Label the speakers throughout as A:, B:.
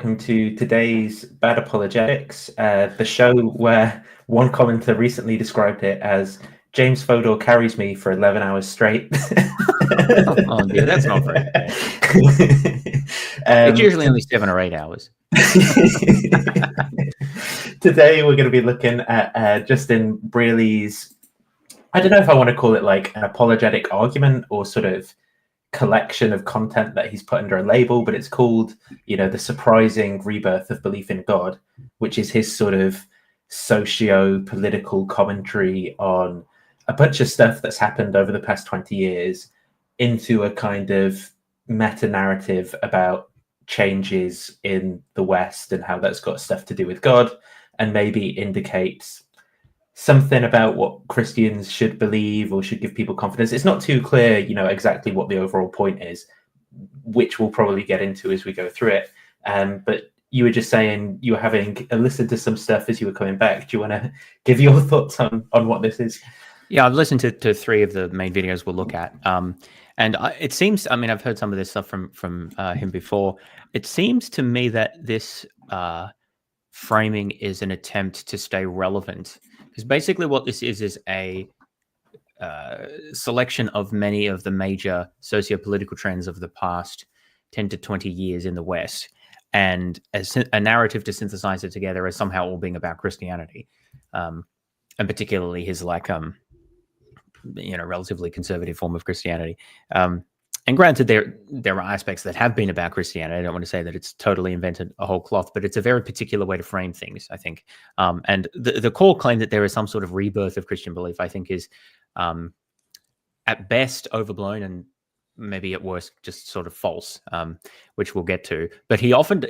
A: welcome to today's Bad Apologetics, the show where one commenter recently described it as James Fodor carries me for 11 hours straight.
B: Oh dear, that's not very fair. It's usually only 7 or 8 hours.
A: Today we're going to be looking at Justin Brearley's, I don't know if I want to call it like an apologetic argument or sort of collection of content that he's put under a label, but it's called, the surprising rebirth of belief in God, which is his sort of socio-political commentary on a bunch of stuff that's happened over the past 20 years into a kind of meta-narrative about changes in the West and how that's got stuff to do with God, and maybe indicates something about what Christians should believe or should give people confidence. It's not too clear, exactly what the overall point is, which we'll probably get into as we go through it. But you were just saying you were having listened to some stuff as you were coming back. Do you want to give your thoughts on what this is?
B: Yeah, I've listened to 3 of the main videos we'll look at. And it seems, I've heard some of this stuff from him before. It seems to me that this framing is an attempt to stay relevant. Because basically what this is a selection of many of the major socio-political trends of the past 10 to 20 years in the West, and a narrative to synthesize it together as somehow all being about Christianity, and particularly his relatively conservative form of Christianity. And granted, there are aspects that have been about Christianity. I don't want to say that it's totally invented a whole cloth, but it's a very particular way to frame things, I think. And the core claim that there is some sort of rebirth of Christian belief, I think, is at best overblown and maybe at worst just sort of false, which we'll get to. But he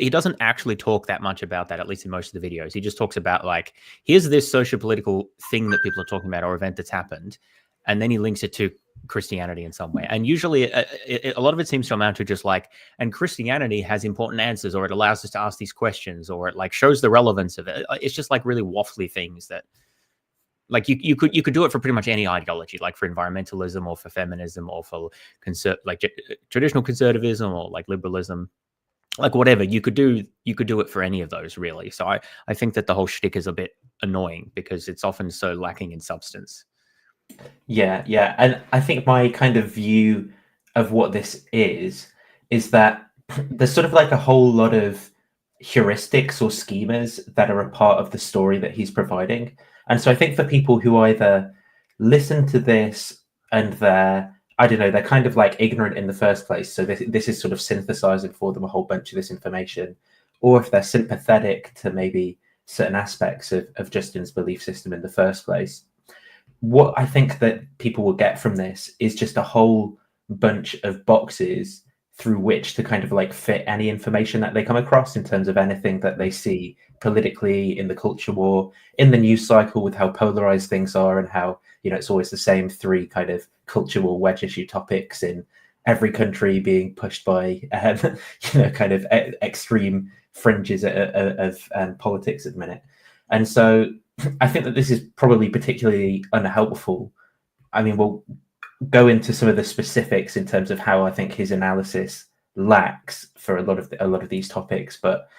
B: doesn't actually talk that much about that, at least in most of the videos. He just talks about, like, here's this socio-political thing that people are talking about or event that's happened, and then he links it to Christianity in some way. And usually a lot of it seems to amount to just like, and Christianity has important answers, or it allows us to ask these questions, or it like shows the relevance of it. It's just like really waffly things that, like, you could do it for pretty much any ideology, like for environmentalism or for feminism or for traditional conservatism or like liberalism, like whatever. You could do it for any of those, really. So I think that the whole shtick is a bit annoying because it's often so lacking in substance.
A: Yeah. And I think my kind of view of what this is that there's sort of like a whole lot of heuristics or schemas that are a part of the story that he's providing. And so I think for people who either listen to this and they're kind of like ignorant in the first place, so this is sort of synthesizing for them a whole bunch of this information, or if they're sympathetic to maybe certain aspects of Justin's belief system in the first place, what I think that people will get from this is just a whole bunch of boxes through which to kind of like fit any information that they come across in terms of anything that they see politically, in the culture war, in the news cycle, with how polarized things are and how, it's always the same 3 kind of culture war wedge issue topics in every country being pushed by, kind of extreme fringes of politics at the minute. And so I think that this is probably particularly unhelpful. I mean, we'll go into some of the specifics in terms of how I think his analysis lacks for a lot of these topics. But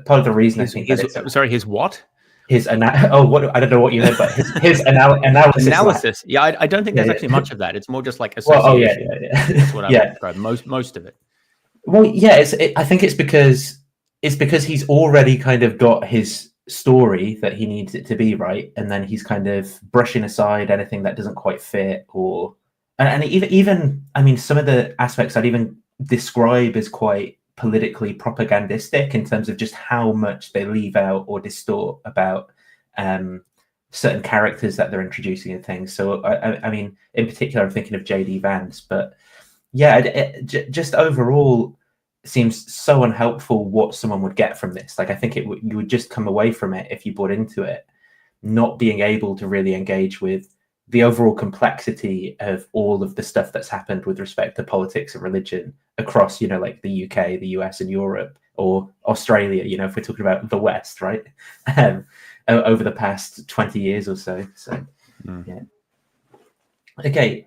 A: part of the reason
B: his what?
A: I don't know what you meant, but his analysis.
B: Analysis. Yeah, I don't think there's actually much of that. It's more just like association.
A: Yeah.
B: That's what I would describe. Most of it.
A: Well, yeah, I think it's because he's already kind of got his story that he needs it to be, right, and then he's kind of brushing aside anything that doesn't quite fit, and even I mean, some of the aspects I'd even describe as quite politically propagandistic in terms of just how much they leave out or distort about certain characters that they're introducing and things. So I mean, in particular, I'm thinking of JD Vance, but yeah, just overall seems so unhelpful what someone would get from this. Like, I think you would just come away from it, if you bought into it, not being able to really engage with the overall complexity of all of the stuff that's happened with respect to politics and religion across, like the UK, the US, and Europe, or Australia, if we're talking about the West, right? Over the past 20 years or so. So, yeah. Okay.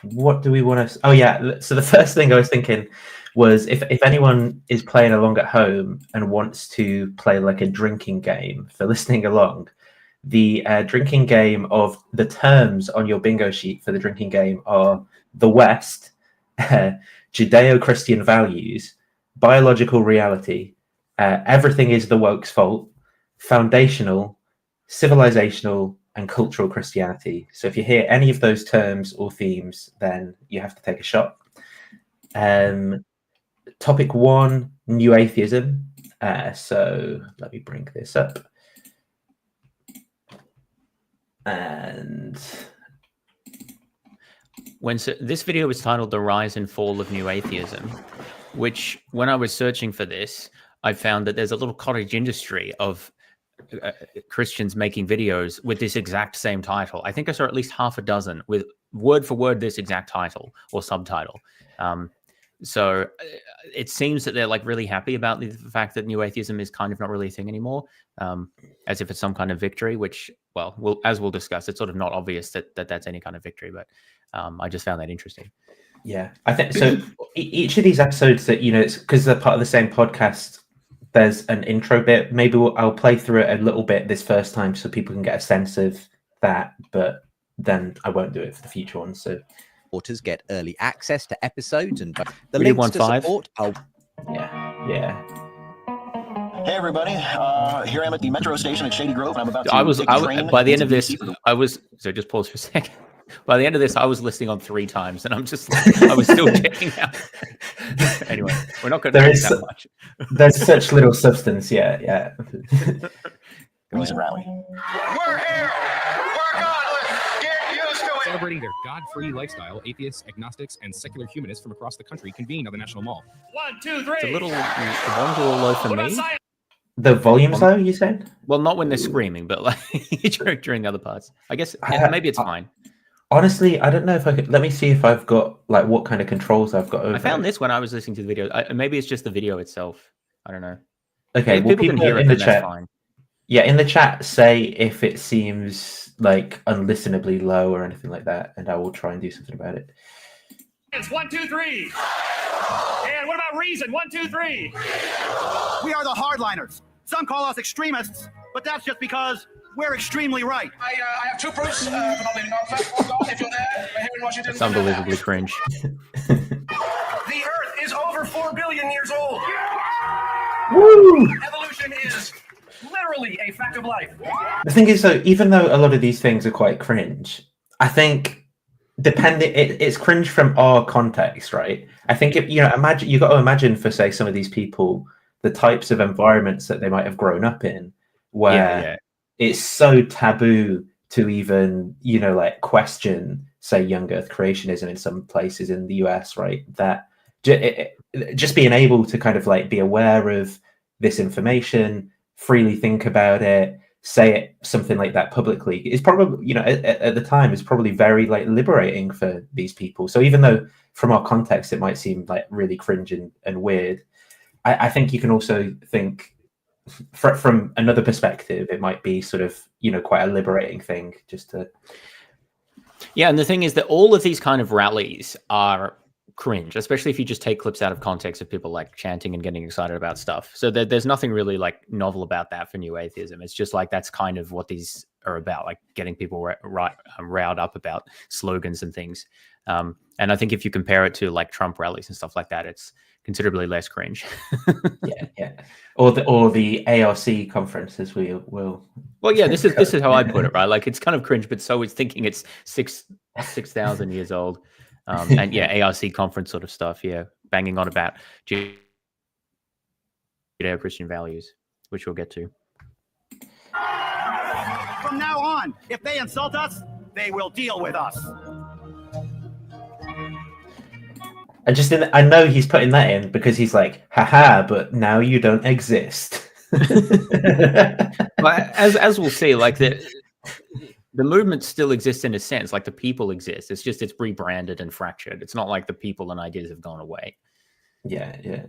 A: What do we want to? Oh yeah. So the first thing I was thinking was if anyone is playing along at home and wants to play like a drinking game for listening along, the drinking game of the terms on your bingo sheet for the drinking game are the West, Judeo-Christian values, biological reality, everything is the woke's fault, foundational, civilizational, and cultural Christianity. So if you hear any of those terms or themes, then you have to take a shot. Topic 1, new atheism. So let me bring this up. And
B: this video was titled "The Rise and Fall of New Atheism," which, when I was searching for this, I found that there's a little cottage industry of Christians making videos with this exact same title. I think I saw at least half a dozen with word for word this exact title or subtitle. So it seems that they're like really happy about the fact that new atheism is kind of not really a thing anymore, as if it's some kind of victory, which, well, as we'll discuss, it's sort of not obvious that that's any kind of victory, but I just found that interesting.
A: Yeah, I think so. Each of these episodes that, it's because they're part of the same podcast, there's an intro bit. Maybe I'll play through it a little bit this first time so people can get a sense of that, but then I won't do it for the future ones. So
C: supporters get early access to episodes and the links to support.
A: Yeah.
D: Hey everybody! Here I am at the metro station at Shady Grove, and I'm about to take
B: a
D: train.
B: By the end of this, so just pause for a second. By the end of this, I was listening on 3 times, and I was still checking out. Anyway, we're not going to do that much.
A: There's such little substance, yeah.
D: News and rally.
E: We're here. We're godless. Get used to it.
F: Celebrating their God-free lifestyle, atheists, agnostics, and secular humanists from across the country convene on the National Mall.
E: 1, 2, 3.
B: It's the volume's a little low for me.
A: The volume's low, you said?
B: Well, not when they're screaming, but like during the other parts. I guess maybe it's fine.
A: Honestly, I don't know if I could. Let me see if I've got like what kind of controls I've got over.
B: I found this when I was listening to the video. Maybe it's just the video itself. I don't know.
A: Okay,
B: if people can hear it in the chat. Fine.
A: Yeah, in the chat, say if it seems like unlistenably low or anything like that, and I will try and do something about it.
E: It's 1, 2, 3. And what about reason? 1, 2, 3.
G: We are the hardliners. Some call us extremists, but that's just because we're extremely right.
E: I have 2 proofs for not being on platform. If you're there, here in Washington.
B: It's unbelievably cringe.
E: The Earth is over 4 billion years old.
A: Woo!
E: Evolution is literally a fact of life.
A: The thing is, though, even though a lot of these things are quite cringe, I think it's cringe from our context, right? I think you got to imagine for, say, some of these people, the types of environments that they might have grown up in, where it's so taboo to even, like question, say, young Earth creationism in some places in the US, right? That just being able to kind of like be aware of this information, freely think about it, say it, something like that publicly is probably, at the time is probably very like liberating for these people. So even though from our context it might seem like really cringe and weird, I think you can also think from another perspective, it might be sort of, quite a liberating thing just to.
B: Yeah, and the thing is that all of these kind of rallies are cringe, especially if you just take clips out of context of people like chanting and getting excited about stuff. So there's nothing really like novel about that for new atheism. It's just like that's kind of what these are about, like getting people riled up about slogans and things. And I think if you compare it to like Trump rallies and stuff like that, it's considerably less cringe.
A: yeah. Or the ARC conferences we will.
B: Well, yeah, this is how I put it, right? Like it's kind of cringe, but so it's thinking it's 6,000 years old. And ARC conference sort of stuff, banging on about Judeo-Christian values, which we'll get to.
G: From now on, if they insult us, they will deal with us.
A: I know he's putting that in because he's like, haha, but now you don't exist.
B: But as we'll see, like the movement still exists in a sense, like the people exist. It's just it's rebranded and fractured. It's not like the people and ideas have gone away.
A: Yeah.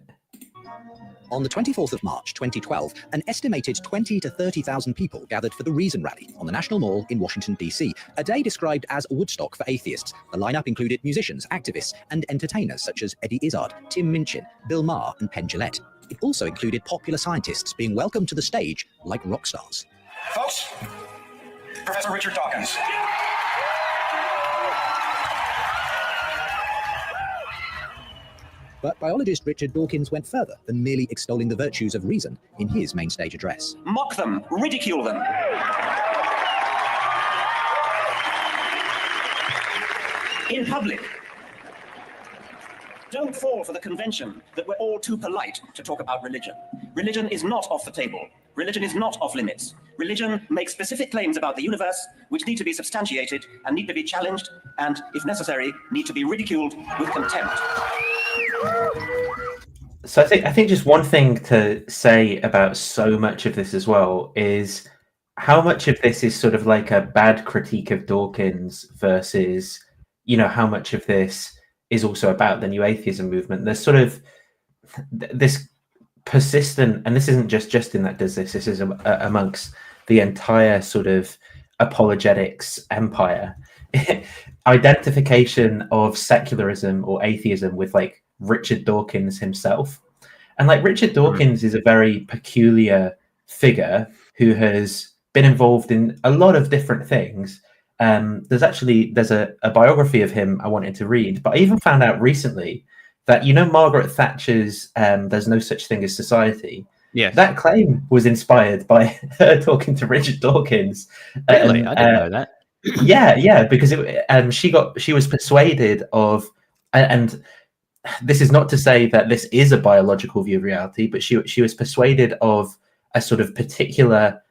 C: On the 24th of March 2012, an estimated 20 to 30,000 people gathered for the Reason Rally on the National Mall in Washington, D.C., a day described as Woodstock for atheists. The lineup included musicians, activists, and entertainers such as Eddie Izzard, Tim Minchin, Bill Maher, and Penn Jillette. It also included popular scientists being welcomed to the stage like rock stars.
D: Folks, Professor Richard Dawkins.
C: But biologist Richard Dawkins went further than merely extolling the virtues of reason in his main stage address.
D: Mock them, ridicule them. In public. Don't fall for the convention that we're all too polite to talk about religion. Religion is not off the table. Religion is not off limits. Religion makes specific claims about the universe which need to be substantiated and need to be challenged and, if necessary, need to be ridiculed with contempt.
A: So I think just one thing to say about so much of this as well is how much of this is sort of like a bad critique of Dawkins versus, you know, how much of this is also about the new atheism movement. There's sort of this persistent, and this isn't just Justin that does this, this is amongst the entire sort of apologetics empire, identification of secularism or atheism with like Richard Dawkins himself. And like Richard Dawkins is a very peculiar figure who has been involved in a lot of different things. There's a biography of him I wanted to read, but I even found out recently that, you know, Margaret Thatcher's There's No Such Thing as Society.
B: Yes.
A: That claim was inspired by her talking to Richard Dawkins.
B: Really? I didn't know that.
A: Yeah, because she was persuaded of, and this is not to say that this is a biological view of reality, but she was persuaded of a sort of particular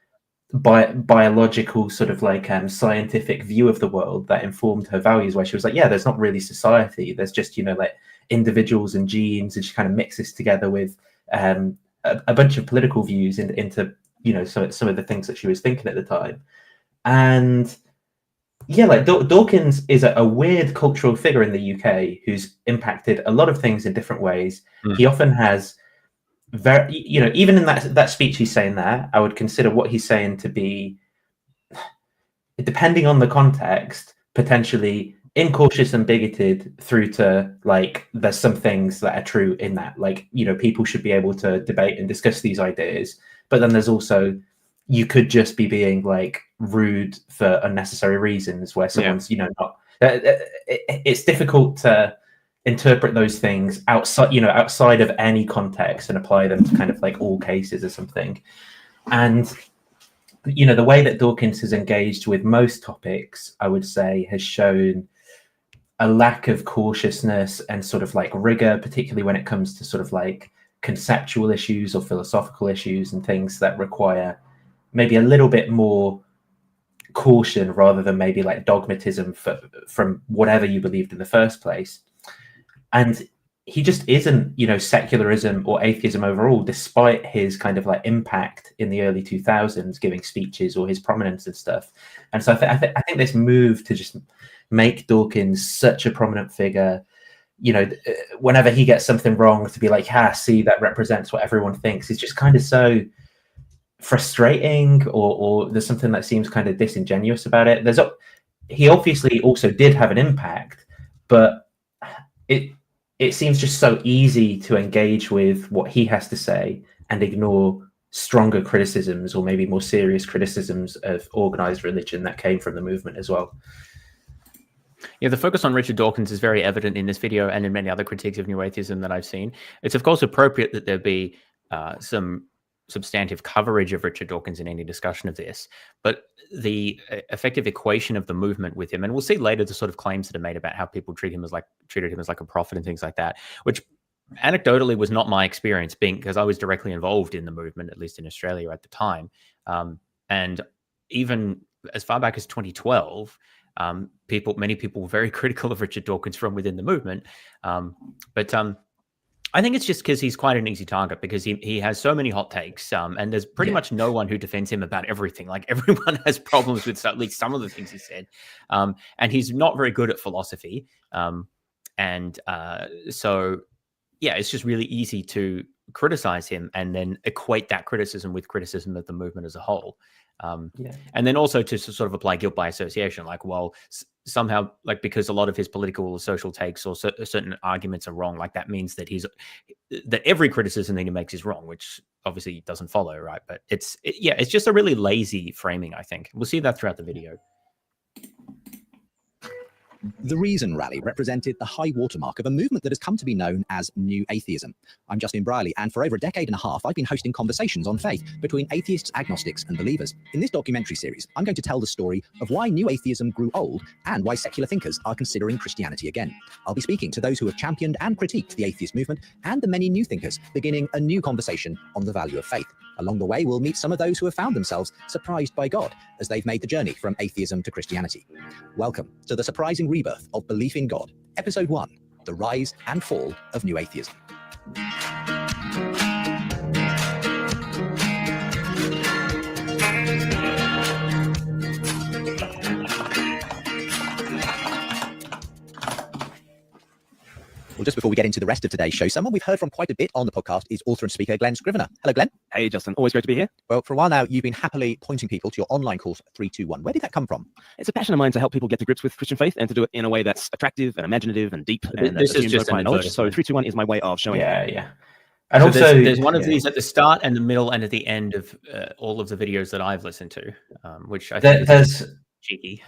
A: biological sort of like scientific view of the world that informed her values, where she was like, yeah, there's not really society, there's just, you know, like individuals and genes, and she kind of mixes together with a bunch of political views into, you know, some of the things that she was thinking at the time. And yeah, like Dawkins is a weird cultural figure in the UK who's impacted a lot of things in different ways. He often has very, you know, even in that speech he's saying there, I would consider what he's saying to be, depending on the context, potentially incautious and bigoted, through to like there's some things that are true in that, like, you know, people should be able to debate and discuss these ideas, but then there's also, you could just be being like rude for unnecessary reasons, where someone's, you know, not. It's difficult to interpret those things outside of any context and apply them to kind of like all cases or something. And you know, the way that Dawkins has engaged with most topics, I would say, has shown a lack of cautiousness and sort of like rigor, particularly when it comes to sort of like conceptual issues or philosophical issues and things that require maybe a little bit more caution rather than maybe like dogmatism from whatever you believed in the first place. And he just isn't, you know, secularism or atheism overall, despite his kind of like impact in the early 2000s, giving speeches or his prominence and stuff. And so I think this move to just make Dawkins such a prominent figure, you know, whenever he gets something wrong, to be like, see, that represents what everyone thinks, is just kind of so frustrating, or there's something that seems kind of disingenuous about it. He obviously also did have an impact, but it seems just so easy to engage with what he has to say and ignore stronger criticisms, or maybe more serious criticisms of organized religion that came from the movement as well.
B: Yeah, the focus on Richard Dawkins is very evident in this video and in many other critiques of new atheism that I've seen. It's of course appropriate that there be some substantive coverage of Richard Dawkins in any discussion of this, but the effective equation of the movement with him, and we'll see later the sort of claims that are made about how people treated him as like a prophet and things like that, which anecdotally was not my experience, being because I was directly involved in the movement, at least in Australia at the time. And even as far back as 2012, many people were very critical of Richard Dawkins from within the movement. But I think it's just because he's quite an easy target, because he has so many hot takes, and there's pretty much no one who defends him about everything. Like, everyone has problems with at least some of the things he said, and he's not very good at philosophy. So yeah, it's just really easy to criticize him and then equate that criticism with criticism of the movement as a whole.
A: Yeah.
B: And then also to sort of apply guilt by association, like, well, somehow, like, because a lot of his political or social takes or certain arguments are wrong, like that means that that every criticism that he makes is wrong, which obviously doesn't follow, right? But it's just a really lazy framing, I think. We'll see that throughout the video.
C: The Reason Rally represented the high watermark of a movement that has come to be known as New Atheism. I'm Justin Brierley, and for over a decade and a half, I've been hosting conversations on faith between atheists, agnostics, and believers. In this documentary series, I'm going to tell the story of why New Atheism grew old and why secular thinkers are considering Christianity again. I'll be speaking to those who have championed and critiqued the atheist movement and the many new thinkers beginning a new conversation on the value of faith. Along the way, we'll meet some of those who have found themselves surprised by God as they've made the journey from atheism to Christianity. Welcome to the surprising rebirth of belief in God, Episode 1, The Rise and Fall of New Atheism. Well, just before we get into the rest of today's show, someone we've heard from quite a bit on the podcast is author and speaker Glenn Scrivener. Hello, Glenn.
H: Hey, Justin. Always great to be here.
C: Well, for a while now, you've been happily pointing people to your online course, 321. Where did that come from?
H: It's a passion of mine to help people get to grips with Christian faith and to do it in a way that's attractive and imaginative and deep. And
B: This is just
H: my knowledge. So 321 is my way of showing.
A: Yeah. And
B: so
A: also,
B: there's one of these at the start and the middle and at the end of all of the videos that I've listened to, which I think is cheeky.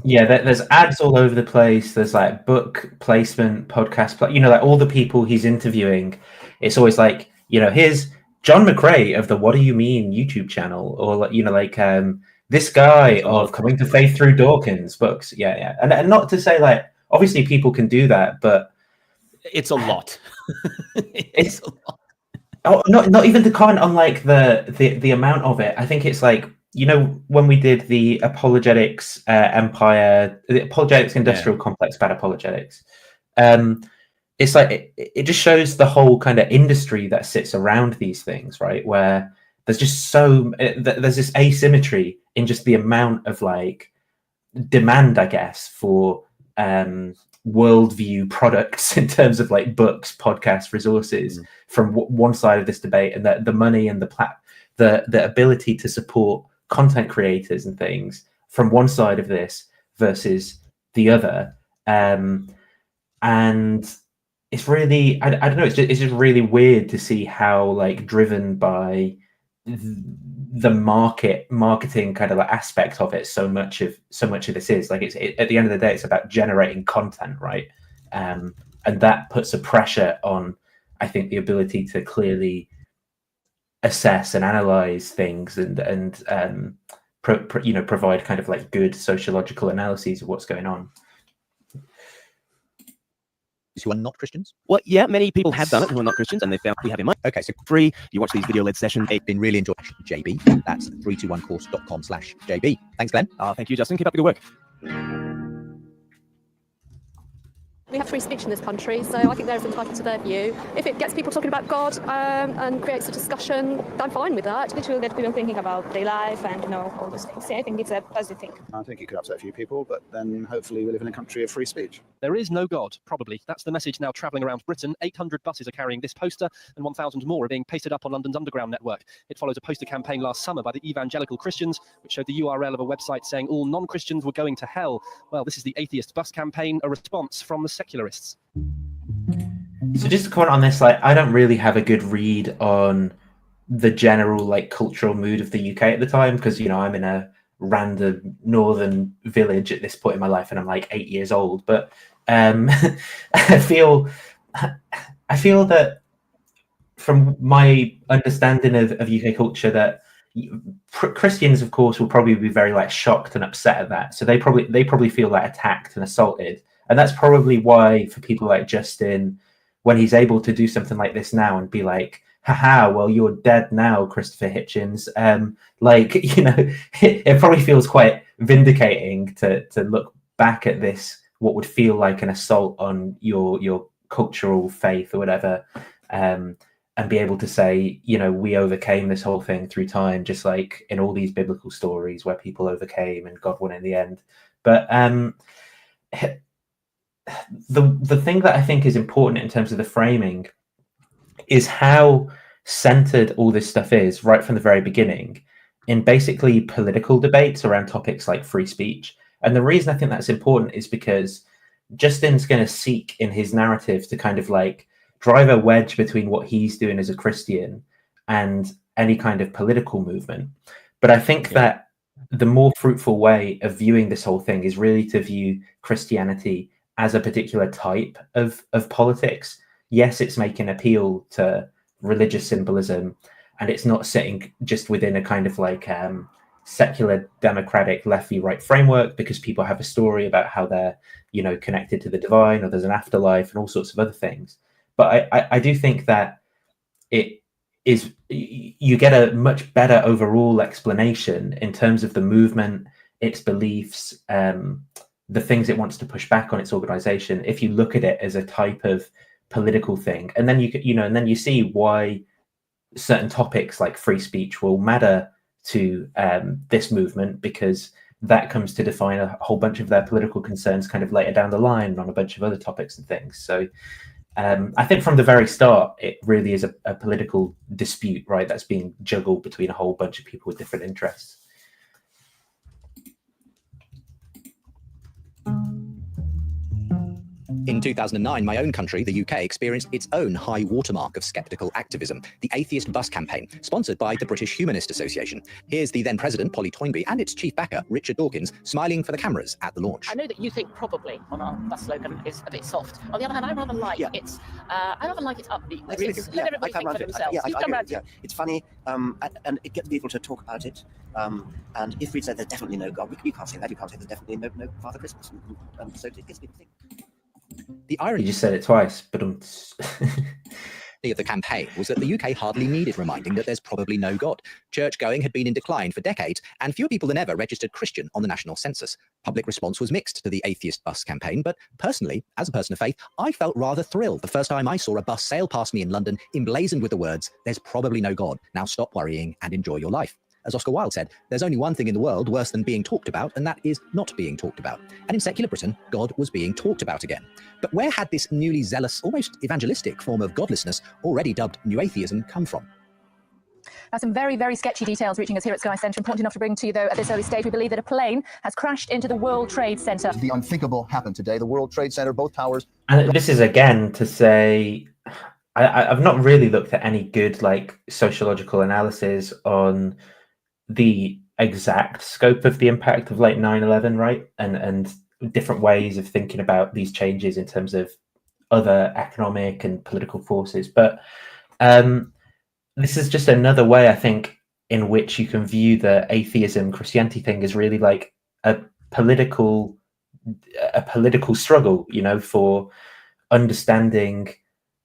A: Yeah, there's ads all over the place. There's like book placement, podcast, like all the people he's interviewing. It's always like, here's John McRae of the What Do You Mean YouTube channel, or this guy of Coming to Faith Through Dawkins books. Yeah, and not to say like obviously people can do that, but
B: it's a lot.
A: It's a lot. Oh, not even to comment on like the amount of it. I think it's like, when we did the Apologetics the Apologetics Industrial Complex about apologetics, it's like it just shows the whole kind of industry that sits around these things, right? Where there's just there's this asymmetry in just the amount of like demand, I guess, for worldview products in terms of like books, podcasts, resources from one side of this debate, and the money and the ability to support content creators and things from one side of this versus the other, and it's really I don't know, it's just really weird to see how like driven by the marketing kind of like aspect of it so much of this is like at the end of the day it's about generating content, right? And that puts a pressure on, I think, the ability to clearly assess and analyze things and provide kind of like good sociological analyses of what's going on.
C: Who are not Christians?
H: Well, yeah, many people have done it who are not Christians, and they found we have in mind.
C: Okay, so
H: free. You watch these video-led sessions.
C: I've been really enjoying JB. That's 321course.com/JB. Thanks, Glenn.
H: Thank you, Justin. Keep up the good work.
I: We have free speech in this country, so I think they're entitled to their view. If it gets people talking about God and creates a discussion, I'm fine with that.
J: It will get people thinking about their life and all those things. Yeah, I think it's a positive thing.
K: I think it could upset a few people, but then hopefully we live in a country of free speech.
F: There is no God, probably. That's the message now travelling around Britain. 800 buses are carrying this poster, and 1,000 more are being pasted up on London's Underground network. It follows a poster campaign last summer by the evangelical Christians, which showed the URL of a website saying all non-Christians were going to hell. Well, this is the atheist bus campaign, a response from the secularists.
A: So just to comment on this, like I don't really have a good read on the general like cultural mood of the UK at the time, because I'm in a random northern village at this point in my life and I'm like 8 years old, but I feel that from my understanding of UK culture that Christians, of course, will probably be very like shocked and upset at that, so they probably feel like attacked and assaulted. And that's probably why, for people like Justin, when he's able to do something like this now and be like, haha, well, you're dead now, Christopher Hitchens. It probably feels quite vindicating to look back at this, what would feel like an assault on your cultural faith or whatever, and be able to say, we overcame this whole thing through time, just like in all these biblical stories where people overcame and God won in the end. But the thing that I think is important in terms of the framing is how centered all this stuff is right from the very beginning in basically political debates around topics like free speech. And the reason I think that's important is because Justin's going to seek in his narrative to kind of like drive a wedge between what he's doing as a Christian and any kind of political movement. But I think that the more fruitful way of viewing this whole thing is really to view Christianity as a particular type of politics. Yes, it's making appeal to religious symbolism, and it's not sitting just within a kind of like secular democratic left-right framework, because people have a story about how they're, you know, connected to the divine, or there's an afterlife and all sorts of other things. But I do think that it is, you get a much better overall explanation in terms of the movement, its beliefs, the things it wants to push back on, its organization, if you look at it as a type of political thing. And then and then you see why certain topics like free speech will matter to this movement, because that comes to define a whole bunch of their political concerns kind of later down the line on a bunch of other topics and things. So I think from the very start, it really is a political dispute, right? That's being juggled between a whole bunch of people with different interests.
C: In 2009, my own country, the UK, experienced its own high watermark of sceptical activism, the Atheist Bus Campaign, sponsored by the British Humanist Association. Here's the then president, Polly Toynbee, and its chief backer, Richard Dawkins, smiling for the cameras at the launch.
L: I know that you think probably on our bus slogan is a bit soft. On the other hand, I rather like it. I rather like it upbeat.
D: Really
L: It's
D: good.
L: let everybody think for themselves.
D: I agree. It's funny, and it gets people to talk about it. And if we said there's definitely no God, you can't say that. You can't say there's definitely no Father Christmas. And so it gets people thinking.
C: The irony,
A: you just said it twice, but
C: of the campaign was that the UK hardly needed reminding that there's probably no God. Church-going had been in decline for decades, and fewer people than ever registered Christian on the national census. Public response was mixed to the Atheist Bus Campaign, but personally, as a person of faith, I felt rather thrilled the first time I saw a bus sail past me in London, emblazoned with the words, "There's probably no God. Now stop worrying and enjoy your life." As Oscar Wilde said, there's only one thing in the world worse than being talked about, and that is not being talked about. And in secular Britain, God was being talked about again. But where had this newly zealous, almost evangelistic form of godlessness, already dubbed New Atheism, come from?
M: Now, some very, very sketchy details reaching us here at Sky Centre. Important enough to bring to you, though, at this early stage. We believe that a plane has crashed into the World Trade Center.
N: The unthinkable happened today. The World Trade Center, both towers.
A: And this is again to say, I've not really looked at any good like sociological analysis on the exact scope of the impact of like 9/11, right? And different ways of thinking about these changes in terms of other economic and political forces. But this is just another way, I think, in which you can view the atheism Christianity thing as really like a political struggle, you know, for understanding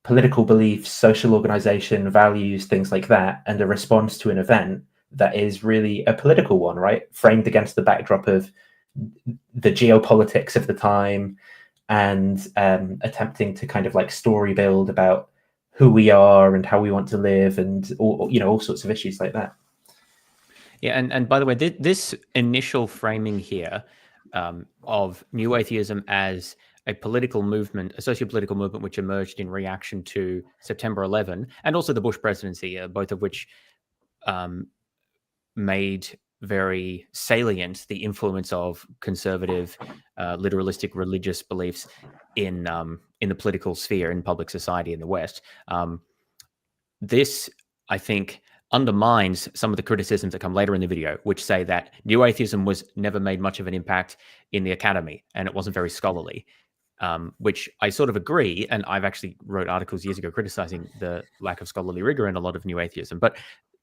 A: political beliefs, social organization, values, things like that, and a response to an event that is really a political one, right? Framed against the backdrop of the geopolitics of the time, and attempting to kind of like story build about who we are and how we want to live, and all sorts of issues like that.
B: Yeah, and by the way, this initial framing here of New Atheism as a political movement, a socio-political movement which emerged in reaction to September 11 and also the Bush presidency, both of which made very salient the influence of conservative, literalistic religious beliefs in the political sphere, in public society in the West. This, I think, undermines some of the criticisms that come later in the video, which say that New Atheism was never made much of an impact in the academy and it wasn't very scholarly, which I sort of agree. And I've actually wrote articles years ago criticizing the lack of scholarly rigor in a lot of New Atheism. But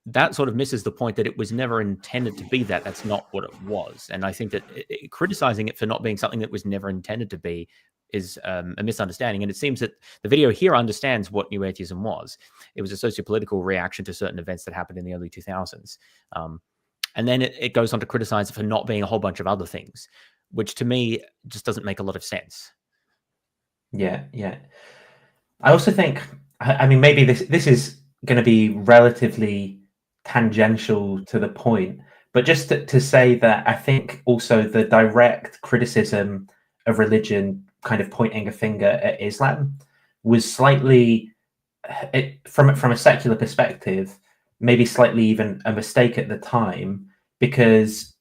B: that sort of misses the point that it was never intended to be that. That's not what it was. And I think that criticizing it for not being something that was never intended to be is a misunderstanding. And it seems that the video here understands what New Atheism was. It was a socio-political reaction to certain events that happened in the early 2000s. And then it goes on to criticize it for not being a whole bunch of other things, which to me just doesn't make a lot of sense.
A: Yeah. I also think, I mean, maybe this is going to be relatively tangential to the point, but just to say that I think also the direct criticism of religion kind of pointing a finger at Islam was slightly from a secular perspective, maybe slightly even a mistake at the time, because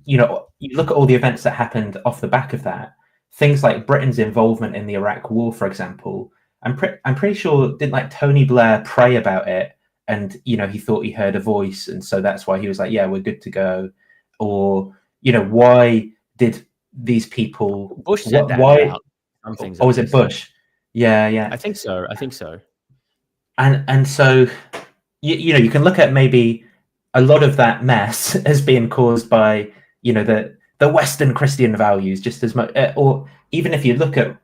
A: you look at all the events that happened off the back of that. Things like Britain's involvement in the Iraq War, for example. I'm pretty sure didn't like Tony Blair pray about it, and he thought he heard a voice, and so that's why he was like, yeah, we're good to go. Or why did these people?
B: Bush said that
A: why?
B: about some things.
A: Was it Bush? Yeah.
B: I think so.
A: And so you can look at maybe a lot of that mess as being caused by the Western Christian values just as much, or even if you look at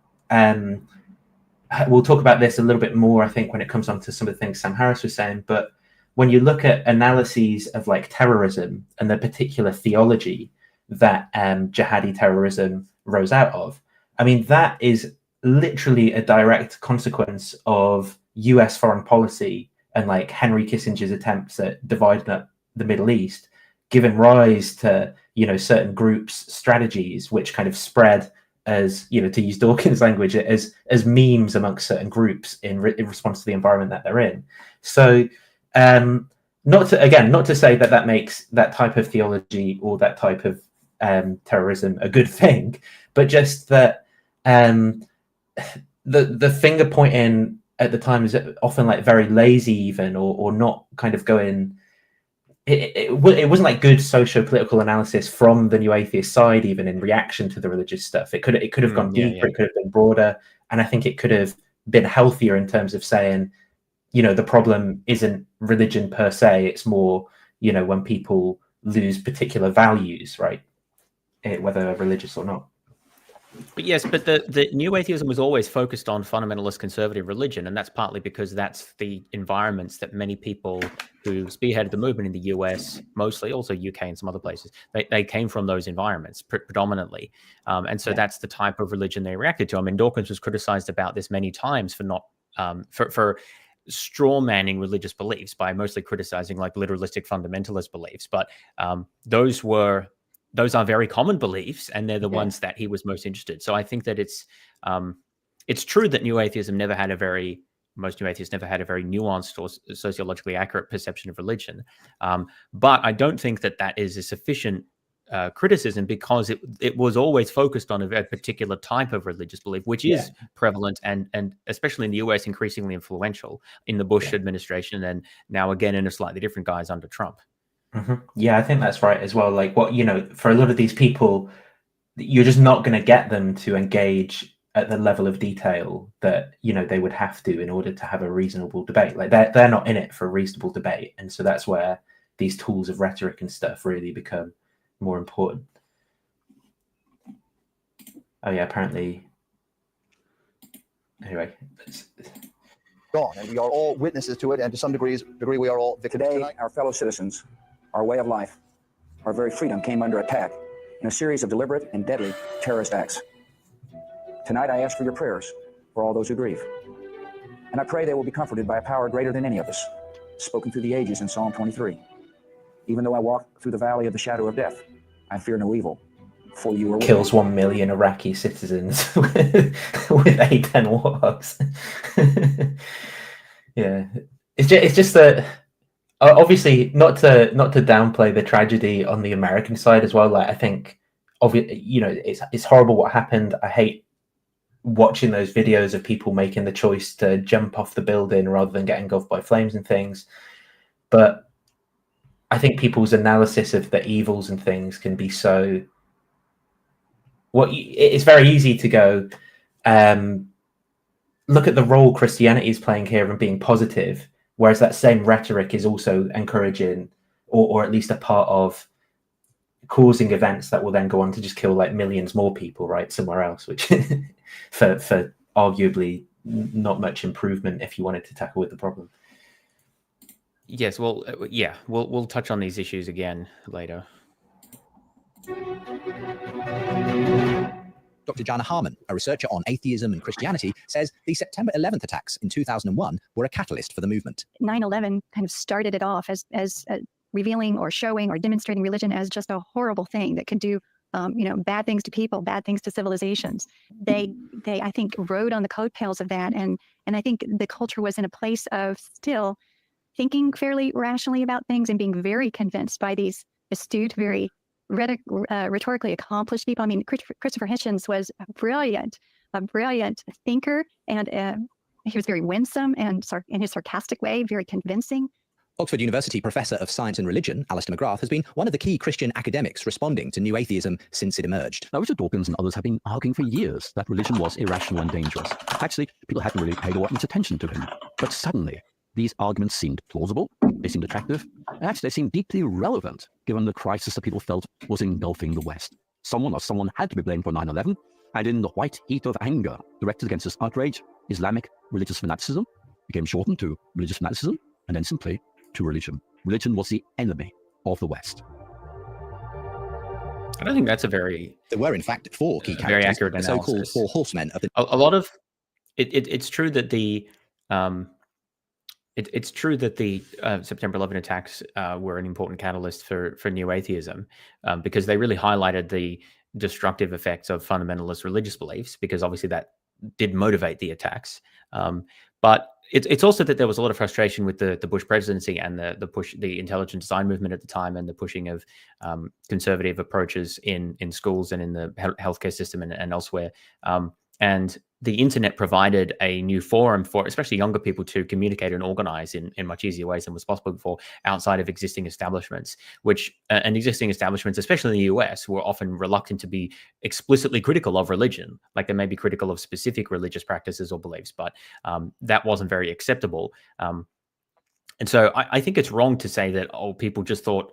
A: we'll talk about this a little bit more, I think, when it comes on to some of the things Sam Harris was saying, but when you look at analyses of like terrorism and the particular theology that jihadi terrorism rose out of, I mean, that is literally a direct consequence of US foreign policy and like Henry Kissinger's attempts at dividing up the Middle East, given rise to certain groups' strategies, which kind of spread as to use Dawkins' language, as memes amongst certain groups in response to the environment that they're in. So not to say that makes that type of theology or that type of terrorism a good thing, but just that the finger pointing at the time is often like very lazy, even, or not kind of going. It wasn't like good socio-political analysis from the New Atheist side, even in reaction to the religious stuff. It could have gone deeper. It could have been broader, and I think it could have been healthier in terms of saying, the problem isn't religion per se. It's more, when people lose particular values, right? Whether religious or not.
B: But yes, but the New Atheism was always focused on fundamentalist conservative religion, and that's partly because that's the environments that many people who spearheaded the movement in the US, mostly, also UK and some other places, they came from those environments predominantly. And so that's the type of religion they reacted to. I mean, Dawkins was criticized about this many times for not for straw manning religious beliefs by mostly criticizing like literalistic fundamentalist beliefs. But those are very common beliefs, and they're the ones that he was most interested. So I think that it's true that most New Atheists never had a very nuanced or sociologically accurate perception of religion. But I don't think that is a sufficient criticism, because it was always focused on a very particular type of religious belief, which is prevalent and especially in the US increasingly influential in the Bush administration, and now again in a slightly different guise under Trump.
A: Mm-hmm. Yeah, I think that's right as well. Like for a lot of these people, you're just not going to get them to engage at the level of detail that they would have to in order to have a reasonable debate. Like they're not in it for a reasonable debate, and so that's where these tools of rhetoric and stuff really become more important. Oh yeah, apparently. Anyway.
N: Gone, and we are all witnesses to it, and to some degree we are all victims.
O: Today, our fellow citizens, our way of life, our very freedom came under attack in a series of deliberate and deadly terrorist acts. Tonight, I ask for your prayers for all those who grieve. And I pray they will be comforted by a power greater than any of us, spoken through the ages in Psalm 23. Even though I walk through the valley of the shadow of death, I fear no evil, for you are with me.
A: Kills 1 million Iraqi citizens with A-10 warthogs. Yeah, it's just that. Obviously, not to downplay the tragedy on the American side as well. Like, I think, it's horrible what happened. I hate watching those videos of people making the choice to jump off the building rather than get engulfed by flames and things. But I think people's analysis of the evils and things can be so. It's very easy to go, look at the role Christianity is playing here and being positive. Whereas that same rhetoric is also encouraging, or at least a part of causing events that will then go on to just kill like millions more people, right, somewhere else, which for arguably not much improvement if you wanted to tackle with the problem.
B: Yes, well, yeah, we'll touch on these issues again later.
C: Dr. Jana Harmon, a researcher on atheism and Christianity, says the September 11th attacks in 2001 were a catalyst for the movement.
P: 9/11 kind of started it off as revealing or showing or demonstrating religion as just a horrible thing that could do bad things to people, bad things to civilizations. They I think rode on the coattails of that, and I think the culture was in a place of still thinking fairly rationally about things and being very convinced by these astute, very rhetorically accomplished people. I mean, Christopher Hitchens was a brilliant thinker, and he was very winsome and in his sarcastic way, very convincing.
C: Oxford University Professor of Science and Religion, Alistair McGrath, has been one of the key Christian academics responding to new atheism since it emerged.
Q: Now, Richard Dawkins and others have been arguing for years that religion was irrational and dangerous. Actually, people hadn't really paid all that much attention to him. But suddenly, these arguments seemed plausible, they seemed attractive, and actually they seemed deeply relevant given the crisis that people felt was engulfing the West. Someone had to be blamed for 9/11, and in the white heat of anger directed against this outrage, Islamic religious fanaticism became shortened to religious fanaticism, and then simply to religion. Religion was the enemy of the West.
B: I don't think that's a very...
C: There were, in fact, four key characters,
B: very accurate
C: the
B: analysis.
C: so-called four horsemen of the...
B: A lot of... It's true that the... It's true that the September 11 attacks were an important catalyst for new atheism because they really highlighted the destructive effects of fundamentalist religious beliefs, because obviously that did motivate the attacks. But it's also that there was a lot of frustration with the Bush presidency and the intelligent design movement at the time, and the pushing of conservative approaches in schools and in the healthcare system and elsewhere. And the internet provided a new forum for especially younger people to communicate and organize in much easier ways than was possible before, outside of existing establishments, and existing establishments, especially in the US, were often reluctant to be explicitly critical of religion. Like they may be critical of specific religious practices or beliefs, but that wasn't very acceptable. And so I think it's wrong to say that, people just thought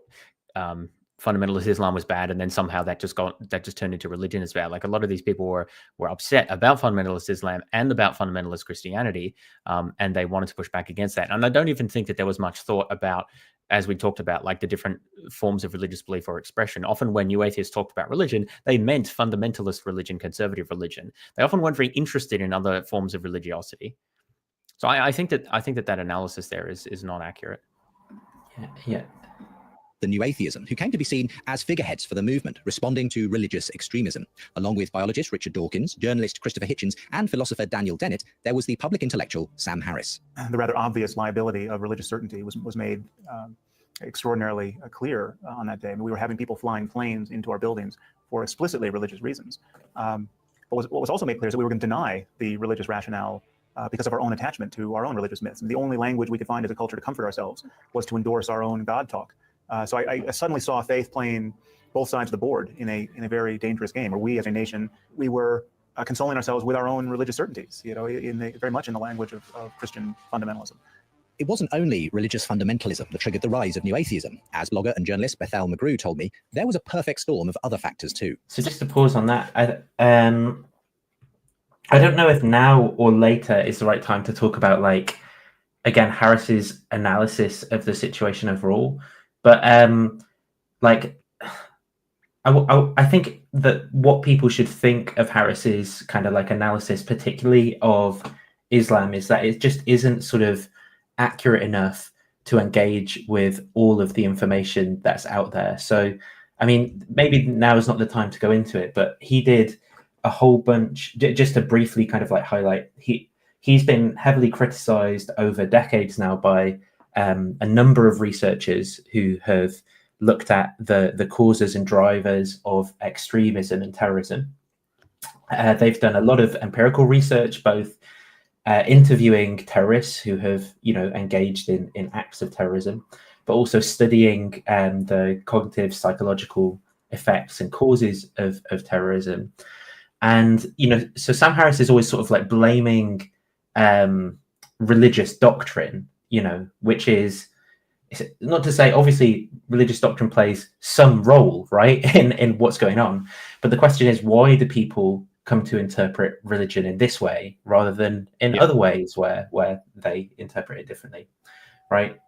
B: fundamentalist Islam was bad, and then somehow that just turned into religion as bad. Like a lot of these people were upset about fundamentalist Islam and about fundamentalist Christianity, and they wanted to push back against that. And I don't even think that there was much thought about, as we talked about, like the different forms of religious belief or expression. Often when new atheists talked about religion, they meant fundamentalist religion, conservative religion. They often weren't very interested in other forms of religiosity. So I think that analysis there is not accurate.
A: Yeah.
C: The new atheism, who came to be seen as figureheads for the movement, responding to religious extremism. Along with biologist Richard Dawkins, journalist Christopher Hitchens, and philosopher Daniel Dennett, there was the public intellectual Sam Harris.
R: The rather obvious liability of religious certainty was made extraordinarily clear on that day. I mean, we were having people flying planes into our buildings for explicitly religious reasons. But what was also made clear is that we were going to deny the religious rationale because of our own attachment to our own religious myths. And the only language we could find as a culture to comfort ourselves was to endorse our own God talk. So I suddenly saw faith playing both sides of the board in a very dangerous game, where we as a nation, we were consoling ourselves with our own religious certainties, very much in the language of Christian fundamentalism.
C: It wasn't only religious fundamentalism that triggered the rise of new atheism. As blogger and journalist Bethel McGrew told me, there was a perfect storm of other factors too.
A: So just to pause on that, I don't know if now or later is the right time to talk about, like, again, Harris's analysis of the situation overall. But I think that what people should think of Harris's kind of like analysis, particularly of Islam, is that it just isn't sort of accurate enough to engage with all of the information that's out there. So, I mean, maybe now is not the time to go into it, but he did a whole bunch, just to briefly kind of like highlight, he's been heavily criticized over decades now by a number of researchers who have looked at the causes and drivers of extremism and terrorism. They've done a lot of empirical research, both interviewing terrorists who have, engaged in acts of terrorism, but also studying the cognitive psychological effects and causes of terrorism. And, so Sam Harris is always sort of like blaming religious doctrine, which is not to say, obviously, religious doctrine plays some role, right, in what's going on. But the question is, why do people come to interpret religion in this way rather than in other ways where they interpret it differently, right?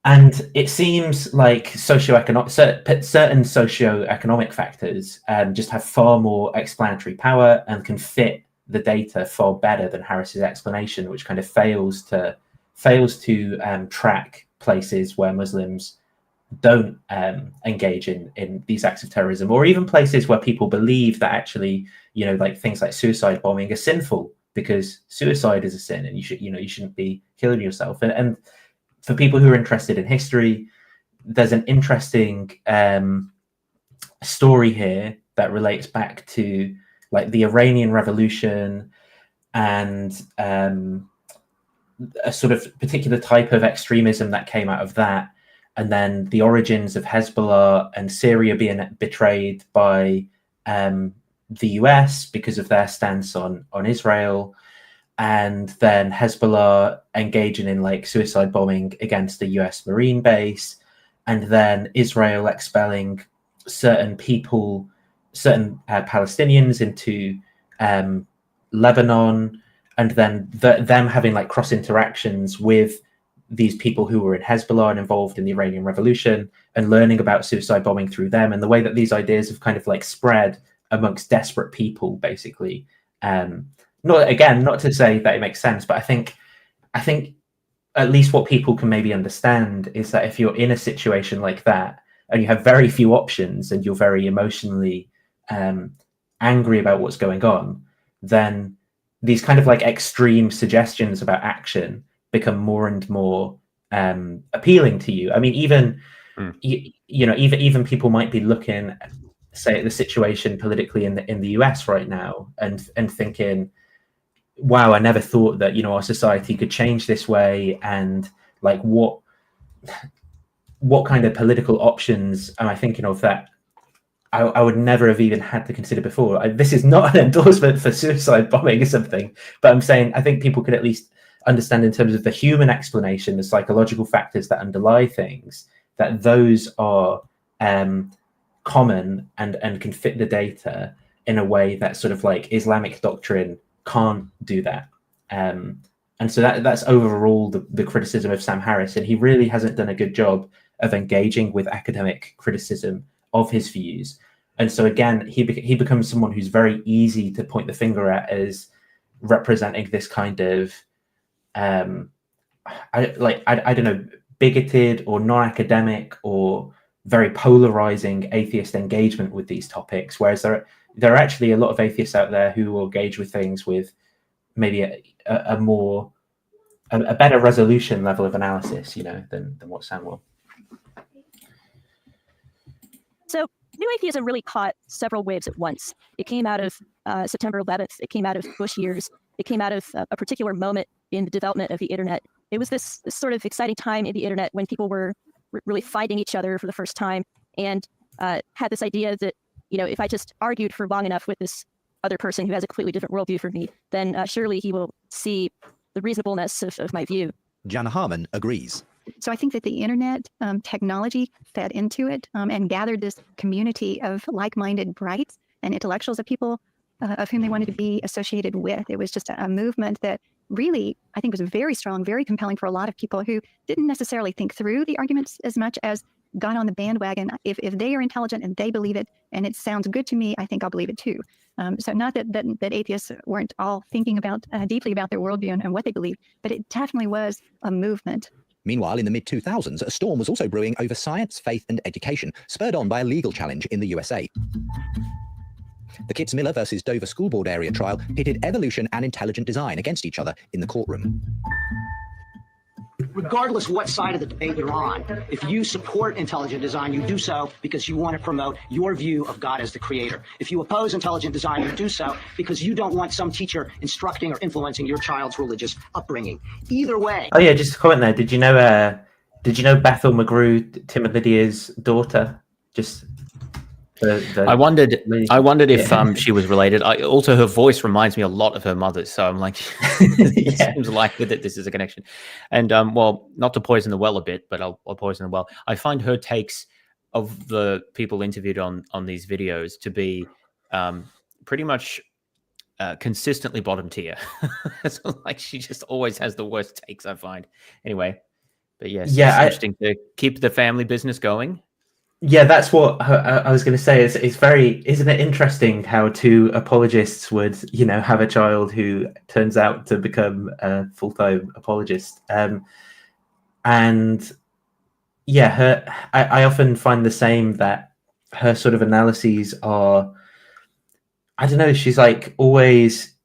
A: And it seems like certain socioeconomic factors just have far more explanatory power and can fit the data far better than Harris's explanation, which kind of fails to track places where Muslims don't engage in these acts of terrorism, or even places where people believe that actually, like things like suicide bombing are sinful because suicide is a sin and you shouldn't be killing yourself. And for people who are interested in history, there's an interesting story here that relates back to like the Iranian Revolution and a sort of particular type of extremism that came out of that, and then the origins of Hezbollah and Syria being betrayed by the US because of their stance on Israel, and then Hezbollah engaging in like suicide bombing against the US Marine base, and then Israel expelling certain people, certain Palestinians into Lebanon, and then them having like cross interactions with these people who were in Hezbollah and involved in the Iranian Revolution, and learning about suicide bombing through them, and the way that these ideas have kind of like spread amongst desperate people, basically. Not to say that it makes sense, but I think at least what people can maybe understand is that if you're in a situation like that and you have very few options and you're very emotionally angry about what's going on, then these kind of like extreme suggestions about action become more and more appealing to you. I mean, even even people might be looking, say, at the situation politically in the US right now and thinking, wow, I never thought that our society could change this way, and like what kind of political options am I thinking of that I would never have even had to consider before. This is not an endorsement for suicide bombing or something, but I'm saying I think people could at least understand in terms of the human explanation, the psychological factors that underlie things, that those are common and can fit the data in a way that sort of like Islamic doctrine can't do that. And so that's overall the criticism of Sam Harris, and he really hasn't done a good job of engaging with academic criticism of his views. And so again, he becomes someone who's very easy to point the finger at as representing this kind of I don't know, bigoted or non-academic or very polarizing atheist engagement with these topics, whereas there are actually a lot of atheists out there who will engage with things with maybe a better resolution level of analysis, than what Sam will.
S: So New Atheism really caught several waves at once. It came out of September 11th. It came out of Bush years. It came out of a particular moment in the development of the internet. It was this sort of exciting time in the internet when people were really fighting each other for the first time, and had this idea that, if I just argued for long enough with this other person who has a completely different worldview from me, then surely he will see the reasonableness of my view.
C: Jana Harmon agrees.
P: So I think that the internet technology fed into it and gathered this community of like-minded brights and intellectuals, of people of whom they wanted to be associated with. It was just a movement that really, I think, was very strong, very compelling for a lot of people who didn't necessarily think through the arguments as much as got on the bandwagon. If they are intelligent and they believe it and it sounds good to me, I think I'll believe it too. So not that atheists weren't all thinking about deeply about their worldview and what they believe, but it definitely was a movement.
C: Meanwhile, in the mid-2000s, a storm was also brewing over science, faith, and education, spurred on by a legal challenge in the USA. The Kitzmiller versus Dover School Board area trial pitted evolution and intelligent design against each other in the courtroom.
T: Regardless what side of the debate you're on, if you support intelligent design, you do so because you want to promote your view of God as the creator. If you oppose intelligent design, you do so because you don't want some teacher instructing or influencing your child's religious upbringing. Either way.
A: Oh yeah, just a comment there. Did you know Bethel McGrew, Tim and Lydia's daughter? Just
B: I wondered if she was related. Also, her voice reminds me a lot of her mother's, so I'm like, it seems likely that this is a connection. And well, not to poison the well a bit, but I'll poison the well. I find her takes of the people interviewed on these videos to be pretty much consistently bottom tier. So, like, she just always has the worst takes, I find. Anyway, but yes, it's interesting to keep the family business going.
A: Yeah, that's what I was going to say. It's very, isn't it interesting how two apologists would, have a child who turns out to become a full-time apologist, and yeah, I often find the same, that her sort of analyses are, I don't know, she's like always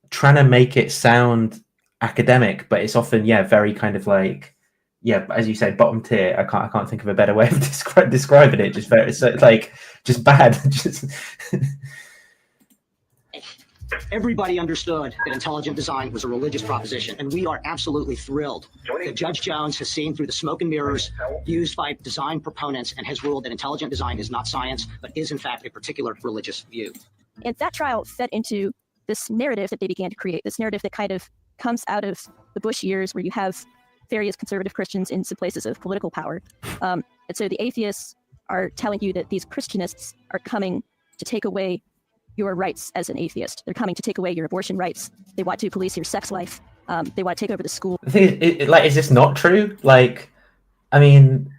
A: trying to make it sound academic, but it's often, yeah, very kind of like, yeah, as you say, bottom tier. I can't think of a better way of describing it. Just very, so like, just bad. Just
T: Everybody understood that intelligent design was a religious proposition, and we are absolutely thrilled that Judge Jones has seen through the smoke and mirrors used by design proponents and has ruled that intelligent design is not science, but is in fact a particular religious view.
S: And that trial fed into this narrative that they began to create, this narrative that kind of comes out of the Bush years, where you have various conservative Christians in some places of political power. And so the atheists are telling you that these Christianists are coming to take away your rights as an atheist. They're coming to take away your abortion rights. They want to police your sex life. They want to take over the school.
A: the thing is, like, is this not true? Like, I mean,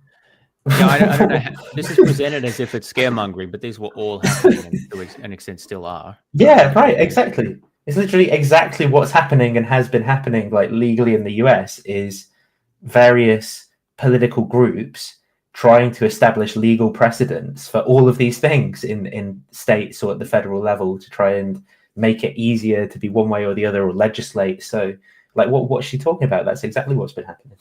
B: No, I don't know. This is presented as if it's scaremongering, but these were all happening, and to an extent still are.
A: yeah, right, exactly. It's literally exactly what's happening and has been happening, like, legally in the US, is various political groups trying to establish legal precedents for all of these things in states or at the federal level, to try and make it easier to be one way or the other, or legislate. So, like, what's she talking about? That's exactly what's been happening.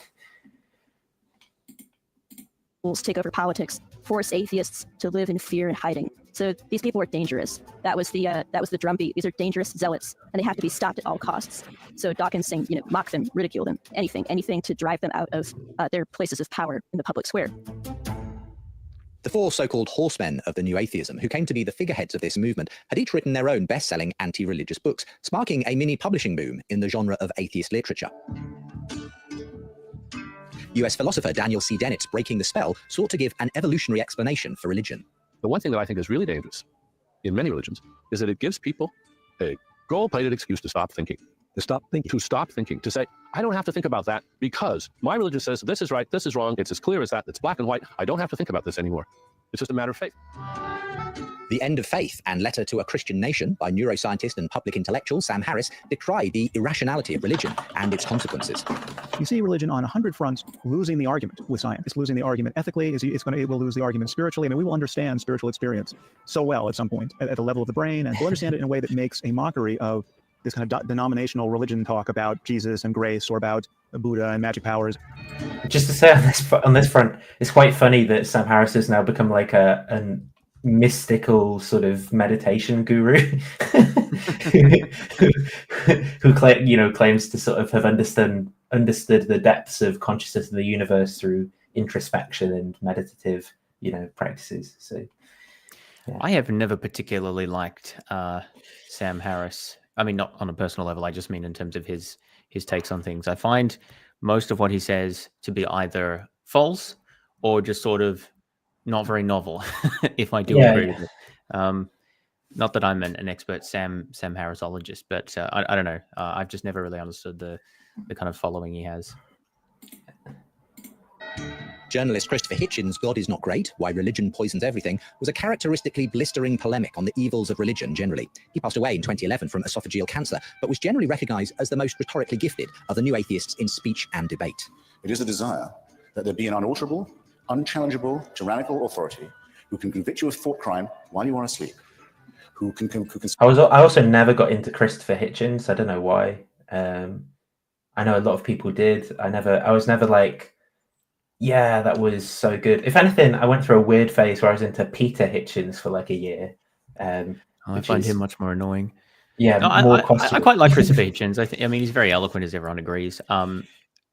S: Take over politics, force atheists to live in fear and hiding. So these people are dangerous. That was the drumbeat. These are dangerous zealots, and they have to be stopped at all costs. So Dawkins saying, mock them, ridicule them, anything to drive them out of their places of power in the public square.
C: The four so-called horsemen of the New Atheism, who came to be the figureheads of this movement, had each written their own best-selling anti-religious books, sparking a mini-publishing boom in the genre of atheist literature. US philosopher Daniel C. Dennett's Breaking the Spell sought to give an evolutionary explanation for religion.
Q: The one thing that I think is really dangerous in many religions is that it gives people a gold-plated excuse to stop thinking. To stop thinking. To say, I don't have to think about that because my religion says this is right, this is wrong, it's as clear as that, it's black and white. I don't have to think about this anymore. It's just a matter of faith.
C: The End of Faith and Letter to a Christian Nation by neuroscientist and public intellectual Sam Harris decry the irrationality of religion and its consequences.
R: You see religion on 100 fronts losing the argument with science. It's losing the argument ethically. It will lose the argument spiritually. I mean, we will understand spiritual experience so well at some point at the level of the brain, and we'll understand it in a way that makes a mockery of this kind of denominational religion talk about Jesus and grace, or about Buddha and magic powers.
A: Just to say on this front, it's quite funny that Sam Harris has now become like a mystical sort of meditation guru who claims to sort of have understood the depths of consciousness of the universe through introspection and meditative practices. So yeah.
B: I have never particularly liked Sam Harris. I mean, not on a personal level, I just mean in terms of his takes on things. I find most of what he says to be either false or just sort of not very novel, if I do agree with it. Not that I'm an expert Sam Harrisologist, but I don't know. I've just never really understood the kind of following he has.
C: Journalist Christopher Hitchens' God is Not Great, Why Religion Poisons Everything was a characteristically blistering polemic on the evils of religion generally. He passed away in 2011 from esophageal cancer, but was generally recognized as the most rhetorically gifted of the new atheists in speech and debate.
K: It is a desire that there be an unalterable, unchallengeable, tyrannical authority who can convict you of thought crime while you are asleep.
A: I also never got into Christopher Hitchens. I don't know why. I know a lot of people did. I was never like, yeah, that was so good. If anything, I went through a weird phase where I was into Peter Hitchens for like a year.
B: I find him much more annoying.
A: Yeah,
B: no, I quite like Christopher Hitchens. I mean, he's very eloquent, as everyone agrees.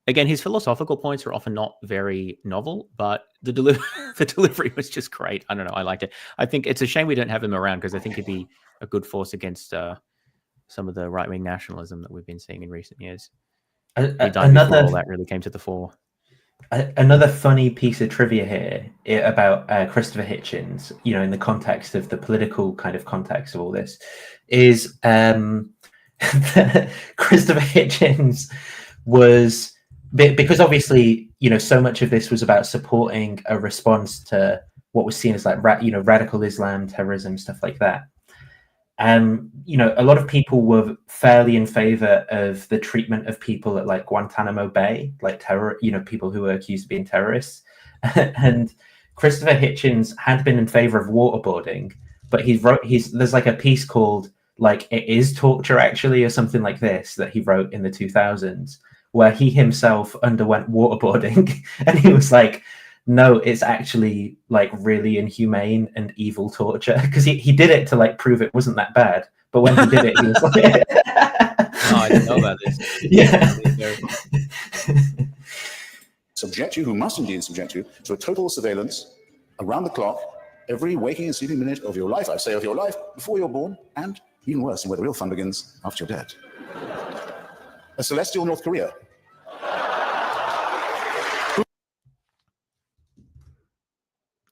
B: Again, his philosophical points are often not very novel, but the delivery was just great. I don't know. I liked it. I think it's a shame we don't have him around, because I think he'd be a good force against some of the right-wing nationalism that we've been seeing in recent years. He died before all that really came to the fore.
A: Another funny piece of trivia here about Christopher Hitchens, in the context of the political kind of context of all this, is Christopher Hitchens was, because obviously, so much of this was about supporting a response to what was seen as like, radical Islam, terrorism, stuff like that. A lot of people were fairly in favor of the treatment of people at like Guantanamo Bay, like people who were accused of being terrorists. And Christopher Hitchens had been in favor of waterboarding, but there's like a piece called like It Is Torture Actually, or something like this, that he wrote in the 2000s, where he himself underwent waterboarding. And he was like, no, it's actually like really inhumane and evil torture, because he did it to like prove it wasn't that bad. But when he did it, he was like,
B: oh, I didn't know about this.
A: Yeah.
K: Subject you, who must indeed subject you, to a total surveillance around the clock, every waking and sleeping minute of your life, I say of your life, before you're born, and even worse, and where the real fun begins, after you're dead. A celestial North Korea.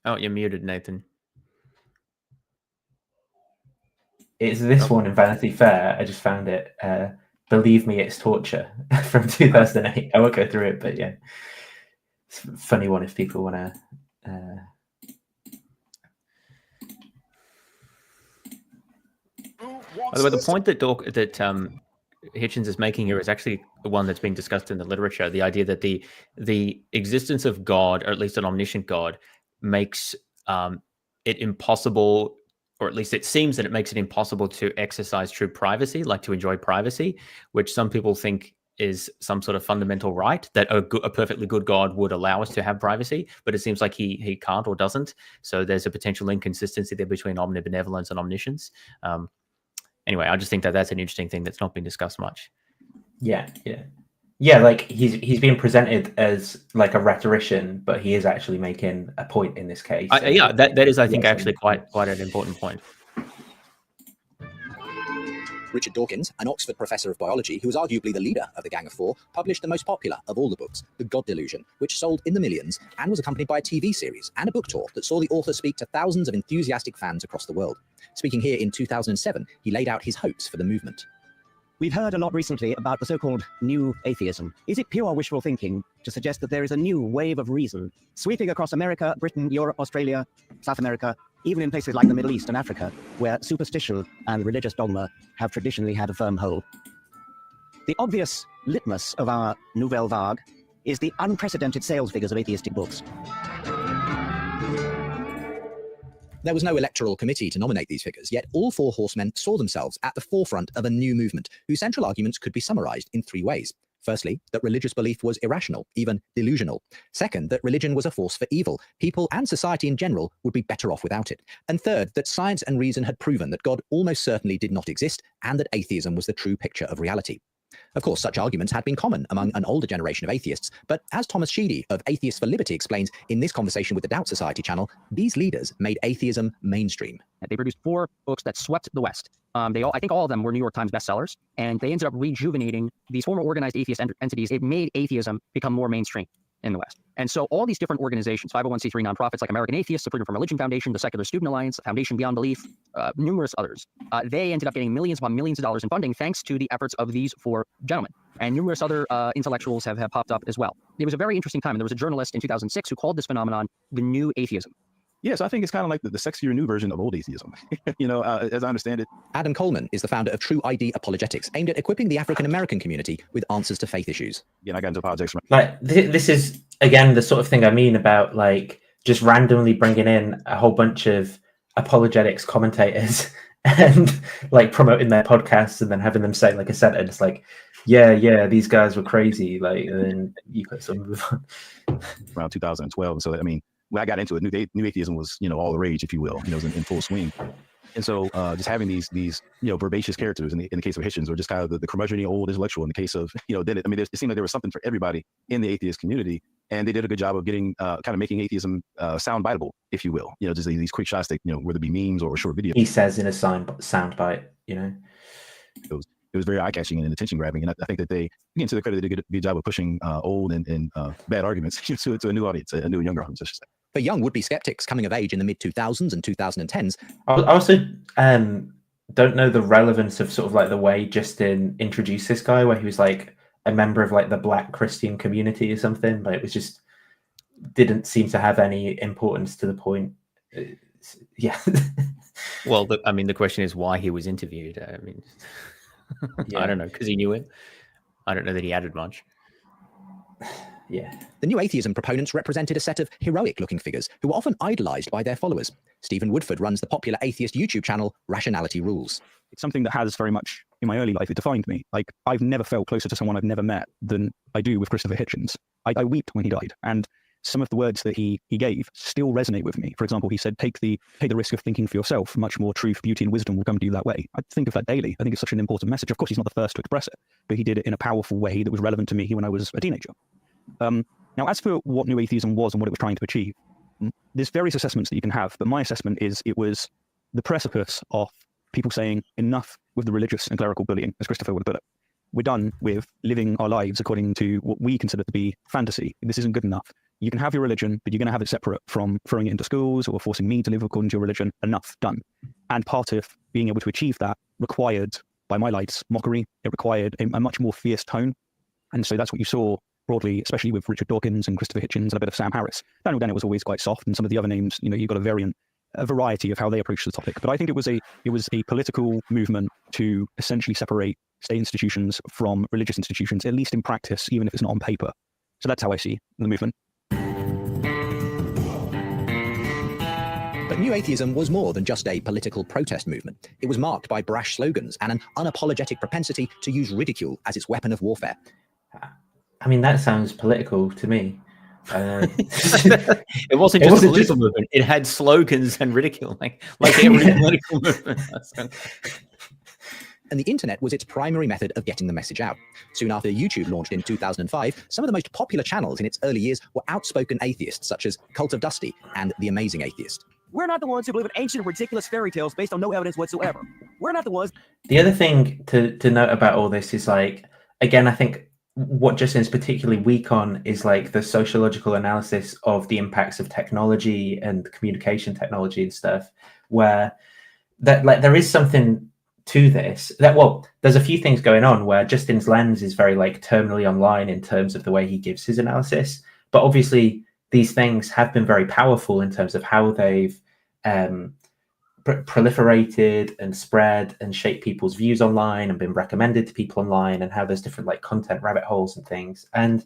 B: Oh, you're muted, Nathan.
A: It's this one in Vanity Fair. I just found it. Believe Me, It's Torture from 2008. I won't go through it, but yeah. It's a funny one if people want to...
B: By the way, the point that Hitchens is making here is actually the one that's been discussed in the literature. The idea that the existence of God, or at least an omniscient God, makes it impossible, or at least it seems that it makes it impossible to exercise true privacy, like to enjoy privacy, which some people think is some sort of fundamental right that a perfectly good God would allow us to have privacy, but it seems like he can't or doesn't. So there's a potential inconsistency there between omnibenevolence and omniscience. Anyway, I just think that that's an interesting thing that's not been discussed much.
A: Yeah. Like he's being presented as like a rhetorician, but he is actually making a point in this case.
B: Yeah, that is, I think, actually quite an important point.
C: Richard Dawkins, an Oxford professor of biology who was arguably the leader of the Gang of Four, published the most popular of all the books, The God Delusion, which sold in the millions and was accompanied by a TV series and a book tour that saw the author speak to thousands of enthusiastic fans across the world. Speaking here in 2007, he laid out his hopes for the movement.
Q: We've heard a lot recently about the so-called new atheism. Is it pure wishful thinking to suggest that there is a new wave of reason sweeping across America, Britain, Europe, Australia, South America, even in places like the Middle East and Africa, where superstition and religious dogma have traditionally had a firm hold? The obvious litmus of our nouvelle vague is the unprecedented sales figures of atheistic books.
C: There was no electoral committee to nominate these figures, yet all four horsemen saw themselves at the forefront of a new movement, whose central arguments could be summarized in three ways. Firstly, that religious belief was irrational, even delusional. Second, that religion was a force for evil. People and society in general would be better off without it. And third, that science and reason had proven that God almost certainly did not exist, and that atheism was the true picture of reality. Of course, such arguments had been common among an older generation of atheists, but as Thomas Sheedy of Atheists for Liberty explains in this conversation with the Doubt Society channel, these leaders made atheism mainstream.
Q: They produced 4 books that swept the West. I think all of them were New York Times bestsellers, and they ended up rejuvenating these former organized atheist entities. It made atheism become more mainstream in the West. And so all these different organizations, 501c3 nonprofits like American Atheists, the Freedom from Religion Foundation, the Secular Student Alliance, the Foundation Beyond Belief, numerous others, they ended up getting millions upon millions of dollars in funding thanks to the efforts of these 4 gentlemen. And numerous other intellectuals have popped up as well. It was a very interesting time. And there was a journalist in 2006 who called this phenomenon the new atheism.
H: Yes, I think it's kind of like the sexier new version of old atheism, as I understand it.
C: Adam Coleman is the founder of True ID Apologetics, aimed at equipping the African-American community with answers to faith issues.
H: Yeah, I got into apologetics.
A: Like, this is, again, the sort of thing I mean about, like, just randomly bringing in a whole bunch of apologetics commentators and, like, promoting their podcasts and then having them say, like, a sentence, like, yeah, these guys were crazy, like, and then you got some move on.
H: Around 2012, so, I mean, when I got into it, new atheism was, all the rage, if you will. It was in full swing. And so just having these herbaceous characters in the case of Hitchens, or just kind of the curmudgeon old intellectual in the case of, it seemed like there was something for everybody in the atheist community. And they did a good job of getting, kind of making atheism sound biteable, if you will. Just these quick shots that, whether it be memes or short videos.
A: He says in a sound bite,
H: It was very eye-catching and attention grabbing, and I think that they, again, to their credit, they did a good job of pushing old and bad arguments to a new audience, a new younger audience, I should say.
C: For young would-be skeptics coming of age in the mid-2000s and 2010s.
A: I also don't know the relevance of sort of like the way Justin introduced this guy, where he was like a member of like the Black Christian community or something, but it was just didn't seem to have any importance to the point. Yeah.
B: Well, the question is why he was interviewed.
A: Yeah.
B: I don't know, because he knew him. I don't know that he added much.
A: Yeah.
C: The new atheism proponents represented a set of heroic-looking figures who were often idolized by their followers. Stephen Woodford runs the popular atheist YouTube channel Rationality Rules.
H: It's something that has very much, in my early life, it defined me. Like, I've never felt closer to someone I've never met than I do with Christopher Hitchens. I wept when he died, and some of the words that he gave still resonate with me. For example, he said, take the risk of thinking for yourself. Much more truth, beauty, and wisdom will come to you that way. I think of that daily. I think it's such an important message. Of course, he's not the first to express it, but he did it in a powerful way that was relevant to me when I was a teenager. Now, as for what New Atheism was and what it was trying to achieve, there's various assessments that you can have, but my assessment is it was the precipice of people saying enough with the religious and clerical bullying, as Christopher would put it. We're done with living our lives according to what we consider to be fantasy. This isn't good enough. You can have your religion, but you're going to have it separate from throwing it into schools or forcing me to live according to your religion. Enough, done. And part of being able to achieve that required, by my lights, mockery. It required a much more fierce tone. And so that's what you saw broadly, especially with Richard Dawkins and Christopher Hitchens and a bit of Sam Harris. Daniel Dennett was always quite soft, and some of the other names, you've got a variety of how they approach the topic. But I think it was a political movement to essentially separate state institutions from religious institutions, at least in practice, even if it's not on paper. So that's how I see the movement.
C: But New Atheism was more than just a political protest movement. It was marked by brash slogans and an unapologetic propensity to use ridicule as its weapon of warfare.
A: I mean, that sounds political to me.
B: It wasn't just a political movement. It had slogans and ridicule, like every political movement.
C: And the internet was its primary method of getting the message out. Soon after YouTube launched in 2005, some of the most popular channels in its early years were outspoken atheists such as Cult of Dusty and The Amazing Atheist.
U: We're not the ones who believe in ancient, ridiculous fairy tales based on no evidence whatsoever. We're not the ones.
A: The other thing to note about all this is, like, again, I think what Justin's particularly weak on is like the sociological analysis of the impacts of technology and communication technology and stuff, where that, like, there is something to this that, well, there's a few things going on where Justin's lens is very like terminally online in terms of the way he gives his analysis, but obviously these things have been very powerful in terms of how they've proliferated and spread and shaped people's views online and been recommended to people online, and how there's different like content rabbit holes and things. And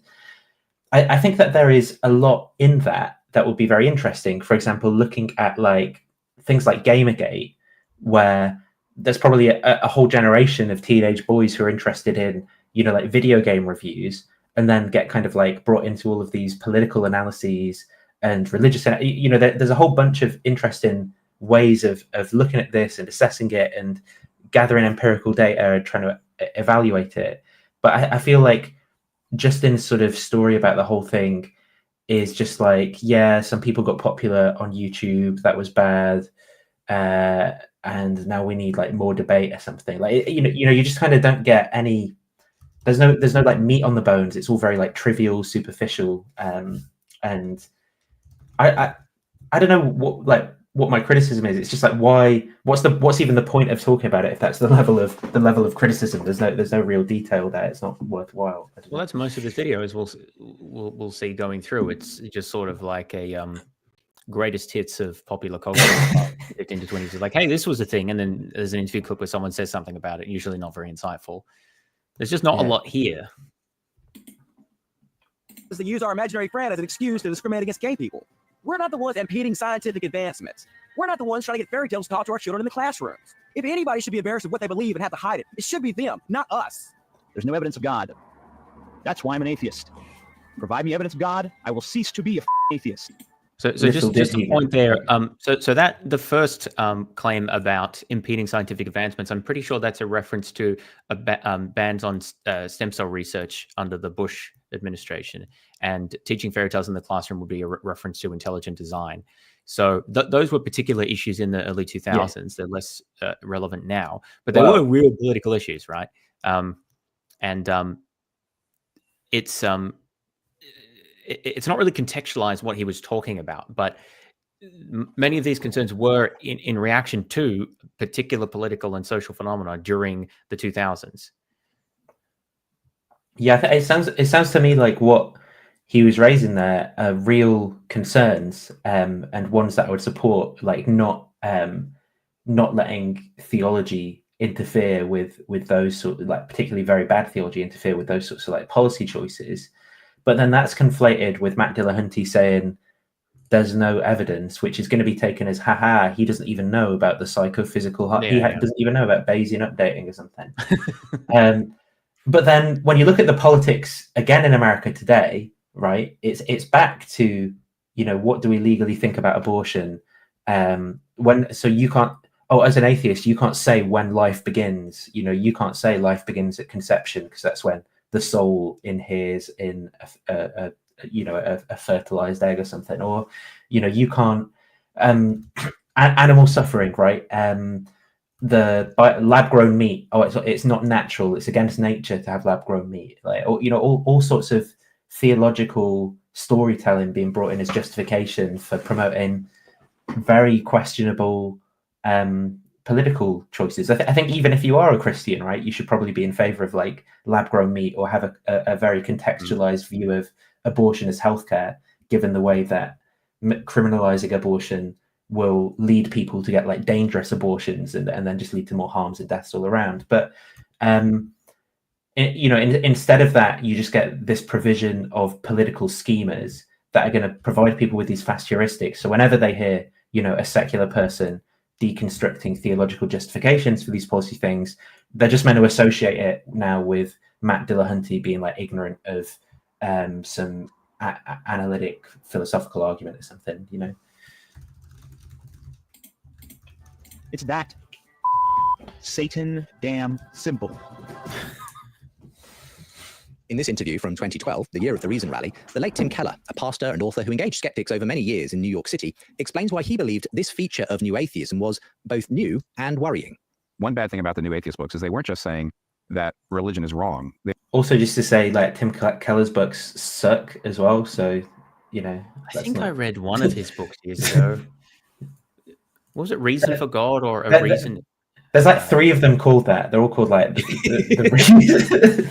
A: I think that there is a lot in that would be very interesting. For example, looking at like things like Gamergate, where there's probably a whole generation of teenage boys who are interested in, like video game reviews, and then get kind of like brought into all of these political analyses and religious, there's a whole bunch of interesting ways of looking at this and assessing it and gathering empirical data and trying to evaluate it. But I feel like Justin's sort of story about the whole thing is just like, yeah, some people got popular on YouTube, that was bad, and now we need like more debate or something. Like, you just kind of don't get any. There's no like meat on the bones. It's all very like trivial, superficial, and I don't know what my criticism is. It's just like, why? What's even the point of talking about it if that's the level of criticism? There's no real detail there. It's not worthwhile.
B: Well, that's most of his videos. We'll see going through. It's just sort of like a greatest hits of popular culture 15 to 20 years. Like, hey, this was a thing, and then there's an interview clip where someone says something about it. Usually not very insightful. There's just not a lot here.
U: Is to use our imaginary friend as an excuse to discriminate against gay people. We're not the ones impeding scientific advancements. We're not the ones trying to get fairy tales taught to our children in the classrooms. If anybody should be embarrassed of what they believe and have to hide it, it should be them, not us.
H: There's no evidence of God. That's why I'm an atheist. Provide me evidence of God, I will cease to be a atheist.
B: So just a point there. So that the first claim about impeding scientific advancements, I'm pretty sure that's a reference to a bans on stem cell research under the Bush administration, and teaching fairy tales in the classroom would be a reference to intelligent design. So those were particular issues in the early 2000s. Yeah. They're less relevant now, but they were real political issues, right? It's not really contextualized what he was talking about, but many of these concerns were in reaction to particular political and social phenomena during the 2000s.
A: Yeah, it sounds to me like what he was raising there are real concerns, and ones that I would support, like not letting theology interfere with those sort of, like, particularly very bad theology interfere with those sorts of like policy choices. but then that's conflated with Matt Dillahunty saying there's no evidence, which is going to be taken as haha, he doesn't even know about the psychophysical doesn't even know about Bayesian updating or something. But then when you look at the politics again in America today, right, it's back to, you know, what do we legally think about abortion? So you can't, as an atheist, you can't say when life begins. You know, you can't say life begins at conception, because that's when the soul inheres in a fertilized egg or something. Or, you know, you can't animal suffering, right? The lab grown meat. It's not natural. It's against nature to have lab grown meat. Like, or, you know, all sorts of theological storytelling being brought in as justification for promoting very questionable political choices. I think even if you are a Christian, right, you should probably be in favor of like lab grown meat, or have a very contextualized view of abortion as healthcare, given the way that criminalizing abortion will lead people to get like dangerous abortions and then just lead to more harms and deaths all around. But instead of that, you just get this provision of political schemas that are going to provide people with these fast heuristics. So whenever they hear, you know, a secular person deconstructing theological justifications for these policy things, they're just meant to associate it now with Matt Dillahunty being like ignorant of some analytic philosophical argument or something, you know.
E: It's that Satan damn simple.
C: In this interview from 2012, the year of the Reason Rally, the late Tim Keller, a pastor and author who engaged skeptics over many years in New York City, explains why he believed this feature of new atheism was both new and worrying.
H: One bad thing about the new atheist books is they weren't just saying that religion is wrong.
A: Also, just to say, like, Tim Keller's books suck as well. So, you know,
B: I think I read one of his books years ago. What was it, Reason for God, or a Reason?
A: There's like 3 of them called that. They're all called like the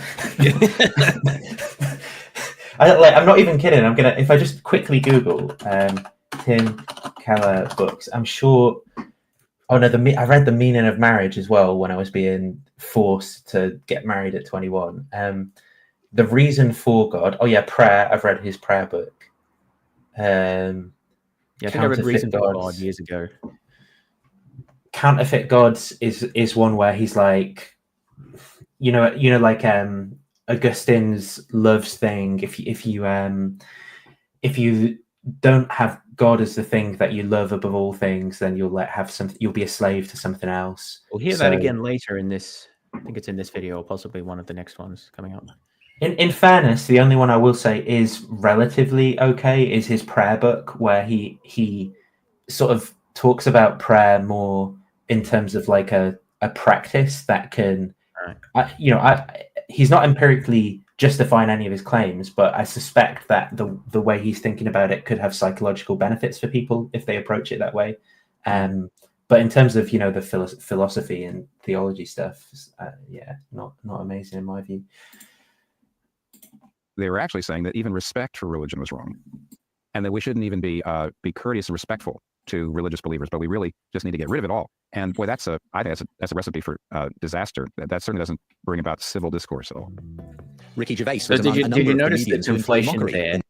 A: I'm not even kidding. I'm gonna, if I just quickly Google Tim Keller books, I'm sure. Oh no, I read The Meaning of Marriage as well when I was being forced to get married at 21. The Reason for God. Oh yeah, Prayer. I've read his prayer book.
B: Yeah, I think I read Reason for God years ago.
A: Counterfeit Gods is one where he's like, you know, like Augustine's loves thing. If you don't have God as the thing that you love above all things, then you'll be a slave to something else.
B: We'll hear that again later in this. I think it's in this video, or possibly one of the next ones coming up.
A: In fairness, the only one I will say is relatively okay is his prayer book, where he sort of talks about prayer more in terms of like a practice that can, he's not empirically justifying any of his claims, but I suspect that the way he's thinking about it could have psychological benefits for people if they approach it that way. But in terms of, you know, the philosophy and theology stuff, not amazing in my view.
H: They were actually saying that even respect for religion was wrong, and that we shouldn't even be courteous and respectful to religious believers, but we really just need to get rid of it all. And boy, I think that's a recipe for disaster. That certainly doesn't bring about civil discourse at all.
C: Ricky Gervais.
B: So did you notice the conflation there?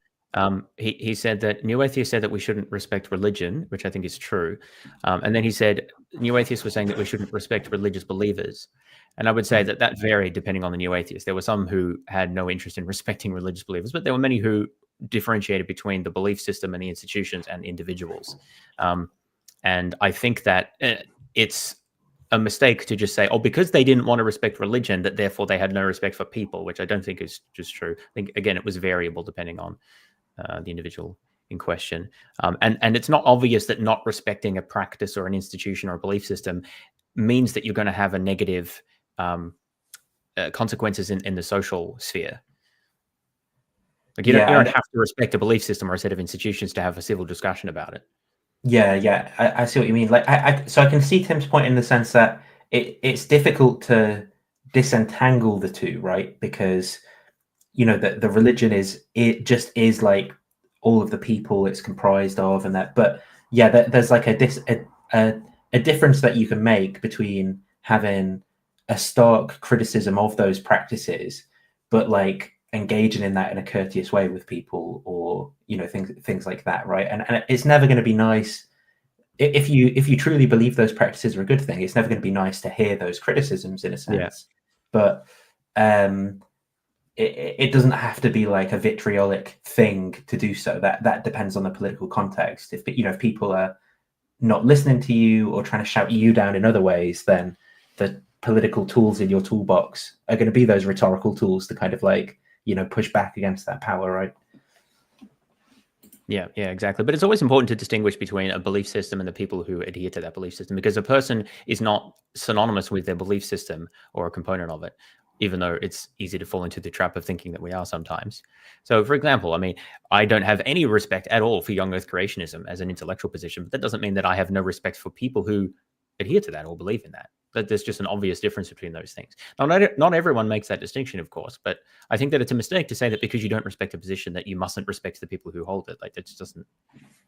B: He said that New Atheist said that we shouldn't respect religion, which I think is true. And then he said New Atheists were saying that we shouldn't respect religious believers. And I would say that varied depending on the New Atheist. There were some who had no interest in respecting religious believers, but there were many who differentiated between the belief system and the institutions and individuals. And I think that it's a mistake to just say, because they didn't want to respect religion, that therefore they had no respect for people, which I don't think is just true. I think, again, it was variable depending on the individual in question. And it's not obvious that not respecting a practice or an institution or a belief system means that you're going to have a negative consequences in the social sphere. Like you don't have to respect a belief system or a set of institutions to have a civil discussion about it.
A: Yeah, I see what you mean. Like, so I can see Tim's point in the sense that it's difficult to disentangle the two, right? Because, you know, the religion is like all of the people it's comprised of, and that. But yeah, there's like a difference that you can make between having a stark criticism of those practices, but like engaging in that in a courteous way with people, or things like that, right? And it's never going to be nice if you truly believe those practices are a good thing. It's never going to be nice to hear those criticisms, in a sense. But it doesn't have to be like a vitriolic thing to do so. That depends on the political context. If people are not listening to you or trying to shout you down in other ways, then the political tools in your toolbox are going to be those rhetorical tools to kind of like, push back against that power, right?
B: Yeah, exactly. But it's always important to distinguish between a belief system and the people who adhere to that belief system, because a person is not synonymous with their belief system or a component of it, even though it's easy to fall into the trap of thinking that we are sometimes. So, for example, I mean, I don't have any respect at all for young Earth creationism as an intellectual position, but that doesn't mean that I have no respect for people who adhere to that or believe in that. That there's just an obvious difference between those things. Now, not everyone makes that distinction, of course, but I think that it's a mistake to say that because you don't respect a position that you mustn't respect the people who hold it. Like, that just doesn't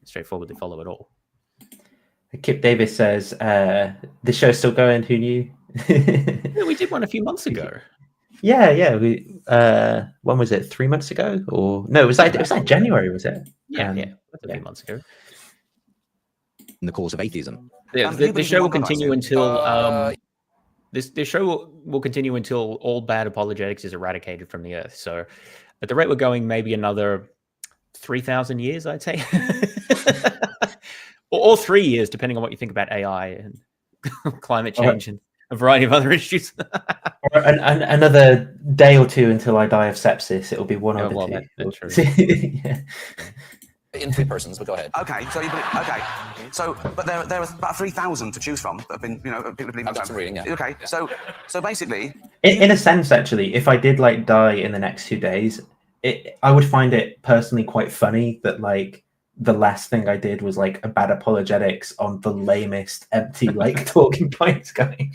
B: straightforwardly follow at all.
A: Kip Davis says, the show's still going, who knew?
B: Yeah, we did one a few months ago.
A: Yeah. We when was it? 3 months ago? Or no, it was like January, was it?
B: Yeah, that's a few months ago.
C: In the cause of atheism.
B: Yeah, the show will continue until this show will continue until all bad apologetics is eradicated from the earth. So, at the rate we're going, maybe another 3,000 years, I'd say, or 3 years, depending on what you think about AI and climate change and a variety of other issues.
A: Or another day or two until I die of sepsis. It'll be one or two.
B: That's true.
A: Yeah.
G: In 3 persons, but go ahead.
V: Okay, so but there are about 3,000 to choose from that have been, people believe.
G: I've done some reading, yeah.
V: Okay, so basically,
A: In a sense, actually, if I did like die in the next 2 days, I would find it personally quite funny that like the last thing I did was like a bad apologetics on the lamest, empty like talking points going.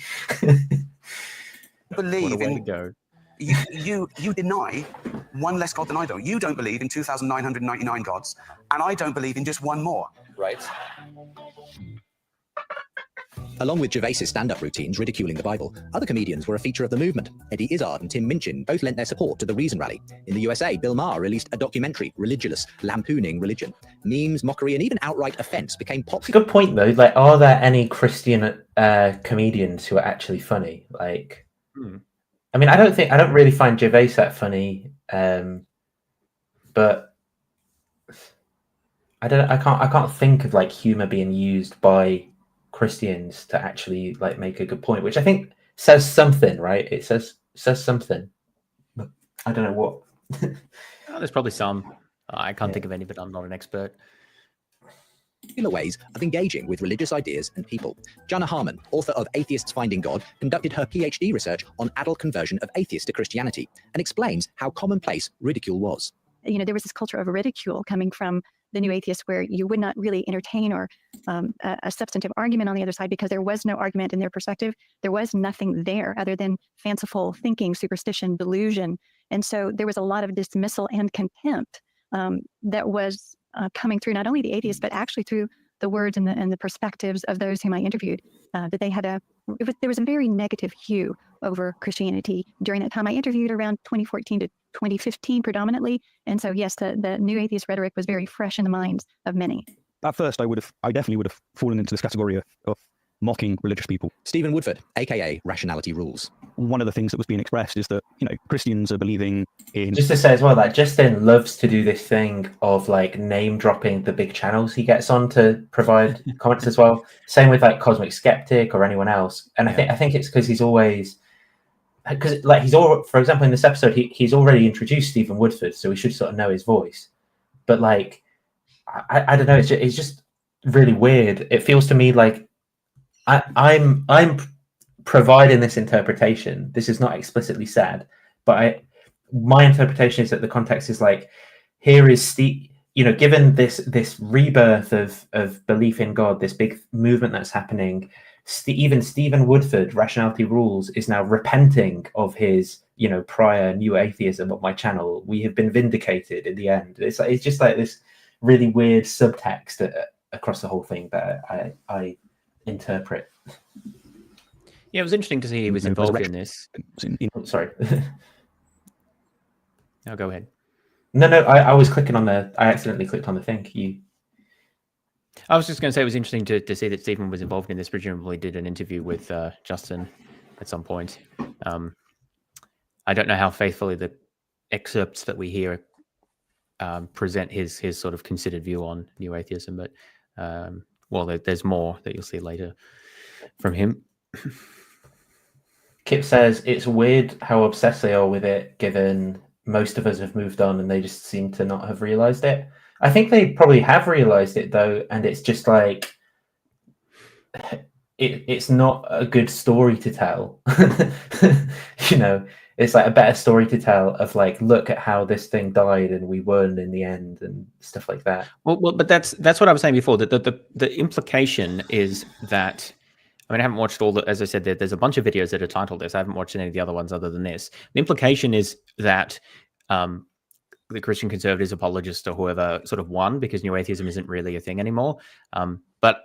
V: Believe in you deny one less God than I do. You don't believe in 2,999 gods, and I don't believe in just one more.
G: Right.
C: Along with Gervais's stand-up routines ridiculing the Bible, other comedians were a feature of the movement. Eddie Izzard and Tim Minchin both lent their support to the Reason Rally. In the USA, Bill Maher released a documentary, Religulous, lampooning religion. Memes, mockery, and even outright offense became popular.
A: It's a good point, though. Like, are there any Christian comedians who are actually funny? Like, I mean, I don't really find Gervais that funny, but I can't think of like humor being used by Christians to actually like make a good point, which I think says something, right? It says something, but I don't know what.
B: There's probably some. I can't think of any, but I'm not an expert.
C: Ways of engaging with religious ideas and people. Jana Harmon, author of Atheists Finding God, conducted her PhD research on adult conversion of atheists to Christianity and explains how commonplace ridicule was.
P: There was this culture of ridicule coming from the new atheists where you would not really entertain or a substantive argument on the other side because there was no argument in their perspective. There was nothing there other than fanciful thinking, superstition, delusion. And so there was a lot of dismissal and contempt that was coming through not only the atheists, but actually through the words and the perspectives of those whom I interviewed, that they had there was a very negative hue over Christianity during that time. I interviewed around 2014 to 2015 predominantly. And so, yes, the new atheist rhetoric was very fresh in the minds of many.
H: At first, I definitely would have fallen into this category of mocking religious people.
C: Stephen Woodford, aka Rationality Rules.
H: One of the things that was being expressed is that, Christians are believing in...
A: Just to say as well, that Justin loves to do this thing of like name dropping the big channels he gets on to provide comments as well. Same with like Cosmic Skeptic or anyone else. And I think it's because he's always... Because like for example, in this episode, he's already introduced Stephen Woodford, so we should sort of know his voice. But like, I don't know, it's just really weird. It feels to me like I'm providing this interpretation. This is not explicitly said, but my interpretation is that the context is like, here is Steve, given this rebirth of belief in God, this big movement that's happening. Even Stephen Woodford, Rationality Rules, is now repenting of his, prior new atheism on my channel. We have been vindicated in the end. It's just like this really weird subtext across the whole thing that I interpret.
B: Yeah, it was interesting to see he was involved in this.
A: Sorry.
B: No, go ahead.
A: No, I was clicking on I accidentally clicked on the thing.
B: I was just going to say it was interesting to see that Stephen was involved in this. Presumably did an interview with Justin at some point. I don't know how faithfully the excerpts that we hear present his sort of considered view on new atheism, but well, there's more that you'll see later from him.
A: Kip says it's weird how obsessed they are with it, given most of us have moved on and they just seem to not have realized it. I think they probably have realized it though, and it's just like it's not a good story to tell. You know, it's like a better story to tell of like, look at how this thing died and we won in the end and stuff like that.
B: Well, but that's what I was saying before. That the implication is that, I mean, I haven't watched all the, as I said, there's a bunch of videos that are titled this. I haven't watched any of the other ones other than this. The implication is that the Christian conservatives, apologists, or whoever sort of won because new atheism isn't really a thing anymore. But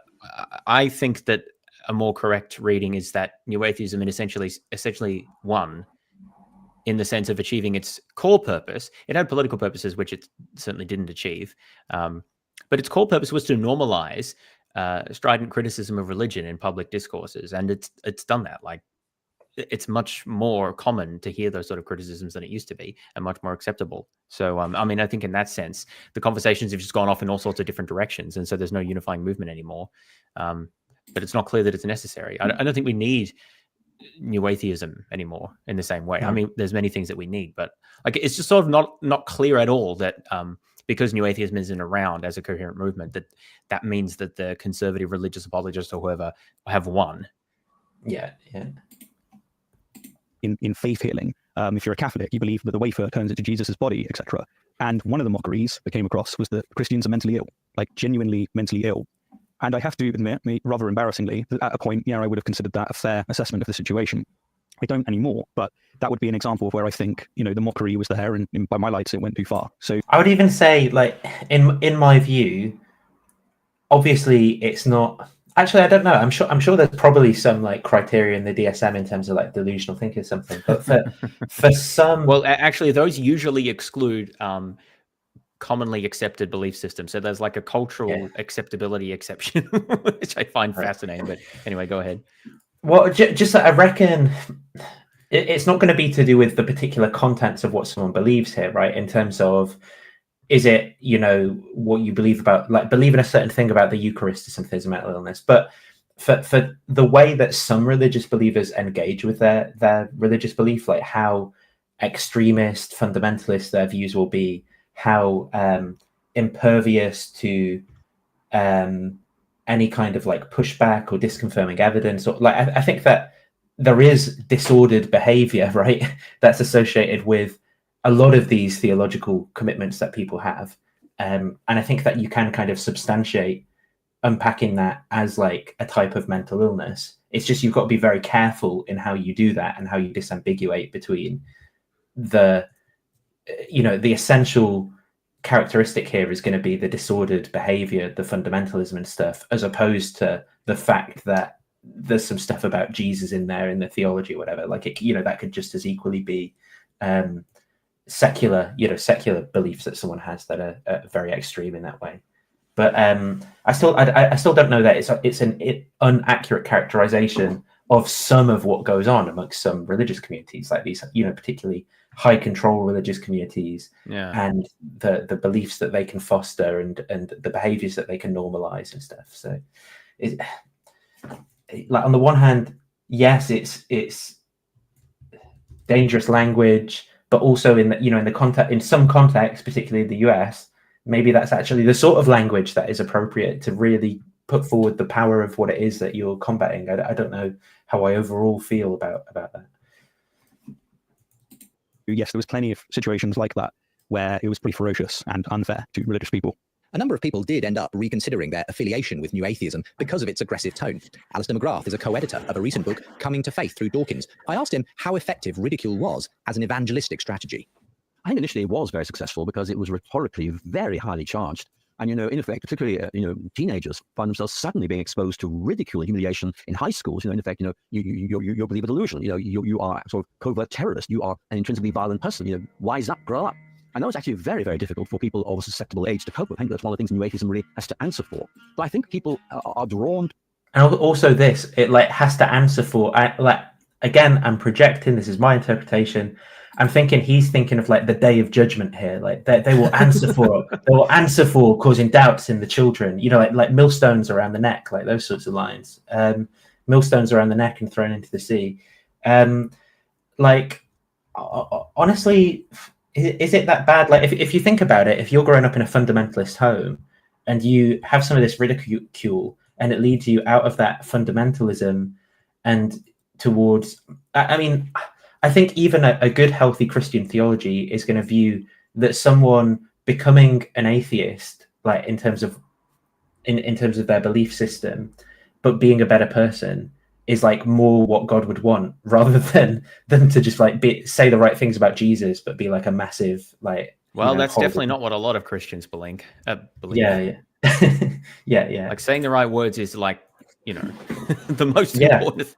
B: I think that a more correct reading is that new atheism essentially won in the sense of achieving its core purpose. It had political purposes, which it certainly didn't achieve. But its core purpose was to normalize strident criticism of religion in public discourses. And it's done that. Like, it's much more common to hear those sort of criticisms than it used to be, and much more acceptable. So, I mean, I think in that sense, the conversations have just gone off in all sorts of different directions. And so there's no unifying movement anymore. But it's not clear that it's necessary. I don't think we need new atheism anymore in the same way. I mean, there's many things that we need, but like, it's just sort of not clear at all that because new atheism isn't around as a coherent movement, that means that the conservative religious apologists or whoever have won.
A: Yeah.
E: In faith healing, if you're a Catholic, you believe that the wafer turns into Jesus' body, etc. And one of the mockeries that came across was that Christians are mentally ill, like genuinely mentally ill. And I have to admit, rather embarrassingly, that at a point, I would have considered that a fair assessment of the situation. I don't anymore, but that would be an example of where I think, the mockery was there, and by my lights, it went too far. So
A: I would even say, like, in my view, obviously it's not. Actually, I don't know. I'm sure there's probably some like criteria in the DSM in terms of like delusional thinking or something. But for some,
B: well, actually, those usually exclude commonly accepted belief systems. So there's like a cultural acceptability exception, which I find fascinating. But anyway, go ahead.
A: Well, just I reckon it's not going to be to do with the particular contents of what someone believes here, right? In terms of, is it, what you believe about, like, believing a certain thing about the Eucharist or something is a mental illness. But for the way that some religious believers engage with their religious belief, like how extremist, fundamentalist their views will be, how impervious to any kind of like pushback or disconfirming evidence, or like I think that there is disordered behavior, right, that's associated with a lot of these theological commitments that people have, and I think that you can kind of substantiate unpacking that as like a type of mental illness. It's just you've got to be very careful in how you do that and how you disambiguate between the essential characteristic here is going to be the disordered behavior, the fundamentalism and stuff, as opposed to the fact that there's some stuff about Jesus in there in the theology or whatever. Like that could just as equally be secular beliefs that someone has that are very extreme in that way. But I still don't know that it's an inaccurate characterization of some of what goes on amongst some religious communities, like these, particularly high control religious communities, and the beliefs that they can foster and the behaviors that they can normalize and stuff. So, like, on the one hand, yes, it's dangerous language, but also in some contexts, particularly in the US, maybe that's actually the sort of language that is appropriate to really put forward the power of what it is that you're combating. I don't know how I overall feel about that.
E: Yes, there was plenty of situations like that where it was pretty ferocious and unfair to religious people.
C: A number of people did end up reconsidering their affiliation with New Atheism because of its aggressive tone. Alistair McGrath is a co-editor of a recent book, Coming to Faith Through Dawkins. I asked him how effective ridicule was as an evangelistic strategy.
Q: I think initially it was very successful because it was rhetorically very highly charged. And, in effect, particularly, teenagers find themselves suddenly being exposed to ridicule and humiliation in high schools. In effect, you believe a delusion. You are sort of covert terrorist. You are an intrinsically violent person. Wise up, grow up. I know it's actually very, very difficult for people of a susceptible age to cope with. I think that's one of the things new atheism really has to answer for. But I think people are drawn.
A: And also this, it like has to answer for, again, I'm projecting, this is my interpretation. I'm thinking he's thinking of like the day of judgment here. Like they will answer for they will answer for causing doubts in the children. You know, like millstones around the neck, like those sorts of lines. Millstones around the neck and thrown into the sea. Like honestly, is it that bad? Like if you think about it, if you're growing up in a fundamentalist home and you have some of this ridicule and it leads you out of that fundamentalism and towards, I mean, I think even a good, healthy Christian theology is going to view that someone becoming an atheist, like in terms of their belief system, but being a better person is like more what God would want, rather than them to just like say the right things about Jesus, but be like a massive like.
B: Well, that's definitely not what a lot of Christians believe.
A: Yeah. Yeah.
B: Like saying the right words is like, you know, the most important.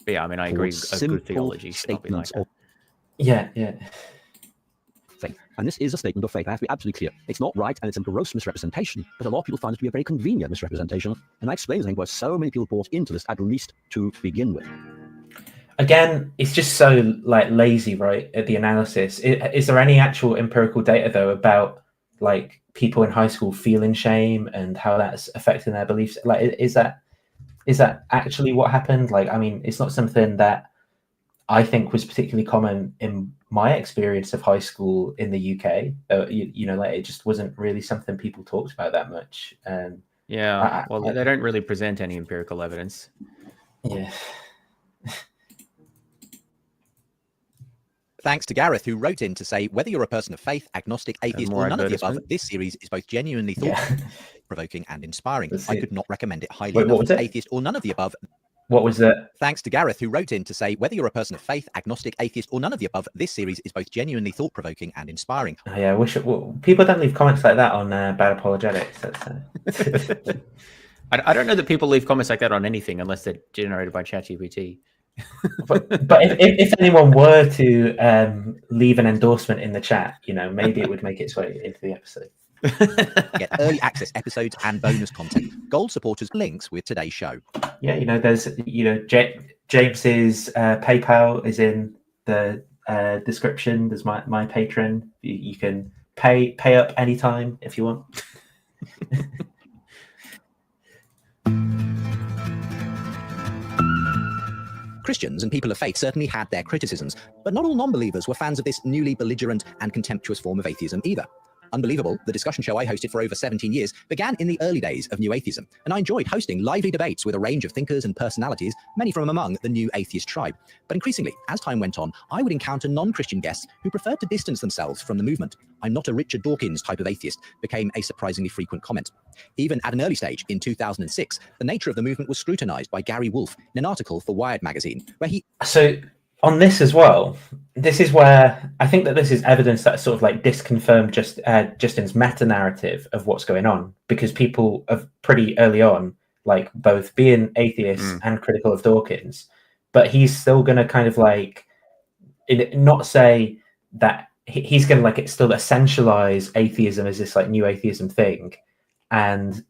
B: But yeah, I mean, I agree. A good theology should not be like that.
A: Yeah.
Q: Faith. And this is a statement of faith. I have to be absolutely clear. It's not right, and it's a gross misrepresentation, but a lot of people find it to be a very convenient misrepresentation. And that explains, I think, why so many people bought into this, at least to begin with.
A: Again, it's just so like lazy, right? At the analysis, is there any actual empirical data though about like people in high school feeling shame and how that's affecting their beliefs? Like, is that actually what happened? Like, I mean, it's not something that I think was particularly common in my experience of high school in the UK. You know, like it just wasn't really something people talked about that much.
B: Yeah, they don't really present any empirical evidence.
A: Yeah.
C: Thanks to Gareth, who wrote in to say, whether you're a person of faith, agnostic, atheist, or none of the above, this series is both genuinely thought-provoking and inspiring. I could not recommend it highly enough.
A: What was it?
C: Atheist or none of the above.
A: What was that?
C: Thanks to Gareth, who wrote in to say, whether you're a person of faith, agnostic, atheist, or none of the above, this series is both genuinely thought-provoking and inspiring.
A: Oh, yeah, people don't leave comments like that on Bad Apologetics.
B: I don't know that people leave comments like that on anything unless they're generated by ChatGPT.
A: but if anyone were to leave an endorsement in the chat, you know, maybe it would make its way into the episode.
C: Get early access episodes and bonus content. Gold supporters links with today's show.
A: Yeah, you know, there's, you know, James's PayPal is in the description. There's my Patreon. You can pay up anytime if you want.
C: Christians and people of faith certainly had their criticisms, but not all non-believers were fans of this newly belligerent and contemptuous form of atheism either. Unbelievable, the discussion show I hosted for over 17 years, began in the early days of New Atheism, and I enjoyed hosting lively debates with a range of thinkers and personalities, many from among the New Atheist tribe. But increasingly, as time went on, I would encounter non-Christian guests who preferred to distance themselves from the movement. "I'm not a Richard Dawkins type of atheist" became a surprisingly frequent comment. Even at an early stage, in 2006, the nature of the movement was scrutinized by Gary Wolfe in an article for Wired magazine, where he...
A: So on this as well, this is where I think that this is evidence that sort of like disconfirmed Justin's meta-narrative of what's going on, because people have pretty early on, like both being atheists and critical of Dawkins, but he's still going to kind of like not say that he's going to like still essentialize atheism as this like new atheism thing and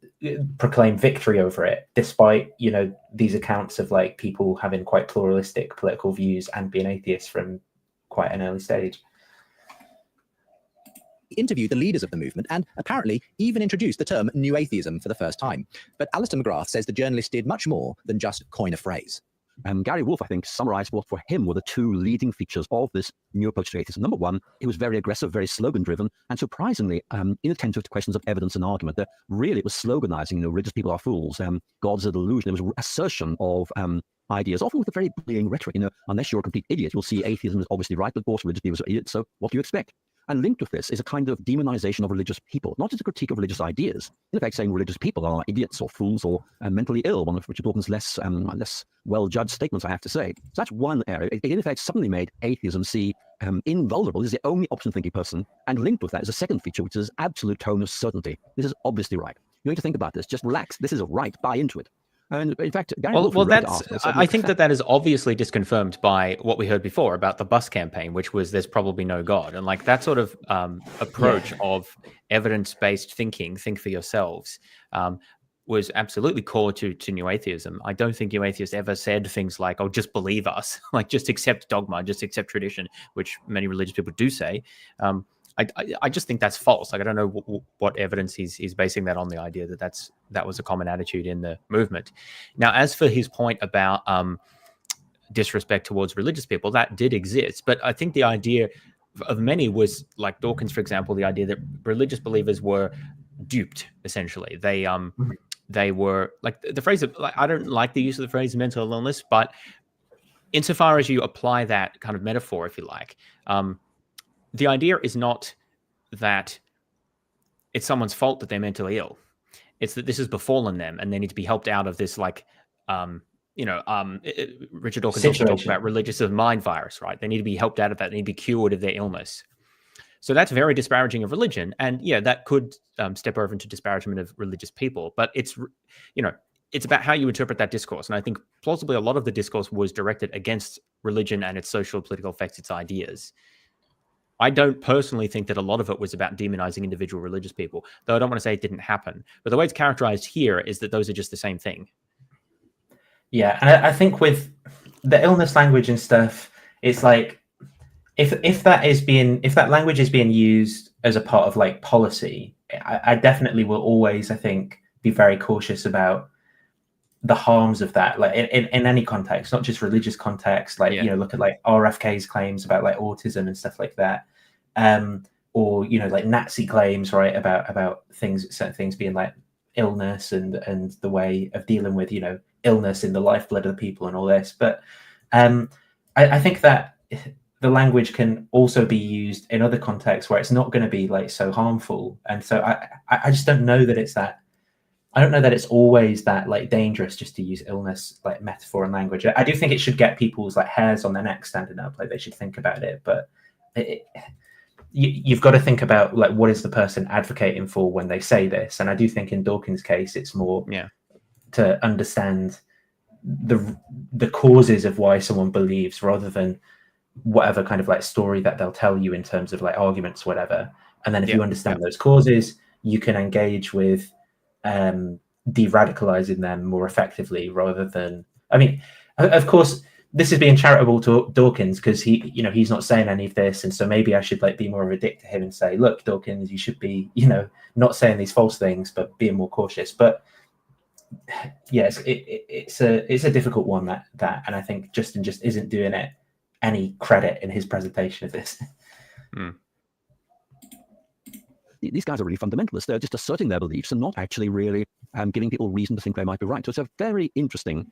A: proclaim victory over it, despite, you know, these accounts of like people having quite pluralistic political views and being atheists from quite an early stage.
C: He interviewed the leaders of the movement and apparently even introduced the term New Atheism for the first time. But Alistair McGrath says the journalist did much more than just coin a phrase.
Q: Gary Wolfe, I think, summarized what for him were the two leading features of this new approach to atheism. Number one, it was very aggressive, very slogan-driven, and surprisingly inattentive to questions of evidence and argument. That really it was sloganizing, you know, religious people are fools, God's a delusion. It was assertion of ideas, often with a very bullying rhetoric. You know, unless you're a complete idiot, you'll see atheism is obviously right, but of course religious people are idiots, so what do you expect? And linked with this is a kind of demonization of religious people, not just a critique of religious ideas. In effect, saying religious people are idiots or fools or mentally ill, one of Richard Dawkins' less well-judged statements, I have to say. So that's one area. It in effect suddenly made atheism see invulnerable. This is the only option-thinking person. And linked with that is a second feature, which is absolute tone of certainty. This is obviously right. You need to think about this. Just relax. This is right. Buy into it. And in fact, Gary
B: well,
Q: Wolfman wrote
B: that's.
Q: after and said,
B: I
Q: "Look,
B: think that is obviously disconfirmed by what we heard before about the bus campaign, which was there's probably no God, and like that sort of approach of evidence-based thinking, think for yourselves, was absolutely core to New Atheism. I don't think New Atheists ever said things like, "Oh, just believe us," like just accept dogma, just accept tradition, which many religious people do say. I just think that's false. Like I don't know what evidence he's basing that on, the idea that that was a common attitude in the movement. Now, as for his point about disrespect towards religious people, that did exist, but I think the idea of many was, like Dawkins, for example, the idea that religious believers were duped. Essentially, they were like the phrase. Like, I don't like the use of the phrase mental illness, but insofar as you apply that kind of metaphor, if you like. The idea is not that it's someone's fault that they're mentally ill. It's that this has befallen them and they need to be helped out of this, like, Richard Dawkins also talks about religious of mind virus, right? They need to be helped out of that. They need to be cured of their illness. So that's very disparaging of religion. And yeah, that could step over into disparagement of religious people. But it's about how you interpret that discourse. And I think plausibly a lot of the discourse was directed against religion and its social, political effects, its ideas. I don't personally think that a lot of it was about demonizing individual religious people, though I don't want to say it didn't happen. But the way it's characterized here is that those are just the same thing.
A: Yeah, and I think with the illness language and stuff, it's like if that language is being used as a part of like policy, I definitely will always, I think, be very cautious about the harms of that, like in any context, not just religious context. Like look at like RFK's claims about like autism and stuff like that, or like Nazi claims, right, about certain things being like illness and the way of dealing with illness in the lifeblood of the people and all this. But I think that the language can also be used in other contexts where it's not going to be like so harmful, and so I just don't know that it's that. I don't know that it's always that like dangerous just to use illness like metaphor and language. I do think it should get people's like hairs on their neck standing up, like they should think about it. But you've got to think about like what is the person advocating for when they say this. And I do think in Dawkins' case, it's more to understand the causes of why someone believes rather than whatever kind of like story that they'll tell you in terms of like arguments, whatever. And then if you understand those causes, you can engage with de-radicalizing them more effectively rather than, I mean, of course this is being charitable to Dawkins because he's not saying any of this, and so maybe I should like be more of a dick to him and say, look, Dawkins, you should be not saying these false things but being more cautious. But yes, it's a difficult one that and I think Justin just isn't doing it any credit in his presentation of this.
Q: These guys are really fundamentalists. They're just asserting their beliefs and not actually really giving people reason to think they might be right. So it's a very interesting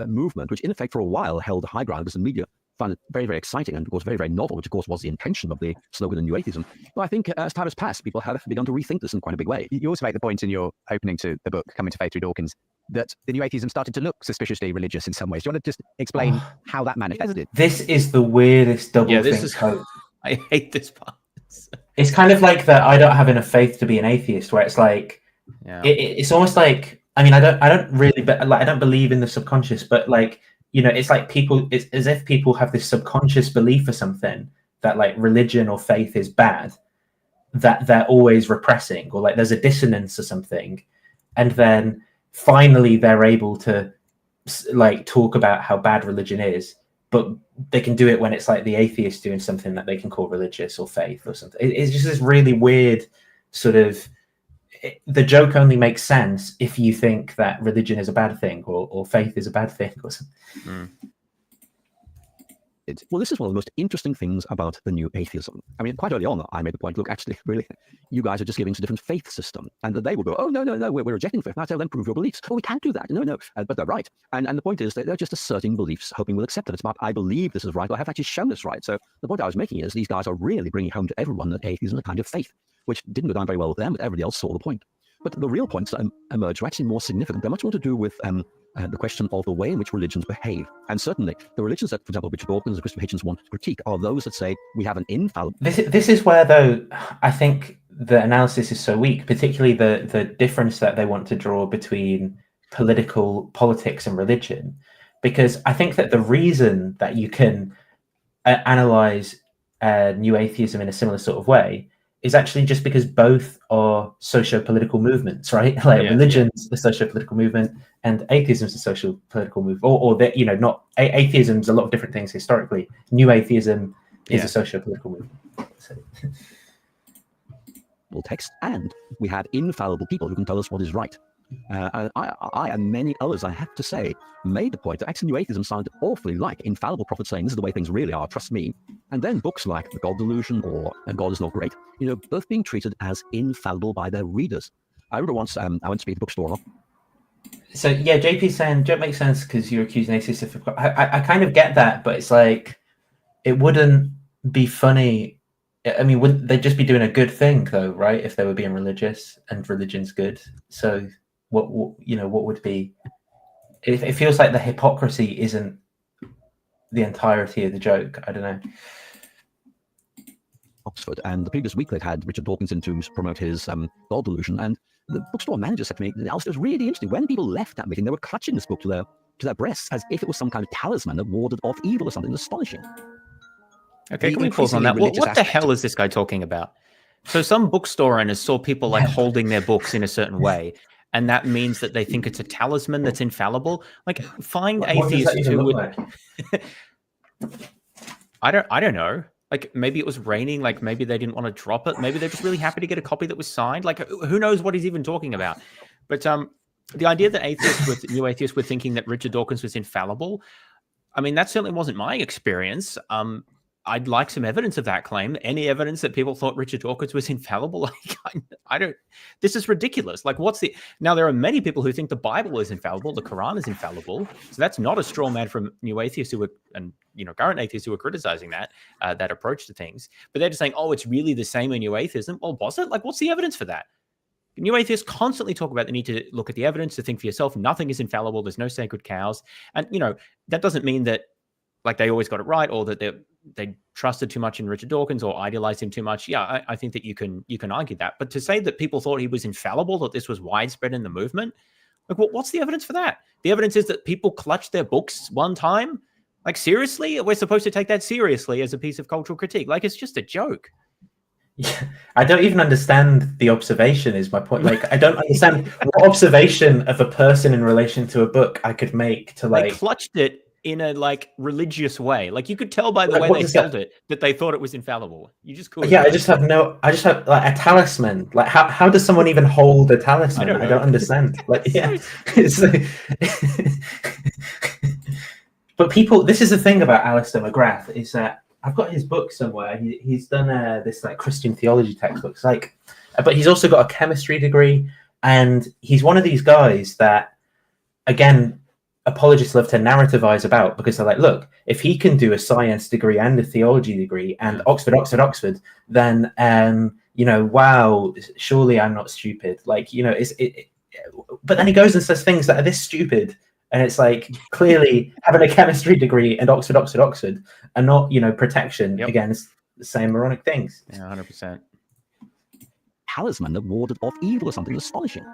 Q: movement, which in effect for a while held high ground because the media found it very, very exciting and of course very, very novel, which of course was the intention of the slogan in New Atheism. But I think as time has passed, people have begun to rethink this in quite a big way.
I: You also make the point in your opening to the book, Coming to Faith through Dawkins, that the New Atheism started to look suspiciously religious in some ways. Do you want to just explain how that manifested?
A: This is the weirdest double
B: think
A: code.
B: I hate this part.
A: It's kind of like that I don't have enough faith to be an atheist, where it's like it's almost like, I mean, I don't really, but like I don't believe in the subconscious, but like it's like it's as if people have this subconscious belief or something that like religion or faith is bad, that they're always repressing, or like there's a dissonance or something, and then finally they're able to like talk about how bad religion is. But they can do it when it's like the atheist doing something that they can call religious or faith or something. It's just this really weird sort of, the joke only makes sense if you think that religion is a bad thing or faith is a bad thing or something.
Q: Well, this is one of the most interesting things about the New Atheism. I mean, quite early on, I made the point, look, actually, really, you guys are just giving us a different faith system. And they will go, oh, no, we're rejecting faith. And I tell them, prove your beliefs. Oh, we can't do that. No. But they're right. And the point is that they're just asserting beliefs, hoping we'll accept it. It's about, I believe this is right, or I have actually shown this right. So the point I was making is these guys are really bringing home to everyone that atheism is a kind of faith, which didn't go down very well with them, but everybody else saw the point. But the real points that emerge are actually more significant. They're much more to do with the question of the way in which religions behave. And certainly, the religions that, for example, Richard Dawkins and Christopher Hitchens want to critique are those that say we have an infallible...
A: This is where, though, I think the analysis is so weak, particularly the difference that they want to draw between politics and religion, because I think that the reason that you can analyze new atheism in a similar sort of way is actually just because both are socio-political movements, right? Like religion's a socio-political movement and atheism's a socio-political movement, or that, not atheism's a lot of different things historically. New atheism is a socio-political movement. So.
Q: Text, and we have infallible people who can tell us what is right. I and many others, I have to say, made the point that actually new atheism sounded awfully like infallible prophets saying this is the way things really are, trust me. And then books like The God Delusion or God is Not Great, both being treated as infallible by their readers. I remember once I went to be at the bookstore.
A: So yeah, JP's saying, don't make sense because you're accusing atheists of... I kind of get that, but it's like, it wouldn't be funny. I mean, wouldn't they just be doing a good thing though, right? If they were being religious and religion's good. So what would be... It feels like the hypocrisy isn't the entirety of the joke. I don't know.
Q: Oxford, and the previous week they'd had Richard Dawkins in to promote his God Delusion, and the bookstore manager said to me, Alistair, it was really interesting. When people left that meeting, they were clutching this book to their breasts as if it was some kind of talisman that warded off evil or something astonishing.
B: Okay, can we pause on that? What the hell is this guy talking about? So some bookstore owners saw people like holding their books in a certain way, and that means that they think it's a talisman that's infallible. Like, find atheists who would... I don't know. Like, maybe it was raining. Like, maybe they didn't want to drop it. Maybe they're just really happy to get a copy that was signed. Like, who knows what he's even talking about? But the idea that new atheists were thinking that Richard Dawkins was infallible, I mean, that certainly wasn't my experience. I'd like some evidence of that claim. Any evidence that people thought Richard Dawkins was infallible? Like, I don't. This is ridiculous. Like, now? There are many people who think the Bible is infallible, the Quran is infallible. So that's not a straw man from new atheists current atheists who are criticizing that approach to things. But they're just saying, oh, it's really the same in new atheism. Well, was it? Like, what's the evidence for that? New atheists constantly talk about the need to look at the evidence, to think for yourself. Nothing is infallible. There's no sacred cows, and that doesn't mean that like they always got it right, or that they trusted too much in Richard Dawkins or idealized him too much. Yeah, I think that you can argue that. But to say that people thought he was infallible, that this was widespread in the movement, like what's the evidence for that? The evidence is that people clutched their books one time. Like, seriously? We're supposed to take that seriously as a piece of cultural critique? Like, it's just a joke.
A: Yeah, I don't even understand the observation is my point. Like, I don't understand what observation of a person in relation to a book I could make to like...
B: They clutched it in a like religious way. Like, you could tell by the way they held it that they thought it was infallible. You just couldn't.
A: Yeah, I just have like a talisman. Like, how does someone even hold a talisman? I don't understand. Like, yeah. It's like... But people, this is the thing about Alistair McGrath, is that I've got his book somewhere. He's done this like Christian theology textbooks, like, but he's also got a chemistry degree, and he's one of these guys that, again, apologists love to narrativize about, because they're like, look, if he can do a science degree and a theology degree and Oxford, then wow, surely I'm not stupid. Like, but then he goes and says things that are this stupid. And it's like, clearly having a chemistry degree and Oxford are not, protection against the same moronic things.
B: Yeah, 100%.
Q: Talisman that warded off evil or something astonishing.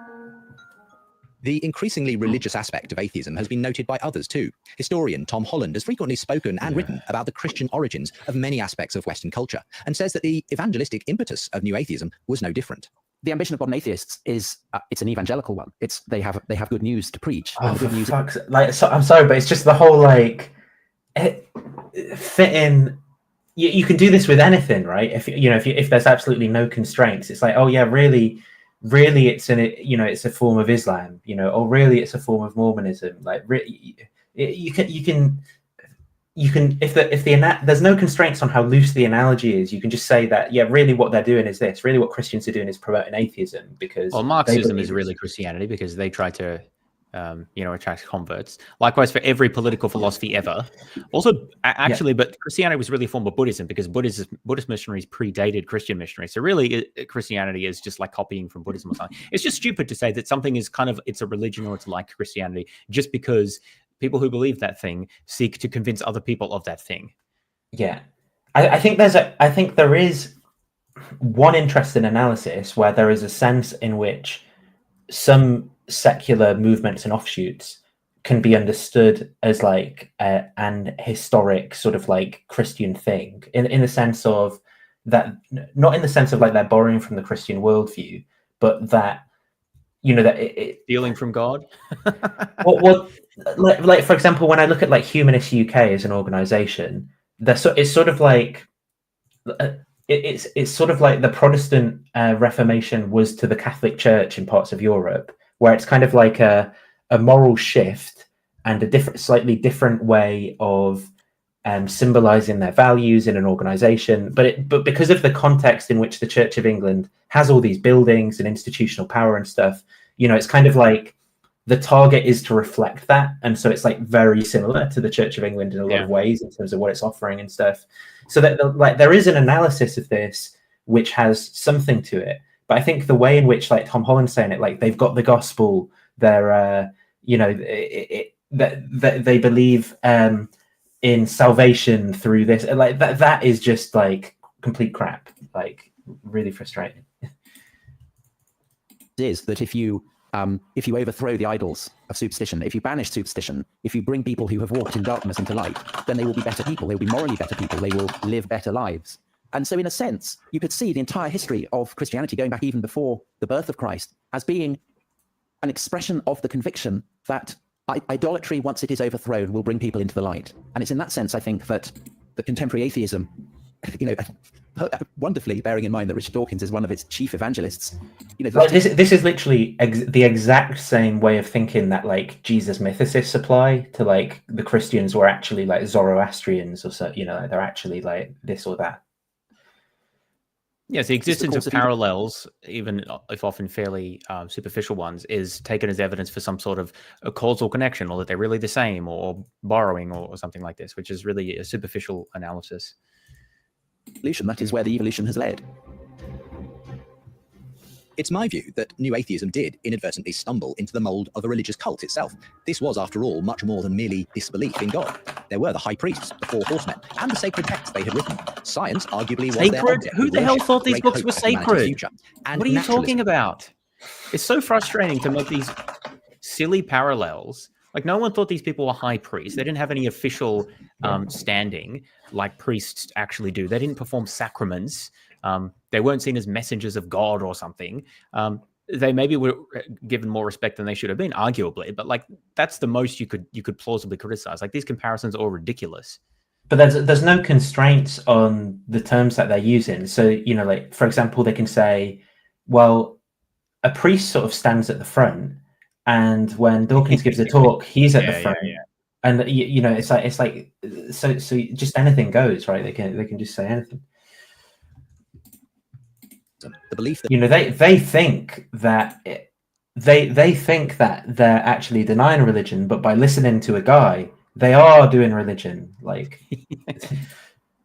C: The increasingly religious aspect of atheism has been noted by others too. Historian Tom Holland has frequently spoken and written about the Christian origins of many aspects of Western culture, and says that the evangelistic impetus of new atheism was no different.
I: The ambition of modern atheists is it's an evangelical one. It's they have good news to preach.
A: Oh,
I: good news.
A: I'm sorry, but it's just the whole like fit in. You can do this with anything, right? If there's absolutely no constraints, it's like, oh yeah, really, it's it's a form of Islam, or really it's a form of Mormonism. Like, you can if there's no constraints on how loose the analogy is, you can just say that, yeah, really what they're doing is this. Really what Christians are doing is promoting atheism, because
B: Marxism is really Christianity, because they try to attract converts. Likewise for every political philosophy ever. Also, actually, but Christianity was really a form of Buddhism, because Buddhist missionaries predated Christian missionaries. So really, Christianity is just like copying from Buddhism or something. It's just stupid to say that something is it's a religion or it's like Christianity just because people who believe that thing seek to convince other people of that thing.
A: Yeah, I think there is one interesting analysis where there is a sense in which some secular movements and offshoots can be understood as like an historic sort of like Christian thing, in the sense of that, not in the sense of like they're borrowing from the Christian worldview, but that, you know, that
B: stealing from God.
A: Well, like for example, when I look at like Humanist UK as an organization, it's sort of like it's sort of like the Protestant Reformation was to the Catholic Church in parts of Europe, where it's kind of like a moral shift and a slightly different way of symbolizing their values in an organization. But because of the context in which the Church of England has all these buildings and institutional power and stuff, you know, it's kind of like the target is to reflect that. And so it's like very similar to the Church of England in a lot of ways in terms of what it's offering and stuff. So that like there is an analysis of this which has something to it. But I think the way in which like Tom Holland's saying it, like they've got the gospel, they're you know, that they believe in salvation through this, like that is just like complete crap, like really frustrating.
Q: Is that if you overthrow the idols of superstition, if you banish superstition, if you bring people who have walked in darkness into light, then they will be better people. They will be morally better people. They will live better lives. And so in a sense, you could see the entire history of Christianity going back even before the birth of Christ as being an expression of the conviction that idolatry, once it is overthrown, will bring people into the light. And it's in that sense, I think, that the contemporary atheism, you know, wonderfully bearing in mind that Richard Dawkins is one of its chief evangelists. You know,
A: like this is literally the exact same way of thinking that like Jesus mythicists apply to like the Christians were actually like Zoroastrians or so, you know, they're actually like this or that.
B: Yes, the existence of parallels, even if often fairly superficial ones, is taken as evidence for some sort of a causal connection, or that they're really the same, or borrowing, or something like this, which is really a superficial analysis.
C: Evolution, that is where the evolution has led. It's my view that New Atheism did inadvertently stumble into the mold of a religious cult itself. This was, after all, much more than merely disbelief in God. There were the high priests, the four horsemen, and the sacred texts they had written. Science arguably was their object.
B: Who the hell thought these books were sacred?
C: And
B: what are you talking about? It's so frustrating to make these silly parallels. Like, no one thought these people were high priests. They didn't have any official standing like priests actually do. They didn't perform sacraments. They weren't seen as messengers of God or something. They maybe were given more respect than they should have been, arguably. But like, that's the most you could plausibly criticize. Like, these comparisons are all ridiculous.
A: But there's no constraints on the terms that they're using. So, you know, like for example, they can say, well, a priest sort of stands at the front, and when Dawkins gives a talk, he's at the front. And you know, it's like so just anything goes, right? They can just say anything.
C: The belief that,
A: you know, they think that they think that they're actually denying religion, but by listening to a guy, they are doing religion. Like,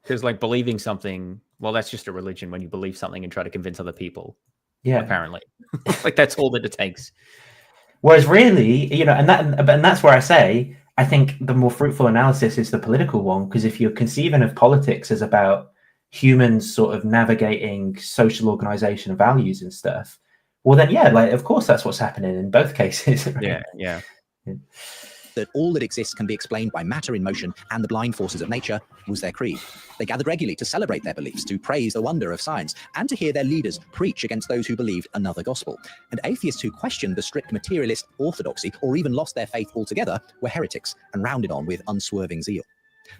B: because like believing something, well, that's just a religion when you believe something and try to convince other people.
A: Yeah,
B: apparently, like that's all that it takes.
A: Whereas really, you know, and that's where I say I think the more fruitful analysis is the political one, because if you're conceiving of politics as about humans sort of navigating social organization values and stuff, well then yeah, like of course that's what's happening in both cases. Right?
B: Yeah.
C: That all that exists can be explained by matter in motion and the blind forces of nature was their creed. They gathered regularly to celebrate their beliefs, to praise the wonder of science, and to hear their leaders preach against those who believed another gospel. And atheists who questioned the strict materialist orthodoxy or even lost their faith altogether were heretics and rounded on with unswerving zeal.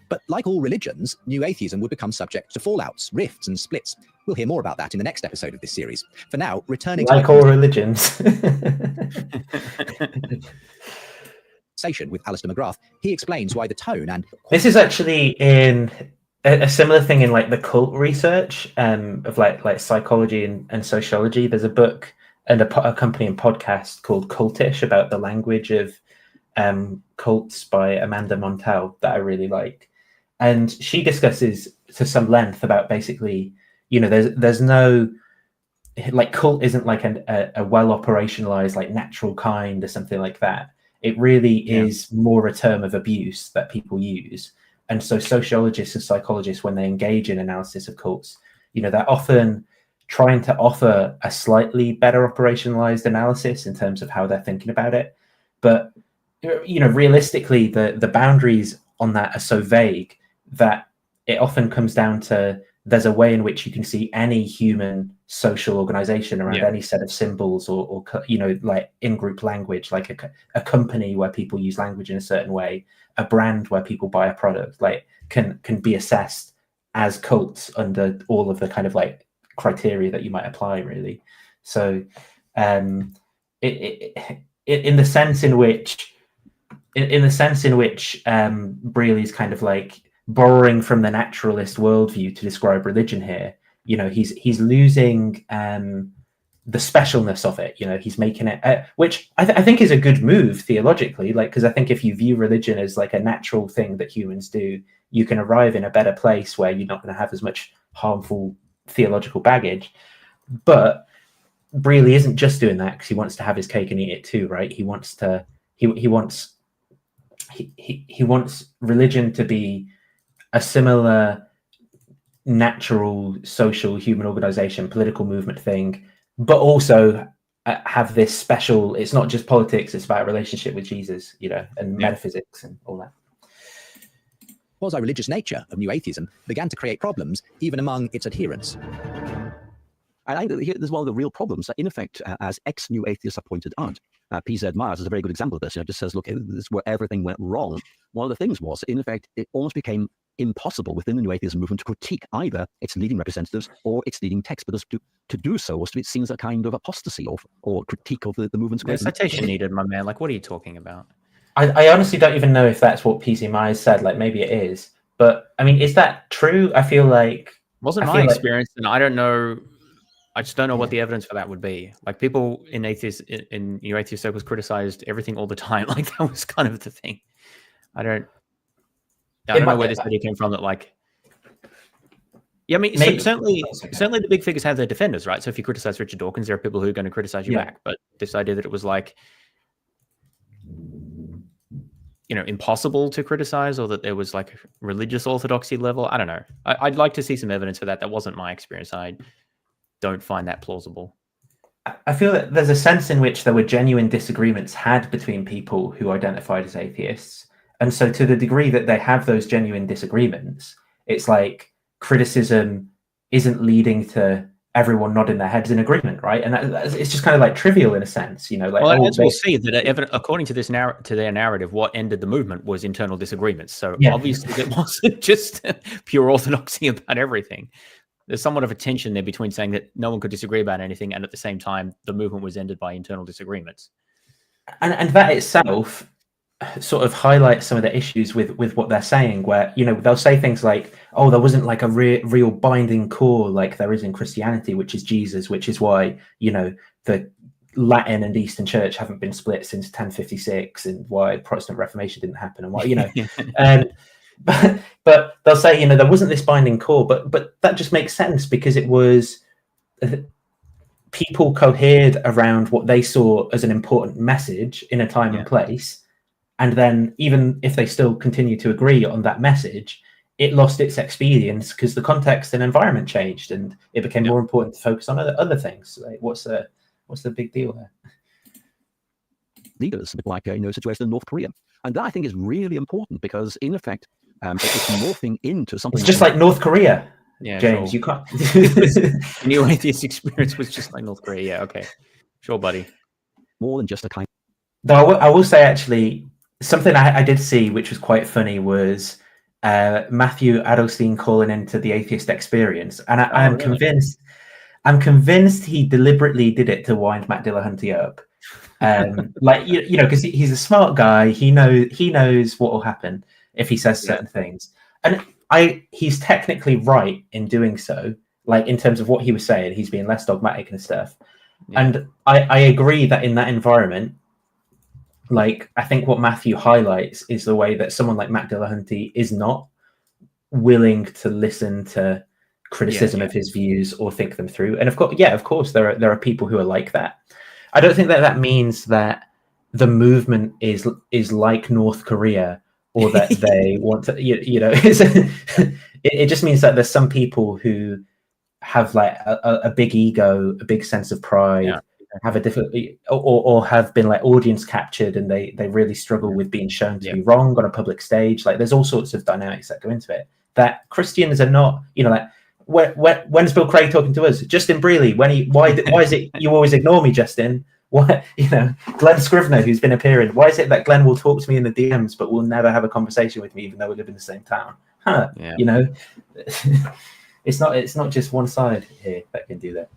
C: But like all religions, New Atheism would become subject to fallouts, rifts, and splits. We'll hear more about that in the next episode of this series. For now, returning
A: like
C: to
A: all religions.
C: With Alistair McGrath, he explains why the tone and
A: this is actually in a similar thing in like the cult research of like psychology and sociology. There's a book and a company and podcast called Cultish about the language of cults by Amanda Montell that I really like, and she discusses to some length about basically, you know, there's no like cult isn't like a well operationalized like natural kind or something like that. It really is more a term of abuse that people use. And so sociologists and psychologists, when they engage in analysis of cults, you know, they're often trying to offer a slightly better operationalized analysis in terms of how they're thinking about it. But realistically, the boundaries on that are so vague that it often comes down to there's a way in which you can see any human social organization around any set of symbols or like in-group language, like a company where people use language in a certain way, a brand where people buy a product, like can be assessed as cults under all of the kind of like criteria that you might apply, really. So in the sense in which Brealey's kind of like borrowing from the naturalist worldview to describe religion here, he's losing the specialness of it. He's making it, which I think is a good move theologically, like, because I think if you view religion as like a natural thing that humans do, you can arrive in a better place where you're not going to have as much harmful theological baggage. But Brealey isn't just doing that because he wants to have his cake and eat it too, right? He wants religion to be a similar natural social human organization, political movement thing, but also have this special, it's not just politics, it's about a relationship with Jesus, and metaphysics and all that.
C: Quasi-religious nature of new atheism began to create problems even among its adherents.
Q: And I think here's one of the real problems that, in effect, as ex-new atheists have pointed out, P.Z. Myers is a very good example of this. It just says, look, this is where everything went wrong. One of the things was, in effect, it almost became impossible within the new atheism movement to critique either its leading representatives or its leading text, because to do so was to be seen as a kind of apostasy or critique of the movement's
B: There's citation needed, my man. Like, what are you talking about?
A: I honestly don't even know if that's what P.Z. Myers said. Like, maybe it is. But, I mean, is that true? I feel like...
B: Wasn't my experience, and I don't know... I just don't know what the evidence for that would be. Like, people in new atheist circles criticized everything all the time. Like, that was kind of the thing. I don't know where this idea came from. That, like, yeah, I mean, certainly the big figures have their defenders, right? So if you criticize Richard Dawkins, there are people who are going to criticize you back. But this idea that it was like, impossible to criticize, or that there was like a religious orthodoxy level, I don't know. I'd like to see some evidence for that. That wasn't my experience. I don't find that plausible.
A: I feel that there's a sense in which there were genuine disagreements had between people who identified as atheists. And so to the degree that they have those genuine disagreements, it's like criticism isn't leading to everyone nodding their heads in agreement, right? And it's just kind of like trivial in a sense, like.
B: Well, as we'll see, that according to their narrative, what ended the movement was internal disagreements. So obviously it wasn't just pure orthodoxy about everything. There's somewhat of a tension there between saying that no one could disagree about anything, and at the same time, the movement was ended by internal disagreements.
A: And that itself sort of highlights some of the issues with what they're saying, where, they'll say things like, oh, there wasn't like a real binding core like there is in Christianity, which is Jesus, which is why, the Latin and Eastern Church haven't been split since 1056, and why Protestant Reformation didn't happen, and why, But they'll say, there wasn't this binding core, but that just makes sense because it was people cohered around what they saw as an important message in a time and place. And then even if they still continue to agree on that message, it lost its expedience because the context and environment changed, and it became more important to focus on other things. Like, what's the big deal there?
Q: Leaders, a bit like situation in North Korea. And that, I think, is really important because, in effect, it's morphing into something.
A: It's just like North Korea, James.
B: Sure.
A: You can't.
B: New atheist experience was just like North Korea. Yeah, okay, sure, buddy.
Q: More than just a kind.
A: Though I will say, actually, something I did see which was quite funny was Matthew Adelstein calling into the atheist experience, and I'm convinced. I'm convinced he deliberately did it to wind Matt Dillahunty up. Like because he's a smart guy. He knows what will happen if he says certain things, and he's technically right in doing so. Like, in terms of what he was saying, he's being less dogmatic and stuff. And I agree that in that environment, like, I think what Matthew highlights is the way that someone like Matt Dillahunty is not willing to listen to criticism of his views or think them through. And of course, there are people who are like that. I don't think that means that the movement is like North Korea, or that they want to, it just means that there's some people who have like a big ego, a big sense of pride, have a different, or have been like audience captured, and they really struggle with being shown to be wrong on a public stage. Like there's all sorts of dynamics that go into it that Christians are not, you know, like when's Bill Craig talking to us? Justin Brealey, why is it you always ignore me, Justin? Why, you know, Glenn Scrivener, who's been appearing, why is it that Glenn will talk to me in the DMs but will never have a conversation with me even though we live in the same town? You know, it's not just one side here that can do that.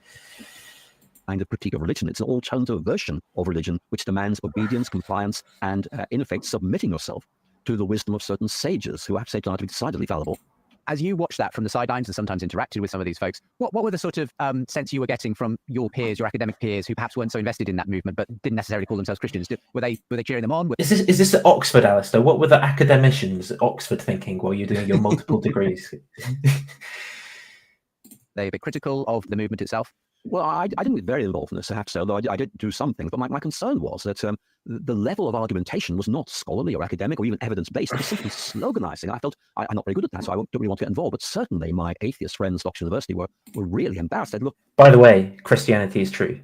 Q: Kind of critique of religion. It's an alternative version of religion which demands obedience, compliance, and in effect submitting yourself to the wisdom of certain sages who have said to be decidedly fallible.
I: As you watched that from the sidelines and sometimes interacted with some of these folks, what were the sort of sense you were getting from your peers, your academic peers, who perhaps weren't so invested in that movement but didn't necessarily call themselves Christians? Were they cheering them on?
A: Is this at Oxford, Alistair? What were the academicians at Oxford thinking while you're doing your multiple degrees?
I: They a bit critical of the movement itself?
Q: Well, I didn't get very involved in this, I have to say, although I did do some things. But my concern was that the level of argumentation was not scholarly or academic or even evidence-based. It was simply sloganizing. I felt I'm not very good at that, so I don't really want to get involved. But certainly my atheist friends at Oxford University were really embarrassed. They'd look.
A: By the way, Christianity is true.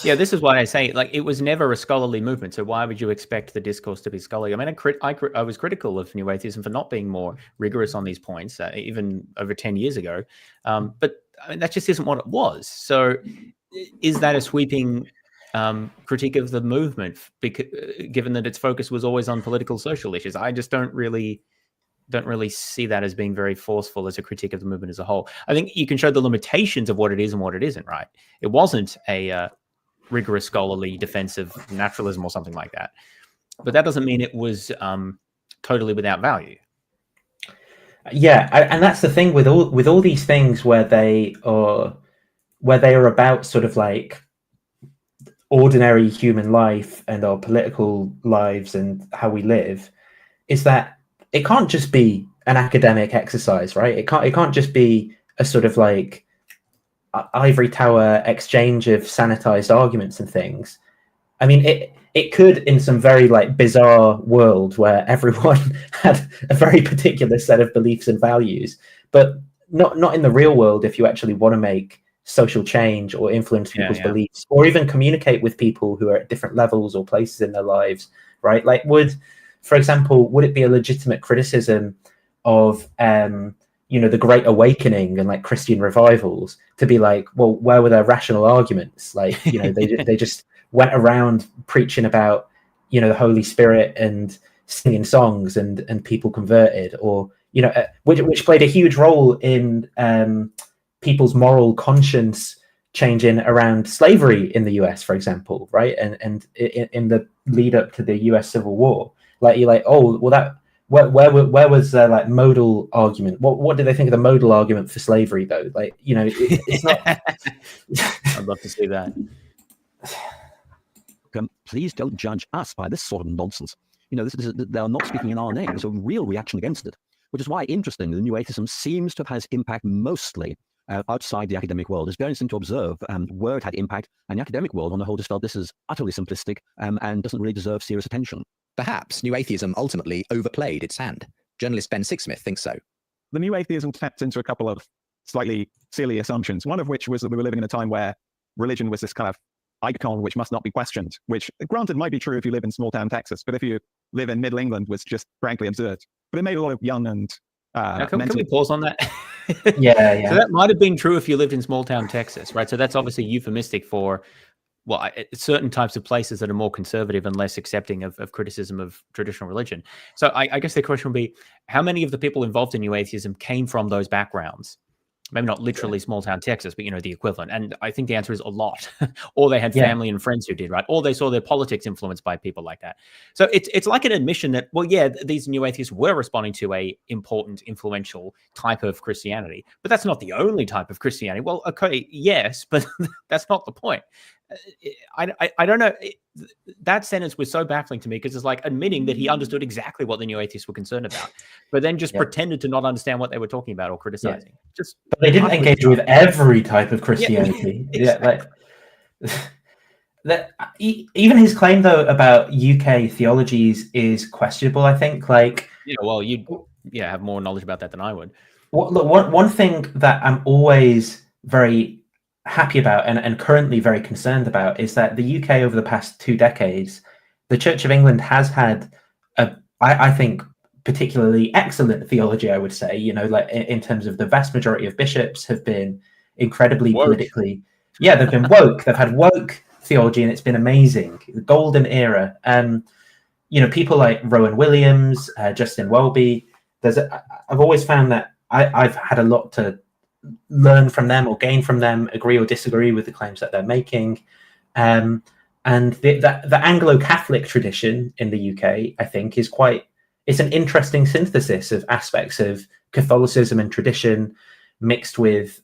B: Yeah, this is why I say, like, it was never a scholarly movement. So why would you expect the discourse to be scholarly? I mean, I was critical of New Atheism for not being more rigorous on these points, even over 10 years ago. But I mean, that just isn't what it was. So is that a sweeping critique of the movement, given that its focus was always on political, social issues? I just don't really see that as being very forceful as a critique of the movement as a whole. I think you can show the limitations of what it is and what it isn't, right? It wasn't a rigorous scholarly defense of naturalism or something like that. But that doesn't mean it was totally without value.
A: Yeah, and that's the thing with all these things where they are about sort of like ordinary human life and our political lives and how we live, is that it can't just be an academic exercise, right? It can't just be a sort of like ivory tower exchange of sanitized arguments and things. I mean, it could in some very like bizarre world where everyone had a very particular set of beliefs and values, but not in the real world. If you actually want to make social change or influence people's beliefs, or even communicate with people who are at different levels or places in their lives, right? Like for example, would it be a legitimate criticism of, you know, the Great Awakening and like Christian revivals to be like, well, where were their rational arguments? Like, you know, they just went around preaching about, you know, the Holy Spirit and singing songs and people converted, or, you know, which played a huge role in people's moral conscience changing around slavery in the US, for example, right? And in the lead up to the US Civil War. Like you're like, oh, well, that where was their like modal argument? What did they think of the modal argument for slavery, though? Like, you know, it's not.
B: I'd love to see that.
Q: Please don't judge us by this sort of nonsense. You know, they are not speaking in our name. There's a real reaction against it, which is why, interestingly, the New Atheism seems to have had its impact mostly outside the academic world. It's very interesting to observe where it had impact, and the academic world on the whole just felt this is utterly simplistic and doesn't really deserve serious attention.
C: Perhaps New Atheism ultimately overplayed its hand. Journalist Ben Sixsmith thinks so.
E: The New Atheism tapped into a couple of slightly silly assumptions, one of which was that we were living in a time where religion was this kind of icon which must not be questioned, which granted might be true if you live in small town Texas, but if you live in Middle England was just frankly absurd. But it made a lot of young and
B: can we pause on that?
A: Yeah.
B: So that might have been true if you lived in small town Texas, right? So that's obviously euphemistic for, well, certain types of places that are more conservative and less accepting of criticism of traditional religion. So I guess the question would be, how many of the people involved in New Atheism came from those backgrounds? Maybe not literally small town Texas, but, you know, the equivalent. And I think the answer is a lot. Or they had family and friends who did, right? Or they saw their politics influenced by people like that. So it's like an admission that, well, yeah, these New Atheists were responding to a important, influential type of Christianity, but that's not the only type of Christianity. Well, okay, yes, but that's not the point. I don't know. That sentence was so baffling to me because it's like admitting that he understood exactly what the New Atheists were concerned about, but then just pretended to not understand what they were talking about or criticizing.
A: But they didn't engage with every type of Christianity. Even his claim though about UK theologies is questionable. I think, like,
B: well, you'd have more knowledge about that than I would.
A: One thing that I'm always very happy about and currently very concerned about is that the UK over the past 2 decades, the Church of England has had I think particularly excellent theology, I would say, like in terms of the vast majority of bishops have been incredibly politically, they've been woke. They've had woke theology, and it's been amazing. The golden era. People like Rowan Williams, Justin Welby. I've always found that I've had a lot to learn from them or gain from them, agree or disagree with the claims that they're making. And the Anglo-Catholic tradition in the UK, I think, it's an interesting synthesis of aspects of Catholicism and tradition mixed with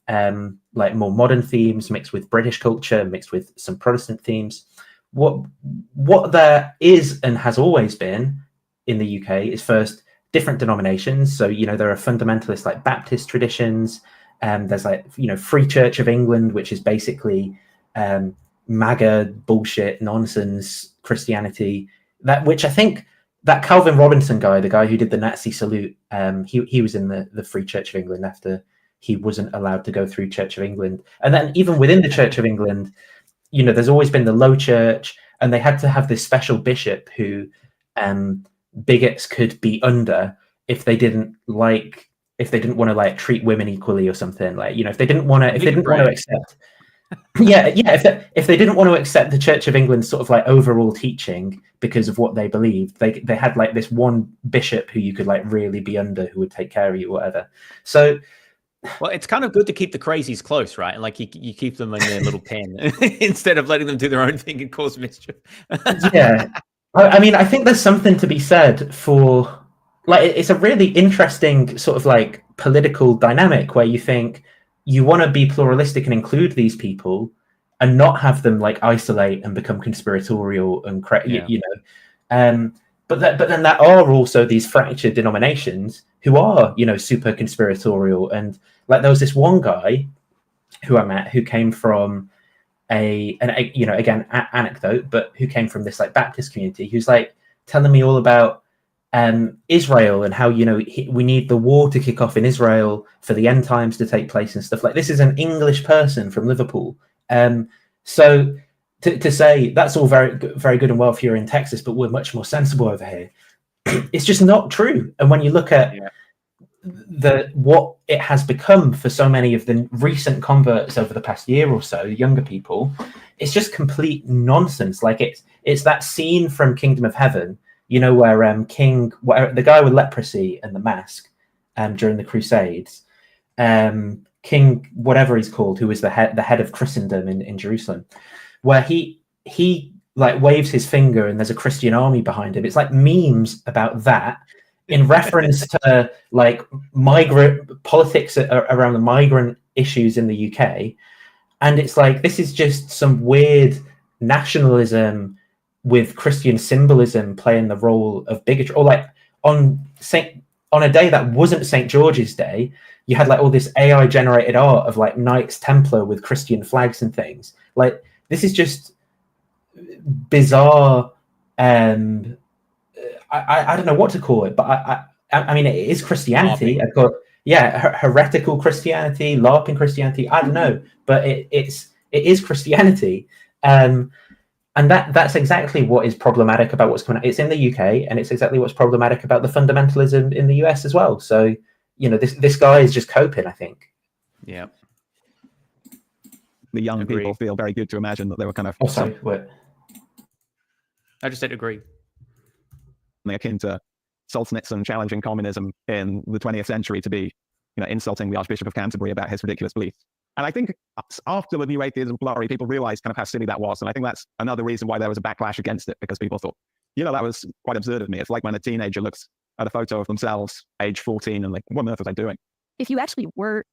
A: like more modern themes, mixed with British culture, mixed with some Protestant themes. What there is and has always been in the UK is first different denominations. So, there are fundamentalists like Baptist traditions. There's Free Church of England, which is basically MAGA bullshit nonsense Christianity. Which I think that Calvin Robinson guy, the guy who did the Nazi salute, he was in the Free Church of England after he wasn't allowed to go through Church of England. And then even within the Church of England, there's always been the Low Church, and they had to have this special bishop who bigots could be under if they didn't want to treat women equally or something, if they didn't want to accept if they didn't want to accept the Church of England's sort of overall teaching because of what they believed, they had this one bishop who you could really be under, who would take care of you or whatever. So
B: well, it's kind of good to keep the crazies close, right? And you keep them in their little pen instead of letting them do their own thing and cause mischief.
A: Yeah. I mean, I think there's something to be said for it's a really interesting sort of political dynamic where you think you want to be pluralistic and include these people and not have them isolate and become conspiratorial and but then there are also these fractured denominations who are super conspiratorial. And there was this one guy who I met who came from anecdote, but who came from this Baptist community, who's telling me all about Israel and how we need the war to kick off in Israel for the end times to take place and stuff. This is an English person from Liverpool, so to say that's all very good and well if you're in Texas, but we're much more sensible over here, it's just not true. And when you look at what it has become for so many of the recent converts over the past year or so, younger people, it's just complete nonsense. It's that scene from Kingdom of Heaven, where the guy with leprosy and the mask during the Crusades, King whatever he's called, who was the head of Christendom in Jerusalem, where he waves his finger and there's a Christian army behind him. It's memes about that in reference to migrant politics around the migrant issues in the UK. And it's this is just some weird nationalism with Christian symbolism playing the role of bigotry. Or on a day that wasn't St. George's Day, you had all this AI generated art of Knights Templar with Christian flags and things. This is just bizarre. I don't know what to call it, but I mean, it is Christianity. I've got heretical Christianity, LARPing Christianity. I don't know, but it is Christianity, and that's exactly what is problematic about what's coming out. It's in the UK, and it's exactly what's problematic about the fundamentalism in the US as well. So this guy is just coping, I think.
B: Yeah.
E: The young people feel very good to imagine that they were kind of.
A: Oh, sorry. What?
B: I just said agree.
E: Akin to Solzhenitsyn challenging communism in the 20th century to be, insulting the Archbishop of Canterbury about his ridiculous beliefs. And I think after the New Atheism flurry, people realized kind of how silly that was. And I think that's another reason why there was a backlash against it, because people thought, that was quite absurd of me. It's like when a teenager looks at a photo of themselves, age 14, and what on earth was I doing?
S: If you actually were...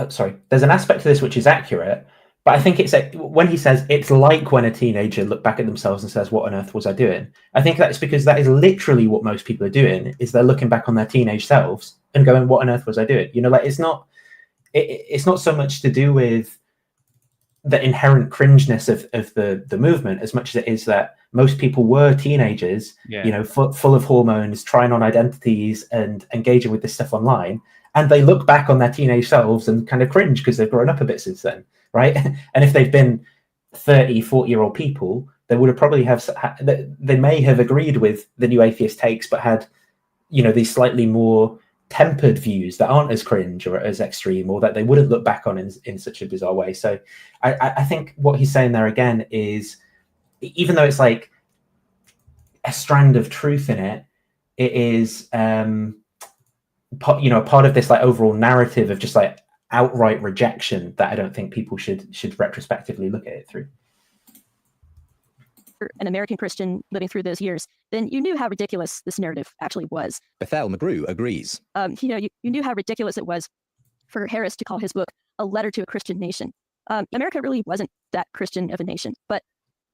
A: Sorry, there's an aspect to this which is accurate, but I think it's when he says it's like when a teenager look back at themselves and says, what on earth was I doing? I think that's because that is literally what most people are doing, is they're looking back on their teenage selves and going, what on earth was I doing? It's not so much to do with the inherent cringeness of the movement, as much as it is that most people were teenagers,
B: Yeah.
A: you know, full of hormones, trying on identities and engaging with this stuff online, and they look back on their teenage selves and kind of cringe because they've grown up a bit since then, right? And if they've been 30, 40-year-old people, they would have probably they may have agreed with the new atheist takes, but had, you know, these slightly more tempered views that aren't as cringe or as extreme, or that they wouldn't look back on in such a bizarre way. So I think what he's saying there again is, even though it's like a strand of truth in it, it is you know, part of this like overall narrative of just like outright rejection that I don't think people should retrospectively look at it through.
S: An American Christian living through those years, then you knew how ridiculous this narrative actually was.
C: Bethel McGrew agrees.
S: You know, you knew how ridiculous it was for Harris to call his book a letter to a Christian nation. America really wasn't that Christian of a nation, but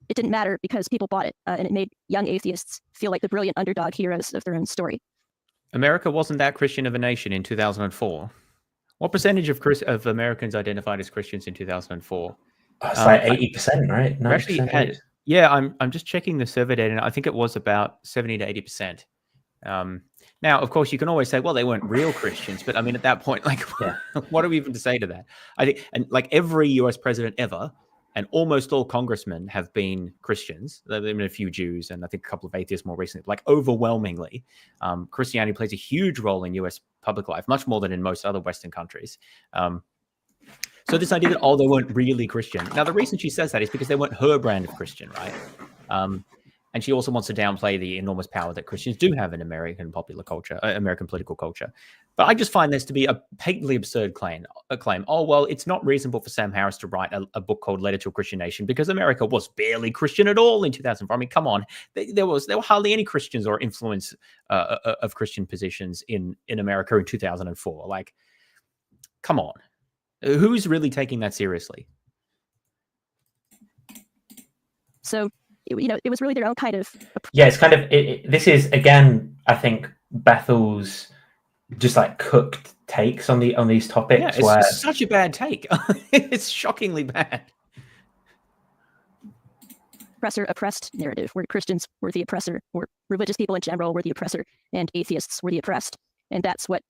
S: it didn't matter because people bought it, and it made young atheists feel like the brilliant underdog heroes of their own story.
B: America wasn't that Christian of a nation in 2004. What percentage of Americans identified as Christians in 2004?
A: It's like 80%, right? 90%.
B: Actually had, yeah, I'm just checking the survey data, and I think it was about 70 to 80%. Now, of course, you can always say, well, they weren't real Christians, but I mean, at that point, like, what are we even to say to that? I think, and like every US president ever, and almost all congressmen have been Christians. There have been a few Jews and I think a couple of atheists more recently. Like overwhelmingly, Christianity plays a huge role in US public life, much more than in most other Western countries. So this idea that, oh, they weren't really Christian. Now, the reason she says that is because they weren't her brand of Christian, right? And she also wants to downplay the enormous power that Christians do have in American popular culture, American political culture. But I just find this to be a patently absurd claim. Oh, well, it's not reasonable for Sam Harris to write a book called Letter to a Christian Nation because America was barely Christian at all in 2004. I mean, come on. There were hardly any Christians or influence of Christian positions in America in 2004. Like, come on. Who's really taking that seriously?
S: So, you know, it was really their own kind of.
A: Yeah, it's kind of. This is again, I think, Bethel's just like cooked takes on these topics.
B: Yeah, it's
A: where
B: such a bad take. It's shockingly bad.
S: Oppressor-oppressed narrative, where Christians were the oppressor, or religious people in general were the oppressor, and atheists were the oppressed, and that's what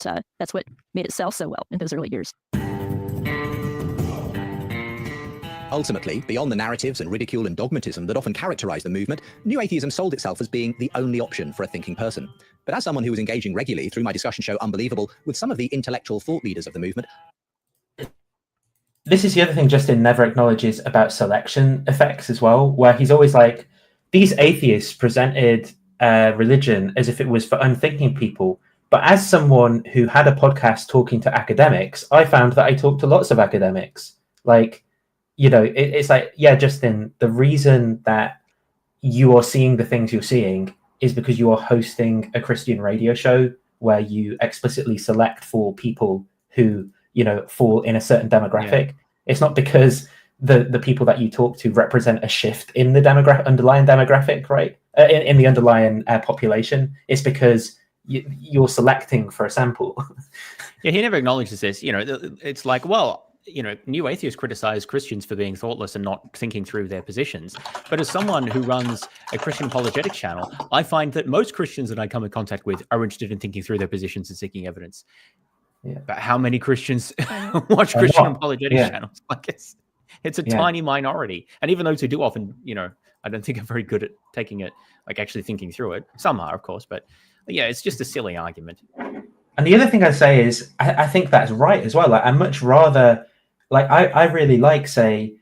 S: made it sell so well in those early years.
C: Ultimately, beyond the narratives and ridicule and dogmatism that often characterize the movement, New Atheism sold itself as being the only option for a thinking person. But as someone who was engaging regularly through my discussion show Unbelievable with some of the intellectual thought leaders of the movement...
A: This is the other thing Justin never acknowledges about selection effects as well, where he's always like, these atheists presented religion as if it was for unthinking people. But as someone who had a podcast talking to academics, I found that I talked to lots of academics. Like, you know, it's like, yeah, Justin, the reason that you are seeing the things you're seeing is because you are hosting a Christian radio show where you explicitly select for people who, you know, fall in a certain demographic. Yeah. It's not because the people that you talk to represent a shift in the underlying demographic, right? In the underlying population. It's because you're selecting for a sample.
B: Yeah, he never acknowledges this. You know, it's like, well, you know, new atheists criticize Christians for being thoughtless and not thinking through their positions. But as someone who runs a Christian apologetic channel, I find that most Christians that I come in contact with are interested in thinking through their positions and seeking evidence. Yeah. But how many Christians watch Christian apologetic channels? Like it's a tiny minority. And even those who do often, you know, I don't think are very good at taking it, like actually thinking through it. Some are, of course, but yeah, it's just a silly argument.
A: And the other thing I'd say is I think that's right as well. Like, I much rather, like, I really like, say,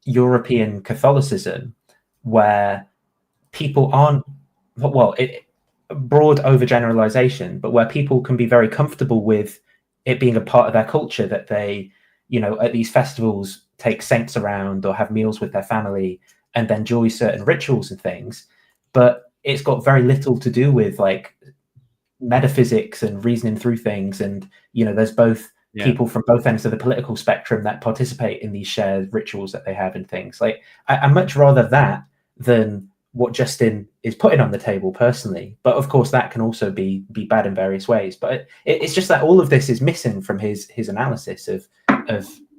A: European Catholicism, where people aren't, well, broad overgeneralization, but where people can be very comfortable with it being a part of their culture, that they, you know, at these festivals take saints around or have meals with their family and enjoy certain rituals and things. But it's got very little to do with like metaphysics and reasoning through things. And, you know, there's both people from both ends of the political spectrum that participate in these shared rituals that they have and things. Like, I much rather that than what Justin is putting on the table personally. But of course, that can also be bad in various ways. But it's just that all of this is missing from his analysis of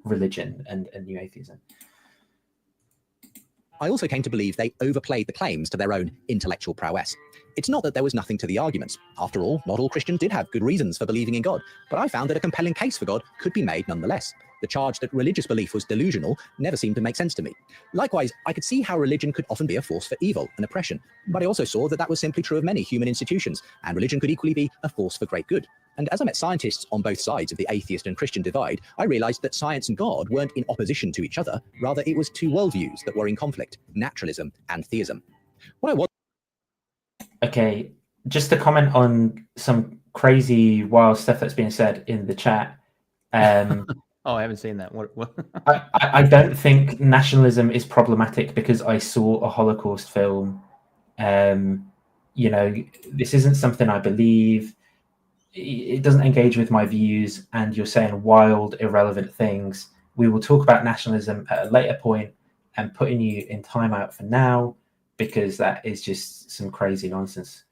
A: religion and new atheism.
C: I also came to believe they overplayed the claims to their own intellectual prowess. It's not that there was nothing to the arguments. After all, not all Christians did have good reasons for believing in God, but I found that a compelling case for God could be made nonetheless. The charge that religious belief was delusional never seemed to make sense to me. Likewise, I could see how religion could often be a force for evil and oppression, but I also saw that that was simply true of many human institutions, and religion could equally be a force for great good. And as I met scientists on both sides of the atheist and Christian divide, I realized that science and God weren't in opposition to each other, rather it was two worldviews that were in conflict, naturalism and theism. What I was
A: Okay, just to comment on some crazy, wild stuff that's being said in the chat.
B: Oh, I haven't seen that. What?
A: I don't think nationalism is problematic because I saw a Holocaust film. You know, this isn't something I believe. It doesn't engage with my views, and you're saying wild, irrelevant things. We will talk about nationalism at a later point. And putting you in timeout for now because that is just some crazy nonsense.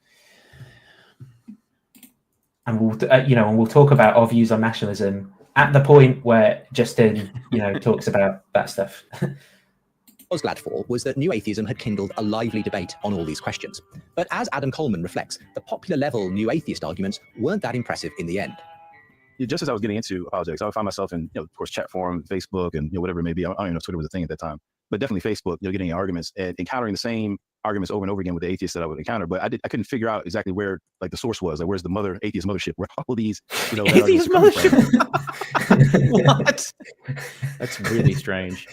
A: And we'll, and we'll talk about our views on nationalism at the point where Justin, talks about that stuff.
C: I was glad for was that New Atheism had kindled a lively debate on all these questions. But as Adam Coleman reflects, the popular level New Atheist arguments weren't that impressive in the end.
H: Just as I was getting into apologetics, I would find myself in, of course, chat forum, Facebook, and whatever it may be. I don't even know if Twitter was a thing at that time, but definitely Facebook. Getting arguments and encountering the same arguments over and over again with the atheists that I would encounter. But I couldn't figure out exactly where the source was. Like, where's the atheist mothership? Where all these
B: atheist mothership? What? That's really strange.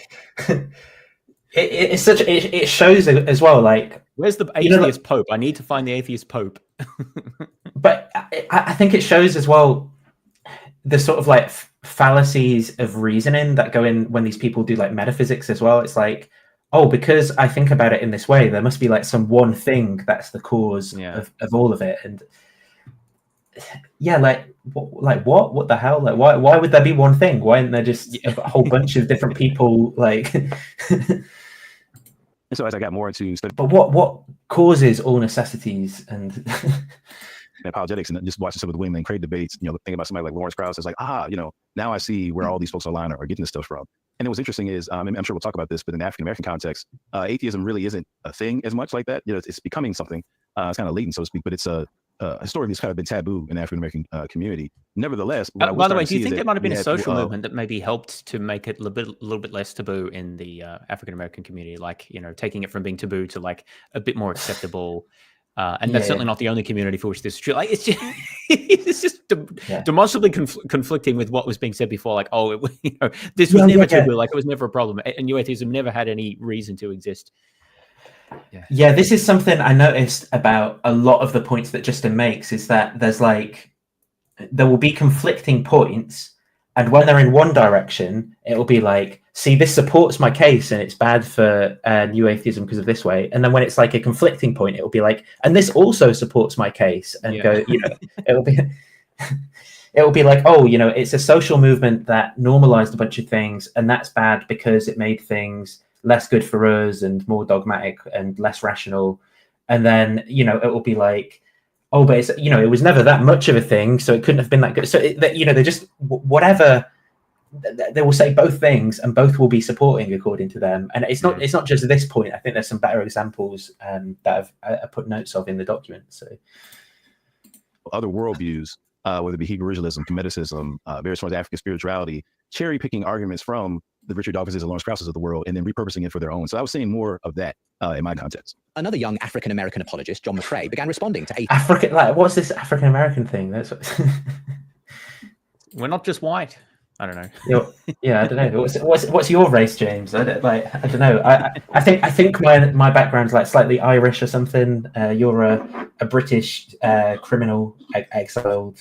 A: It shows as well. Like,
B: where's the atheist pope? I need to find the atheist pope.
A: But I think it shows as well the sort of like fallacies of reasoning that go in when these people do like metaphysics as well. It's like, oh, because I think about it in this way, there must be like some one thing that's the cause of all of it. And yeah, what the hell? Like, why would there be one thing? Why isn't there just a whole bunch of different people? Like,
H: and so as I got more into study,
A: but what causes all necessities and
H: apologetics and just watching some of the William Lane Craig debates, thinking about somebody like Lawrence Krauss, it's like, now I see where all these folks online are getting this stuff from. And what's interesting is, I'm sure we'll talk about this, but in the African American context, atheism really isn't a thing as much like that. It's becoming something. It's kind of latent, so to speak, but it's historically it's kind of been taboo in the African American community. Nevertheless,
B: by the way, do you think there might have been a social movement that maybe helped to make it a little bit less taboo in the African American community, like taking it from being taboo to like a bit more acceptable? And that's certainly not the only community for which this is true. Like, it's just demonstrably conflicting with what was being said before. Like, this was never taboo. Like, it was never a problem. And New Atheism never had any reason to exist.
A: Yeah, this is something I noticed about a lot of the points that Justin makes is that there will be conflicting points. And when they're in one direction, it will be like, see, this supports my case and it's bad for New Atheism because of this way. And then when it's like a conflicting point, it will be like, and this also supports my case. And it will be like, it's a social movement that normalized a bunch of things. And that's bad because it made things less good for us and more dogmatic and less rational. And then, it will be like, oh, but it's, it was never that much of a thing, so it couldn't have been that good. So, they just, whatever, they will say both things and both will be supporting according to them. And it's not just this point. I think there's some better examples that I've put notes of in the document. So
H: other worldviews, whether it be Hebrew originalism, Comedicism, various forms of African spirituality, cherry picking arguments from the Richard Dawkinses and Lawrence Krauses of the world, and then repurposing it for their own. So I was seeing more of that in my context.
C: Another young African-American apologist, John McCrae, began responding to
A: what's this African-American thing? That's
B: We're not just white. I don't know.
A: I don't know. What's your race, James? I don't know. I think my background's like slightly Irish or something. You're a British criminal exiled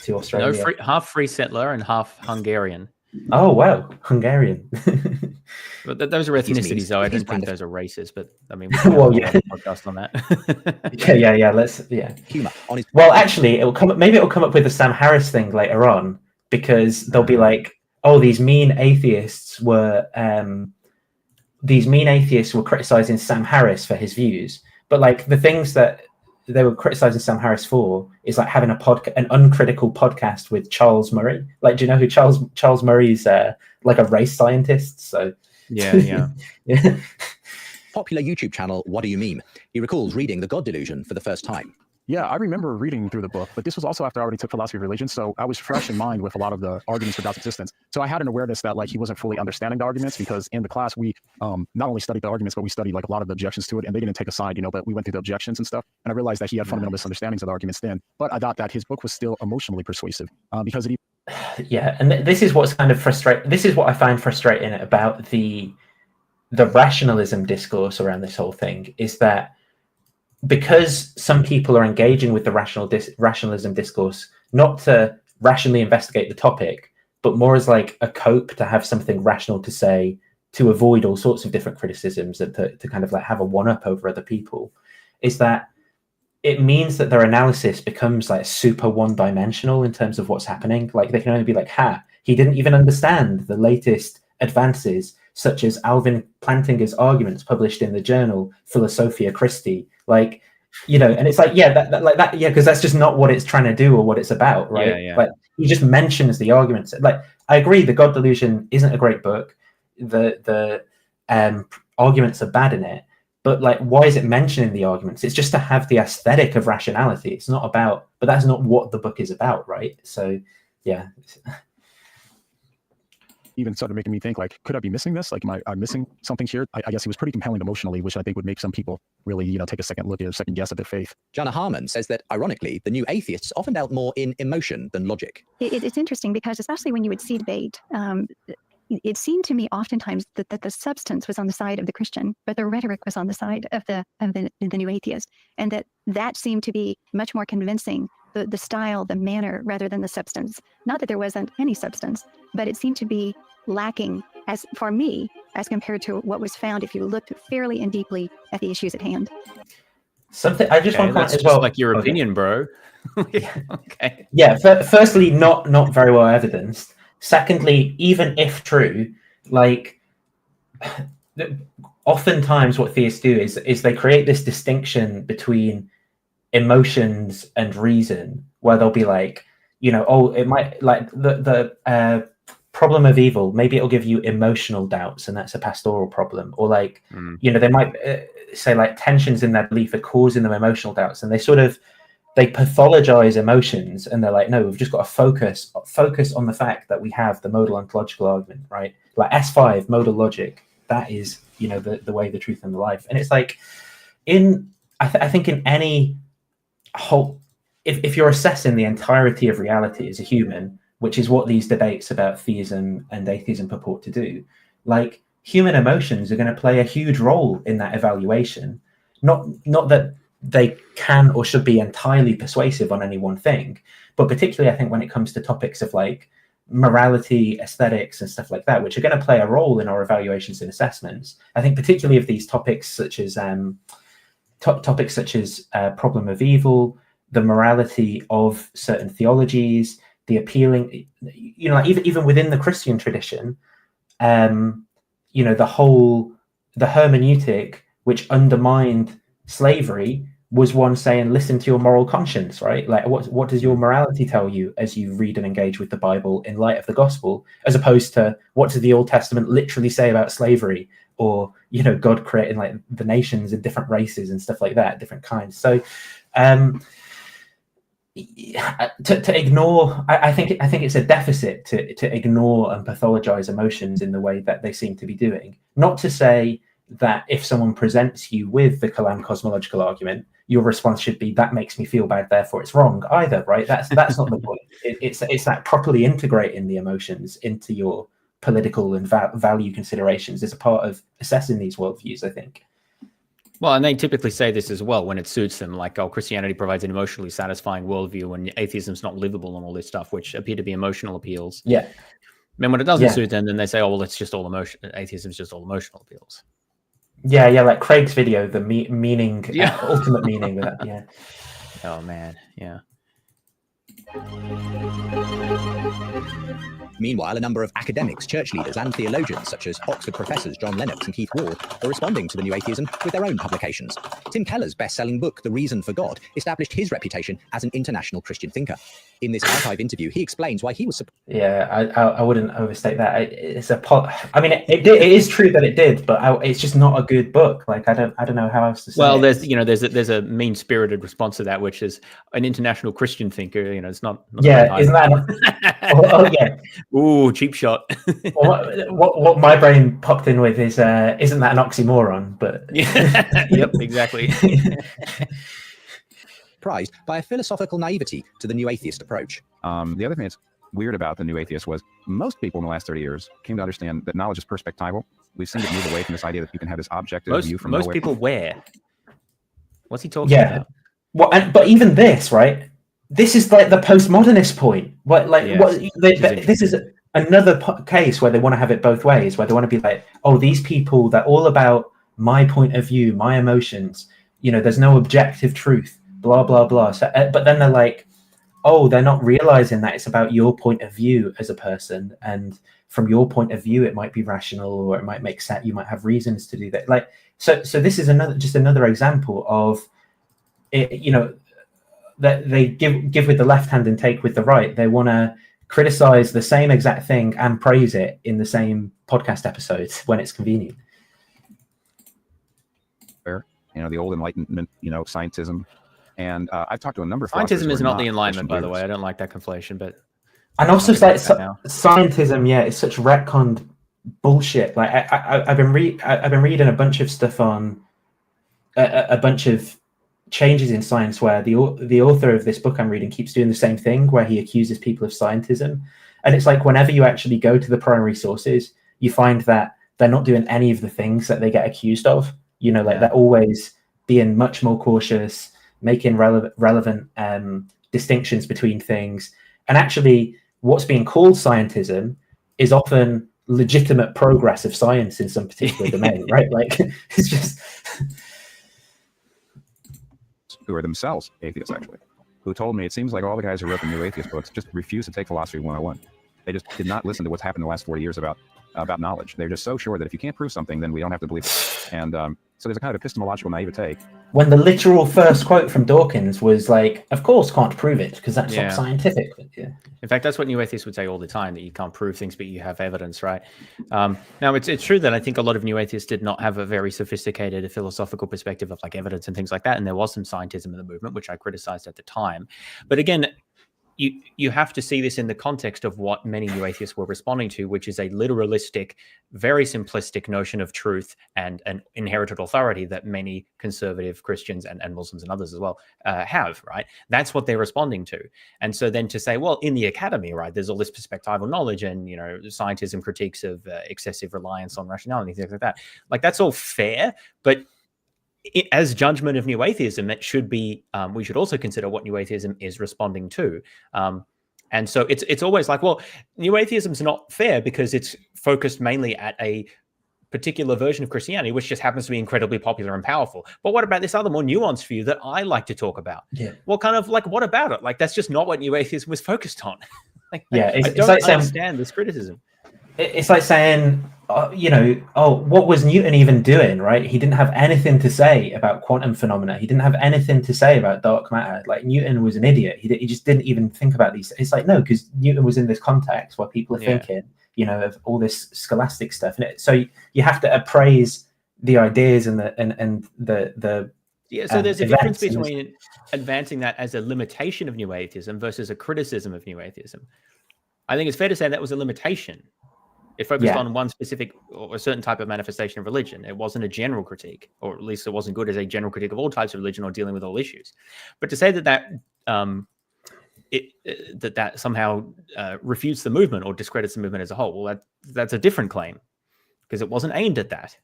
A: to Australia.
B: No, half free settler and half Hungarian.
A: Oh wow, Hungarian.
B: But those are ethnicities, though. I don't think those are races. But I mean, we can have a podcast on that.
A: Yeah. Humor. Well, actually, it'll come up with the Sam Harris thing later on, because they'll be like, oh, these mean atheists were criticizing Sam Harris for his views, but like the things that they were criticizing Sam Harris for is like having an uncritical podcast with Charles Murray. Like, do you know who Charles Murray's like a race scientist? So
B: yeah.
C: popular YouTube channel, What Do You Mean? He recalls reading The God Delusion for the first time.
E: Yeah, I remember reading through the book, but this was also after I already took philosophy of religion, so I was fresh in mind with a lot of the arguments for God's existence. So I had an awareness that like he wasn't fully understanding the arguments, because in the class we not only studied the arguments, but we studied like a lot of the objections to it, and they didn't take a side, but we went through the objections and stuff. And I realized that he had fundamental misunderstandings of the arguments then, but I thought that his book was still emotionally persuasive because it.
A: Yeah, and this is what's kind of frustrating. This is what I find frustrating about the rationalism discourse around this whole thing, is that because some people are engaging with the rationalism discourse not to rationally investigate the topic, but more as like a cope to have something rational to say, to avoid all sorts of different criticisms and to kind of like have a one-up over other people, is that it means that their analysis becomes like super one-dimensional in terms of what's happening. Like they can only be like, he didn't even understand the latest advances, such as Alvin Plantinga's arguments published in the journal Philosophia Christi. Like, and it's like, because that's just not what it's trying to do or what it's about, right?
B: Yeah.
A: Like he just mentions the arguments. Like I agree, The God Delusion isn't a great book. The arguments are bad in it, but like, why is it mentioning the arguments? It's just to have the aesthetic of rationality. It's not about, but that's not what the book is about, right? So, yeah.
E: Even started making me think, like, could I be missing this? Like, am I missing something here? I guess he was pretty compelling emotionally, which I think would make some people really, take a second look at a second guess at their faith.
C: Jana Harmon says that, ironically, the new atheists often dealt more in emotion than logic.
P: It's interesting because especially when you would see debate, it seemed to me oftentimes that the substance was on the side of the Christian, but the rhetoric was on the side of the new atheist, and that seemed to be much more convincing. The style, the manner, rather than the substance. Not that there wasn't any substance, but it seemed to be lacking, as for me, as compared to what was found if you looked fairly and deeply at the issues at hand.
A: Something I just want to comment as well.
B: Like your opinion, bro.
A: Okay. Yeah. Firstly, not very well evidenced. Secondly, even if true, like oftentimes what theists do is they create this distinction between emotions and reason, where they'll be like, it might, like the problem of evil, maybe it'll give you emotional doubts and that's a pastoral problem, or like they might say like tensions in their belief are causing them emotional doubts, and they pathologize emotions, and they're like, no, we've just got to focus on the fact that we have the modal ontological argument, right? Like S5 modal logic, that is the way, the truth, and the life. And it's like I think in any whole, if you're assessing the entirety of reality as a human, which is what these debates about theism and atheism purport to do, like human emotions are going to play a huge role in that evaluation. Not that they can or should be entirely persuasive on any one thing, but particularly I think when it comes to topics of like morality, aesthetics, and stuff like that, which are going to play a role in our evaluations and assessments. I think particularly of these topics such as problem of evil, the morality of certain theologies, the appealing, even within the Christian tradition, the hermeneutic which undermined slavery was one saying, listen to your moral conscience, right? Like what does your morality tell you as you read and engage with the Bible in light of the gospel, as opposed to what does the Old Testament literally say about slavery, or God creating like the nations and different races and stuff like that, different kinds. So to ignore, I think it's a deficit to ignore and pathologize emotions in the way that they seem to be doing. Not to say that if someone presents you with the Kalam cosmological argument, your response should be, that makes me feel bad, therefore it's wrong either, right? That's not the point. It's that properly integrating the emotions into your political and value considerations is a part of assessing these worldviews, I think.
B: Well, and they typically say this as well when it suits them, like, oh, Christianity provides an emotionally satisfying worldview and atheism's not livable and all this stuff, which appear to be emotional appeals.
A: Yeah.
B: And when it doesn't suit them, then they say, oh, well, it's just all emotion. Atheism's just all emotional appeals.
A: Yeah, like Craig's video, the meaning, ultimate meaning of that, yeah.
B: Oh, man, yeah.
C: Meanwhile, a number of academics, church leaders, and theologians, such as Oxford professors John Lennox and Keith Ward, are responding to the new atheism with their own publications. Tim Keller's best-selling book, The Reason for God, established his reputation as an international Christian thinker. In this archive interview, he explains why he was.
A: Yeah, I wouldn't overstate that. I mean, it is true that it did, but it's just not a good book. Like I don't know how else to say.
B: Well,
A: it.
B: there's a mean-spirited response to that, which is an international Christian thinker. It's not
A: yeah, isn't that? Oh yeah.
B: Ooh, cheap shot.
C: what
A: my brain popped in with is, isn't that an oxymoron? But
B: yep, exactly.
C: Prized by a philosophical naivety to the new atheist approach.
H: The other thing that's weird about the new atheist was most people in the last 30 years came to understand that knowledge is perspectival. We've seen it move away from this idea that you can have this objective view from
B: most
H: nowhere.
B: people where? What's he talking about?
A: Well, but even this, right? This is like the postmodernist point. This is another case where they want to have it both ways, where they want to be like, oh, these people, they're all about my point of view, my emotions. There's no objective truth, blah, blah, blah. So, but then they're like, oh, they're not realizing that it's about your point of view as a person. And from your point of view, it might be rational, or it might make sense. You might have reasons to do that. So this is another example of it, that they give with the left hand and take with the right. They want to criticize the same exact thing and praise it in the same podcast episodes when it's convenient.
H: The old Enlightenment, scientism. And I've talked to a number of
B: scientism is not the Enlightenment, by the way. I don't like that conflation, but
A: and also it's like scientism, yeah, it's such retconned bullshit. Like I've been reading a bunch of stuff on a bunch of changes in science where the author of this book I'm reading keeps doing the same thing, where he accuses people of scientism. And it's like whenever you actually go to the primary sources, you find that they're not doing any of the things that they get accused of. They're always being much more cautious, making relevant distinctions between things. And actually what's being called scientism is often legitimate progress of science in some particular domain, right? Like it's just
H: who are themselves atheists, actually, who told me it seems like all the guys who wrote the new atheist books just refused to take philosophy 101. They just did not listen to what's happened in the last 40 years about knowledge. They're just so sure that if you can't prove something, then we don't have to believe it. And so there's a kind of epistemological naivete.
A: When the literal first quote from Dawkins was like, of course can't prove it because that's not scientific. Yeah.
B: In fact, that's what new atheists would say all the time, that you can't prove things, but you have evidence, right? Now, it's true that I think a lot of new atheists did not have a very sophisticated philosophical perspective of like evidence and things like that. And there was some scientism in the movement, which I criticized at the time. But again, you have to see this in the context of what many new atheists were responding to, which is a literalistic, very simplistic notion of truth and an inherited authority that many conservative Christians and Muslims and others as well have, right? That's what they're responding to. And so then to say, well, in the academy, right, there's all this perspectival knowledge and, scientism critiques of excessive reliance on rationality, things like that. Like, that's all fair, but as judgment of new atheism, it should be, we should also consider what new atheism is responding to. And so it's always like, well, new atheism is not fair because it's focused mainly at a particular version of Christianity, which just happens to be incredibly popular and powerful. But what about this other more nuanced view that I like to talk about?
A: Yeah.
B: Well, kind of like, what about it? Like, that's just not what new atheism was focused on. I don't understand this criticism.
A: It's like saying, what was Newton even doing, right? He didn't have anything to say about quantum phenomena. He didn't have anything to say about dark matter. Like, Newton was an idiot. He just didn't even think about these. It's like, no, because Newton was in this context where people are thinking, of all this scholastic stuff. And so you have to appraise the ideas and the
B: so there's a difference between advancing that as a limitation of new atheism versus a criticism of new atheism. I think it's fair to say that was a limitation. It focused on one specific or a certain type of manifestation of religion. It wasn't a general critique, or at least it wasn't good as a general critique of all types of religion or dealing with all issues. But to say that somehow refutes the movement or discredits the movement as a whole, well, that's a different claim because it wasn't aimed at that.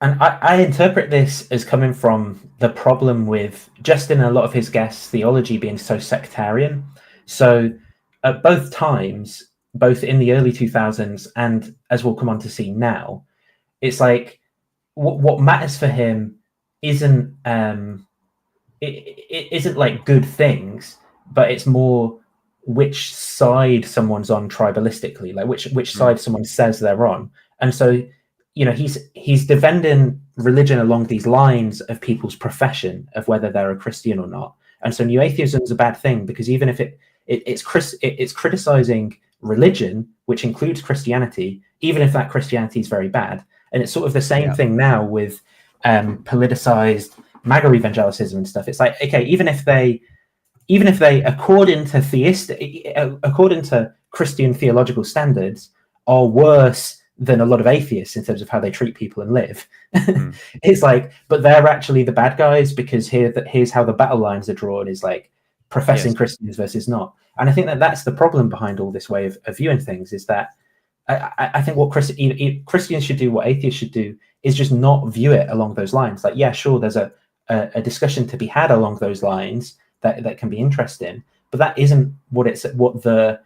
A: And I interpret this as coming from the problem with Justin and a lot of his guests' theology being so sectarian. So at both times, both in the early 2000s and as we'll come on to see now, it's like what matters for him isn't it isn't like good things. but it's more which side someone's on tribalistically, like which side someone says they're on. And so, you know, he's defending religion along these lines of people's profession of whether they're a Christian or not. And so new atheism is a bad thing, because even if it's criticizing religion, which includes Christianity, even if that Christianity is very bad. And it's sort of the same thing now with politicized MAGA evangelicism and stuff. It's like, okay, even if they according to Christian theological standards are worse than a lot of atheists in terms of how they treat people and live. It's like, but they're actually the bad guys, because here's how the battle lines are drawn, is like professing Christians versus not. And I think that's the problem behind all this way of viewing things, is that I think what Christians should do, what atheists should do, is just not view it along those lines. Like, yeah, sure, there's a discussion to be had along those lines that can be interesting, but that isn't what the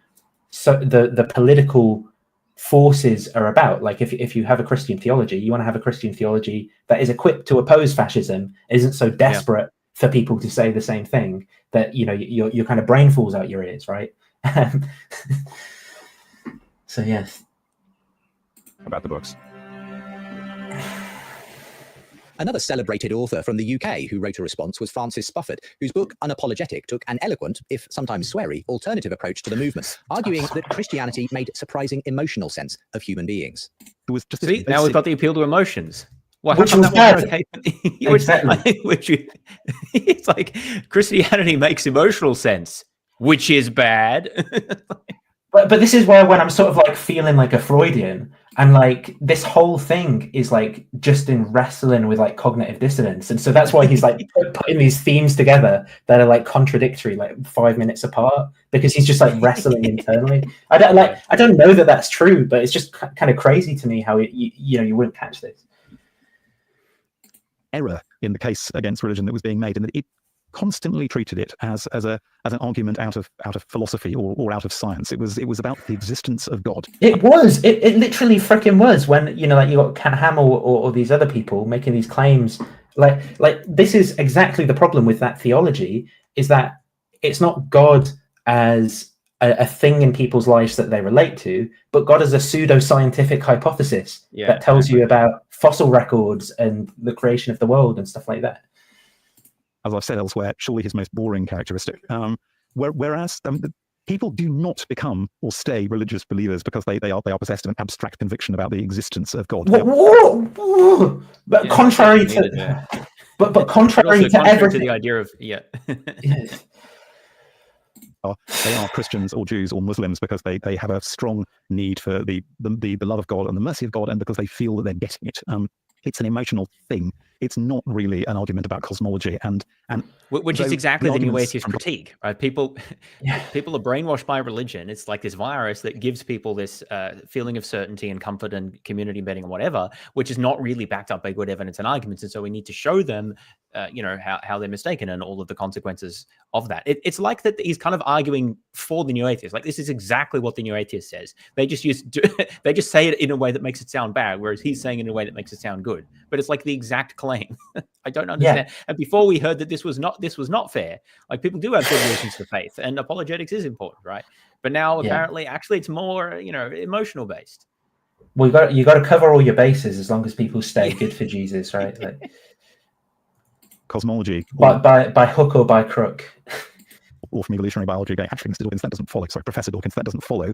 A: political forces are about. Like, if you have a Christian theology, you want to have a Christian theology that is equipped to oppose fascism, isn't so desperate for people to say the same thing that, you know, your kind of brain falls out your ears, right? So yes.
E: About the books.
C: Another celebrated author from the UK who wrote a response was Francis Spufford, whose book Unapologetic took an eloquent, if sometimes sweary, alternative approach to the movement, arguing that Christianity made surprising emotional sense of human beings.
E: It was just
B: now we've got the appeal to emotions. Well,
A: which was bad.
B: Exactly. It's like Christianity makes emotional sense, which is bad.
A: But this is where, when I'm sort of like feeling like a Freudian, and like this whole thing is like just in wrestling with like cognitive dissonance, and so that's why he's like putting these themes together that are like contradictory, like 5 minutes apart, because he's just like wrestling internally. I don't know that that's true, but it's just kind of crazy to me how you wouldn't catch this
E: error in the case against religion that was being made, and that it constantly treated it as an argument out of philosophy or out of science. It was about the existence of God.
A: It literally freaking was, when, you know, like you got Ken Hamill or these other people making these claims. Like this is exactly the problem with that theology, is that it's not God as a thing in people's lives that they relate to, but God as a pseudo-scientific hypothesis that tells you about fossil records and the creation of the world and stuff like that.
E: As I've said elsewhere, surely his most boring characteristic. Whereas people do not become or stay religious believers because they are possessed of an abstract conviction about the existence of God.
A: But contrary to, but contrary to everything,
B: to the idea of
E: they are Christians or Jews or Muslims because they have a strong need for the love of God and the mercy of God, and because they feel that they're getting it. It's an emotional thing. It's not really an argument about cosmology, and
B: which is exactly the new atheist critique, right? People are brainwashed by religion. It's like this virus that gives people this feeling of certainty and comfort and community embedding and whatever, which is not really backed up by good evidence and arguments. And so we need to show them, how they're mistaken and all of the consequences of that. It's like that he's kind of arguing for the new atheist. Like, this is exactly what the new atheist says. They just say it in a way that makes it sound bad, whereas he's saying it in a way that makes it sound good. But it's like the exact claim. I don't understand. And before we heard that this was not fair. Like, people do have good reasons for faith, and apologetics is important, right? But now apparently, actually, it's more emotional based.
A: Well, you got to cover all your bases as long as people stay good for Jesus, right? Like,
E: cosmology,
A: by hook or by crook.
E: Or from evolutionary biology, actually, Mr. Dawkins, that doesn't follow. Sorry, Professor Dawkins, that doesn't follow.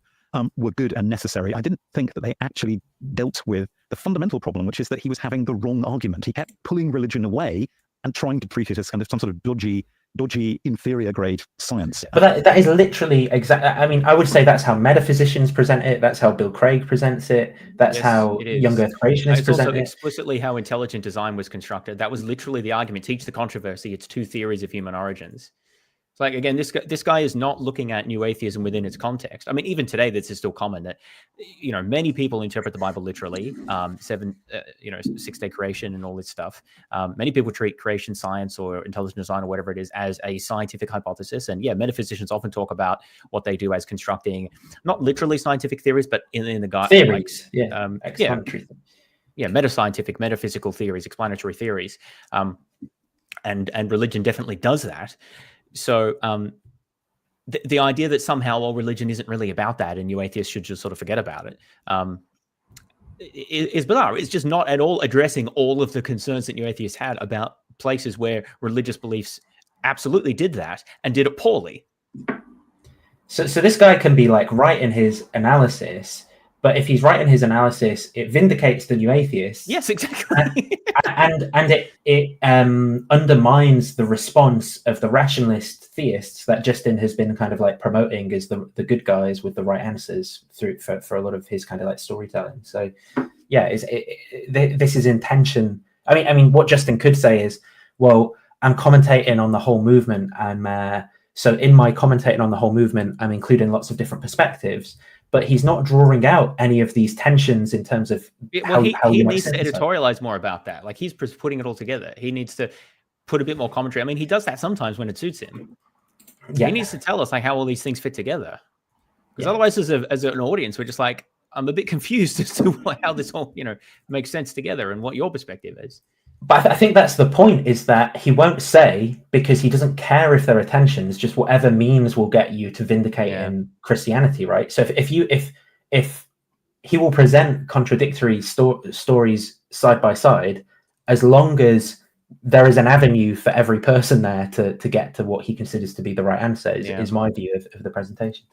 E: Were good and necessary. I didn't think that they actually dealt with the fundamental problem, which is that he was having the wrong argument. He kept pulling religion away and trying to treat it as kind of some sort of dodgy inferior grade science.
A: But that is literally exactly. I mean, I would say that's how metaphysicians present it. That's how Bill Craig presents it. That's how young Earth creationists present it.
B: It's explicitly how intelligent design was constructed. That was literally the argument. Teach the controversy. It's two theories of human origins. It's like, again, this guy is not looking at new atheism within its context. I mean, even today, this is still common that, many people interpret the Bible literally, 6-day creation and all this stuff. Many people treat creation science or intelligent design or whatever it is as a scientific hypothesis. And metaphysicians often talk about what they do as constructing, not literally scientific theories, but in the guide.
A: Theories,
B: metascientific, metaphysical theories, explanatory theories. And religion definitely does that. So the idea that somehow all religion isn't really about that and new atheists should just sort of forget about it is bizarre. It's just not at all addressing all of the concerns that new atheists had about places where religious beliefs absolutely did that and did it poorly.
A: So this guy can be like right in his analysis, but if he's right in his analysis, it vindicates the new atheists.
B: Yes, exactly.
A: and it undermines the response of the rationalist theists that Justin has been kind of like promoting as the good guys with the right answers for a lot of his kind of like storytelling. So yeah, this is intention. I mean, what Justin could say is, well, I'm commentating on the whole movement. So in my commentating on the whole movement, I'm including lots of different perspectives, but he's not drawing out any of these tensions in terms of how
B: he needs to editorialize more about that. Like he's putting it all together. He needs to put a bit more commentary. I mean, he does that sometimes when it suits him. Yeah. He needs to tell us like how all these things fit together. Because otherwise, as an audience, we're just like, I'm a bit confused as to how this all, makes sense together and what your perspective is.
A: But I think that's the point, is that he won't say, because he doesn't care if there are tensions, just whatever means will get you to vindicate in Christianity, right? So if he will present contradictory stories side by side, as long as there is an avenue for every person there to get to what he considers to be the right answer, is my view of the presentation.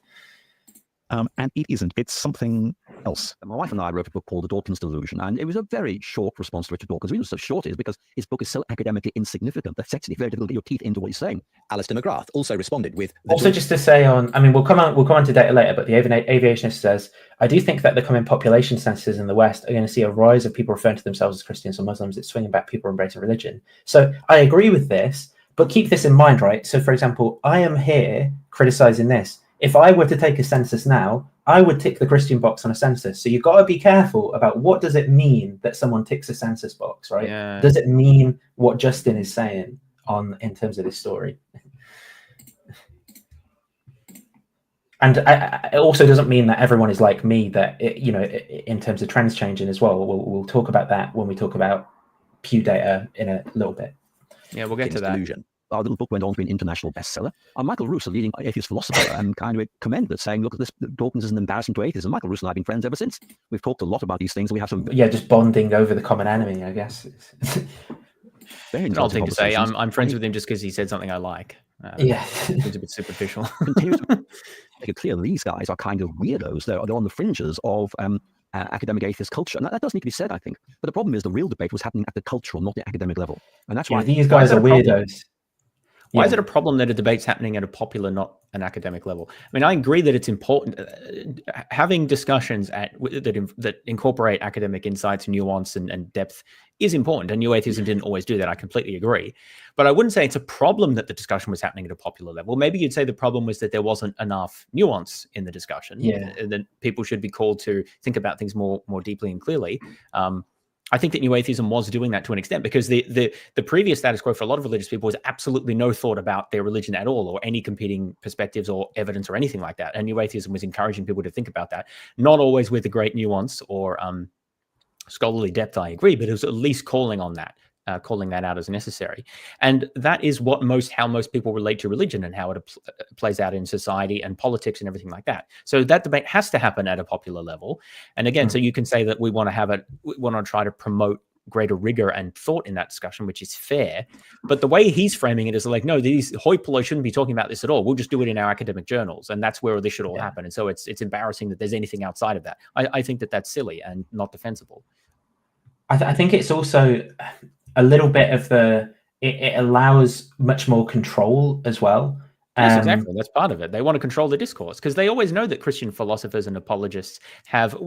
E: And it isn't. It's something else. My wife and I wrote a book called The Dawkins Delusion, and it was a very short response to Richard Dawkins. The reason it's so short is because his book is so academically insignificant that it's actually very difficult to get your teeth into what he's saying.
C: Alistair McGrath also responded with...
A: Also, just to say we'll come on to data later, but the aviationist says, I do think that the coming population censuses in the West are going to see a rise of people referring to themselves as Christians or Muslims. It's swinging back people embracing religion. So I agree with this, but keep this in mind, right? So, for example, I am here criticizing this. If I were to take a census now, I would tick the Christian box on a census. So you've got to be careful about what does it mean that someone ticks a census box, right? Yeah. Does it mean what Justin is saying in terms of this story? And it also doesn't mean that everyone is like me, that, in terms of trends changing as well. We'll talk about that when we talk about Pew data in a little bit.
B: Yeah, we'll get to that.
E: Delusion. Our little book went on to be an international bestseller. Michael Roos, a leading atheist philosopher, kind of commended it, saying, look, this Dawkins is an embarrassment to atheists. And Michael Roos and I have been friends ever since. We've talked a lot about these things. And we have some...
A: Yeah, just bonding over the common enemy, I guess.
B: Very an odd thing to say. I'm friends with him just because he said something I like. It's a bit superficial.
E: Make it clear these guys are kind of weirdos. They're on the fringes of academic atheist culture. And that does need to be said, I think. But the problem is the real debate was happening at the cultural, not the academic level. And that's why
A: these guys are weirdos.
B: Why is it a problem that a debate's happening at a popular, not an academic level? I mean, I agree that it's important. Having discussions that incorporate academic insights, nuance, and depth is important. And new atheism didn't always do that. I completely agree. But I wouldn't say it's a problem that the discussion was happening at a popular level. Maybe you'd say the problem was that there wasn't enough nuance in the discussion. And that people should be called to think about things more deeply and clearly. I think that new atheism was doing that to an extent, because the previous status quo for a lot of religious people was absolutely no thought about their religion at all, or any competing perspectives or evidence or anything like that. And new atheism was encouraging people to think about that, not always with the great nuance or scholarly depth, I agree, but it was at least calling on that. Calling that out as necessary. And that is how most people relate to religion and how it plays out in society and politics and everything like that. So that debate has to happen at a popular level. And again, so you can say that we want to try to promote greater rigor and thought in that discussion, which is fair. But the way he's framing it is like, no, these hoi polloi shouldn't be talking about this at all. We'll just do it in our academic journals. And that's where this should all happen. And so it's embarrassing that there's anything outside of that. I think that that's silly and not defensible.
A: I think it's also a little bit of it allows much more control as well.
B: Yes, exactly. That's part of it. They want to control the discourse because they always know that Christian philosophers and apologists have,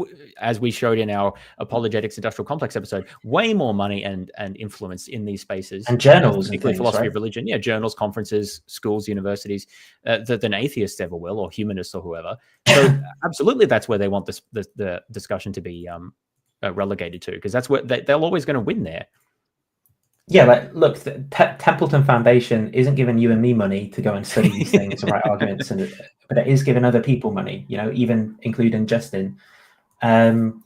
B: as we showed in our Apologetics Industrial Complex episode, way more money and influence in these spaces.
A: And journals.
B: Particularly philosophy of religion. Yeah, journals, conferences, schools, universities, than atheists ever will, or humanists or whoever. So absolutely that's where they want the discussion to be relegated to, because that's where they're always going to win there.
A: Yeah, like, look, the Templeton Foundation isn't giving you and me money to go and study these things and write arguments, but it is giving other people money, even including Justin. And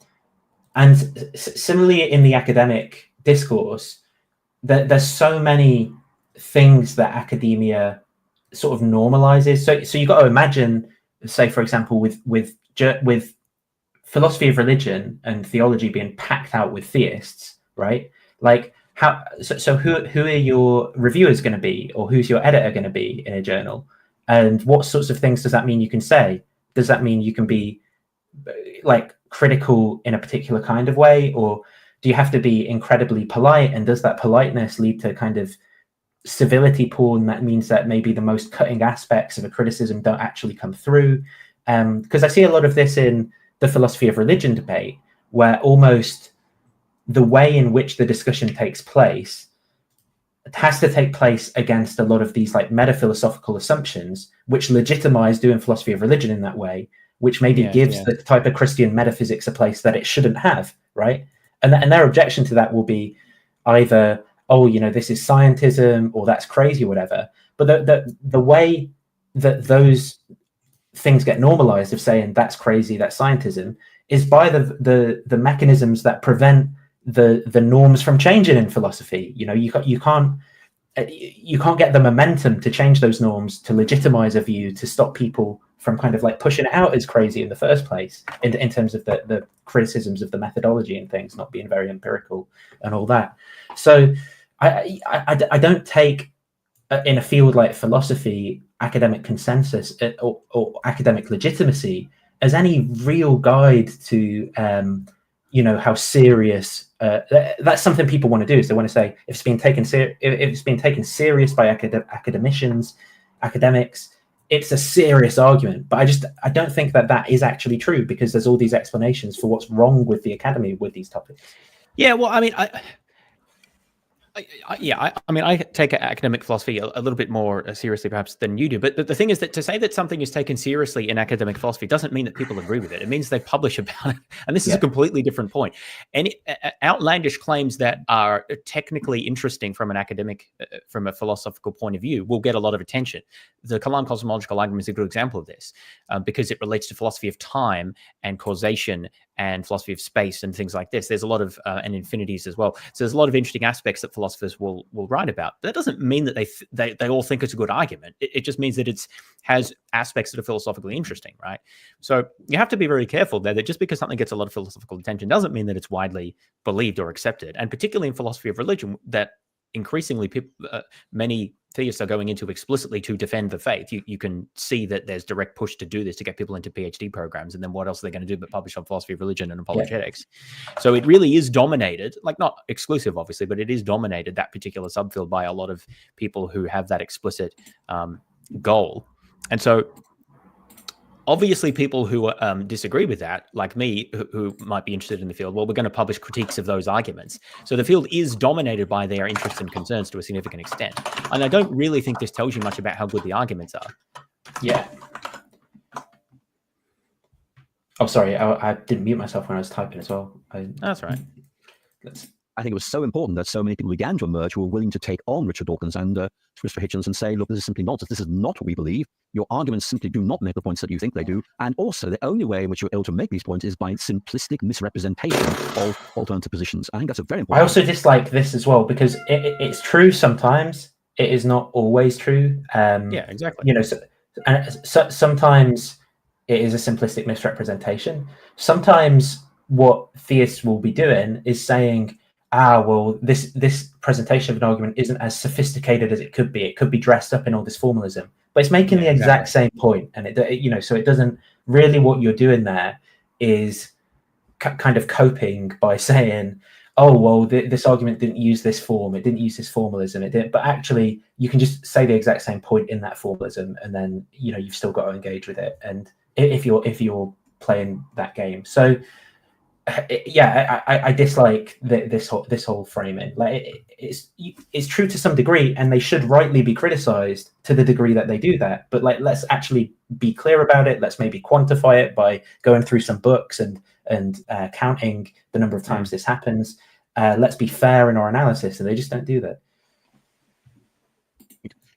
A: similarly in the academic discourse, there's so many things that academia sort of normalizes. So you've got to imagine, say for example, with philosophy of religion and theology being packed out with theists, right? Like how? So who are your reviewers going to be, or who's your editor going to be in a journal? And what sorts of things does that mean you can say? Does that mean you can be like critical in a particular kind of way, or do you have to be incredibly polite? And does that politeness lead to kind of civility porn that means that maybe the most cutting aspects of a criticism don't actually come through? Because I see a lot of this in the philosophy of religion debate, where almost the way in which the discussion takes place has to take place against a lot of these like meta-philosophical assumptions, which legitimize doing philosophy of religion in that way, which maybe gives the type of Christian metaphysics a place that it shouldn't have, right? And their objection to that will be either, oh, you know, this is scientism, or that's crazy, or whatever. But the way that those things get normalized of saying that's crazy, that's scientism, is by the mechanisms that prevent the norms from changing in philosophy. You know, you can't get the momentum to change those norms, to legitimize a view, to stop people from kind of like pushing it out as crazy in the first place, in terms of the criticisms of the methodology and things not being very empirical and all that. So I don't take, in a field like philosophy, academic consensus or academic legitimacy as any real guide to you know, how serious that's something people want to do, is they want to say if it's being taken serious by academics, it's a serious argument. But I don't think that is actually true, because there's all these explanations for what's wrong with the academy with these topics.
B: Yeah, well, I mean, I take academic philosophy a little bit more seriously, perhaps, than you do. But the thing is that to say that something is taken seriously in academic philosophy doesn't mean that people agree with it. It means they publish about it. And this is a completely different point. Any outlandish claims that are technically interesting from an academic, from a philosophical point of view, will get a lot of attention. The Kalam cosmological argument is a good example of this, because it relates to philosophy of time and causation and philosophy of space and things like this. There's a lot of, and infinities as well. So there's a lot of interesting aspects that philosophers will write about. But that doesn't mean that they all think it's a good argument. It just means that it has aspects that are philosophically interesting, right? So you have to be very careful there, that just because something gets a lot of philosophical attention doesn't mean that it's widely believed or accepted. And particularly in philosophy of religion, that increasingly many theists are going into explicitly to defend the faith. You can see that there's direct push to do this, to get people into PhD programs, and then what else are they going to do but publish on philosophy of religion and apologetics? So it really is dominated, like not exclusive obviously, but it is dominated, that particular subfield, by a lot of people who have that explicit goal. And so obviously people who disagree with that, like me, who might be interested in the field, well, we're going to publish critiques of those arguments. So the field is dominated by their interests and concerns to a significant extent. And I don't really think this tells you much about how good the arguments are.
A: Yeah. Oh, sorry, I didn't mute myself when I was typing as well.
B: That's right.
Q: I think it was so important that so many people began to emerge who were willing to take on Richard Dawkins and Christopher Hitchens and say, look, this is simply nonsense. This is not what we believe. Your arguments simply do not make the points that you think they do. And also, the only way in which you're able to make these points is by simplistic misrepresentation of alternative positions. I think that's a very important.
A: I also dislike this as well, because it's true sometimes. It is not always true.
B: Yeah, exactly.
A: You know, so sometimes it is a simplistic misrepresentation. Sometimes what theists will be doing is saying, well, this presentation of an argument isn't as sophisticated as it could be. It could be dressed up in all this formalism, but it's making the exact same point. And it, you know, so it doesn't really, what you're doing there is kind of coping by saying, oh, well, this argument didn't use this form. It didn't use this formalism. It didn't, but actually you can just say the exact same point in that formalism. And then, you know, you've still got to engage with it. And if you're playing that game. So, I dislike this whole framing. Like it's true to some degree, and they should rightly be criticized to the degree that they do that. But like, let's actually be clear about it. Let's maybe quantify it by going through some books and counting the number of times this happens. Let's be fair in our analysis, and they just don't do that.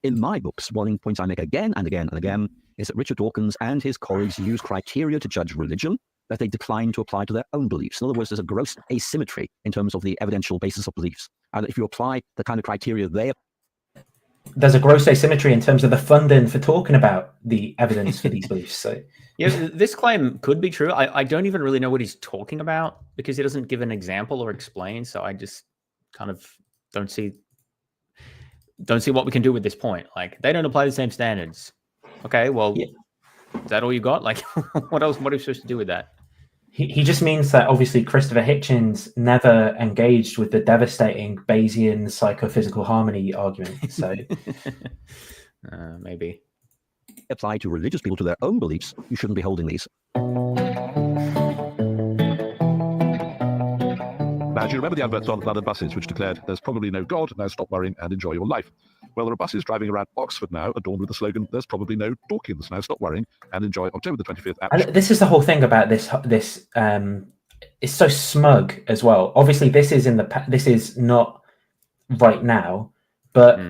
Q: In my books, one of the points I make again and again and again is that Richard Dawkins and his colleagues use criteria to judge religion that they decline to apply to their own beliefs. In other words, there's a gross asymmetry in terms of the evidential basis of beliefs. And if you apply the kind of criteria they
A: there's a gross asymmetry in terms of the funding for talking about the evidence for these beliefs. So
B: yeah, this claim could be true. I don't even really know what he's talking about because he doesn't give an example or explain. So I just kind of don't see what we can do with this point. Like, they don't apply the same standards. Okay, well, is that all you got? Like, what else? What are you supposed to do with that?
A: He just means that obviously Christopher Hitchens never engaged with the devastating Bayesian psychophysical harmony argument. So
B: maybe.
Q: Apply to religious people to their own beliefs, you shouldn't be holding these.
F: Now, do you remember the adverts on London buses which declared, "There's probably no God, now stop worrying and enjoy your life"? Well, there are buses driving around Oxford now adorned with the slogan, "There's probably no Dawkins, now stop worrying and enjoy October the 25th."
A: And this is the whole thing about this. It's so smug as well. Obviously, this is not right now, but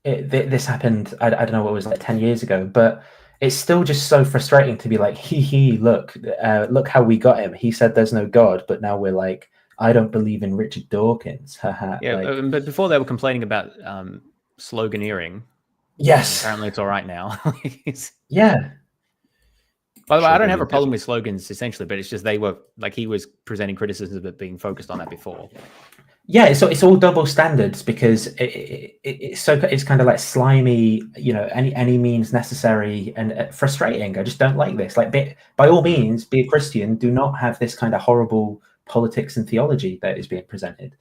A: this happened. I don't know what it was, like 10 years ago, but it's still just so frustrating to be like, look how we got him. He said there's no God, but now we're like, I don't believe in Richard Dawkins.
B: Yeah, but before they were complaining about sloganeering.
A: Yes.
B: Apparently it's all right now.
A: Yeah.
B: By the way, I don't have a problem with slogans essentially, but it's just they were like, he was presenting criticisms of it being focused on that before.
A: Yeah, it's all double standards because it's kind of like slimy, any means necessary and frustrating. I just don't like this. Like, by all means, be a Christian. Do not have this kind of horrible politics and theology that is being presented.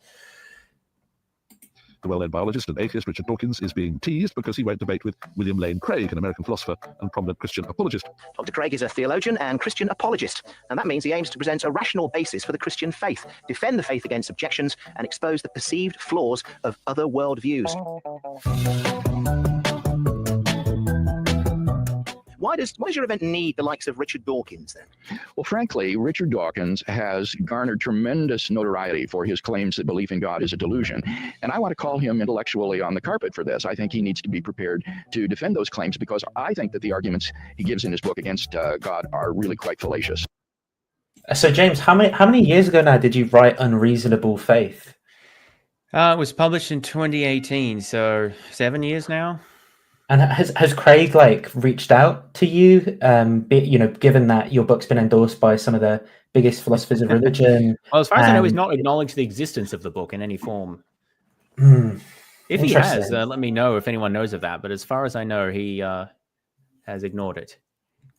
F: The well-known biologist and atheist Richard Dawkins is being teased because he won't debate with William Lane Craig, an American philosopher and prominent Christian apologist.
J: Dr. Craig is a theologian and Christian apologist, and that means he aims to present a rational basis for the Christian faith, defend the faith against objections, and expose the perceived flaws of other worldviews. Why does your event need the likes of Richard Dawkins, then?
W: Well, frankly, Richard Dawkins has garnered tremendous notoriety for his claims that belief in God is a delusion. And I want to call him intellectually on the carpet for this. I think he needs to be prepared to defend those claims because I think that the arguments he gives in his book against God are really quite fallacious.
A: So, James, how many years ago now did you write Unreasonable Faith?
B: It was published in 2018, so 7 years now.
A: And has Craig reached out to you? Given that your book's been endorsed by some of the biggest philosophers of religion.
B: Well, as far as I know, he's not acknowledged the existence of the book in any form. If he has, let me know if anyone knows of that. But as far as I know, he has ignored it.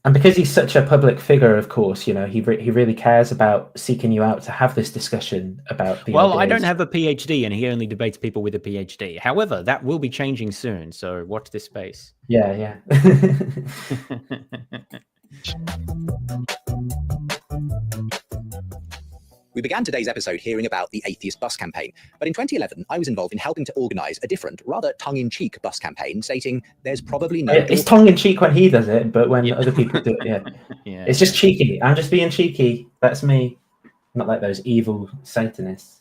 A: And because he's such a public figure, of course, he really cares about seeking you out to have this discussion about the
B: Well,
A: ideas.
B: I don't have a PhD, and he only debates people with a PhD. However, that will be changing soon, so watch this space.
A: Yeah.
C: We began today's episode hearing about the atheist bus campaign, but in 2011, I was involved in helping to organise a different, rather tongue-in-cheek bus campaign stating there's probably no...
A: It's tongue-in-cheek when he does it, but when other people do it, yeah. It's just cheeky. I'm just being cheeky. That's me. Not like those evil Satanists.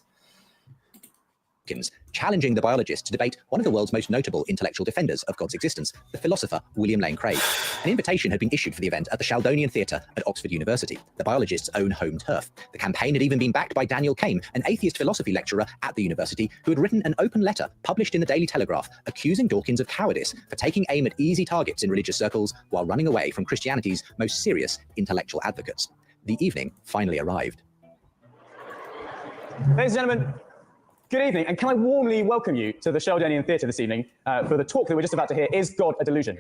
C: Challenging the biologist to debate one of the world's most notable intellectual defenders of God's existence, the philosopher William Lane Craig. An invitation had been issued for the event at the Sheldonian Theatre at Oxford University, the biologist's own home turf. The campaign had even been backed by Daniel Kame, an atheist philosophy lecturer at the university who had written an open letter published in the Daily Telegraph accusing Dawkins of cowardice for taking aim at easy targets in religious circles while running away from Christianity's most serious intellectual advocates. The evening finally arrived.
X: Ladies and gentlemen, good evening, and can I warmly welcome you to the Sheldonian Theatre this evening for the talk that we're just about to hear, Is God a Delusion?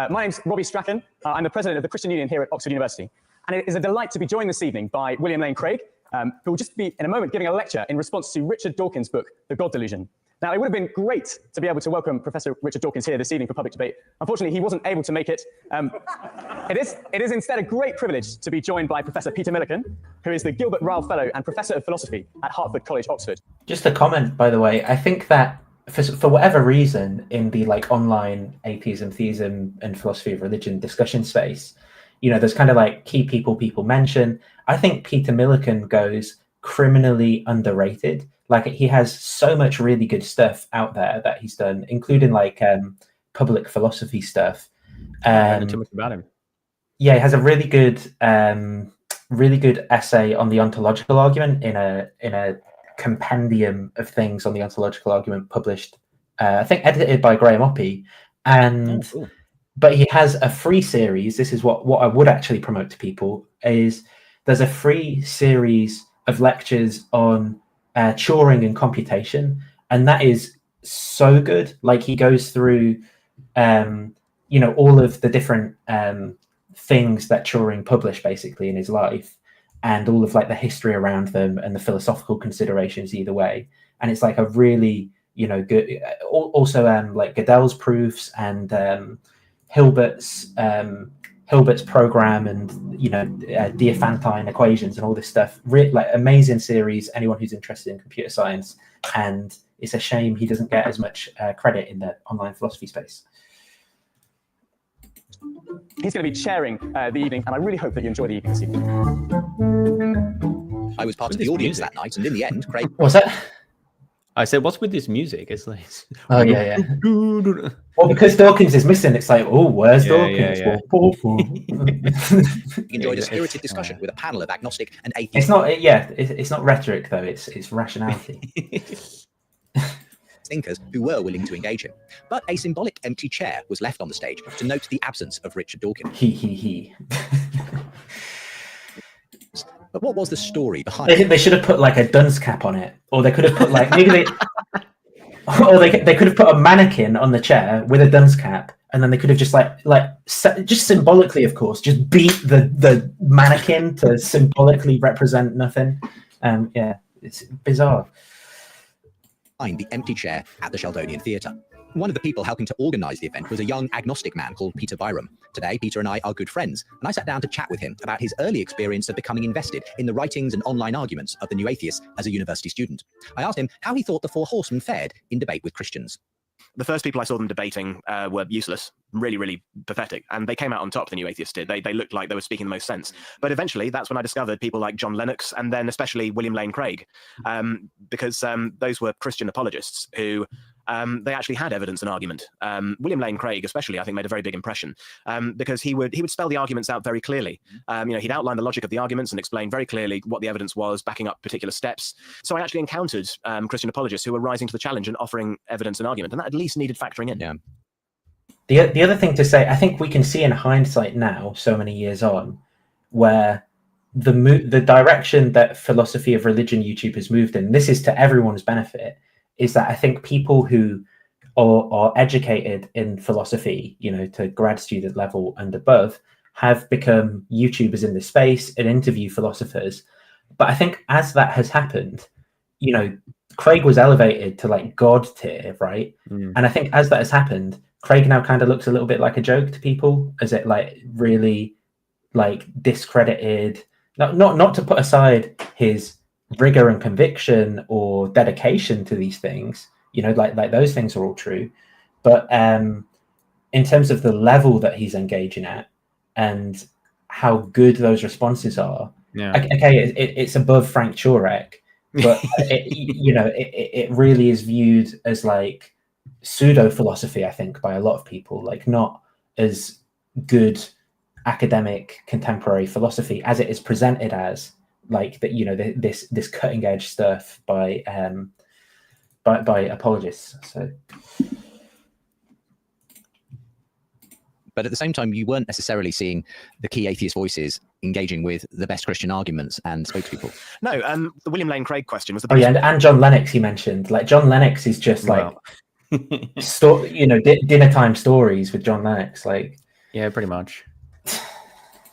X: My name's Robbie Strachan. I'm the president of the Christian Union here at Oxford University. And it is a delight to be joined this evening by William Lane Craig, who will just be, in a moment, giving a lecture in response to Richard Dawkins' book, The God Delusion. Now, it would have been great to be able to welcome Professor Richard Dawkins here this evening for public debate. Unfortunately, he wasn't able to make it. It is instead a great privilege to be joined by Professor Peter Milliken, who is the Gilbert Ryle Fellow and Professor of Philosophy at Hertford College, Oxford.
A: Just a comment, by the way. I think that for whatever reason, in the online atheism, theism, and philosophy of religion discussion space, there's kind of key people mention. I think Peter Milliken goes criminally underrated. He has so much really good stuff out there that he's done, including public philosophy stuff.
B: I don't know too much about him.
A: Yeah, he has a really good essay on the ontological argument in a compendium of things on the ontological argument published I think edited by Graham Oppie, and but he has a free series. This is what I would actually promote to people is there's a free series of lectures on Turing and computation, and that is so good. Like he goes through all of the different things that Turing published basically in his life, and all of like the history around them and the philosophical considerations either way. And it's like a really good. Also, like Gödel's proofs and Hilbert's program and Diophantine equations and all this stuff. Like amazing series. Anyone who's interested in computer science, and it's a shame he doesn't get as much credit in the online philosophy space.
X: He's going to be chairing the evening, and I really hope that you enjoy the evening this evening.
C: I was part of the audience that night, and in the end, Craig...
A: What's that?
B: I said, what's with this music? It's like...
A: Oh, yeah. Well, because Dawkins is missing, it's like, oh, where's Dawkins?
B: Yeah.
C: We enjoyed a spirited discussion with a panel of agnostic and atheist...
A: It's not rhetoric, though. It's rationality.
C: Thinkers who were willing to engage him. But a symbolic empty chair was left on the stage to note the absence of Richard Dawkins.
A: He.
C: But what was the story behind
A: They should have put like a dunce cap on it, or they could have put like they could have put a mannequin on the chair with a dunce cap, and then they could have just just symbolically, of course, just beat the mannequin to symbolically represent nothing. It's bizarre.
C: Behind the empty chair at the Sheldonian Theatre. One of the people helping to organise the event was a young agnostic man called Peter Byram. Today, Peter and I are good friends, and I sat down to chat with him about his early experience of becoming invested in the writings and online arguments of the New Atheists as a university student. I asked him how he thought the Four Horsemen fared in debate with Christians.
J: The first people I saw them debating were useless, really, really pathetic. And they came out on top, the New Atheists did. They looked like they were speaking the most sense. But eventually, that's when I discovered people like John Lennox and then especially William Lane Craig, because those were Christian apologists who they actually had evidence and argument. William Lane Craig, especially, I think, made a very big impression because he would spell the arguments out very clearly. He'd outline the logic of the arguments and explain very clearly what the evidence was, backing up particular steps. So I actually encountered Christian apologists who were rising to the challenge and offering evidence and argument, and that at least needed factoring in.
C: Yeah.
A: The other thing to say, I think we can see in hindsight now, so many years on, where the direction that philosophy of religion YouTube has moved in, this is to everyone's benefit, is that I think people who are educated in philosophy, to grad student level and above, have become YouTubers in this space and interview philosophers. But I think as that has happened, Craig was elevated to like God tier, right? And I think as that has happened, Craig now kind of looks a little bit like a joke to people, as it like really like discredited, not to put aside his rigor and conviction or dedication to these things, like those things are all true, but in terms of the level that he's engaging at and how good those responses are, it's above Frank Turek, but it really is viewed as like pseudo philosophy, I think, by a lot of people, like not as good academic contemporary philosophy as it is presented as, like that, this cutting edge stuff by apologists. So,
C: but at the same time, you weren't necessarily seeing the key atheist voices engaging with the best Christian arguments and spokespeople.
J: No, the William Lane Craig question was the
A: biggest. And John Lennox he mentioned. Like John Lennox is just like dinner time stories with John Lennox. Like,
B: yeah, pretty much.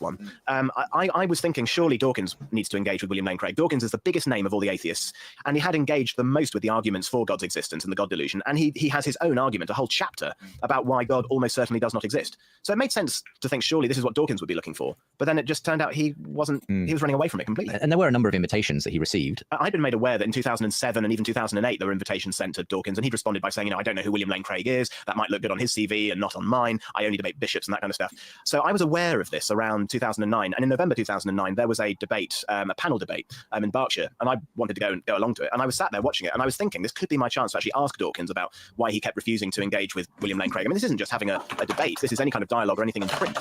J: One. I was thinking surely Dawkins needs to engage with William Lane Craig. Dawkins is the biggest name of all the atheists, and he had engaged the most with the arguments for God's existence and the God delusion, and he has his own argument, a whole chapter about why God almost certainly does not exist. So it made sense to think surely this is what Dawkins would be looking for, but then it just turned out he wasn't. He was running away from it completely.
C: And there were a number of invitations that he received.
J: I'd been made aware that in 2007 and even 2008 there were invitations sent to Dawkins, and he'd responded by saying, I don't know who William Lane Craig is. That might look good on his CV and not on mine. I only debate bishops and that kind of stuff. So I was aware of this around 2009, and in November 2009 there was a debate, a panel debate in Berkshire, and I wanted to go along to it, and I was sat there watching it, and I was thinking this could be my chance to actually ask Dawkins about why he kept refusing to engage with William Lane Craig. I mean, this isn't just having a debate, this is any kind of dialogue or anything in print,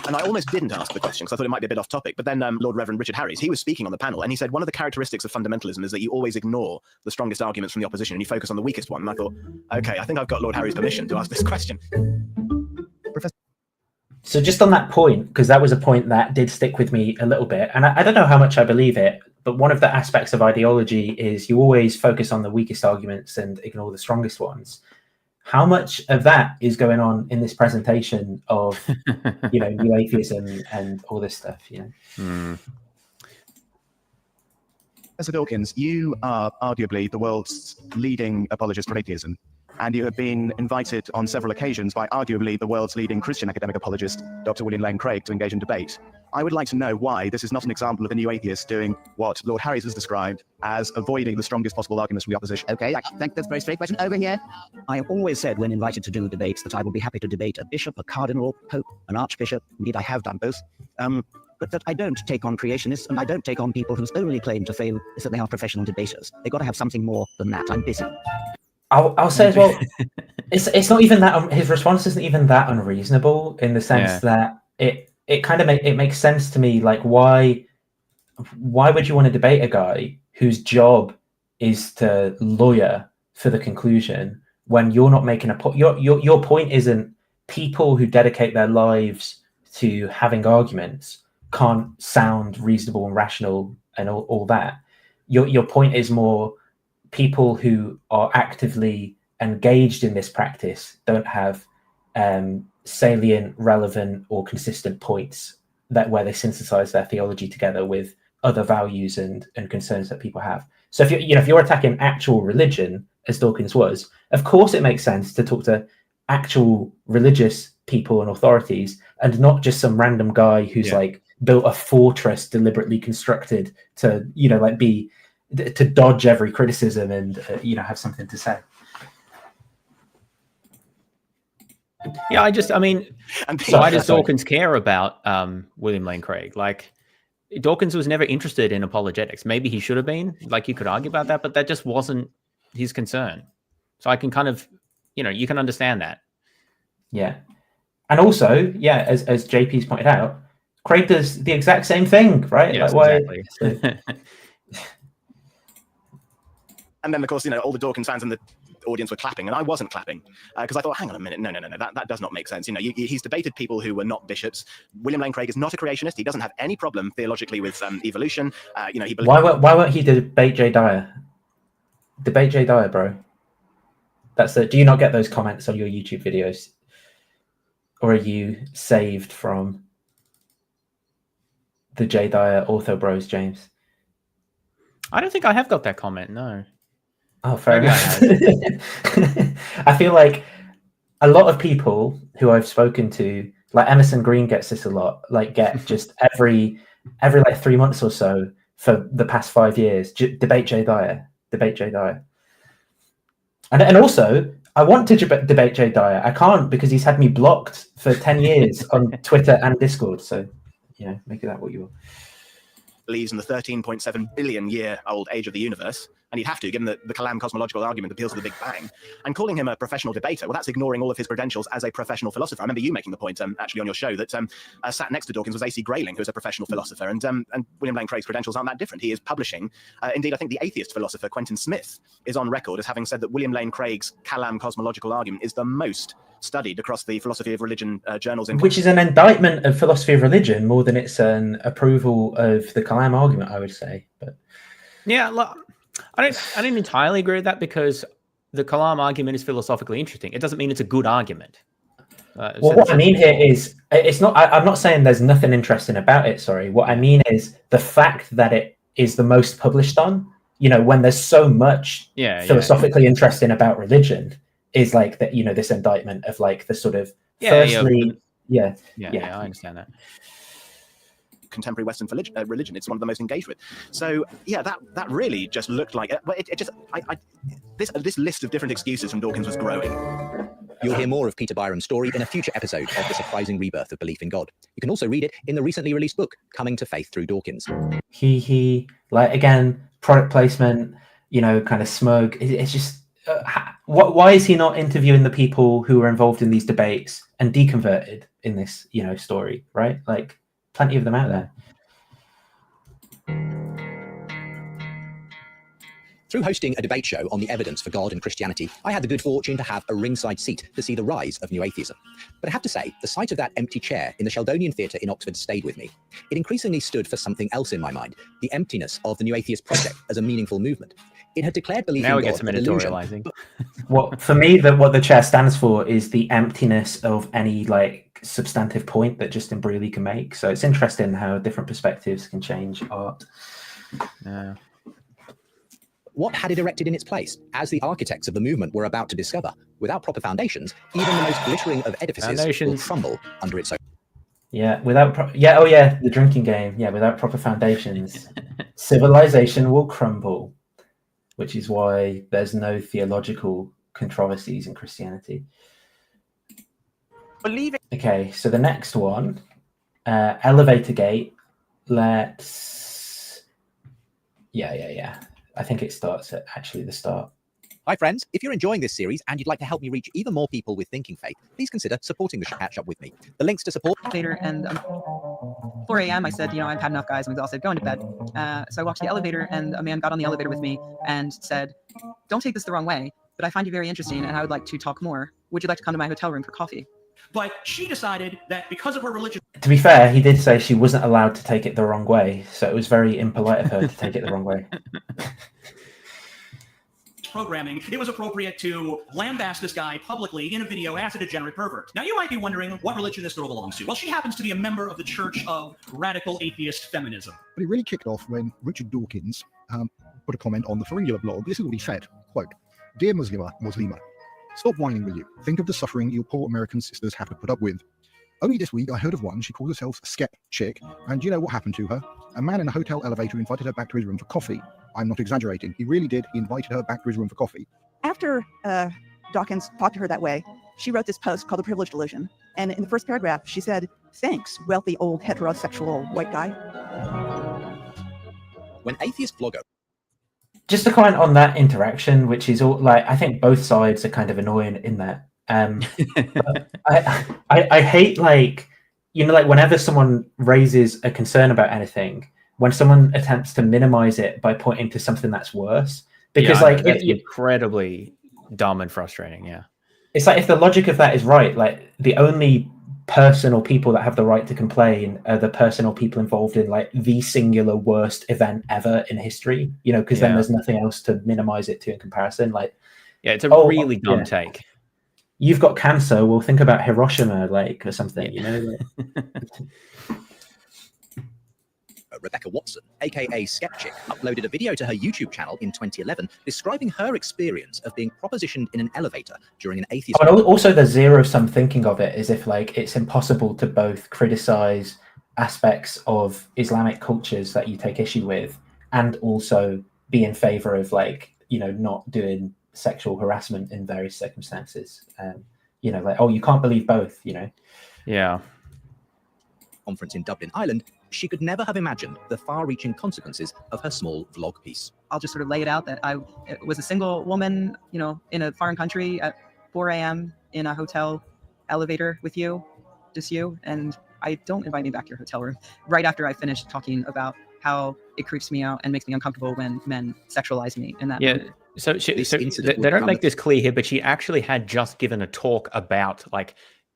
J: and I almost didn't ask the question question because I thought it might be a bit off topic. But then Lord Reverend Richard Harries, he was speaking on the panel, and he said one of the characteristics of fundamentalism is that you always ignore the strongest arguments from the opposition and you focus on the weakest one. And I thought, okay, I think I've got Lord Harries' permission to ask this question.
A: So just on that point, because that was a point that did stick with me a little bit, and I don't know how much I believe it, but one of the aspects of ideology is you always focus on the weakest arguments and ignore the strongest ones. How much of that is going on in this presentation of, new atheism and all this stuff?
H: Professor Dawkins, you are arguably the world's leading apologist for atheism, and you have been invited on several occasions by arguably the world's leading Christian academic apologist, Dr. William Lane Craig, to engage in debate. I would like to know why this is not an example of a new atheist doing what Lord Harries has described as avoiding the strongest possible arguments from the opposition.
D: Okay, I think that's a very straight question. Over here. I have always said when invited to do debates that I will be happy to debate a bishop, a cardinal, a pope, an archbishop. Indeed, I have done both. But that I don't take on creationists, and I don't take on people whose only claim to fame is that they are professional debaters. They've got to have something more than that. I'm busy.
A: I'll say as well, it's not even that, his response isn't even that unreasonable in the sense that it kind of it makes sense to me. Like, why would you want to debate a guy whose job is to lawyer for the conclusion when you're not making a point? Your point isn't people who dedicate their lives to having arguments can't sound reasonable and rational and all that. Your point is more people who are actively engaged in this practice don't have salient, relevant, or consistent points where they synthesize their theology together with other values and concerns that people have. So if you're attacking actual religion, as Dawkins was, of course it makes sense to talk to actual religious people and authorities and not just some random guy who's like built a fortress deliberately constructed to to dodge every criticism and have something to say.
B: Yeah, I mean, why does Dawkins care about William Lane Craig? Like, Dawkins was never interested in apologetics. Maybe he should have been. Like, you could argue about that, but that just wasn't his concern. So I can kind of, you can understand that.
A: Yeah, and also, as JP's pointed out, Craig does the exact same thing, right?
B: Yes,
A: like,
B: exactly.
J: And then, of course, all the Dawkins fans in the audience were clapping, and I wasn't clapping because I thought, hang on a minute, no, that does not make sense. He's debated people who were not bishops. William Lane Craig is not a creationist. He doesn't have any problem theologically with evolution. He
A: why won't he debate Jay Dyer? Debate Jay Dyer, bro. Do you not get those comments on your YouTube videos, or are you saved from the Jay Dyer Ortho Bros, James?
B: I don't think I have got that comment. No.
A: Oh, fair enough. I feel like a lot of people who I've spoken to, like Emerson Green gets this a lot, like get just every like 3 months or so for the past 5 years, debate Jay Dyer. And also, I want to debate Jay Dyer. I can't because he's had me blocked for 10 years on Twitter and Discord. So, make of that what you will.
J: Believes in the 13.7 billion year old age of the universe, and he'd have to, given that the Kalam cosmological argument appeals to the Big Bang. And calling him a professional debater, well, that's ignoring all of his credentials as a professional philosopher. I remember you making the point, actually, on your show that sat next to Dawkins was A.C. Grayling, who's a professional philosopher, and William Lane Craig's credentials aren't that different. He is publishing. Indeed, I think the atheist philosopher Quentin Smith is on record as having said that William Lane Craig's Kalam cosmological argument is the most studied across the philosophy of religion journals.
A: Which is an indictment of philosophy of religion more than it's an approval of the Kalam argument, I would say. But
B: yeah, look, I don't entirely agree with that because the Kalam argument is philosophically interesting. It doesn't mean it's a good argument.
A: Well, what I mean here is, it's not. I'm not saying there's nothing interesting about it. Sorry, what I mean is the fact that it is the most published on. When there's so much philosophically interesting about religion, is like that. This indictment of like the sort of firstly,
B: I understand that.
J: Contemporary Western religion. It's one of the most engaged with. So that really just looked like this list of different excuses from Dawkins was growing.
C: You'll hear more of Peter Byram's story in a future episode of The Surprising Rebirth of Belief in God. You can also read it in the recently released book, Coming to Faith Through Dawkins.
A: He like, again, product placement, kind of smug. It's just, why is he not interviewing the people who were involved in these debates and deconverted in this, story, right? Like, plenty of them out there.
C: Through hosting a debate show on the evidence for God and Christianity, I had the good fortune to have a ringside seat to see the rise of new atheism. But I have to say, the sight of that empty chair in the Sheldonian Theatre in Oxford stayed with me. It increasingly stood for something else in my mind, the emptiness of the New Atheist Project as a meaningful movement. It had declared belief
B: Now
C: in
B: it
C: God
B: gets some
C: a delusion.
B: editorializing.
A: What for me, what the chair stands for is the emptiness of any like substantive point that Justin Brearley can make. So it's interesting how different perspectives can change art.
B: Yeah.
C: What had it erected in its place, as the architects of the movement were about to discover? Without proper foundations, even the most glittering of edifices will crumble under its own.
A: Yeah, the drinking game. Yeah, without proper foundations, civilization will crumble, which is why there's no theological controversies in Christianity. Okay, so the next one, elevator gate. Let's. Yeah. I think it starts at actually the start.
C: Hi friends, if you're enjoying this series and you'd like to help me reach even more people with thinking faith, please consider supporting the catch up with me. The links to support
L: Later, and 4 a.m. I said, I've had enough, guys. I'm exhausted. Going to bed. So I walked to the elevator, and a man got on the elevator with me and said, "Don't take this the wrong way, but I find you very interesting, and I would like to talk more. Would you like to come to my hotel room for coffee?"
M: But she decided that because of her religion.
A: To be fair, he did say she wasn't allowed to take it the wrong way, so it was very impolite of her to take it the wrong way.
M: Programming, it was appropriate to lambast this guy publicly in a video as a degenerate pervert. Now, you might be wondering what religion this girl belongs to. Well, she happens to be a member of the Church of Radical Atheist Feminism.
N: But it really kicked off when Richard Dawkins put a comment on the Pharyngular blog. This is what he said, quote, "Dear Muslima, stop whining, will you? Think of the suffering your poor American sisters have to put up with. Only this week I heard of one, she calls herself Skep Chick, and you know what happened to her? A man in a hotel elevator invited her back to his room for coffee. I'm not exaggerating. He really did. He invited her back to his room for coffee."
O: After Dawkins talked to her that way, she wrote this post called The Privilege Delusion. And in the first paragraph, she said, "Thanks, wealthy old heterosexual white guy."
C: When atheist blogger.
A: Just to comment on that interaction, which is all like, I think both sides are kind of annoying in that. I hate like whenever someone raises a concern about anything, when someone attempts to minimize it by pointing to something that's worse, because
B: that's incredibly dumb and frustrating. Yeah,
A: it's like if the logic of that is right, like the only person or people that have the right to complain are the person or people involved in like the singular worst event ever in history. Because then there's nothing else to minimize it to in comparison. Like,
B: yeah, it's a really dumb take.
A: You've got cancer. Well, think about Hiroshima, or something.
C: Rebecca Watson, aka Skepchick, uploaded a video to her YouTube channel in 2011 describing her experience of being propositioned in an elevator during an atheist.
A: But also, the zero-sum thinking of it is if it's impossible to both criticize aspects of Islamic cultures that you take issue with, and also be in favor of not doing sexual harassment in various circumstances. You can't believe both.
B: Yeah.
C: Conference in Dublin, Ireland. She could never have imagined the far-reaching consequences of her small vlog piece.
L: I'll just sort of lay it out that I was a single woman, in a foreign country at 4 a.m. in a hotel elevator with you, just you, and don't invite me back to your hotel room right after I finished talking about how it creeps me out and makes me uncomfortable when men sexualize me in that moment.
B: So they don't make this clear here, but she actually had just given a talk about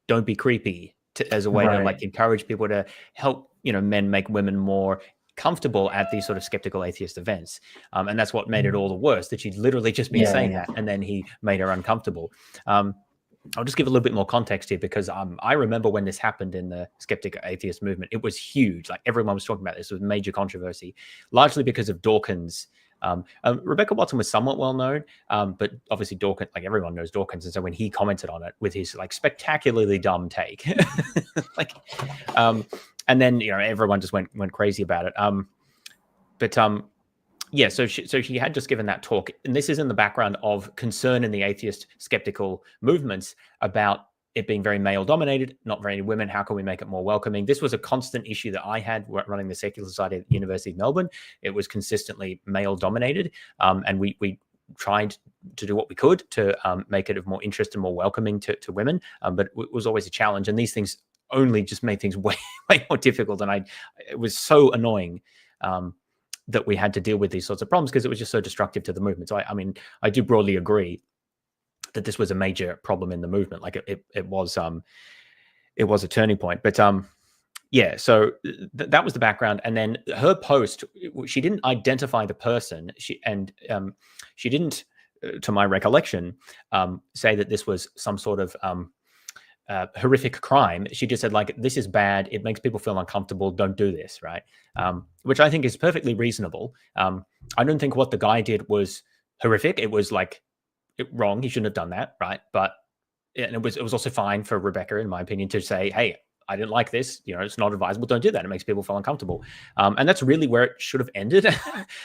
B: don't be creepy as a way to encourage people to help men make women more comfortable at these sort of skeptical atheist events, and that's what made it all the worse, that she'd literally just been saying that, and then he made her uncomfortable. I'll just give a little bit more context here, because I remember when this happened in the skeptic atheist movement. It was huge. Everyone was talking about this. It was major controversy, largely because of Dawkins. Rebecca Watson was somewhat well known, but obviously Dawkins, everyone knows Dawkins, and so when he commented on it with his spectacularly dumb take, and then everyone just went crazy about it. So she had just given that talk, and this is in the background of concern in the atheist skeptical movements about it being very male dominated, not very many women. How can we make it more welcoming? This was a constant issue that I had running the Secular Society at the University of Melbourne. It was consistently male dominated. And we tried to do what we could to make it of more interest and more welcoming to women. But it was always a challenge. And these things only just made things way, way more difficult, and it was so annoying that we had to deal with these sorts of problems because it was just so destructive to the movement. So I mean, I do broadly agree that this was a major problem in the movement. Like it was a turning point. But yeah, so that was the background. And then her post, she didn't identify the person. She didn't, to my recollection, say that this was some sort of horrific crime. She just said, like, this is bad. It makes people feel uncomfortable. Don't do this, right? Which I think is perfectly reasonable. I don't think what the guy did was horrific. It was like wrong. He shouldn't have done that, right? But it was also fine for Rebecca, in my opinion, to say, hey, I didn't like this. You know, it's not advisable. Don't do that. It makes people feel uncomfortable. And that's really where it should have ended.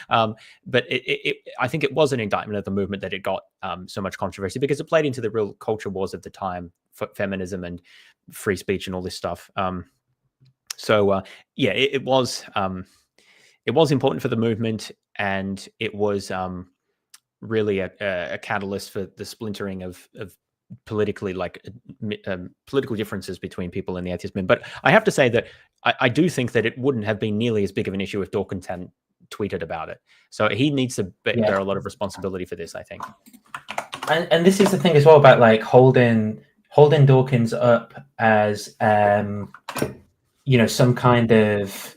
B: But I think it was an indictment of the movement that it got so much controversy because it played into the real culture wars of the time, feminism and free speech and all this stuff. Yeah, it was important for the movement, and it was really a catalyst for the splintering of politically, like political differences between people in the atheist movement. But I have to say that I do think that it wouldn't have been nearly as big of an issue if Dawkins hadn't tweeted about it. So he needs to bear a lot of responsibility for this, I think.
A: And this is the thing as well about like holding Dawkins up as you know, some kind of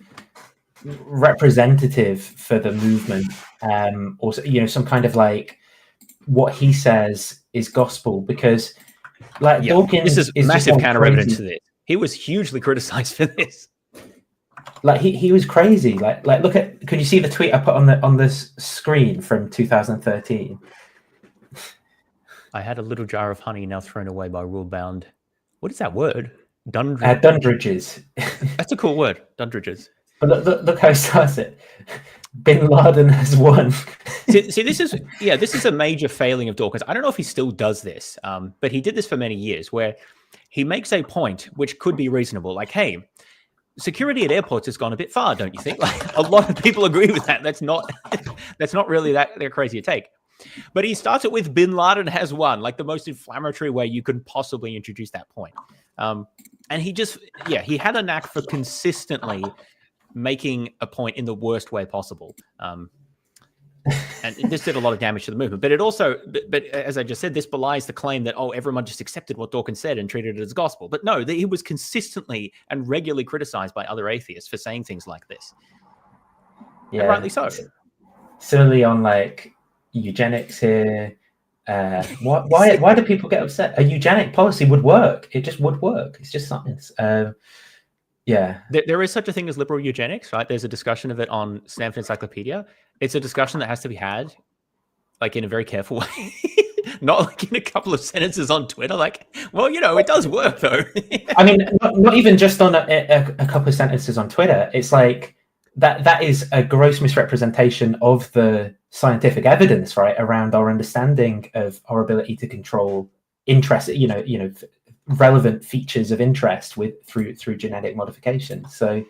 A: representative for the movement, or you know, some kind of like what he says is gospel, because like Dawkins
B: this is massive counter evidence to this. He was hugely criticized for this.
A: Like he was crazy. Like look at, could you see the tweet I put on the screen from 2013?
B: I had a little jar of honey now thrown away by rule bound. What is that word?
A: Dundridges.
B: That's a cool word, Dundridges.
A: But look how he starts it. Bin Laden has won.
B: see, this is a major failing of Dawkins. I don't know if he still does this, but he did this for many years, where he makes a point which could be reasonable, like, hey, security at airports has gone a bit far, don't you think? Like, a lot of people agree with that. That's not really that crazy a take. But he starts it with Bin Laden has won, like the most inflammatory way you could possibly introduce that point. And he had a knack for consistently making a point in the worst way possible. And this did a lot of damage to the movement. But it also, but as I just said, this belies the claim that, oh, everyone just accepted what Dawkins said and treated it as gospel. But no, he was consistently and regularly criticized by other atheists for saying things like this. Yeah, and rightly so.
A: Similarly on like eugenics here. Why do people get upset? A eugenic policy would work. It just would work. It's just science. Yeah.
B: There is such a thing as liberal eugenics, right? There's a discussion of it on Stanford Encyclopedia. It's a discussion that has to be had like in a very careful way. Not like in a couple of sentences on Twitter. Like, well, you know, it does work though.
A: I mean, not even just on a couple of sentences on Twitter. It's like that is a gross misrepresentation of the scientific evidence, right, around our understanding of our ability to control interest, you know, relevant features of interest through genetic modification. So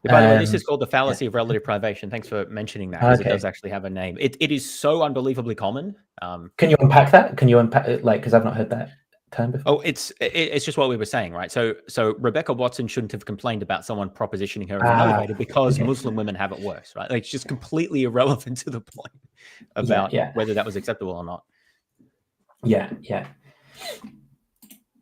B: by the way, this is called the fallacy of relative privation. Thanks for mentioning that, because it does actually have a name. It is so unbelievably common.
A: Can you unpack that? Can you unpack it, like, because I've not heard that term before?
B: Oh, it's just what we were saying, right? So Rebecca Watson shouldn't have complained about someone propositioning her in an elevator because Muslim women have it worse, right? Like, it's just completely irrelevant to the point about whether that was acceptable or not.
A: Yeah.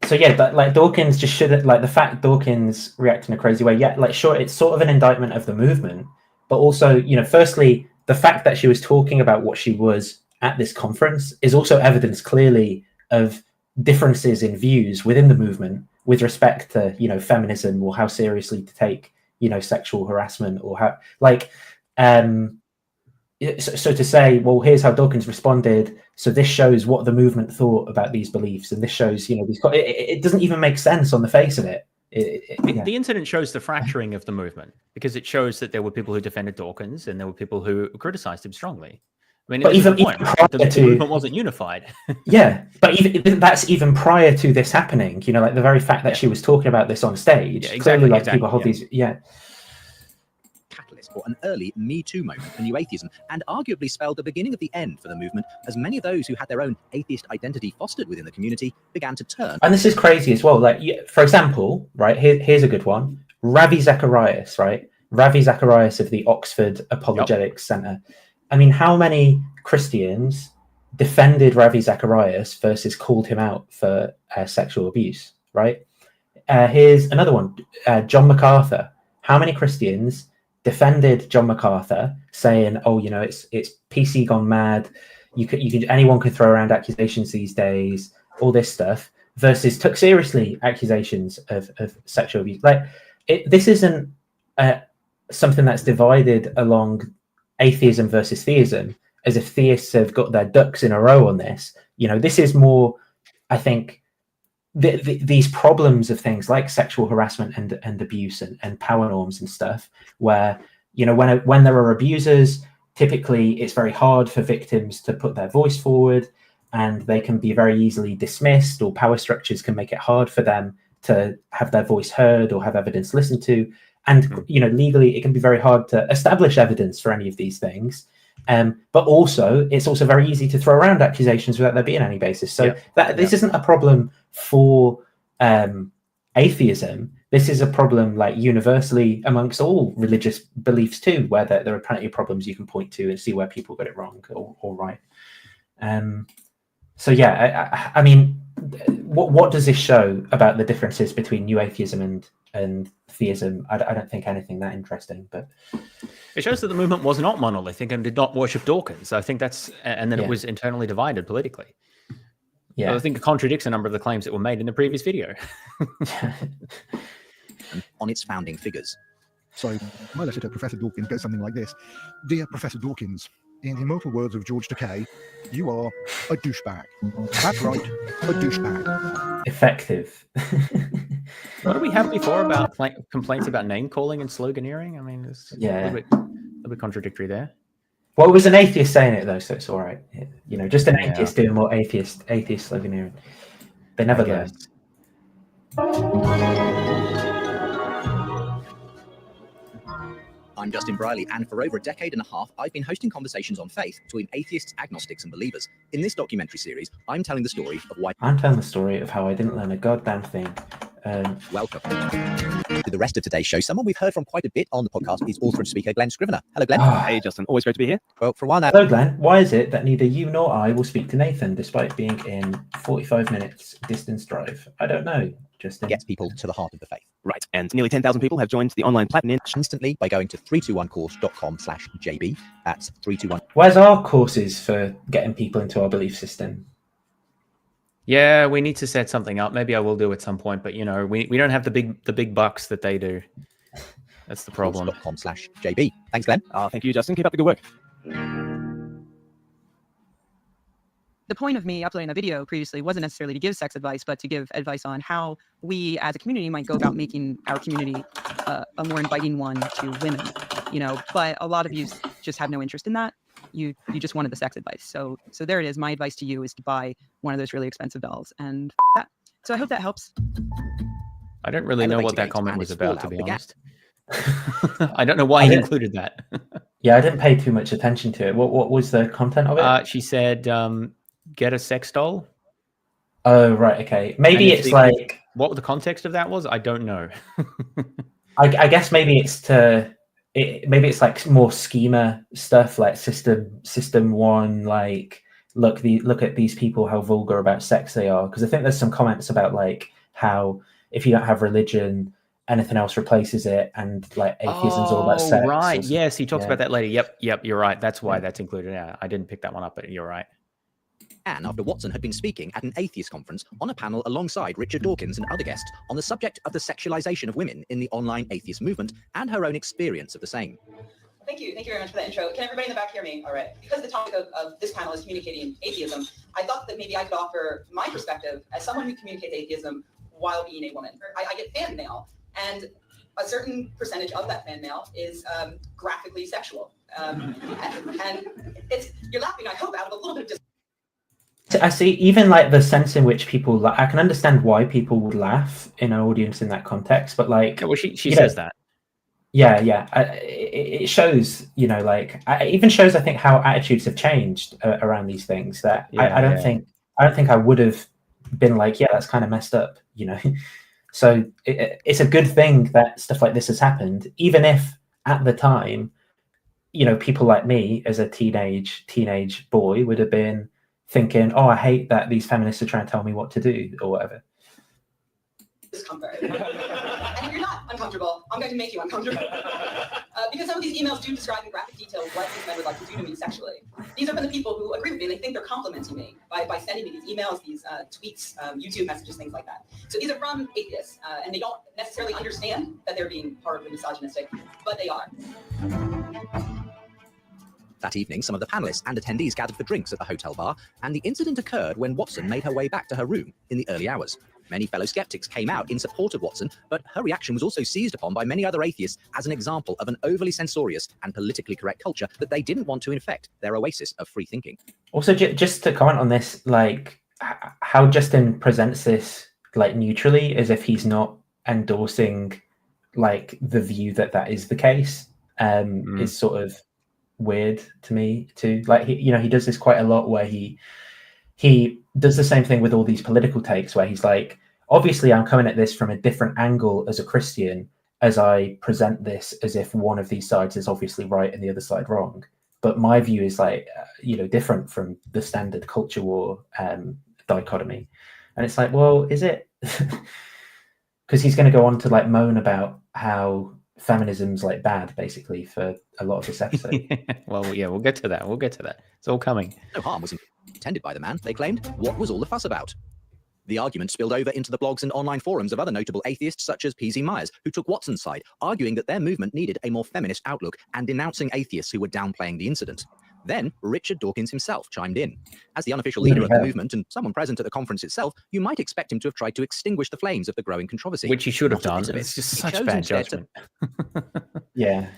A: So yeah, but like Dawkins just shouldn't, like the fact Dawkins reacted in a crazy way. Yeah, like sure, it's sort of an indictment of the movement, but also, you know, firstly, the fact that she was talking about what she was at this conference is also evidence clearly of differences in views within the movement with respect to, you know, feminism, or how seriously to take, you know, sexual harassment, or how, like, so to say, well, here's how Dawkins responded, so this shows what the movement thought about these beliefs, and this shows, you know, it doesn't even make sense on the face of it.
B: The incident shows the fracturing of the movement, because it shows that there were people who defended Dawkins and there were people who criticized him strongly. I mean, even the movement wasn't unified.
A: Yeah, but even that's even prior to this happening. You know, like the very fact that she was talking about this on stage, clearly, like people hold these.
C: Catalyst for an early Me Too moment for new atheism, and arguably spelled the beginning of the end for the movement, as many of those who had their own atheist identity fostered within the community began to turn.
A: And this is crazy as well. Like, for example, right, here's a good one. Ravi Zacharias, right? Ravi Zacharias of the Oxford Apologetics Centre. I mean, how many Christians defended Ravi Zacharias versus called him out for sexual abuse, right? Here's another one, John MacArthur. How many Christians defended John MacArthur, saying, "Oh, you know, it's PC gone mad. Anyone could throw around accusations these days, all this stuff," versus took seriously accusations of sexual abuse. Like, this isn't something that's divided along atheism versus theism, as if theists have got their ducks in a row on this. You know, this is more, I think, these problems of things like sexual harassment and abuse and power norms and stuff, where, you know, when there are abusers, typically it's very hard for victims to put their voice forward, and they can be very easily dismissed, or power structures can make it hard for them to have their voice heard or have evidence listened to. And, you know, legally, it can be very hard to establish evidence for any of these things. But also, it's also very easy to throw around accusations without there being any basis. So this isn't a problem for atheism. This is a problem, like, universally amongst all religious beliefs too, where there are plenty of problems you can point to and see where people got it wrong or right. So yeah, I mean, what does this show about the differences between new atheism and theism? I don't think anything that interesting, but
B: it shows that the movement was not monolithic and did not worship Dawkins. I think and then it was internally divided politically. Yeah, so I think it contradicts a number of the claims that were made in the previous video.
C: On its founding figures.
N: So my letter to Professor Dawkins goes something like this. Dear Professor Dawkins, in the immortal words of George Takei, you are a douchebag. That's right, a douchebag.
A: Effective.
B: What did we have before about complaints about name calling and sloganeering? I mean, it's a little bit contradictory there.
A: Well, it was an atheist saying it though, so it's all right. You know, just an atheist doing more atheist sloganeering. They never learn.
C: I'm Justin Briley, and for over a decade and a half, I've been hosting conversations on faith between atheists, agnostics, and believers. In this documentary series, I'm telling the story of why...
A: I'm telling the story of how I didn't learn a goddamn thing.
C: Welcome to the rest of today's show. Someone we've heard from quite a bit on the podcast is author and speaker Glenn Scrivener. Hello, Glenn.
J: Hey, Justin. Always great to be here.
C: Well, for a while now...
A: Hello, Glenn. Why is it that neither you nor I will speak to Nathan, despite being in 45 minutes distance drive? I don't know, Justin.
C: Gets people to the heart of the faith.
J: Right, and nearly 10,000 people have joined the online platinum
C: instantly by going to 321course.com/JB. That's 321.
A: Where's our courses for getting people into our belief system?
B: Yeah, we need to set something up. Maybe I will do at some point, but you know, we don't have the big bucks that they do. That's the problem.
C: Course.com/JB. Thanks, Glenn.
J: Thank you, Justin. Keep up the good work.
L: The point of me uploading a video previously wasn't necessarily to give sex advice, but to give advice on how we as a community might go about making our community a more inviting one to women, you know, but a lot of you just have no interest in that. You just wanted the sex advice. So there it is. My advice to you is to buy one of those really expensive dolls, and that. So I hope that helps.
B: I don't really know what that comment was about, to be honest. I don't know why he included that.
A: Yeah, I didn't pay too much attention to it. What was the content of it?
B: She said, get a sex doll.
A: Oh, right. Okay. Maybe it's like...
B: What the context of that was, I don't know.
A: I guess maybe it's maybe it's like more schema stuff, like system one, like look at these people, how vulgar about sex they are. Because I think there's some comments about like how if you don't have religion, anything else replaces it, and like atheism's all about sex.
B: Right. Yes, he talks about that later. Yep. You're right. That's why that's included. Yeah, I didn't pick that one up, but you're right.
C: And after Watson had been speaking at an atheist conference on a panel alongside Richard Dawkins and other guests on the subject of the sexualization of women in the online atheist movement and her own experience of the same.
K: Thank you very much for that intro. Can everybody in the back hear me? All right. Because the topic of this panel is communicating atheism, I thought that maybe I could offer my perspective as someone who communicates atheism while being a woman. I get fan mail, and a certain percentage of that fan mail is graphically sexual. And you're laughing, I hope, out of a little bit of
A: I see even like the sense in which people I can understand why people would laugh in an audience in that context, but like
B: she says that.
A: Yeah. It shows, you know, like it even shows, I think, how attitudes have changed around these things. That I don't think I would have been like, yeah, that's kind of messed up, you know. So it's a good thing that stuff like this has happened, even if at the time, you know, people like me as a teenage boy would have been thinking, oh, I hate that these feminists are trying to tell me what to do or whatever.
K: Discomfort. And if you're not uncomfortable, I'm going to make you uncomfortable. Because some of these emails do describe in graphic detail what these men would like to do to me sexually. These are from the people who agree with me. They think they're complimenting me by sending me these emails, these tweets, YouTube messages, things like that. So these are from atheists, and they don't necessarily understand that they're being horribly misogynistic, but they are.
C: That evening, some of the panelists and attendees gathered for drinks at the hotel bar, and the incident occurred when Watson made her way back to her room in the early hours. Many fellow skeptics came out in support of Watson, but her reaction was also seized upon by many other atheists as an example of an overly censorious and politically correct culture that they didn't want to infect their oasis of free thinking.
A: Also, just to comment on this, like how Justin presents this like neutrally, as if he's not endorsing like the view that that is the case, is sort of weird to me too. Like he does this quite a lot, where he does the same thing with all these political takes, where he's like, obviously I'm coming at this from a different angle as a Christian, as I present this as if one of these sides is obviously right and the other side wrong. But my view is like, different from the standard culture war dichotomy. And it's like, well, is it? Because he's going to go on to like moan about how feminism's like bad, basically, for a lot of this episode.
B: Well, yeah, we'll get to that. It's all coming.
C: No harm was intended by the man, they claimed. What was all the fuss about? The argument spilled over into the blogs and online forums of other notable atheists such as P.Z. Myers, who took Watson's side, arguing that their movement needed a more feminist outlook and denouncing atheists who were downplaying the incident. Then Richard Dawkins himself chimed in. As the unofficial leader of the movement and someone present at the conference itself, you might expect him to have tried to extinguish the flames of the growing controversy.
B: Which he should have done. It's just such bad judgment.
A: Yeah.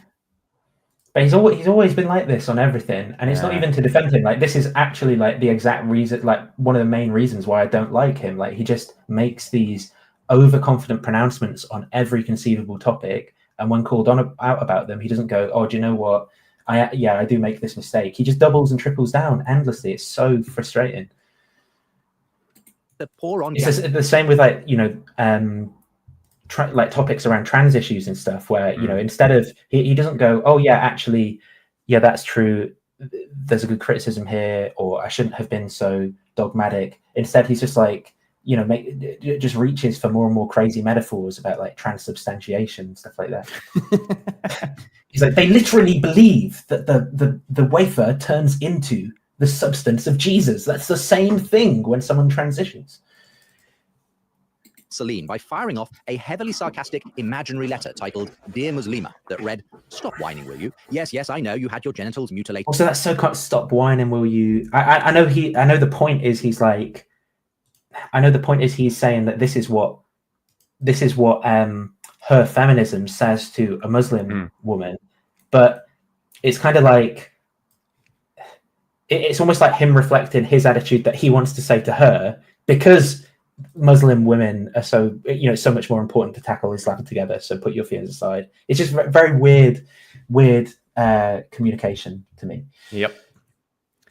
A: But he's always been like this on everything, and it's not even to defend him. Like, this is actually like the exact reason, like one of the main reasons why I don't like him. Like, he just makes these overconfident pronouncements on every conceivable topic, and when called out about them, he doesn't go, "Oh, do you know what? I do make this mistake." He just doubles and triples down endlessly. It's so frustrating.
C: The poor on.
A: It's the same with like topics around trans issues and stuff, where instead of he doesn't go, oh yeah, actually, yeah, that's true, there's a good criticism here, or I shouldn't have been so dogmatic. Instead, he's just like, just reaches for more and more crazy metaphors about like transubstantiation and stuff like that. He's like, they literally believe that the wafer turns into the substance of Jesus. That's the same thing when someone transitions.
C: Celine by firing off a heavily sarcastic imaginary letter titled Dear Muslima that read, "Stop whining, will you? Yes, I know you had your genitals mutilated."
A: Also, that's so stop whining, will you? I know the point is he's like, I know the point is he's saying that this is what her feminism says to a Muslim woman, but it's kind of like it's almost like him reflecting his attitude that he wants to say to her, because Muslim women are so so much more important to tackle Islam together. So put your feelings aside. It's just very weird communication to me.
B: Yep.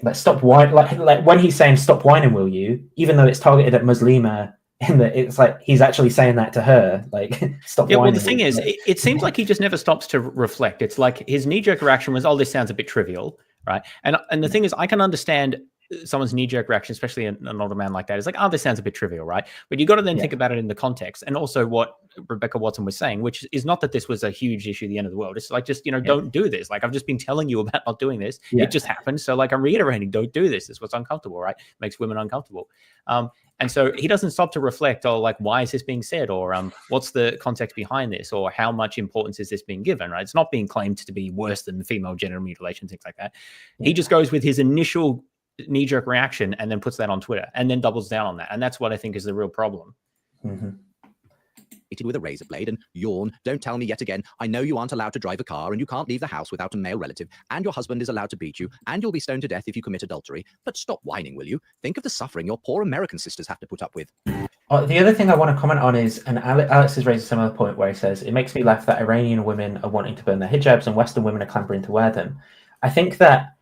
A: Like stop whining. Like when he's saying stop whining, will you? Even though it's targeted at Muslima, in that it's like he's actually saying that to her. Like stop.
B: Yeah.
A: Whining,
B: Well, the thing is, it seems like he just never stops to reflect. It's like his knee-jerk reaction was, "Oh, this sounds a bit trivial," right? And the thing is, I can understand someone's knee-jerk reaction, especially an older man like that, is like, oh, this sounds a bit trivial, right? But you got to then think about it in the context, and also what Rebecca Watson was saying, which is not that this was a huge issue at the end of the world. It's like, just don't do this. Like, I've just been telling you about not doing this. It just happened. So like, I'm reiterating, don't do this. This was uncomfortable, right? Makes women uncomfortable. And so he doesn't stop to reflect, oh, like, why is this being said? Or what's the context behind this? Or how much importance is this being given, right? It's not being claimed to be worse than female genital mutilation, things like that. He just goes with his initial knee-jerk reaction and then puts that on Twitter and then doubles down on that. And that's what I think is the real problem.
C: With a razor blade and yawn, "Don't tell me yet again. I know you aren't allowed to drive a car and you can't leave the house without a male relative, and your husband is allowed to beat you, and you'll be stoned to death if you commit adultery. But stop whining, will you? Think of the suffering your poor American sisters have to put up with."
A: The other thing I want to comment on is, and Alex has raised a similar point, where he says, it makes me laugh that Iranian women are wanting to burn their hijabs and Western women are clambering to wear them. I think that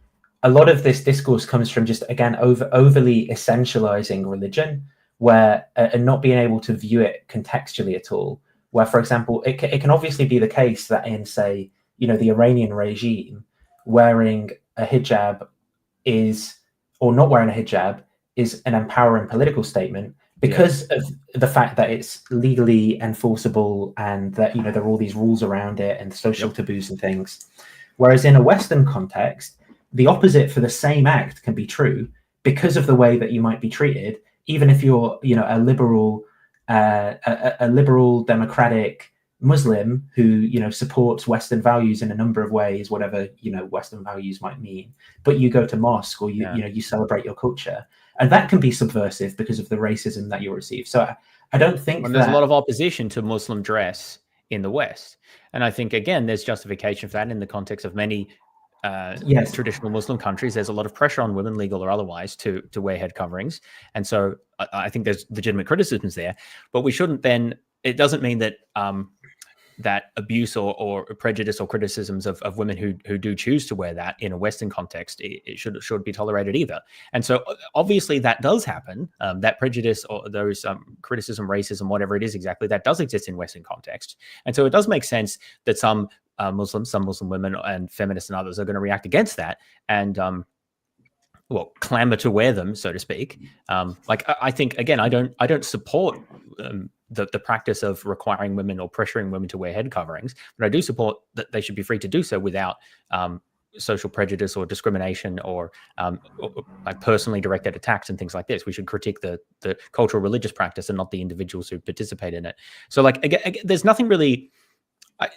A: a lot of this discourse comes from just, again, overly essentializing religion, where and not being able to view it contextually at all. Where, for example, it can obviously be the case that in, say, the Iranian regime, wearing a hijab or not wearing a hijab is an empowering political statement because of the fact that it's legally enforceable and that, there are all these rules around it and social taboos and things. Whereas in a Western context, the opposite for the same act can be true because of the way that you might be treated, even if you're, a liberal democratic Muslim who, supports Western values in a number of ways, whatever, Western values might mean, but you go to mosque or you celebrate your culture, and that can be subversive because of the racism that you receive. So I don't think
B: there's a lot of opposition to Muslim dress in the West. And I think, again, there's justification for that in the context of many traditional Muslim countries. There's a lot of pressure on women, legal or otherwise, to wear head coverings. And so I think there's legitimate criticisms there. But we shouldn't then, it doesn't mean that that abuse or prejudice or criticisms of women who do choose to wear that in a Western context, it should be tolerated either. And so obviously that does happen. That prejudice or those criticism, racism, whatever it is exactly, that does exist in Western context. And so it does make sense that some Muslims, some Muslim women and feminists and others are going to react against that and clamor to wear them, so to speak. I think, again, I don't support the practice of requiring women or pressuring women to wear head coverings, but I do support that they should be free to do so without social prejudice or discrimination or like personally directed attacks and things like this. We should critique the cultural religious practice and not the individuals who participate in it. So again, there's nothing really.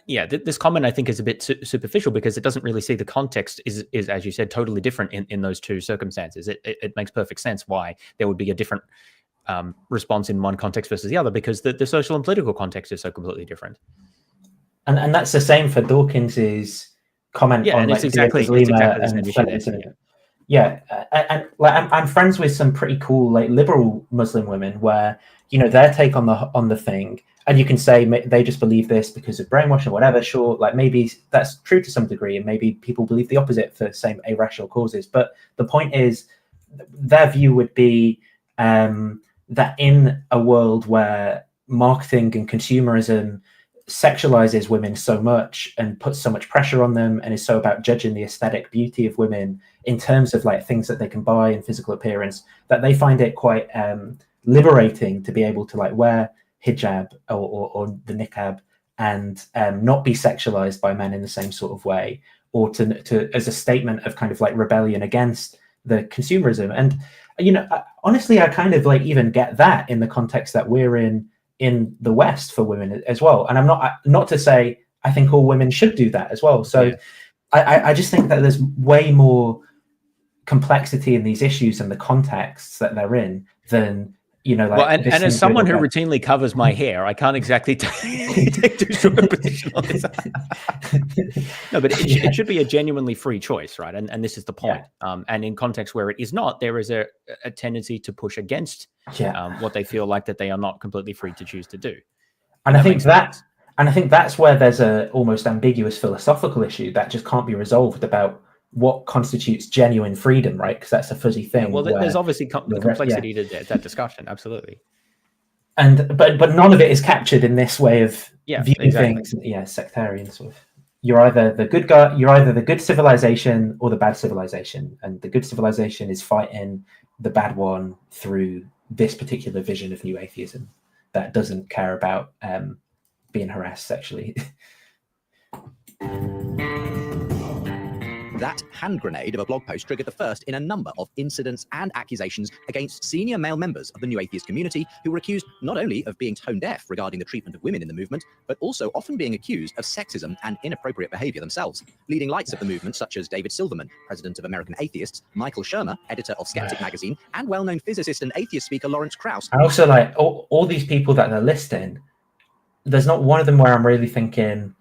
B: This comment I think is a bit superficial because it doesn't really see the context is as you said, totally different in those two circumstances. It makes perfect sense why there would be a different response in one context versus the other, because the social and political context is so completely different.
A: And that's the same for Dawkins's comment on
B: it's exactly the same issue there.
A: Yeah, and I'm friends with some pretty cool liberal Muslim women where their take on the thing, and you can say they just believe this because of brainwashing or whatever. Sure, maybe that's true to some degree, and maybe people believe the opposite for the same irrational causes. But the point is, their view would be that in a world where marketing and consumerism sexualizes women so much and puts so much pressure on them and is so about judging the aesthetic beauty of women in terms of things that they can buy and physical appearance, that they find it quite liberating to be able to wear hijab or the niqab and not be sexualized by men in the same sort of way, or to as a statement of kind of rebellion against the consumerism. And honestly, I kind of even get that in the context that we're in the West for women as well. And I'm not to say I think all women should do that as well. So I just think that there's way more complexity in these issues and the contexts that they're in than and
B: as someone who routinely covers my hair, I can't exactly take too strong a position on this. No, but it should be a genuinely free choice, right? And this is the point. And in context where it is not, there is a tendency to push against what they feel like that they are not completely free to choose to do.
A: And I think that's where there's a almost ambiguous philosophical issue that just can't be resolved about what constitutes genuine freedom, right? Because that's a fuzzy thing.
B: Well, there's obviously the complexity to that discussion, absolutely.
A: And but none of it is captured in this way of viewing things. Sectarian sort of. You're either the good guy, you're either the good civilization or the bad civilization, and the good civilization is fighting the bad one through this particular vision of new atheism that doesn't care about being harassed sexually.
C: That hand grenade of a blog post triggered the first in a number of incidents and accusations against senior male members of the new atheist community who were accused not only of being tone deaf regarding the treatment of women in the movement, but also often being accused of sexism and inappropriate behavior themselves. Leading lights of the movement, such as David Silverman, president of American Atheists, Michael Shermer, editor of Skeptic magazine, and well-known physicist and atheist speaker Lawrence Krauss.
A: I also all these people that they're listing, there's not one of them where I'm really thinking,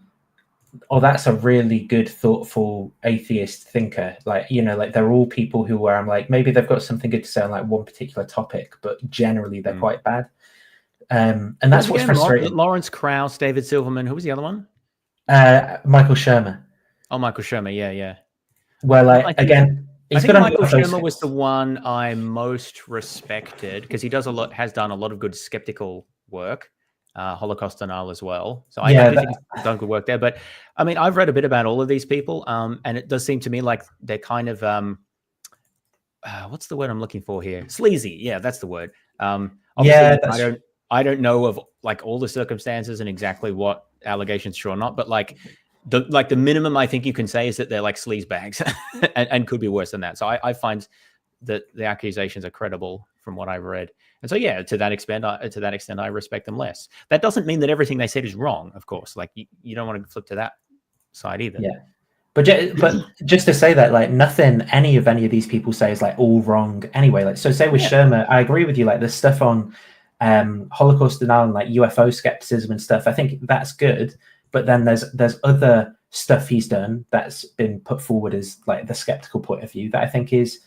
A: oh, that's a really good, thoughtful atheist thinker. They're all people who where I'm maybe they've got something good to say on one particular topic, but generally they're quite bad. And that's what's frustrating.
B: Lawrence Krauss, David Silverman. Who was the other one?
A: Michael Shermer.
B: Oh, Michael Shermer. Yeah.
A: Well, again,
B: I think Michael Shermer was the one I most respected because he does has done a lot of good skeptical work, Holocaust denial as well. So I do think he's done good work there. But I mean, I've read a bit about all of these people, and it does seem to me like they're kind of what's the word I'm looking for here? Sleazy. Yeah, that's the word. Obviously, I don't know of like all the circumstances and exactly what allegations true or not, but like the minimum I think you can say is that they're like sleaze bags and could be worse than that. So I find that the accusations are credible from what I've read. And so, yeah, to that extent, I respect them less. That doesn't mean that everything they said is wrong, of course. Like you don't want to flip to that side either.
A: Yeah. But just to say that, like, nothing any of these people say is like all wrong anyway. Like, so say with Shermer, I agree with you. Like, the stuff on Holocaust denial and like UFO skepticism and stuff, I think that's good. But then there's other stuff he's done that's been put forward as like the skeptical point of view that I think is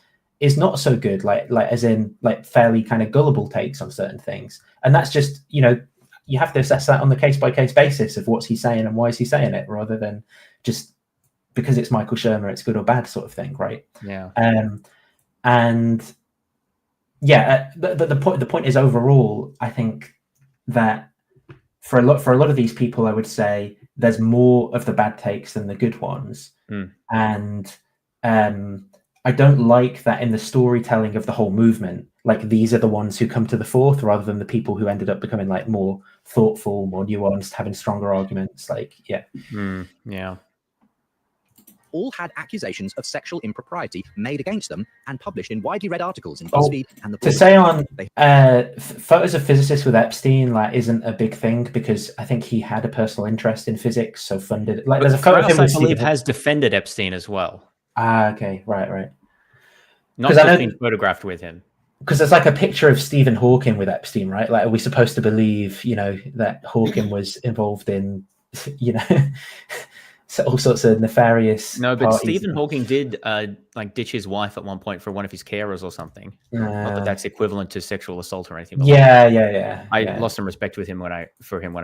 A: not so good. Like as in like fairly kind of gullible takes on certain things, and that's just, you know, you have to assess that on the case by case basis of what's he saying and why is he saying it, rather than just because it's Michael Shermer, it's good or bad sort of thing, right?
B: Yeah.
A: And yeah, the point is, overall, I think that for a lot of these people, I would say there's more of the bad takes than the good ones, and I don't like that in the storytelling of the whole movement. Like, these are the ones who come to the forth rather than the people who ended up becoming like more thoughtful, more nuanced, having stronger arguments. Like, yeah.
B: Yeah.
C: All had accusations of sexual impropriety made against them and published in widely read articles in BuzzFeed and the.
A: To say on photos of physicists with Epstein like isn't a big thing because I think he had a personal interest in physics, so funded. Like, there's a photo of him,
B: I believe, has defended Epstein as well.
A: Okay, right.
B: Not just been photographed with him.
A: Because there's like a picture of Stephen Hawking with Epstein, right? Like, are we supposed to believe, you know, that Hawking was involved in, you know, so all sorts of nefarious?
B: No, but Stephen Hawking did like ditch his wife at one point for one of his carers or something. Not that that's equivalent to sexual assault or anything. But I lost some respect with him when I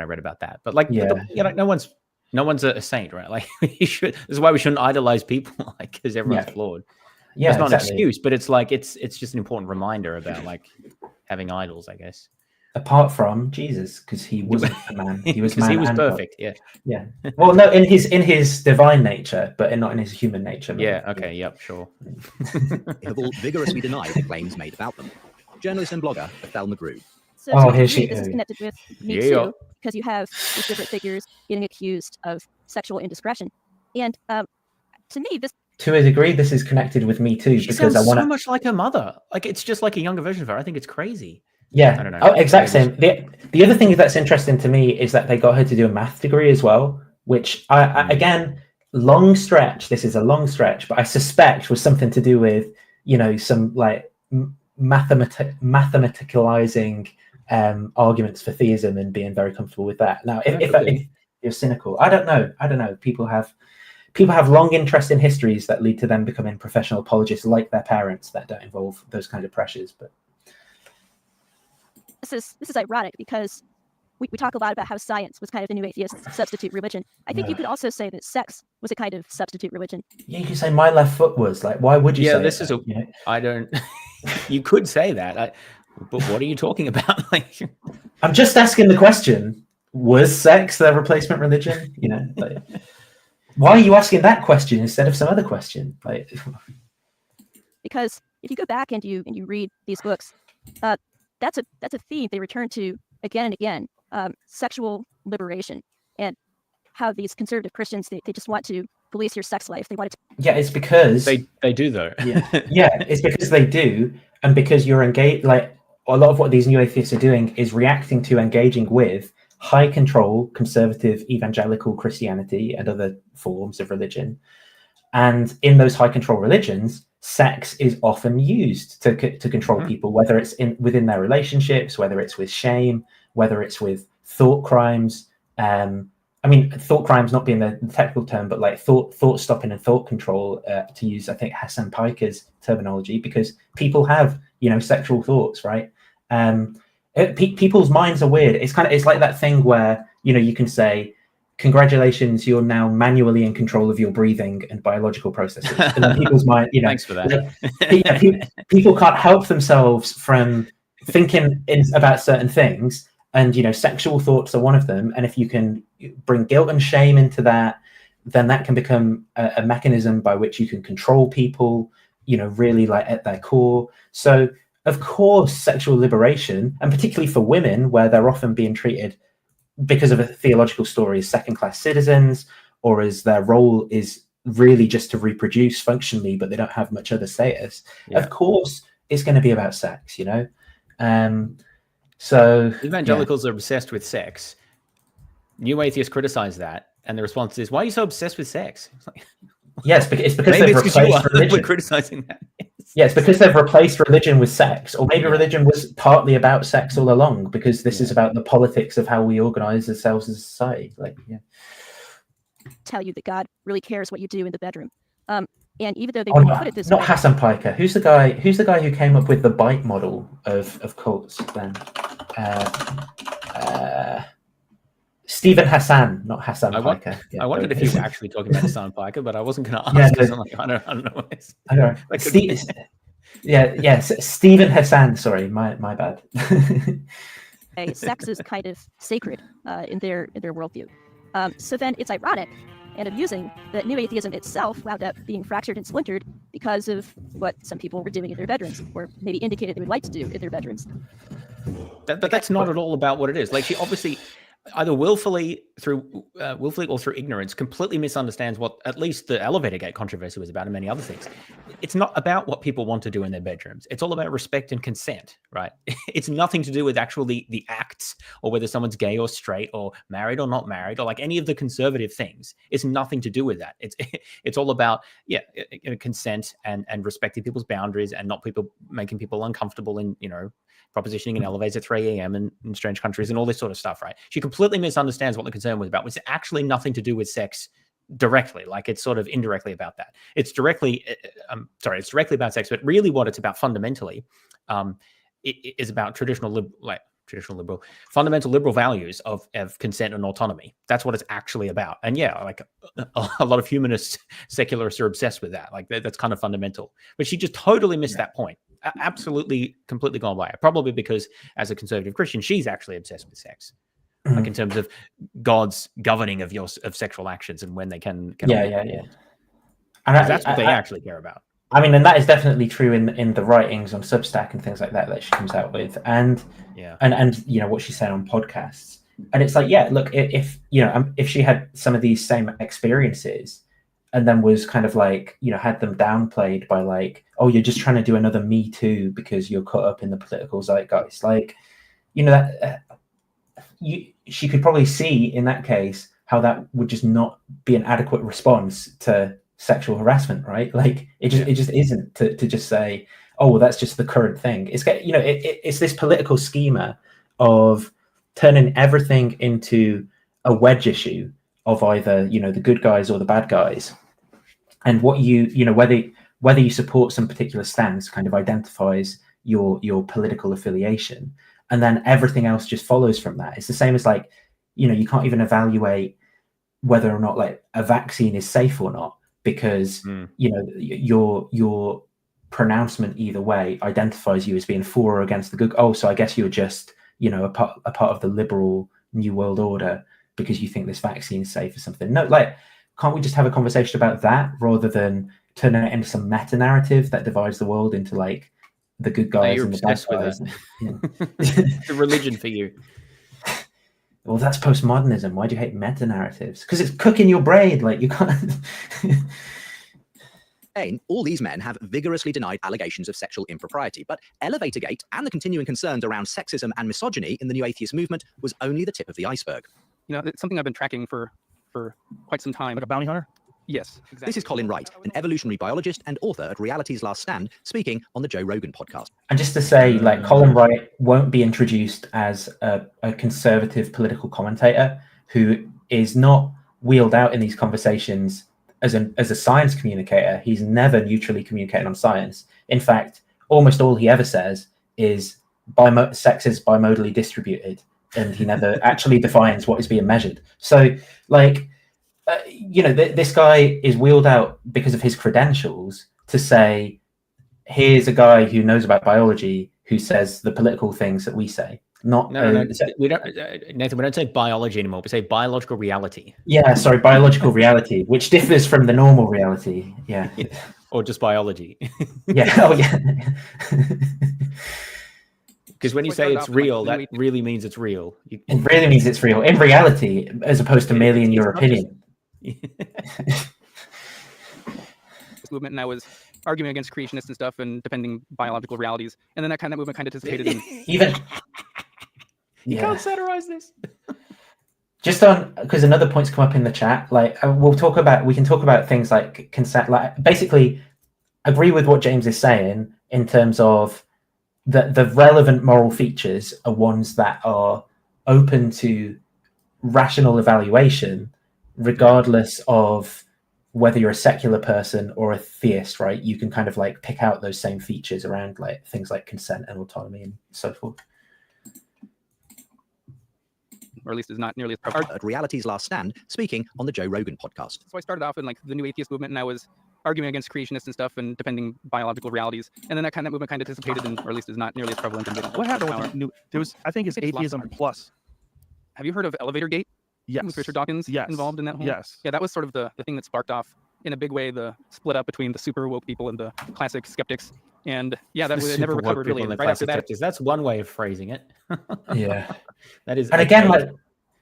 B: read about that. But like, you know, no one's a saint, right? Like, this is why we shouldn't idolize people, like, because everyone's flawed.
A: Yeah,
B: it's not an excuse, but it's like it's just an important reminder about like having idols, I guess.
A: Apart from Jesus, because he wasn't a man; he was man.
B: He was
A: and
B: perfect.
A: God. Yeah. Well, no, in his divine nature, but not in his human nature.
B: Yeah. Okay. Yep. Sure.
C: Have all vigorously denied the claims made about them. Journalist and blogger Thelma Grew.
S: So here she is. This is connected with Me Too, because you have these different figures getting accused of sexual indiscretion, and to me, this.
A: To a degree, this is connected with Me Too because I want
B: so much like her mother. Like, it's just like a younger version of her. I think it's crazy.
A: Yeah.
B: I don't know.
A: Oh, exact same. The other thing that's interesting to me is that they got her to do a math degree as well, which I again, long stretch. This is a long stretch, but I suspect was something to do with, you know, some like mathematicalizing arguments for theism and being very comfortable with that. Now, if you're cynical, I don't know. People have long interest in histories that lead to them becoming professional apologists like their parents that don't involve those kind of pressures. But
S: this is ironic because we talk a lot about how science was kind of the new atheist substitute religion. I think you could also say that sex was a kind of substitute religion.
A: Yeah, you could say my left foot was. Like, why would you say
B: this is a, you know? I don't, you could say that, but what are you talking about? Like,
A: I'm just asking the question, was sex their replacement religion? You know, like, why are you asking that question instead of some other question? Like,
S: because if you go back and you read these books, that's a theme they return to again and again. Sexual liberation and how these conservative Christians they just want to police your sex life. They want to.
A: Yeah, it's because
B: they do though.
A: Yeah, it's because they do, and because you're engaged. Like, a lot of what these new atheists are doing is reacting to, engaging with high control conservative evangelical Christianity and other forms of religion. And in those high control religions, sex is often used to control people, whether it's within their relationships, whether it's with shame, whether it's with thought crimes. I mean, thought crimes not being the technical term, but like thought stopping and thought control, to use, I think, Hassan Piker's terminology, because people have, you know, sexual thoughts, right? People's minds are weird. It's like that thing where, you know, you can say congratulations, you're now manually in control of your breathing and biological processes. And then people's mind,
B: Thanks for that.
A: People can't help themselves from thinking about certain things, and sexual thoughts are one of them. And if you can bring guilt and shame into that, then that can become a mechanism by which you can control people, really like at their core. So of course, sexual liberation, and particularly for women, where they're often being treated because of a theological story as second-class citizens, or as their role is really just to reproduce functionally, but they don't have much other status.
B: Yeah.
A: Of course, it's going to be about sex, So
B: evangelicals are obsessed with sex. New atheists criticize that, and the response is, "Why are you so obsessed with sex?" It's like,
A: yes, it's because they've replaced religion.
B: We're criticizing that.
A: Yeah, it's because they've replaced religion with sex, or maybe religion was partly about sex all along, because this is about the politics of how we organize ourselves as a society.
S: Tell you that God really cares what you do in the bedroom. And even though they
A: Oh,
S: wouldn't put it this
A: not
S: way,
A: Hassan Piker. Who's the guy who came up with the bite model of cults then? Stephen Hassan, not Hassan Piker.
B: I wondered if you were actually talking about Hassan Piker, but I wasn't going to ask because I don't know.
A: I don't know. Stephen Hassan. Sorry, my bad.
S: sex is kind of sacred in their worldview. So then it's ironic and amusing that new atheism itself wound up being fractured and splintered because of what some people were doing in their bedrooms, or maybe indicated they would like to do in their bedrooms.
B: But that's not at all about what it is. Like, she obviously either willfully or through ignorance completely misunderstands what at least the elevator gate controversy was about, and many other things. It's not about what people want to do in their bedrooms. It's all about respect and consent, right? It's nothing to do with actually the acts, or whether someone's gay or straight or married or not married, or like any of the conservative things. It's nothing to do with that. It's all about consent and respecting people's boundaries, and not making people uncomfortable in propositioning in elevators at 3 a.m. in strange countries and all this sort of stuff, right? She completely misunderstands what the concern was about, which is actually nothing to do with sex directly. Like, it's sort of indirectly about that. It's directly about sex, but really what it's about fundamentally it is about fundamental liberal values of consent and autonomy. That's what it's actually about. And a lot of humanist secularists are obsessed with that. Like, that's kind of fundamental. But she just totally missed that point. Absolutely, completely gone by it. Probably because as a conservative Christian, she's actually obsessed with sex, like in terms of God's governing of sexual actions and when they can. And that's what they actually care about.
A: I mean, and that is definitely true in the writings on Substack and things like that she comes out with, and what she said on podcasts. And it's like, look, if she had some of these same experiences, and then was kind of like, had them downplayed by like, oh, you're just trying to do another Me Too because you're caught up in the political zeitgeist. Like, she could probably see in that case how that would just not be an adequate response to sexual harassment, right? Like, it just isn't to just say, oh, well, that's just the current thing. It's it's this political schema of turning everything into a wedge issue of either the good guys or the bad guys. And what whether you support some particular stance kind of identifies your political affiliation, and then everything else just follows from that. It's the same as like, you can't even evaluate whether or not like a vaccine is safe or not, because your pronouncement either way identifies you as being for or against the good. Oh, so I guess you're just a part of the liberal New World Order because you think this vaccine is safe or something. No, like, can't we just have a conversation about that rather than turning it into some meta narrative that divides the world into like the good guys and the bad guys?
B: The religion for you.
A: Well, that's postmodernism. Why do you hate meta narratives? Because it's cooking your brain. Like, you can't.
C: All these men have vigorously denied allegations of sexual impropriety, but Elevatorgate and the continuing concerns around sexism and misogyny in the New Atheist movement was only the tip of the iceberg.
E: It's something I've been tracking for quite some time.
C: Like a bounty hunter?
E: Yes, exactly.
C: This is Colin Wright, an evolutionary biologist and author at Reality's Last Stand, speaking on the Joe Rogan podcast.
A: And just to say, like, Colin Wright won't be introduced as a conservative political commentator who is not wheeled out in these conversations as a science communicator. He's never neutrally communicating on science. In fact, almost all he ever says is sex is bimodally distributed and he never actually defines what is being measured. So, like, this guy is wheeled out because of his credentials to say, here's a guy who knows about biology who says the political things that we say. Not
B: no. We don't, Nathan. We don't say biology anymore. We say biological reality.
A: Yeah, sorry, biological reality, which differs from the normal reality. Yeah,
B: or just biology.
A: Yeah. Oh, yeah.
B: Because when you say it's real, that really means it's real.
A: It really means it's real in reality, as opposed to merely in your opinion.
R: Movement, and I was arguing against creationists and stuff and defending biological realities, and then that movement kind of dissipated. And
A: even
B: you can't satirize this.
A: Just on, because another point's come up in the chat. Like we can talk about things like consent. Like basically, agree with what James is saying in terms of the relevant moral features are ones that are open to rational evaluation, regardless of whether you're a secular person or a theist, right? You can kind of like pick out those same features around like things like consent and autonomy and so forth.
R: Or at least is not nearly as prevalent.
C: At Reality's Last Stand, speaking on the Joe Rogan podcast.
R: So I started off in like the new atheist movement, and I was arguing against creationists and stuff and defending biological realities, and then that movement kind of dissipated, and or at least is not nearly as prevalent.
E: What happened with the new? There was, I think, it's Atheism Plus.
R: Have you heard of Elevator Gate?
E: Yes.
R: With Richard Dawkins involved in that whole.
E: Yes.
R: Yeah, that was sort of the thing that sparked off in a big way the split up between the super woke people and the classic skeptics. And yeah, that never recovered really. Right after that,
B: that's one way of phrasing it.
A: Yeah,
B: that is.
A: And again, like,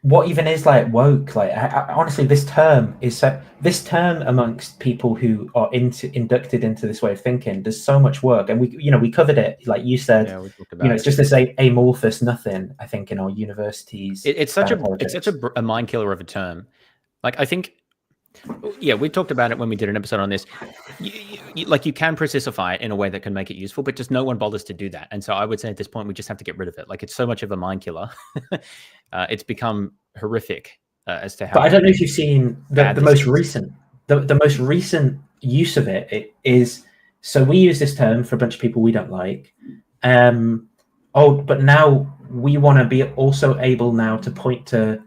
A: what even is like woke? Like, I, honestly, this term amongst people who are inducted into this way of thinking. There's so much work, and we covered it. Like you said, it's just this amorphous nothing. I think in our universities,
B: it's such a mind killer of a term. Like I think. Yeah, we talked about it when we did an episode on this. You can processify it in a way that can make it useful, but just no one bothers to do that. And so I would say at this point, we just have to get rid of it. Like it's so much of a mind killer. It's become horrific as to how. But
A: I don't know if you've seen the most recent, the most recent use of it. It is, so we use this term for a bunch of people we don't like. But now we want to be also able now to point to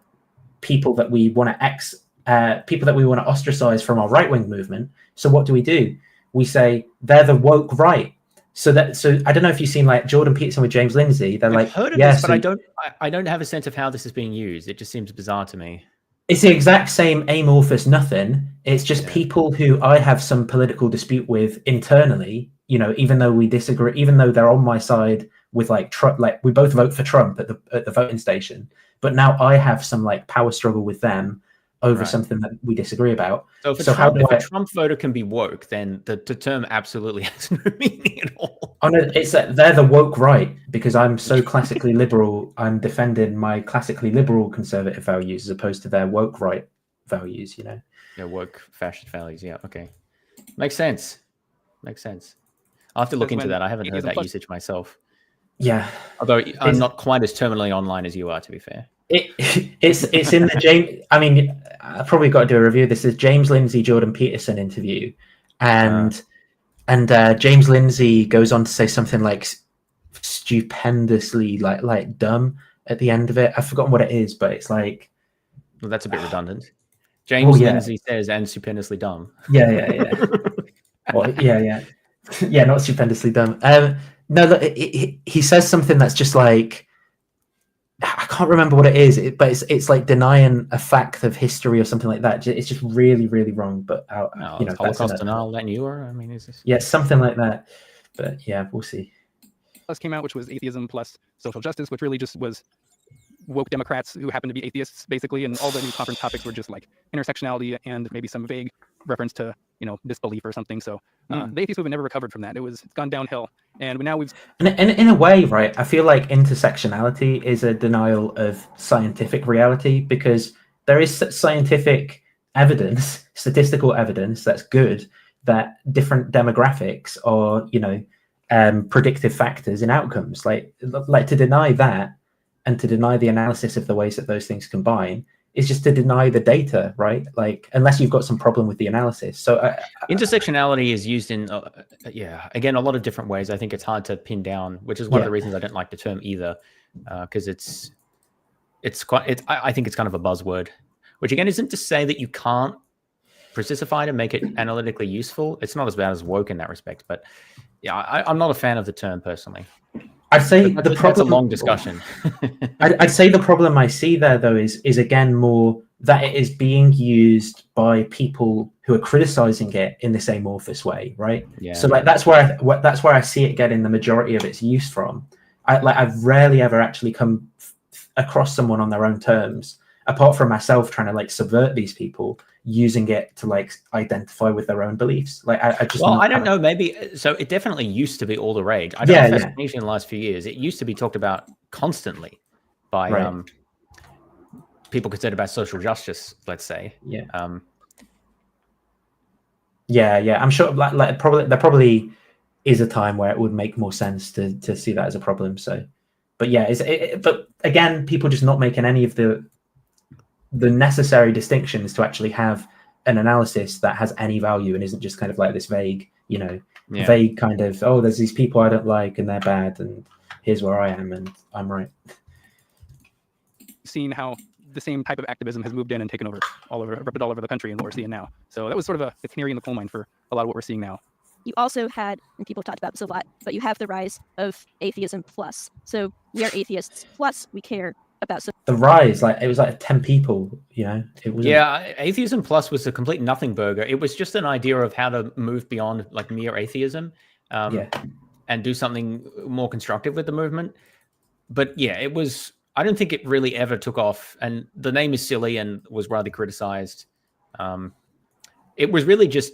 A: people that we want to people that we want to ostracize from our right-wing movement. So what do? We say they're the woke right. So I don't know if you've seen like Jordan Peterson with James Lindsay. They're like,
B: I've heard of this, but I don't have a sense of how this is being used. It just seems bizarre to me.
A: It's the exact same amorphous nothing. It's just people who I have some political dispute with internally. Even though we disagree, even though they're on my side with like Trump, like we both vote for Trump at the voting station. But now I have some like power struggle with them over something that we disagree about.
B: So if a Trump voter can be woke, then the term absolutely has no meaning at all.
A: Oh, no, it's that they're the woke right because I'm so classically liberal. I'm defending my classically liberal conservative values as opposed to their woke right values,
B: Yeah, woke fascist values. Yeah, okay. Makes sense. I'll have to look into that. I haven't heard that usage myself.
A: Yeah.
B: Although I'm not quite as terminally online as you are, to be fair.
A: It's in the James. I mean, I probably got to do a review. This is James Lindsay, Jordan Peterson interview, and James Lindsay goes on to say something like stupendously like dumb at the end of it. I've forgotten what it is, but it's like.
B: Well, that's a bit redundant. James Lindsay says, "and stupendously dumb."
A: Yeah. Well, yeah, not stupendously dumb. No, look, he says something that's just like. I can't remember what it is, but it's like denying a fact of history or something like that. It's just really, really wrong. But
B: Holocaust denial, then you are. I mean, is this?
A: Yeah, something like that. But yeah, we'll see.
R: Plus came out, which was atheism plus social justice, which really just was woke Democrats who happened to be atheists, basically, and all the new conference topics were just like intersectionality and maybe some vague reference to disbelief or something. So the atheist movement never recovered from that. It's gone downhill, and now we've.
A: And in a way, right? I feel like intersectionality is a denial of scientific reality because there is scientific evidence, statistical evidence that's good that different demographics are, predictive factors in outcomes. Like to deny that and to deny the analysis of the ways that those things combine is just to deny the data, right? Like, unless you've got some problem with the analysis. So
B: intersectionality is used in, again, a lot of different ways. I think it's hard to pin down, which is one of the reasons I don't like the term either, because it's I think it's kind of a buzzword, which again isn't to say that you can't precify to make it analytically useful. It's not as bad as woke in that respect, but yeah, I'm not a fan of the term personally.
A: I'd say
B: that's a long discussion.
A: I'd say the problem I see there though is again more that it is being used by people who are criticizing it in this amorphous way, right?
B: Yeah.
A: So like that's where I see it getting the majority of its use from. I've rarely ever actually come across someone on their own terms, apart from myself trying to like subvert these people, using it to like identify with their own beliefs. Like I just
B: I don't know, maybe so it definitely used to be all the rage. I don't know if that's changed in the last few years. It used to be talked about constantly by people concerned about social justice, let's say.
A: Yeah. I'm sure like there probably is a time where it would make more sense to see that as a problem. So but yeah, but again, people just not making any of the necessary distinctions to actually have an analysis that has any value and isn't just kind of like this vague, vague kind of, oh, there's these people I don't like and they're bad and here's where I am and I'm right.
R: Seeing how the same type of activism has moved in and taken over all over the country and what we're seeing now. So that was sort of the canary in the coal mine for a lot of what we're seeing now.
S: You also had, and people have talked about this a lot, but you have the rise of atheism plus. So we are atheists plus we care about
A: the rise, like it was like 10 people, it was
B: atheism plus was a complete nothing burger. It was just an idea of how to move beyond like mere atheism and do something more constructive with the movement. But yeah, I don't think it really ever took off, and the name is silly and was rather criticized. It was really just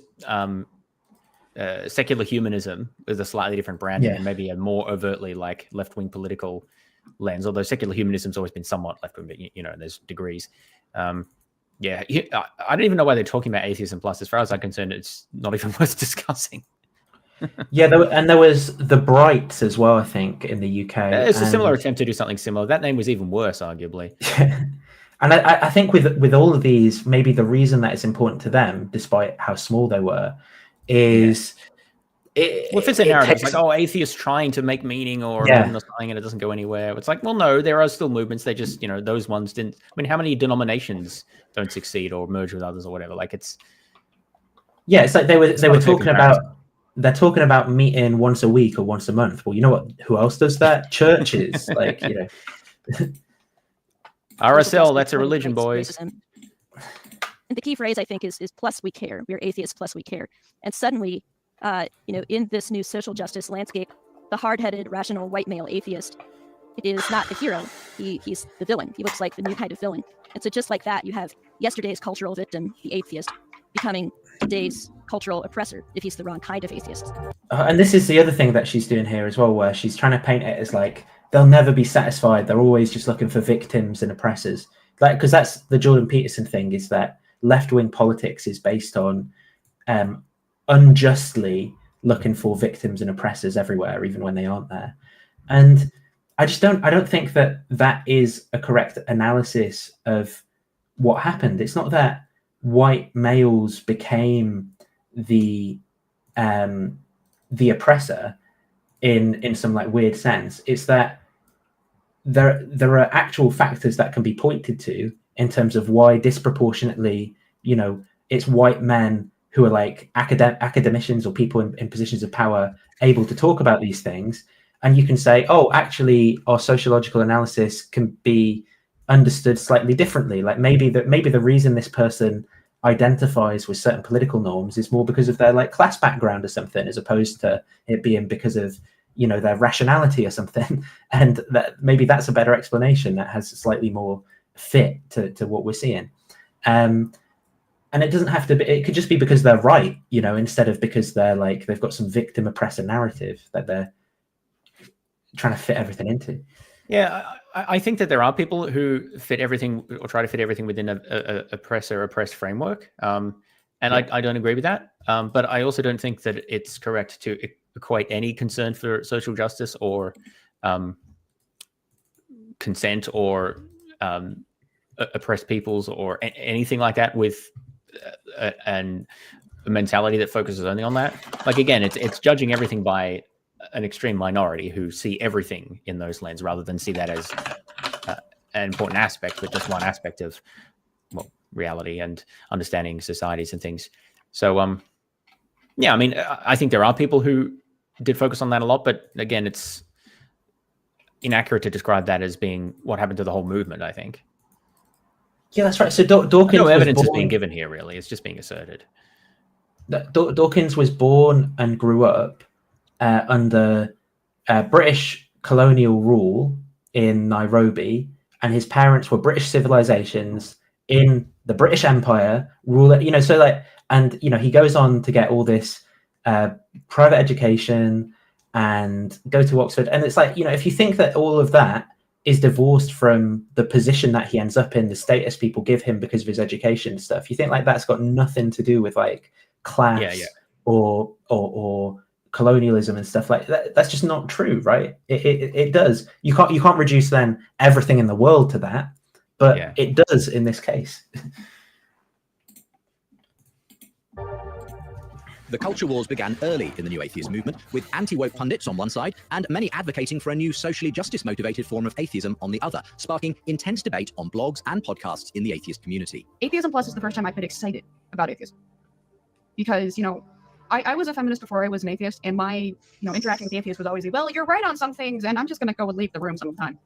B: secular humanism with a slightly different branding and maybe a more overtly like left-wing political lens, although secular humanism's always been somewhat left-wing, but there's degrees. I don't even know why they're talking about atheism plus. As far as I'm concerned, it's not even worth discussing.
A: There was the Brights as well, I think, in the UK.
B: It's a similar attempt to do something similar. That name was even worse, arguably.
A: And I think with all of these, maybe the reason that it's important to them, despite how small they were, is
B: if it's a narrative, like, oh, atheists trying to make meaning or something and it doesn't go anywhere. It's like, well, no, there are still movements. They just, those ones didn't. I mean, how many denominations don't succeed or merge with others or whatever? Like it's
A: like they were talking about. They're talking about meeting once a week or once a month. Well, you know what? Who else does that? Churches, like
B: RSL. That's a religion, boys.
S: And the key phrase I think is plus we care. We're atheists plus we care. And suddenly, in this new social justice landscape, the hard-headed, rational white male atheist is not the hero. He's the villain. He looks like the new kind of villain. And so just like that, you have yesterday's cultural victim, the atheist, becoming today's cultural oppressor if he's the wrong kind of atheist.
A: And this is the other thing that she's doing here as well, where she's trying to paint it as like they'll never be satisfied. They're always just looking for victims and oppressors. Like, because that's the Jordan Peterson thing, is that left-wing politics is based on unjustly looking for victims and oppressors everywhere, even when they aren't there. And I don't think that is a correct analysis of what happened. It's not that white males became the oppressor in some like weird sense. It's that there are actual factors that can be pointed to in terms of why disproportionately, it's white men who are like academicians or people in positions of power able to talk about these things. And you can say, oh, actually, our sociological analysis can be understood slightly differently. Like maybe the reason this person identifies with certain political norms is more because of their like class background or something, as opposed to it being because of their rationality or something. And that maybe that's a better explanation that has slightly more fit to what we're seeing. And it doesn't have to be, it could just be because they're right, instead of because they're like they've got some victim oppressor narrative that they're trying to fit everything into.
B: Yeah, I think that there are people who fit everything or try to fit everything within a oppressed framework. And I don't agree with that. But I also don't think that it's correct to equate any concern for social justice or consent or oppressed peoples or anything like that with a mentality that focuses only on that. Like, again, it's judging everything by an extreme minority who see everything in those lenses rather than see that an important aspect, but just one aspect of, well, reality and understanding societies and things. So, yeah, I mean, I think there are people who did focus on that a lot, but again, it's inaccurate to describe that as being what happened to the whole movement, I think.
A: Yeah, that's right. So Dawkins
B: no
A: was
B: evidence is
A: born-
B: being given here, really. It's just being asserted.
A: Dawkins was born and grew up under British colonial rule in Nairobi, and his parents were British civilizations in the British Empire. So like, and he goes on to get all this private education and go to Oxford, and it's like, if you think that all of that is divorced from the position that he ends up in, the status people give him because of his education and stuff, you think like that's got nothing to do with like class or colonialism and stuff like that. That's just not true, right? It does. You can't reduce then everything in the world to that, but it does in this case.
C: The culture wars began early in the new atheist movement, with anti-woke pundits on one side and many advocating for a new socially justice-motivated form of atheism on the other, sparking intense debate on blogs and podcasts in the atheist community.
G: Atheism Plus is the first time I've been excited about atheism. Because, I was a feminist before I was an atheist, and my, interacting with atheists was always, well, you're right on some things, and I'm just going to go and leave the room sometime.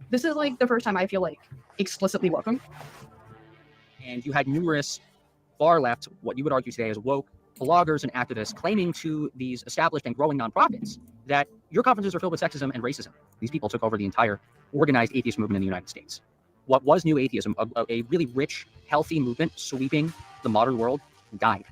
G: This is like the first time I feel like explicitly welcome.
T: And you had numerous far left, what you would argue today as woke bloggers and activists claiming to these established and growing nonprofits that your conferences are filled with sexism and racism. These people took over the entire organized atheist movement in the United States. What was new atheism, a really rich, healthy movement sweeping the modern world, died.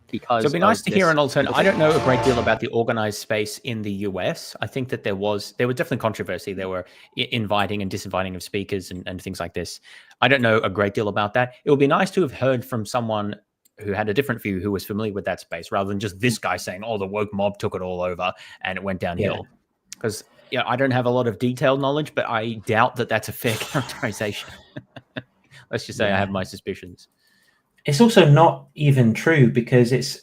T: Because
B: so it'd be nice to hear an alternative. I don't know a great deal about the organized space in the US. I think that there was definitely controversy. There were inviting and disinviting of speakers and things like this. I don't know a great deal about that. It would be nice to have heard from someone who had a different view, who was familiar with that space, rather than just this guy saying, oh, the woke mob took it all over and it went downhill. Because I don't have a lot of detailed knowledge, but I doubt that that's a fair characterization. Let's just say I have my suspicions.
A: It's also not even true, because it's,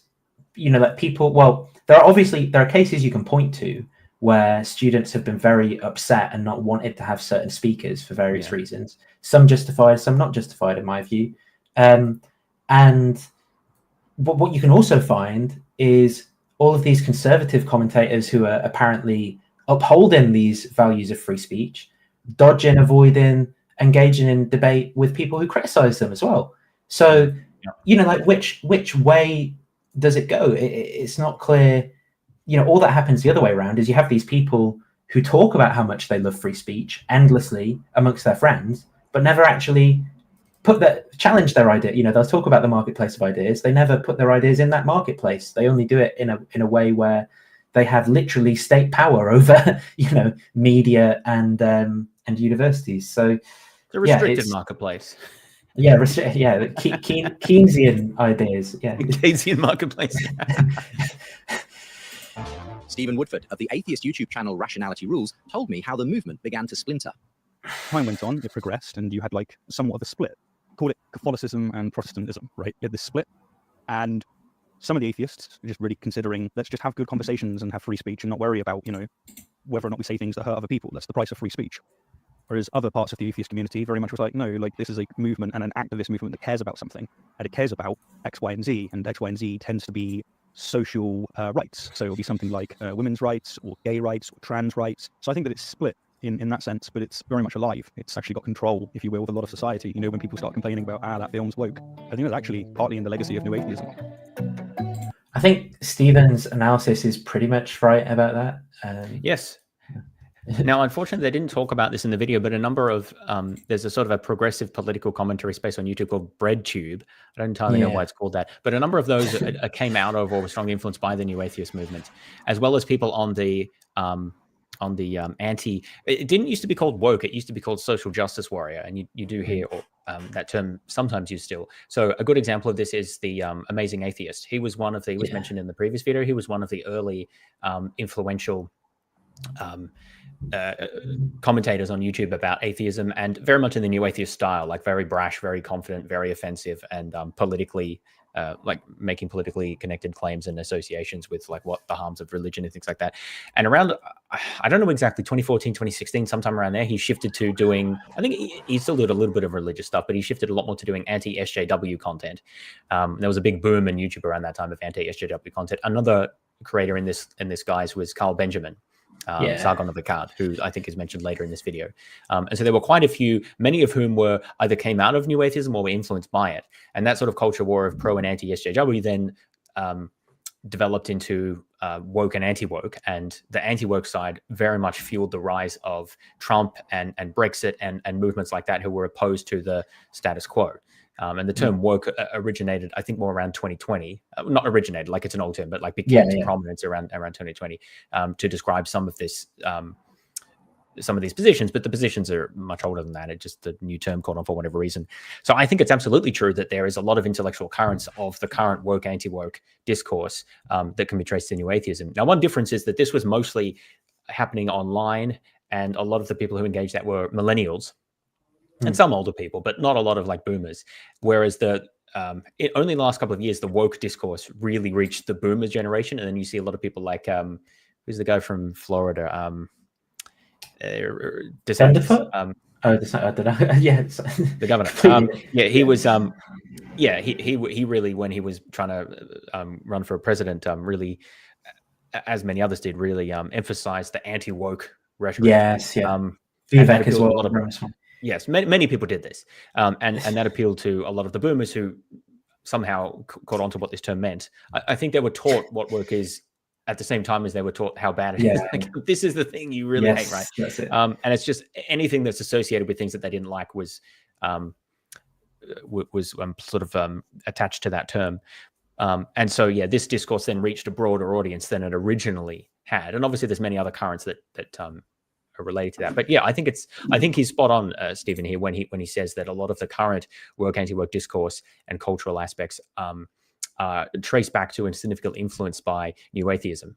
A: that people, well, there are cases you can point to where students have been very upset and not wanted to have certain speakers for various reasons. Some justified, some not justified, in my view. And what you can also find is all of these conservative commentators who are apparently upholding these values of free speech, dodging, avoiding, engaging in debate with people who criticize them as well. So, like which way does it go? It's not clear. All that happens the other way around is you have these people who talk about how much they love free speech endlessly amongst their friends, but never actually challenge their idea. They'll talk about the marketplace of ideas. They never put their ideas in that marketplace. They only do it in a way where they have literally state power over, media and universities. So
B: it's a restricted marketplace.
A: Yeah, Keynesian ideas. Yeah,
B: Keynesian marketplace.
C: Stephen Woodford of the atheist YouTube channel Rationality Rules told me how the movement began to splinter.
E: Time went on, it progressed, and you had like somewhat of a split. Call it Catholicism and Protestantism, right? You had this split, and some of the atheists are just really considering, let's just have good conversations and have free speech and not worry about, whether or not we say things that hurt other people. That's the price of free speech. Whereas other parts of the atheist community very much was like, no, like this is a movement and an activist movement that cares about something, and it cares about X, Y, and Z, and X, Y, and Z tends to be social rights. So it'll be something like women's rights or gay rights or trans rights. So I think that it's split in that sense, but it's very much alive. It's actually got control, if you will, of a lot of society. When people start complaining about, that film's woke, I think that's actually partly in the legacy of new atheism.
A: I think Stephen's analysis is pretty much right about that.
B: Yes. Now, unfortunately, they didn't talk about this in the video, but a number of there's a sort of a progressive political commentary space on YouTube called BreadTube. I don't entirely know why it's called that, but a number of those came out of or were strongly influenced by the new atheist movement, as well as people on the anti. It didn't used to be called woke; it used to be called social justice warrior, and you do hear that term sometimes used still. So a good example of this is the Amazing Atheist. He was one of the. He was mentioned in the previous video. He was one of the early influential commentators on YouTube about atheism, and very much in the new atheist style, like very brash, very confident, very offensive, and politically like making politically connected claims and associations with like what the harms of religion and things like that. And around, I don't know exactly, 2014, 2016, sometime around there, he shifted to doing, I think he still did a little bit of religious stuff, but he shifted a lot more to doing anti-SJW content. There was a big boom in YouTube around that time of anti-SJW content. Another creator in this guise was Carl Benjamin, Sargon of Akkad, who I think is mentioned later in this video. And so there were quite a few, many of whom were either came out of New Atheism or were influenced by it. And that sort of culture war of pro and anti-SJW then developed into woke and anti-woke. And the anti-woke side very much fueled the rise of Trump and Brexit and movements like that who were opposed to the status quo. And the term woke originated, I think, more around 2020. Not originated, like it's an old term, but like became to prominence around 2020 to describe some of this, some of these positions. But the positions are much older than that. It's just the new term caught on for whatever reason. So I think it's absolutely true that there is a lot of intellectual currents of the current woke, anti-woke discourse that can be traced to New Atheism. Now, one difference is that this was mostly happening online, and a lot of the people who engaged that were millennials. And some older people, but not a lot of like boomers. Whereas only the last couple of years, the woke discourse really reached the boomer generation. And then you see a lot of people like, who's the guy from Florida? DeSantis.
A: I don't know. Yeah,
B: the governor. He was. He really, when he was trying to run for president, really, as many others did, really emphasized the anti-woke rhetoric.
A: Yes, yeah. Vivek as well.
B: Yes, many people did this, and that appealed to a lot of the boomers who somehow caught on to what this term meant. I think they were taught what woke is at the same time as they were taught how bad it is. Like, this is the thing you really hate, right?
A: That's it.
B: And it's just anything that's associated with things that they didn't like was sort of attached to that term. And so, this discourse then reached a broader audience than it originally had. And obviously, there's many other currents that are related to that. But I think he's spot on, Stephen, here when he says that a lot of the current woke, anti-woke discourse and cultural aspects trace back to and significantly influenced by New Atheism.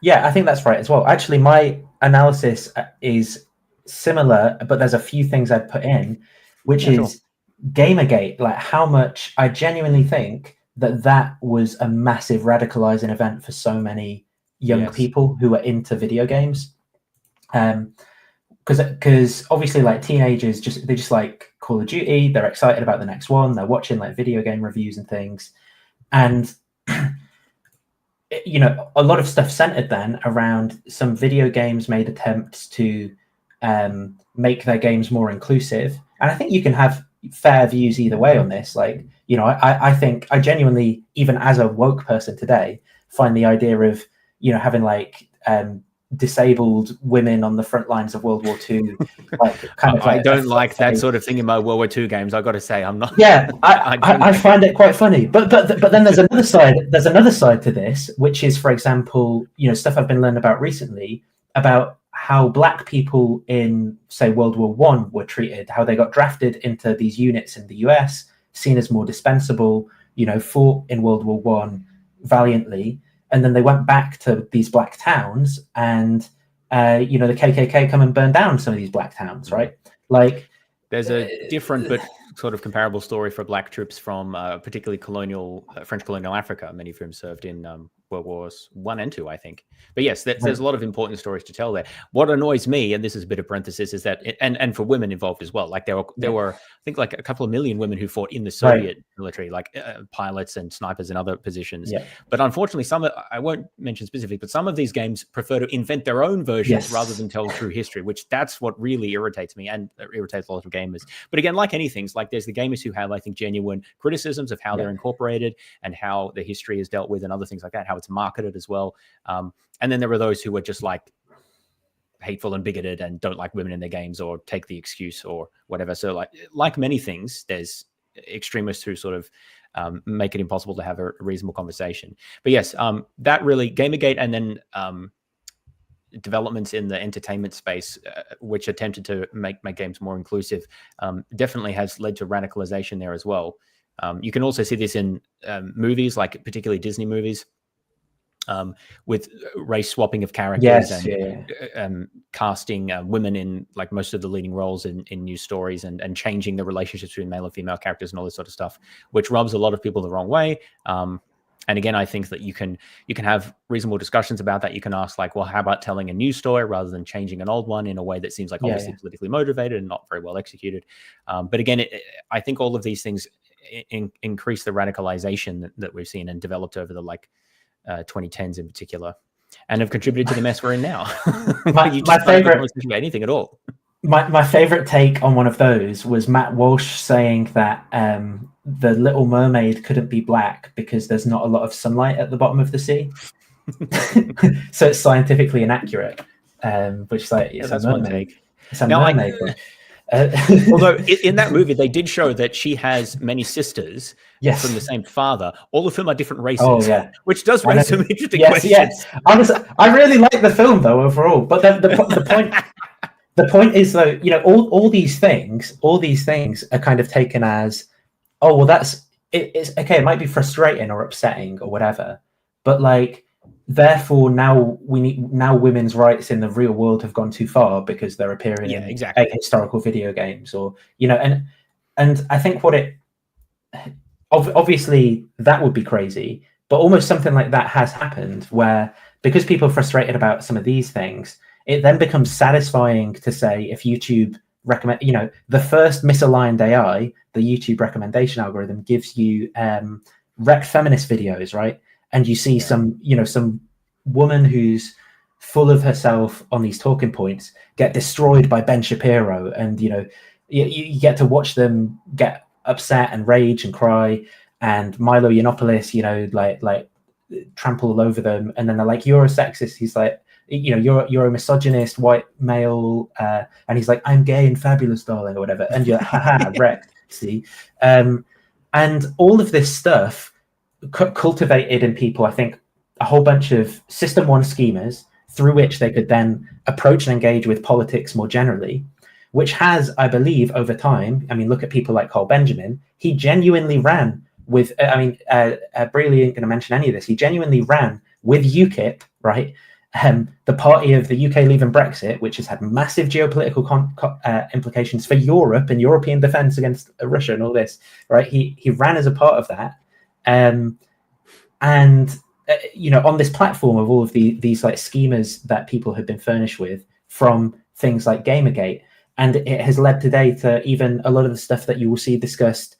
A: Yeah, I think that's right as well. Actually, my analysis is similar, but there's a few things I'd put in, which is Gamergate. Like, how much I genuinely think that was a massive radicalizing event for so many young people who are into video games. Because obviously, like, teenagers they just like Call of Duty. They're excited about the next one. They're watching like video game reviews and things, and a lot of stuff centered then around some video games made attempts to make their games more inclusive. And I think you can have fair views either way on this. Like, I think I genuinely, even as a woke person today, find the idea of having like disabled women on the front lines of World War II.
B: I don't like that sort of thing in my World War II games. I've got to say, I'm not.
A: Yeah, I find it quite funny. But then there's another side. There's another side to this, which is, for example, stuff I've been learning about recently about how Black people in, say, World War I were treated, how they got drafted into these units in the US, seen as more dispensable, fought in World War I valiantly. And then they went back to these Black towns, and the KKK come and burn down some of these Black towns, right? Like,
B: there's a different but sort of comparable story for Black troops from particularly French colonial Africa, many of whom served in World Wars I and II, I think. But yes, there's a lot of important stories to tell there. What annoys me, and this is a bit of parenthesis, is that and for women involved as well. Like there were I think like a couple of million women who fought in the Soviet military, like pilots and snipers and other positions.
A: Yeah.
B: But unfortunately, I won't mention specific, but some of these games prefer to invent their own versions rather than tell true history, which that's what really irritates me and irritates a lot of gamers. But again, like anything, like there's the gamers who have, I think, genuine criticisms of how they're incorporated and how the history is dealt with and other things like that, how it's marketed as well. And then there are those who are just like hateful and bigoted and don't like women in their games or take the excuse or whatever. So like many things, there's extremists who sort of make it impossible to have a reasonable conversation. But yes, that really, Gamergate and then developments in the entertainment space, which attempted to make games more inclusive, definitely has led to radicalization there as well. You can also see this in movies, like particularly Disney movies. with race swapping of characters
A: Yes,
B: and casting women in like most of the leading roles in news stories and changing the relationships between male and female characters and all this sort of stuff, which rubs a lot of people the wrong way. And again, I think that you can have reasonable discussions about that. You can ask like, well, how about telling a new story rather than changing an old one in a way that seems like obviously politically motivated and not very well executed. But again, I think all of these things increase the radicalization that we've seen and developed over the 2010s in particular, and have contributed to the mess we're in now.
A: my favorite
B: anything at all.
A: My favorite take on one of those was Matt Walsh saying that the Little Mermaid couldn't be black because there's not a lot of sunlight at the bottom of the sea. So it's scientifically inaccurate, which is like, it's a mermaid. It's a mermaid.
B: Although in that movie, they did show that she has many sisters from the same father, all of whom are different races, which does raise some interesting questions.
A: Yes. I really like the film, though, overall. But the point is, though, all these things are kind of taken as, oh, well, it's okay. It might be frustrating or upsetting or whatever, but therefore now women's rights in the real world have gone too far because they're appearing in historical video games, or and I think obviously that would be crazy, but almost something like that has happened where, because people are frustrated about some of these things, it then becomes satisfying to say, if YouTube recommend, the first misaligned AI, the YouTube recommendation algorithm gives you wrecked feminist videos, right? And you see some woman who's full of herself on these talking points get destroyed by Ben Shapiro, and you get to watch them get upset and rage and cry, and Milo Yiannopoulos, like trample all over them, and then they're like, "You're a sexist." He's like, "You're a misogynist white male," and he's like, "I'm gay and fabulous, darling," or whatever, and you're like, haha, wrecked. See, and all of this stuff cultivated in people, I think, a whole bunch of system one schemas through which they could then approach and engage with politics more generally, which has, I believe, over time, look at people like Cole Benjamin. He genuinely ran with, Brealey ain't going to mention any of this, he genuinely ran with UKIP, right? The party of the UK leaving Brexit, which has had massive geopolitical implications for Europe and European defense against Russia and all this, right? He ran as a part of that. On this platform of all of these like schemas that people have been furnished with from things like Gamergate, and it has led today to even a lot of the stuff that you will see discussed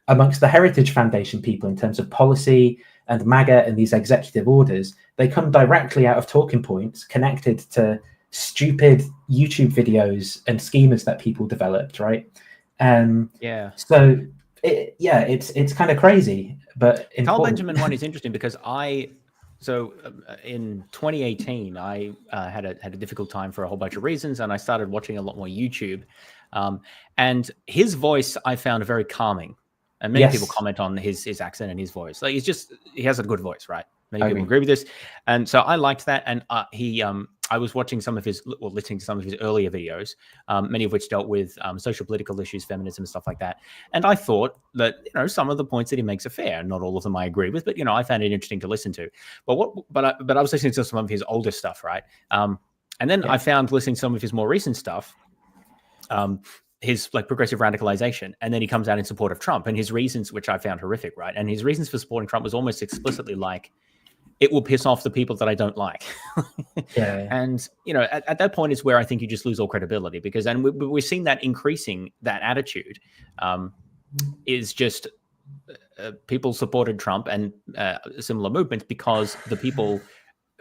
A: amongst the Heritage Foundation people in terms of policy and MAGA and these executive orders. They come directly out of talking points connected to stupid YouTube videos and schemas that people developed, right? So it's kind of crazy, but
B: Carl Benjamin one is interesting because in 2018 I had a difficult time for a whole bunch of reasons, and I started watching a lot more YouTube, and his voice I found very calming, and many people comment on his accent and his voice. Like he has a good voice, right? Many people agree with this, and so I liked that. And I was watching listening to some of his earlier videos, many of which dealt with social political issues, feminism, and stuff like that. And I thought that some of the points that he makes are fair. Not all of them I agree with, but I found it interesting to listen to. But I was listening to some of his older stuff, right? And then I found listening to some of his more recent stuff, his like progressive radicalization, and then he comes out in support of Trump, and his reasons, which I found horrific, right? And his reasons for supporting Trump was almost explicitly like, it will piss off the people that I don't like. And, at that point is where I think you just lose all credibility, because then we've seen that increasing, that attitude is just people supported Trump and similar movements because the people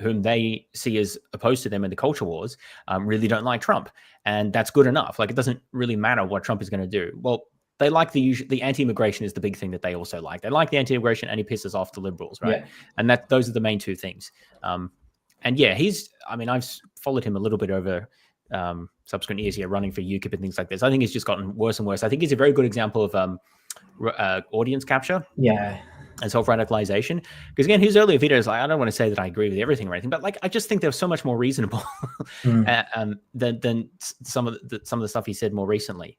B: whom they see as opposed to them in the culture wars really don't like Trump. And that's good enough. Like, it doesn't really matter what Trump is going to do. Well, they like the anti-immigration is the big thing that they also like. They like the anti-immigration, and he pisses off the liberals, right? And those are the main two things. And I've followed him a little bit over subsequent years here, running for UKIP and things like this. I think it's just gotten worse and worse. I think he's a very good example of audience capture. And self-radicalization. Because again, his earlier videos, I don't want to say that I agree with everything or anything, but I just think they're so much more reasonable than some of the stuff he said more recently.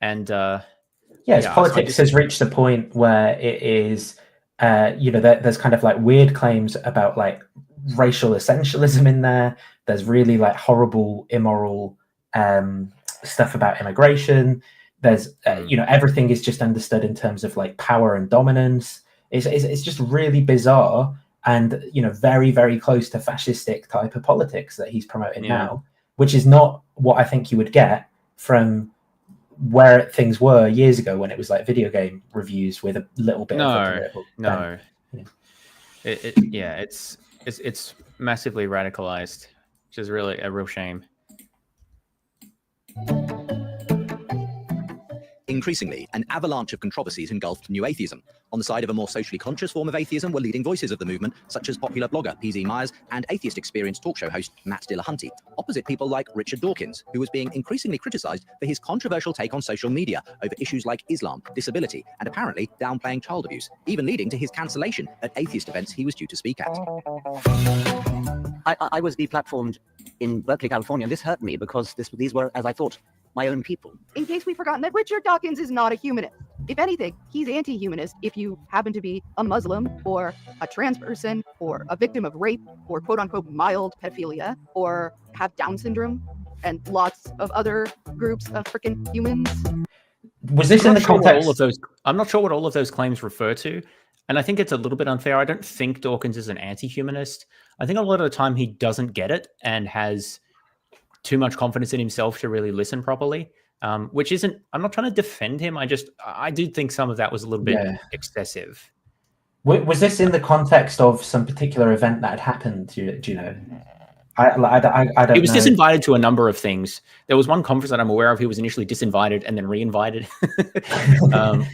A: Politics has reached a point where it is there's kind of like weird claims about like racial essentialism in there. There's really like horrible, immoral stuff about immigration. There's everything is just understood in terms of like power and dominance. It's just really bizarre and very, very close to fascistic type of politics that he's promoting now, which is not what I think you would get from where things were years ago when it was like video game reviews with a little bit of a political bent.
B: It's massively radicalized, which is really a real shame.
C: Increasingly, an avalanche of controversies engulfed New Atheism. On the side of a more socially conscious form of atheism were leading voices of the movement, such as popular blogger P.Z. Myers and atheist experience talk show host Matt Dillahunty. Opposite people like Richard Dawkins, who was being increasingly criticized for his controversial take on social media over issues like Islam, disability, and apparently downplaying child abuse, even leading to his cancellation at atheist events he was due to speak at.
D: I was deplatformed in Berkeley, California, and this hurt me because these were, as I thought, my own people.
O: In case we've forgotten that Richard Dawkins is not a humanist. If anything, he's anti-humanist if you happen to be a Muslim or a trans person or a victim of rape or quote-unquote mild pedophilia or have Down syndrome and lots of other groups of freaking humans.
A: Was this in the context?
B: I'm not sure what all of those claims refer to. And I think it's a little bit unfair. I don't think Dawkins is an anti-humanist. I think a lot of the time he doesn't get it and has too much confidence in himself to really listen properly, which isn't, I'm not trying to defend him. I do think some of that was a little bit excessive.
A: Was this in the context of some particular event that had happened? Do you know? I don't know.
B: He was disinvited to a number of things. There was one conference that I'm aware of. He was initially disinvited and then reinvited. I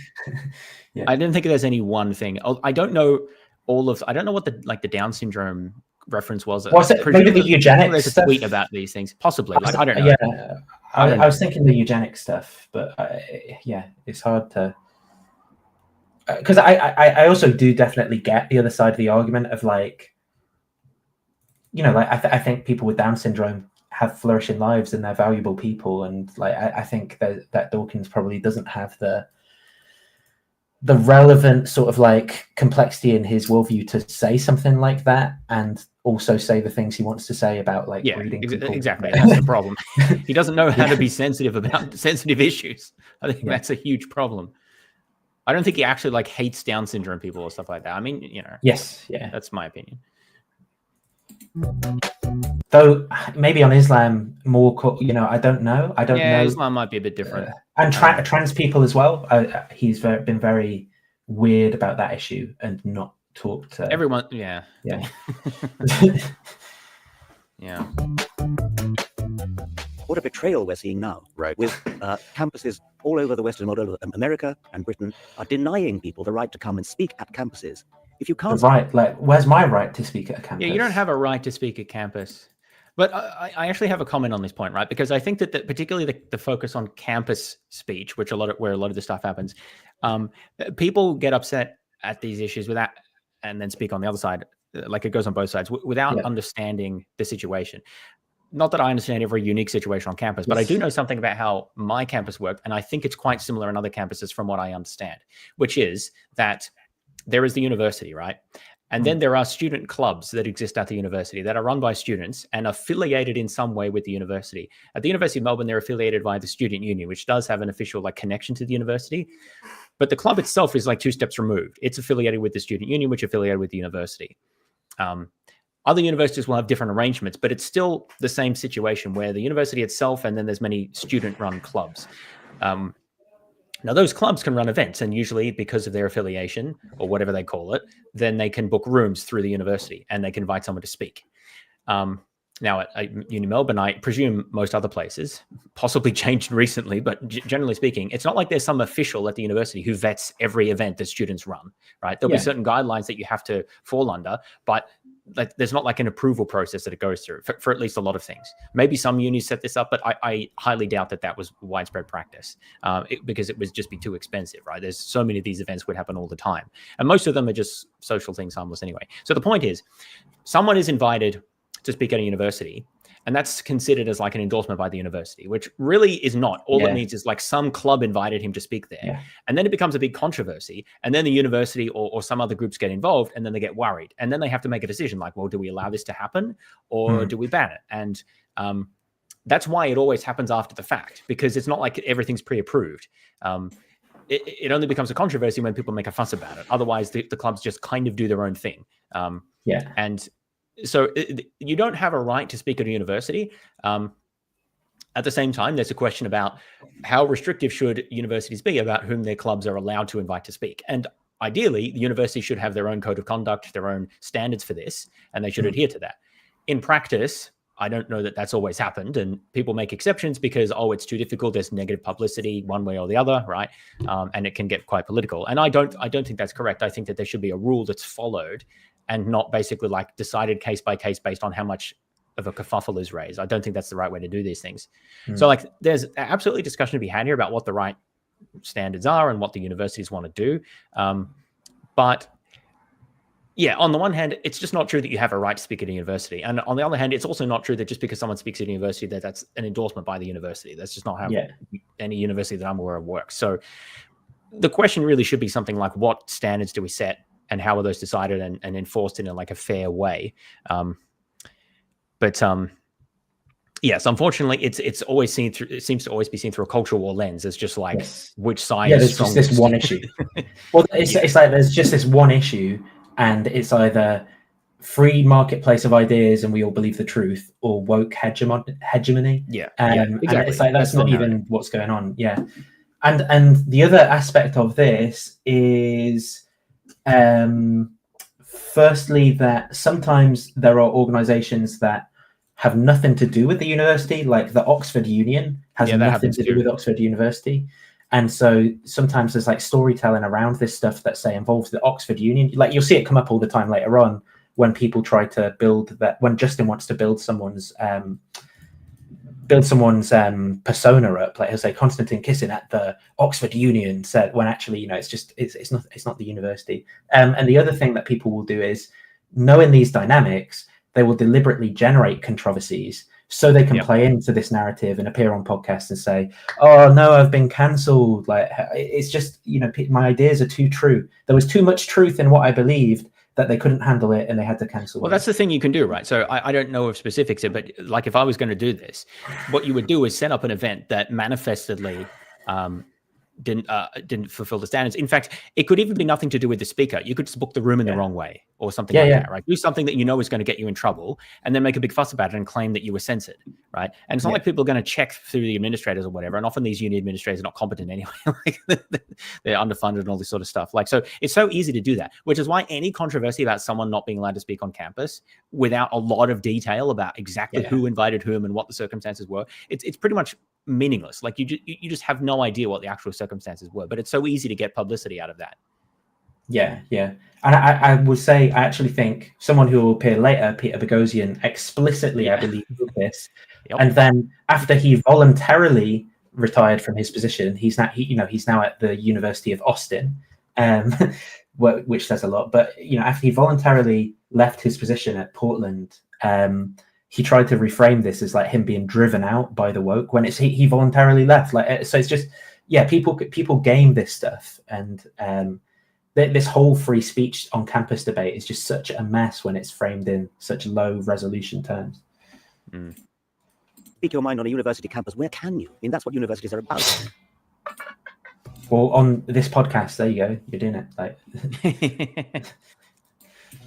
B: didn't think there's any one thing. I don't know what the Down syndrome reference was.
A: Was it maybe the eugenics
B: there's a
A: stuff?
B: tweet about these things? Possibly. I don't know.
A: Yeah, I was thinking the eugenics stuff, but it's hard to, because I also do definitely get the other side of the argument of like, I think people with Down syndrome have flourishing lives and they're valuable people, and like I think that Dawkins probably doesn't have the relevant sort of like complexity in his worldview to say something like that and also say the things he wants to say about like reading people.
B: Exactly. That's the problem. He doesn't know how to be sensitive about sensitive issues. I think that's a huge problem. I don't think he actually like hates Down syndrome people or stuff like that. I mean,
A: yes,
B: that's my opinion.
A: Though maybe on Islam more, I don't know. I don't know.
B: Islam might be a bit different.
A: And trans people as well. He's been very weird about that issue and not talked to
B: everyone. Yeah.
D: What a betrayal we're seeing now,
H: right?
D: With campuses all over the Western world, all over America and Britain, are denying people the right to come and speak at campuses. If you can't,
A: where's my right to speak at a campus?
B: Yeah, you don't have a right to speak at campus. But I actually have a comment on this point, right? Because I think that particularly the focus on campus speech, where a lot of this stuff happens, people get upset at these issues with that, and then speak on the other side, like it goes on both sides, without understanding the situation. Not that I understand every unique situation on campus, but I do know something about how my campus worked, and I think it's quite similar in other campuses from what I understand, which is that there is the university, right? And then there are student clubs that exist at the university that are run by students and affiliated in some way with the university. At the University of Melbourne, they're affiliated by the Student Union, which does have an official like connection to the university. But the club itself is like 2 steps removed. It's affiliated with the Student Union, which is affiliated with the university. Other universities will have different arrangements, but it's still the same situation where the university itself, and then there's many student-run clubs. Now, those clubs can run events, and usually because of their affiliation or whatever they call it, then they can book rooms through the university and they can invite someone to speak. Now, at Uni Melbourne, I presume most other places, possibly changed recently, but generally speaking, it's not like there's some official at the university who vets every event that students run, right? There'll be certain guidelines that you have to fall under, but there's not like an approval process that it goes through for at least a lot of things. Maybe some unis set this up, but I highly doubt that was widespread practice because it would just be too expensive, right? There's so many of these events would happen all the time. And most of them are just social things, harmless anyway. So the point is, someone is invited to speak at a university, And that's considered as like an endorsement by the university, which really is not. All it means is like some club invited him to speak there. And then it becomes a big controversy. And then the university or some other groups get involved, and then they get worried. And then they have to make a decision like, well, do we allow this to happen or do we ban it? And that's why it always happens after the fact, because it's not like everything's pre-approved. It only becomes a controversy when people make a fuss about it. Otherwise, the clubs just kind of do their own thing. And so you don't have a right to speak at a university. At the same time, there's a question about how restrictive should universities be about whom their clubs are allowed to invite to speak. And ideally, the university should have their own code of conduct, their own standards for this, and they should adhere to that. In practice, I don't know that that's always happened, and people make exceptions because, oh, it's too difficult. There's negative publicity one way or the other, right? And it can get quite political. And I don't think that's correct. I think that there should be a rule that's followed and not basically like decided case by case based on how much of a kerfuffle is raised. I don't think that's the right way to do these things. So like there's absolutely discussion to be had here about what the right standards are and what the universities want to do. But yeah, on the one hand, it's just not true that you have a right to speak at a university. And on the other hand, it's also not true that just because someone speaks at a university, that's an endorsement by the university. That's just not how any university that I'm aware of works. So the question really should be something like, what standards do we set and how are those decided and enforced in like a fair way? Yes, unfortunately, it's always seen through. It seems to always be seen through a cultural war lens. It's just like which side.
A: Yeah,
B: is
A: there's just this one issue. Well, it's like there's just this one issue, and it's either free marketplace of ideas and we all believe the truth, or woke hegemony.
B: Exactly.
A: And it's like that's not even what's going on. Yeah, and the other aspect of this is. Firstly, that sometimes there are organizations that have nothing to do with the university, like the Oxford Union has nothing to do with Oxford University. And so sometimes there's like storytelling around this stuff that say involves the Oxford Union. Like you'll see it come up all the time later on when people try to build that, when Justin wants to build someone's persona up, like he'll say Konstantin Kisin at the Oxford Union said, when actually, you know, it's not the university. And the other thing that people will do is, knowing these dynamics, they will deliberately generate controversies so they can play into this narrative and appear on podcasts and say, oh no, I've been cancelled. Like it's just, you know, my ideas are too true. There was too much truth in what I believed that they couldn't handle it and they had to cancel.
B: Well, that's the thing you can do, right? So I don't know of specifics here, but like if I was going to do this, what you would do is set up an event that manifestedly didn't fulfill the standards. In fact, it could even be nothing to do with the speaker. You could just book the room in the wrong way or something like that, right? Do something that you know is going to get you in trouble and then make a big fuss about it and claim that you were censored, right? And it's not like people are going to check through the administrators or whatever. And often these union administrators are not competent anyway. Like they're underfunded and all this sort of stuff. Like, so it's so easy to do that, which is why any controversy about someone not being allowed to speak on campus without a lot of detail about exactly who invited whom and what the circumstances were, it's pretty much meaningless. Like you just have no idea what the actual circumstances were, but it's so easy to get publicity out of that.
A: Yeah. And I would say, I actually think someone who will appear later, Peter Boghossian, explicitly, I believe, did this. And then after he voluntarily retired from his position, he's now at the University of Austin, which says a lot. But you know, after he voluntarily left his position at Portland, he tried to reframe this as like him being driven out by the woke when it's he voluntarily left. Like, so it's just, people game this stuff, and this whole free speech on campus debate is just such a mess when it's framed in such low resolution terms.
D: Speak your mind on a university campus. Where can you? I mean, that's what universities are about.
A: Well, on this podcast, there you go. You're doing it. Like.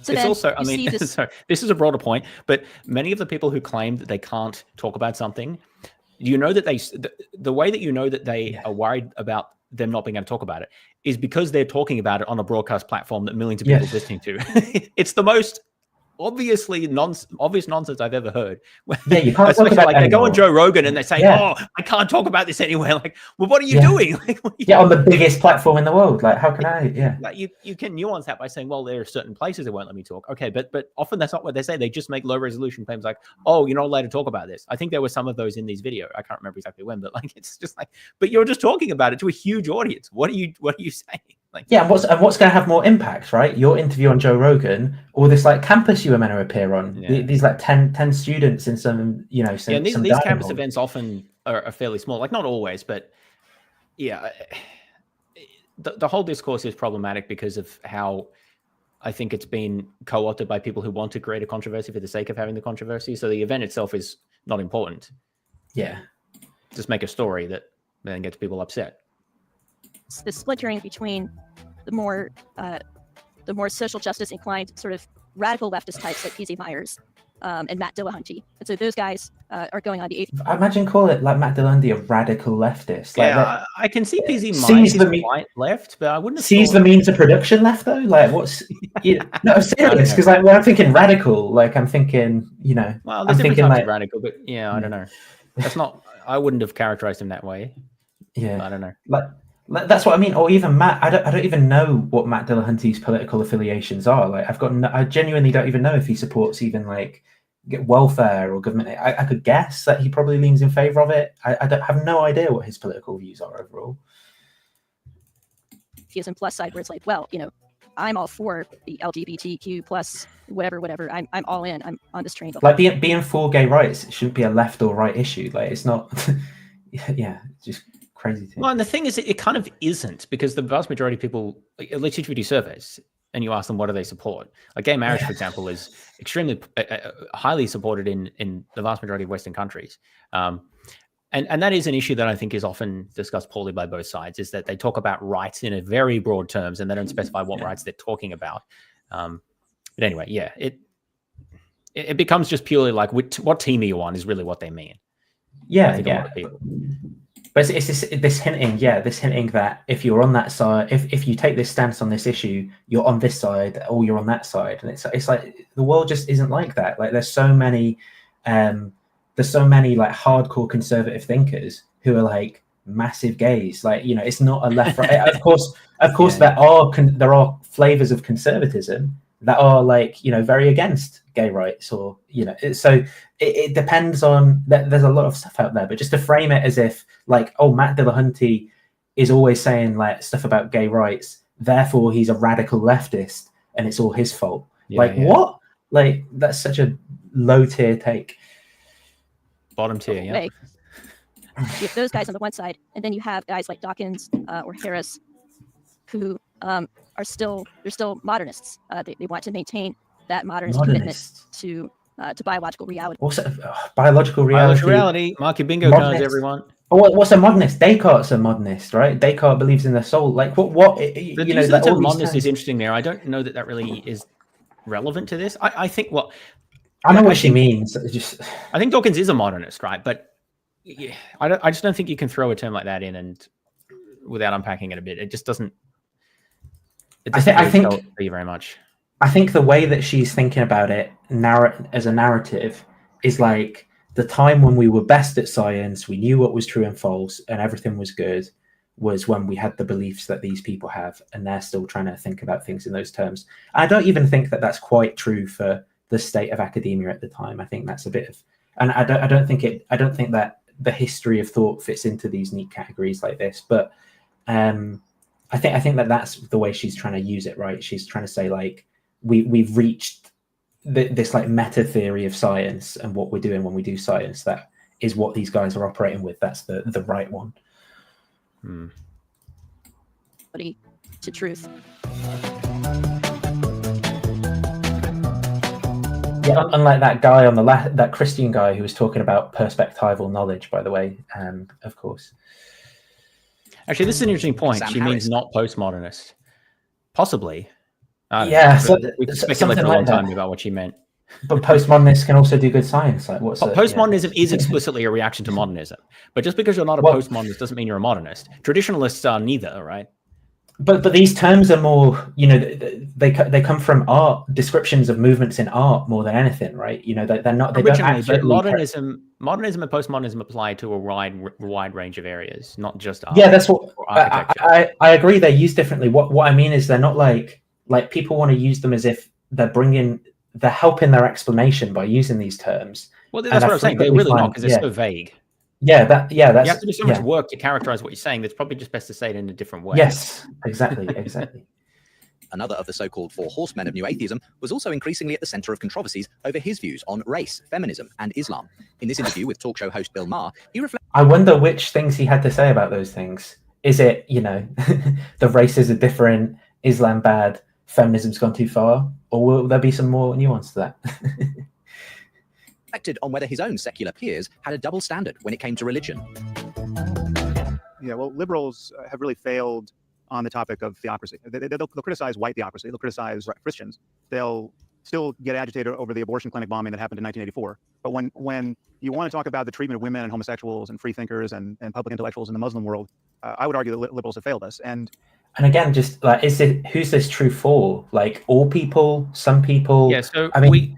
B: So it's also, I mean, sorry, this is a broader point, but many of the people who claim that they can't talk about something, you know that the way that you know that they are worried about them not being able to talk about it is because they're talking about it on a broadcast platform that millions of people are listening to. It's the most obvious nonsense I've ever heard.
A: Yeah, you can't
B: especially like they go on
A: anymore.
B: Joe Rogan and they say, "Oh, I can't talk about this anywhere." Like, well, what are you doing? Like,
A: on the biggest platform in the world. Like, how can I? Yeah,
B: like you can nuance that by saying, "Well, there are certain places that won't let me talk." Okay, but often that's not what they say. They just make low resolution claims like, "Oh, you're not allowed to talk about this." I think there were some of those in these video. I can't remember exactly when, but like it's just like, but you're just talking about it to a huge audience. What are you saying? Like,
A: yeah, and what's going to have more impact, right? Your interview on Joe Rogan, or this like campus you were meant to appear on. These like 10 students in some, you know, some,
B: and these
A: dining
B: campus
A: hall.
B: events often are fairly small. Like not always, but yeah, the whole discourse is problematic because of how I think it's been co-opted by people who want to create a controversy for the sake of having the controversy. So the event itself is not important.
A: Yeah,
B: just make a story that then gets people upset.
S: It's the splintering between the more social justice inclined sort of radical leftist types like PZ Myers and Matt Dillahunty. And so those guys are going on the eighth.
A: I imagine call it like Matt Dillahunty a radical leftist. Like,
B: yeah, I can see PZ
A: sees
B: Myers
A: the
B: is quite left, but I wouldn't have
A: sees the means of production left though. Like what's no, I'm serious, because like when I'm thinking radical, like I'm thinking, you know,
B: well,
A: I'm
B: there's different
A: thinking
B: types
A: like
B: of radical, but yeah, I don't know. That's not. I wouldn't have characterized him that way.
A: Yeah,
B: I don't know.
A: Like that's what I mean. Or even Matt. I don't even know what Matt Dillahunty's political affiliations are. Like I genuinely don't even know if he supports even like welfare or government. I could guess that he probably leans in favor of it. I have no idea what his political views are overall.
S: Atheism plus side, where it's like, well, you know, I'm all for the LGBTQ plus whatever. I'm all in. I'm on this train.
A: Like being for gay rights shouldn't be a left or right issue. Like it's not. Yeah, it's just crazy thing.
B: Well, and the thing is, it kind of isn't, because the vast majority of people, at least if you do surveys and you ask them what do they support, like gay marriage, for example, is extremely highly supported in the vast majority of Western countries. And that is an issue that I think is often discussed poorly by both sides, is that they talk about rights in a very broad terms and they don't specify what rights they're talking about. But anyway, yeah, it becomes just purely like what team are you on is really what they mean.
A: Yeah. But it's this hinting that if you're on that side, if you take this stance on this issue, you're on this side or you're on that side, and it's like the world just isn't like that. Like there's so many like hardcore conservative thinkers who are like massive gays. Like, you know, it's not a left right. Of course, there are flavors of conservatism that are like, you know, very against gay rights, or, you know, so it depends on that. There's a lot of stuff out there, but just to frame it as if like, oh, Matt Dillahunty is always saying like stuff about gay rights, therefore he's a radical leftist and it's all his fault. What? Like that's such a low tier take.
B: Bottom tier, yeah.
S: You have those guys on the one side, and then you have guys like Dawkins or Harris, who are still modernists. They want to maintain that modernist commitment to biological reality.
A: Also, biological reality.
B: Mark your bingo cards, everyone.
A: Oh, what's a modernist? Descartes' a modernist, right? Descartes believes in the soul. Like what?
B: The use of the term modernist is interesting there. I don't know that really is relevant to this. I think what
A: I know what she means.
B: I think Dawkins is a modernist, right? But yeah, I just don't think you can throw a term like that in and without unpacking it a bit. It just doesn't. I think tell you very much.
A: I think the way that she's thinking about it as a narrative is like the time when we were best at science, we knew what was true and false, and everything was good, was when we had the beliefs that these people have, and they're still trying to think about things in those terms. I don't even think that that's quite true for the state of academia at the time. I think that's a bit of, and I don't think that the history of thought fits into these neat categories like this. But I think that that's the way she's trying to use it, right? She's trying to say like we've reached this like meta theory of science, and what we're doing when we do science, that is what these guys are operating with. That's the right one.
S: To truth.
A: Yeah, unlike that guy on the left, that Christian guy who was talking about perspectival knowledge, by the way, of course.
B: Actually, this is an interesting point. She means not postmodernist. Possibly.
A: Yeah,
B: we can speculate for a long time about what she meant.
A: But postmodernists can also do good science. Like
B: postmodernism is explicitly a reaction to modernism. But just because you're not a postmodernist doesn't mean you're a modernist. Traditionalists are neither, right?
A: But these terms are more, you know, they come from art, descriptions of movements in art more than anything, right? You know, they're not. They
B: Originally,
A: don't
B: but modernism and postmodernism apply to a wide range of areas, not just art.
A: Yeah, that's what I agree. They're used differently. What I mean is they're not like people want to use them as if they're helping their explanation by using these terms.
B: Well, that's what I'm saying. They're really not, because they're so vague.
A: that's
B: you have to do so much work to characterize what you're saying. That's probably just best to say it in a different way.
A: Yes, exactly.
C: Another of the so-called four horsemen of new atheism was also increasingly at the center of controversies over his views on race, feminism, and Islam. In this interview with talk show host Bill Maher, he reflected.
A: I wonder which things he had to say about those things. Is it, the races are different, Islam bad, feminism's gone too far, or will there be some more nuance to that?
C: Reflected on whether his own secular peers had a double standard when it came to religion.
I: Yeah, well, liberals have really failed on the topic of theocracy. They'll criticize white theocracy. They'll criticize Christians. They'll still get agitated over the abortion clinic bombing that happened in 1984. But when you want to talk about the treatment of women and homosexuals and free thinkers and public intellectuals in the Muslim world, I would argue that liberals have failed us. And
A: again, just like, who's this true for? Like, all people, some people?
B: Yeah, so
A: I mean,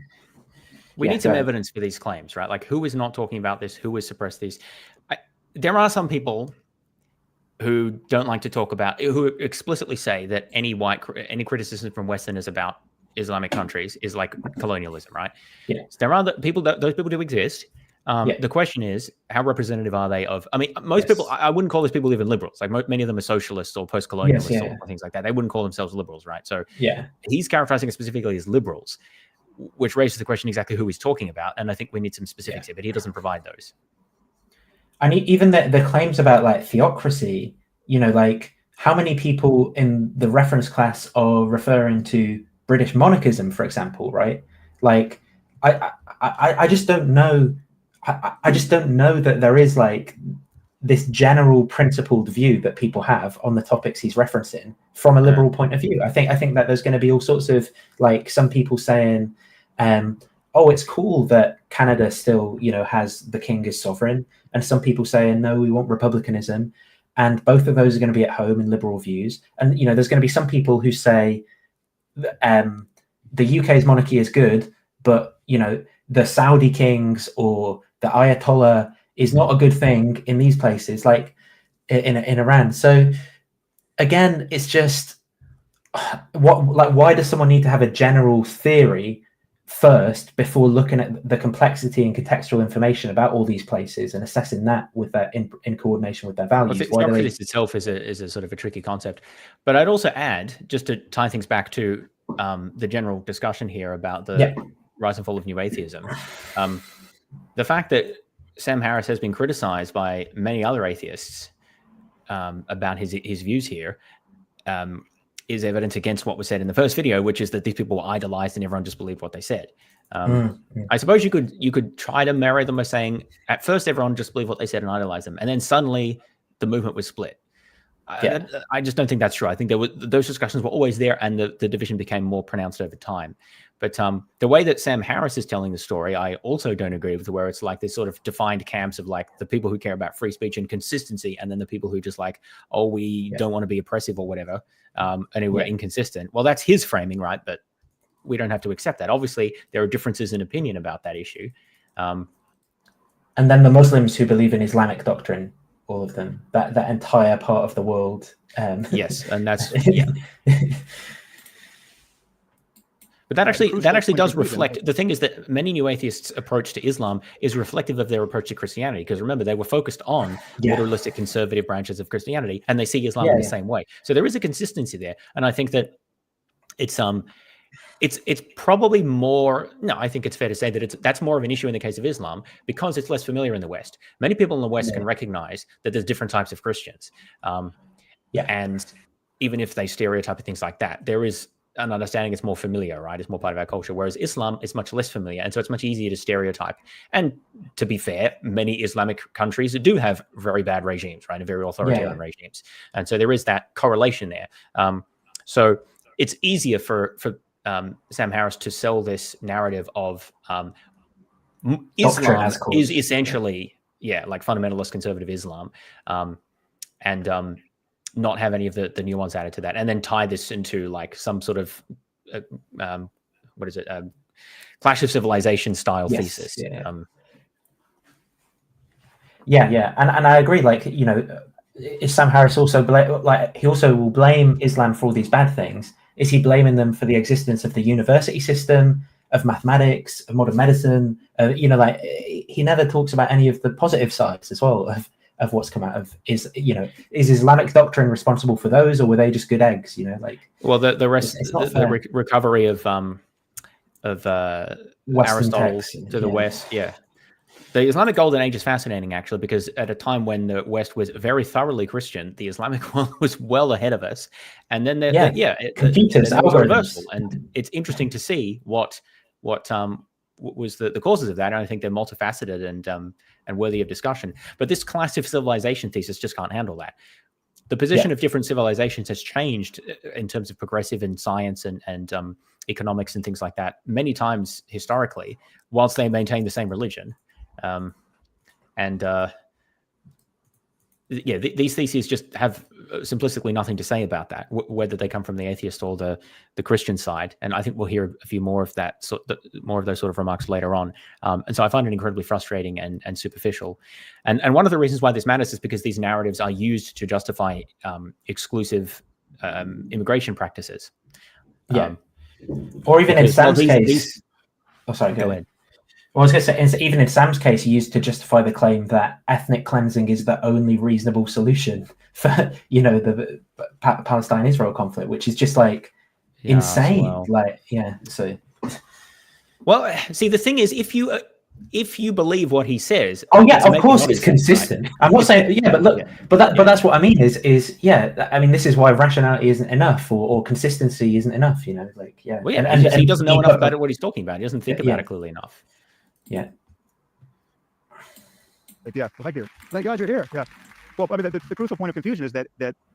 B: we need some evidence for these claims, right? Like, who is not talking about this? Who has suppressed these? There are some people who don't like to talk about, who explicitly say that any criticism from Westerners about Islamic countries is like colonialism, right?
A: Yeah.
B: So there are those people do exist. The question is, how representative are they of? I mean, most people, I wouldn't call those people even liberals. Like many of them are socialists or post-colonialists or things like that. They wouldn't call themselves liberals, right? So he's characterizing it specifically as liberals, which raises the question exactly who he's talking about. And I think we need some specifics here, but he doesn't provide those.
A: And even the claims about like theocracy, like how many people in the reference class are referring to British monarchism, for example, right? Like, I just don't know. I just don't know that there is like this general principled view that people have on the topics he's referencing from a liberal point of view. I think that there's going to be all sorts of like some people saying, oh, it's cool that Canada still, has the king as sovereign, and some people saying, no, we want republicanism, and both of those are going to be at home in liberal views. And there's going to be some people who say the UK's monarchy is good, but the Saudi kings or the Ayatollah is not a good thing in these places, like in Iran. So again, it's just why does someone need to have a general theory first before looking at the complexity and contextual information about all these places and assessing that with that in coordination with their values?
B: Theocracy itself is a sort of a tricky concept, but I'd also add, just to tie things back to the general discussion here about the rise and fall of new atheism, the fact that Sam Harris has been criticized by many other atheists about his views here is evidence against what was said in the first video, which is that these people were idolized and everyone just believed what they said. I suppose you could try to marry them by saying at first everyone just believed what they said and idolized them, and then suddenly the movement was split. I just don't think that's true. I think those discussions were always there, and the division became more pronounced over time. But the way that Sam Harris is telling the story, I also don't agree with, where it's like this sort of defined camps of like the people who care about free speech and consistency, and then the people who just like, oh, we don't want to be oppressive or whatever, and who are inconsistent. Well, that's his framing, right? But we don't have to accept that. Obviously, there are differences in opinion about that issue.
A: And then the Muslims who believe in Islamic doctrine, all of them, that entire part of the world.
B: Yes, and that's But that actually does reflect. The thing is that many new atheists' approach to Islam is reflective of their approach to Christianity. Because remember, they were focused on literalistic conservative branches of Christianity, and they see Islam in the same way. So there is a consistency there, and I think that it's probably more. No, I think it's fair to say that that's more of an issue in the case of Islam because it's less familiar in the West. Many people in the West can recognize that there's different types of Christians, and even if they stereotype and things like that, there is an understanding it's more familiar, right? It's more part of our culture. Whereas Islam is much less familiar. And so it's much easier to stereotype. And to be fair, many Islamic countries do have very bad regimes, right? And very authoritarian regimes. And so there is that correlation there. So it's easier for Sam Harris to sell this narrative of Islam is essentially, like fundamentalist conservative Islam. And not have any of the nuance added to that, and then tie this into like some sort of Clash of Civilization style thesis.
A: And I agree. Like, is Sam Harris also he also will blame Islam for all these bad things? Is he blaming them for the existence of the university system of mathematics, of modern medicine. You know, like he never talks about any of the positive sides as well of what's come out of is Islamic doctrine responsible for those, or were they just good eggs? You know, like
B: well, the rest,
A: it's not
B: the recovery of
A: Western
B: Aristotle
A: texts,
B: to the West, yeah. The Islamic Golden Age is fascinating, actually, because at a time when the West was very thoroughly Christian, the Islamic world was well ahead of us. And then there
A: computers,
B: there was a
A: algorithms.
B: reversal, and it's interesting to see what was the causes of that. And I think they're multifaceted and worthy of discussion. But this class of civilization thesis just can't handle that. The position of different civilizations has changed in terms of progressive in science and economics and things like that many times historically, whilst they maintain the same religion. These theses just have simplistically nothing to say about that, whether they come from the atheist or the Christian side. And I think we'll hear a few more of that, more of those sort of remarks later on. And so I find it incredibly frustrating and superficial. And one of the reasons why this matters is because these narratives are used to justify exclusive immigration practices.
A: Or even in Sam's case. Oh, sorry, go ahead. Well, I was going to say, even in Sam's case, he used to justify the claim that ethnic cleansing is the only reasonable solution for, you know, the Palestine-Israel conflict, which is just like insane.
B: Well.
A: Like, so.
B: Well, see, the thing is, if you believe what he says,
A: of course it's consistent. Right? I'm not saying, but look, but that's what I mean is I mean, this is why rationality isn't enough, or consistency isn't enough. You know, like
B: Well, and he doesn't know enough about what he's talking about. He doesn't think about it clearly enough.
A: Yeah.
I: Yeah. Well, thank you. Thank God you're here. Yeah. Well, I mean, the crucial point of confusion is that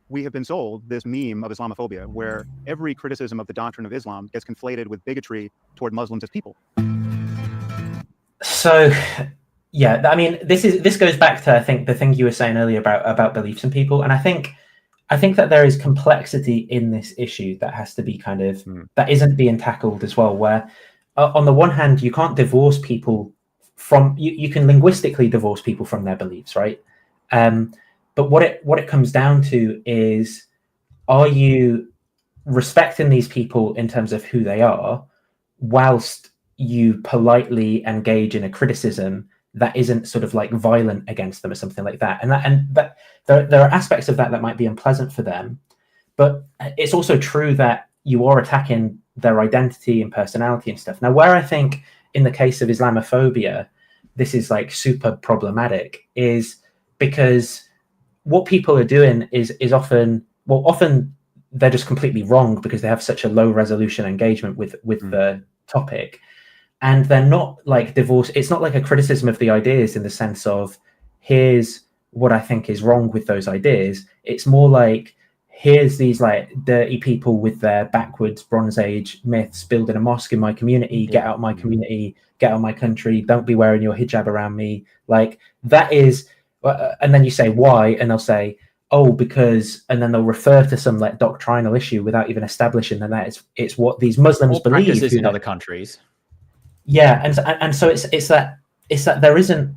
I: we have been sold this meme of Islamophobia, where every criticism of the doctrine of Islam gets conflated with bigotry toward Muslims as people.
A: So, I mean, this goes back to, I think, the thing you were saying earlier about beliefs in people, and I think that there is complexity in this issue that has to be kind of that isn't being tackled as well, where on the one hand, you can't divorce people from you can linguistically divorce people from their beliefs, right? But what it comes down to is, are you respecting these people in terms of who they are, whilst you politely engage in a criticism that isn't sort of like violent against them or something like that? And that there are aspects of that might be unpleasant for them, but it's also true that you are attacking their identity and personality and stuff. Now, where I think in the case of Islamophobia, this is like super problematic, is because what people are doing is often they're just completely wrong because they have such a low resolution engagement with the topic, and they're not like divorce. It's not like a criticism of the ideas in the sense of, here's what I think is wrong with those ideas. It's more like, here's these like dirty people with their backwards Bronze Age myths building a mosque in my community. Get out of my community, get out of my country. Don't be wearing your hijab around me. Like that is, and then you say why, and they'll say, oh, because, and then they'll refer to some like doctrinal issue without even establishing that it's what these Muslims believe.
B: Practices in other countries.
A: Yeah, and so it's that there isn't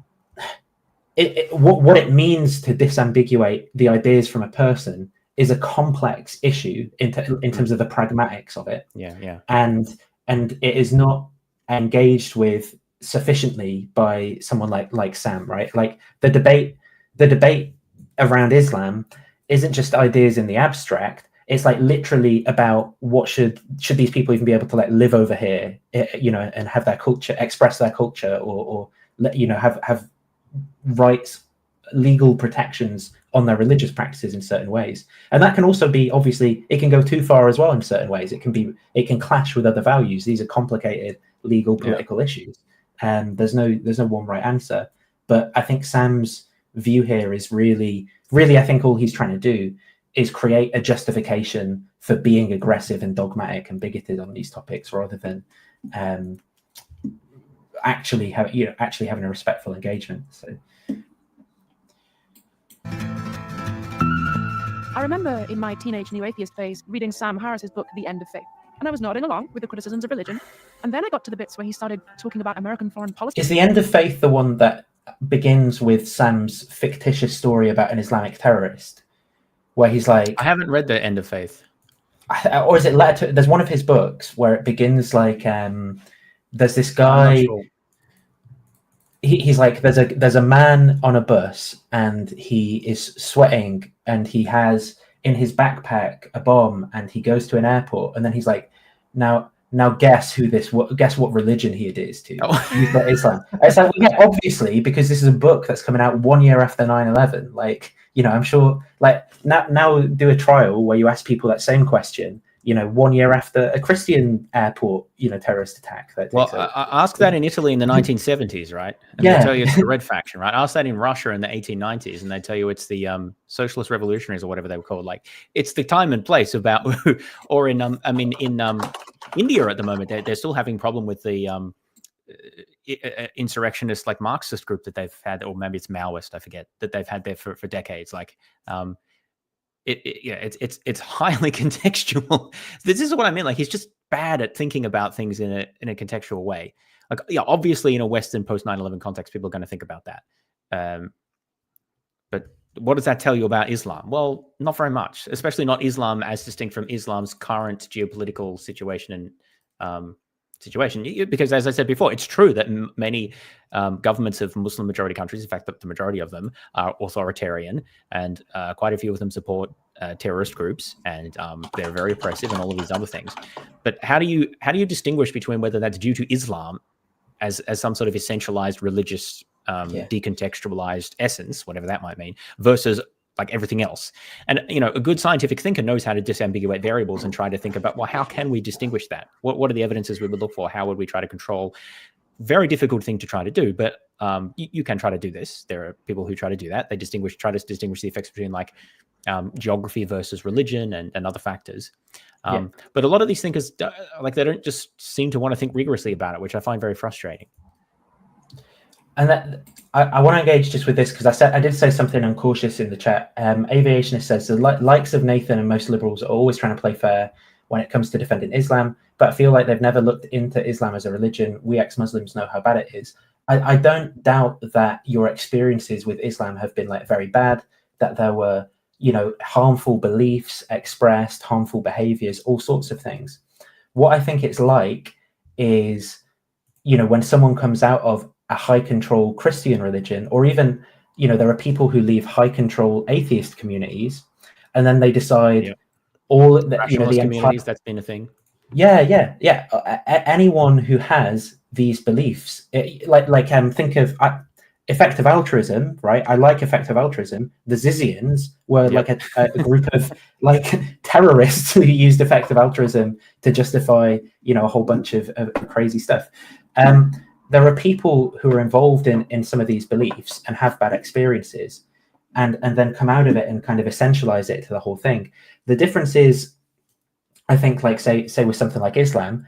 A: what it means to disambiguate the ideas from a person is a complex issue in terms of the pragmatics of it.
B: Yeah.
A: And it is not engaged with sufficiently by someone like Sam, right? Like the debate around Islam isn't just ideas in the abstract. It's like literally about what should these people even be able to like live over here, you know, and have their culture, express their culture, or you know, have rights, legal protections on their religious practices in certain ways. And that can also be, obviously, it can go too far as well in certain ways. It can clash with other values. These are complicated legal political issues, and there's no one right answer. But I think Sam's view here is really, I think all he's trying to do is create a justification for being aggressive and dogmatic and bigoted on these topics, rather than actually having a respectful engagement. So
P: I remember in my teenage New Atheist phase reading Sam Harris's book, The End of Faith, and I was nodding along with the criticisms of religion, and then I got to the bits where he started talking about American foreign policy.
A: Is The End of Faith the one that begins with Sam's fictitious story about an Islamic terrorist, where he's like,
B: I haven't read The End of Faith.
A: Or is it there's one of his books where it begins like there's this
B: I'm not
A: guy.
B: sure.
A: He's like, there's a man on a bus and he is sweating and he has in his backpack a bomb and he goes to an airport and then he's like, now guess what religion he adheres to. He's got Islam. It's like, yeah, obviously, because this is a book that's coming out 1 year after 9/11. Like, I'm sure, like, now do a trial where you ask people that same question, 1 year after a Christian airport, terrorist attack.
B: Ask that in Italy in the 1970s, right? And
A: Yeah.
B: they tell you it's the Red Faction, right? Ask that in Russia in the 1890s, and they tell you it's the Socialist Revolutionaries or whatever they were called. Like, it's the time and place about, or in India at the moment, they're still having problem with the insurrectionist, like Marxist group that they've had, or maybe it's Maoist, I forget, that they've had there for decades. Like, it's highly contextual. This is what I mean. Like, he's just bad at thinking about things in a contextual way. Like, yeah, obviously in a Western post 9/11 context, people are going to think about that. But what does that tell you about Islam? Well, not very much, especially not Islam as distinct from Islam's current geopolitical situation and because, as I said before, it's true that many governments of Muslim majority countries, in fact, the majority of them, are authoritarian, and quite a few of them support terrorist groups, and they're very oppressive and all of these other things. But how do you distinguish between whether that's due to Islam as some sort of essentialized religious decontextualized essence, whatever that might mean, versus like everything else? And a good scientific thinker knows how to disambiguate variables and try to think about, well, how can we distinguish that? What are the evidences we would look for? How would we try to control? Very difficult thing to try to do, but you can try to do this. There are people who try to do that. They try to distinguish the effects between like geography versus religion and other factors. But a lot of these thinkers, they don't just seem to want to think rigorously about it, which I find very frustrating.
A: And I want to engage just with this because I did say something uncautious in the chat. Aviationist says the likes of Nathan and most liberals are always trying to play fair when it comes to defending Islam, but I feel like they've never looked into Islam as a religion. We ex-Muslims know how bad it is. I don't doubt that your experiences with Islam have been like very bad, that there were, harmful beliefs expressed, harmful behaviors, all sorts of things. What I think it's like is, when someone comes out of a high control Christian religion, or even, there are people who leave high control atheist communities, and then they decide all the
B: communities, that's been a thing.
A: Anyone who has these beliefs, think of effective altruism, right? I like effective altruism. The Zizians were like a group of like terrorists who used effective altruism to justify, a whole bunch of crazy stuff. There are people who are involved in some of these beliefs and have bad experiences and then come out of it and kind of essentialize it to the whole thing. The difference is, I think, like say with something like Islam,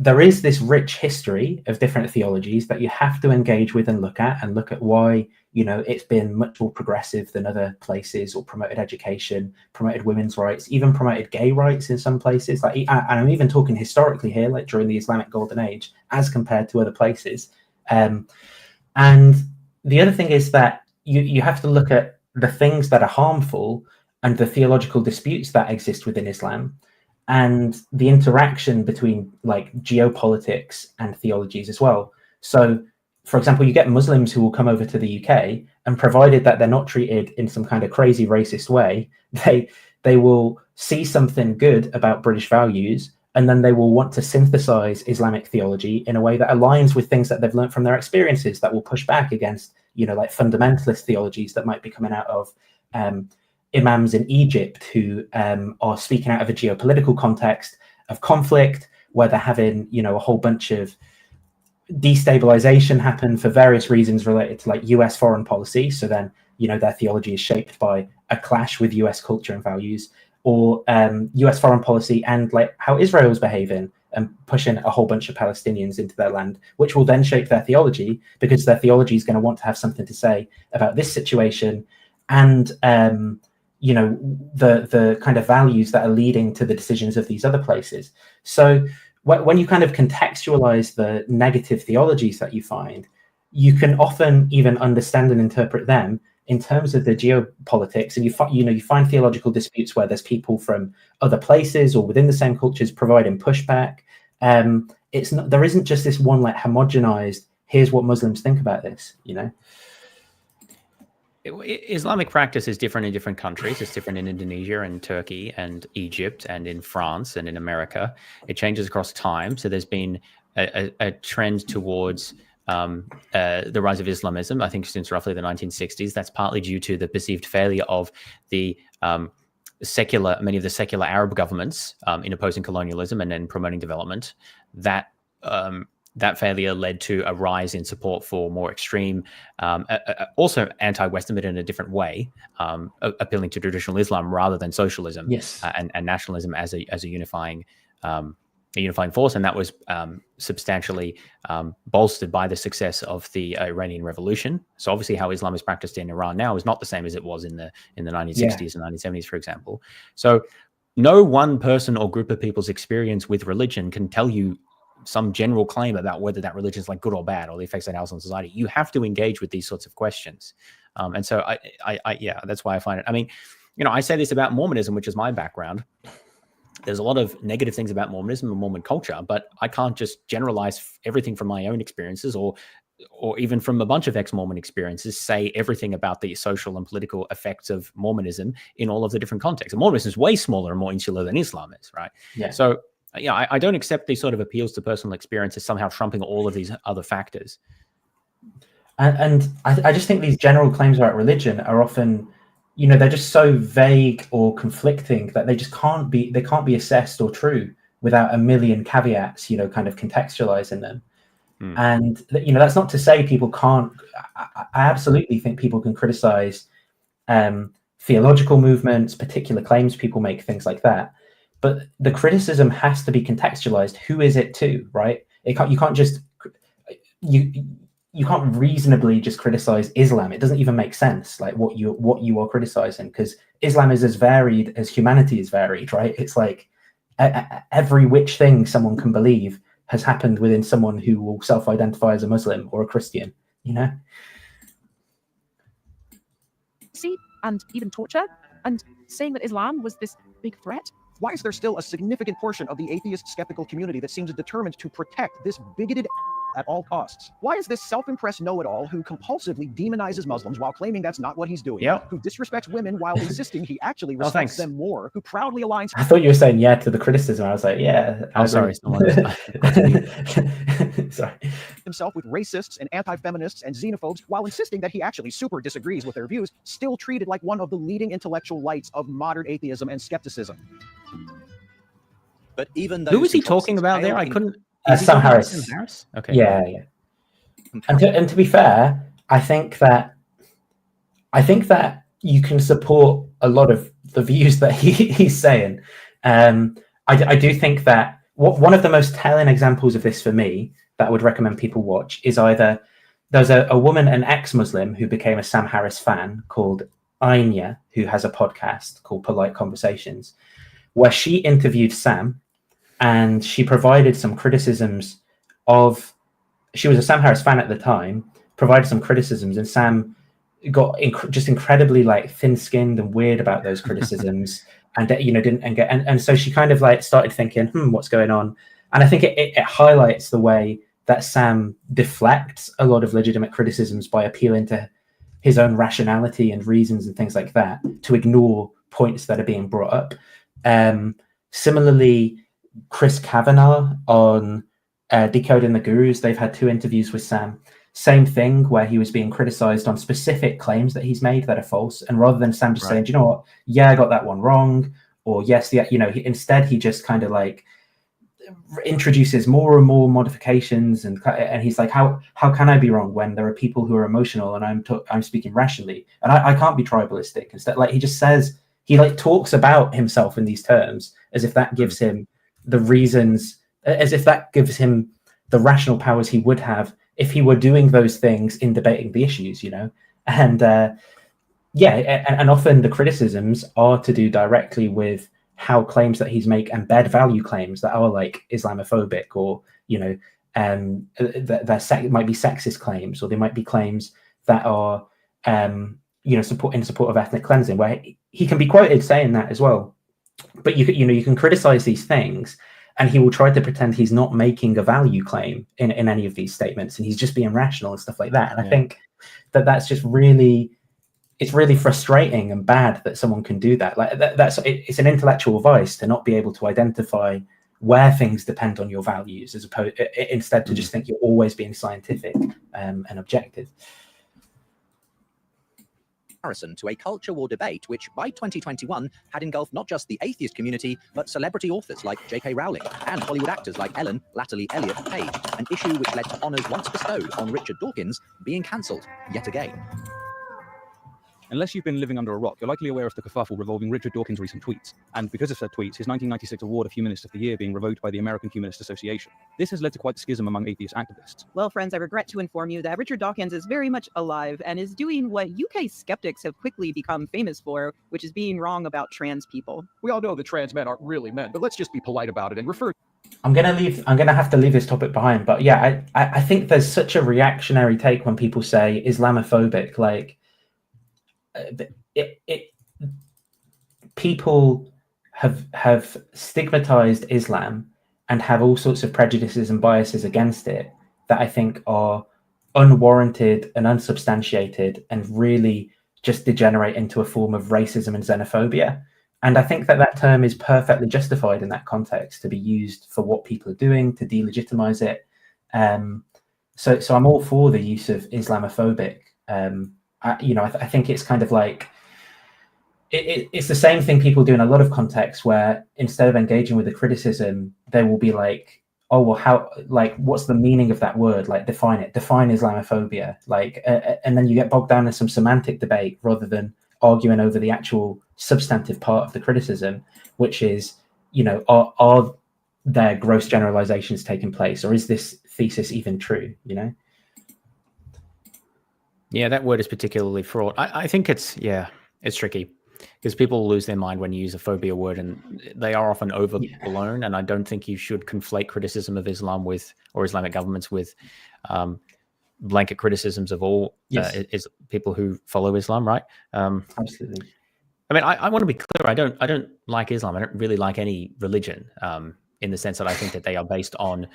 A: there is this rich history of different theologies that you have to engage with and look at why, it's been much more progressive than other places, or promoted education, promoted women's rights, even promoted gay rights in some places. Like, and I'm even talking historically here, like during the Islamic Golden Age, as compared to other places. And the other thing is that you have to look at the things that are harmful and the theological disputes that exist within Islam, and the interaction between like geopolitics and theologies as well. So, for example, you get Muslims who will come over to the UK, and provided that they're not treated in some kind of crazy racist way, they will see something good about British values, and then they will want to synthesize Islamic theology in a way that aligns with things that they've learned from their experiences, that will push back against, like fundamentalist theologies that might be coming out of imams in Egypt who are speaking out of a geopolitical context of conflict, where they're having, a whole bunch of destabilization happen for various reasons related to like US foreign policy. So then, their theology is shaped by a clash with US culture and values, or US foreign policy and like how Israel's behaving and pushing a whole bunch of Palestinians into their land, which will then shape their theology, because their theology is going to want to have something to say about this situation and the kind of values that are leading to the decisions of these other places. So when you kind of contextualize the negative theologies that you find, you can often even understand and interpret them in terms of the geopolitics, and you find theological disputes where there's people from other places or within the same cultures providing pushback, and it's not, there isn't just this one like homogenized, here's what Muslims think about this, you know?
B: Islamic practice is different in different countries. It's different in Indonesia and Turkey and Egypt and in France and in America. It changes across time. So there's been a trend towards the rise of Islamism, I think, since roughly the 1960s. That's partly due to the perceived failure of the many of the secular Arab governments in opposing colonialism and then promoting development. That failure led to a rise in support for more extreme, also anti-Western, but in a different way, appealing to traditional Islam rather than socialism and nationalism as a unifying force. And that was substantially bolstered by the success of the Iranian Revolution. So obviously how Islam is practiced in Iran now is not the same as it was in the 1960s and 1970s, for example. So no one person or group of people's experience with religion can tell you some general claim about whether that religion is like good or bad or the effects it has on society. You have to engage with these sorts of questions. And so yeah, that's why I find it. I mean, you know, I say this about Mormonism, which is my background. There's a lot of negative things about Mormonism and Mormon culture, but I can't just generalize everything from my own experiences or even from a bunch of ex-Mormon experiences, say everything about the social and political effects of Mormonism in all of the different contexts. And Mormonism is way smaller and more insular than Islam is, right?
A: Yeah.
B: So yeah, I don't accept these sort of appeals to personal experience as somehow trumping all of these other factors.
A: And I just think these general claims about religion are often, you know, they're just so vague or conflicting that they just can't be assessed or true without a million caveats, you know, kind of contextualizing them. And, you know, that's not to say people can't, I absolutely think people can criticize theological movements, particular claims people make, things like that. But the criticism has to be contextualized. Who is it to, right? You can't just, you can't reasonably just criticize Islam. It doesn't even make sense, like what you are criticizing, because Islam is as varied as humanity is varied, right? It's like every which thing someone can believe has happened within someone who will self-identify as a Muslim or a Christian, you know?
P: See, and even torture, and saying that Islam was this big threat.
F: Why is there still a significant portion of the atheist skeptical community that seems determined to protect this bigoted at all costs? Why is this self-impressed know-it-all who compulsively demonizes Muslims while claiming that's not what he's doing, who disrespects women while insisting he actually respects them more, who proudly aligns...
A: I thought you were saying yeah to the criticism. I was like, yeah.
B: Oh, sorry.
A: Sorry.
F: Himself with racists and anti-feminists and xenophobes while insisting that he actually super disagrees with their views, still treated like one of the leading intellectual lights of modern atheism and skepticism.
C: But even
B: who was he talking about there? I couldn't...
A: Sam Harris.
B: Okay.
A: Yeah, yeah. And to be fair, I think that you can support a lot of the views that he's saying. I do think that one of the most telling examples of this for me that I would recommend people watch is either there's a woman, an ex-Muslim, who became a Sam Harris fan called Anya, who has a podcast called Polite Conversations, where she interviewed Sam. And she provided some criticisms of, she was a Sam Harris fan at the time, provided some criticisms, and Sam got just incredibly like thin-skinned and weird about those criticisms, and you know and so she kind of like started thinking, what's going on? And I think it highlights the way that Sam deflects a lot of legitimate criticisms by appealing to his own rationality and reasons and things like that to ignore points that are being brought up. Similarly, Chris Kavanagh on Decoding the Gurus, they've had 2 interviews with Sam. Same thing, where he was being criticized on specific claims that he's made that are false. And rather than Sam just saying, do you know what? Yeah, I got that one wrong. Or yes, yeah, you know, instead he just kind of like introduces more and more modifications. And he's like, how can I be wrong when there are people who are emotional and I'm speaking rationally? And I can't be tribalistic. Instead, like he just says, he like talks about himself in these terms as if that gives him the reasons, as if that gives him the rational powers he would have if he were doing those things in debating the issues, you know? And and often the criticisms are to do directly with how claims that he's make embed value claims that are like Islamophobic, or, you know, might be sexist claims, or they might be claims that are, you know, in support of ethnic cleansing, where he can be quoted saying that as well. But you can criticize these things, and he will try to pretend he's not making a value claim in any of these statements, and he's just being rational and stuff like that. And I think that that's just really, it's really frustrating and bad that someone can do that. Like it's an intellectual vice to not be able to identify where things depend on your values, as opposed instead to just think you're always being scientific and objective.
C: Comparison to a culture war debate which by 2021 had engulfed not just the atheist community but celebrity authors like J.K. Rowling and Hollywood actors like Ellen Latterly Elliott Page, an issue which led to honours once bestowed on Richard Dawkins being cancelled yet again.
E: Unless you've been living under a rock, you're likely aware of the kerfuffle revolving Richard Dawkins' recent tweets, and because of said tweets, his 1996 award of Humanist of the Year being revoked by the American Humanist Association. This has led to quite a schism among atheist activists.
L: Well, friends, I regret to inform you that Richard Dawkins is very much alive and is doing what UK skeptics have quickly become famous for, which is being wrong about trans people.
F: We all know that trans men aren't really men, but let's just be polite about it and refer.
A: I'm gonna have to leave this topic behind, but yeah, I think there's such a reactionary take when people say Islamophobic, like. People have stigmatized Islam and have all sorts of prejudices and biases against it that I think are unwarranted and unsubstantiated and really just degenerate into a form of racism and xenophobia. And I think that term is perfectly justified in that context to be used for what people are doing, to delegitimize it. So I'm all for the use of Islamophobic. I think it's kind of like it's the same thing people do in a lot of contexts where instead of engaging with the criticism, they will be like, oh, well, how, like, what's the meaning of that word? Like, define Islamophobia. Like, and then you get bogged down in some semantic debate rather than arguing over the actual substantive part of the criticism, which is, are there gross generalizations taking place, or is this thesis even true?
B: Yeah, that word is particularly fraught. I think it's tricky because people lose their mind when you use a phobia word, and they are often overblown. And I don't think you should conflate criticism of Islam or Islamic governments with blanket criticisms of all is people who follow Islam, right?
A: Absolutely.
B: I mean, I want to be clear. I don't like Islam. I don't really like any religion in the sense that I think that they are based on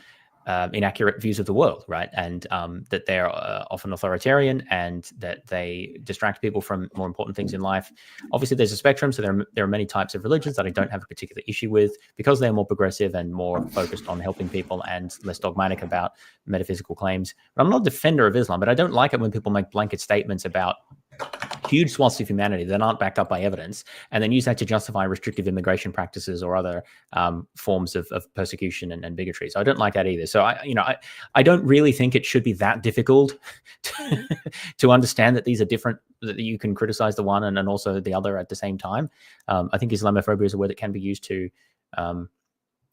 B: inaccurate views of the world, right? And that they're often authoritarian and that they distract people from more important things in life. Obviously, there's a spectrum, so there are many types of religions that I don't have a particular issue with because they're more progressive and more focused on helping people and less dogmatic about metaphysical claims. But I'm not a defender of Islam, but I don't like it when people make blanket statements about huge swaths of humanity that aren't backed up by evidence, and then use that to justify restrictive immigration practices or other forms of persecution and bigotry. So I don't like that either. So I don't really think it should be that difficult to understand that these are different, that you can criticize the one and also the other at the same time. I think Islamophobia is a word that can be used to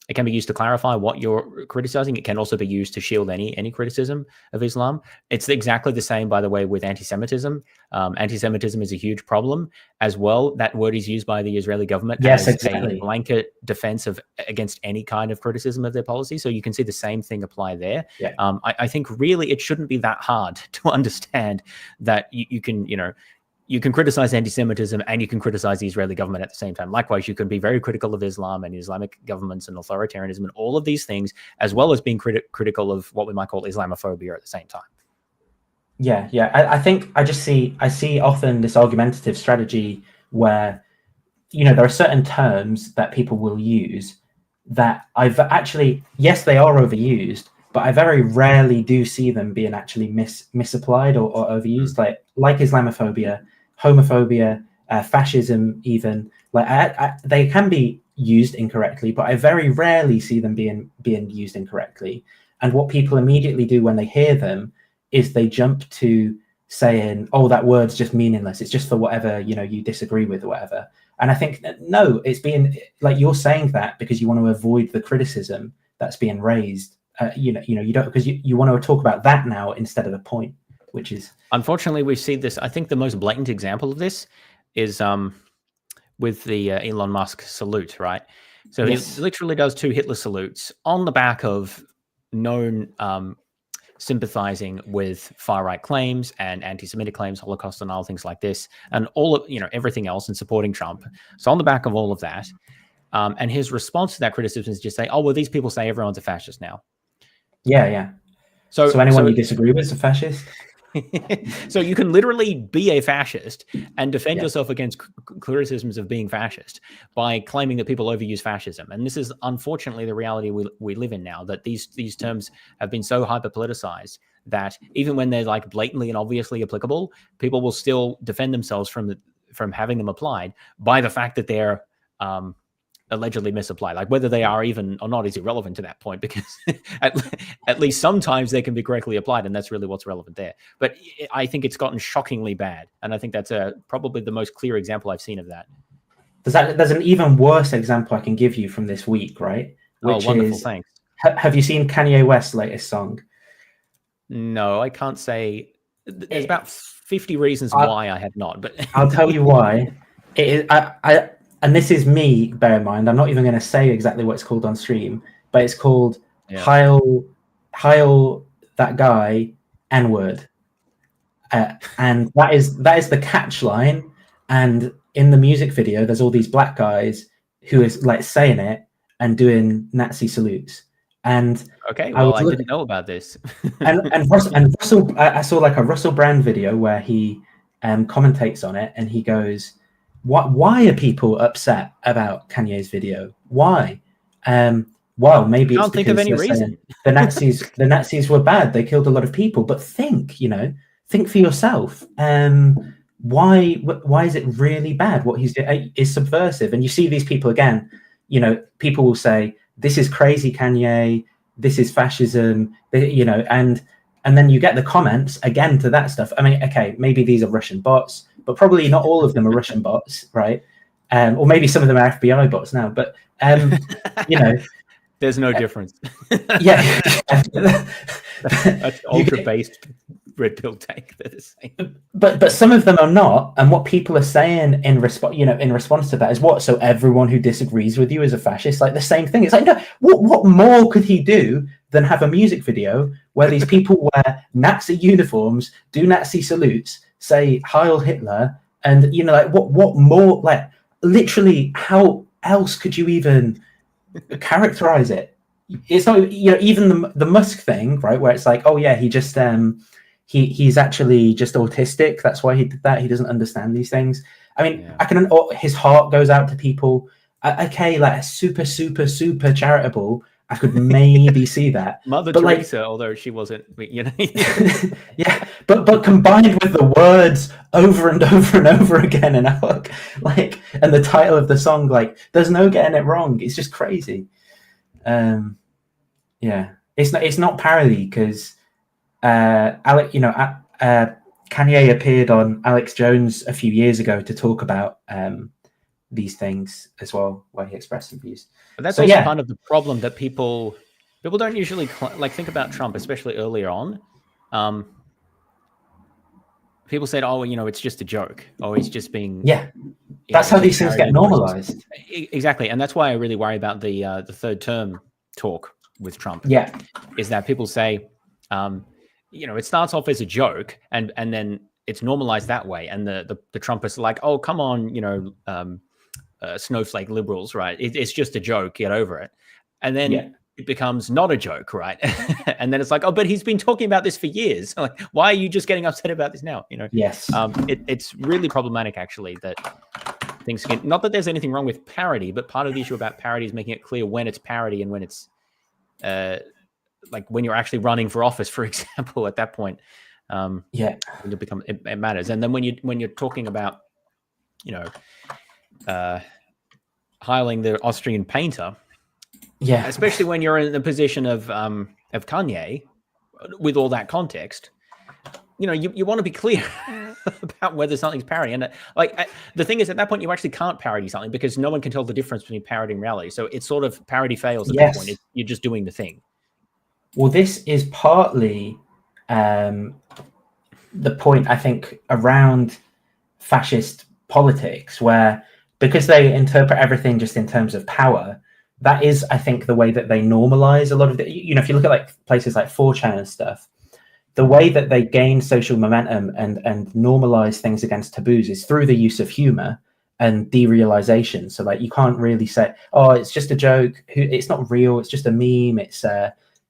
B: it can be used to clarify what you're criticizing. It can also be used to shield any criticism of Islam. It's exactly the same, by the way, with anti-Semitism. Anti-Semitism is a huge problem as well. That word is used by the Israeli government as a blanket defense against any kind of criticism of their policy. So you can see the same thing apply there.
A: Yeah.
B: I think really it shouldn't be that hard to understand that you can criticize anti-Semitism and you can criticize the Israeli government at the same time. Likewise, you can be very critical of Islam and Islamic governments and authoritarianism and all of these things, as well as being critical of what we might call Islamophobia at the same time.
A: Yeah. I think I see often this argumentative strategy where, there are certain terms that people will use that I've actually, yes, they are overused, but I very rarely do see them being actually misapplied or overused, like Islamophobia, homophobia, fascism, even. They can be used incorrectly, but I very rarely see them being used incorrectly. And what people immediately do when they hear them is they jump to saying, "Oh, that word's just meaningless. It's just for whatever you disagree with or whatever." And I think no, it's being like you're saying that because you want to avoid the criticism that's being raised. You don't, because you want to talk about that now instead of the point, which is
B: unfortunately we see this. I think the most blatant example of this is with the Elon Musk salute, right? So he literally does 2 Hitler salutes on the back of known sympathizing with far-right claims and anti-Semitic claims, Holocaust denial, things like this, and all of everything else, and supporting Trump. So on the back of all of that, And his response to that criticism is just say, "Oh, well, these people say everyone's a fascist now."
A: Yeah. So anyone you disagree with is a fascist?
B: So you can literally be a fascist and defend yourself against criticisms of being fascist by claiming that people overuse fascism. And this is unfortunately the reality we live in now, that these terms have been so hyper politicized that even when they're like blatantly and obviously applicable, people will still defend themselves from having them applied by the fact that they're allegedly misapplied. Like whether they are even or not is irrelevant to that point, because at least sometimes they can be correctly applied, and that's really what's relevant there. But I think it's gotten shockingly bad, and I think that's probably the most clear example I've seen of that.
A: There's an even worse example I can give you from this week, right? Which
B: wonderful,
A: is,
B: thanks.
A: Have you seen Kanye West's latest song?
B: No, I can't say. There's about 50 reasons why I have not, but
A: I'll tell you why. It is, and this is me, bear in mind, I'm not even going to say exactly what it's called on stream, but it's called Heil that guy N-word. And that is the catch line. And in the music video, there's all these black guys who is like saying it and doing Nazi salutes. And
B: okay, well, I didn't know about this.
A: and Russell, I saw like a Russell Brand video where he commentates on it, and he goes, why are people upset about Kanye's video? Why? Well, maybe
B: I
A: it's
B: don't think of any
A: because
B: reason.
A: the Nazis were bad. They killed a lot of people. But think for yourself. Why is it really bad? What he's doing is subversive. And you see these people again. People will say, "This is crazy, Kanye. This is fascism." And then you get the comments again to that stuff. I mean, okay, maybe these are Russian bots, but probably not all of them are Russian bots, right? Or maybe some of them are FBI bots now. But
B: there's no difference.
A: Yeah,
B: that's ultra-based red pill take. They're the same.
A: But some of them are not. And what people are saying in response to that is what? So everyone who disagrees with you is a fascist. Like the same thing. It's like, no, what more could he do than have a music video where these people wear Nazi uniforms, do Nazi salutes, say Heil Hitler, and what more? Like literally, how else could you even characterize it? It's not even the Musk thing, right? Where it's like, oh yeah, he just he's actually just autistic. That's why he did that. He doesn't understand these things. I mean, his heart goes out to people. Okay, like super charitable. I could maybe see that.
B: Mother Teresa, although she wasn't,
A: yeah, but combined with the words over and over and over again in a hook, and the title of the song, there's no getting it wrong. It's just crazy. Yeah, it's not parody because Kanye appeared on Alex Jones a few years ago to talk about these things as well, where he expressed some views.
B: But that's also kind of the problem that people don't usually think about Trump, especially earlier on. People said, "Oh, it's just a joke. Oh, he's just being."
A: Yeah, that's how these things get normalized.
B: Exactly, and that's why I really worry about the third term talk with Trump.
A: Yeah,
B: is that people say, it starts off as a joke, and then it's normalized that way, and the Trumpists are like, "Oh, come on, snowflake liberals, right? It's just a joke. Get over it." And then it becomes not a joke, right? And then it's like, "Oh, but he's been talking about this for years. Like, why are you just getting upset about this now?"
A: Yes.
B: It's really problematic, actually, that things can. Not that there's anything wrong with parody, but part of the issue about parody is making it clear when it's parody and when it's, like when you're actually running for office, for example. At that point, it matters. And then when you're talking about, hiling the Austrian painter, especially when you're in the position of Kanye, with all that context, you want to be clear about whether something's parody. And the thing is, at that point, you actually can't parody something because no one can tell the difference between parody and reality. So it's sort of parody fails at that point. You're just doing the thing.
A: Well, this is partly the point, I think, around fascist politics, where because they interpret everything just in terms of power, that is, I think, the way that they normalize a lot of the, if you look at places like 4chan and stuff, the way that they gain social momentum and normalize things against taboos is through the use of humor and derealization. So like you can't really say, oh, it's just a joke. It's not real. It's just a meme. It's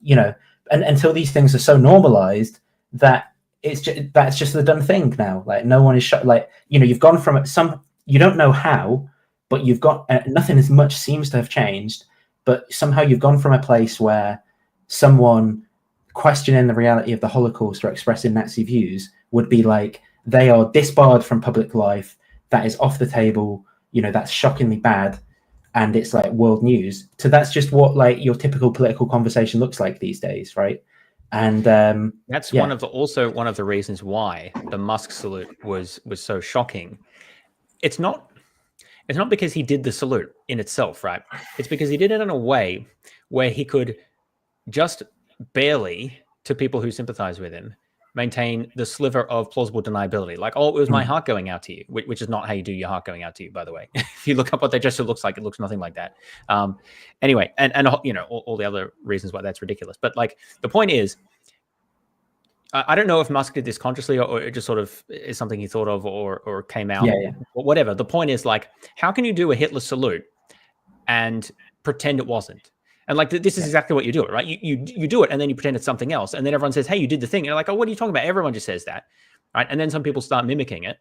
A: you know, and until these things are so normalized that that's just the done thing now. Like no one is like, you know, you've gone from you don't know how, but you've got nothing as much seems to have changed, but somehow you've gone from a place where someone questioning the reality of the Holocaust or expressing Nazi views would be like, they are disbarred from public life. That is off the table. You know, that's shockingly bad. And it's like world news. So that's just what like your typical political conversation looks like these days, right? And
B: that's one of the reasons why the Musk salute was so shocking. It's not because he did the salute in itself, right? It's because he did it in a way where he could just barely, to people who sympathize with him, maintain the sliver of plausible deniability. Like, oh, it was my heart going out to you, which is not how you do your heart going out to you, by the way. If you look up what that gesture looks like, it looks nothing like that. Anyway, and you know, all the other reasons why that's ridiculous. But like, the point is, I don't know if Musk did this consciously or it just sort of is something he thought of or came out, or whatever. The point is, like, how can you do a Hitler salute and pretend it wasn't? And like, this is exactly what you do, right? You do it and then you pretend it's something else. And then everyone says, hey, you did the thing. And you're like, oh, what are you talking about? Everyone just says that, right? And then some people start mimicking it.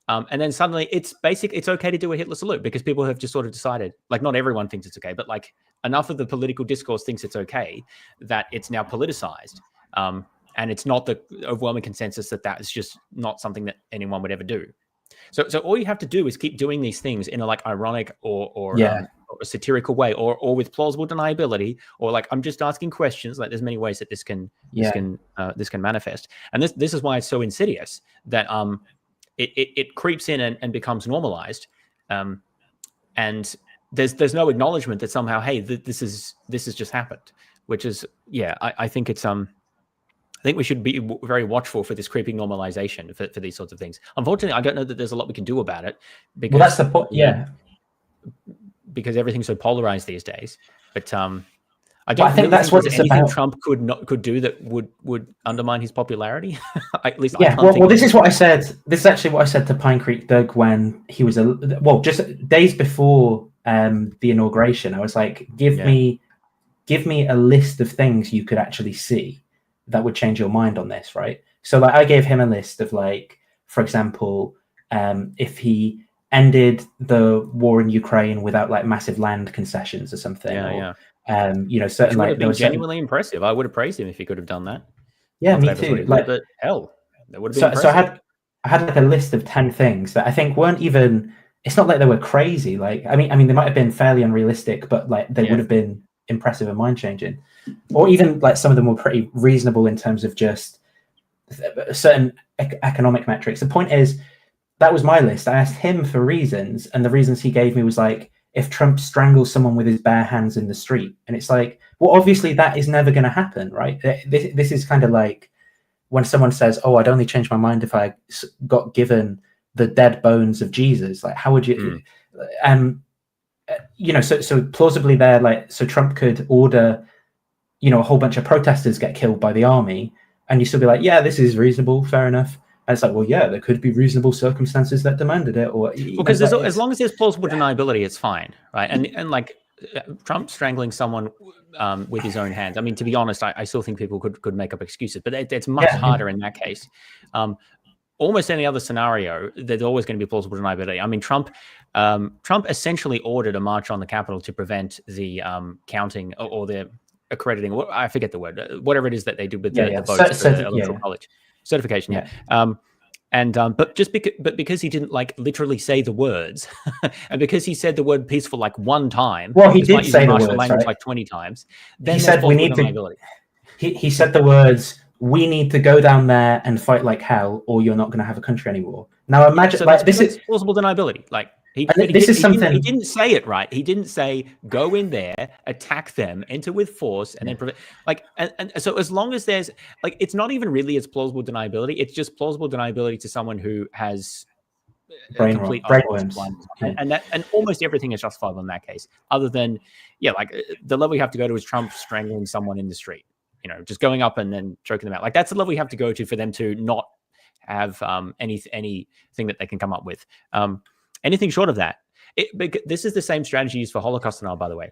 B: And then suddenly it's okay to do a Hitler salute because people have just sort of decided, like, not everyone thinks it's okay, but like enough of the political discourse thinks it's okay that it's now politicized. And it's not the overwhelming consensus that is just not something that anyone would ever do. So all you have to do is keep doing these things in a like ironic or a satirical way, or with plausible deniability, or like, I'm just asking questions. Like, there's many ways that this can manifest. And this is why it's so insidious that it creeps in and becomes normalized. And there's no acknowledgement that somehow, hey, this has just happened, which is, I think it's I think we should be very watchful for this creeping normalization for these sorts of things. Unfortunately, I don't know that there's a lot we can do about it because
A: that's the point.
B: Because everything's so polarized these days. But I
A: think that's what it's
B: anything
A: about.
B: Trump could do that would undermine his popularity. At least
A: yeah. Well, this is what I said. This is actually what I said to Pine Creek Doug when he was just days before the inauguration. I was like, give me a list of things you could actually see that would change your mind on this, right? So like I gave him a list of like, for example, if he ended the war in Ukraine without like massive land concessions or something, you know, certain
B: would
A: like
B: have been genuinely impressive. I would have praised him if he could have done that.
A: Yeah,
B: Not
A: me
B: that
A: too.
B: Like, but hell, that would have been impressive.
A: So I had like a list of 10 things that I think weren't even. It's not like they were crazy. Like I mean, they might have been fairly unrealistic, but like they would have been impressive and mind changing. Or even like some of them were pretty reasonable in terms of just certain economic metrics. The point is, that was my list. I asked him for reasons, and the reasons he gave me was like, if Trump strangles someone with his bare hands in the street. And it's like, well, obviously that is never going to happen, right? This is kind of like when someone says, oh, I'd only change my mind if I got given the dead bones of Jesus. Like, how would you... you know, so plausibly there, like, so Trump could order, you know, a whole bunch of protesters get killed by the army, and you still be like, yeah, this is reasonable, fair enough. And it's like, well, yeah, there could be reasonable circumstances that demanded it, or
B: because as long as there's plausible deniability, it's fine, right? And like Trump strangling someone with his own hands. I mean, to be honest, I still think people could make up excuses, but it's much harder in that case. Almost any other scenario, there's always going to be plausible deniability. I mean, Trump essentially ordered a march on the Capitol to prevent the counting or the accrediting. I forget the word. Whatever it is that they do with the votes for the electoral college certification. But because he didn't like literally say the words, and because he said the word peaceful like one time,
A: well, he did say the words, right?
B: like 20 times. Then
A: he said we need to. He said the words, we need to go down there and fight like hell, or you're not going to have a country anymore. Now imagine, like, this is
B: plausible deniability. Like he didn't say it right. He didn't say go in there, attack them, enter with force, and then prevent. Like, and so as long as there's like, it's not even really as plausible deniability. It's just plausible deniability to someone who has complete
A: brainworms,
B: and almost everything is justifiable in that case, other than like the level you have to go to is Trump strangling someone in the street. You know, just going up and then choking them out. Like, that's the level you have to go to for them to not have anything that they can come up with. anything short of that. This is the same strategy used for Holocaust denial, by the way,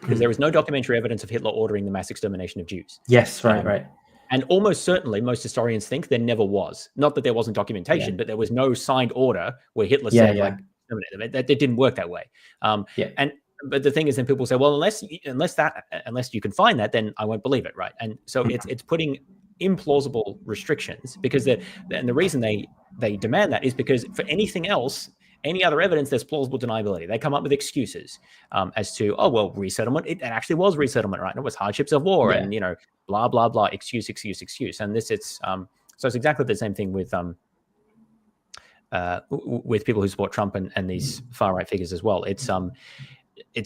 B: because there is no documentary evidence of Hitler ordering the mass extermination of Jews.
A: Yes, right.
B: And almost certainly, most historians think there never was. Not that there wasn't documentation, but there was no signed order where Hitler said, like, exterminate them. It didn't work that way. But the thing is, then people say, well, unless you can find that, then I won't believe it, right? And so it's putting implausible restrictions, because the reason they demand that is because for anything else, any other evidence, there's plausible deniability. They come up with excuses as to, oh, well, resettlement, it actually was resettlement, right? And it was hardships of war and, blah, blah, blah, excuse. And this, so it's exactly the same thing with people who support Trump and these far-right figures as well. It's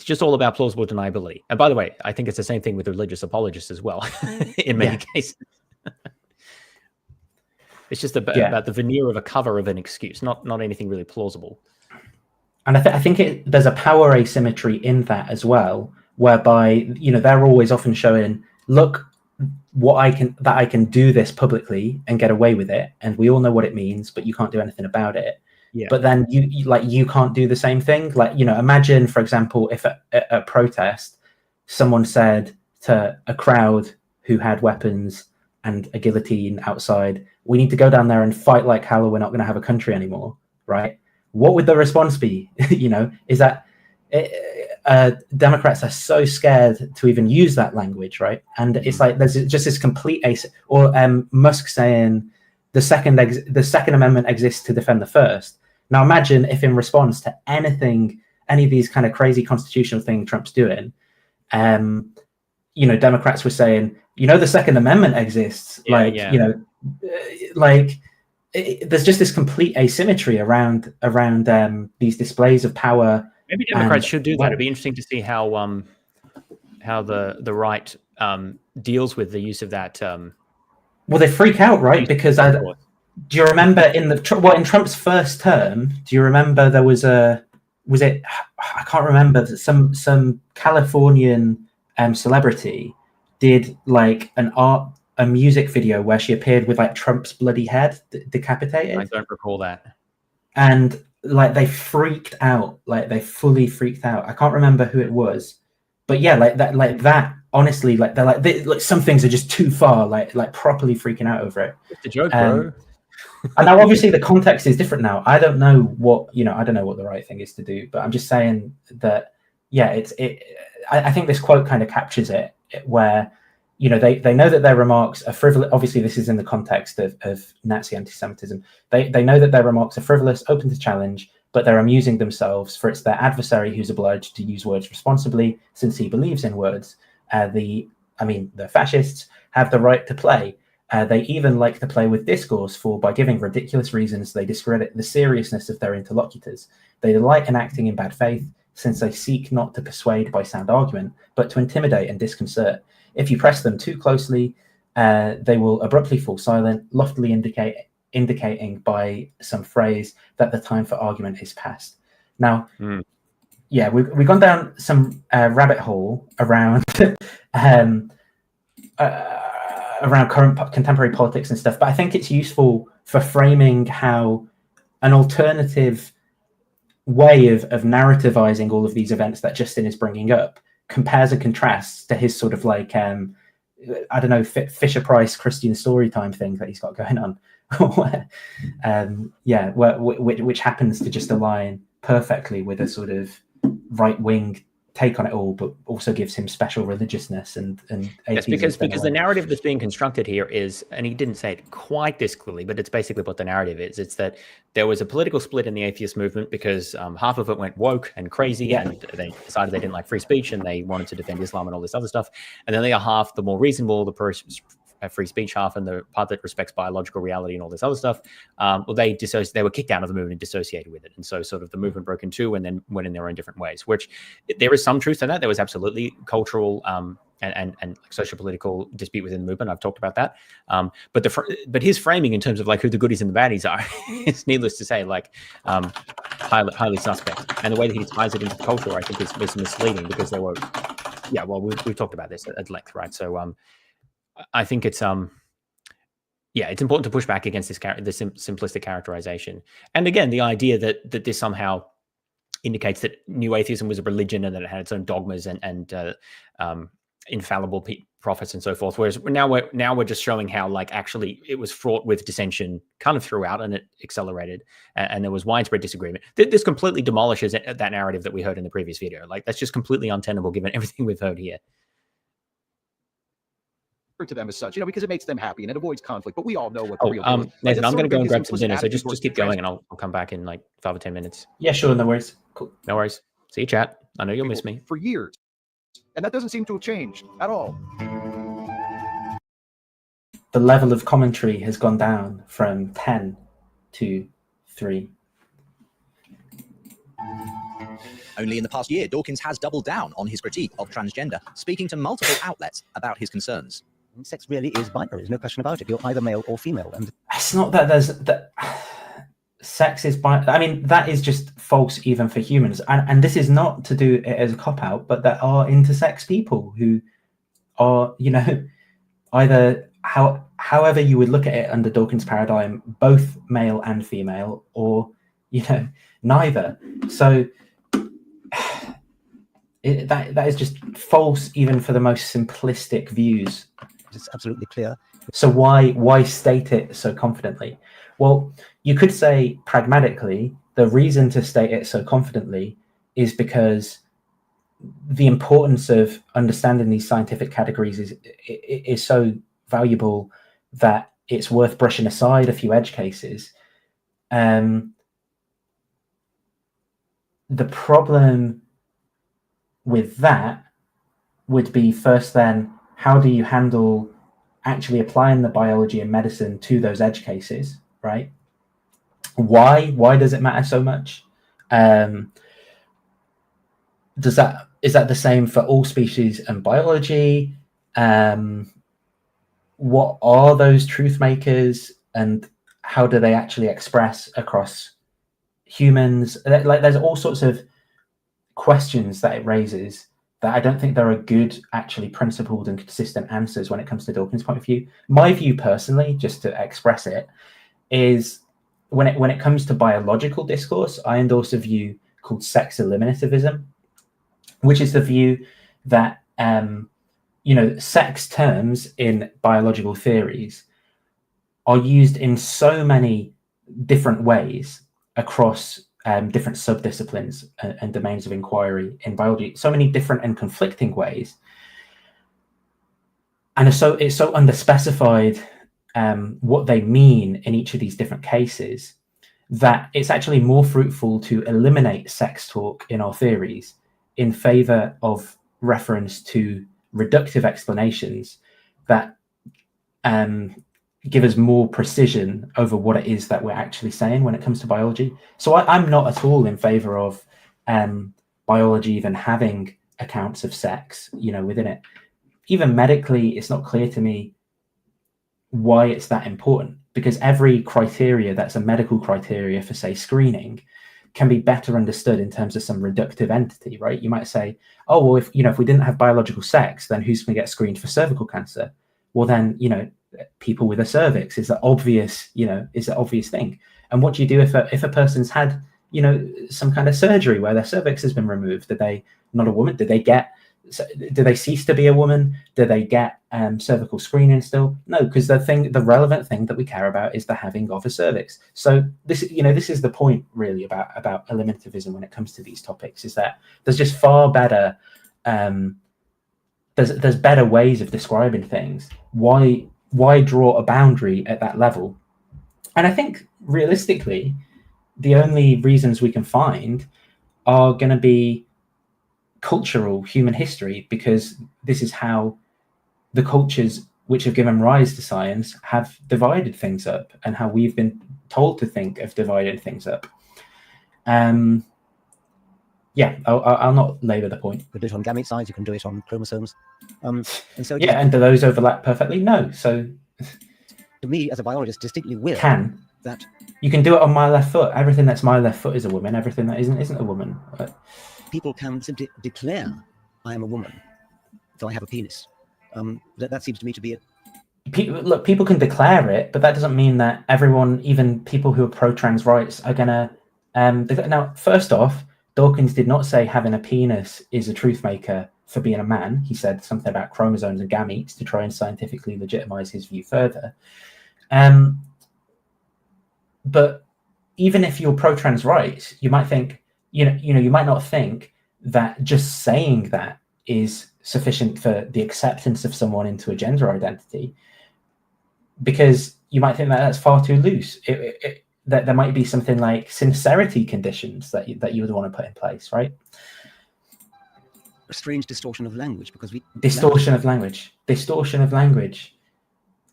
B: just all about plausible deniability. And by the way, I think it's the same thing with religious apologists as well, in many cases. It's just about the veneer of a cover of an excuse, not anything really plausible.
A: And I think there's a power asymmetry in that as well, whereby they're always often showing, look, I can do this publicly and get away with it, and we all know what it means, but you can't do anything about it.
B: Yeah.
A: But then you can't do the same thing. Like, imagine, for example, if at a protest, someone said to a crowd who had weapons and a guillotine outside, we need to go down there and fight like hell, or we're not going to have a country anymore, right? What would the response be? Is that Democrats are so scared to even use that language, right? And it's like there's just this complete Musk saying the Second Amendment exists to defend the First. Now imagine if in response to any of these kind of crazy constitutional thing Trump's doing, Democrats were saying, the Second Amendment exists. There's just this complete asymmetry around these displays of power.
B: Maybe Democrats should do that. It'd be interesting to see how the right deals with the use of that.
A: Well, they freak out, right? Because do you remember in Trump's first term? Do you remember there was I can't remember, some Californian celebrity did like a music video where she appeared with like Trump's bloody head decapitated.
B: I don't recall that.
A: And like they freaked out, like they fully freaked out. I can't remember who it was, but yeah, like that. Honestly, like they're like some things are just too far, like properly freaking out over it.
B: It's a joke, bro.
A: And now obviously the context is different now. I don't know what the right thing is to do, but I'm just saying that I think this quote kind of captures it, where they know that their remarks are frivolous. Obviously, this is in the context of Nazi anti-Semitism. They know that their remarks are frivolous, open to challenge, but they're amusing themselves, for it's their adversary who's obliged to use words responsibly, since he believes in words. The fascists have the right to play. They even like to play with discourse, for by giving ridiculous reasons, they discredit the seriousness of their interlocutors. They delight in acting in bad faith, since they seek not to persuade by sound argument, but to intimidate and disconcert. If you press them too closely, they will abruptly fall silent, loftily indicating by some phrase that the time for argument is past. Now, we've gone down some rabbit hole around around contemporary politics and stuff, but I think it's useful for framing how an alternative way of narrativizing all of these events that Justin is bringing up compares and contrasts to his sort of like Fisher Price Christian story time thing that he's got going on, which happens to just align perfectly with a sort of right-wing take on it all, but also gives him special religiousness and
B: yes, because the narrative that's being constructed here is, and he didn't say it quite this clearly, but it's basically what the narrative is. It's that there was a political split in the atheist movement because half of it went woke and crazy, and they decided they didn't like free speech and they wanted to defend Islam and all this other stuff. And then the other half, the more reasonable, the free speech half, and the part that respects biological reality and all this other stuff, they were kicked out of the movement and dissociated with it. And so sort of the movement broke in two and then went in their own different ways, which there is some truth to that. There was absolutely cultural and social political dispute within the movement. I've talked about that. But his framing in terms of like who the goodies and the baddies are is, needless to say, like highly suspect. And the way that he ties it into the culture, I think is misleading, because there were, we've talked about this at length, right? So I think it's yeah, it's important to push back against this simplistic characterization. And again, the idea that this somehow indicates that new atheism was a religion and that it had its own dogmas and infallible prophets and so forth. Whereas now we're just showing how, like, actually it was fraught with dissension kind of throughout, and it accelerated, and there was widespread disagreement. This completely demolishes that narrative that we heard in the previous video. Like, that's just completely untenable given everything we've heard here.
F: To them as such, because it makes them happy and it avoids conflict. But we all know what the real deal is.
B: Nathan, I'm going to go and grab some dinner, so just keep going, and I'll come back in like 5 or 10 minutes.
A: Yeah, sure, no worries. Cool.
B: No worries. See you, chat. I know you'll miss me.
F: For years. And that doesn't seem to have changed at all.
A: The level of commentary has gone down from 10 to 3.
C: Only in the past year, Dawkins has doubled down on his critique of transgender, speaking to multiple outlets about his concerns.
D: Sex really is binary. There's no question about it. You're either male or female. And
A: it's not that sex is binary. I mean, that is just false even for humans. And this is not to do it as a cop-out, but there are intersex people who are, either however you would look at it under Dawkins' paradigm, both male and female, or, neither. So that is just false even for the most simplistic views.
D: It's absolutely clear.
A: So why state it so confidently? Well, you could say pragmatically, the reason to state it so confidently is because the importance of understanding these scientific categories is so valuable that it's worth brushing aside a few edge cases. The problem with that would be, first then, how do you handle actually applying the biology and medicine to those edge cases, right? Why does it matter so much? Is that the same for all species and biology? What are those truth makers, and how do they actually express across humans? Like, there's all sorts of questions that it raises that I don't think there are good, actually principled and consistent answers when it comes to Dawkins' point of view. My view personally, just to express it, is when it comes to biological discourse, I endorse a view called sex eliminativism, which is the view that sex terms in biological theories are used in so many different ways across different subdisciplines and domains of inquiry in biology, so many different and conflicting ways. And it's so underspecified what they mean in each of these different cases that it's actually more fruitful to eliminate sex talk in our theories in favor of reference to reductive explanations that give us more precision over what it is that we're actually saying when it comes to biology. So I'm not at all in favor of biology even having accounts of sex, within it. Even medically, it's not clear to me why it's that important, because every criteria that's a medical criteria for, say, screening can be better understood in terms of some reductive entity, right? You might say, oh, well, if we didn't have biological sex, then who's going to get screened for cervical cancer? Well, then, people with a cervix is the obvious, thing. And what do you do if a person's had, some kind of surgery where their cervix has been removed? Did they not a woman? Do they cease to be a woman? Do they get cervical screening still? No, because the relevant thing that we care about is the having of a cervix. So this is the point really about eliminativism when it comes to these topics, is that there's just far better there's better ways of describing things. Why draw a boundary at that level? And I think realistically, the only reasons we can find are going to be cultural, human history, because this is how the cultures which have given rise to science have divided things up, and how we've been told to think of dividing things up. I'll not labour the point.
D: You can do it on gamete size, you can do it on chromosomes. And so
A: and do those overlap perfectly? No. So
D: to me, as a biologist, distinctly weird that
A: you can do it on my left foot. Everything that's my left foot is a woman. Everything that isn't a woman.
D: People can simply declare, I am a woman, so I have a penis. That seems to me to be
A: look, people can declare it, but that doesn't mean that everyone, even people who are pro-trans rights, are gonna. Now, first off, Dawkins did not say having a penis is a truth maker for being a man. He said something about chromosomes and gametes to try and scientifically legitimize his view further. But even if you're pro-trans rights, you might think, you might not think that just saying that is sufficient for the acceptance of someone into a gender identity, because you might think that that's far too loose. That there might be something like sincerity conditions that you would want to put in place, right?
D: A strange distortion of language, because
A: distortion of language.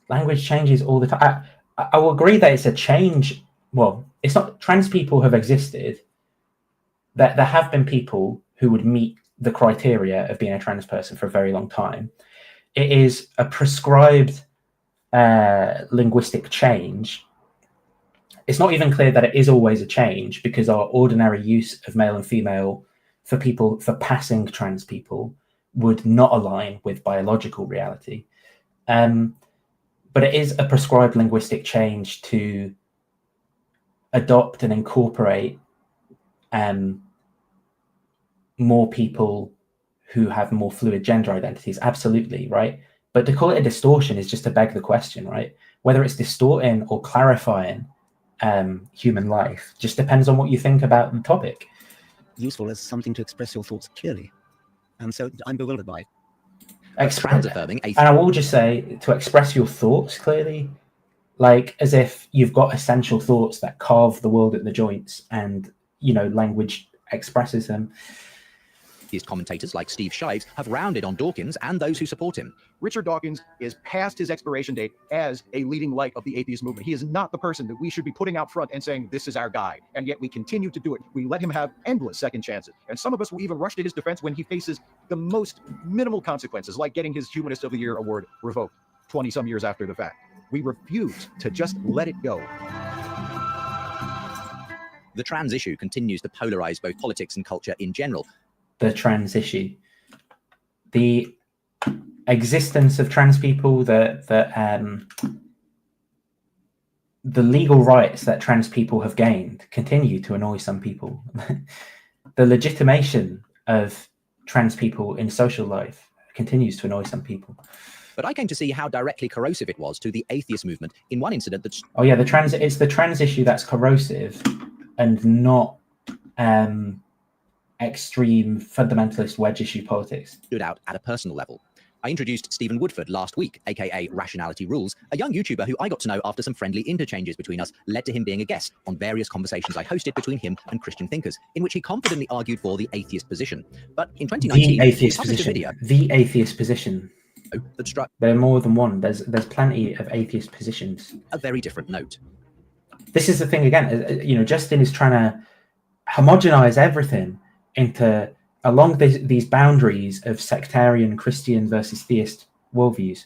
A: Language changes all the time. I will agree that it's a change. Well, it's not. Trans people have existed. That there have been people who would meet the criteria of being a trans person for a very long time. It is a prescribed linguistic change. It's not even clear that it is always a change, because our ordinary use of male and female for passing trans people would not align with biological reality. But it is a prescribed linguistic change to adopt and incorporate more people who have more fluid gender identities. Absolutely, right? But to call it a distortion is just to beg the question, right? Whether it's distorting or clarifying human life just depends on what you think about the topic.
D: Useful as something to express your thoughts clearly. And so I'm bewildered by it.
A: And I will just say, to express your thoughts clearly, like as if you've got essential thoughts that carve the world at the joints, and language expresses them.
C: These commentators like Steve Shives have rounded on Dawkins and those who support him.
F: Richard Dawkins is past his expiration date as a leading light of the atheist movement. He is not the person that we should be putting out front and saying, this is our guy. And yet we continue to do it. We let him have endless second chances. And some of us will even rush to his defense when he faces the most minimal consequences, like getting his Humanist of the Year award revoked 20-some years after the fact. We refuse to just let it go.
C: The trans issue continues to polarize both politics and culture in general.
A: The trans issue, the existence of trans people, the legal rights that trans people have gained continue to annoy some people. The legitimation of trans people in social life continues to annoy some people.
C: But I came to see how directly corrosive it was to the atheist movement in one incident that's...
A: Oh yeah, it's the trans issue that's corrosive, and not extreme fundamentalist wedge issue politics.
C: Stood out at a personal level. I introduced Stephen Woodford last week, aka Rationality Rules, a young YouTuber who I got to know after some friendly interchanges between us led to him being a guest on various conversations I hosted between him and Christian thinkers, in which he confidently argued for the atheist position. But in 2019,
A: the atheist
C: he published
A: position.
C: a video.
A: The atheist position.
C: That struck
A: there are more than one. There's plenty of atheist positions.
C: A very different note.
A: This is the thing again. Justin is trying to homogenize everything into along these boundaries of sectarian Christian versus theist worldviews.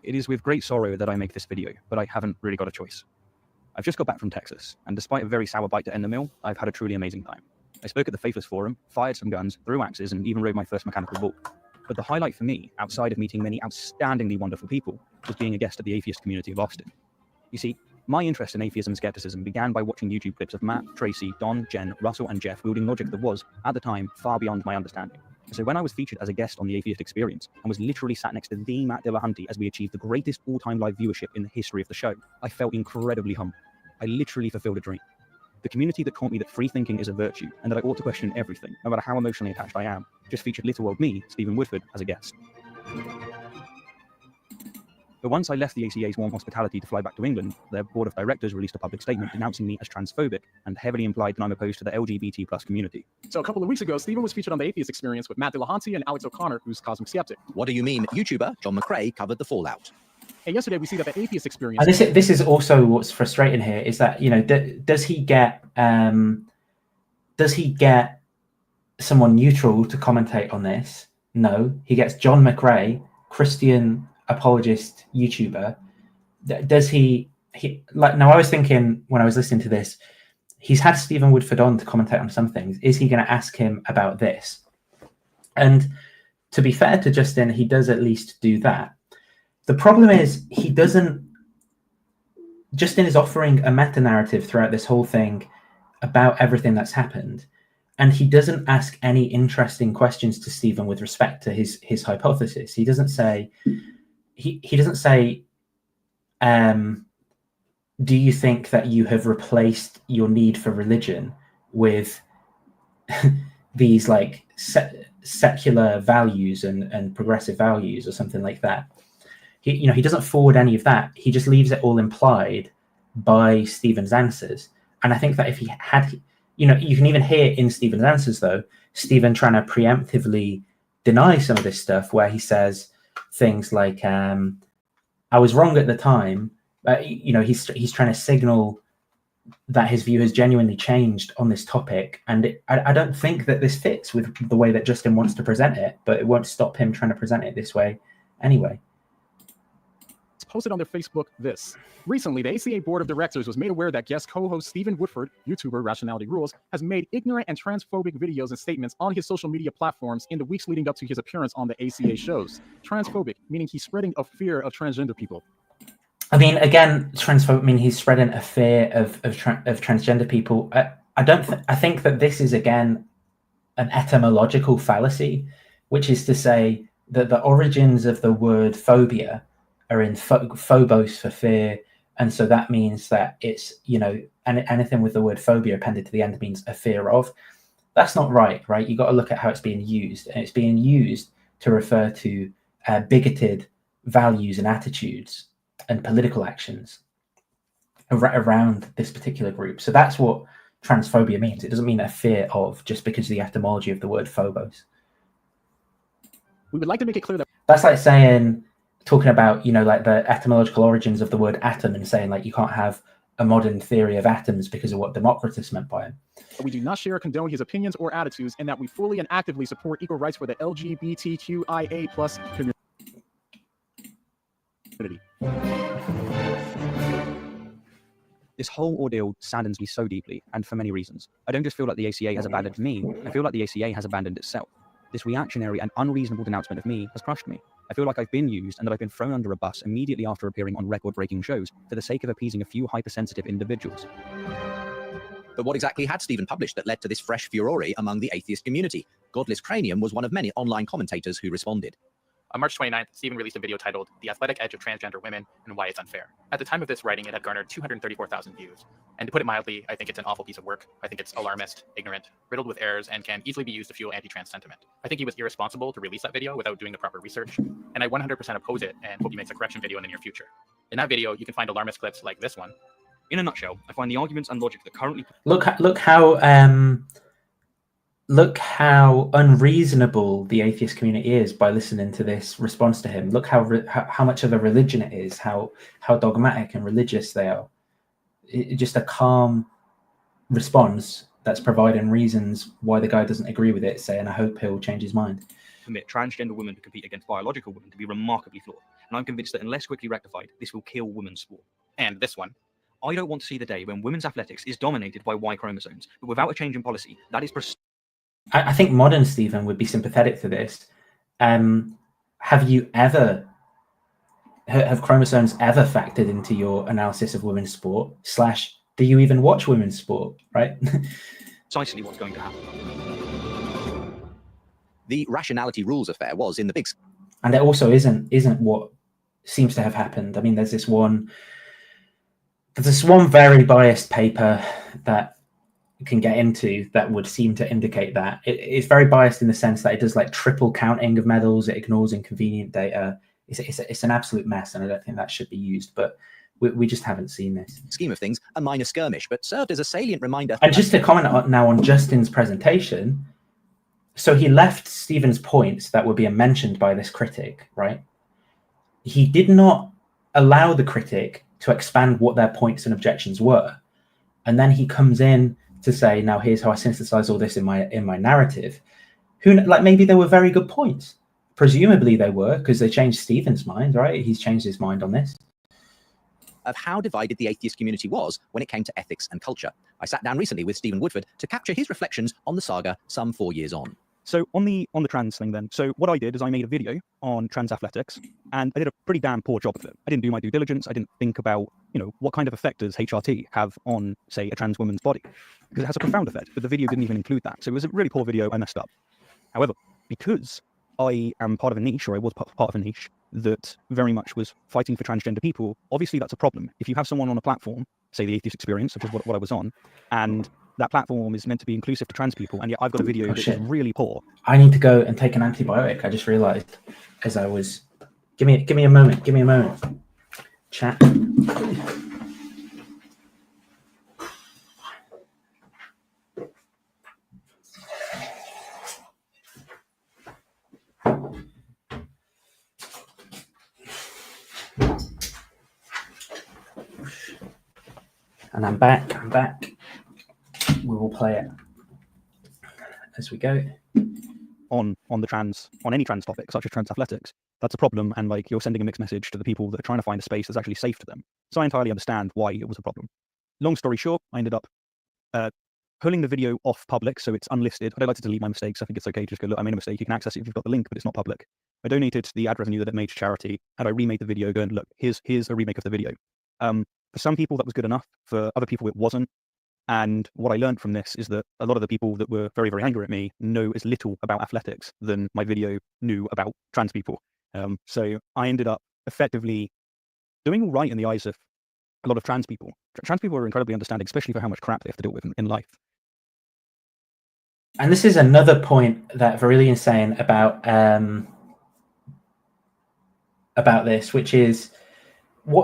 E: It is with great sorrow that I make this video, but I haven't really got a choice. I've just got back from Texas, and despite a very sour bite to end the meal, I've had a truly amazing time. I spoke at the Faithless Forum, fired some guns, threw axes, and even rode my first mechanical bull. But the highlight for me, outside of meeting many outstandingly wonderful people, was being a guest at the atheist community of Austin. You see, my interest in atheism and skepticism began by watching YouTube clips of Matt, Tracy, Don, Jen, Russell, and Jeff wielding logic that was, at the time, far beyond my understanding. So when I was featured as a guest on the Atheist Experience, and was literally sat next to the Matt Dillahunty as we achieved the greatest all-time live viewership in the history of the show, I felt incredibly humble. I literally fulfilled a dream. The community that taught me that free thinking is a virtue, and that I ought to question everything, no matter how emotionally attached I am, just featured little old me, Stephen Woodford, as a guest. But once I left the ACA's warm hospitality to fly back to England, their board of directors released a public statement denouncing me as transphobic and heavily implied that I'm opposed to the LGBT+ community.
R: So a couple of weeks ago, Stephen was featured on the Atheist Experience with Matt Dillahunty and Alex O'Connor, who's Cosmic Skeptic.
C: What do you mean? YouTuber John McCrae covered the fallout.
R: And yesterday we see that the Atheist Experience...
A: And this is also what's frustrating here, is that, does he get someone neutral to commentate on this? No, he gets John McCrae, Christian apologist YouTuber. Does he like, now I was thinking when I was listening to this, he's had Stephen Woodford on to commentate on some things. Is he going to ask him about this? And to be fair to Justin, he does at least do that. The problem is he doesn't, Justin is offering a meta-narrative throughout this whole thing about everything that's happened, and he doesn't ask any interesting questions to Stephen with respect to his hypothesis. He doesn't say, he doesn't say, do you think that you have replaced your need for religion with these like secular values and progressive values or something like that? He doesn't forward any of that. He just leaves it all implied by Stephen's answers. And I think that if he had, you can even hear in Stephen's answers, though, Stephen trying to preemptively deny some of this stuff, where he says things like, I was wrong at the time. He's trying to signal that his view has genuinely changed on this topic. And I don't think that this fits with the way that Justin wants to present it, but it won't stop him trying to present it this way anyway.
Q: Posted on their Facebook this. Recently, the ACA Board of Directors was made aware that guest co-host Stephen Woodford, YouTuber Rationality Rules, has made ignorant and transphobic videos and statements on his social media platforms in the weeks leading up to his appearance on the ACA shows. Transphobic, meaning he's spreading a fear of transgender people.
A: I mean, again, transphobic mean he's spreading a fear of transgender people. I think that this is, again, an etymological fallacy, which is to say that the origins of the word phobia are in phobos for fear, and so that means that it's, anything with the word phobia appended to the end means a fear of. That's not right? You got to look at how it's being used, and it's being used to refer to bigoted values and attitudes and political actions around this particular group. So that's what transphobia means. It doesn't mean a fear of, just because of the etymology of the word phobos.
Q: We would like to make it clear that
A: that's like saying, talking about, like the etymological origins of the word atom, and saying like you can't have a modern theory of atoms because of what Democritus meant by it.
Q: we do not share or condone his opinions or attitudes, and that we fully and actively support equal rights for the LGBTQIA+ community.
D: This whole ordeal saddens me so deeply, and for many reasons. I don't just feel like the ACA has abandoned me, I feel like the ACA has abandoned itself. This reactionary and unreasonable denouncement of me has crushed me. I feel like I've been used and that I've been thrown under a bus immediately after appearing on record-breaking shows for the sake of appeasing a few hypersensitive individuals.
C: But what exactly had Stephen published that led to this fresh furore among the atheist community? Godless Cranium was one of many online commentators who responded.
U: On March 29th, Stephen released a video titled The Athletic Edge of Transgender Women and Why It's Unfair. At the time of this writing, it had garnered 234,000 views. And to put it mildly, I think it's an awful piece of work. I think it's alarmist, ignorant, riddled with errors, and can easily be used to fuel anti-trans sentiment. I think he was irresponsible to release that video without doing the proper research, and I 100% oppose it and hope he makes a correction video in the near future. In that video, you can find alarmist clips like this one.
V: In a nutshell, I find the arguments and logic that currently...
A: Look how unreasonable the atheist community is by listening to this response to him. Look how much of a religion it is, how dogmatic and religious they are. Just a calm response that's providing reasons why the guy doesn't agree with it, saying, I hope he'll change his mind.
V: Permit transgender women to compete against biological women to be remarkably flawed. And I'm convinced that unless quickly rectified, this will kill women's sport.
U: And this one.
V: I don't want to see the day when women's athletics is dominated by Y chromosomes, but without a change in policy, that is
A: I think modern Stephen would be sympathetic to this. Have chromosomes ever factored into your analysis of women's sport? / do you even watch women's sport, right?
V: Precisely what's going to happen.
C: The Rationality Rules affair was in the big...
A: And it also isn't what seems to have happened. I mean, there's this one very biased paper that can get into that would seem to indicate that it's very biased in the sense that it does like triple counting of medals. It ignores inconvenient data. It's an absolute mess, and I don't think that should be used, but we just haven't seen this.
C: Scheme of things, a minor skirmish, but served as a salient reminder.
A: And just to comment now on Justin's presentation, so he left Stephen's points that were being mentioned by this critic, right? He did not allow the critic to expand what their points and objections were. And then he comes in to say, now here's how I synthesize all this in my narrative. Maybe they were very good points. Presumably they were, because they changed Stephen's mind, right? He's changed his mind on this.
C: Of how divided the atheist community was when it came to ethics and culture. I sat down recently with Stephen Woodford to capture his reflections on the saga some 4 years on.
E: So on the trans thing then, so what I did is I made a video on trans athletics, and I did a pretty damn poor job of it. I didn't do my due diligence. I didn't think about, what kind of effect does HRT have on, say, a trans woman's body? Because it has a profound effect, but the video didn't even include that. So it was a really poor video. I messed up. However, because I am part of a niche, or I was part of a niche, that very much was fighting for transgender people, obviously that's a problem. If you have someone on a platform, say the Atheist Experience, which is what I was on, and that platform is meant to be inclusive to trans people, and yet I've got a video that is really poor.
A: I need to go and take an antibiotic. I just realised as I was. Give me a moment. Give me a moment. Chat. And I'm back. We will play it as we go.
E: On any trans topic, such as trans athletics, that's a problem, and like you're sending a mixed message to the people that are trying to find a space that's actually safe to them. So I entirely understand why it was a problem. Long story short, I ended up pulling the video off public, so it's unlisted. I don't like to delete my mistakes. I think it's okay to just go, look, I made a mistake. You can access it if you've got the link, but it's not public. I donated the ad revenue that it made to charity, and I remade the video going, look, here's a remake of the video. For some people, that was good enough. For other people, it wasn't. And what I learned from this is that a lot of the people that were very, very angry at me know as little about athletics than my video knew about trans people. So I ended up effectively doing all right in the eyes of a lot of trans people. Trans people are incredibly understanding, especially for how much crap they have to deal with in life.
A: And this is another point that Virilian's saying about this, which is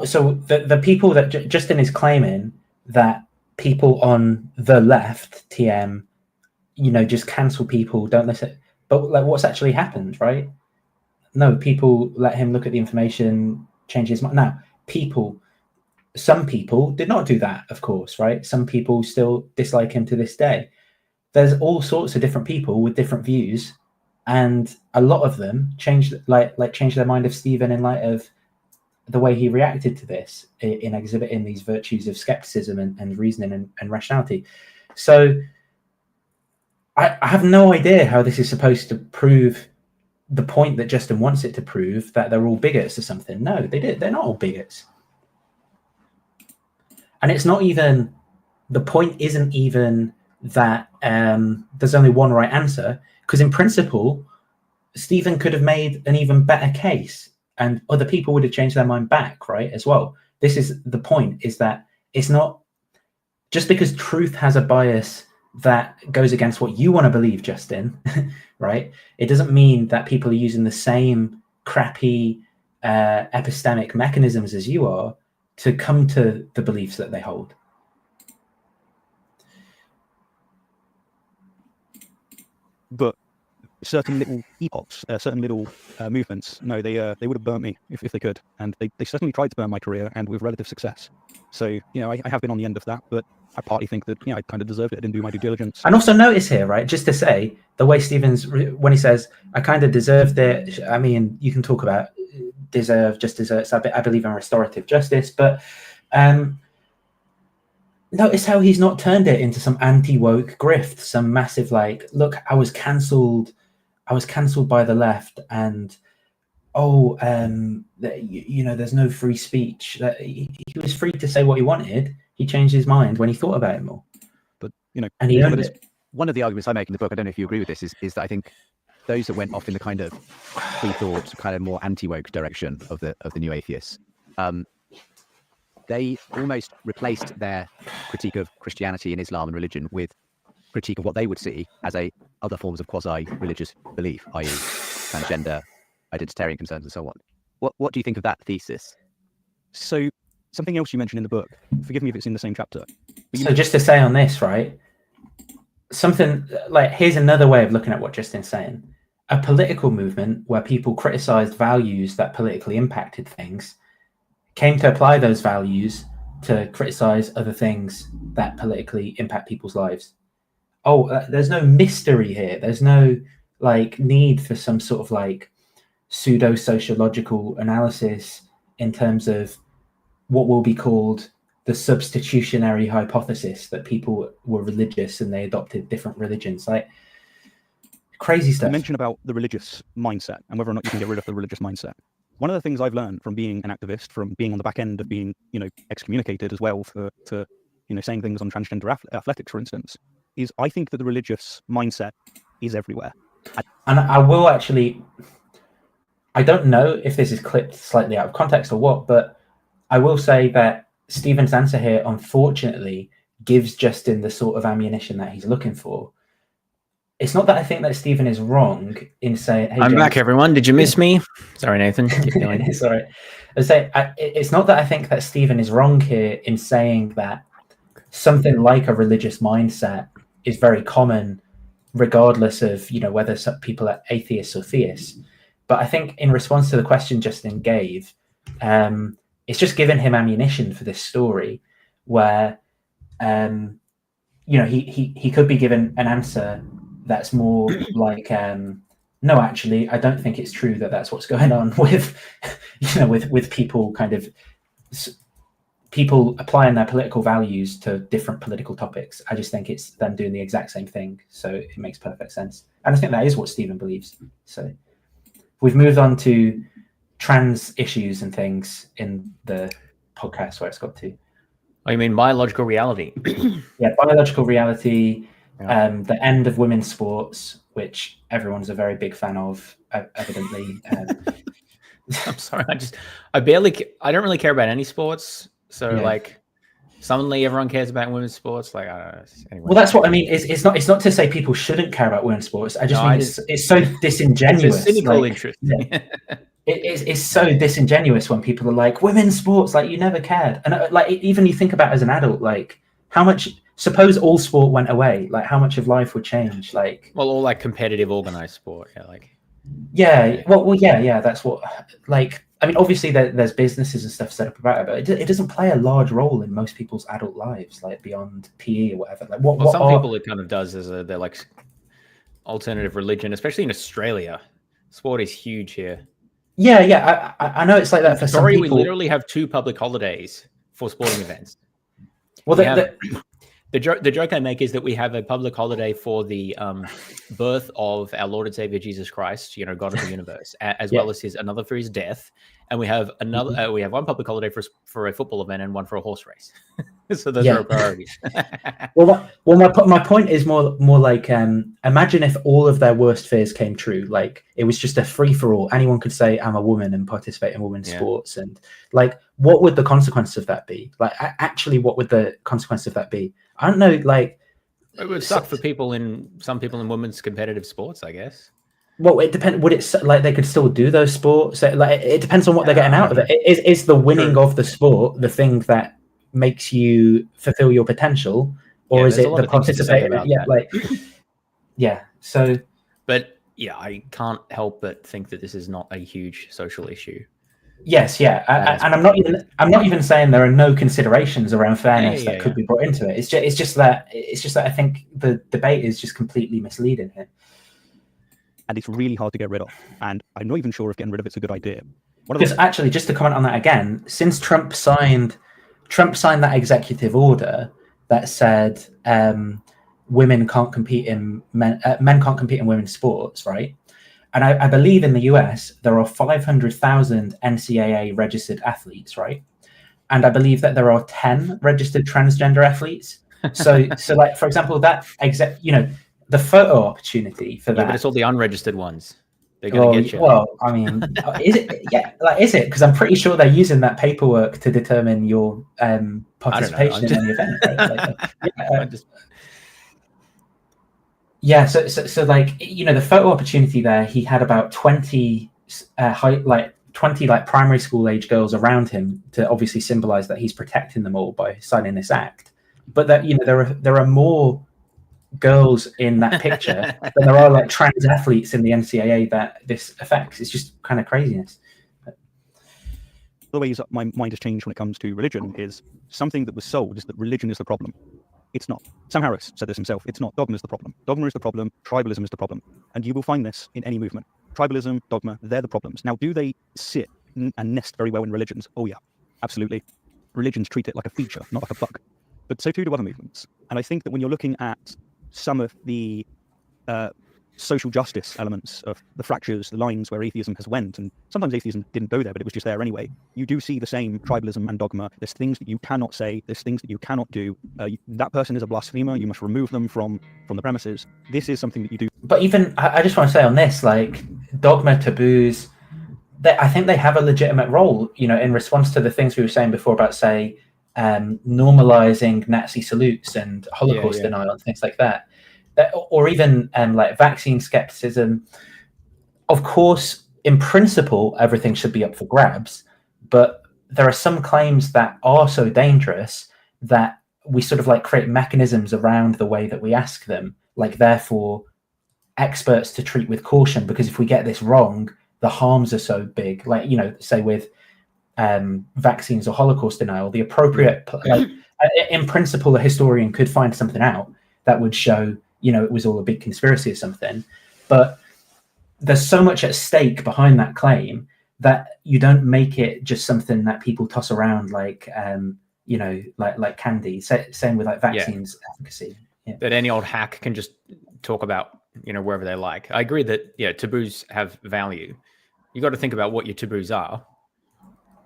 A: so the people that Justin is claiming that people on the left, TM, just cancel people, don't listen. But like, what's actually happened, right? No, people let him look at the information, change his mind. Now, some people did not do that, of course, right? Some people still dislike him to this day. There's all sorts of different people with different views, and a lot of them changed their mind of Stephen in light of the way he reacted to this in exhibiting these virtues of skepticism and reasoning and rationality. So I have no idea how this is supposed to prove the point that Justin wants it to prove, that they're all bigots or something. No, they're not all bigots. And it's not even, the point isn't even that there's only one right answer, because in principle, Stephen could have made an even better case, and other people would have changed their mind back, right, as well. This is the point, is that it's not just because truth has a bias that goes against what you want to believe, Justin, right? It doesn't mean that people are using the same crappy epistemic mechanisms as you are to come to the beliefs that they hold.
E: But certain little epochs, certain little movements, no, they would have burnt me if they could, and they certainly tried to burn my career, and with relative success. So I have been on the end of that, but I partly think that I kind of deserved it. I didn't do my due diligence.
A: And also notice here, right, just to say, the way Stephen's, when he says, I kind of deserved it, I mean, you can talk about deserve, just deserves, I believe in restorative justice, but notice how he's not turned it into some anti-woke grift, some massive look, I was cancelled by the left, and there's no free speech. He was free to say what he wanted. He changed his mind when he thought about it more.
H: But
A: and he owned it.
H: One of the arguments I make in the book, I don't know if you agree with this, is that I think those that went off in the kind of free thought, kind of more anti-woke direction of the new atheists, they almost replaced their critique of Christianity and Islam and religion with critique of what they would see as other forms of quasi-religious belief, i.e. transgender, identitarian concerns, and so on. What do you think of that thesis?
E: So something else you mentioned in the book, forgive me if it's in the same chapter.
A: So just to say on this, right, something like, here's another way of looking at what Justin's saying. A political movement where people criticized values that politically impacted things came to apply those values to criticize other things that politically impact people's lives. There's no mystery here. There's no need for some sort of pseudo-sociological analysis in terms of what will be called the substitutionary hypothesis, that people were religious and they adopted different religions. Crazy stuff.
E: You mentioned about the religious mindset and whether or not you can get rid of the religious mindset. One of the things I've learned from being an activist, from being on the back end of being, excommunicated as well for saying things on transgender athletics, for instance, is I think that the religious mindset is everywhere.
A: And I will actually, I don't know if this is clipped slightly out of context or what, but I will say that Stephen's answer here, unfortunately, gives Justin the sort of ammunition that he's looking for. It's not that I think that Stephen is wrong in saying, hey,
B: I'm
A: James,
B: back, everyone. Did you miss me? Sorry, Nathan. Keep going.
A: Sorry. It's not that I think that Stephen is wrong here in saying that something like a religious mindset is very common, regardless of, whether some people are atheists or theists. But I think in response to the question Justin gave, it's just given him ammunition for this story where, he could be given an answer that's more like, no, actually, I don't think it's true that that's what's going on with, with people people applying their political values to different political topics. I just think it's them doing the exact same thing. So it makes perfect sense. And I think that is what Stephen believes. So we've moved on to trans issues and things in the podcast where it's got to.
B: Oh, you mean biological reality?
A: Yeah, biological reality, the end of women's sports, which everyone's a very big fan of, evidently.
B: I'm sorry, I don't really care about any sports. So suddenly everyone cares about women's sports. Like, I don't know. Anyway.
A: Well, that's what I mean. It's not to say people shouldn't care about women's sports. I just mean it's so disingenuous.
B: It's a cynical interest.
A: Yeah. It's so disingenuous when people are like, women's sports, like, you never cared. And even you think about as an adult, like, how much, suppose all sport went away, like how much of life would change? Like,
B: well, all like competitive organized sport.
A: Yeah, that's what, like, I mean, obviously there's businesses and stuff set up about it, but it doesn't play a large role in most people's adult lives, like beyond PE or whatever. Like,
B: some people it kind of does as they're like alternative religion, especially in Australia. Sport is huge here.
A: Yeah, I know it's like that for some people.
B: We literally have 2 public holidays for sporting events.
A: Well,
B: the joke I make is that we have a public holiday for the birth of our Lord and Savior Jesus Christ, God of the universe, as well as another for his death, and we have another. We have one public holiday for a football event and one for a horse race. So those are our priorities.
A: Well, my point is more like, imagine if all of their worst fears came true. Like, it was just a free for all. Anyone could say, "I'm a woman," and participate in women's sports, and like, what would the consequence of that be? Like, actually, what would the consequence of that be? I don't know. Like,
B: it would suck for some people in women's competitive sports, I guess.
A: Well, it depends. Would it like they could still do those sports? Like, it depends on what they're getting out of it. Is the winning of the sport the thing that makes you fulfill your potential, or is it the participating? So,
B: but I can't help but think that this is not a huge social issue.
A: Yes, and I'm not even saying there are no considerations around fairness that could be brought into it. It's just that I think the debate is just completely misleading here.
E: And it's really hard to get rid of. And I'm not even sure if getting rid of it's a good idea.
A: Because actually, just to comment on that again, since Trump signed that executive order that said men can't compete in women's sports, right? And I believe in the US there are 500,000 NCAA registered athletes, right? And I believe that there are 10 registered transgender athletes. So like, for example, that the photo opportunity for that.
B: But it's all the unregistered ones. They're going to get you.
A: Well, I mean, is it? Yeah, like, is it? Because I'm pretty sure they're using that paperwork to determine your participation in any event. Right? So like, the photo opportunity there, he had about 20 primary school age girls around him to obviously symbolize that he's protecting them all by signing this act. But that there are more girls in that picture than there are like trans athletes in the NCAA that this affects. It's just kind of craziness.
E: The ways my mind has changed when it comes to religion is something that was sold is that religion is the problem. It's not. Sam Harris said this himself. It's not. Dogma is the problem. Dogma is the problem. Tribalism is the problem. And you will find this in any movement. Tribalism, dogma, they're the problems. Now, do they sit and nest very well in religions? Oh, yeah, absolutely. Religions treat it like a feature, not like a bug. But so too do other movements. And I think that when you're looking at some of the social justice elements of the fractures, the lines where atheism has went, and sometimes atheism didn't go there, but it was just there anyway. You do see the same tribalism and dogma. There's things that you cannot say. There's things that you cannot do. That person is a blasphemer. You must remove them from the premises. This is something that you do.
A: But even I just want to say on this, like dogma, taboos, I think they have a legitimate role. You know, in response to the things we were saying before about, say, normalizing Nazi salutes and Holocaust denial and things like that. Or even like vaccine skepticism. Of course, in principle, everything should be up for grabs, but there are some claims that are so dangerous that we sort of like create mechanisms around the way that we ask them, like therefore experts to treat with caution, because if we get this wrong, the harms are so big. Like, you know, say with vaccines or Holocaust denial, the appropriate, like in principle, a historian could find something out that would show, you know, it was all a big conspiracy or something. But there's so much at stake behind that claim that you don't make it just something that people toss around like, you know, like candy. Same with like vaccines efficacy. Yeah.
B: That any old hack can just talk about, you know, wherever they like. I agree that, yeah, taboos have value. You got to think about what your taboos are,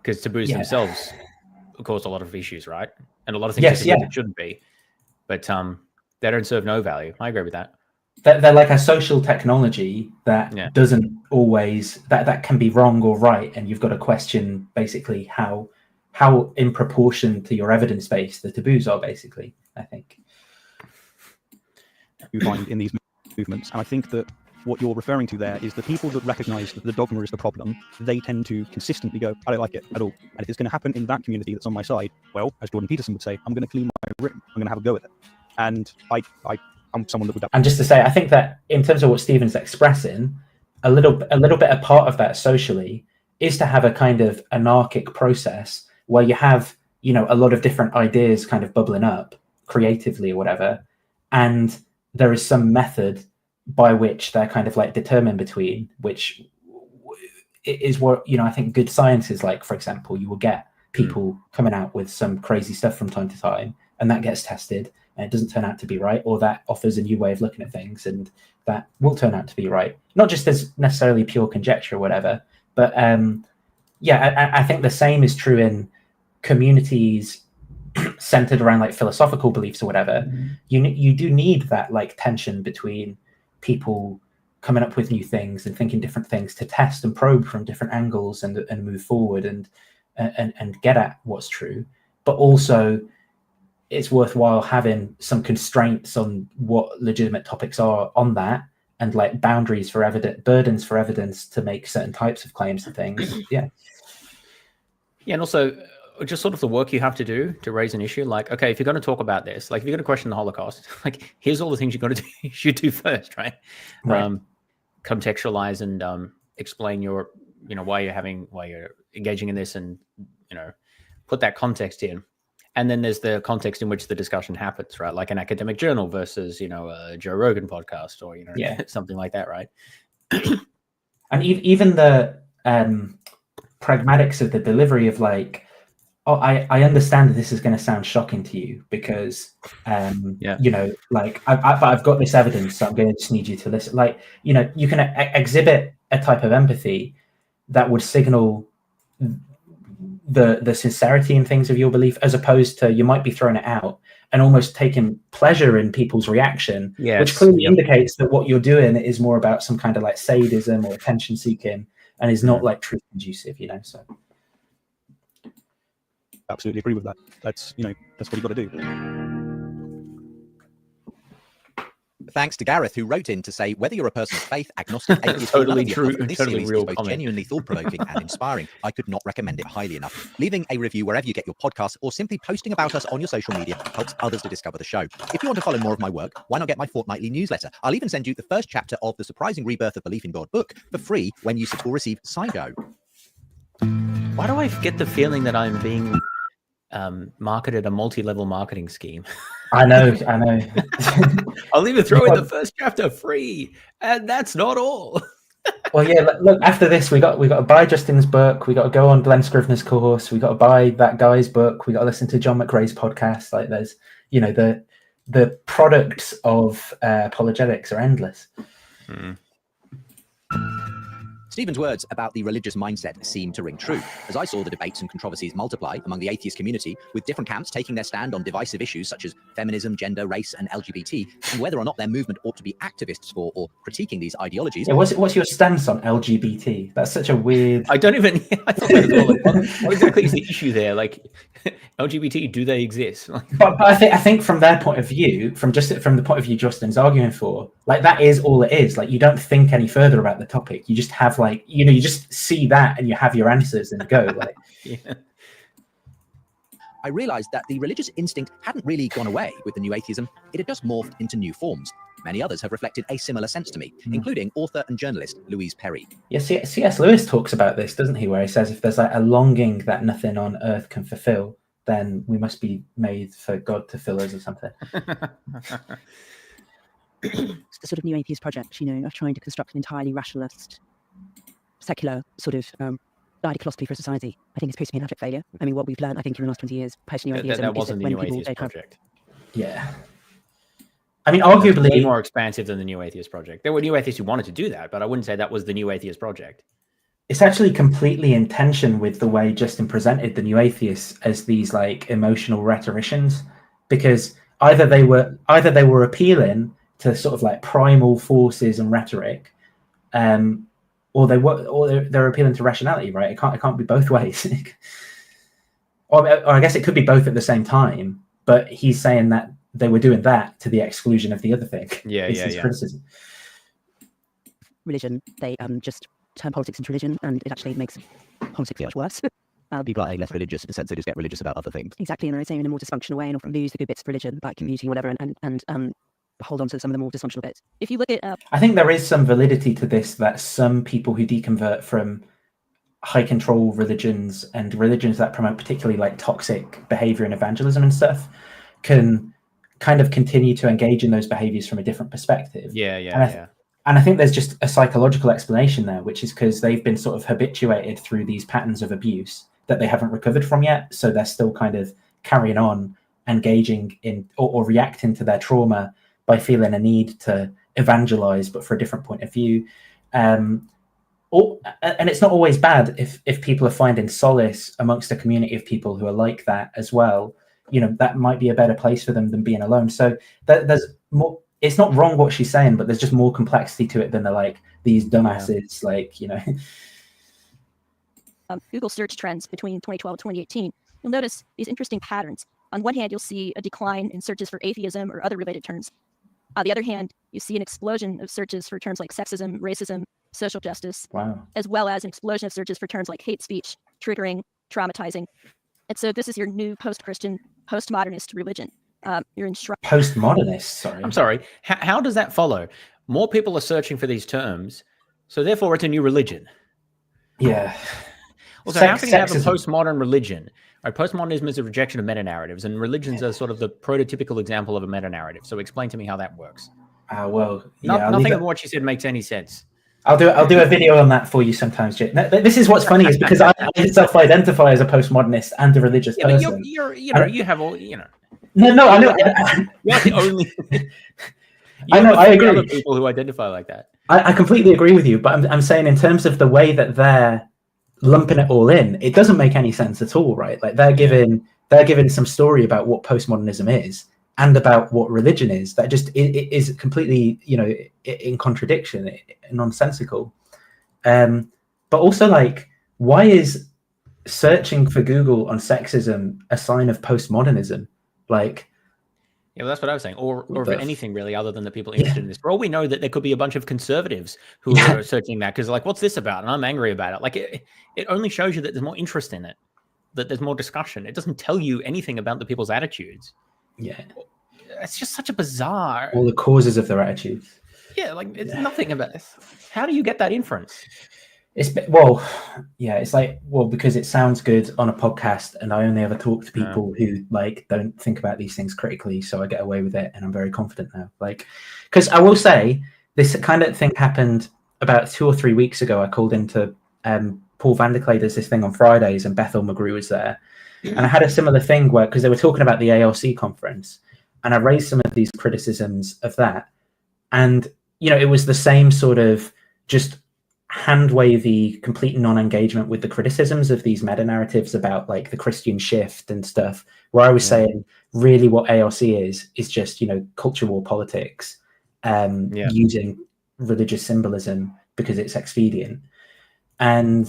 B: because taboos themselves cause a lot of issues, right? And a lot of things that shouldn't be. But they don't serve no value. I agree with that.
A: They're like a social technology that doesn't always, that can be wrong or right, and you've got to question basically how in proportion to your evidence base the taboos are, basically, I think.
E: You find in these movements, and I think that what you're referring to there is the people that recognize that the dogma is the problem. They tend to consistently go, I don't like it at all. And if it's going to happen in that community that's on my side, well, as Jordan Peterson would say, I'm going to clean my room. I'm going to have a go at it. And I'm someone that would.
A: And just to say, I think that in terms of what Stephen's expressing, a little bit a part of that socially is to have a kind of anarchic process where you have, you know, a lot of different ideas kind of bubbling up creatively or whatever, and there is some method by which they're kind of like determined between, which is what, you know, I think good science is like. For example, you will get people coming out with some crazy stuff from time to time, and that gets tested and it doesn't turn out to be right, or that offers a new way of looking at things and that will turn out to be right, not just as necessarily pure conjecture or whatever, but I think the same is true in communities centered around like philosophical beliefs or whatever. You do need that like tension between people coming up with new things and thinking different things to test and probe from different angles and move forward and get at what's true, but also it's worthwhile having some constraints on what legitimate topics are on that, and like boundaries for burdens for evidence to make certain types of claims and things. Yeah,
B: and also just sort of the work you have to do to raise an issue. Like, okay, if you're going to talk about this, like if you're going to question the Holocaust, like here's all the things you're going to do. You should do first, right? Contextualize and explain your, you know, why you're engaging in this, and, you know, put that context in. And then there's the context in which the discussion happens, right? Like an academic journal versus, you know, a Joe Rogan podcast, or, you know, something like that, right?
A: And even the pragmatics of the delivery of like, oh, I understand that this is going to sound shocking to you because, you know, like I've got this evidence, so I'm going to just need you to listen. Like, you know, you can exhibit a type of empathy that would signal the sincerity in things of your belief, as opposed to you might be throwing it out and almost taking pleasure in people's reaction, which clearly indicates that what you're doing is more about some kind of like sadism or attention seeking, and is not like truth conducive, you know. So
E: absolutely agree with that. That's, you know, that's what you've got to do.
C: Thanks to Gareth, who wrote in to say, whether you're a person of faith, agnostic, atheist,
B: totally
C: or
B: true,
C: other, this
B: totally
C: series
B: real
C: is both
B: comment.
C: genuinely thought-provoking and inspiring. I could not recommend it highly enough. Leaving a review wherever you get your podcasts, or simply posting about us on your social media helps others to discover the show. If you want to follow more of my work, why not get my fortnightly newsletter? I'll even send you the first chapter of The Surprising Rebirth of Belief in God book for free when you will receive Psygo.
B: Why do I get the feeling that I'm being marketed a multi-level marketing scheme?
A: I know.
B: I'll even throw in the first chapter free, and that's not all.
A: Well, yeah. Look, after this, we got to buy Justin's book. We got to go on Glenn Scrivener's course. We got to buy that guy's book. We got to listen to John McRae's podcast. Like, there's, you know, the products of apologetics are endless.
C: Stephen's words about the religious mindset seem to ring true, as I saw the debates and controversies multiply among the atheist community, with different camps taking their stand on divisive issues such as feminism, gender, race, and LGBT, and whether or not their movement ought to be activists for or critiquing these ideologies.
A: Yeah, what's your stance on LGBT? That's such a weird.
B: I don't even. I thought that as well. Like, what exactly is the issue there? Like, LGBT, do they exist?
A: But I think from their point of view, from the point of view Justin's arguing for, like that is all it is. Like you don't think any further about the topic. You just have like you just see that and you have your answers and go like.
B: Yeah.
C: I realized that the religious instinct hadn't really gone away with the new atheism. It had just morphed into new forms. Many others have reflected a similar sense to me, including author and journalist Louise Perry.
A: Yeah, C.S. Lewis talks about this, doesn't he? Where he says if there's like a longing that nothing on earth can fulfill, then we must be made for God to fill us or something.
M: It's the sort of new atheist project, of trying to construct an entirely rationalist, secular sort of guided philosophy for society. I think it's supposed to be an abject failure. I mean, what we've learned, I think, in the last 20 years, post-new atheism,
B: that wasn't the new atheist project.
A: Yeah. I mean, arguably
B: way more expansive than the new atheist project. There were new atheists who wanted to do that, but I wouldn't say that was the new atheist project.
A: It's actually completely in tension with the way Justin presented the new atheists as these like emotional rhetoricians, because either they were appealing to sort of like primal forces and rhetoric, or they're appealing to rationality, right? It can't be both ways. or I guess it could be both at the same time, but he's saying that they were doing that to the exclusion of the other thing.
B: Yeah.
A: Criticism.
M: Religion, they just turn politics into religion, and it actually makes politics much worse.
D: People are less religious in the sense they just get religious about other things.
M: Exactly, and I say in a more dysfunctional way, and often lose the good bits of religion, like community, whatever, and hold on to some of the more dysfunctional bits.
S: If you look at,
A: I think there is some validity to this, that some people who deconvert from high control religions and religions that promote particularly like toxic behavior and evangelism and stuff can kind of continue to engage in those behaviors from a different perspective. And I think there's just a psychological explanation there, which is because they've been sort of habituated through these patterns of abuse that they haven't recovered from yet. So they're still kind of carrying on, engaging in or reacting to their trauma by feeling a need to evangelize, but for a different point of view. And it's not always bad if people are finding solace amongst a community of people who are like that as well. That might be a better place for them than being alone. So there's more. It's not wrong what she's saying, but there's just more complexity to it than they're like these dumbasses,
S: Google search trends between 2012 and 2018, you'll notice these interesting patterns. On one hand, you'll see a decline in searches for atheism or other related terms. On the other hand, you see an explosion of searches for terms like sexism, racism, social justice, as well as an explosion of searches for terms like hate speech, triggering, traumatizing. And so this is your new post-Christian, postmodernist religion. You're instructed.
A: Postmodernist, sorry.
B: I'm sorry. How does that follow? More people are searching for these terms, so therefore it's a new religion.
A: Yeah.
B: Well, so how can you have a postmodern religion? Right, postmodernism is a rejection of meta-narratives, and religions are sort of the prototypical example of a meta-narrative. So explain to me how that works. Nothing of what you said makes any sense.
A: I'll do a video on that for you sometimes, Jay. This is what's funny is because I self-identify as a postmodernist and a religious person.
B: But you have all.
A: No, I know.
B: You're the only.
A: I agree.
B: Other people who identify like that.
A: I completely agree with you, but I'm saying in terms of the way that they're lumping it all in, it doesn't make any sense at all, right? Like they're giving some story about what postmodernism is and about what religion is that just it is completely, in contradiction, nonsensical. But also, like, why is searching for Google on sexism a sign of postmodernism? Like,
B: yeah, well, that's what I was saying, or for anything really, other than the people interested in this. For all we know, that there could be a bunch of conservatives who are searching that because, like, what's this about? And I'm angry about it. Like, it only shows you that there's more interest in it, that there's more discussion. It doesn't tell you anything about the people's attitudes.
A: Yeah,
B: it's just such a bizarre.
A: All the causes of their attitudes.
B: Yeah, like it's nothing about this. How do you get that inference?
A: It's like, because it sounds good on a podcast, and I only ever talk to people who like don't think about these things critically, so I get away with it, and I'm very confident now. Like, because I will say this kind of thing happened about 2 or 3 weeks ago. I called into Paul Vanderklay does this thing on Fridays, and Bethel McGrew was there, and I had a similar thing where because they were talking about the ALC conference, and I raised some of these criticisms of that, and it was the same sort of just hand wavy, complete non-engagement with the criticisms of these meta narratives about like the Christian shift and stuff, where I was saying really what ARC is just, culture war politics, using religious symbolism because it's expedient. And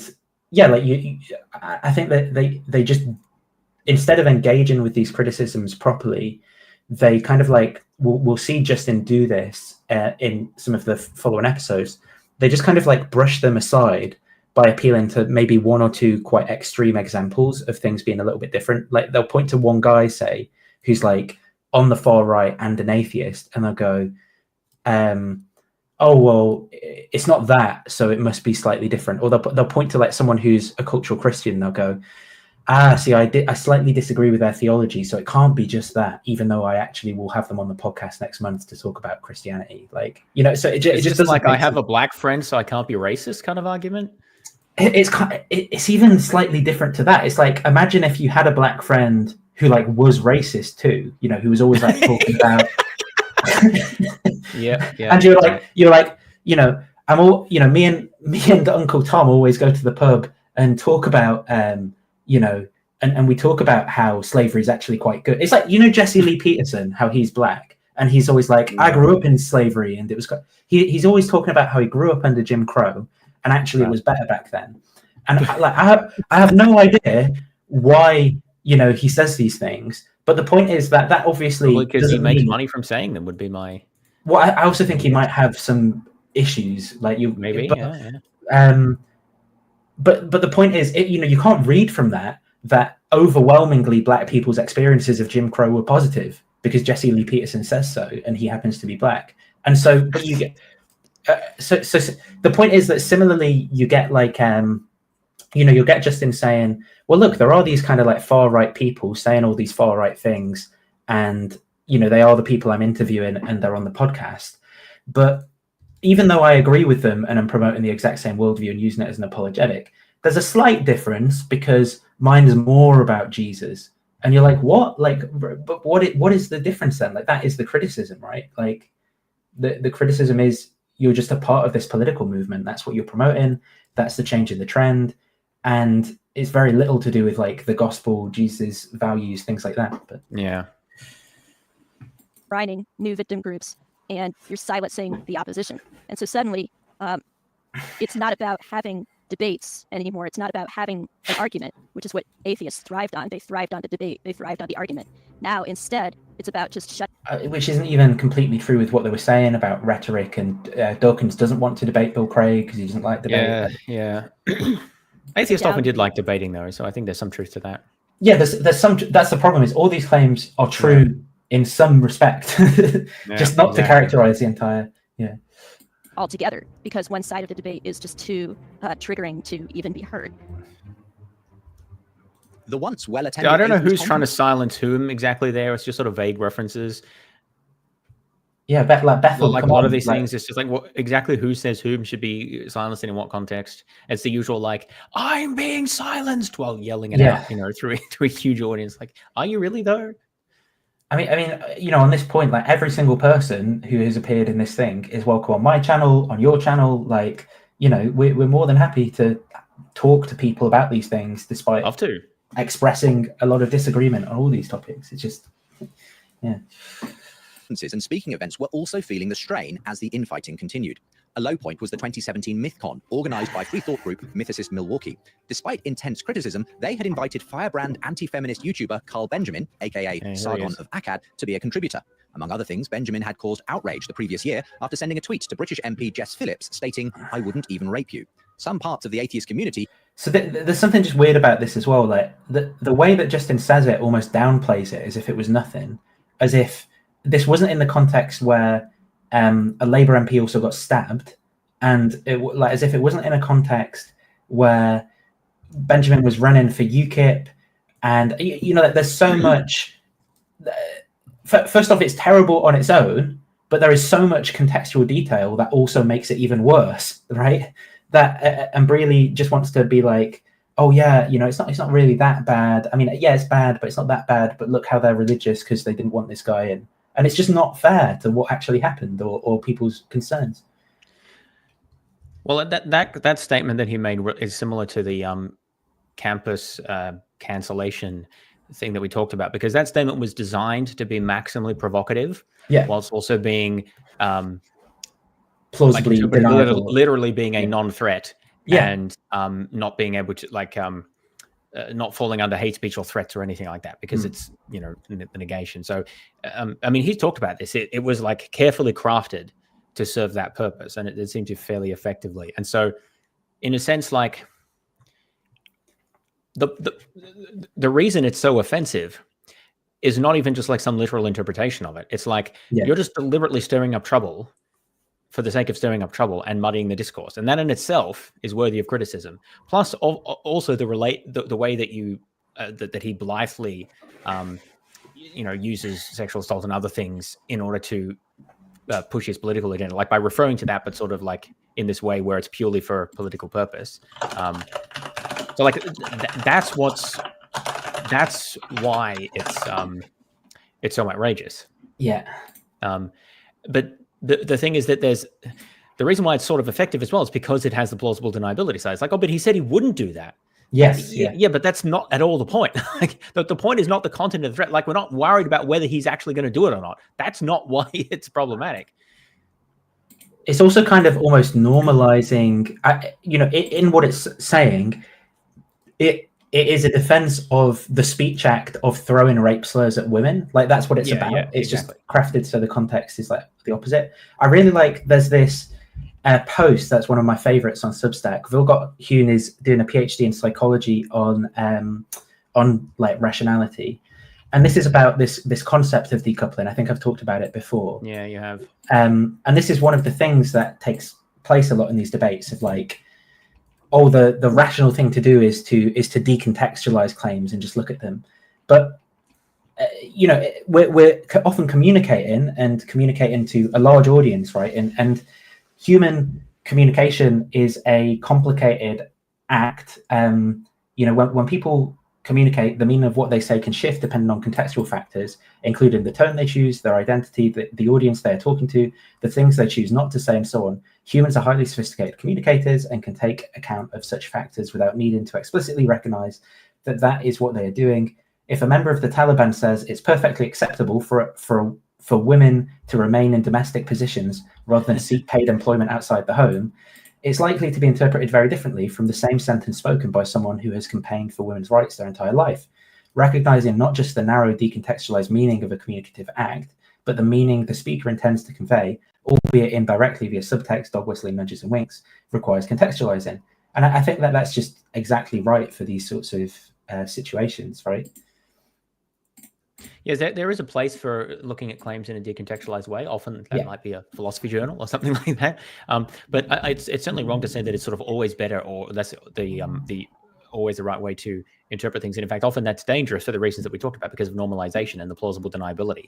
A: I think that they just, instead of engaging with these criticisms properly, they kind of like, we'll see Justin do this in some of the following episodes. They just kind of like brush them aside by appealing to maybe one or two quite extreme examples of things being a little bit different. Like they'll point to one guy, say, who's like on the far right and an atheist, and they'll go, oh, well, it's not that, so it must be slightly different. Or they'll point to like someone who's a cultural Christian, they'll go, see, I slightly disagree with their theology, so it can't be just that, even though I actually will have them on the podcast next month to talk about Christianity. Like, so it just doesn't
B: like I have a black friend, so I can't be racist kind of argument.
A: It's even slightly different to that. It's like, imagine if you had a black friend who like was racist too, who was always like talking about and you're like, I'm all, me and Uncle Tom always go to the pub and talk about and we talk about how slavery is actually quite good. It's like, Jesse Lee Peterson, how he's black, and he's always like, I grew up in slavery, and it was he's always talking about how he grew up under Jim Crow, and actually it was better back then. And I have no idea why he says these things, but the point is that obviously
B: because he makes money from saying them would be my.
A: Well, I also think he might have some issues, like you
B: maybe,
A: but the point is, you can't read from that overwhelmingly black people's experiences of Jim Crow were positive because Jesse Lee Peterson says so, and he happens to be black. And so, but you get so the point is that similarly, you get like you'll get Justin saying, well, look, there are these kind of like far right people saying all these far right things, and they are the people I'm interviewing, and they're on the podcast. But even though I agree with them and I'm promoting the exact same worldview and using it as an apologetic, there's a slight difference because mine is more about Jesus. And you're like, what? Like, but what is the difference then? Like, that is the criticism, right? Like, the criticism is you're just a part of this political movement. That's what you're promoting. That's the change in the trend. And it's very little to do with like the gospel, Jesus, values, things like that. But
B: yeah.
S: Brining new victim groups, and you're silencing the opposition. And so suddenly, it's not about having debates anymore. It's not about having an argument, which is what atheists thrived on. They thrived on the debate. They thrived on the argument. Now, instead, it's about just
A: which isn't even completely true with what they were saying about rhetoric. And Dawkins doesn't want to debate Bill Craig because he doesn't like debate.
B: Yeah. Atheists often did like debating, though, so I think there's some truth to that.
A: Yeah, there's some. That's the problem. Is all these claims are true in some respect, just not to characterize the entire. Yeah.
S: Altogether, because one side of the debate is just too triggering to even be heard.
C: The once well-attended.
B: I don't know who's trying to silence whom exactly there. It's just sort of vague references.
A: Yeah, Bethel.
B: Like a lot of these things, it's just like what exactly who says whom should be silenced and in what context. It's the usual like I'm being silenced while yelling it out, through a huge audience. Like, are you really though?
A: I mean, on this point, like every single person who has appeared in this thing is welcome on my channel, on your channel. Like, we're more than happy to talk to people about these things, despite expressing a lot of disagreement on all these topics. It's just,
C: And speaking events were also feeling the strain as the infighting continued. A low point was the 2017 MythCon, organized by free thought group Mythicist Milwaukee. Despite intense criticism, they had invited firebrand anti-feminist YouTuber Carl Benjamin, aka Sargon of Akkad, to be a contributor. Among other things, Benjamin had caused outrage the previous year after sending a tweet to British MP Jess Phillips stating, "I wouldn't even rape you." Some parts of the atheist community.
A: So there's something just weird about this as well. Like the way that Justin says it almost downplays it as if it was nothing, as if this wasn't in the context where a Labour MP also got stabbed, and as if it wasn't in a context where Benjamin was running for UKIP, and there's so much. First off, it's terrible on its own, but there is so much contextual detail that also makes it even worse, right? That Ambreely just wants to be like, oh yeah, it's not really that bad. I mean, yeah, it's bad, but it's not that bad. But look how they're religious because they didn't want this guy in. and it's just not fair to what actually happened or people's concerns.
B: Well, that statement that he made is similar to the campus cancellation thing that we talked about, because that statement was designed to be maximally provocative, whilst also being
A: plausibly
B: literally being a non-threat, and not being able to not falling under hate speech or threats or anything like that, because it's the negation. So I mean, he talked about this. It was like carefully crafted to serve that purpose, and it seemed to fairly effectively. And so in a sense, like the reason it's so offensive is not even just like some literal interpretation of it. It's like you're just deliberately stirring up trouble for the sake of stirring up trouble and muddying the discourse, and that in itself is worthy of criticism. Plus, also the way that you that he blithely, uses sexual assault and other things in order to push his political agenda, like by referring to that, but sort of like in this way where it's purely for political purpose. So like that's why it's so outrageous.
A: Yeah.
B: But the thing is that the reason why it's sort of effective as well is because it has the plausible deniability side. It's like, oh, but he said he wouldn't do that.
A: Yes.
B: Yeah, but that's not at all the point. Like the point is not the content of the threat. Like, we're not worried about whether he's actually going to do it or not. That's not why it's problematic.
A: It's also kind of almost normalizing, in what it's saying, it is a defense of the speech act of throwing rape slurs at women. Like, that's what it's about.
B: Yeah,
A: it's just crafted so the context is like the opposite. I really like, there's this post that's one of my favorites on Substack. Vilgot-Hune is doing a PhD in psychology on like rationality. And this is about this concept of decoupling. I think I've talked about it before.
B: Yeah, you have.
A: And this is one of the things that takes place a lot in these debates of like, oh, the rational thing to do is to decontextualize claims and just look at them. But we're often communicating to a large audience, right? And human communication is a complicated act. When people communicate, the meaning of what they say can shift depending on contextual factors, including the tone they choose, their identity, the audience they're talking to, the things they choose not to say, and so on. Humans are highly sophisticated communicators and can take account of such factors without needing to explicitly recognize that that is what they are doing. If a member of the Taliban says it's perfectly acceptable for women to remain in domestic positions rather than seek paid employment outside the home, it's likely to be interpreted very differently from the same sentence spoken by someone who has campaigned for women's rights their entire life. Recognizing not just the narrow decontextualized meaning of a communicative act, but the meaning the speaker intends to convey, albeit indirectly via subtext, dog whistling, nudges and winks, requires contextualizing. And I think that that's just exactly right for these sorts of situations, right?
B: Yeah, there is a place for looking at claims in a decontextualized way. Often that might be a philosophy journal or something like that. But it's certainly wrong to say that it's sort of always better or that's the always the right way to interpret things. And in fact, often that's dangerous for the reasons that we talked about because of normalization and the plausible deniability,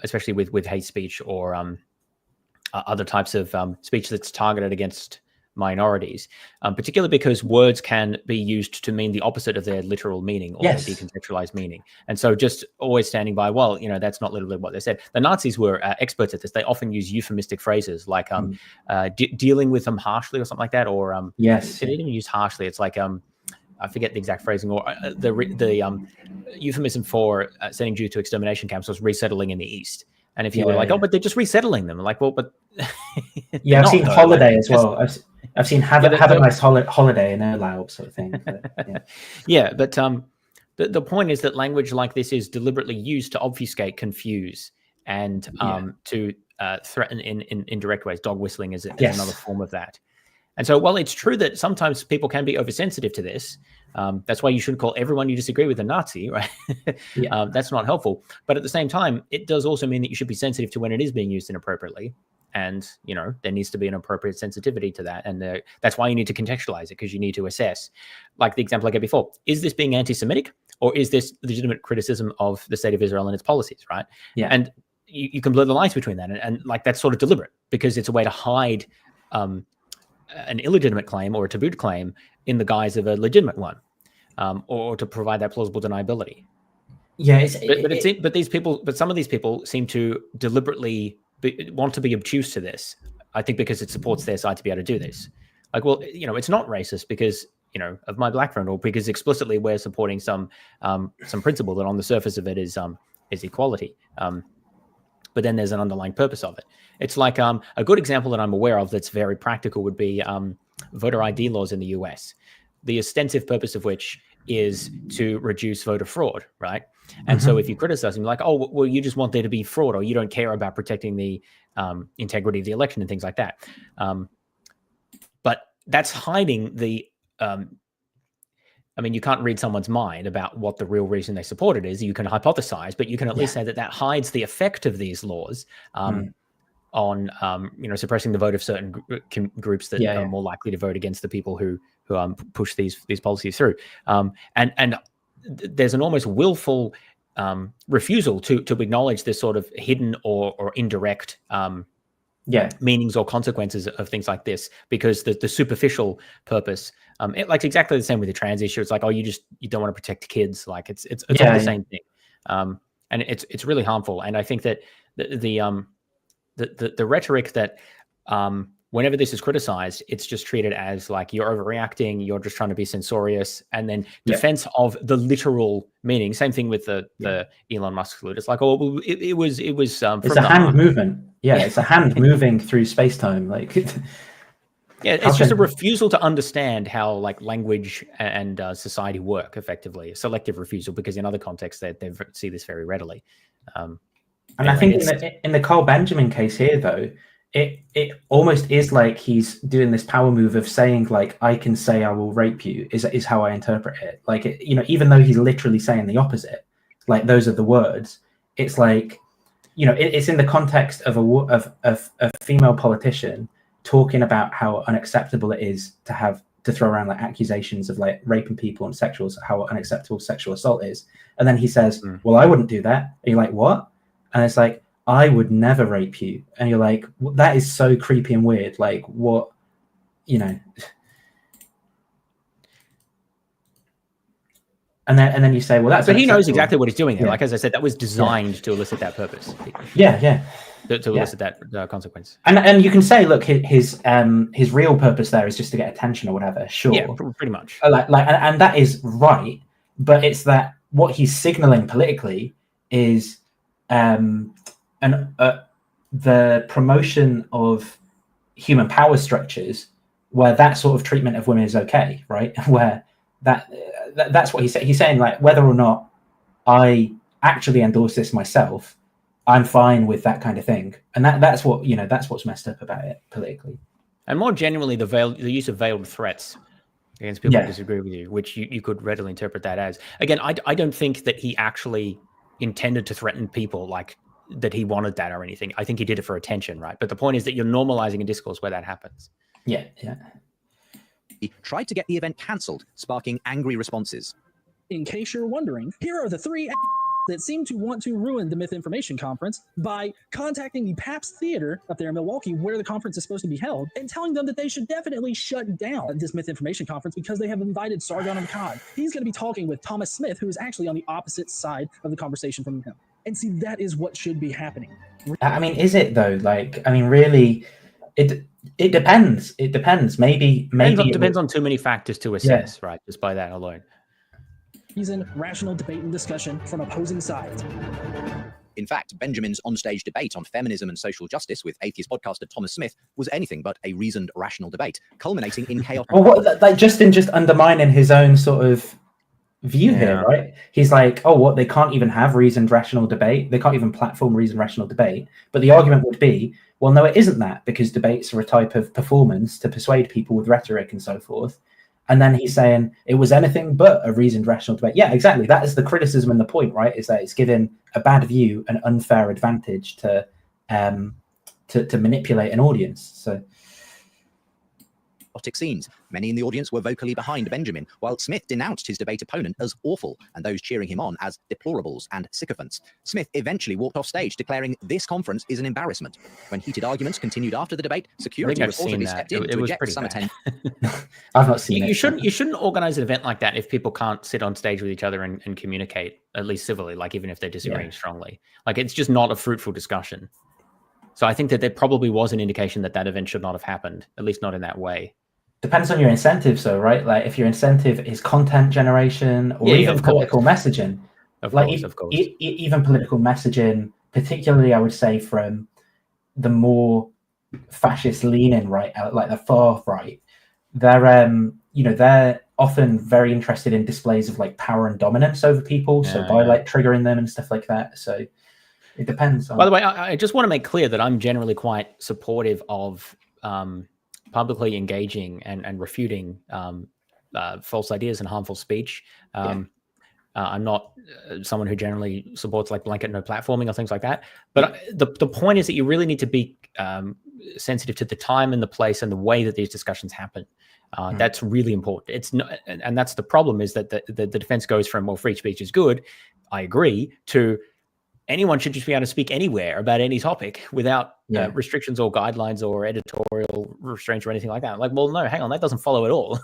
B: especially with hate speech or other types of speech that's targeted against minorities, particularly because words can be used to mean the opposite of their literal meaning or their decontextualized meaning. And so just always standing by, well, that's not literally what they said. The Nazis were experts at this. They often use euphemistic phrases like dealing with them harshly or something like that. Or they didn't even use harshly. It's like, I forget the exact phrasing, or the euphemism for sending Jews to extermination camps was resettling in the East. And if you were like, oh, but they're just resettling them. Like, well, but
A: I've seen holiday as well. I've seen have a nice holiday in Erlaub sort of thing.
B: But, the point is that language like this is deliberately used to obfuscate, confuse, and to threaten in indirect ways. Dog whistling is another form of that. And so while it's true that sometimes people can be oversensitive to this, that's why you shouldn't call everyone you disagree with a Nazi, right? That's not helpful. But at the same time, it does also mean that you should be sensitive to when it is being used inappropriately. And, there needs to be an appropriate sensitivity to that. And that's why you need to contextualize it, because you need to assess, like the example I gave before, is this being anti-Semitic or is this legitimate criticism of the state of Israel and its policies, right?
A: Yeah.
B: And you can blur the lines between that. And like that's sort of deliberate because it's a way to hide an illegitimate claim or a tabooed claim in the guise of a legitimate one, or to provide that plausible deniability.
A: Yeah,
B: but some of these people seem to deliberately want to be obtuse to this. I think because it supports their side to be able to do this. Like, well, it's not racist because of my black friend, or because explicitly we're supporting some principle that on the surface of it is equality. But then there's an underlying purpose of it. It's like a good example that I'm aware of that's very practical would be voter ID laws in the US, the ostensive purpose of which is to reduce voter fraud, right? And so if you criticize them, like, oh, well, you just want there to be fraud, or you don't care about protecting the integrity of the election and things like that. But that's hiding the you can't read someone's mind about what the real reason they support it is. You can hypothesize, but you can at least say that hides the effect of these laws on suppressing the vote of certain groups that are more likely to vote against the people who push these policies through. And there's an almost willful refusal to acknowledge this sort of hidden or indirect meanings or consequences of things like this, because the superficial purpose, like exactly the same with the trans issue. It's like, oh, you don't want to protect kids. Like it's all the same thing. And it's really harmful. And I think that the rhetoric that whenever this is criticized, it's just treated as like you're overreacting, you're just trying to be censorious, and then defense of the literal meaning. Same thing with the Elon Musk salute. It's like, oh, well, it was
A: it's a hand movement. Yeah, it's a hand moving through space-time. Like,
B: it's just a refusal to understand how like language and society work effectively. A selective refusal, because in other contexts they see this very readily.
A: And I think in the Carl Benjamin case here, though, it almost is like he's doing this power move of saying, like, I can say I will rape you is how I interpret it. Like, even though he's literally saying the opposite, like those are the words. It's like, it's in the context of a female politician talking about how unacceptable it is to throw around like accusations of like raping people and how unacceptable sexual assault is. And then he says, well, I wouldn't do that. And you're like, what? And it's like, I would never rape you. And you're like, that is so creepy and weird. Like, what, And then you say, well, that's.
B: But he knows exactly what he's doing there. Like, as I said, that was designed to elicit that purpose.
A: Yeah.
B: To elicit that consequence.
A: And you can say, look, his real purpose there is just to get attention or whatever. Sure.
B: Yeah, pretty much.
A: And that is right. But it's that what he's signaling politically is the promotion of human power structures where that sort of treatment of women is okay, right? Where that's what he's saying. He's saying, like, whether or not I actually endorse this myself, I'm fine with that kind of thing. And that's what, that's what's messed up about it politically.
B: And more genuinely, the use of veiled threats against people who disagree with you, which you could readily interpret that as. Again, I don't think that he actually intended to threaten people, like that he wanted that or anything. I think he did it for attention, right? But the point is that you're normalizing a discourse where that happens.
A: Yeah.
C: He tried to get the event cancelled, sparking angry responses.
J: In case you're wondering, here are the three that seem to want to ruin the Myth Information Conference by contacting the Pabst Theater up there in Milwaukee, where the conference is supposed to be held, and telling them that they should definitely shut down this Myth Information Conference because they have invited Sargon of Akkad. He's going to be talking with Thomas Smith, who is actually on the opposite side of the conversation from him. And see, that is what should be happening.
A: I mean, is it though? Like, I mean, really, it depends. It depends. Maybe
B: it depends on too many factors to assess, right? Just by that alone.
J: He's in rational debate and discussion from opposing sides.
C: In fact, Benjamin's onstage debate on feminism and social justice with atheist podcaster Thomas Smith was anything but a reasoned, rational debate, culminating in chaos.
A: Well, like Justin just undermining his own sort of view here, right? He's like, oh, what? They can't even have reasoned, rational debate. They can't even platform reasoned, rational debate. But the argument would be, well, no, it isn't that, because debates are a type of performance to persuade people with rhetoric and so forth. And then he's saying it was anything but a reasoned, rational debate. Yeah, exactly. That is the criticism and the point, right? Is that it's giving a bad view an unfair advantage to manipulate an audience. So
C: chaotic scenes. Many in the audience were vocally behind Benjamin, while Smith denounced his debate opponent as awful and those cheering him on as deplorables and sycophants. Smith eventually walked off stage declaring this conference is an embarrassment. When heated arguments continued after the debate, security reportedly stepped in to eject some attendants.
A: I've not seen
B: You shouldn't organize an event like that if people can't sit on stage with each other and communicate, at least civilly, like even if they're disagreeing strongly. Like it's just not a fruitful discussion. So I think that there probably was an indication that that event should not have happened, at least not in that way.
A: Depends on your incentives, though, right? Like if your incentive is content generation or even political messaging,
B: of course.
A: Even political messaging, particularly I would say from the more fascist leaning right, like the far right, they're often very interested in displays of like power and dominance over people. So by like triggering them and stuff like that. So it depends.
B: By the way, I just want to make clear that I'm generally quite supportive of publicly engaging and refuting false ideas and harmful speech. I'm not someone who generally supports like blanket no platforming or things like that. But the point is that you really need to be sensitive to the time and the place and the way that these discussions happen. That's really important. It's not, and that's the problem, is that the defense goes from, well, free speech is good, I agree, to anyone should just be able to speak anywhere about any topic without restrictions or guidelines or editorial restraints or anything like that. Like, well, no, hang on, that doesn't follow at all.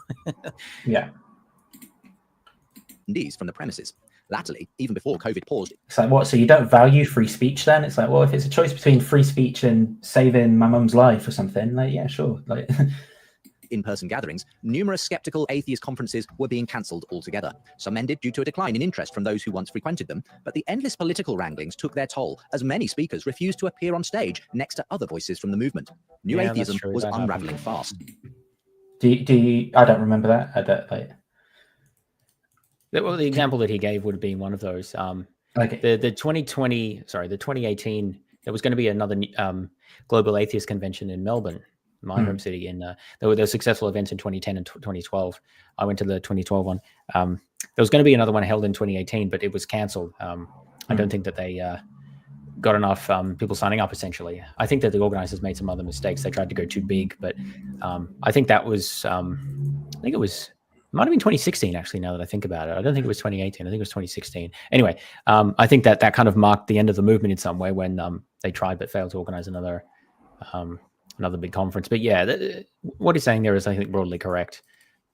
C: These from the premises. Latterly, even before COVID paused.
A: It's like, what? So you don't value free speech then? It's like, well, if it's a choice between free speech and saving my mum's life or something, like, yeah, sure. Like,
C: in-person gatherings, numerous skeptical atheist conferences were being cancelled altogether. Some ended due to a decline in interest from those who once frequented them, but the endless political wranglings took their toll, as many speakers refused to appear on stage next to other voices from the movement. New atheism was unraveling fast.
A: Do you? I don't remember that. I don't like.
B: Well, the example that he gave would have been one of those. The 2018, there was going to be another global atheist convention in Melbourne, my home city. And there were successful events in 2010 and 2012. I went to the 2012 one. There was going to be another one held in 2018, but it was cancelled. I don't think that they got enough people signing up, essentially. I think that the organizers made some other mistakes. They tried to go too big, but I think that was, it might have been 2016, actually, now that I think about it. I don't think it was 2018. I think it was 2016. Anyway, I think that kind of marked the end of the movement in some way when they tried but failed to organize another big conference. But yeah, what he's saying there is, I think, broadly correct.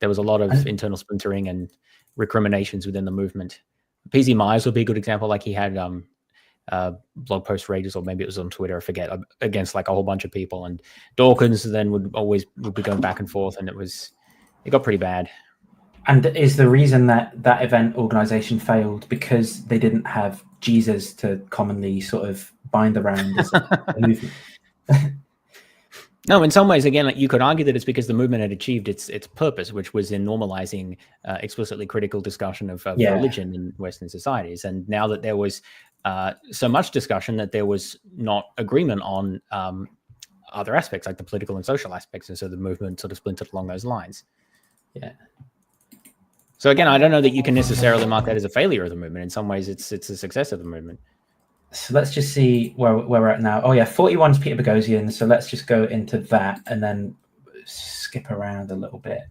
B: There was a lot of internal splintering and recriminations within the movement. PZ Myers would be a good example. Like he had blog post rages, or maybe it was on Twitter, I forget, against like a whole bunch of people. And Dawkins then would be going back and forth, and it got pretty bad.
A: And is the reason that event organization failed because they didn't have Jesus to commonly sort of bind around as a movement?
B: No, in some ways, again, like you could argue that it's because the movement had achieved its purpose, which was in normalizing explicitly critical discussion of religion in Western societies. And now that there was so much discussion that there was not agreement on other aspects, like the political and social aspects, and so the movement sort of splintered along those lines.
A: Yeah.
B: So again, I don't know that you can necessarily mark that as a failure of the movement. In some ways, it's a success of the movement.
A: So let's just see where we're at now. Oh yeah, 41 is Peter Boghossian. So let's just go into that and then skip around a little bit.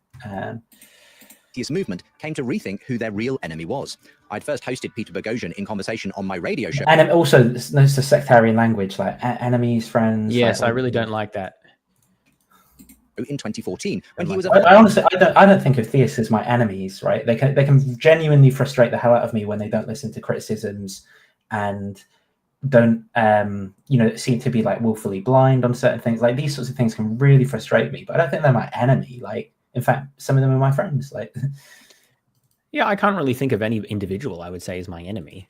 C: This movement came to rethink who their real enemy was. I'd first hosted Peter Boghossian in conversation on my radio show.
A: And also, there's the sectarian language, like enemies, friends.
B: Yes,
A: like,
B: I really don't like that.
C: In 2014, when he was
A: I honestly, I don't think of theists as my enemies, right? They can genuinely frustrate the hell out of me when they don't listen to criticisms and don't seem to be like willfully blind on certain things. Like these sorts of things can really frustrate me, but I don't think they're my enemy. Like, in fact, some of them are my friends. Like,
B: yeah, I can't really think of any individual I would say is my enemy.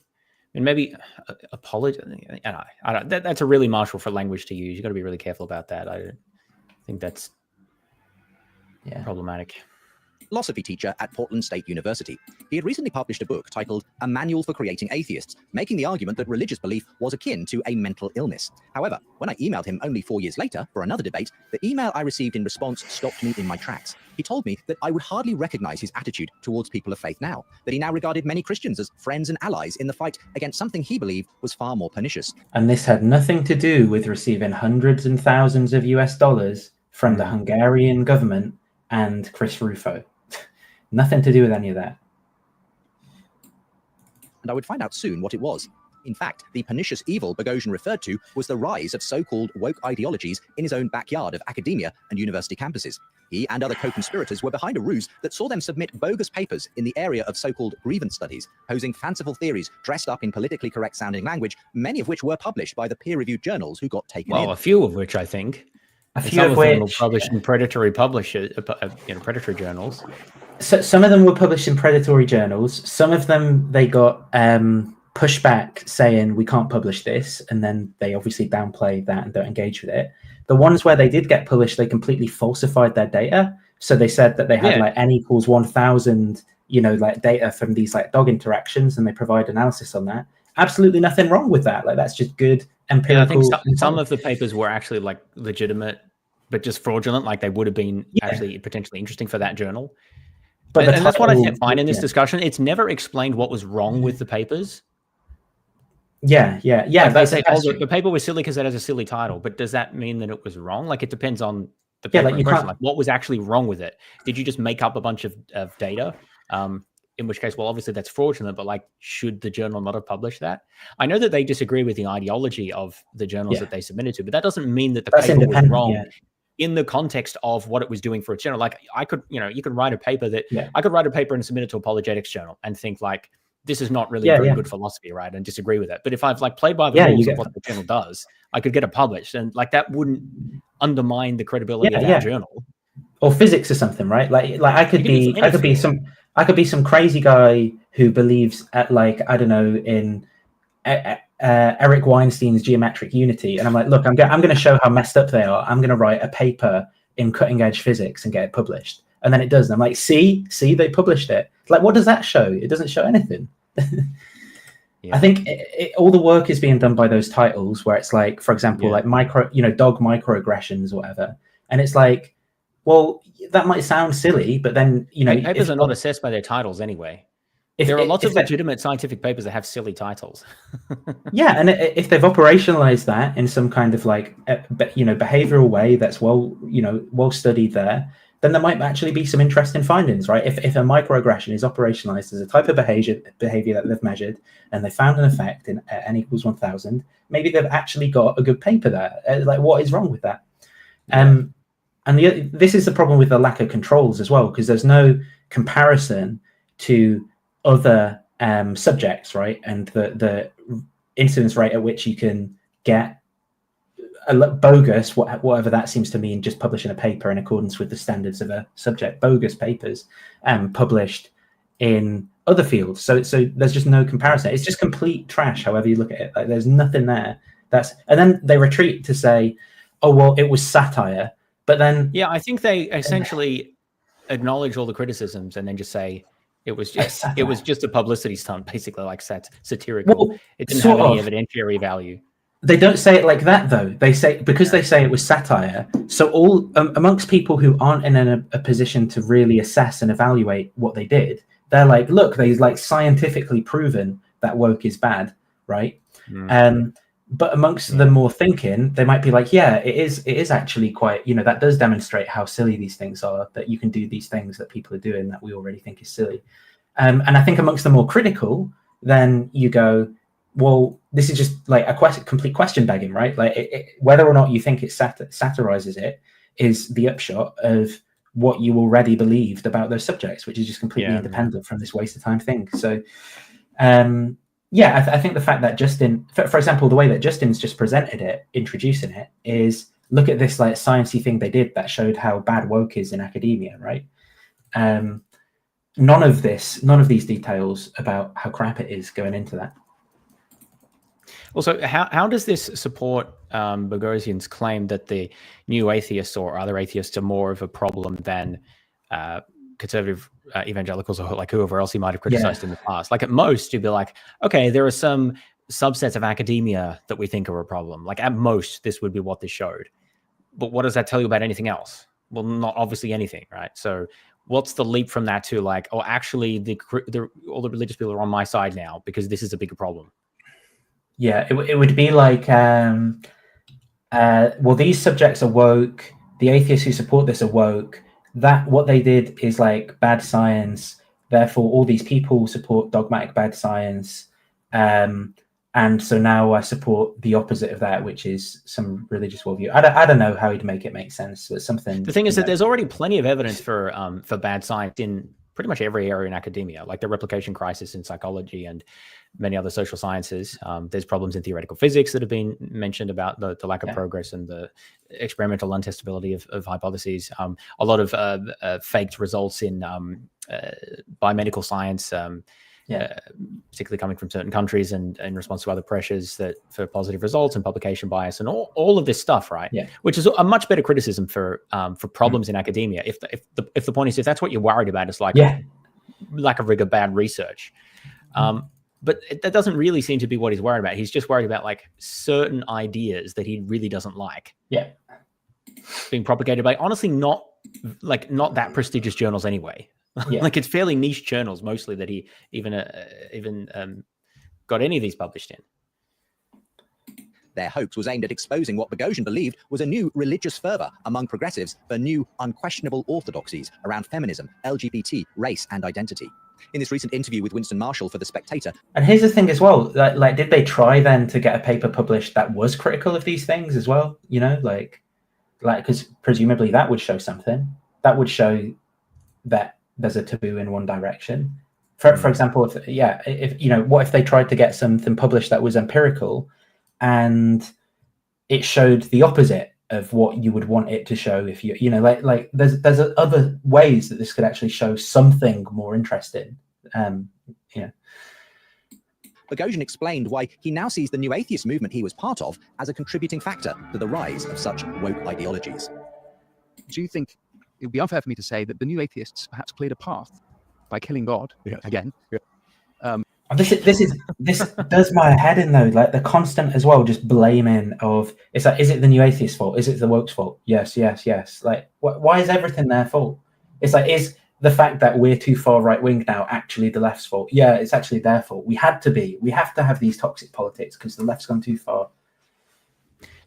B: And maybe apologetic. That's a really martial for language to use. You got to be really careful about that. I think that's problematic.
C: Philosophy teacher at Portland State University. He had recently published a book titled A Manual for Creating Atheists, making the argument that religious belief was akin to a mental illness. However, when I emailed him only 4 years later for another debate, the email I received in response stopped me in my tracks. He told me that I would hardly recognize his attitude towards people of faith now, that he now regarded many Christians as friends and allies in the fight against something he believed was far more pernicious.
A: And this had nothing to do with receiving hundreds and thousands of US dollars from the Hungarian government and Chris Rufo. Nothing to do with any of that.
C: And I would find out soon what it was. In fact, the pernicious evil Boghossian referred to was the rise of so-called woke ideologies in his own backyard of academia and university campuses. He and other co-conspirators were behind a ruse that saw them submit bogus papers in the area of so-called grievance studies, posing fanciful theories dressed up in politically correct-sounding language, many of which were published by the peer-reviewed journals who got taken in.
B: Well, a few of which I think.
A: A
B: And
A: few
B: some
A: of
B: them were
A: which,
B: published in predatory publishers, predatory journals.
A: So some of them were published in predatory journals. Some of them they got pushback saying we can't publish this, and then they obviously downplay that and don't engage with it. The ones where they did get published, they completely falsified their data. So they said that they had like n equals 1,000, like data from these like dog interactions, and they provide analysis on that. Absolutely nothing wrong with that. Like that's just good empirical.
B: I think some of the papers were actually like legitimate, but just fraudulent. Like they would have been actually potentially interesting for that journal.
A: But
B: and that's what I find in this
A: yeah.
B: discussion. It's never explained what was wrong with the papers.
A: Yeah.
B: Like they say, the paper was silly because it has a silly title, but does that mean that it was wrong? Like it depends on the paper in question. Like what was actually wrong with it? Did you just make up a bunch of data? In which case, well, obviously that's fraudulent, but like, should the journal not have published that? I know that they disagree with the ideology of the journals that they submitted to, but that doesn't mean that the paper was wrong in the context of what it was doing for its journal. Like I could, you could write a paper that I could write a paper and submit it to Apologetics journal and think like, this is not really very good philosophy, right? And disagree with it. But if I've like played by the rules of what the journal does, I could get it published, and like that wouldn't undermine the credibility of that journal.
A: Or physics or something, right? Like I could be some crazy guy who believes at like, I don't know, in Eric Weinstein's geometric unity, and I'm like, look, I'm going to show how messed up they are. I'm going to write a paper in cutting edge physics and get it published. And then it does. And I'm like, see, they published it. Like, what does that show? It doesn't show anything. I think all the work is being done by those titles where it's like, for example, like dog microaggressions or whatever. And it's like, well, that might sound silly, but then,
B: papers are not assessed by their titles anyway. There are lots of legitimate scientific papers that have silly titles.
A: Yeah, and if they've operationalized that in some kind of like, behavioral way that's well studied there, then there might actually be some interesting findings, right? If a microaggression is operationalized as a type of behavior that they've measured and they found an effect in n equals 1,000, maybe they've actually got a good paper there. Like, what is wrong with that? And this is the problem with the lack of controls as well, because there's no comparison to other subjects, right? And the incidence rate at which you can get bogus, whatever that seems to mean, just publishing a paper in accordance with the standards of a subject, bogus papers published in other fields. So there's just no comparison. It's just complete trash, however you look at it. Like, there's nothing there. And then they retreat to say, oh, well, it was satire. But then...
B: Yeah, I think they essentially acknowledge all the criticisms and then just say, it was just a publicity stunt, basically, like satirical. Well, it didn't have any evidentiary value.
A: They don't say it like that, though. They say, because they say it was satire, so all amongst people who aren't in a position to really assess and evaluate what they did, they're like, look, they've like scientifically proven that woke is bad, right? But amongst the more thinking, they might be like, yeah, it is actually quite, that does demonstrate how silly these things are, that you can do these things that people are doing that we already think is silly. And I think amongst the more critical, then you go, well, this is just like a complete question begging, right? Like whether or not you think it satirizes it is the upshot of what you already believed about those subjects, which is just completely independent from this waste of time thing. So, I think the fact that Justin, for example, the way that Justin's just presented it, introducing it, is look at this like sciencey thing they did that showed how bad woke is in academia, right? None of these details about how crap it is going into that.
B: Also, how does this support Boghossian's claim that the new atheists or other atheists are more of a problem than conservative evangelicals or like whoever else he might have criticized in the past? Like at most, you'd be like, okay, there are some subsets of academia that we think are a problem. Like at most, this would be what this showed. But what does that tell you about anything else? Well, not obviously anything, right? So what's the leap from that to like, oh, actually, all the religious people are on my side now because this is a bigger problem?
A: Yeah, it would be like, well, these subjects are woke. The atheists who support this are woke. that what they did is like bad science. Therefore, all these people support dogmatic bad science. And so now I support the opposite of that, which is some religious worldview. I don't know how he'd make it make sense, but something.
B: The thing is that there's already plenty of evidence for bad science in pretty much every area in academia, like the replication crisis in psychology and many other social sciences. There's problems in theoretical physics that have been mentioned about the lack of progress and the experimental untestability of hypotheses. A lot of faked results in biomedical science, particularly coming from certain countries and in response to other pressures that for positive results and publication bias and all of this stuff, right?
A: Yeah.
B: Which is a much better criticism for problems in academia. If the point is, if that's what you're worried about, it's like lack of rigor, bad research. But that doesn't really seem to be what he's worried about. He's just worried about like certain ideas that he really doesn't like.
A: Yeah.
B: Being propagated by honestly not that prestigious journals anyway.
A: Yeah.
B: Like it's fairly niche journals mostly that he even got any of these published in.
C: Their hoax was aimed at exposing what Boghossian believed was a new religious fervor among progressives for new unquestionable orthodoxies around feminism, LGBT, race, and identity. In this recent interview with Winston Marshall for The Spectator.
A: And here's the thing as well, like did they try then to get a paper published that was critical of these things as well? You know, like because presumably that would show something. That would show that there's a taboo in one direction. For example, if you know, what if they tried to get something published that was empirical and it showed the opposite of what you would want it to show? If you know, like there's other ways that this could actually show something more interesting.
C: Boghossian explained why he now sees the new atheist movement he was part of as a contributing factor to the rise of such woke ideologies.
K: Do you think it would be unfair for me to say that the new atheists perhaps played a part by killing God again?
A: This does my head in though, like the constant as well, just blaming of it's like, is it the new atheist fault? Is it the woke's fault? Yes. Like, why is everything their fault? It's like, is the fact that we're too far right wing now actually the left's fault? Yeah, it's actually their fault. We have to have these toxic politics because the left's gone too far.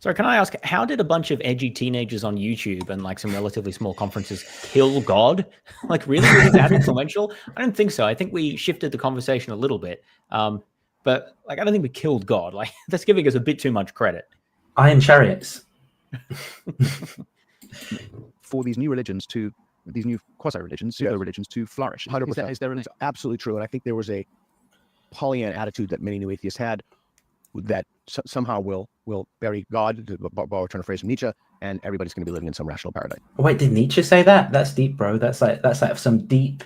B: So can I ask, how did a bunch of edgy teenagers on YouTube and like some relatively small conferences kill God? Like really that influential? I don't think so. I think we shifted the conversation a little bit. But like, I don't think we killed God. Like that's giving us a bit too much credit.
A: Iron chariots.
K: For these new religions these new quasi-religions, pseudo-religions to flourish.
I: 100%. Is there absolutely true. And I think there was a Pollyanna attitude that many new atheists had that somehow will bury God, to borrow a turn of phrase from Nietzsche, and everybody's going to be living in some rational paradigm.
A: Oh, wait, did Nietzsche say that? That's deep, bro. That's like some deep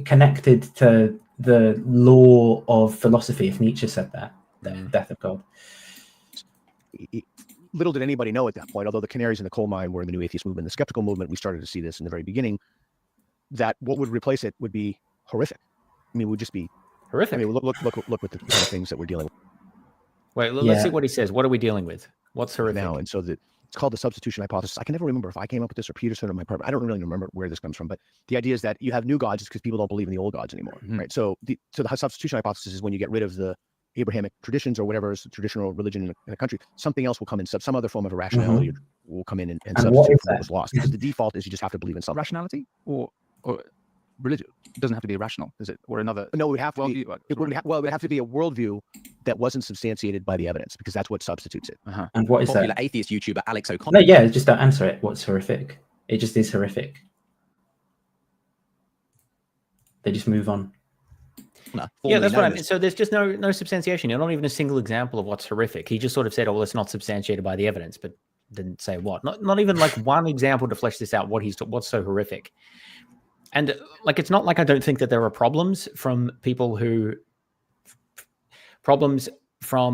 A: connected to the law of philosophy. If Nietzsche said that, the death of God.
I: Little did anybody know at that point, although the canaries in the coal mine were in the new atheist movement, the skeptical movement, we started to see this in the very beginning, that what would replace it would be horrific. I mean, it would just be
B: horrific.
I: I mean, look with the kind of things that we're dealing with.
B: Wait, let's see what he says. What are we dealing with? What's horrific?
I: Now, and so it's called the substitution hypothesis. I can never remember if I came up with this or Peterson or my partner. I don't really remember where this comes from, but the idea is that you have new gods because people don't believe in the old gods anymore, right? So the substitution hypothesis is when you get rid of the Abrahamic traditions or whatever is the traditional religion in a country, something else will come in, some other form of irrationality will come in and substitute what was lost. Because the default is you just have to believe in something.
K: Rationality or religion? It doesn't have to be irrational, is it? Or another?
I: No, it would have to be. It would have to be a worldview that wasn't substantiated by the evidence, because that's what substitutes it.
A: And what is
C: popular
A: that?
C: Atheist YouTuber Alex O'Connor.
A: No, yeah, just don't answer it. What's horrific? It just is horrific. They just move on.
B: Yeah, that's what I mean. So there's just no substantiation. Not even a single example of what's horrific. He just sort of said, "Oh, well, it's not substantiated by the evidence," but didn't say what. Not even like one example to flesh this out. What's so horrific? And like, it's not like I don't think that there are problems from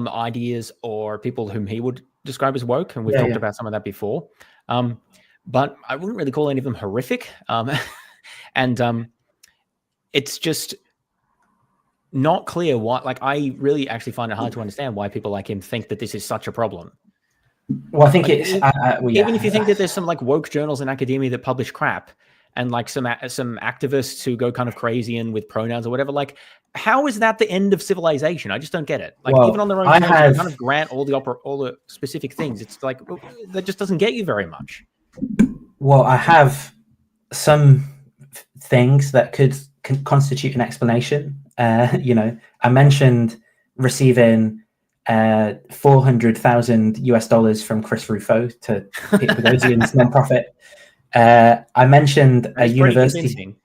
B: ideas or people whom he would describe as woke, and we've talked about some of that before. But I wouldn't really call any of them horrific. And it's just not clear why. Like, I really actually find it hard to understand why people like him think that this is such a problem.
A: Well, I think
B: like,
A: it's
B: even if you think that there's some like woke journals in academia that publish crap, and like some activists who go kind of crazy and with pronouns or whatever, like, how is that the end of civilization? I just don't get it. Like, even on their own terms, they kind of grant all the specific things. It's like, that just doesn't get you very much.
A: Well, I have some things that could constitute an explanation. I mentioned receiving $400,000 from Chris Rufo to Peter Boghossian's nonprofit. I mentioned a university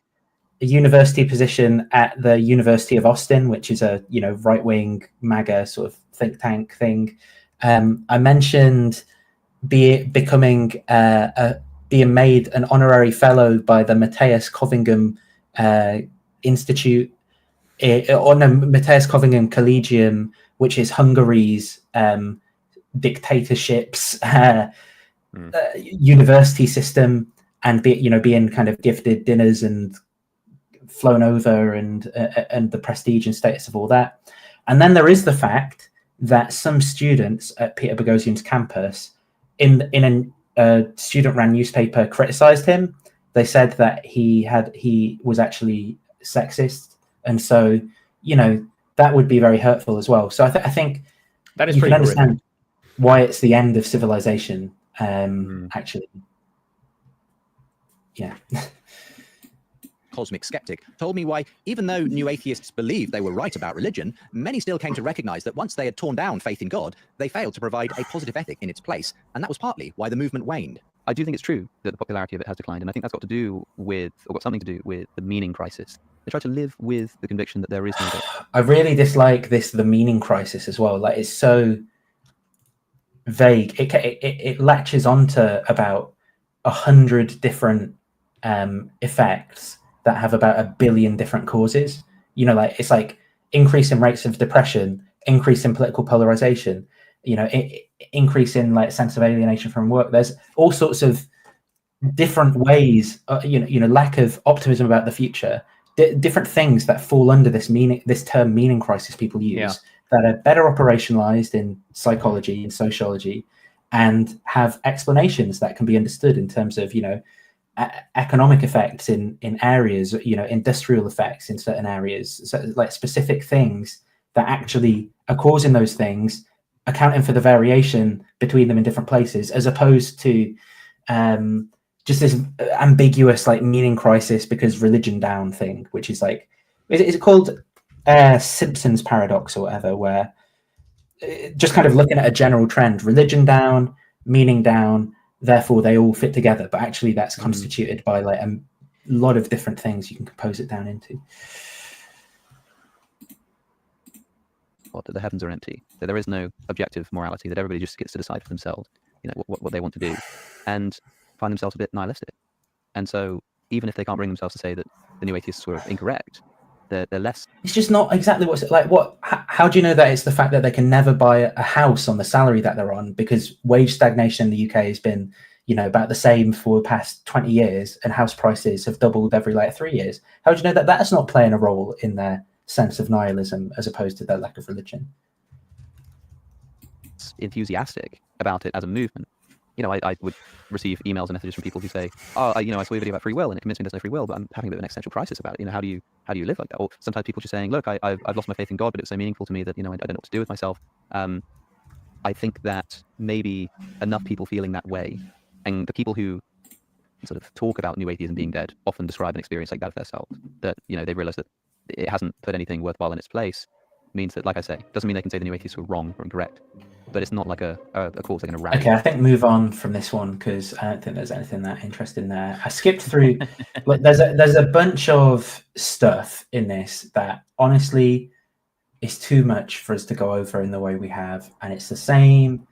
A: position at the University of Austin, which is a right-wing MAGA sort of think tank thing. I mentioned being made an honorary fellow by the Matthias Covington Institute, Matthias Covington Collegium, which is Hungary's dictatorship's university system, and being kind of gifted dinners and flown over, and the prestige and status of all that. And then there is the fact that some students at Peter Boghossian's campus in a student-run newspaper criticized him. They said that he was actually sexist, and so that would be very hurtful as well. So I think
B: that is
A: you
B: pretty
A: can understand
B: horrific.
A: why it's the end of civilization. Actually, yeah.
C: Cosmic skeptic told me why, even though new atheists believed they were right about religion, many still came to recognize that once they had torn down faith in God, they failed to provide a positive ethic in its place, and that was partly why the movement waned.
K: I do think it's true that the popularity of it has declined, and I think that's got something to do with the meaning crisis. They try to live with the conviction that there is no God.
A: I really dislike the meaning crisis as well. Like, it's so vague. It latches onto about 100 different effects that have about 1 billion different causes. It's like increase in rates of depression, increase in political polarization, increase in like sense of alienation from work. There's all sorts of different ways, lack of optimism about the future, different things that fall under this term meaning crisis people use, that are better operationalized in psychology and sociology, and have explanations that can be understood in terms of economic effects in areas, industrial effects in certain areas, so like specific things that actually are causing those things, accounting for the variation between them in different places, as opposed to just this ambiguous like meaning crisis because religion down thing, which is like, is it called Simpson's paradox or whatever, where just kind of looking at a general trend, religion down, meaning down, therefore they all fit together, but actually that's constituted by like a lot of different things you can compose it down into.
K: What, that the heavens are empty, that there is no objective morality, that everybody just gets to decide for themselves, what they want to do, and find themselves a bit nihilistic. And so even if they can't bring themselves to say that the new atheists were incorrect, they're less.
A: It's just not exactly what's like. How do you know that it's the fact that they can never buy a house on the salary that they're on, because wage stagnation in the UK has been, about the same for the past 20 years, and house prices have doubled every 3 years? How do you know that that's not playing a role in their sense of nihilism as opposed to their lack of religion?
K: Enthusiastic about it as a movement. I would receive emails and messages from people who say, I saw your video about free will and it convinced me there's no free will, but I'm having a bit of an existential crisis about it. How do you live like that? Or sometimes people just saying, look, I've lost my faith in God, but it's so meaningful to me that, I don't know what to do with myself. I think that maybe enough people feeling that way, and the people who sort of talk about new atheism being dead often describe an experience like that of themselves, that, they realize that it hasn't put anything worthwhile in its place, means that, like I say, doesn't mean they can say the new atheists were wrong or incorrect, but it's not like a cause they're going to rally.
A: Okay, I think move on from this one, because I don't think there's anything that interesting there. I skipped through. Look, there's a bunch of stuff in this that honestly is too much for us to go over in the way we have, and it's the same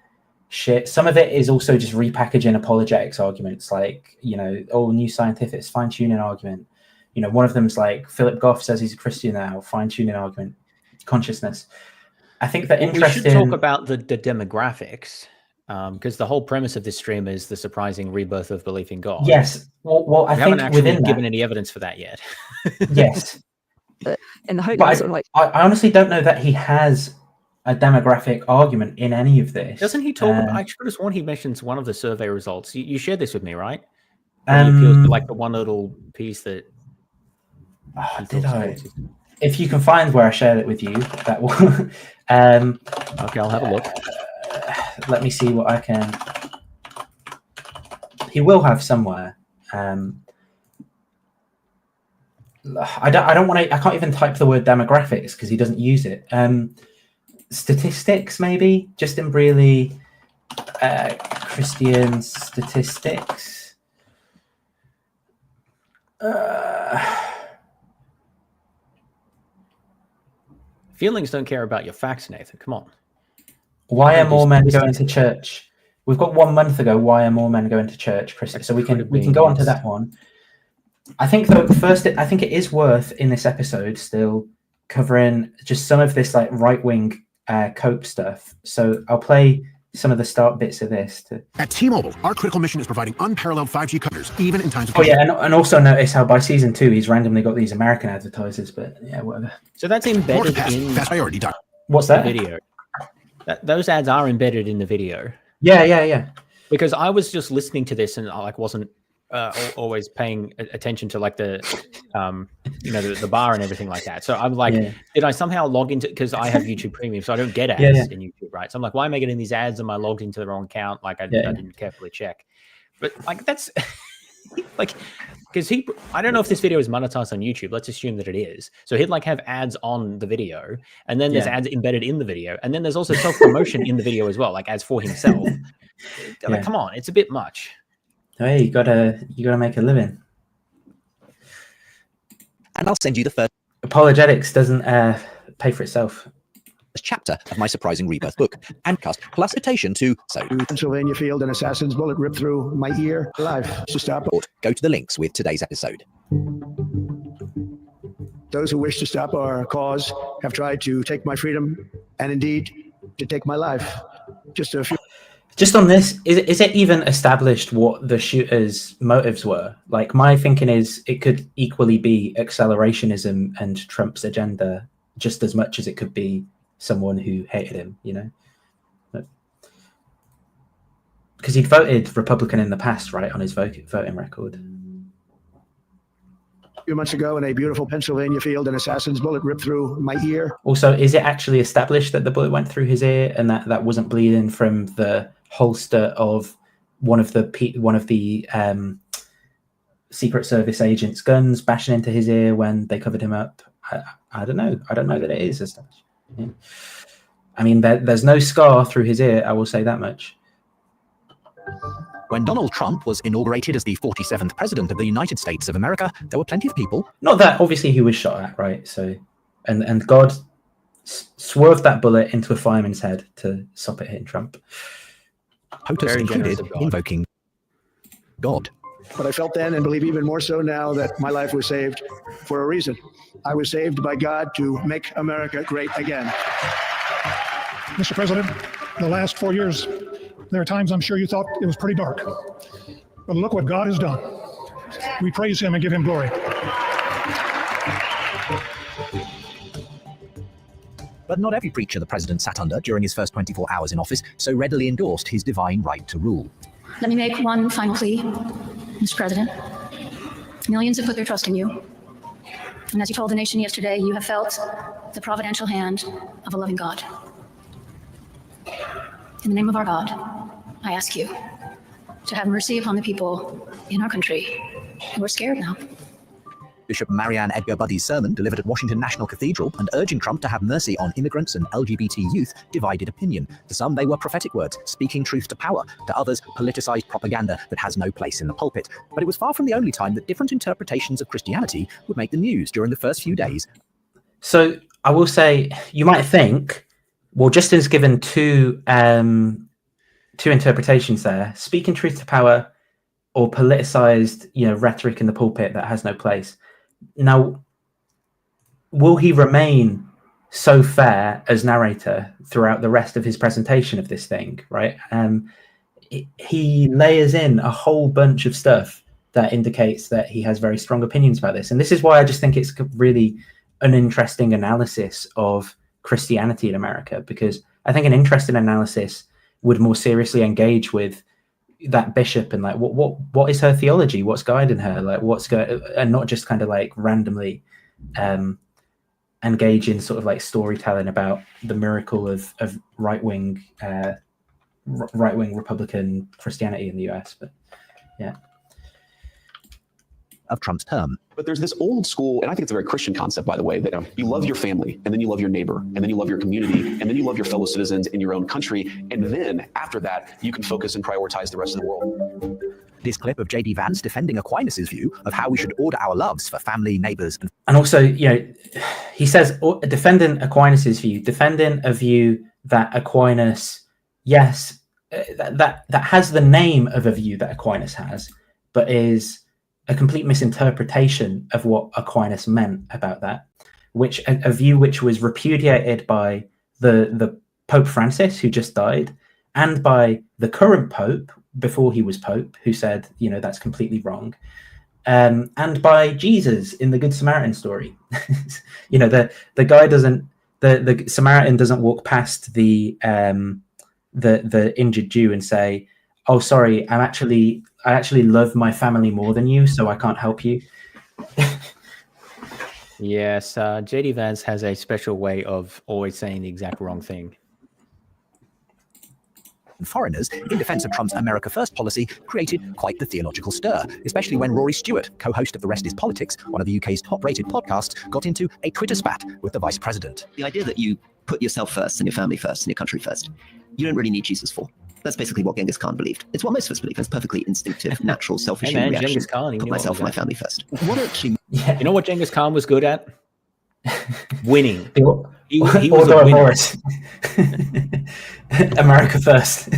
A: shit. Some of it is also just repackaging apologetics arguments, like new scientific fine-tuning argument. One of them's like Philip Goff says he's a Christian now, fine-tuning argument, consciousness. I think that interesting.
B: We should talk about the demographics, because the whole premise of this stream is the surprising rebirth of belief in God.
A: Yes. Well, I
B: haven't
A: think
B: actually
A: within
B: given
A: that,
B: any evidence for that yet.
A: yes.
M: In the hope
A: But
M: sort of like,
A: I honestly don't know that he has a demographic argument in any of this.
B: Doesn't he talk about? I could have sworn he mentions one of the survey results. You shared this with me, right? He appeals to like the one little piece that.
A: Did I? If you can find where I shared it with you, that will.
B: Okay, I'll have a look.
A: Let me see what I can. He will have somewhere. I don't want to. I can't even type the word demographics because he doesn't use it. Statistics, maybe, just in really Christian statistics.
B: Feelings don't care about your facts, Nathan. Come on.
A: Why are more men going to church? We've got 1 month ago. Why are more men going to church, Chris? So we can go on to that one. I think though first, I think it is worth in this episode still covering just some of this like right-wing cope stuff. So I'll play some of the start bits of this.
G: At T-Mobile, our critical mission is providing unparalleled 5G coverage, even in times of...
A: Oh yeah, and also notice how by season 2 he's randomly got these American advertisers, but yeah, whatever.
B: So that's embedded in
G: fast priority.
A: What's that?
B: Video. Those ads are embedded in the video.
A: Yeah.
B: Because I was just listening to this and I like wasn't always paying attention to like the the bar and everything like that. So I'm like, did I somehow log into, because I have YouTube Premium, so I don't get ads in YouTube, right? So I'm like, why am I getting these ads? Am I logged into the wrong account? Like I didn't carefully check. But like that's like, because I don't know if this video is monetized on YouTube. Let's assume that it is. So he'd like have ads on the video, and then there's ads embedded in the video, and then there's also self-promotion in the video as well, like ads for himself. Like, come on, it's a bit much.
A: Hey, you gotta make a living.
C: And I'll send you the first
A: Apologetics doesn't pay for itself.
C: Chapter of my surprising Rebirth book, and cast plus citation to
N: Pennsylvania field, an assassin's bullet ripped through my ear. Life to stop.
C: Go to the links with today's episode.
N: Those who wish to stop our cause have tried to take my freedom and indeed to take my life.
A: Just on this, is it even established what the shooter's motives were? Like, my thinking is it could equally be accelerationism and Trump's agenda just as much as it could be someone who hated him, because he'd voted Republican in the past, right, on his voting record.
N: A few months ago in a beautiful Pennsylvania field, an assassin's bullet ripped through my ear.
A: Also, is it actually established that the bullet went through his ear and that wasn't bleeding from the holster of one of the Secret Service agents' guns bashing into his ear when they covered him up? I don't know. I don't know that it is established. Yeah. I mean, there's no scar through his ear, I will say that much.
C: When Donald Trump was inaugurated as the 47th president of the United States of America, there were plenty of people.
A: Not that, obviously, he was shot at, right? So, and God swerved that bullet into a fireman's head to stop it hitting Trump.
C: POTUS included invoking God.
N: But I felt then, and believe even more so now, that my life was saved for a reason. I was saved by God to make America great again.
W: Mr. President, the last 4 years, there are times I'm sure you thought it was pretty dark. But look what God has done. We praise him and give him glory.
C: But not every preacher the president sat under during his first 24 hours in office so readily endorsed his divine right to rule.
X: Let me make one final plea, Mr. President. Millions have put their trust in you. And as you told the nation yesterday, you have felt the providential hand of a loving God. In the name of our God, I ask you to have mercy upon the people in our country who are scared now.
C: Bishop Marianne Edgar Buddy's sermon delivered at Washington National Cathedral and urging Trump to have mercy on immigrants and LGBT youth divided opinion. To some, they were prophetic words, speaking truth to power. To others, politicized propaganda that has no place in the pulpit. But it was far from the only time that different interpretations of Christianity would make the news during the first few days.
A: So I will say, you might think, well, Justin's given two interpretations there: speaking truth to power, or politicized, rhetoric in the pulpit that has no place. Now, will he remain so fair as narrator throughout the rest of his presentation of this thing, right? He layers in a whole bunch of stuff that indicates that he has very strong opinions about this. And this is why I just think it's really an interesting analysis of Christianity in America, because I think an interesting analysis would more seriously engage with that bishop and like what is her theology, what's guiding her, like and not just kind of like randomly engage in sort of like storytelling about the miracle of right-wing Republican Christianity in the US. But yeah,
C: of Trump's term.
L: But there's this old school, and I think it's a very Christian concept, by the way, that you love your family, and then you love your neighbor, and then you love your community, and then you love your fellow citizens in your own country, and then after that, you can focus and prioritize the rest of the world.
C: This clip of J.D. Vance defending Aquinas' view of how we should order our loves for family, neighbors,
A: and also, he says, defending Aquinas' view, defending a view that Aquinas, yes, that has the name of a view that Aquinas has, but is a complete misinterpretation of what Aquinas meant about that, which a view which was repudiated by the Pope Francis, who just died, and by the current Pope before he was Pope, who said, that's completely wrong, and by Jesus in the Good Samaritan story. The guy doesn't, the Samaritan doesn't walk past the injured Jew and say, "Oh, sorry, I actually love my family more than you, so I can't help you."
B: Yes, J.D. Vance has a special way of always saying the exact wrong thing.
C: Foreigners in defense of Trump's America First policy created quite the theological stir, especially when Rory Stewart, co-host of The Rest is Politics, one of the UK's top-rated podcasts, got into a Twitter spat with the vice president.
O: The idea that you put yourself first and your family first and your country first, you don't really need Jesus for. That's basically what Genghis Khan believed. It's what most of us believe. It's perfectly instinctive, natural, selfish reaction.
B: Genghis Khan,
O: put myself and my family first. What actually?
B: Yeah. You know what Genghis Khan was good at? Winning. He
A: He
B: was a winner.
A: Morris. America first.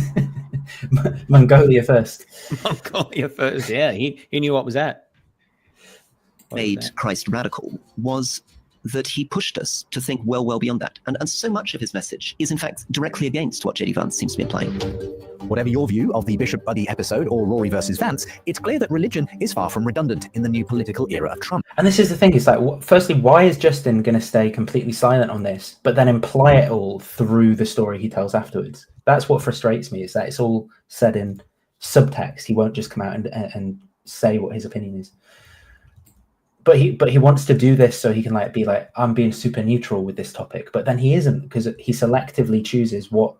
A: Mongolia first.
B: Mongolia first. Yeah, he knew what was that.
O: Made Christ radical was that he pushed us to think well beyond that. And so much of his message is, in fact, directly against what J.D. Vance seems to be implying.
C: Whatever your view of the Bishop Buddy episode or Rory versus Vance, it's clear that religion is far from redundant in the new political era of Trump.
A: And this is the thing, is like, firstly, why is Justin going to stay completely silent on this, but then imply it all through the story he tells afterwards? That's what frustrates me, is that it's all said in subtext. He won't just come out and say what his opinion is. But he wants to do this so he can be like, I'm being super neutral with this topic. But then he isn't, because he selectively chooses what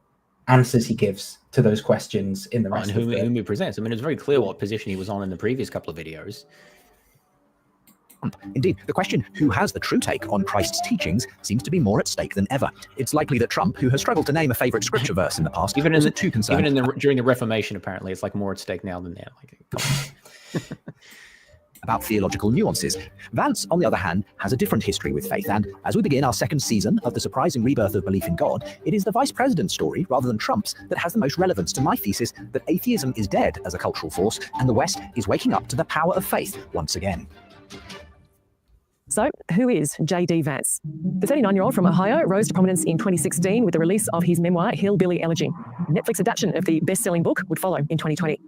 A: answers he gives to those questions in the rest
B: and
A: of
B: whom he presents. I mean, it's very clear what position he was on in the previous couple of videos.
C: Indeed, the question, who has the true take on Christ's teachings, seems to be more at stake than ever. It's likely that Trump, who has struggled to name a favorite scripture verse in the past, wasn't too concerned.
B: During the Reformation, apparently, it's more at stake now than then.
C: About theological nuances. Vance, on the other hand, has a different history with faith, and as we begin our second season of the surprising rebirth of belief in God, it is the vice president's story, rather than Trump's, that has the most relevance to my thesis that atheism is dead as a cultural force, and the West is waking up to the power of faith once again.
P: So, who is J.D. Vance? The 39-year-old from Ohio rose to prominence in 2016 with the release of his memoir, Hillbilly Elegy. A Netflix adaptation of the best-selling book would follow in 2020.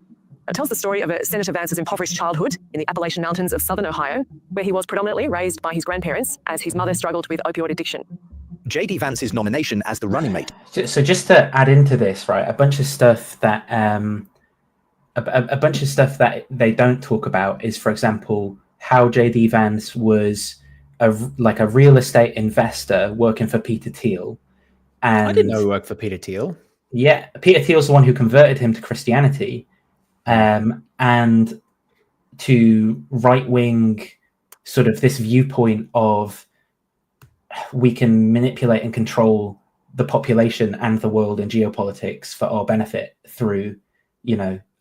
P: It tells the story of Senator Vance's impoverished childhood in the Appalachian Mountains of southern Ohio, where he was predominantly raised by his grandparents as his mother struggled with opioid addiction.
C: J.D. Vance's nomination as the running mate.
A: So just to add into this, right, a bunch of stuff that they don't talk about is, for example, how J.D. Vance was a real estate investor working for Peter Thiel. And
B: I didn't know he worked for Peter Thiel.
A: Yeah, Peter Thiel's the one who converted him to Christianity. And to right-wing sort of this viewpoint of we can manipulate and control the population and the world and geopolitics for our benefit through,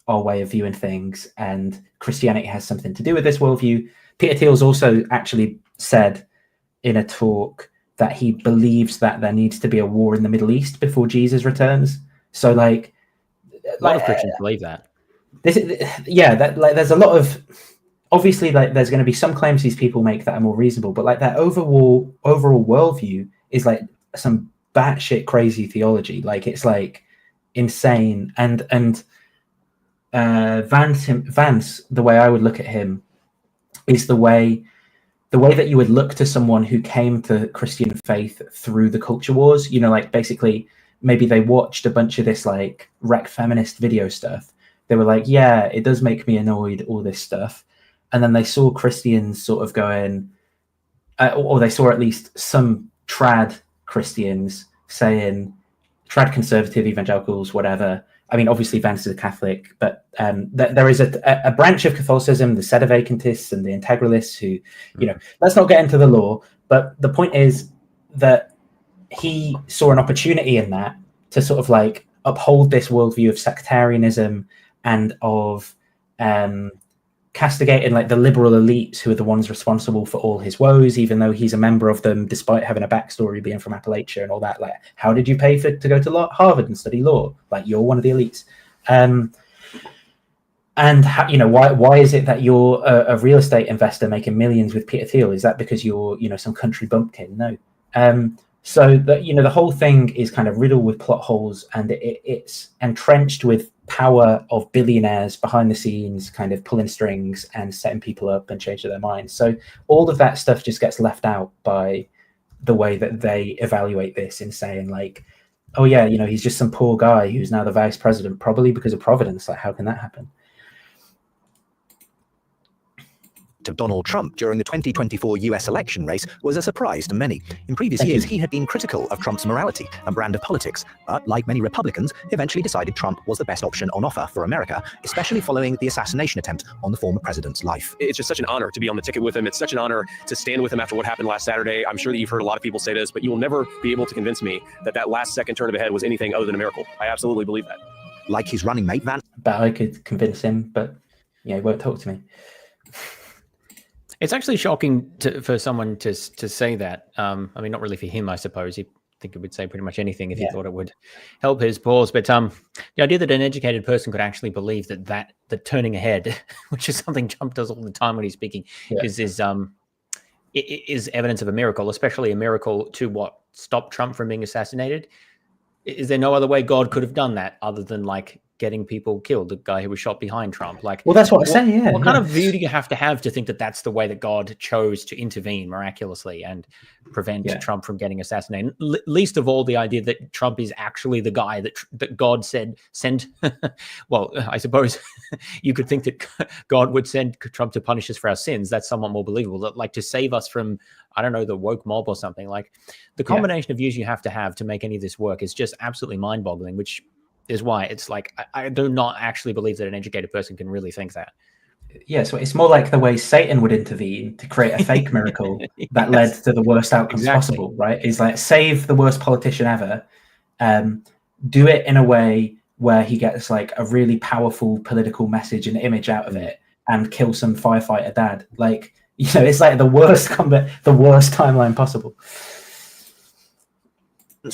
A: our way of viewing things, and Christianity has something to do with this worldview. Peter Thiel's also actually said in a talk that he believes that there needs to be a war in the Middle East before Jesus returns. So a
B: lot of Christians believe that.
A: There's a lot of, obviously, there's going to be some claims these people make that are more reasonable, but that overall worldview is some batshit crazy theology. It's insane. And Vance, the way I would look at him is the way that you would look to someone who came to Christian faith through the culture wars. Basically, maybe they watched a bunch of this wreck feminist video stuff. They were like, yeah, it does make me annoyed, all this stuff. And then they saw Christians sort of going, or they saw at least some trad Christians saying, trad conservative evangelicals, whatever, I mean, obviously Vance is a Catholic, but there is a branch of Catholicism, the Sedevacantists and the Integralists who, let's not get into the law, but the point is that he saw an opportunity in that to sort of like uphold this worldview of sectarianism and of castigating like the liberal elites who are the ones responsible for all his woes, even though he's a member of them, despite having a backstory being from Appalachia and all that. Like, how did you pay to go to Harvard and study law? Like, you're one of the elites. And how, why is it that you're a real estate investor making millions with Peter Thiel? Is that because you're some country bumpkin? No. So that the whole thing is kind of riddled with plot holes, and it's entrenched with power of billionaires behind the scenes, kind of pulling strings and setting people up and changing their minds. So all of that stuff just gets left out by the way that they evaluate this, in saying like, oh yeah, he's just some poor guy who's now the vice president, probably because of Providence. Like, how can that happen?
C: Of Donald Trump during the 2024 US election race was a surprise to many. In previous years, he had been critical of Trump's morality and brand of politics, but like many Republicans, eventually decided Trump was the best option on offer for America, especially following the assassination attempt on the former president's life.
F: It's just such an honor to be on the ticket with him. It's such an honor to stand with him after what happened last Saturday. I'm sure that you've heard a lot of people say this, but you will never be able to convince me that that last second turn of the head was anything other than a miracle. I absolutely believe that.
C: Like his running mate, Vance.
A: But I could convince him, but he won't talk to me.
B: It's actually shocking for someone to say that. I mean, not really for him, I suppose. I think he would say pretty much anything if he thought it would help his cause. But the idea that an educated person could actually believe that the turning ahead, which is something Trump does all the time when he's speaking, is evidence of a miracle, especially a miracle to what stopped Trump from being assassinated. Is there no other way God could have done that other than like getting people killed, the guy who was shot behind Trump? Like,
A: well, that's what I say. Yeah.
B: What kind of view do you have to think that that's the way that God chose to intervene miraculously and prevent Trump from getting assassinated? Least of all, the idea that Trump is actually the guy that God said send. Well, I suppose you could think that God would send Trump to punish us for our sins. That's somewhat more believable. That, like, to save us from, I don't know, the woke mob or something. Like, the combination of views you have to make any of this work is just absolutely mind-boggling, which is why it's like, I do not actually believe that an educated person can really think that.
A: Yeah, so it's more like the way Satan would intervene to create a fake miracle that led to the worst outcomes possible, right? Is like, save the worst politician ever, do it in a way where he gets like a really powerful political message and image out of it, and kill some firefighter dad. Like, it's like the worst timeline possible.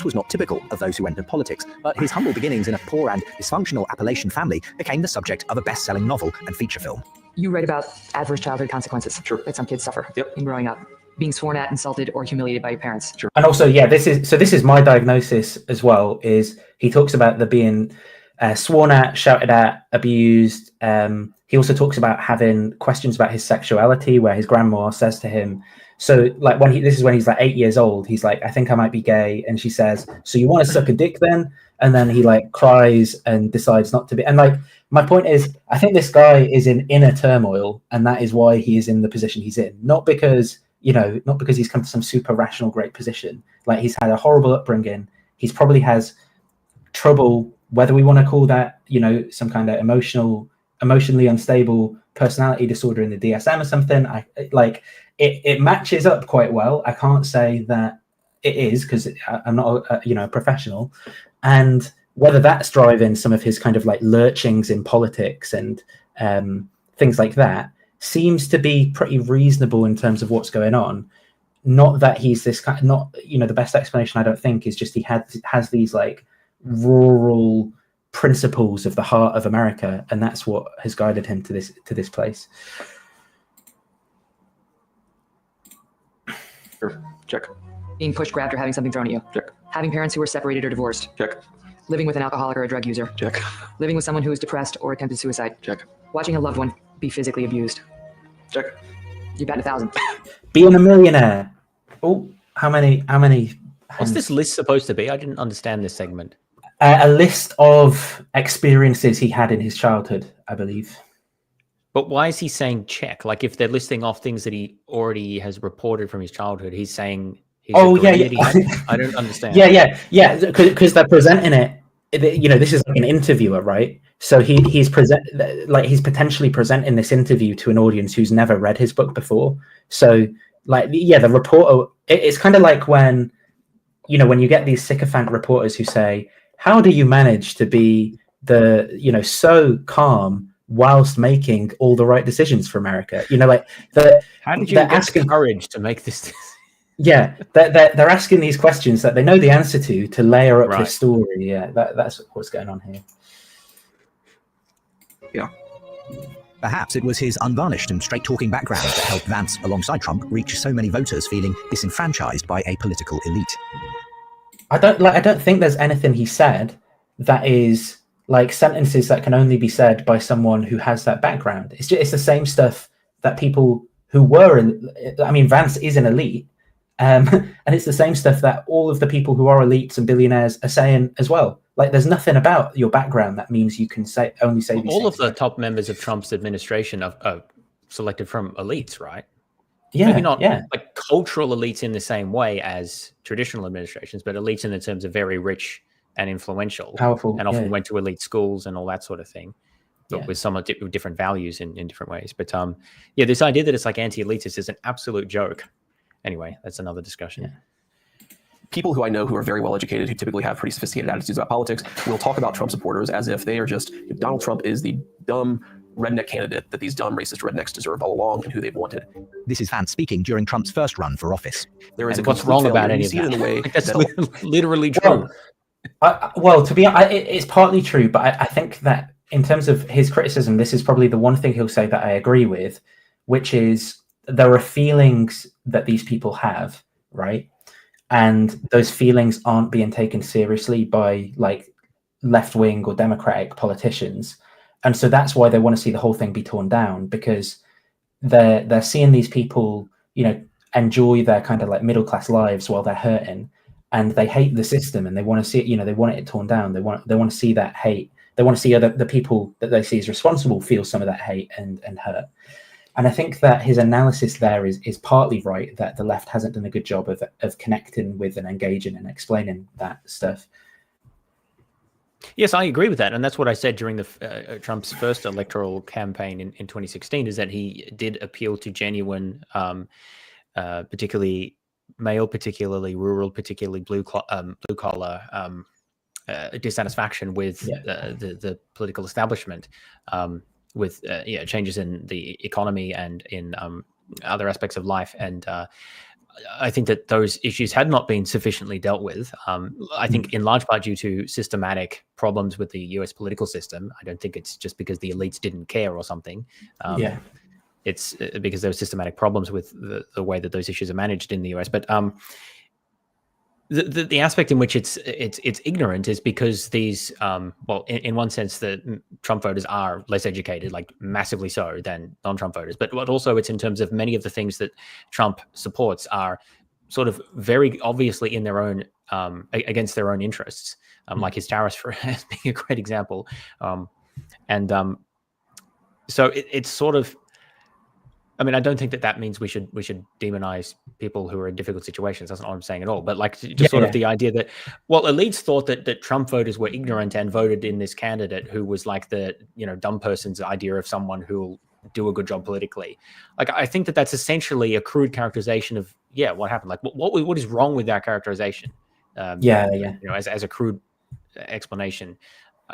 C: Was not typical of those who entered politics, but his humble beginnings in a poor and dysfunctional Appalachian family became the subject of a best-selling novel and feature film.
Q: You write about adverse childhood consequences that some kids suffer in growing up, being sworn at, insulted, or humiliated by your parents.
A: And also, this is my diagnosis as well. Is he talks about the being sworn at, shouted at, abused. He also talks about having questions about his sexuality, where his grandma says to him, so like this is when he's like 8 years old, he's like, I think I might be gay. And she says, so you want to suck a dick then? And then he like cries and decides not to be. And like, my point is, I think this guy is in inner turmoil, and that is why he is in the position he's in. Not because he's come to some super rational, great position. Like, he's had a horrible upbringing. He's probably has trouble, whether we want to call that, some kind of emotionally unstable personality disorder in the DSM or something. It matches up quite well. I can't say that it is, because I'm not a professional, and whether that's driving some of his kind of like lurchings in politics and things like that seems to be pretty reasonable in terms of what's going on. Not that he's this kind, the best explanation, I don't think, is just he has these like rural principles of the heart of America, and that's what has guided him to this place.
F: Check.
Q: Being pushed, grabbed, or having something thrown at you.
F: Check.
Q: Having parents who were separated or divorced.
F: Check.
Q: Living with an alcoholic or a drug user.
F: Check.
Q: Living with someone who is depressed or attempted suicide.
F: Check.
Q: Watching a loved one be physically abused.
F: Check.
Q: You bet 1,000.
A: Being a millionaire. Oh, how many?
B: What's this list supposed to be? I didn't understand this segment.
A: A list of experiences he had in his childhood, I believe.
B: But why is he saying check? Like, if they're listing off things that he already has reported from his childhood, he's saying... I don't understand.
A: Yeah, because they're presenting it this is like an interviewer, right? So he's potentially presenting this interview to an audience who's never read his book before. So the reporter, it's kind of like when you get these sycophant reporters who say, how do you manage to be so calm whilst making all the right decisions for America?
B: How did you get the courage to make this?
A: Yeah, they're asking these questions that they know the answer to layer up
B: Right.
A: this story. Yeah, that's what's going on here.
C: Yeah. Perhaps it was his unvarnished and straight-talking background that helped Vance, alongside Trump, reach so many voters feeling disenfranchised by a political elite.
A: I don't think there's anything he said that is like sentences that can only be said by someone who has that background. It's the same stuff that people who were Vance is an elite, and it's the same stuff that all of the people who are elites and billionaires are saying as well. Like, there's nothing about your background that means you can only say these
B: all
A: things.
B: of the top members of Trump's administration are selected from elites, right?
A: Yeah,
B: maybe not
A: yeah.
B: like cultural elites in the same way as traditional administrations, but elites in the terms of very rich and influential,
A: powerful,
B: and often
A: yeah.
B: went to elite schools and all that sort of thing, but with somewhat different values in different ways. But yeah, this idea that it's like anti-elitist is an absolute joke. Anyway, that's another discussion.
A: Yeah.
F: People who I know who are very well educated, who typically have pretty sophisticated attitudes about politics, will talk about Trump supporters as if they are just, Donald Trump is the dumb redneck candidate that these dumb racist rednecks deserve all along and who they've wanted.
C: This is Vance speaking during Trump's first run for office.
F: There is
B: what's wrong about any of that?
F: In a way
B: that's literally true.
A: It's partly true, but I think that in terms of his criticism, this is probably the one thing he'll say that I agree with, which is there are feelings that these people have, right? And those feelings aren't being taken seriously by like left-wing or Democratic politicians. And so that's why they want to see the whole thing be torn down, because they're seeing these people, enjoy their kind of like middle-class lives while they're hurting, and they hate the system and they want to see it, they want it torn down. They want to see that hate. They want to see the people that they see as responsible feel some of that hate and hurt. And I think that his analysis there is partly right, that the left hasn't done a good job of connecting with and engaging and explaining that stuff.
B: Yes, I agree with that. And that's what I said during the Trump's first electoral campaign in 2016, is that he did appeal to genuine, particularly male, particularly rural, particularly blue collar dissatisfaction with the political establishment, with changes in the economy and in other aspects of life. And I think that those issues had not been sufficiently dealt with. I think in large part due to systematic problems with the US political system. I don't think it's just because the elites didn't care or something. It's because there were systematic problems with the way that those issues are managed in the US. But the aspect in which it's ignorant is because these, in one sense, the Trump voters are less educated, like massively so, than non-Trump voters. But what also it's in terms of many of the things that Trump supports are sort of very obviously in their own, against their own interests, like his tariffs as being a great example. So it's sort of, I don't think that means we should demonize people who are in difficult situations. That's not what I'm saying at all. But like just sort of the idea that, elites thought that Trump voters were ignorant and voted in this candidate who was like the, dumb person's idea of someone who will do a good job politically. Like, I think that that's essentially a crude characterization of, what happened. Like what is wrong with that characterization? As a crude explanation.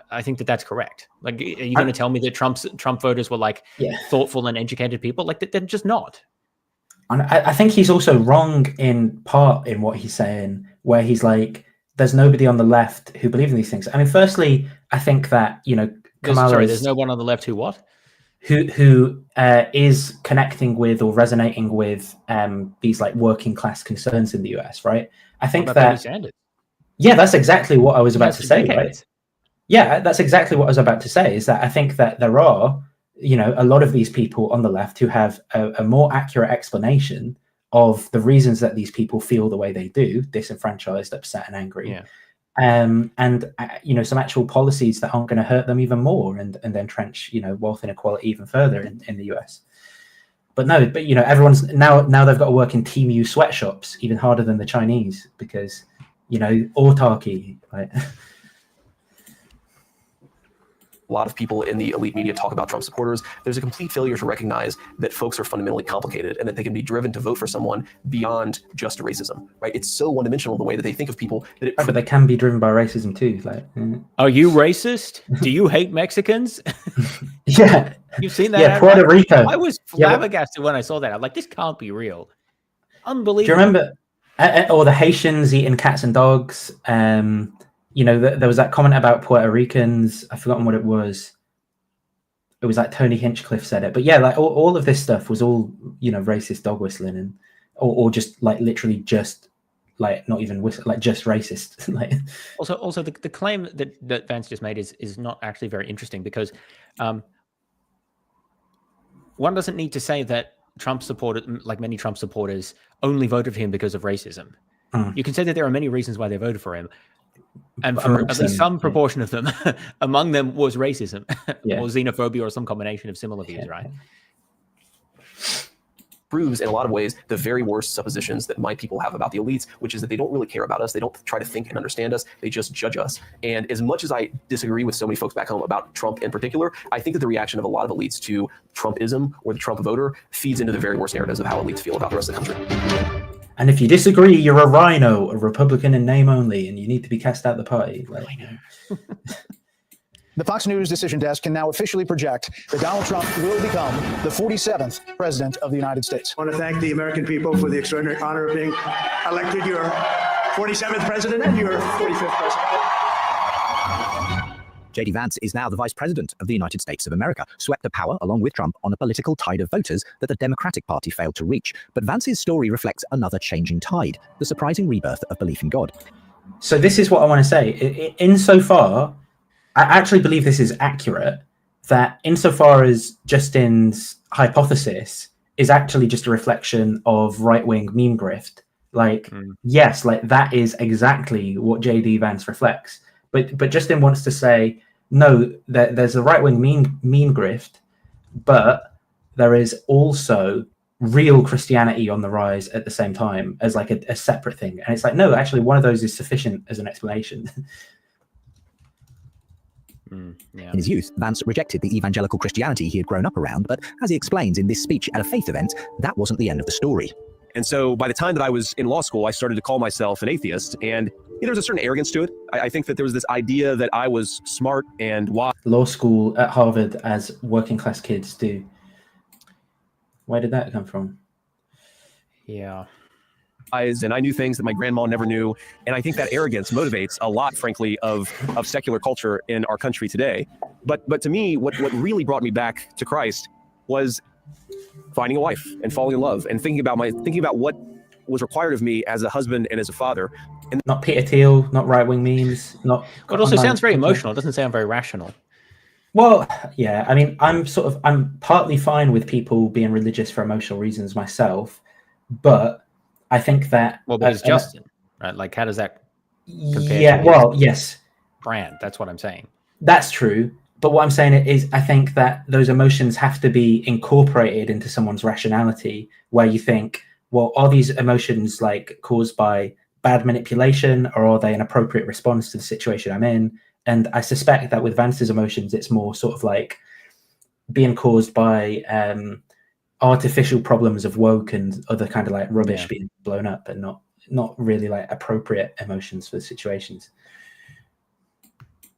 B: I think that that's correct. Like, are you going to tell me that Trump voters were like thoughtful and educated people? Like, they're just not.
A: And I think he's also wrong in part in what he's saying, where he's like, there's nobody on the left who believes in these things. I think that,
B: there's no one on the left who what?
A: Who is connecting with or resonating with these like working class concerns in the US, right? I think
B: what about Bernie Sanders?
A: Yeah, that's exactly what I was about to say, right? Yeah, that's exactly what I was about to say, is that I think that there are, a lot of these people on the left who have a more accurate explanation of the reasons that these people feel the way they do, disenfranchised, upset and angry.
B: Yeah.
A: And some actual policies that aren't going to hurt them even more and entrench, wealth inequality even further in the US. But everyone's now they've got to work in Team U sweatshops even harder than the Chinese because, autarky, right?
F: a lot of people in the elite media talk about Trump supporters, there's a complete failure to recognize that folks are fundamentally complicated and that they can be driven to vote for someone beyond just racism, right? It's so one-dimensional the way that they think of people that it...
A: But they can be driven by racism too. Like,
B: Are you racist? Do you hate Mexicans?
A: Yeah.
B: You've seen that?
A: Yeah, Puerto Rico.
B: I was flabbergasted when I saw that. I'm like, this can't be real. Unbelievable.
A: Do you remember, or the Haitians eating cats and dogs? You know, there was that comment about Puerto Ricans. I've forgotten what it was. It was like Tony Hinchcliffe said it. But yeah, like all of this stuff was all, you know, racist dog whistling and or just like literally just like not even whistle, like just racist. Like
B: also the claim that Vance just made is not actually very interesting because one doesn't need to say that Trump supporters, like many Trump supporters, only voted for him because of racism. You can say that there are many reasons why they voted for him. And for at least some proportion of them, among them was racism or xenophobia or some combination of similar views, right?
F: Proves in a lot of ways the very worst suppositions that my people have about the elites, which is that they don't really care about us. They don't try to think and understand us. They just judge us. And as much as I disagree with so many folks back home about Trump in particular, I think that the reaction of a lot of elites to Trumpism or the Trump voter feeds into the very worst narratives of how elites feel about the rest of the country.
A: And if you disagree, you're a rhino, a Republican in name only, and you need to be cast out of the party. Like,
R: The Fox News decision desk can now officially project that Donald Trump will become the 47th president of the United States.
N: I want to thank the American people for the extraordinary honor of being elected your 47th president and your 45th president.
C: J.D. Vance is now the vice president of the United States of America, swept to power along with Trump on a political tide of voters that the Democratic Party failed to reach. But Vance's story reflects another changing tide, the surprising rebirth of belief in God.
A: So this is what I want to say. Insofar, I actually believe this is accurate, that insofar as Justin's hypothesis is actually just a reflection of right-wing meme grift, like, yes, like that is exactly what J.D. Vance reflects. But Justin wants to say, no, there's a right-wing meme grift, but there is also real Christianity on the rise at the same time as like a separate thing. And it's like, no, actually one of those is sufficient as an explanation.
C: In his youth, Vance rejected the evangelical Christianity he had grown up around, but as he explains in this speech at a faith event, that wasn't the end of the story.
F: And so by the time that I was in law school, I started to call myself an atheist. And there was a certain arrogance to it. I think that there was this idea that I was smart and wise.
A: Law school at Harvard, as working class kids do. Where did that come from?
B: Yeah.
F: And I knew things that my grandma never knew. And I think that arrogance motivates a lot, frankly, of secular culture in our country today. But to me, what really brought me back to Christ was finding a wife and falling in love and thinking about what was required of me as a husband and as a father. And
A: not Peter Thiel, not right-wing memes, not.
B: It also sounds very emotional. It doesn't sound very rational.
A: Well, yeah. I mean, I'm partly fine with people being religious for emotional reasons myself, but I think that.
B: Well, but it's Justin, right? Like, how does that compare?
A: Yeah. Well, yes.
B: Brand. That's what I'm saying.
A: That's true. But what I'm saying is, I think that those emotions have to be incorporated into someone's rationality, where you think, well, are these emotions like caused by bad manipulation, or are they an appropriate response to the situation I'm in? And I suspect that with Vance's emotions, it's more sort of like being caused by artificial problems of woke and other kind of like rubbish being blown up, and not really like appropriate emotions for the situations.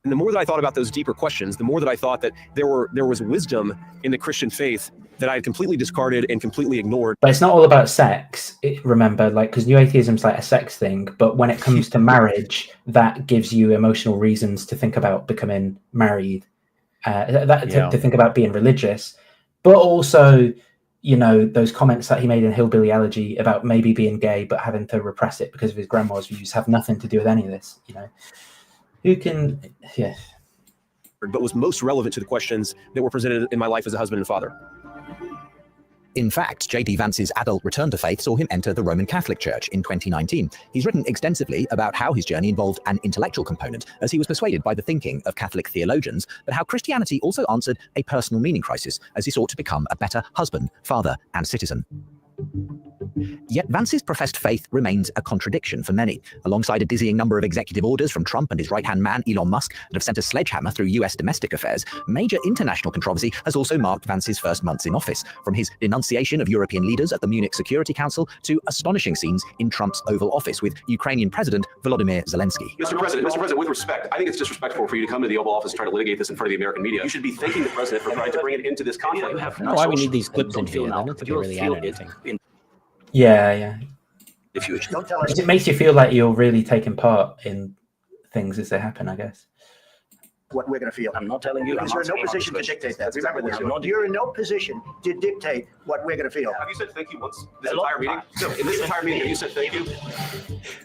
F: And the more that I thought about those deeper questions, the more that I thought that there was wisdom in the Christian faith that I had completely discarded and completely ignored.
A: But it's not all about sex, remember, like, because New Atheism's like a sex thing, but when it comes to marriage, that gives you emotional reasons to think about becoming married, to think about being religious, but also, you know, those comments that he made in Hillbilly Elegy about maybe being gay but having to repress it because of his grandma's views have nothing to do with any of this, you know. Who can, yeah.
F: But was most relevant to the questions that were presented in my life as a husband and father.
C: In fact, J.D. Vance's adult return to faith saw him enter the Roman Catholic Church in 2019. He's written extensively about how his journey involved an intellectual component, as he was persuaded by the thinking of Catholic theologians, but how Christianity also answered a personal meaning crisis as he sought to become a better husband, father, and citizen. Yet Vance's professed faith remains a contradiction for many. Alongside a dizzying number of executive orders from Trump and his right-hand man, Elon Musk, that have sent a sledgehammer through US domestic affairs, major international controversy has also marked Vance's first months in office, from his denunciation of European leaders at the Munich Security Council to astonishing scenes in Trump's Oval Office with Ukrainian President Volodymyr Zelensky.
L: Mr. President, with respect, I think it's disrespectful for you to come to the Oval Office and try to litigate this in front of the American media. You should be thanking the president for trying to bring it into this conflict.
B: I don't know why we need these clips in here. They don't think they really add anything.
A: Yeah.
N: If you don't tell us,
A: It makes you feel like you're really taking part in things as they happen, I guess.
N: what we're going to feel. I'm not telling you. Because you're in no position to dictate that. Remember this. You're in no position to dictate what we're going to feel.
L: Have you said thank you once this entire meeting? No, in this entire meeting, have you said thank you?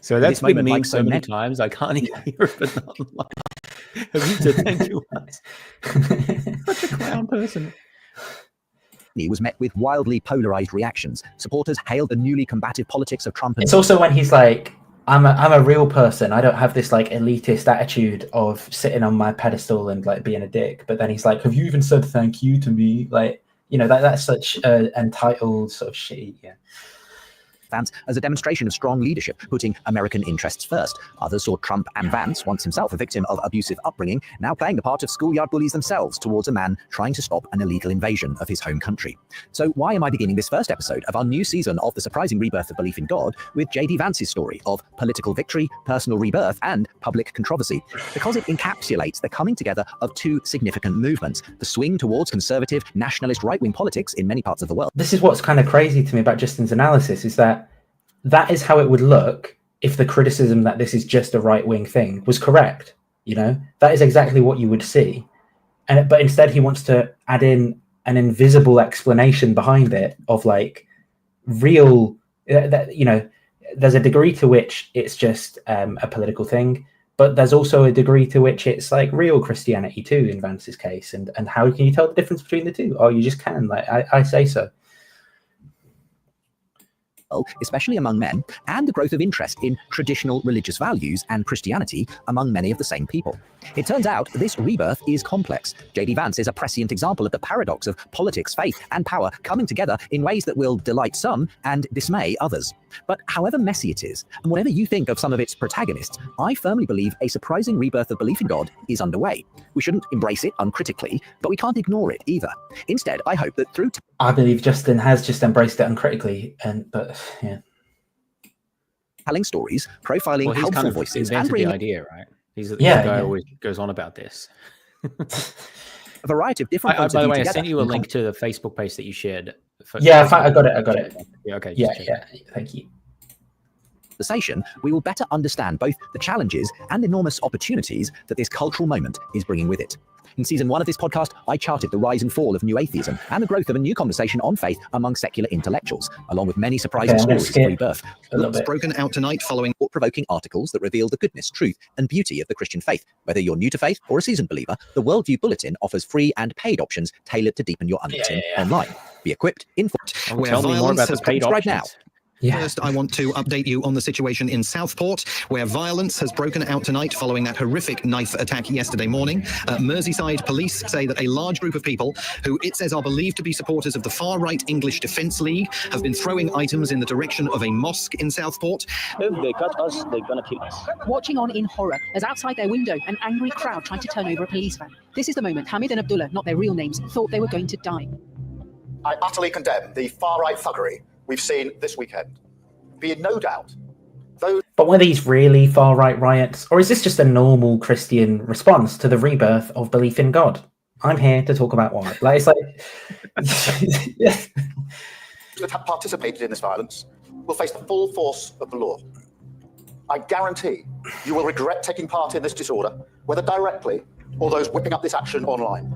B: So that's been memed so many times, I can't hear it not live. Have you said thank you once? Such a clown person.
C: He was met with wildly polarized reactions. Supporters hailed the newly combative politics of Trump.
A: It's also when he's like, I'm a real person. I don't have this like elitist attitude of sitting on my pedestal and like being a dick. But then he's like, have you even said thank you to me? Like, you know, that's such entitled sort of shit. Yeah.
C: Vance as a demonstration of strong leadership, putting American interests first. Others saw Trump and Vance, once himself a victim of abusive upbringing, now playing the part of schoolyard bullies themselves towards a man trying to stop an illegal invasion of his home country. So why am I beginning this first episode of our new season of The Surprising Rebirth of Belief in God with J.D. Vance's story of political victory, personal rebirth, and public controversy? Because it encapsulates the coming together of two significant movements, the swing towards conservative, nationalist, right-wing politics in many parts of the world.
A: This is what's kind of crazy to me about Justin's analysis, is that is how it would look if the criticism that this is just a right-wing thing was correct. You know, that is exactly what you would see. But instead he wants to add in an invisible explanation behind it of like real, you know, there's a degree to which it's just a political thing, but there's also a degree to which it's like real Christianity too in Vance's case. And how can you tell the difference between the two? Oh, you just can. Like I say so.
C: Especially among men, and the growth of interest in traditional religious values and Christianity among many of the same people. It turns out this rebirth is complex. J.D. Vance is a prescient example of the paradox of politics, faith, and power coming together in ways that will delight some and dismay others. But however messy it is, and whatever you think of some of its protagonists, I firmly believe a surprising rebirth of belief in God is underway. We shouldn't embrace it uncritically, but we can't ignore it either. Instead, I hope that through...
A: I believe Justin has just embraced it uncritically, but yeah.
C: Telling stories, profiling helpful
B: kind of
C: voices,
B: and bringing the idea, right? He's the guy who always goes on about this.
C: A variety of different points
B: by
C: of
B: the
C: view
B: way, I
C: together.
B: sent you a link to the Facebook page that you shared.
A: Yeah, I got it.
B: Yeah, okay.
A: Yeah, thank you.
C: Conversation, we will better understand both the challenges and enormous opportunities that this cultural moment is bringing with it. In season 1 of this podcast, I charted the rise and fall of new atheism and the growth of a new conversation on faith among secular intellectuals, along with many surprising stories of rebirth.
H: Books broken out tonight following
C: thought-provoking articles that reveal the goodness, truth, and beauty of the Christian faith. Whether you're new to faith or a seasoned believer, the Worldview Bulletin offers free and paid options tailored to deepen your understanding online. Be equipped, informed.
H: where violence has
C: paid
H: right
C: now.
H: First, I want to update you on the situation in Southport, where violence has broken out tonight following that horrific knife attack yesterday morning. Merseyside police say that a large group of people, who it says are believed to be supporters of the far-right English Defence League, have been throwing items in the direction of a mosque in Southport.
T: If they catch us, they're gonna kill us.
U: Watching on in horror as outside their window, an angry crowd tried to turn over a police van. This is the moment Hamid and Abdullah, not their real names, thought they were going to die.
R: I utterly condemn the far-right thuggery we've seen this weekend. Be in no doubt.
A: But were these really far-right riots, or is this just a normal Christian response to the rebirth of belief in God? I'm here to talk about why. Like, it's like...
R: Those that have participated in this violence will face the full force of the law. I guarantee you will regret taking part in this disorder, whether directly or those whipping up this action online.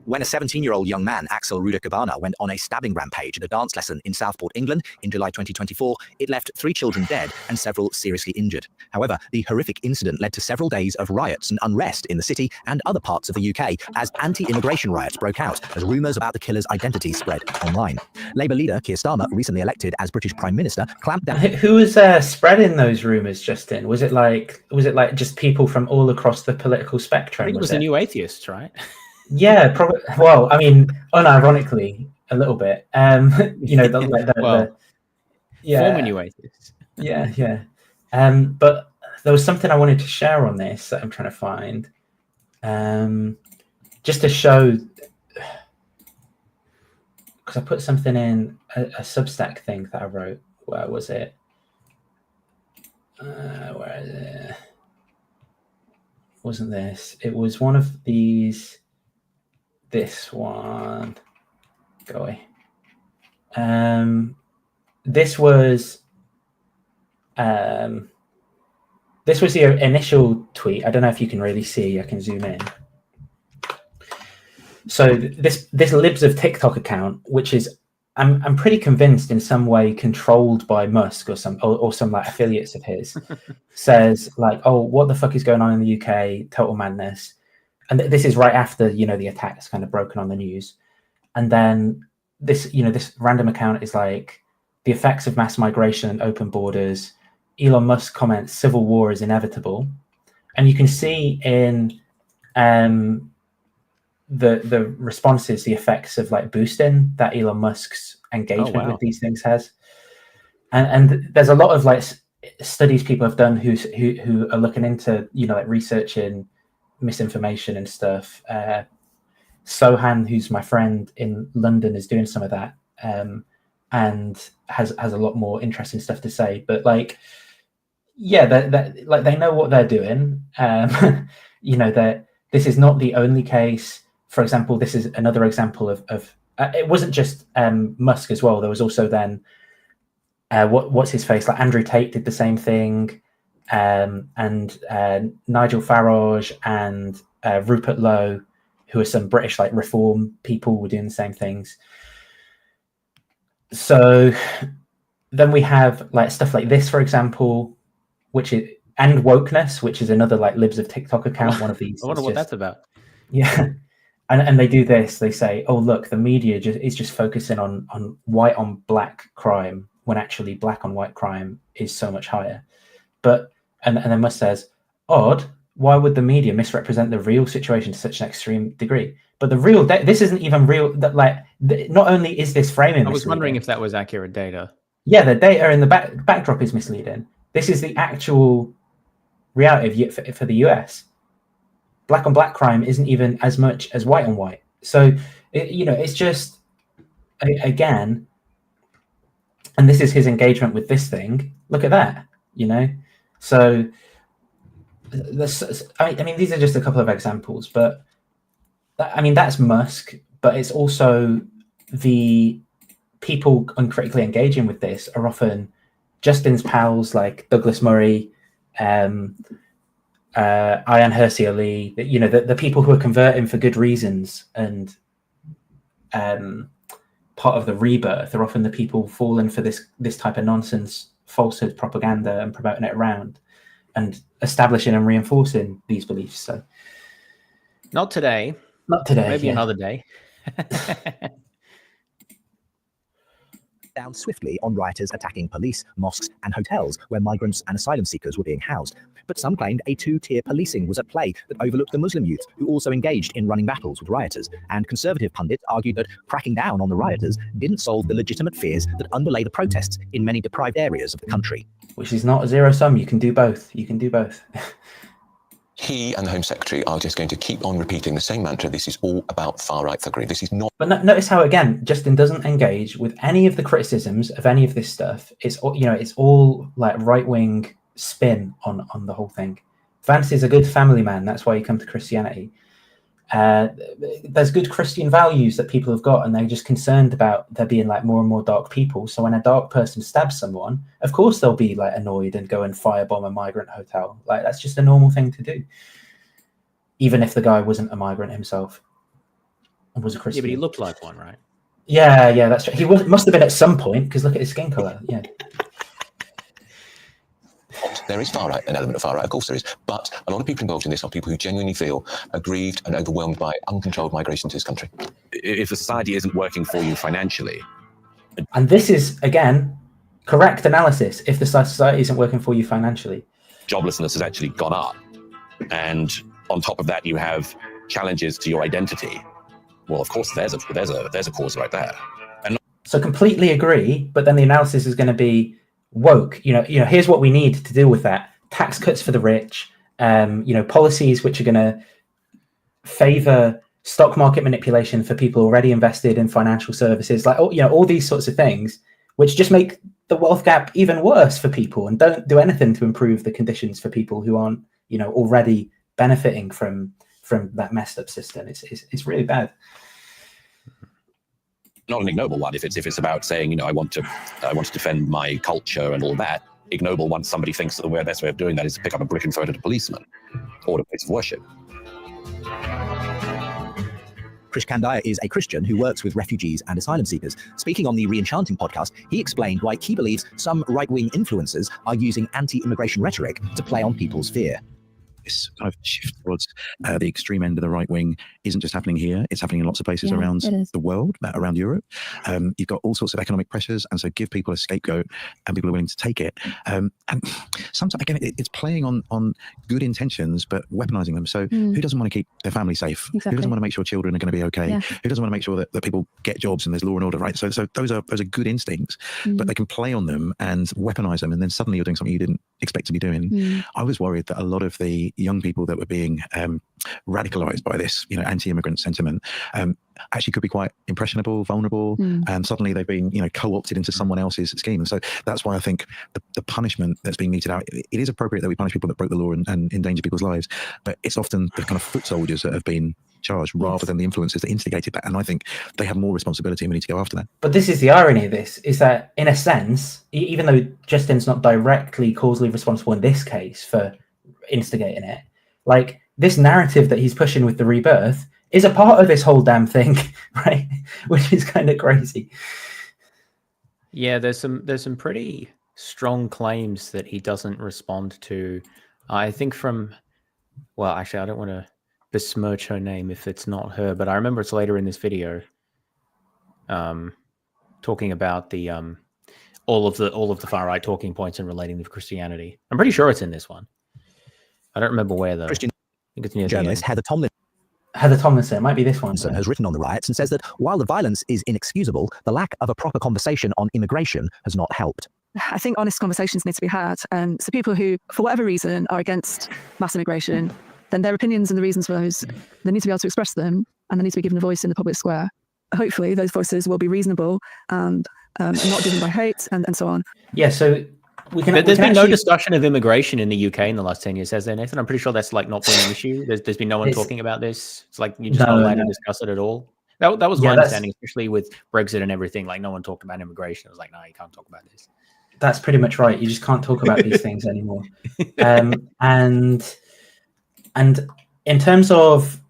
C: When a 17-year-old young man, Axel Ruder-Cabana, went on a stabbing rampage at a dance lesson in Southport, England in July 2024, it left 3 children dead and several seriously injured. However, the horrific incident led to several days of riots and unrest in the city and other parts of the UK as anti-immigration riots broke out as rumours about the killer's identity spread online. Labour leader Keir Starmer, recently elected as British Prime Minister, clamped down...
A: Who was spreading those rumours, Justin? Was it like just people from all across the political spectrum?
B: I think it was the New Atheists, right?
A: Yeah, probably. Well, I mean, unironically, a little bit. The
B: Former new atheists.
A: yeah. But there was something I wanted to share on this that I'm trying to find, just to show, because I put something in a Substack thing that I wrote. Where was it? Where is it? Wasn't this? It was one of these. This one. Go away. This was the initial tweet. I don't know if you can really see. I can zoom in. So this Libs of TikTok account, which is I'm pretty convinced in some way controlled by Musk or some like affiliates of his, says like, oh, what the fuck is going on in the UK? Total madness. And this is right after, the attacks kind of broken on the news. And then this random account is like, the effects of mass migration and open borders. Elon Musk comments, civil war is inevitable. And you can see in the responses, the effects of like boosting that Elon Musk's engagement with these things has. And there's a lot of like studies people have done who are looking into, like researching misinformation and stuff. Sohan, who's my friend in London, is doing some of that, and has a lot more interesting stuff to say. But like, yeah, like they know what they're doing. That this is not the only case. For example, this is another example of it wasn't just Musk as well. There was also then what's his face, like Andrew Tate did the same thing, and Nigel Farage and Rupert Lowe, who are some British like reform people, were doing the same things. So then we have like stuff like this, for example, and wokeness, which is another like Libs of TikTok account. One of these.
B: I wonder what that's about.
A: Yeah. And they do this. They say, "Oh, look, the media is just focusing on white on black crime, when actually black on white crime is so much higher." But and then Musk says, "Odd. Why would the media misrepresent the real situation to such an extreme degree?" But the real this isn't even real. That not only is this framing.
B: I was wondering if that was accurate data.
A: Yeah, the data in the backdrop is misleading. This is the actual reality for the US. Black on black crime isn't even as much as white on white. So, it's just, again, and this is his engagement with this thing. Look at that, So, I mean, these are just a couple of examples, but that's Musk, but it's also the people uncritically engaging with this are often Justin's pals like Douglas Murray, Ayaan Hirsi Ali, the people who are converting for good reasons and part of the rebirth are often the people falling for this type of nonsense, falsehood propaganda, and promoting it around and establishing and reinforcing these beliefs. So
B: not today. Maybe another day.
C: Down swiftly on rioters attacking police, mosques, and hotels where migrants and asylum seekers were being housed. But some claimed a two-tier policing was at play that overlooked the Muslim youth who also engaged in running battles with rioters. And conservative pundits argued that cracking down on the rioters didn't solve the legitimate fears that underlay the protests in many deprived areas of the country.
A: Which is not a zero sum. You can do both.
D: He and the Home Secretary are just going to keep on repeating the same mantra. This is all about far-right thuggery. This is not...
A: But notice how, again, Justin doesn't engage with any of the criticisms of any of this stuff. It's all like right-wing spin on the whole thing. Vance is a good family man. That's why he come to Christianity. There's good Christian values that people have got, and they're just concerned about there being like more and more dark people. So when a dark person stabs someone, of course they'll be like annoyed and go and firebomb a migrant hotel. Like that's just a normal thing to do, even if the guy wasn't a migrant himself and was a Christian.
B: Yeah, but he looked like one, right?
A: Yeah, that's right. He must have been at some point, because look at his skin color. Yeah.
D: There is an element of far-right, of course there is, but a lot of people involved in this are people who genuinely feel aggrieved and overwhelmed by uncontrolled migration to this country.
E: If the society isn't working for you financially...
A: And this is, again, correct analysis, if the society isn't working for you financially.
E: Joblessness has actually gone up, and on top of that you have challenges to your identity. Well, of course, there's a cause right there.
A: So completely agree, but then the analysis is going to be woke. Here's what we need to deal with that: tax cuts for the rich, policies which are going to favor stock market manipulation for people already invested in financial services, like all these sorts of things, which just make the wealth gap even worse for people and don't do anything to improve the conditions for people who aren't already benefiting from that messed up system. It's really bad.
E: Not an ignoble one if it's about saying, I want to defend my culture and all that. Ignoble once somebody thinks that the best way of doing that is to pick up a brick and throw it at a policeman or a place of worship.
C: Krish Kandaya is a Christian who works with refugees and asylum seekers. Speaking on the Re-Enchanting podcast, he explained why he believes some right-wing influencers are using anti-immigration rhetoric to play on people's fear.
I: This kind of shift towards the extreme end of the right wing isn't just happening here, it's happening in lots of places around the world, around Europe. You've got all sorts of economic pressures, and so give people a scapegoat and people are willing to take it. And sometimes, again, it's playing on good intentions, but weaponizing them. So who doesn't want to keep their family safe? Exactly. Who doesn't want to make sure children are going to be okay? Yeah. Who doesn't want to make sure that people get jobs and there's law and order, right? So those are good instincts, but they can play on them and weaponize them, and then suddenly you're doing something you didn't expect to be doing. I was worried that a lot of the young people that were being radicalized by this, anti-immigrant sentiment, actually could be quite impressionable, vulnerable, and suddenly they've been, co-opted into someone else's scheme. And so that's why I think the punishment that's being meted out, it is appropriate that we punish people that broke the law and endanger people's lives, but it's often the kind of foot soldiers that have been charged rather than the influencers that instigated that. And I think they have more responsibility and we need to go after that.
A: But this is the irony of this, is that in a sense, even though Justin's not directly causally responsible in this case for instigating it, like this narrative that he's pushing with the Rebirth is a part of this whole damn thing, right? Which is kind of crazy.
B: Yeah, there's some pretty strong claims that he doesn't respond to. I think actually, I don't want to besmirch her name if it's not her, but I remember it's later in this video, talking about the all of the far right talking points and relating to Christianity. I'm pretty sure it's in this one. I don't remember where though.
C: Christian
B: I think it's near
C: journalist Heather
A: Tomlinson, it might be this one.
C: Has written on the riots and says that while the violence is inexcusable, the lack of a proper conversation on immigration has not helped.
P: I think honest conversations need to be had. So people who, for whatever reason, are against mass immigration, then their opinions and the reasons for those, they need to be able to express them, and they need to be given a voice in the public square. Hopefully, those voices will be reasonable and not driven by hate and so on.
A: Yeah, so
B: there's been no discussion of immigration in the UK in the last 10 years, has there, Nathan? I'm pretty sure that's like not been an issue. There's been no one talking about this. It's like you're just not allowed to discuss it at all. That was my understanding, especially with Brexit and everything. Like no one talked about immigration. It was like, no, you can't talk about this.
A: That's pretty much right. You just can't talk about these things anymore. And in terms of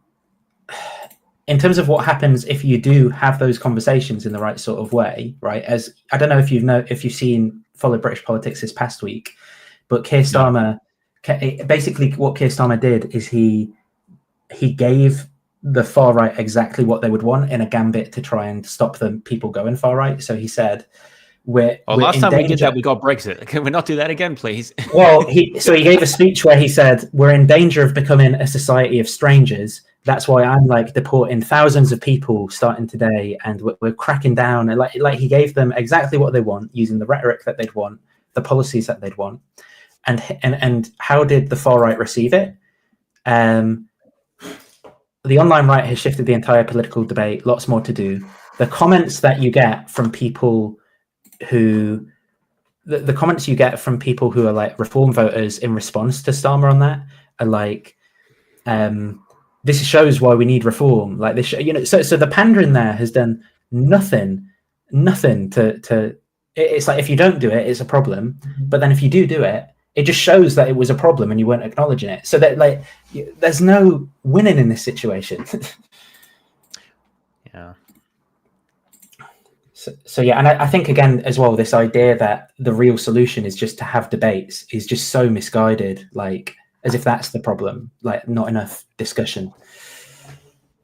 A: what happens if you do have those conversations in the right sort of way, right? As I don't know if you've followed British politics this past week, but Keir Starmer, basically what Keir Starmer did is he gave the far right exactly what they would want in a gambit to try and stop them people going far right. So he said,
B: last time we did that, we got Brexit. Can we not do that again, please?
A: Well, he gave a speech where he said, we're in danger of becoming a society of strangers. That's why I'm like deporting thousands of people starting today, and we're cracking down. And like he gave them exactly what they want, using the rhetoric that they'd want, the policies that they'd want. And how did the far right receive it? The online right has shifted the entire political debate. Lots more to do. The comments that you get from people who the comments you get from people who are like reform voters in response to Starmer on that are like, this shows why we need reform. Like this, so the pandering there has done nothing to. It's like if you don't do it, it's a problem. But then if you do it, it just shows that it was a problem and you weren't acknowledging it. So that like, there's no winning in this situation.
B: Yeah.
A: So yeah, and I think again as well, this idea that the real solution is just to have debates is just so misguided. Like as if that's the problem. Like not enough discussion.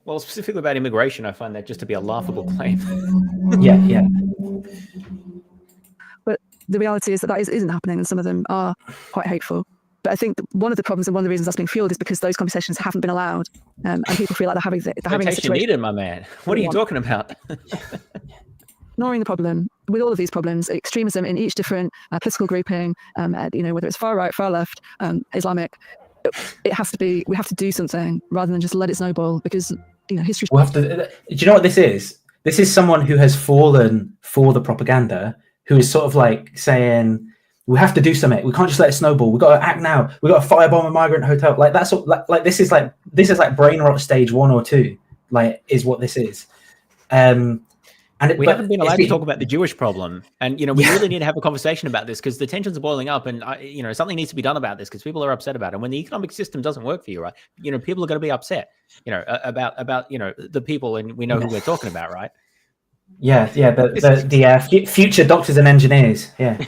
B: Well, specifically about immigration, I find that just to be a laughable claim.
A: Yeah.
P: But the reality is that isn't happening, and some of them are quite hateful. But I think one of the problems and one of the reasons that's being fueled is because those conversations haven't been allowed, and people feel like they're having a situation.
B: Needed, my man. What are you talking about?
P: ignoring the problem with all of these problems, extremism in each different political grouping, whether it's far right, far left, Islamic. It has to be. We have to do something rather than just let it snowball, because history.
A: We'll have to. Do you know what this is? This is someone who has fallen for the propaganda, who is sort of like saying, "We have to do something. We can't just let it snowball. We've got to act now. We've got to firebomb a migrant hotel." Like that's like this is like brain rot stage 1 or 2. Like is what this is.
B: We haven't been allowed to talk about the Jewish problem, and we really need to have a conversation about this, because the tensions are boiling up, and something needs to be done about this, because people are upset about it. And when the economic system doesn't work for you, right? People are going to be upset, about the people, and we know who we're talking about, right?
A: Yeah, the future doctors and engineers. Yeah,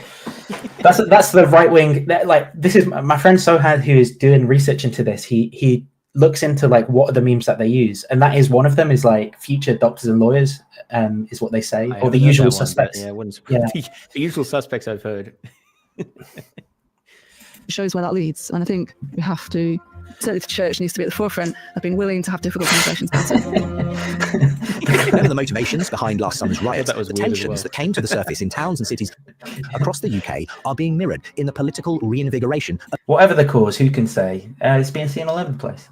A: that's the right wing. Like this is my friend Sohad, who is doing research into this. He looks into like what are the memes that they use, and that is one of them is like future doctors and lawyers, is what they say, or the usual suspects.
B: The usual suspects I've heard.
P: Shows where that leads, and I think we have to. Certainly, the church needs to be at the forefront of being willing to have difficult conversations about it.
C: Remember the motivations behind last summer's riots? The tensions that came to the surface in towns and cities across the UK are being mirrored in the political reinvigoration.
A: Whatever the cause, who can say? It's being seen all over the place.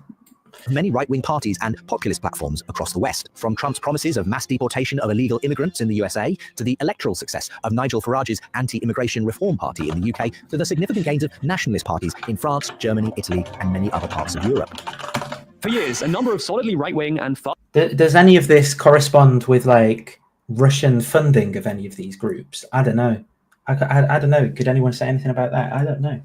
C: Many right-wing parties and populist platforms across the West, from Trump's promises of mass deportation of illegal immigrants in the USA to the electoral success of Nigel Farage's anti-immigration reform party in the UK to the significant gains of nationalist parties in France, Germany, Italy, and many other parts of Europe.
F: For years, a number of solidly right-wing and
A: Does any of this correspond with like Russian funding of any of these groups? I don't know. I don't know. Could anyone say anything about that? I don't know.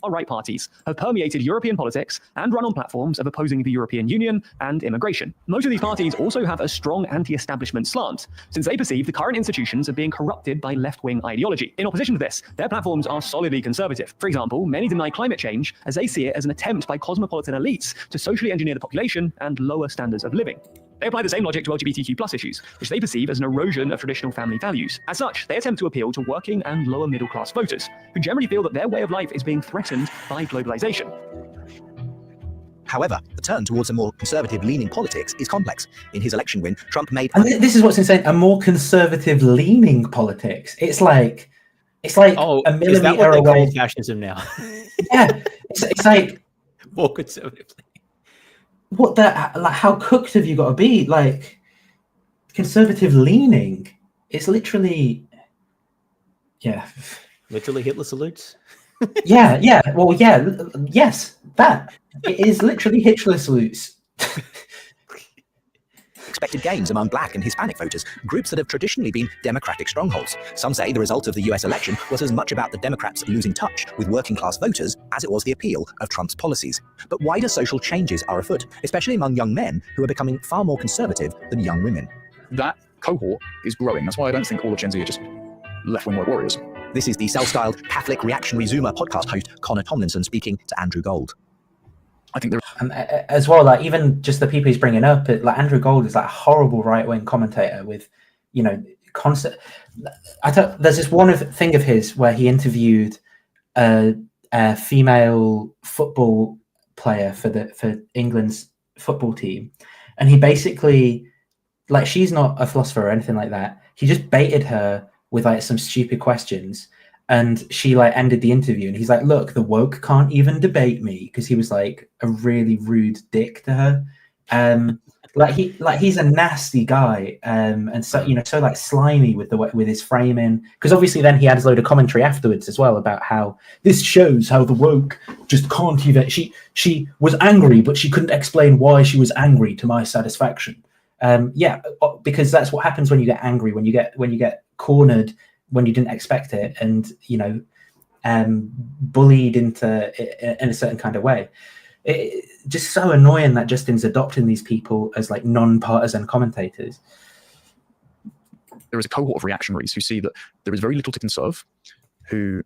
F: Right parties have permeated European politics and run on platforms of opposing the European Union and immigration. Most of these parties also have a strong anti-establishment slant, since they perceive the current institutions are being corrupted by left-wing ideology. In opposition to this, their platforms are solidly conservative. For example, many deny climate change as they see it as an attempt by cosmopolitan elites to socially engineer the population and lower standards of living. They apply the same logic to LGBTQ+ issues, which they perceive as an erosion of traditional family values. As such, they attempt to appeal to working and lower middle class voters, who generally feel that their way of life is being threatened by globalization.
C: However, the turn towards a more conservative-leaning politics is complex. In his election win, Trump made...
A: And this is what's insane, a more conservative-leaning politics. It's like a millimeter
B: is that what they
A: away.
B: call fascism now?
A: Yeah, it's like...
B: More conservative.
A: How cooked have you got to be? Like, conservative leaning. It's literally,
B: literally Hitler salutes.
A: yeah. Well, yes, that it is literally Hitler salutes.
C: Expected gains among black and Hispanic voters, groups that have traditionally been Democratic strongholds. Some say the result of the US election was as much about the Democrats losing touch with working class voters as it was the appeal of Trump's policies. But wider social changes are afoot, especially among young men who are becoming far more conservative than young women.
J: That cohort is growing. That's why I don't think all of Gen Z are just left-wing white warriors.
C: This is the self-styled Catholic reactionary Zoomer podcast host Connor Tomlinson speaking to Andrew Gold.
J: I think
A: as well, like even just the people he's bringing up, like Andrew Gold is like a horrible right-wing commentator with, constant. There's this one thing of his where he interviewed a female football player for England's football team, and he basically, like, she's not a philosopher or anything like that. He just baited her with like some stupid questions. And she like ended the interview, and he's like, "Look, the woke can't even debate me," because he was like a really rude dick to her. He's a nasty guy, and so so like slimy with his framing. Because obviously, then he had a load of commentary afterwards as well about how this shows how the woke just can't even. She was angry, but she couldn't explain why she was angry to my satisfaction. Because that's what happens when you get angry, when you get cornered, when you didn't expect it, and bullied into in a certain kind of way. It's just so annoying that Justin's adopting these people as like non-partisan commentators.
J: There is a cohort of reactionaries who see that there is very little to conserve, who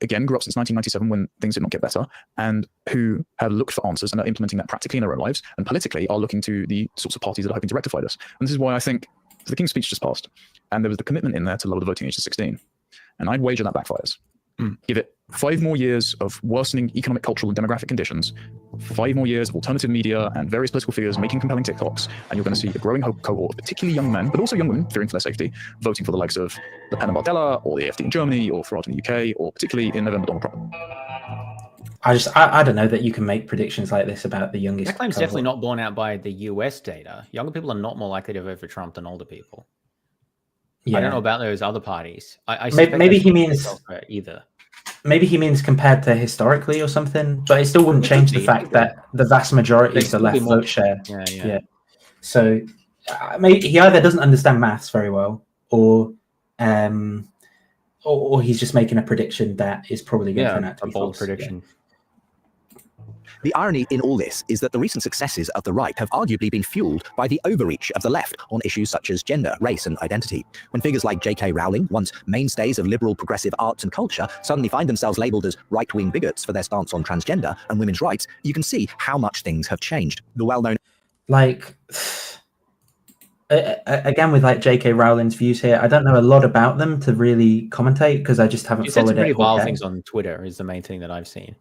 J: again grew up since 1997 when things did not get better, and who have looked for answers and are implementing that practically in their own lives, and politically are looking to the sorts of parties that are hoping to rectify this. And this is why I think the King's Speech just passed, and there was the commitment in there to lower the voting age to 16. And I'd wager that backfires. Give it 5 more years of worsening economic, cultural, and demographic conditions, 5 more years of alternative media and various political figures making compelling TikToks, and you're going to see a growing cohort of particularly young men, but also young women fearing for their safety, voting for the likes of Le Pen and Bardella, or the AfD in Germany, or Farage in the UK, or particularly in November, Donald Trump.
A: I don't know that you can make predictions like this about the youngest.
B: That claim's
A: cohort.
B: definitely not borne out by the US data. Younger people are not more likely to vote for Trump than older people.
A: Yeah.
B: I don't know about those other parties. I
A: maybe he means
B: either.
A: Maybe he means compared to historically or something, but it still wouldn't change the fact that the vast majority of the left vote share.
B: Yeah.
A: So maybe he either doesn't understand maths very well, or he's just making a prediction that is probably going to turn out to be
B: a bold
A: false.
B: prediction.
C: The irony in all this is that the recent successes of the right have arguably been fueled by the overreach of the left on issues such as gender, race, and identity. When figures like J.K. Rowling, once mainstays of liberal progressive arts and culture, suddenly find themselves labelled as right-wing bigots for their stance on transgender and women's rights, you can see how much things have changed. The well-known...
A: Like, again, with like J.K. Rowling's views here, I don't know a lot about them to really commentate because I just haven't
B: You said
A: followed
B: some pretty
A: it.
B: wild things on Twitter is the main thing that I've seen.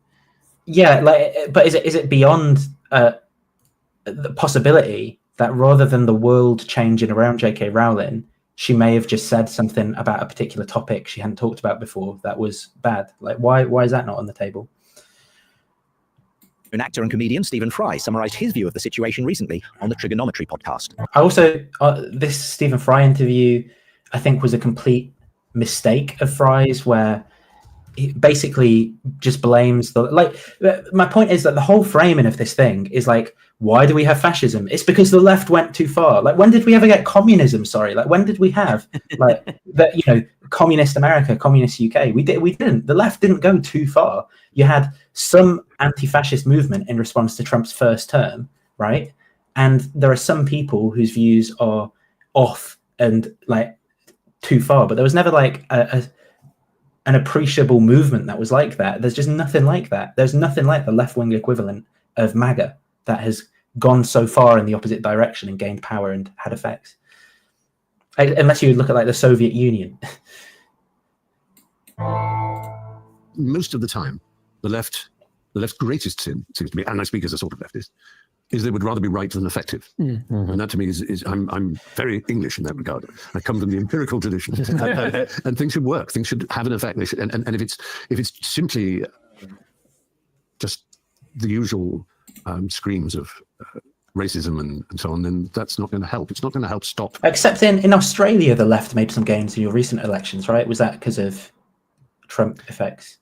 A: Yeah, like, but is it beyond the possibility that rather than the world changing around J.K. Rowling, she may have just said something about a particular topic she hadn't talked about before that was bad? Like, why is that not on the table?
C: An actor and comedian Stephen Fry summarised his view of the situation recently on the Trigonometry podcast.
A: I also, this Stephen Fry interview, I think, was a complete mistake of Fry's, where he basically just blames my point is that the whole framing of this thing is like, why do we have fascism? It's because the left went too far. Like, when did we ever get communism? Sorry, like, when did we have like that? Communist America, communist UK. We didn't. The left didn't go too far. You had some anti-fascist movement in response to Trump's first term, right? And there are some people whose views are off and like too far, but there was never like an appreciable movement that was like that. There's just nothing like that. There's nothing like the left-wing equivalent of MAGA that has gone so far in the opposite direction and gained power and had effects. Unless you look at like the Soviet Union.
K: Most of the time, the left's greatest sin, seems to me, and I speak as a sort of leftist, is they would rather be right than effective.
B: Mm-hmm.
K: And that to me is I'm very English in that regard. I come from the empirical tradition, and things should work. Things should have an effect. They should, and if it's simply just the usual screams of racism and so on, then that's not going to help. It's not going to help stop.
A: Except in Australia, the left made some gains in your recent elections, right? Was that because of Trump effects?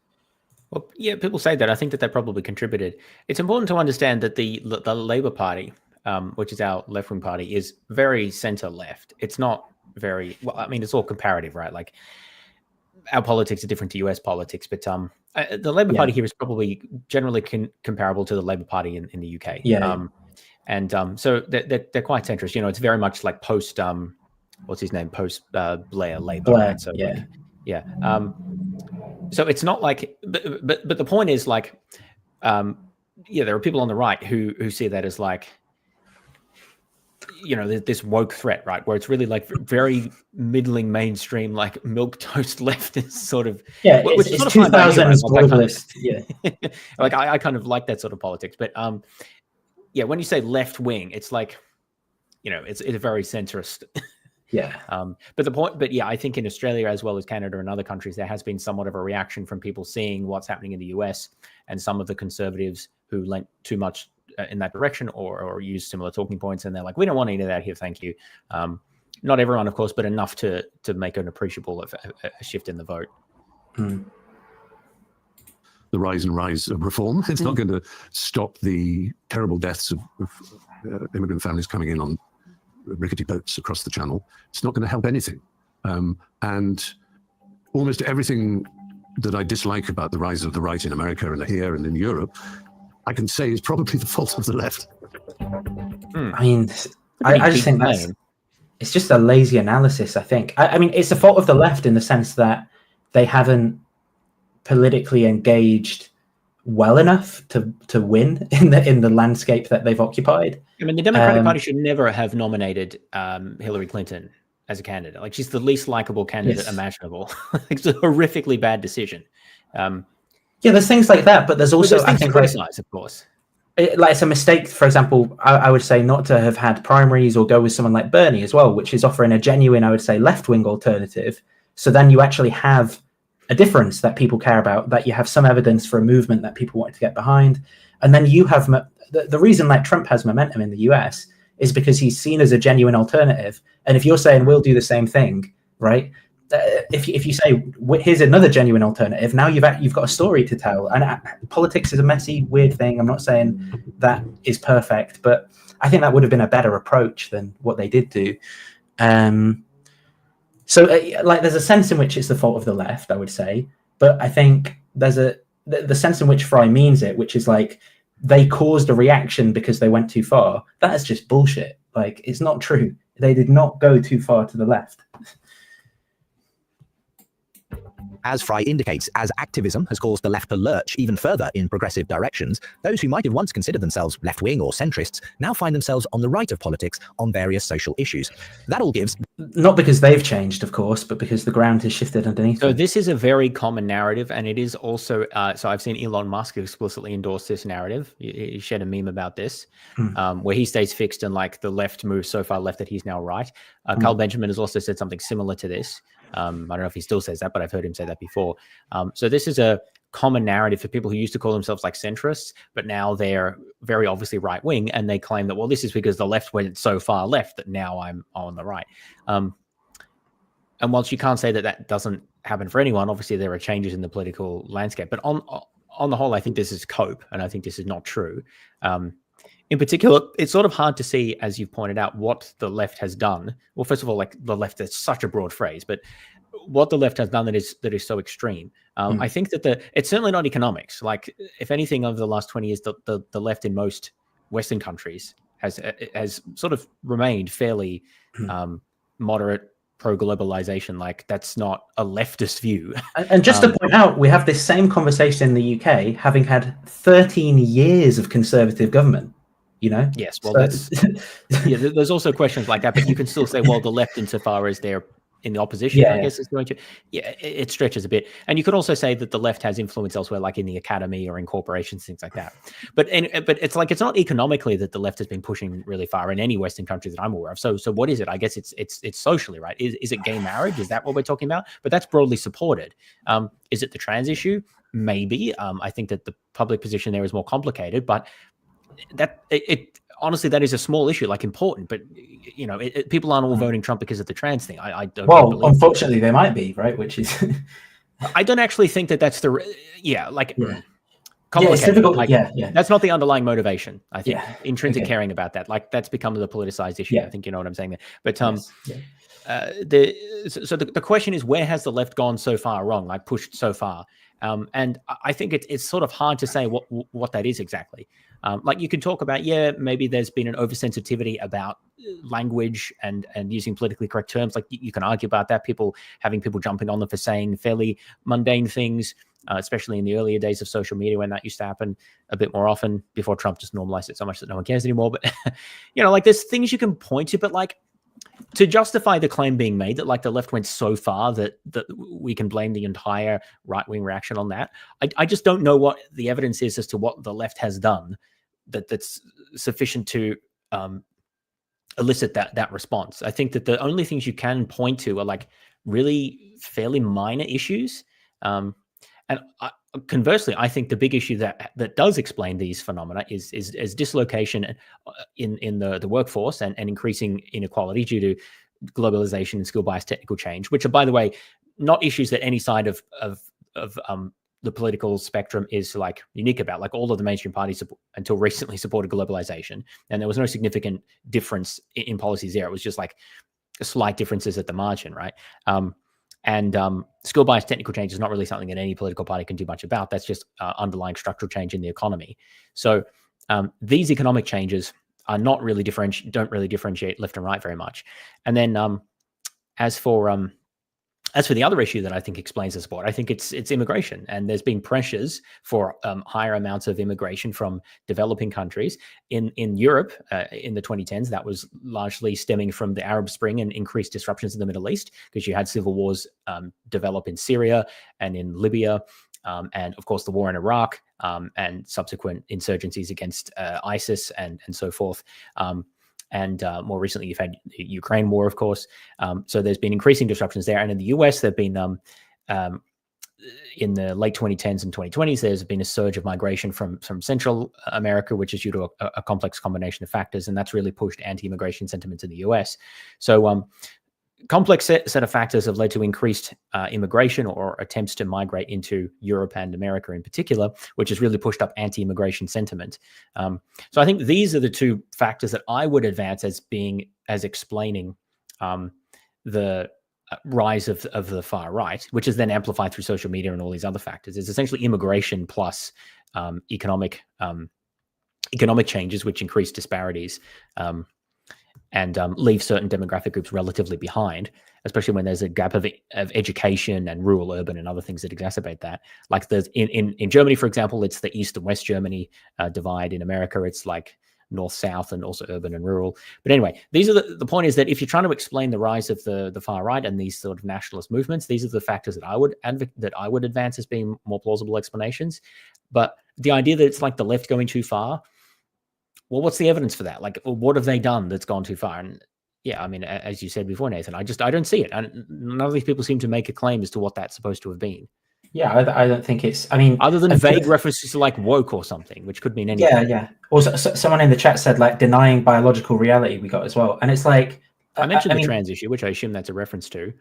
B: Well, yeah, people say that. I think that probably contributed. It's important to understand that the Labour Party, which is our left-wing party, is very centre-left. It's not very well. I mean, it's all comparative, right? Like, our politics are different to US politics, but the Labour Party here is probably generally comparable to the Labour Party in the UK. So they're quite centrist. It's very much like post what's his name, post Blair Labour. Right? So so it's not like, but the point is like, there are people on the right who see that as like, this woke threat, right? Where it's really like very middling mainstream, like milquetoast leftist sort of. Yeah,
A: it's 2000s globalist. Yeah,
B: like I kind of like that sort of politics, but when you say left wing, it's like, it's very centrist.
A: Yeah.
B: I think in Australia as well as Canada and other countries, there has been somewhat of a reaction from people seeing what's happening in the US and some of the conservatives who lent too much in that direction or used similar talking points. And they're like, we don't want any of that here. Thank you. Not everyone, of course, but enough to make an appreciable a shift in the vote.
K: The rise of reform. It's not going to stop the terrible deaths of immigrant families coming in on rickety boats across the channel. It's not going to help anything. And almost everything that I dislike about the rise of the right in America and here and in Europe, I can say is probably the fault of the left.
A: I mean, I just think it's just a lazy analysis, I think. I mean, it's the fault of the left in the sense that they haven't politically engaged well enough to win in the landscape that they've occupied.
B: I mean, the Democratic Party should never have nominated Hillary Clinton as a candidate. Like, she's the least likable candidate imaginable. It's a horrifically bad decision.
A: Yeah, there's things like that, but there's also, I think,
B: criticize, of course.
A: It's a mistake, for example, I would say not to have had primaries or go with someone like Bernie as well, which is offering a genuine, I would say, left-wing alternative. So then you actually have a difference that people care about, that you have some evidence for a movement that people want to get behind. And then you have the reason that Trump has momentum in the US is because he's seen as a genuine alternative. And if you're saying we'll do the same thing, right? If you say here's another genuine alternative, now you've got a story to tell. And politics is a messy, weird thing. I'm not saying that is perfect, but I think that would have been a better approach than what they did do. So like there's a sense in which it's the fault of the left, I would say, but I think there's the sense in which Fry means it, which is like they caused a reaction because they went too far. That is just bullshit. Like, it's not true. They did not go too far to the left.
C: As Fry indicates, as activism has caused the left to lurch even further in progressive directions, those who might have once considered themselves left-wing or centrists now find themselves on the right of politics on various social issues. That all gives...
A: Not because they've changed, of course, but because the ground has shifted underneath
B: So
A: them.
B: this is a very common narrative, and it is also... so I've seen Elon Musk explicitly endorse this narrative. He shared a meme about this, where he stays fixed and like the left moves so far left that he's now right. Carl Benjamin has also said something similar to this. I don't know if he still says that, but I've heard him say that before. So this is a common narrative for people who used to call themselves like centrists, but now they're very obviously right wing, and they claim that, well, this is because the left went so far left that now I'm on the right. And whilst you can't say that that doesn't happen for anyone, obviously there are changes in the political landscape. But on the whole, I think this is cope, and I think this is not true. In particular, it's sort of hard to see, as you've pointed out, what the left has done. Well, first of all, like the left is such a broad phrase, but what the left has done that is so extreme. I think that it's certainly not economics. Like, if anything, over the last 20 years, the left in most Western countries has sort of remained fairly moderate, pro-globalization. Like, that's not a leftist view.
A: And just to point out, we have this same conversation in the UK, having had 13 years of conservative government. You know?
B: Yes, well, that's yeah. There's also questions like that, but you can still say, well, the left, insofar as they're in the opposition, I guess is going to. Yeah, it stretches a bit, and you could also say that the left has influence elsewhere, like in the academy or in corporations, things like that. But it's like it's not economically that the left has been pushing really far in any Western country that I'm aware of. So what is it? I guess it's socially, right? Is it gay marriage? Is that what we're talking about? But that's broadly supported. Is it the trans issue? Maybe. I think that the public position there is more complicated, but honestly, that is a small issue, like important, but you know, people aren't all voting Trump because of the trans thing. I don't.
A: Well, unfortunately, they might be, right? Which is,
B: I don't actually think that's the
A: it's difficult.
B: Like, that's not the underlying motivation. I think intrinsic caring about that, like that's become the politicized issue. I think you know what I'm saying there. But the question is, where has the left gone so far wrong? Like pushed so far. And I think it's sort of hard to say what that is exactly. Like you could talk about, maybe there's been an oversensitivity about language and using politically correct terms. Like you can argue about that. Having people jumping on them for saying fairly mundane things, especially in the earlier days of social media when that used to happen a bit more often before Trump just normalized it so much that no one cares anymore. But you know, like there's things you can point to, but like, to justify the claim being made that like the left went so far that we can blame the entire right-wing reaction on that, I just don't know what the evidence is as to what the left has done that's sufficient to elicit that response. I think that the only things you can point to are like really fairly minor issues. Conversely, I think the big issue that does explain these phenomena is dislocation in the workforce and increasing inequality due to globalization and skill bias technical change, which are, by the way, not issues that any side of the political spectrum is like unique about. Like all of the mainstream parties until recently supported globalization, and there was no significant difference in policies there. It was just like slight differences at the margin, right? And skill bias technical change is not really something that any political party can do much about. That's just underlying structural change in the economy. So these economic changes are not really don't really differentiate left and right very much. And then as for the other issue that I think explains the support, I think it's immigration. And there's been pressures for higher amounts of immigration from developing countries in Europe in the 2010s. That was largely stemming from the Arab Spring and increased disruptions in the Middle East, because you had civil wars develop in Syria and in Libya. and of course the war in Iraq and subsequent insurgencies against ISIS and so forth. And more recently, you've had the Ukraine war, of course. So there's been increasing disruptions there. And in the US, there have been, in the late 2010s and 2020s, there's been a surge of migration from Central America, which is due to a complex combination of factors. And that's really pushed anti-immigration sentiments in the US. So complex set of factors have led to increased immigration or attempts to migrate into Europe and America in particular, which has really pushed up anti-immigration sentiment. So I think these are the two factors that I would advance as explaining the rise of the far right, which is then amplified through social media and all these other factors. It's essentially immigration plus economic changes, which increase disparities. And leave certain demographic groups relatively behind, especially when there's a gap of education and rural, urban, and other things that exacerbate that. Like there's in Germany, for example, it's the East and West Germany divide. In America, it's like North-South and also urban and rural. But anyway, these are the point is that if you're trying to explain the rise of the far right and these sort of nationalist movements, these are the factors that I would advance as being more plausible explanations. But the idea that it's like the left going too far, well, what's the evidence for that? Like, what have they done that's gone too far? And yeah, I mean, as you said before, Nathan, I don't see it. And none of these people seem to make a claim as to what that's supposed to have been.
A: Yeah, I don't think it's, I mean,
B: other than vague references to like woke or something, which could mean anything.
A: Yeah. Also, someone in the chat said like denying biological reality we got as well. And it's like,
B: I mentioned the trans issue, which I assume that's a reference to.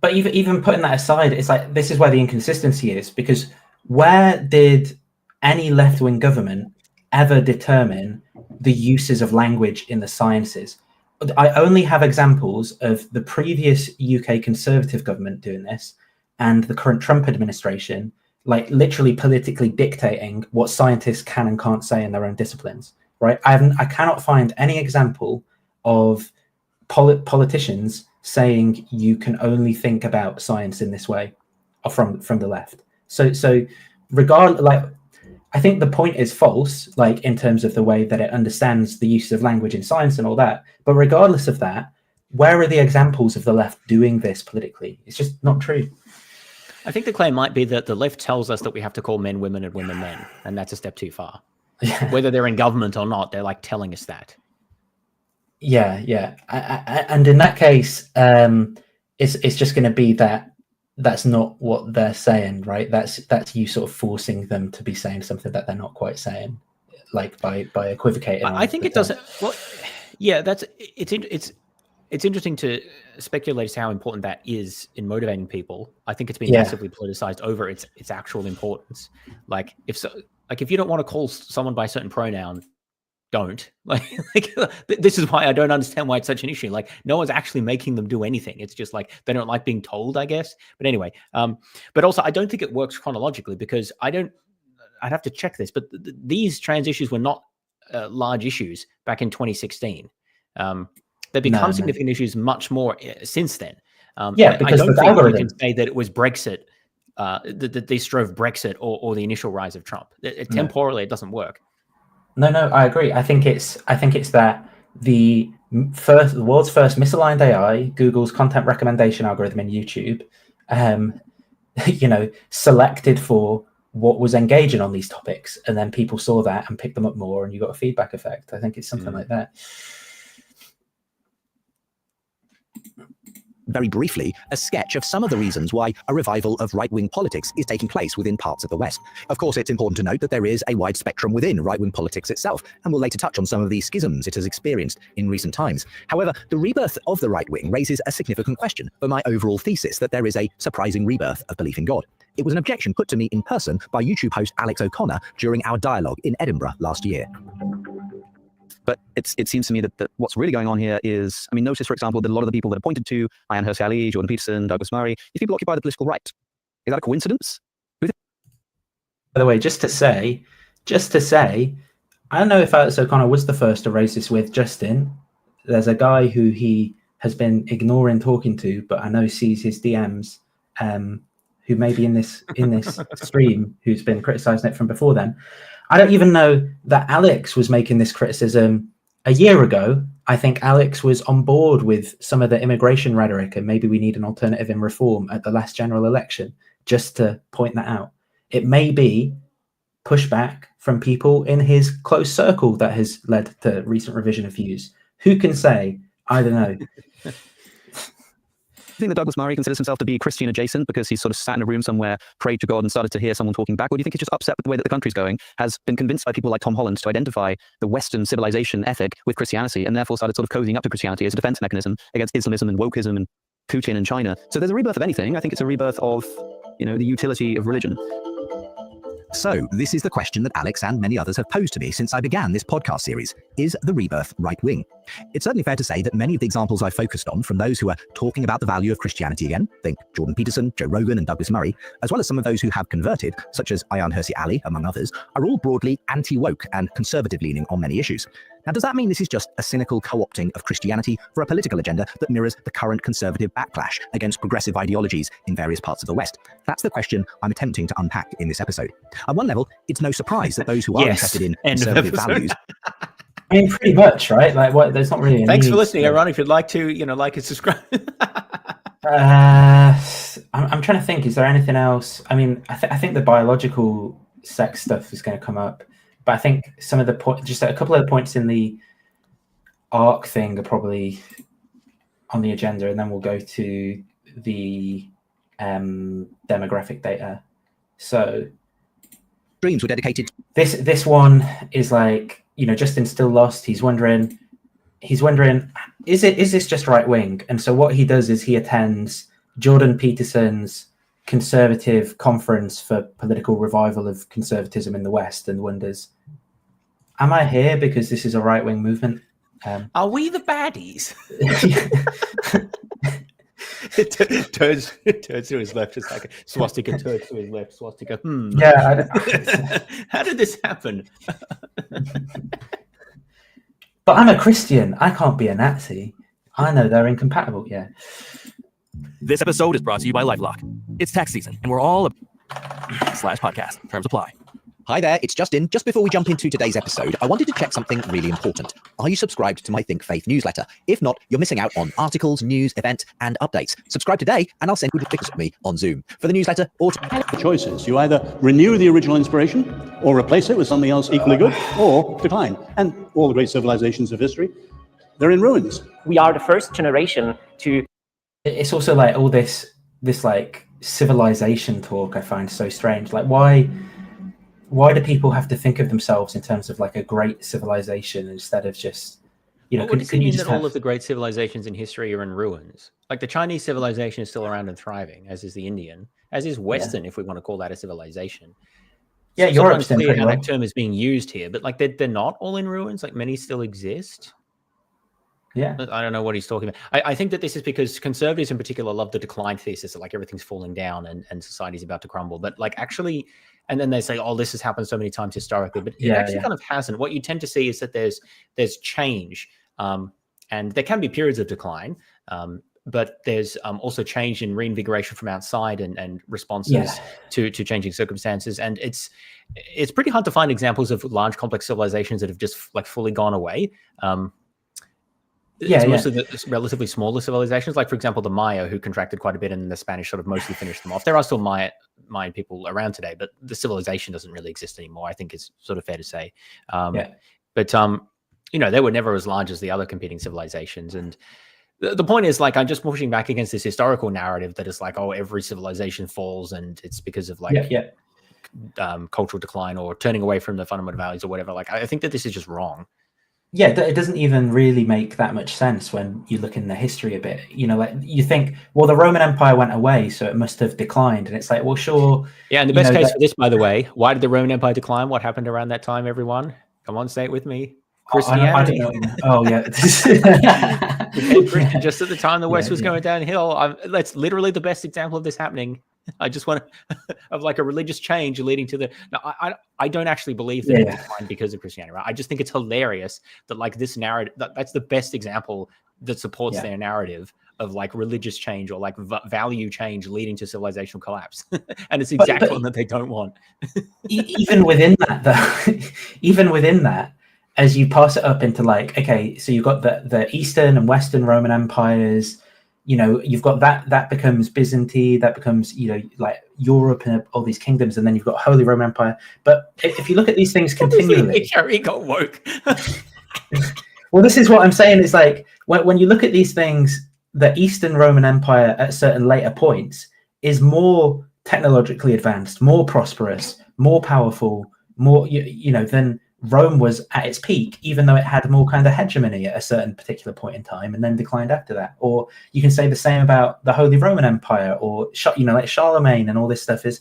A: But even putting that aside, it's like, this is where the inconsistency is, because where did any left-wing government ever determine the uses of language in the sciences? I only have examples of the previous UK Conservative government doing this and the current Trump administration, like literally politically dictating what scientists can and can't say in their own disciplines, right? I cannot find any example of politicians saying you can only think about science in this way from the left. So regardless, like, I think the point is false, like in terms of the way that it understands the use of language in science and all that. But regardless of that, where are the examples of the left doing this politically? It's just not true.
B: I think the claim might be that the left tells us that we have to call men women and women men, and that's a step too far. Whether they're in government or not, they're like telling us that.
A: Yeah. And in that case, it's just going to be that that's not what they're saying, right? That's you sort of forcing them to be saying something that they're not quite saying, like by equivocating.
B: I think it doesn't. Well, yeah, it's interesting to speculate as to how important that is in motivating people. I think it's been massively politicized over its actual importance. Like if you don't want to call someone by a certain pronoun, don't. Like this is why I don't understand why it's such an issue. Like no one's actually making them do anything. It's just like they don't like being told, I guess. But anyway, but also I don't think it works chronologically because I'd have to check this, but these trans issues were not large issues back in 2016. They've become significant issues much more since then.
A: Because
B: I don't think you can say that it was Brexit, that they strove Brexit or the initial rise of Trump. Temporally, it doesn't work.
A: No, I agree. I think it's that the world's first misaligned AI, Google's content recommendation algorithm in YouTube, selected for what was engaging on these topics, and then people saw that and picked them up more, and you got a feedback effect. I think it's something like that.
C: Very briefly, a sketch of some of the reasons why a revival of right-wing politics is taking place within parts of the West. Of course, it's important to note that there is a wide spectrum within right-wing politics itself, and we'll later touch on some of the schisms it has experienced in recent times. However, the rebirth of the right-wing raises a significant question for my overall thesis that there is a surprising rebirth of belief in God. It was an objection put to me in person by YouTube host Alex O'Connor during our dialogue in Edinburgh last year.
G: But it seems to me that what's really going on here is, I mean, notice, for example, that a lot of the people that are pointed to, Ayaan Hirsi Ali, Jordan Peterson, Douglas Murray, these people occupy the political right. Is that a coincidence?
A: By the way, just to say, I don't know if Alex O'Connor was the first to raise this with Justin. There's a guy who he has been ignoring talking to, but I know sees his DMs, who may be in this stream, who's been criticizing it from before then. I don't even know that Alex was making this criticism a year ago. I think Alex was on board with some of the immigration rhetoric and maybe we need an alternative in reform at the last general election, just to point that out. It may be pushback from people in his close circle that has led to recent revision of views. Who can say? I don't know.
G: Do you think that Douglas Murray considers himself to be Christian adjacent because he's sort of sat in a room somewhere, prayed to God, and started to hear someone talking back? Or do you think he's just upset with the way that the country's going, has been convinced by people like Tom Holland to identify the Western civilization ethic with Christianity, and therefore started sort of cozying up to Christianity as a defense mechanism against Islamism and wokeism and Putin and China? So there's a rebirth of anything. I think it's a rebirth of, the utility of religion.
C: So, this is the question that Alex and many others have posed to me since I began this podcast series. Is the rebirth right-wing? It's certainly fair to say that many of the examples I focused on from those who are talking about the value of Christianity again, think Jordan Peterson, Joe Rogan and Douglas Murray, as well as some of those who have converted, such as Ayaan Hirsi Ali, among others, are all broadly anti-woke and conservative-leaning on many issues. Now, does that mean this is just a cynical co-opting of Christianity for a political agenda that mirrors the current conservative backlash against progressive ideologies in various parts of the West? That's the question I'm attempting to unpack in this episode. At one level, it's no surprise that those who are interested in conservative values...
A: I mean, pretty much, right? Like, what? There's not really.
B: Thanks for listening, everyone. If you'd like to, like and subscribe.
A: I'm trying to think. Is there anything else? I mean, I think the biological sex stuff is going to come up, but I think some of the just a couple of the points in the ARC thing are probably on the agenda, and then we'll go to the demographic data. So,
C: streams were dedicated.
A: This one is like. Justin's still lost. He's wondering, is this just right wing? And so what he does is he attends Jordan Peterson's conservative conference for political revival of conservatism in the West and wonders, am I here because this is a right wing movement?
B: Are we the baddies? turns to his left, just like a swastika. Turns to his left, swastika.
A: Yeah.
B: How did this happen?
A: But I'm a Christian. I can't be a Nazi. I know they're incompatible. Yeah.
M: This episode is brought to you by LifeLock. It's tax season, and we're all /podcast. Terms apply.
C: Hi there, it's Justin. Just before we jump into today's episode, I wanted to check something really important. Are you subscribed to my Think Faith newsletter? If not, you're missing out on articles, news, events, and updates. Subscribe today, and I'll send you pictures of me on Zoom. For the newsletter or...
S: The choices. You either renew the original inspiration, or replace it with something else equally good, or decline. And all the great civilizations of history, they're in ruins.
V: We are the first generation to...
A: It's also like all this like civilization talk I find so strange. Like, why do people have to think of themselves in terms of like a great civilization instead of just,
B: What does it mean that all of the great civilizations in history are in ruins? Like the Chinese civilization is still around and thriving, as is the Indian, as is Western, if we want to call that a civilization.
A: Yeah,
B: so
A: you're
B: unclear how that term is being used here, but like they're not all in ruins. Like many still exist.
A: Yeah,
B: I don't know what he's talking about. I think that this is because conservatives in particular love the decline thesis that like everything's falling down and society's about to crumble. But like actually, and then they say, oh, this has happened so many times historically, but it actually kind of hasn't. What you tend to see is that there's change, and there can be periods of decline, but there's also change in reinvigoration from outside and responses to changing circumstances. And it's pretty hard to find examples of large complex civilizations that have just like fully gone away. It's mostly the relatively smaller civilizations, like for example the Maya, who contracted quite a bit, and the Spanish sort of mostly finished them off. There are still Mayan people around today, but the civilization doesn't really exist anymore, I think is sort of fair to say. But they were never as large as the other competing civilizations. And the point is, like, I'm just pushing back against this historical narrative that is like, oh, every civilization falls and it's because of like cultural decline or turning away from the fundamental values or whatever. Like, I think that this is just wrong.
A: Yeah, it doesn't even really make that much sense when you look in the history a bit. Like you think, well, the Roman Empire went away, so it must have declined. And it's like, well, sure.
B: Yeah, and the best case for this, by the way, why did the Roman Empire decline? What happened around that time, everyone? Come on, say it with me. Christianity.
A: I don't know. Oh, yeah.
B: Christian just at the time the West was going downhill. That's literally the best example of this happening. I just want of like a religious change leading to the. No, I don't actually believe that it declined because of Christianity. Right? I just think it's hilarious that like this narrative. That's the best example that supports their narrative of like religious change or like value change leading to civilizational collapse, and it's the exact one that they don't want.
A: Even within that, as you pass it up into like, okay, so you've got the Eastern and Western Roman empires. You've got that becomes Byzantine, that becomes, like Europe and all these kingdoms, and then you've got Holy Roman Empire. But if you look at these things continually,
B: Harry got woke.
A: well, this is what I'm saying is like when you look at these things, the Eastern Roman Empire at certain later points is more technologically advanced, more prosperous, more powerful, more than Rome was at its peak, even though it had more kind of hegemony at a certain particular point in time and then declined after that. Or you can say the same about the Holy Roman Empire or, like Charlemagne and all this stuff is,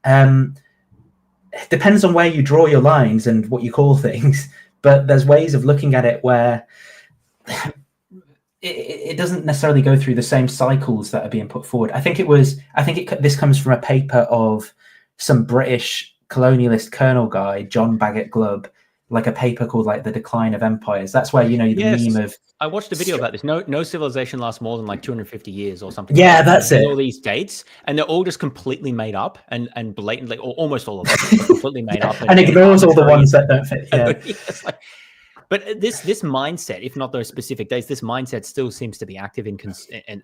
A: it depends on where you draw your lines and what you call things, but there's ways of looking at it where it doesn't necessarily go through the same cycles that are being put forward. This comes from a paper of some British colonialist colonel guy, John Bagot Glubb, like a paper called like The Decline of Empires. That's where, the meme of...
B: I watched a video about this. No civilization lasts more than like 250 years or something.
A: Yeah, that's it.
B: All these dates, and they're all just completely made up and blatantly, or almost all of them are completely made up.
A: And ignores all the ones that don't fit. Yeah.
B: But this mindset, if not those specific dates, this mindset still seems to be active in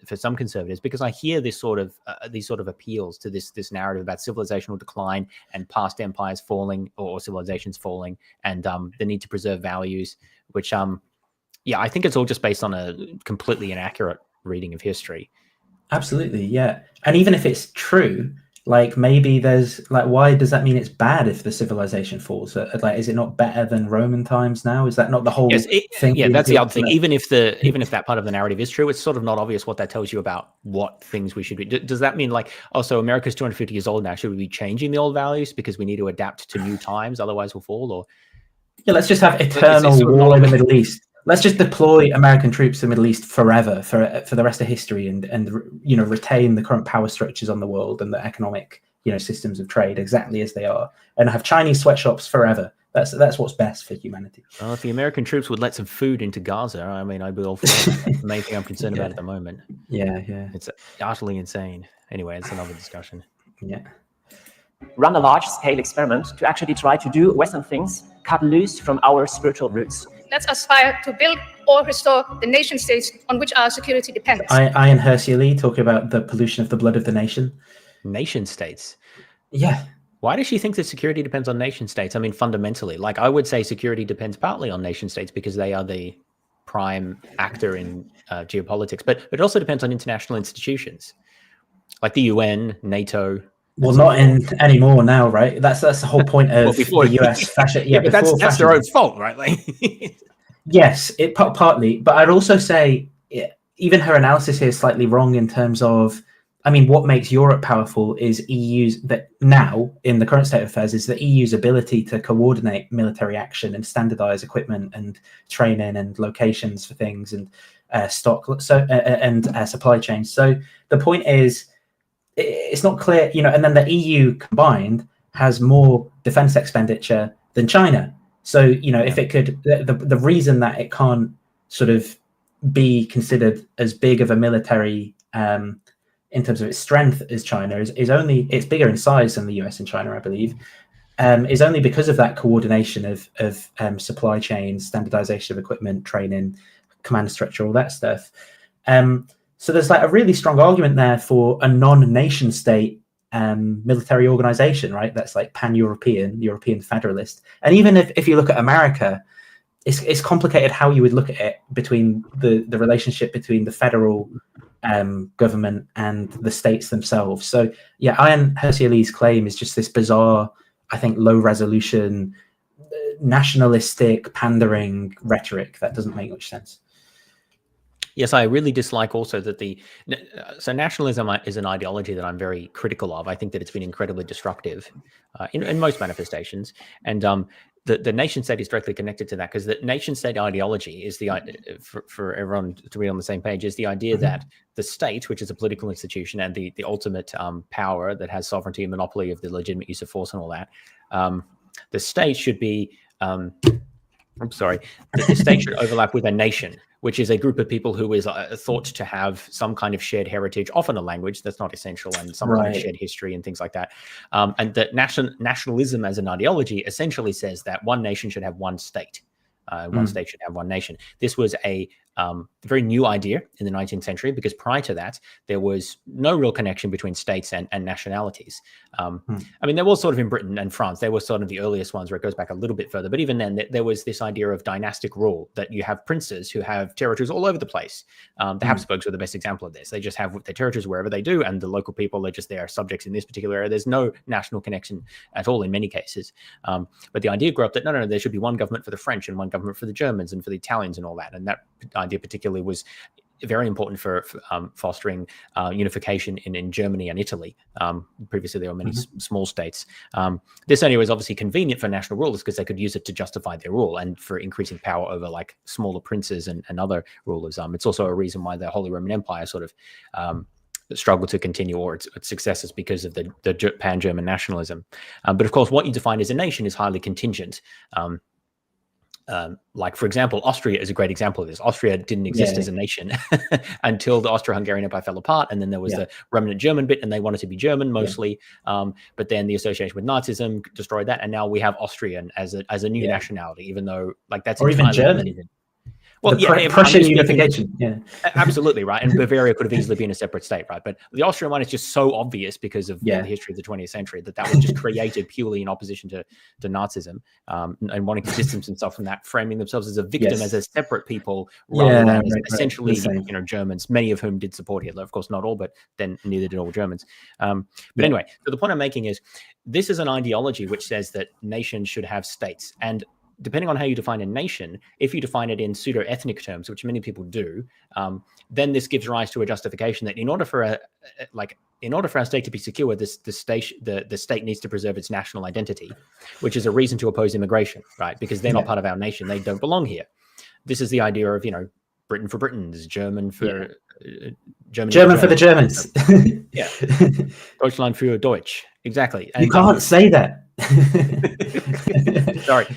B: for some conservatives, because I hear this sort of these sort of appeals to this narrative about civilizational decline and past empires falling or civilizations falling, and the need to preserve values, which I think it's all just based on a completely inaccurate reading of history.
A: Absolutely, yeah. And even if it's true, like maybe there's like, why does that mean it's bad if the civilization falls? Like, is it not better than Roman times now? Is that not the whole thing?
B: Yeah, that's the other thing. Even if that part of the narrative is true, it's sort of not obvious what that tells you about what things we should be. Does that mean like, so America's 250 years old now? Should we be changing the old values because we need to adapt to new times? Otherwise, we'll fall. Or
A: let's just have eternal war in the Middle East. Let's just deploy American troops in the Middle East forever for the rest of history and retain the current power structures on the world and the economic systems of trade exactly as they are, and have Chinese sweatshops forever. That's what's best for humanity.
B: Well, if the American troops would let some food into Gaza, I mean, I'd be all for that. That's the main thing I'm concerned about at the moment.
A: Yeah.
B: It's utterly insane. Anyway, it's another discussion.
A: Yeah.
V: Run a large-scale experiment to actually try to do Western things, cut loose from our spiritual roots.
O: Let's aspire to build or restore the nation states on which our security depends.
A: I and Hersiele talk about the pollution of the blood of the nation.
B: Nation states?
A: Yeah.
B: Why does she think that security depends on nation states? I mean, fundamentally, like I would say security depends partly on nation states because they are the prime actor in geopolitics, but it also depends on international institutions like the UN, NATO.
A: Well, not anymore now, right? That's the whole point of the US fashion.
B: Yeah, but that's their own fault, right? Like,
A: yes, it partly, but I'd also say even her analysis here is slightly wrong in terms of, I mean, what makes Europe powerful is EU's that now in the current state of affairs is the EU's ability to coordinate military action and standardize equipment and training and locations for things and stock and supply chains. So the point is, it's not clear, and then the EU combined has more defense expenditure than China. So, if it could, the reason that it can't sort of be considered as big of a military in terms of its strength as China is only, it's bigger in size than the US and China, I believe, is only because of that coordination of supply chains, standardization of equipment, training, command structure, all that stuff. So there's like a really strong argument there for a non-nation state military organization, right? That's like pan-European, European federalist. And even if you look at America, it's complicated how you would look at it between the relationship between the federal government and the states themselves. So yeah, Ian Hersiele's claim is just this bizarre, I think, low resolution, nationalistic, pandering rhetoric that doesn't make much sense.
B: Yes, I really dislike also that so nationalism is an ideology that I'm very critical of. I think that it's been incredibly destructive in most manifestations. And the nation state is directly connected to that, because the nation state ideology is for everyone to be on the same page, is the idea that the state, which is a political institution and the ultimate power that has sovereignty and monopoly of the legitimate use of force and all that, the state should be, the state should overlap with a nation, which is a group of people who is thought to have some kind of shared heritage, often a language that's not essential, and some kind of shared history and things like that. And that nationalism as an ideology essentially says that one nation should have one state. One state should have one nation. This was a very new idea in the 19th century, because prior to that, there was no real connection between states and nationalities. I mean, there was sort of in Britain and France, they were sort of the earliest ones where it goes back a little bit further. But even then, there was this idea of dynastic rule, that you have princes who have territories all over the place. The Habsburgs were the best example of this. They just have their territories wherever they do, and the local people are just their subjects in this particular area. There's no national connection at all in many cases. But the idea grew up that no, there should be one government for the French and one government for the Germans and for the Italians and all that. And that idea particularly was very important for fostering unification in Germany and Italy. Previously, there were many small states. This idea was obviously convenient for national rulers because they could use it to justify their rule and for increasing power over like smaller princes and other rulers. It's also a reason why the Holy Roman Empire sort of struggled to continue, or its successes, because of the pan-German nationalism. But of course, what you define as a nation is highly contingent. Like, for example, Austria is a great example of this. Austria didn't exist as a nation until the Austro-Hungarian Empire fell apart, and then there was the remnant German bit, and they wanted to be German mostly. But then the association with Nazism destroyed that, and now we have Austrian as a new nationality, even though like that's
A: or even German.
B: Well,
A: Prussian unification.
B: Absolutely, right. And Bavaria could have easily been a separate state, right? But the Austrian one is just so obvious because of the history of the 20th century that was just created purely in opposition to Nazism, and wanting to distance themselves from that, framing themselves as a victim, as a separate people, rather than as essentially, Germans, many of whom did support Hitler. Of course, not all, but then neither did all Germans. But anyway, so the point I'm making is this is an ideology which says that nations should have states. And depending on how you define a nation, if you define it in pseudo-ethnic terms, which many people do, then this gives rise to a justification that in order for our state to be secure, the state needs to preserve its national identity, which is a reason to oppose immigration, right? Because they're not part of our nation; they don't belong here. This is the idea of Britain for Britons, German for
A: German for the Germans.
B: Deutschland für Deutsch. Exactly. And,
A: you can't say that.
B: Sorry.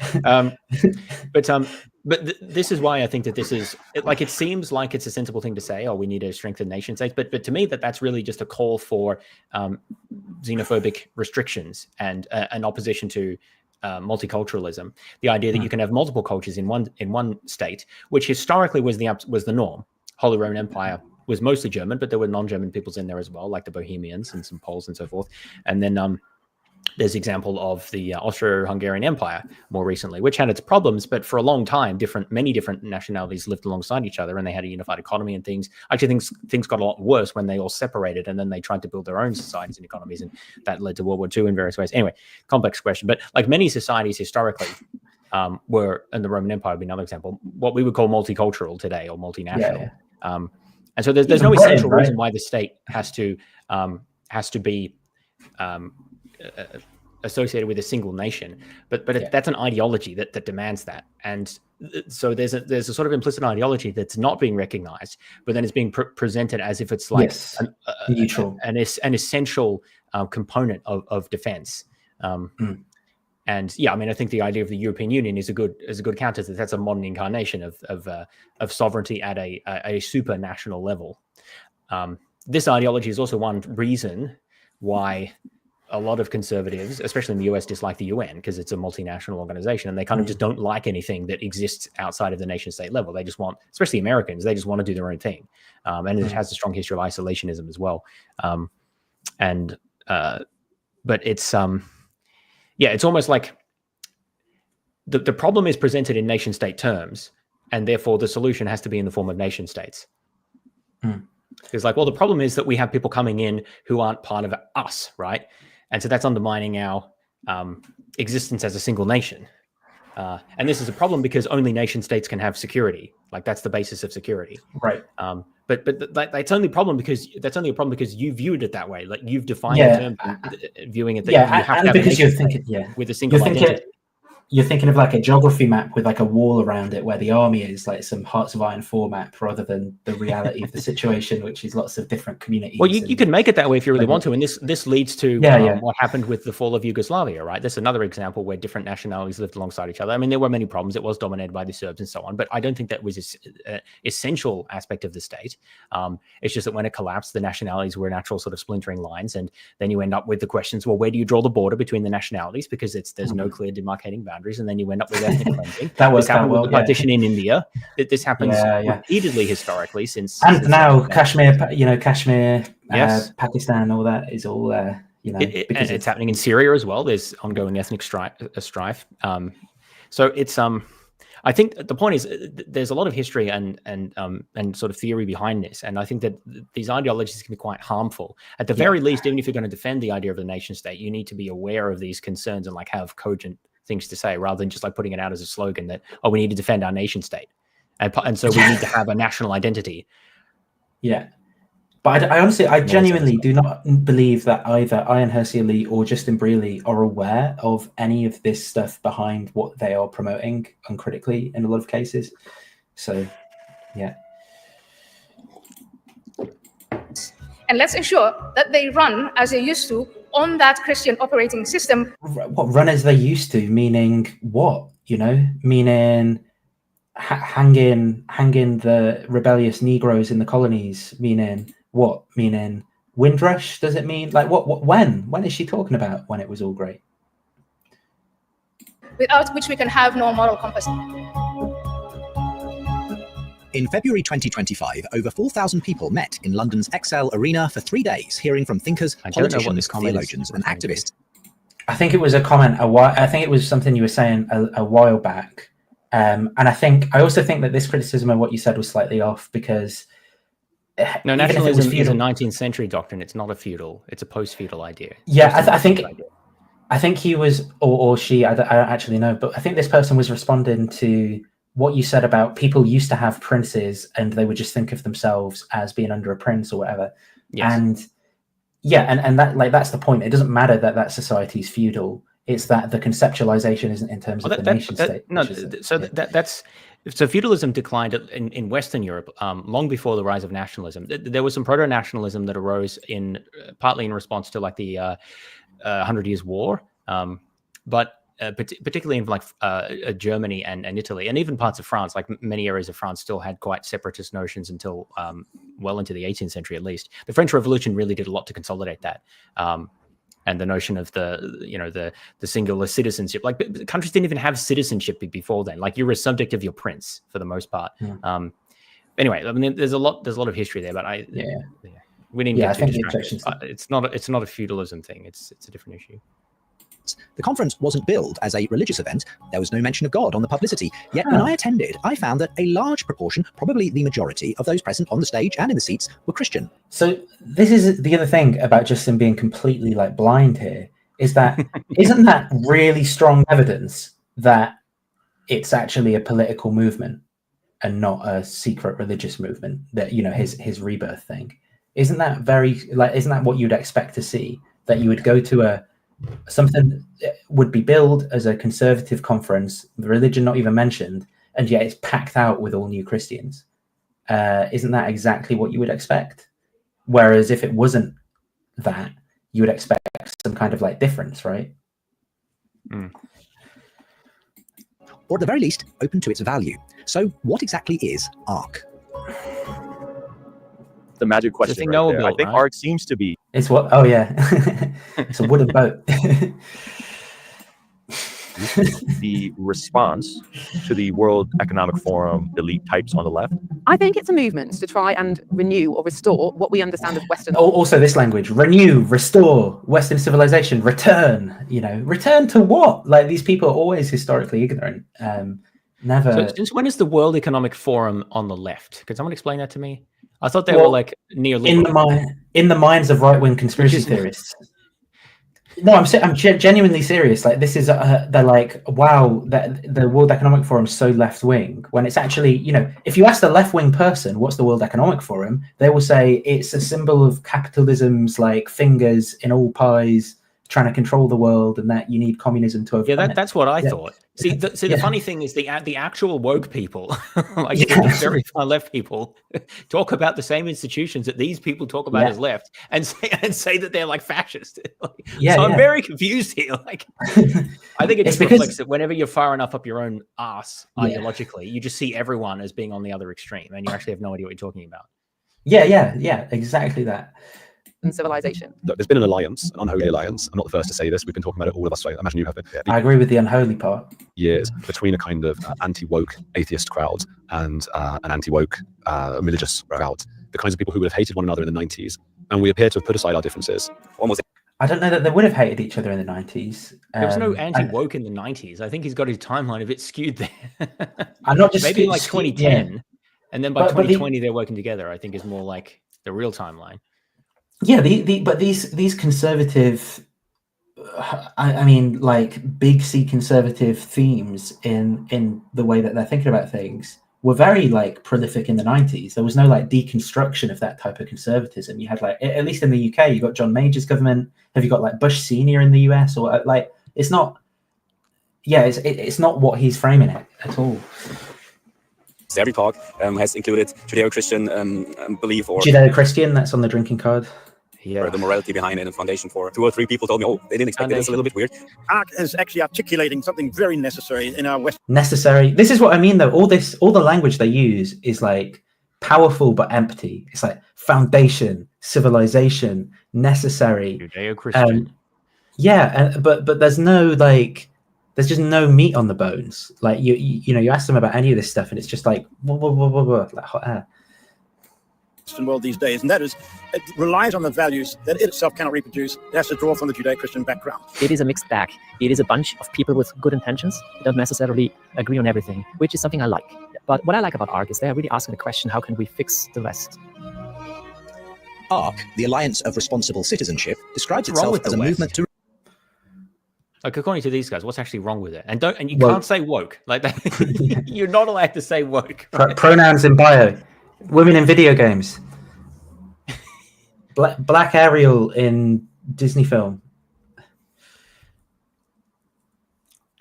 B: But this is why I think that this is it seems like it's a sensible thing to say, we need to strengthen nation states. But to me, that's really just a call for xenophobic restrictions and an opposition to multiculturalism. The idea that you can have multiple cultures in one state, which historically was the norm. Holy Roman Empire was mostly German, but there were non-German peoples in there as well, like the Bohemians and some Poles and so forth. And then there's the example of the Austro-Hungarian Empire more recently, which had its problems, but for a long time, many different nationalities lived alongside each other, and they had a unified economy and things. Actually, things got a lot worse when they all separated, and then they tried to build their own societies and economies, and that led to World War II in various ways. Anyway, complex question, but like many societies historically were, and the Roman Empire would be another example, what we would call multicultural today or multinational. And so there's no essential reason why the state has to be associated with a single nation, but that's an ideology that demands that, and so there's a sort of implicit ideology that's not being recognized, but then it's being presented as if it's like
A: neutral,
B: an essential component of defense. And I mean, I think the idea of the European Union is a good counter to that. That's a modern incarnation of sovereignty at a supranational level. This ideology is also one reason why a lot of conservatives, especially in the US, dislike the UN, because it's a multinational organization, and they kind of just don't like anything that exists outside of the nation state level. They just want, especially Americans, they just want to do their own thing. And it has a strong history of isolationism as well. But it's it's almost like the problem is presented in nation state terms, and therefore the solution has to be in the form of nation states. It's like, well, the problem is that we have people coming in who aren't part of us, right? And so that's undermining our existence as a single nation. And this is a problem because only nation states can have security. Like, that's the basis of security.
A: Right.
B: But that's only a problem because you viewed it that way. Like, you've defined the term, viewing it that you have to have
A: because
B: you're thinking, with a single identity.
A: You're thinking of like a geography map with like a wall around it where the army is, like some Hearts of Iron 4 map, rather than the reality of the situation, which is lots of different communities.
B: Well, you can make it that way if you really want to. And this leads to what happened with the fall of Yugoslavia, right? That's another example where different nationalities lived alongside each other. I mean, there were many problems. It was dominated by the Serbs and so on, but I don't think that was an essential aspect of the state. It's just that when it collapsed, the nationalities were natural sort of splintering lines. And then you end up with the questions, well, where do you draw the border between the nationalities? Because there's no clear demarcating boundary. boundaries, and then you end up with ethnic cleansing.
A: That
B: this
A: worked out
B: happened
A: well,
B: with the partition in India. This happens
A: Yeah, yeah.
B: repeatedly historically since.
A: And
B: since
A: now
B: that-
A: Kashmir, Kashmir,
B: Yes.
A: Pakistan, all that is all, because
B: it's happening in Syria as well. There's ongoing ethnic strife. So it's I think the point is there's a lot of history and sort of theory behind this, and I think that these ideologies can be quite harmful. At the very least, even if you're going to defend the idea of the nation state, you need to be aware of these concerns and like have cogent things to say, rather than just like putting it out as a slogan that, oh, we need to defend our nation state, and so we need to have a national identity.
A: Yeah. But I genuinely do not believe that either Ayaan Hirsi Ali or Justin Brearley are aware of any of this stuff behind what they are promoting uncritically in a lot of cases. So, yeah.
O: And let's ensure that they run as they used to on that Christian operating system.
A: What run as they used to, meaning what? Meaning hanging the rebellious Negroes in the colonies, meaning what? Meaning Windrush? Does it mean like what? When is she talking about when it was all great?
O: Without which we can have no moral compass.
C: In February 2025, over 4,000 people met in London's ExCeL Arena for 3 days, hearing from thinkers, politicians, theologians, and activists.
A: I think it was a comment I think it was something you were saying a while back, and I also think that this criticism of what you said was slightly off, because
B: no, nationalism is a 19th century doctrine. It's not a feudal. It's a post-feudal idea.
A: Yeah, I think he was, or she, I don't actually know, but I think this person was responding to what you said about people used to have princes and they would just think of themselves as being under a prince or whatever. Yes. And that, like, that's the point. It doesn't matter that society is feudal. It's that the conceptualization isn't in terms of the nation state.
B: So feudalism declined in Western Europe long before the rise of nationalism. There was some proto-nationalism that arose partly in response to like the 100 Years' War, but particularly in like Germany and Italy, and even parts of France. Like many areas of France still had quite separatist notions until well into the 18th century, at least. The French Revolution really did a lot to consolidate that. And the notion of the singular citizenship, like countries didn't even have citizenship before then. Like you were a subject of your prince for the most part. Yeah. Anyway, I mean, there's a lot of history there, but we didn't get too distracted. It's not a feudalism thing. It's a different issue.
C: The conference wasn't billed as a religious event. There was no mention of God on the publicity. Yet when I attended, I found that a large proportion, probably the majority of those present on the stage and in the seats, were Christian.
A: So this is the other thing about Justin being completely like blind here, is that isn't that really strong evidence that it's actually a political movement and not a secret religious movement, that his rebirth thing? Isn't that isn't that what you'd expect to see? That you would go to something would be billed as a conservative conference, religion not even mentioned, and yet it's packed out with all new Christians. Isn't that exactly what you would expect? Whereas if it wasn't that, you would expect some kind of like difference, right?
C: Or at the very least, open to its value. So what exactly is ARC?
N: The magic question right there. I think ARC seems to be...
A: It's what? Oh, yeah. It's a wooden boat.
N: The response to the World Economic Forum elite types on the left?
Q: I think it's a movement to try and renew or restore what we understand as Western...
A: Also this language, renew, restore, Western civilization, return, return to what? Like, these people are always historically ignorant. Never...
B: So since when is the World Economic Forum on the left? Could someone explain that to me? I thought they were like neoliberal.
A: In the minds of right-wing conspiracy theorists. No, I'm genuinely serious. Like, this is they're like, wow, that the World Economic Forum is so left-wing, when it's actually, if you ask the left-wing person what's the World Economic Forum, they will say it's a symbol of capitalism's like fingers in all pies trying to control the world, and that you need communism to overcome
B: that's what I thought. See, the funny thing is the actual woke people, like the very far left people, talk about the same institutions that these people talk about as left, and say that they're like fascist. I'm very confused here. Like, I think it just reflects that whenever you're far enough up your own ass ideologically, you just see everyone as being on the other extreme, and you actually have no idea what you're talking about.
A: Yeah, exactly that.
Q: Western civilization?
H: Look, there's been an alliance, an unholy alliance. I'm not the first to say this. We've been talking about it, all of us. I imagine you have been.
A: I agree with the unholy part.
H: Years between a kind of anti-woke atheist crowd and an anti-woke religious crowd, the kinds of people who would have hated one another in the 90s. And we appear to have put aside our differences. Almost.
A: I don't know that they would have hated each other in the 90s.
B: There was no anti-woke in the 90s. I think he's got his timeline a bit skewed there.
A: I'm not just
B: maybe like
A: skewed,
B: 2010,
A: yeah.
B: And then by 2020 they're working together. I think is more like the real timeline.
A: Yeah, but these conservative, I mean, like big C conservative themes in the way that they're thinking about things were very like prolific in the 90s. There was no like deconstruction of that type of conservatism. You had like, at least in the UK, you got John Major's government. Have you got like Bush Senior in the US, or like it's not? Yeah, it's not what he's framing it at all.
L: Every part has included Judeo-Christian belief or
A: Judeo-Christian. That's on the drinking card.
L: Or the morality behind it and foundation for it. 2 or 3 people told me, oh, they didn't expect it. It's a little bit weird.
W: ARC is actually articulating something very necessary in our West.
A: Necessary. This is what I mean, though. All the language they use is like powerful but empty. It's like foundation, civilization, necessary.
B: Judeo-Christian.
A: But there's no like, there's just no meat on the bones. Like you know, you ask them about any of this stuff, and it's just like like hot air.
W: Western world these days, and that is, it relies on the values that it itself cannot reproduce. It has to draw from the Judeo-Christian background.
V: It is a mixed bag. It is a bunch of people with good intentions. They don't necessarily agree on everything, which is something I like. But what I like about ARC is they're really asking the question, how can we fix the West?
C: ARC, the Alliance of Responsible Citizenship, describes itself as a movement to...
B: Like, according to these guys, what's actually wrong with it? And you can't say woke. Like that. You're not allowed to say woke. Right?
A: Pronouns in bio. Women in video games. Black Ariel in Disney film.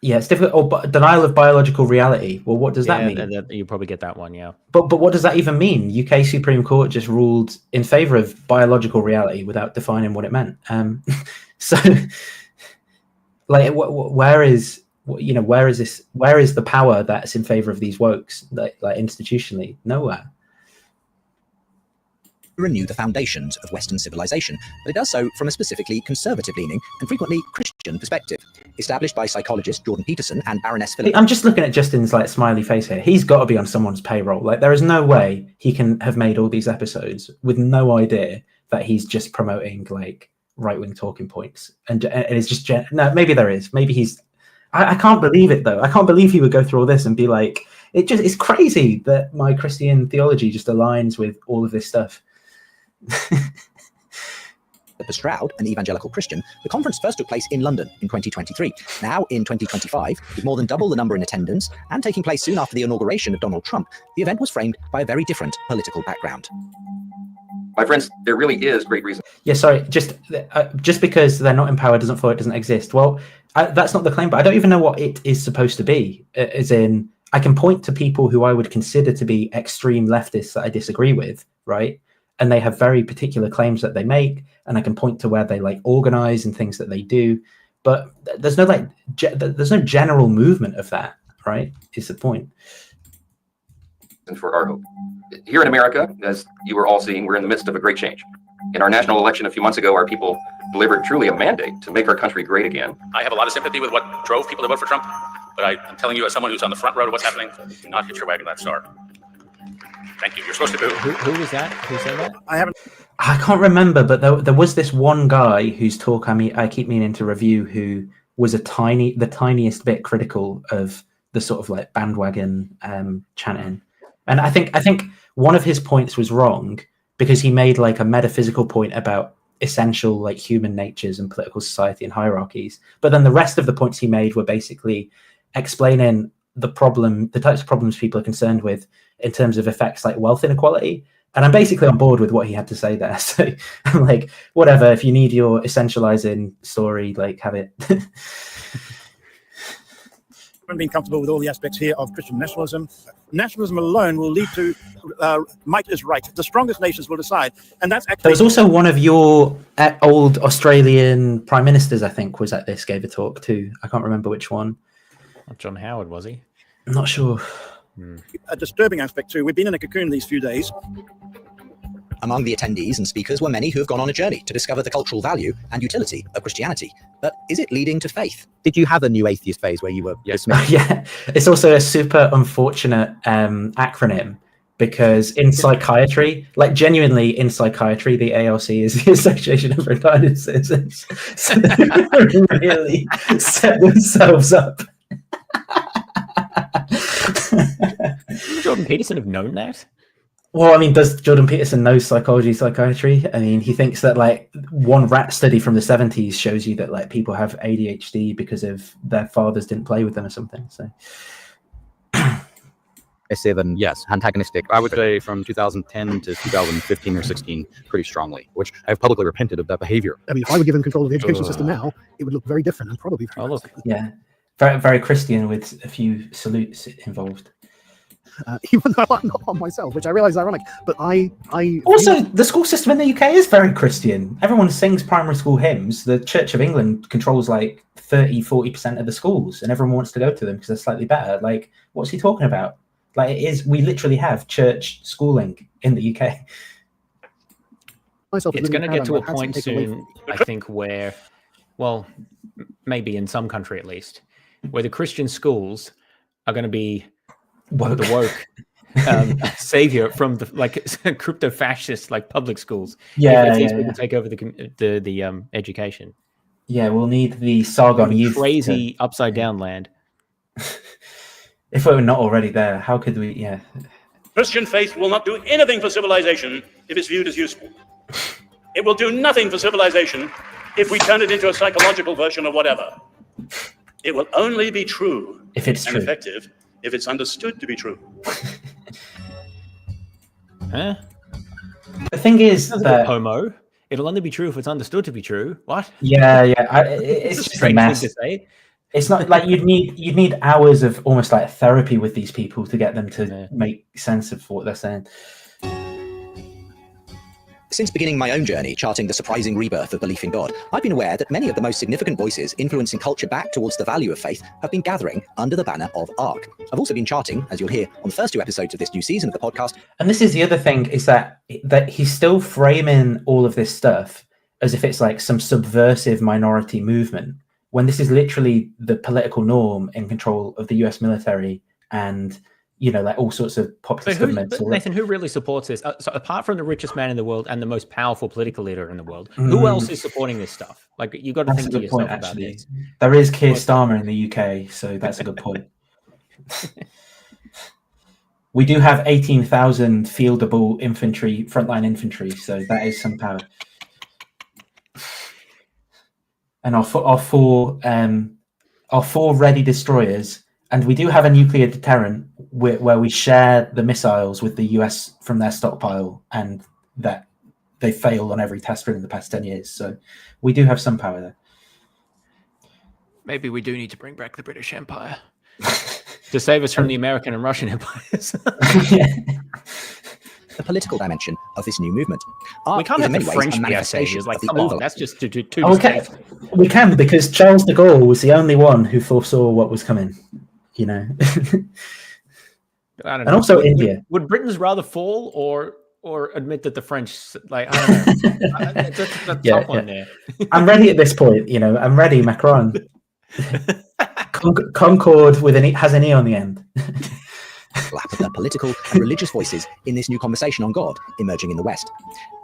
A: Yeah, it's difficult. Or denial of biological reality. Well, what does that mean?
B: You probably get that one, yeah.
A: But what does that even mean? UK Supreme Court just ruled in favor of biological reality without defining what it meant. So, like, where is this? Where is the power that's in favor of these wokes? Like institutionally, nowhere.
C: Renew the foundations of Western civilization, but it does so from a specifically conservative-leaning and frequently Christian perspective. Established by psychologist Jordan Peterson and Baroness Philip.
A: I'm just looking at Justin's like smiley face here. He's got to be on someone's payroll. Like, there is no way he can have made all these episodes with no idea that he's just promoting like right-wing talking points. And it's just no. Maybe there is. Maybe he's. I can't believe it though. I can't believe he would go through all this and be like, it's crazy that my Christian theology just aligns with all of this stuff.
C: For Stroud, an evangelical Christian, the conference first took place in London in 2023. Now, in 2025, with more than double the number in attendance and taking place soon after the inauguration of Donald Trump, the event was framed by a very different political background.
X: My friends, there really is great reason.
A: Yeah, sorry, just because they're not in power doesn't follow it doesn't exist. Well, that's not the claim, but I don't even know what it is supposed to be. As in, I can point to people who I would consider to be extreme leftists that I disagree with, right? And they have very particular claims that they make, and I can point to where they like organize and things that they do, but there's no like there's no general movement of that, right? Is the point.
X: And for our hope. Here in America, as you were all seeing, we're in the midst of a great change. In our national election a few months ago, our people delivered truly a mandate to make our country great again.
Y: I have a lot of sympathy with what drove people to vote for Trump, but I'm telling you as someone who's on the front row of what's happening, do not hitch your wagon that star. Thank you. You're supposed to boo.
B: Who was that? Who said that?
A: I can't remember, but there was this one guy whose talk I keep meaning to review, who was the tiniest bit critical of the sort of like bandwagon chanting. And I think one of his points was wrong because he made like a metaphysical point about essential like human natures and political society and hierarchies. But then the rest of the points he made were basically explaining the types of problems people are concerned with in terms of effects like wealth inequality. And I'm basically on board with what he had to say there. So I'm like, whatever, if you need your essentializing story, like have it.
W: I've been comfortable with all the aspects here of Christian nationalism. Nationalism alone will lead to might is right. The strongest nations will decide. And that's actually...
A: There was also one of your old Australian prime ministers, I think, was at this, gave a talk too. I can't remember which one.
B: John Howard, was he?
A: I'm not sure.
W: A disturbing aspect too. We've been in a cocoon these few days.
C: Among the attendees and speakers were many who have gone on a journey to discover the cultural value and utility of Christianity. But is it leading to faith?
D: Did you have a new atheist phase where you were dismissed?
A: Yeah, it's also a super unfortunate acronym, because in psychiatry, like genuinely in psychiatry, the ALC is the Association of Retarded Citizens. So they really set themselves up.
B: Would Jordan Peterson have known that?
A: Well, I mean, does Jordan Peterson know psychiatry? I mean, he thinks that like one rat study from the 70s shows you that like people have ADHD because of their fathers didn't play with them or something. So,
D: Aggressive yes, antagonistic. I would say from 2010 to 2015 or 16, pretty strongly, which I've publicly repented of that behavior.
E: I mean, if I were given control of the education system now, it would look very different and probably very
A: yeah, very, very Christian with a few salutes involved.
E: Even though I'm not one myself, which I realize is ironic, but I
A: also the school system in the UK is very Christian. Everyone sings primary school hymns. The Church of England controls like 30-40% of the schools, and everyone wants to go to them because they're slightly better. Like, what's he talking about? Like, it is, we literally have church schooling in the UK.
B: It's going to get to a point soon, I think, where, well, maybe in some country at least, where the Christian schools are going to be the woke savior from the like crypto fascist like public schools. If these people take over the education.
A: Yeah, we'll need the Sargon youth.
B: Crazy upside down land.
A: If we were not already there, how could we? Yeah.
W: Christian faith will not do anything for civilization if it's viewed as useful. It will do nothing for civilization if we turn it into a psychological version of whatever. It will only be true
A: if it's
W: and effective if it's understood to be true.
B: Huh?
A: The thing is that
B: homo. It'll only be true if it's understood to be true. What?
A: Yeah, it's just a mess.
B: Thing to say.
A: It's not like you'd need hours of almost like therapy with these people to get them to make sense of what they're saying.
C: Since beginning my own journey charting the surprising rebirth of belief in God, I've been aware that many of the most significant voices influencing culture back towards the value of faith have been gathering under the banner of ARC. I've also been charting, as you'll hear on the first 2 episodes of this new season of the podcast.
A: And this is the other thing, is that he's still framing all of this stuff as if it's like some subversive minority movement, when this is literally the political norm in control of the US military and, you know, like all sorts of populist governments.
B: Nathan, who really supports this? So apart from the richest man in the world and the most powerful political leader in the world, who else is supporting this stuff? Like, you got to think to yourself about this.
A: There is Keir Starmer in the UK, so that's a good point. We do have 18,000 fieldable infantry, frontline infantry, so that is some power. And our four ready destroyers, and we do have a nuclear deterrent where we share the missiles with the US from their stockpile, and that they failed on every test run in the past 10 years. So we do have some power there.
B: Maybe we do need to bring back the British Empire to save us from the American and Russian empires.
C: The political dimension of this new movement.
B: We can't have the French PSA. Like, come on, that's just too disrespectful.
A: We can, because Charles de Gaulle was the only one who foresaw what was coming, you know.
B: I don't know.
A: And also India.
B: Would Britons rather fall or admit that the French, like, I don't know. That's a tough one there.
A: I'm ready at this point, you know. I'm ready, Macron. Concord has an E on the end.
C: Lap of the political and religious voices in this new conversation on God emerging in the West.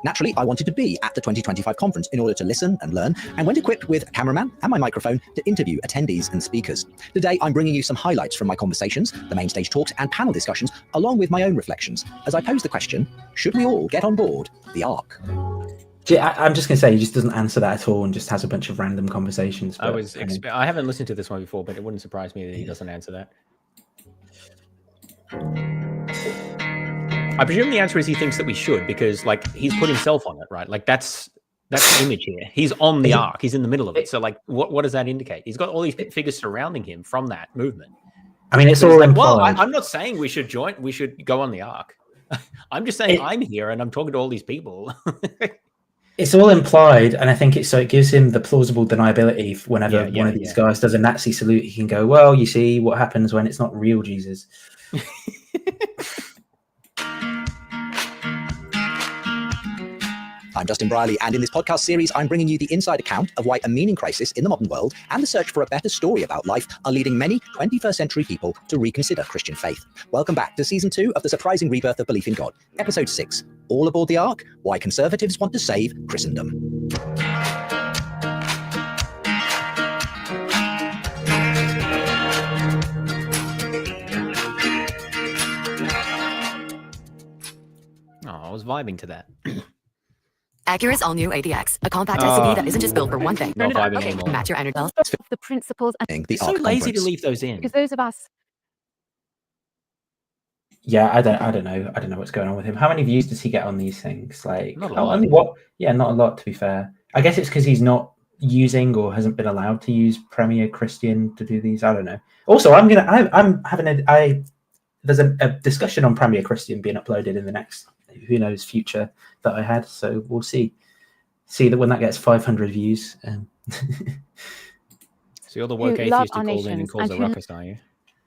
C: Naturally, I wanted to be at the 2025 conference in order to listen and learn, and went equipped with a cameraman and my microphone to interview attendees and speakers. Today, I'm bringing you some highlights from my conversations, the main stage talks and panel discussions, along with my own reflections, as I pose the question, should we all get on board the ARC?
A: I'm just going to say he just doesn't answer that at all and just has a bunch of random conversations.
B: I haven't listened to this one before, but it wouldn't surprise me that he doesn't answer that. I presume the answer is he thinks that we should, because like he's put himself on it, right? Like that's the image here. He's on the arc. He's in the middle of it. So like, what does that indicate? He's got all these figures surrounding him from that movement.
A: I mean, it's all
B: like,
A: implied.
B: well, I'm not saying we should join. We should go on the arc. I'm just saying I'm here and I'm talking to all these people.
A: It's all implied, and I think it gives him the plausible deniability whenever one of these guys does a Nazi salute. He can go, well, you see what happens when it's not real Jesus.
C: I'm Justin Brierley, and in this podcast series, I'm bringing you the inside account of why a meaning crisis in the modern world and the search for a better story about life are leading many 21st century people to reconsider Christian faith. Welcome back to Season 2 of The Surprising Rebirth of Belief in God, Episode 6, All Aboard the Ark, Why Conservatives Want to Save Christendom.
B: I was vibing to that.
I: Acura's all-new ADX, a compact SUV that isn't just built for one thing.
B: Not vibing anymore.
I: Match your energy.
Q: The principles and
B: It's so lazy to leave those in.
Q: because those of us
A: Yeah, I don't know what's going on with him. How many views does he get on these things? Like,
B: Not a lot.
A: only what? Yeah, not a lot, to be fair. I guess it's because he's not using or hasn't been allowed to use Premier Christian to do these. I don't know. Also, there's a discussion on Premier Christian being uploaded in the next, who knows, future that I had. So we'll see that when that gets 500 views.
B: So you're the woke
Q: Who love
B: atheist who
Q: our
B: calls in and
Q: nations
B: calls
Q: and
B: a
Q: who-
B: ruckus, are you?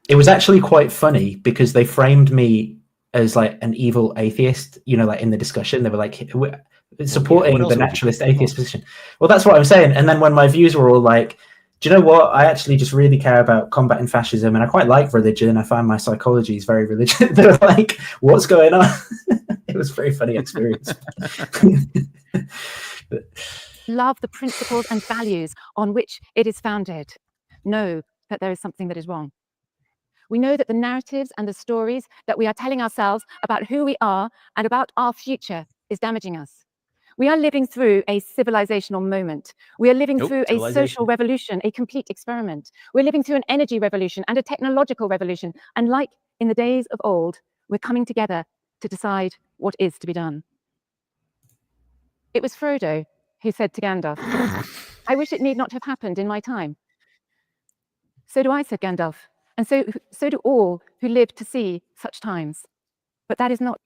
A: It was actually quite funny because they framed me as like an evil atheist, like in the discussion. They were like supporting
B: what else
A: the
B: would you
A: naturalist atheist position. Well, that's what I'm saying. And then when my views were all like, do you know what? I actually just really care about combating fascism and I quite like religion. I find my psychology is very religious. They were like, what's going on? It was a very funny experience.
Q: love the principles and values on which it is founded, know that there is something that is wrong. We know that the narratives and the stories that we are telling ourselves about who we are and about our future is damaging us. We are living through a civilizational moment. We are living through a social revolution, a complete experiment. We're living through an energy revolution and a technological revolution. And like in the days of old, we're coming together to decide what is to be done. It was Frodo who said to Gandalf, I wish it need not have happened in my time. So do I, said Gandalf, and so do all who live to see such times. But that is not.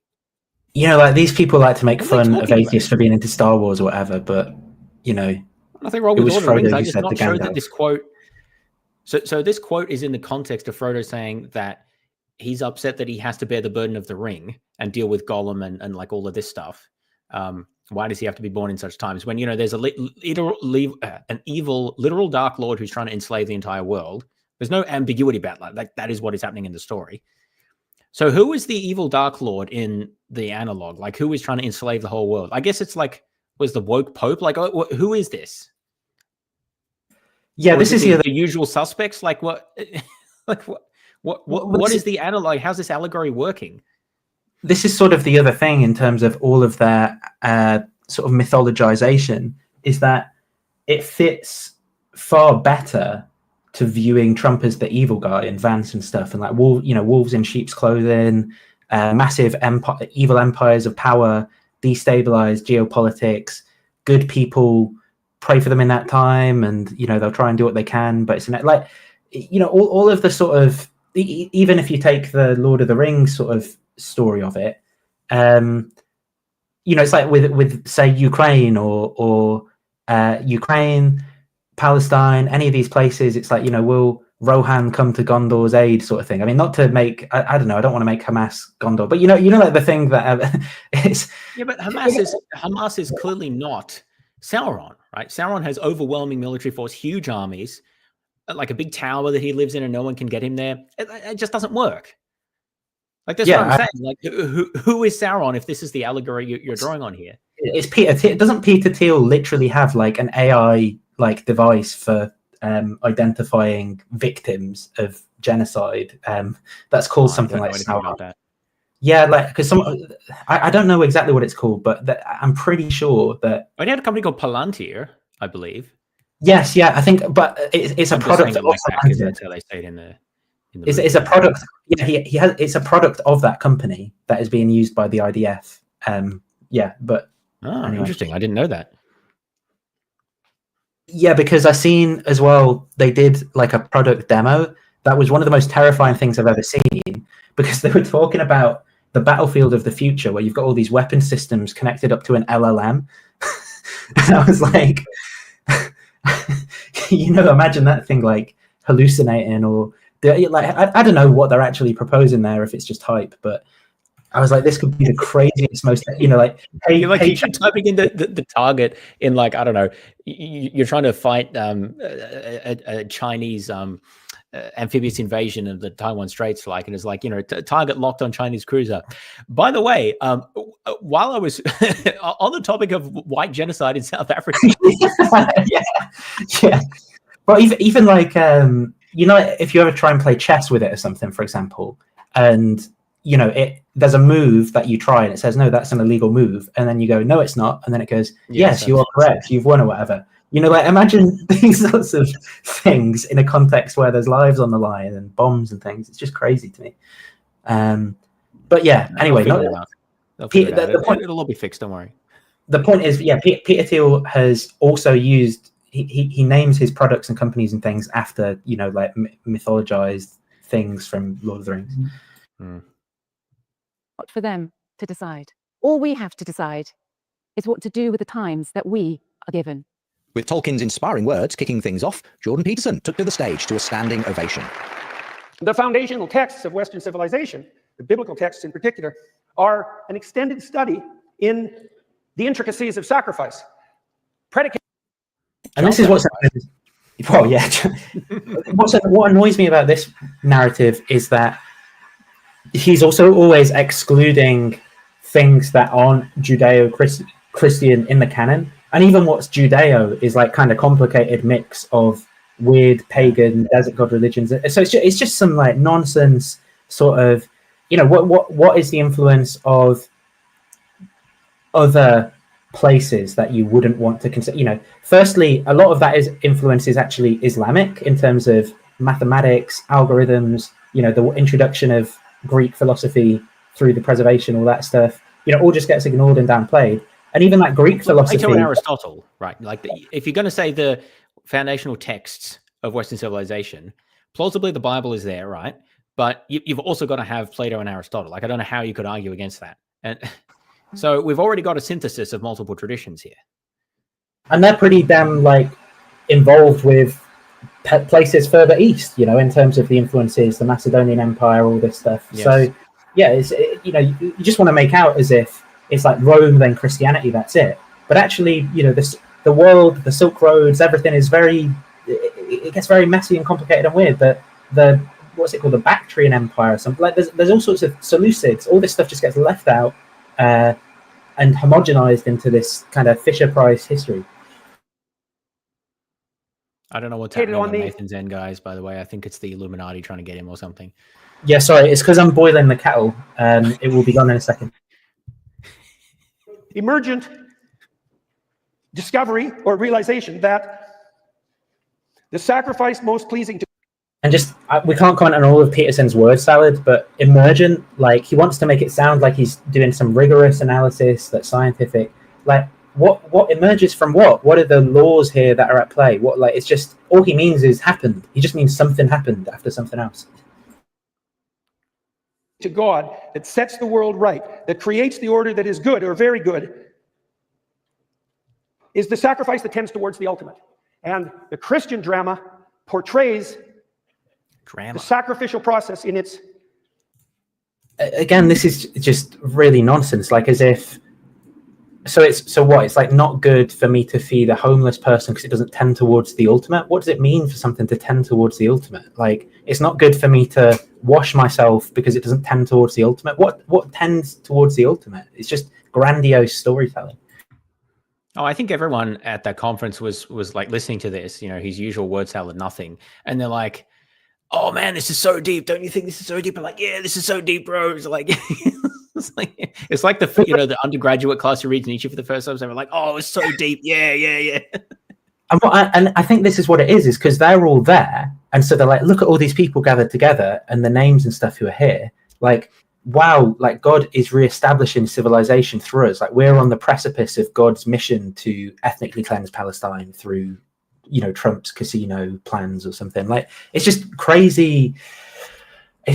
A: Like these people like to make
B: What are they
A: fun of
B: talking about?
A: atheists for being into Star Wars or whatever, but
B: Nothing wrong
A: it
B: with
A: was
B: Lord of the Rings.
A: Frodo
B: I
A: who
B: just
A: said
B: not
A: to
B: showed that
A: Gandalf.
B: this quote. So this quote is in the context of Frodo saying that he's upset that he has to bear the burden of the ring and deal with Gollum and like all of this stuff. Why does he have to be born in such times when there's an evil literal Dark Lord who's trying to enslave the entire world? There's no ambiguity about that. Like that is what is happening in the story. So who is the evil Dark Lord in the analog? Like who is trying to enslave the whole world? I guess it's like, was the woke Pope? Like who is this?
A: Yeah,
B: Or
A: this is
B: the usual suspects. Like what? Like what is the analog? How's this allegory working?
A: This is sort of the other thing in terms of all of their sort of mythologization, is that it fits far better to viewing Trump as the evil guy and Vance and stuff, and like wolves in sheep's clothing, massive evil empires of power, destabilize geopolitics. Good people pray for them in that time, and they'll try and do what they can. But it's like all of the sort of, even if you take the Lord of the Rings sort of story of it, it's like with say Ukraine or Ukraine, Palestine, any of these places, it's like, will Rohan come to Gondor's aid sort of thing? I mean, not to make, I don't know, I don't want to make Hamas Gondor, but like the thing that is...
B: Yeah, but Hamas is clearly not Sauron, right? Sauron has overwhelming military force, huge armies, like a big tower that he lives in and no one can get him there. It just doesn't work. Like that's what I'm saying. Like who is Sauron if this is the allegory you're drawing on here?
A: It's Peter. Doesn't Peter Thiel literally have like an AI like device for identifying victims of genocide? That's called something like Sauron. Yeah, like because I don't know exactly what it's called, but I'm pretty sure that.
B: I had a company called Palantir, I believe.
A: Yes, yeah, I think, but it's a product of
B: Palantir. That's how they say it in the.
A: It's a product. Yeah, he has. It's a product of that company that is being used by the IDF. Yeah, but
B: anyway. Interesting. I didn't know that.
A: Yeah, because I seen as well. They did like a product demo. That was one of the most terrifying things I've ever seen, because they were talking about the battlefield of the future, where you've got all these weapon systems connected up to an LLM. And I was like, imagine that thing like hallucinating or. Like I don't know what they're actually proposing there, if it's just hype, but I was like, this could be the craziest, most, like, hey,
B: you're typing in the target in, like, I don't know, you're trying to fight a Chinese amphibious invasion of the Taiwan Straits, like, and it's like, target locked on Chinese cruiser. By the way, while I was on the topic of white genocide in South Africa,
A: yeah. Well, even like, if you ever try and play chess with it or something, for example, and there's a move that you try and it says, no, that's an illegal move, and then you go, no, it's not, and then it goes, yes, you are correct, you've won, or whatever. Like, imagine these sorts of things in a context where there's lives on the line and bombs and things. It's just crazy to me. But yeah, anyway,
B: it'll all be fixed. Don't worry.
A: The point is, Peter Thiel has also used. He names his products and companies and things after like mythologized things from Lord of the Rings.
Q: Not for them to decide. All we have to decide is what to do with the times that we are given.
C: With Tolkien's inspiring words kicking things off, Jordan Peterson took to the stage to a standing ovation.
F: The foundational texts of Western civilization, the biblical texts in particular, are an extended study in the intricacies of sacrifice.
A: And this is what annoys me about this narrative is that he's also always excluding things that aren't Judeo-Christian in the canon. And even what's Judeo is like kind of complicated mix of weird pagan desert god religions. So it's just some like nonsense sort of, what is the influence of other places that you wouldn't want to consider? Firstly, a lot of that influence is actually Islamic in terms of mathematics, algorithms, the introduction of Greek philosophy through the preservation, all that stuff, all just gets ignored and downplayed. And even that Greek philosophy,
B: Plato and Aristotle, right? Like, if you're going to say the foundational texts of Western civilization, plausibly the Bible is there, right? But you've also got to have Plato and Aristotle. Like, I don't know how you could argue against that. And so we've already got a synthesis of multiple traditions here.
A: And they're pretty damn like involved with places further east, in terms of the influences, the Macedonian Empire, all this stuff. Yes. So yeah, you just want to make out as if it's like Rome, then Christianity, that's it. But actually, the world, the Silk Roads, everything is it gets very messy and complicated and weird. The what's it called, the Bactrian Empire or something. Like there's all sorts of Seleucids. All this stuff just gets left out and homogenized into this kind of Fisher-Price history.
B: I don't know what's happening on Nathan's end, guys, by the way. I think it's the Illuminati trying to get him or something.
A: Yeah, sorry. It's because I'm boiling the kettle. It will be gone in a second.
F: Emergent discovery or realization that the sacrifice most pleasing to...
A: And just, we can't comment on all of Peterson's word salad, but emergent, like, he wants to make it sound like he's doing some rigorous analysis that's scientific. Like, what emerges from what? What are the laws here that are at play? It's just, all he means is happened. He just means something happened after something else.
F: To God that sets the world right, that creates the order that is good or very good, is the sacrifice that tends towards the ultimate. And the Christian drama portrays the sacrificial process in its...
A: Again, this is just really nonsense. Like, as if... So what? It's like not good for me to feed a homeless person because it doesn't tend towards the ultimate. What does it mean for something to tend towards the ultimate? Like, it's not good for me to wash myself because it doesn't tend towards the ultimate. What tends towards the ultimate? It's just grandiose storytelling.
B: Oh, I think everyone at that conference was like listening to this, his usual word salad, nothing, and they're like, "Oh man, this is so deep! Don't you think this is so deep?" I'm like, "Yeah, this is so deep, bro." It's like. It's like the the undergraduate class who reads Nietzsche for the first time. So we're like, "Oh, it's so deep, yeah."
A: And I think this is what it is because they're all there, and so they're like, "Look at all these people gathered together and the names and stuff who are here." Like, wow, like God is reestablishing civilization through us. Like, we're on the precipice of God's mission to ethnically cleanse Palestine through, Trump's casino plans or something. Like, it's just crazy.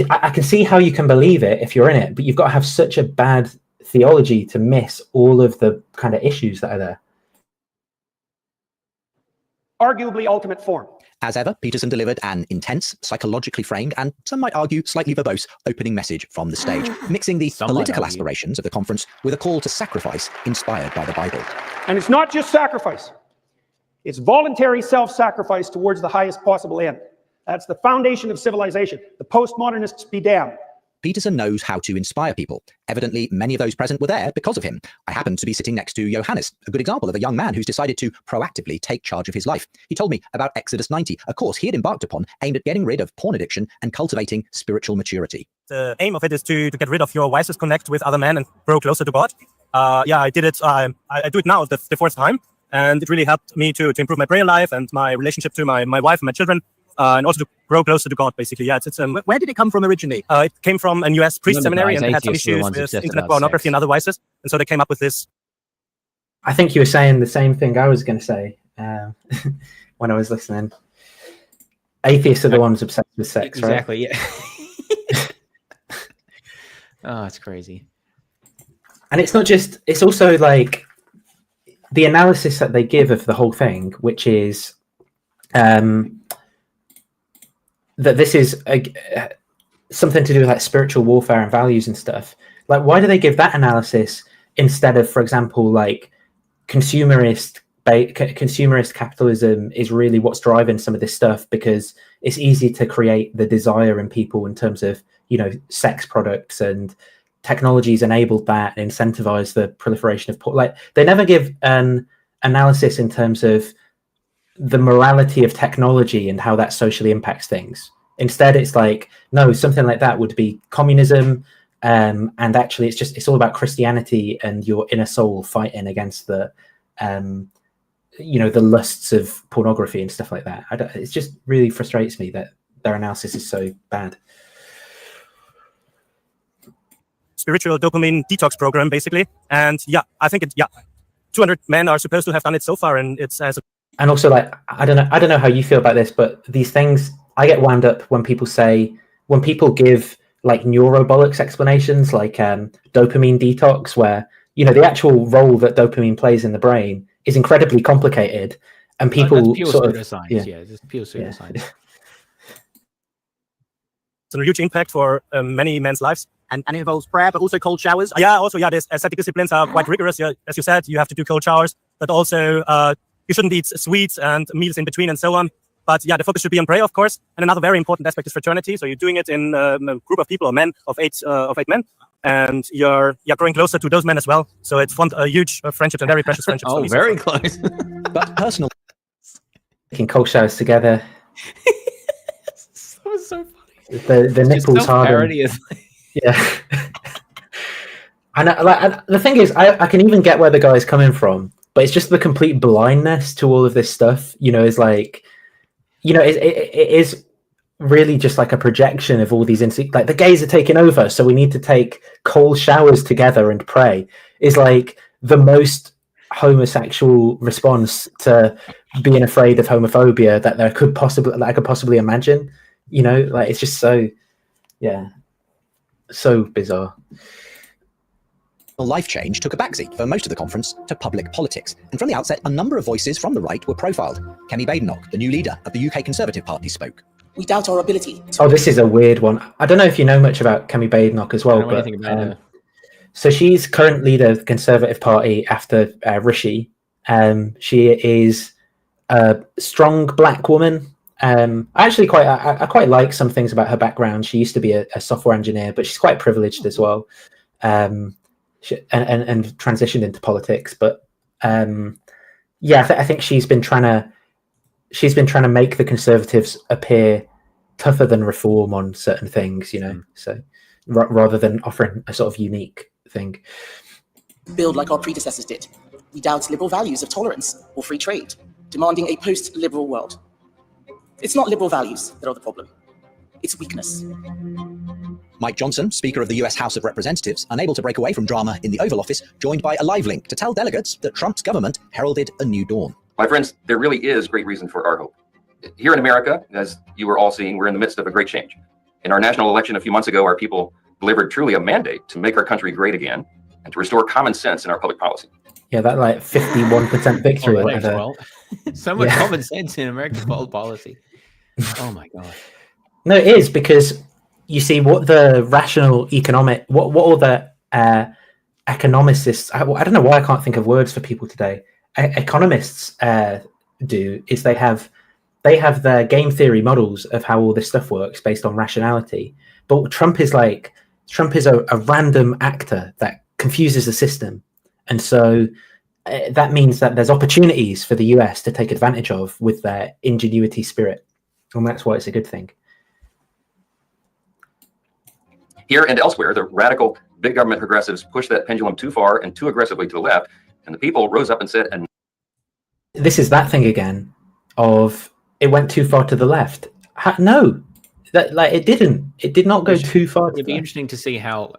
A: I can see how you can believe it if you're in it, but you've got to have such a bad theology to miss all of the kind of issues that are there.
F: Arguably ultimate form.
C: As ever, Peterson delivered an intense, psychologically framed, and some might argue slightly verbose opening message from the stage, mixing the political aspirations of the conference with a call to sacrifice inspired by the Bible.
F: And it's not just sacrifice. It's voluntary self-sacrifice towards the highest possible end. That's the foundation of civilization. The postmodernists be damned.
C: Peterson knows how to inspire people. Evidently, many of those present were there because of him. I happened to be sitting next to Johannes, a good example of a young man who's decided to proactively take charge of his life. He told me about Exodus 90, a course he had embarked upon aimed at getting rid of porn addiction and cultivating spiritual maturity.
J: The aim of it is to get rid of your vices, connect with other men, and grow closer to God. I did it. I do it now the fourth time, and it really helped me to improve my prayer life and my relationship to my wife and my children. And also to grow closer to God, basically. Yeah,
P: where did it come from originally?
J: It came from a US priest seminary, and they had some issues with internet pornography and other vices, and so they came up with this.
A: I think you were saying the same thing I was going to say when I was listening. Atheists are the ones obsessed with sex,
B: exactly,
A: right?
B: Yeah. Oh, it's crazy.
A: And it's not just, it's also like the analysis that they give of the whole thing, which is that this is something to do with like spiritual warfare and values and stuff. Like, why do they give that analysis instead of, for example, like consumerist capitalism is really what's driving some of this stuff, because it's easy to create the desire in people in terms of, you know, sex products, and technology's enabled that and incentivized the proliferation of porn. Like, they never give an analysis in terms of the morality of technology and how that socially impacts things. Instead, it's like, no, something like that would be communism, and actually it's all about Christianity and your inner soul fighting against the the lusts of pornography and stuff like that. It just really frustrates me that their analysis is so bad.
J: Spiritual dopamine detox program, basically. And yeah, I think 200 men are supposed to have done it so far, and it's as a...
A: And also, like, I don't know how you feel about this, but these things, I get wound up when people give like neurobollocks explanations, like dopamine detox, where, you know, the actual role that dopamine plays in the brain is incredibly complicated, and people
B: that's pure
A: sort of
B: pseudoscience. Yeah, just pure pseudoscience.
J: It's a huge impact for many men's lives.
P: And it involves prayer, but also cold showers.
J: These ascetic disciplines are quite rigorous. Yeah, as you said, you have to do cold showers, but also you shouldn't eat sweets and meals in between and so on. But yeah, the focus should be on prayer, of course. And another very important aspect is fraternity. So you're doing it in a group of people, of eight men, and you're growing closer to those men as well. So it's formed a huge friendship and very precious friendship.
B: Oh, very close.
C: But personal.
A: Taking cold showers together.
B: That was so funny.
A: The nipples harden. Yeah. And the thing is, I can even get where the guy's coming from, but it's just the complete blindness to all of this stuff, you know, is like, you know, it is really just like a projection of all these like the gays are taking over, so we need to take cold showers together and pray, is like the most homosexual response to being afraid of homophobia that I could possibly imagine, you know, like it's just so, yeah, so bizarre.
C: Life change took a backseat for most of the conference to public politics, and from the outset a number of voices from the right were profiled. Kemi Badenoch, the new leader of the UK Conservative Party, spoke.
R: We doubt our ability.
A: Oh, this is a weird one. I don't know if you know much about Kemi Badenoch as well, but so she's current leader of the Conservative Party after Rishi. She is a strong black woman. I quite like some things about her background. She used to be a software engineer, but she's quite privileged as well. And transitioned into politics, but I think she's been trying to make the Conservatives appear tougher than Reform on certain things, you know. So rather than offering a sort of unique thing,
R: build like our predecessors did. We doubt liberal values of tolerance or free trade, demanding a post-liberal world. It's not liberal values that are the problem; it's weakness.
C: Mike Johnson, Speaker of the US House of Representatives, unable to break away from drama in the Oval Office, joined by a live link to tell delegates that Trump's government heralded a new dawn.
X: My friends, there really is great reason for our hope. Here in America, as you were all seeing, we're in the midst of a great change. In our national election a few months ago, our people delivered truly a mandate to make our country great again and to restore common sense in our public policy.
A: Yeah, that like 51% victory.
B: So much common sense in American policy. Oh my god.
A: No, it is, because you see what the rational economic, what all the economists, I don't know why I can't think of words for people today. Economists do is they have their game theory models of how all this stuff works based on rationality. But Trump is a random actor that confuses the system, and so that means that there's opportunities for the US to take advantage of with their ingenuity spirit, and that's why it's a good thing.
X: Here and elsewhere, the radical big government progressives pushed that pendulum too far and too aggressively to the left, and the people rose up and said, and
A: this is that thing again of it went too far to the left. No, that it did not go too far.
B: It'd be interesting to see how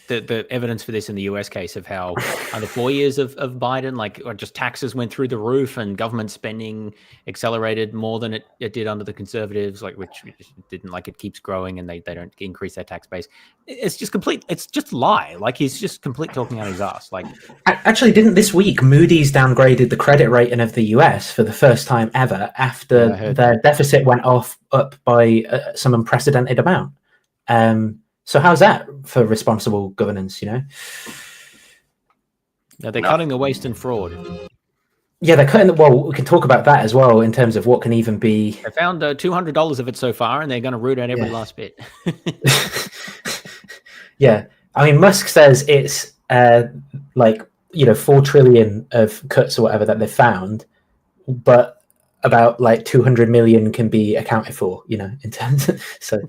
B: the evidence for this in the US case of how under 4 years of Biden, or just taxes went through the roof and government spending accelerated more than it did under the conservatives, which didn't, it keeps growing and they don't increase their tax base. It's just lie. He's just complete talking out his ass.
A: Actually, didn't this week Moody's downgraded the credit rating of the US for the first time ever after their deficit went up by some unprecedented amount? So how's that for responsible governance,
B: Now they're cutting the waste and fraud.
A: Yeah, they're cutting well, we can talk about that as well in terms of what can even be.
B: They found $200 of it so far, and they're going to root out every last bit.
A: Yeah. I mean, Musk says it's 4 trillion of cuts or whatever that they found, but about 200 million can be accounted for, in terms of, so.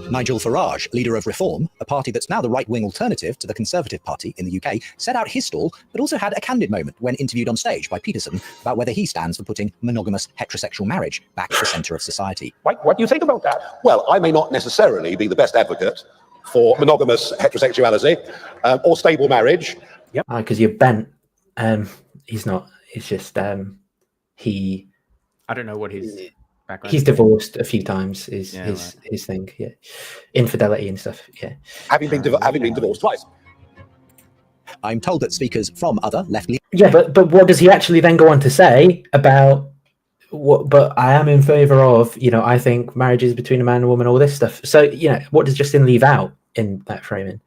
C: Nigel Farage, leader of Reform, a party that's now the right-wing alternative to the Conservative Party in the UK, set out his stall, but also had a candid moment when interviewed on stage by Peterson about whether he stands for putting monogamous heterosexual marriage back at the centre of society.
F: What do you think about that?
G: Well, I may not necessarily be the best advocate for monogamous heterosexuality or stable marriage.
A: Yep. Because you're bent. He's not. It's just he.
B: I don't know what his.
A: He's divorced a few times. Is his thing? Yeah, infidelity and stuff. Yeah,
G: having been divorced twice.
C: I'm told that speakers from other left-leaning.
A: Yeah, but what does he actually then go on to say about what? But I am in favour of. I think marriages between a man and a woman, all this stuff. So what does Justin leave out in that framing?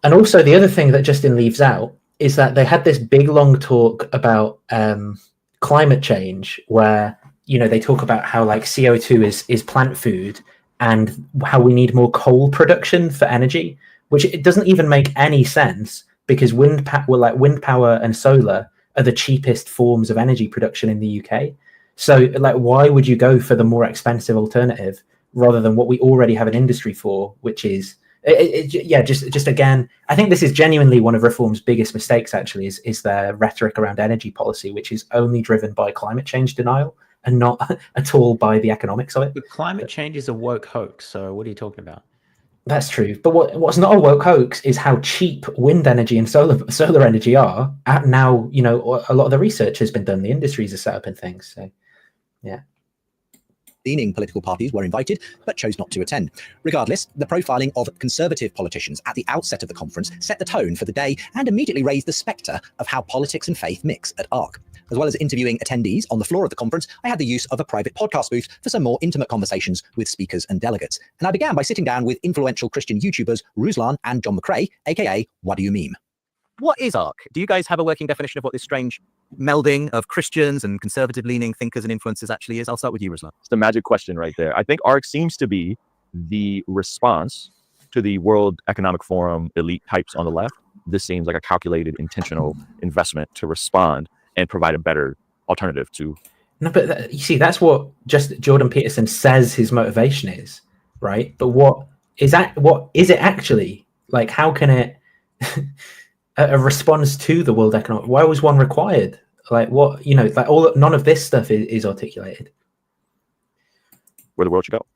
A: And also the other thing that Justin leaves out is that they had this big long talk about climate change where. They talk about how CO2 is plant food and how we need more coal production for energy, which it doesn't even make any sense because wind power and solar are the cheapest forms of energy production in the UK. So why would you go for the more expensive alternative rather than what we already have an industry for, which is just again, I think this is genuinely one of Reform's biggest mistakes actually is their rhetoric around energy policy, which is only driven by climate change denial and not at all by the economics of it.
B: But climate change is a woke hoax, so what are you talking about?
A: That's true. But what's not a woke hoax is how cheap wind energy and solar energy are. Now, a lot of the research has been done. The industries are set up and things. So, yeah.
C: Leaning political parties were invited, but chose not to attend. Regardless, the profiling of conservative politicians at the outset of the conference set the tone for the day and immediately raised the spectre of how politics and faith mix at ARC. As well as interviewing attendees on the floor of the conference, I had the use of a private podcast booth for some more intimate conversations with speakers and delegates. And I began by sitting down with influential Christian YouTubers Ruslan and John McCrae, aka What Do You Meme?
P: What is ARC? Do you guys have a working definition of what this strange melding of Christians and conservative-leaning thinkers and influencers actually is? I'll start with you, Ruslan.
N: It's the magic question right there. I think ARC seems to be the response to the World Economic Forum elite types on the left. This seems like a calculated, intentional investment to respond and provide a better alternative to.
A: No, but you see, that's what just Jordan Peterson says his motivation is, right? But what is it actually? How can it a response to the World Economic? Why was one required? None of this stuff is articulated.
N: Where the world should go.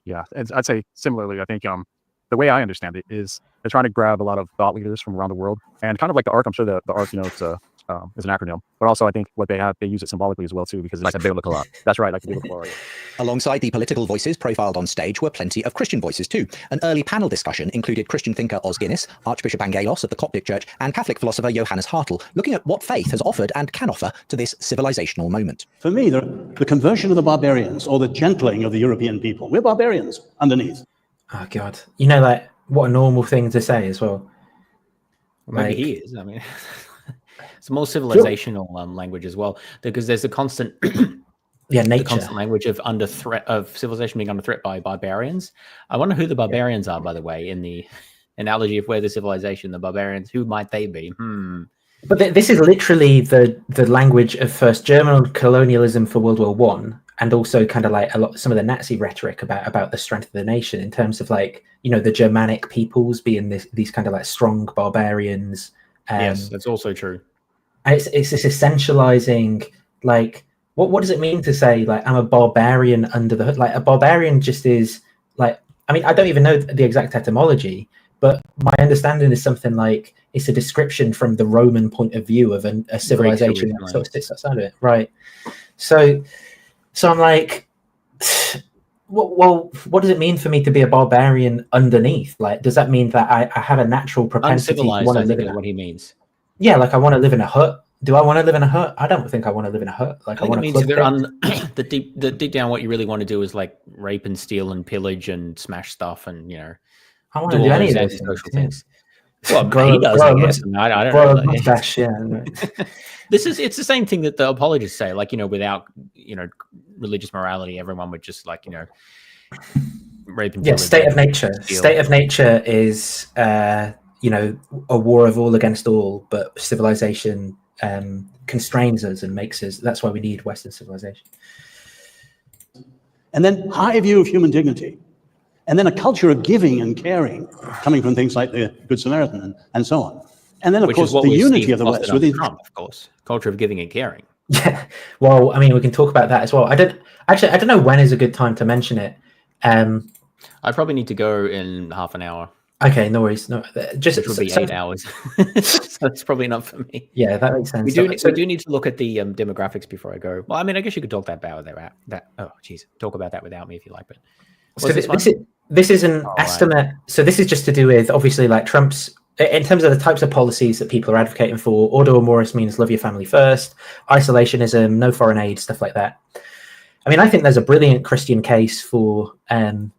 K: Yeah, I'd say similarly. I think the way I understand it is they're trying to grab a lot of thought leaders from around the world, and kind of like the ARC. I'm sure the ARC, it's as an acronym. But also, I think what they use it symbolically as well too, because it's
N: Like a biblical.
K: That's right, like the biblical warrior.
C: Alongside the political voices profiled on stage were plenty of Christian voices too. An early panel discussion included Christian thinker Os Guinness, Archbishop Angelos of the Coptic Church, and Catholic philosopher Johannes Hartl, looking at what faith has offered and can offer to this civilizational moment.
M: For me, the conversion of the barbarians, or the gentling of the European people, we're barbarians underneath.
A: Oh God, you know, like what a normal thing to say as well.
B: Maybe
A: Like,
B: he is. I mean, it's a more civilizational language as well, because there's a constant,
A: yeah,
B: the
A: nature.
B: constant language of under threat of civilization being under threat by barbarians. I wonder who the barbarians are, by the way, in the analogy of where the civilization, the barbarians, who might they be?
A: But this is literally the language of first German colonialism for World War One, and also kind of like some of the Nazi rhetoric about the strength of the nation in terms of like, you know, the Germanic peoples being these kind of like strong barbarians.
B: Yes, that's also true.
A: And it's this essentializing, like, what does it mean to say like I'm a barbarian under the hood? Like a barbarian just is like, I mean, I don't even know the exact etymology, but my understanding is something like it's a description from the Roman point of view of a civilization that sort of sits outside of it, right? So I'm like, well, what does it mean for me to be a barbarian underneath? Like, does that mean that I have a natural propensity to
B: Uncivilized,
A: want
B: I
A: to live
B: think,
A: in
B: is what he means.
A: Yeah, like I want to live in a hut. Do I want to live in a hut? I don't think I want to live in a hut. Like I
B: I think
A: want
B: it
A: to
B: means
A: club
B: that the deep down, what you really want to do is like rape and steal and pillage and smash stuff and, you know,
A: I want to do
B: all
A: any of
B: those
A: those
B: antisocial
A: things.
B: Well,
A: Grow-
B: he does,
A: grow
B: I
A: a
B: guess.
A: must-
B: I don't
A: grow
B: know.
A: a mustache, yeah, right.
B: It's the same thing that the apologists say. Like, you know, without, you know, religious morality, everyone would just like, you know, rape and
A: Yeah,
B: pillage
A: state of
B: and
A: nature.
B: steal.
A: State of nature is, you know, a war of all against all, but civilization constrains us and makes us. That's why we need Western civilization.
M: And then high view of human dignity. And then a culture of giving and caring, coming from things like the Good Samaritan and so on. And then, of
B: Which
M: course,
B: is what
M: the
B: we've
M: unity
B: seen
M: of the
B: fostered
M: West
B: under
M: within
B: Trump, of course. Culture of giving and caring.
A: Yeah. Well, I mean, we can talk about that as well. I don't know when is a good time to mention it.
B: I probably need to go in half an hour.
A: Okay, no worries. No, just
B: Which would be 8 hours. So it's probably not for me.
A: Yeah, that makes sense.
B: We do need to look at the demographics before I go. Well, I mean, I guess you could talk talk about that without me if you like. But
A: So this is an estimate. Right. So this is just to do with obviously like Trump's, in terms of the types of policies that people are advocating for. Ordo Amoris means love your family first, isolationism, no foreign aid, stuff like that. I mean, I think there's a brilliant Christian case for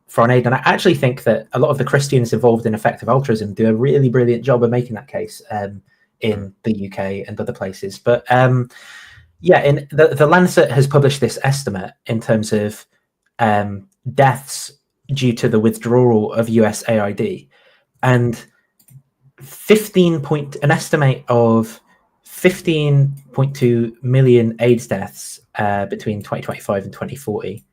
A: foreign aid, and I actually think that a lot of the Christians involved in effective altruism do a really brilliant job of making that case in the UK and other places. But yeah, in the Lancet has published this estimate in terms of deaths due to the withdrawal of US AID, and an estimate of 15.2 million AIDS deaths between 2025 and 2040,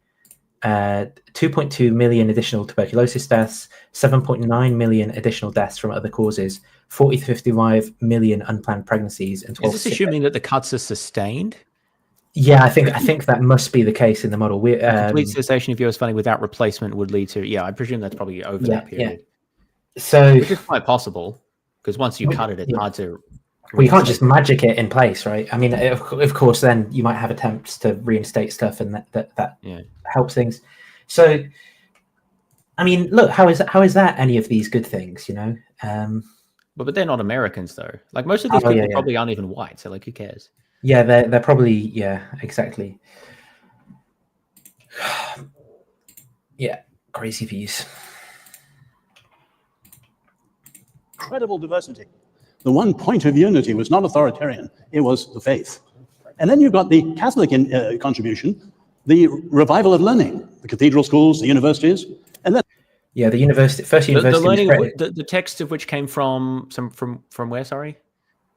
A: 2.2 million additional tuberculosis deaths, 7.9 million additional deaths from other causes, 40 to 55 million unplanned pregnancies, and 12.
B: Is this assuming that the cuts are sustained?
A: Yeah, I think that must be the case in the model.
B: Complete cessation of US funding without replacement would lead to, I presume that's probably over that period.
A: Yeah. So,
B: which is quite possible, because once you cut it, it's hard to.
A: Well, you can't just magic it in place, right? I mean, of course, then you might have attempts to reinstate stuff, and that helps things. So, I mean, look, how is that any of these good things, you know?
B: But they're not Americans, though. Like most of these people probably aren't even white, so like, who cares?
A: Yeah, they're probably exactly. Yeah, crazy views.
M: Incredible diversity. The one point of unity was not authoritarian, it was the faith. And then you've got the Catholic contribution, the revival of learning, the cathedral schools, the universities, and then
A: the first university.
B: The learning, the text of which came from where? Sorry,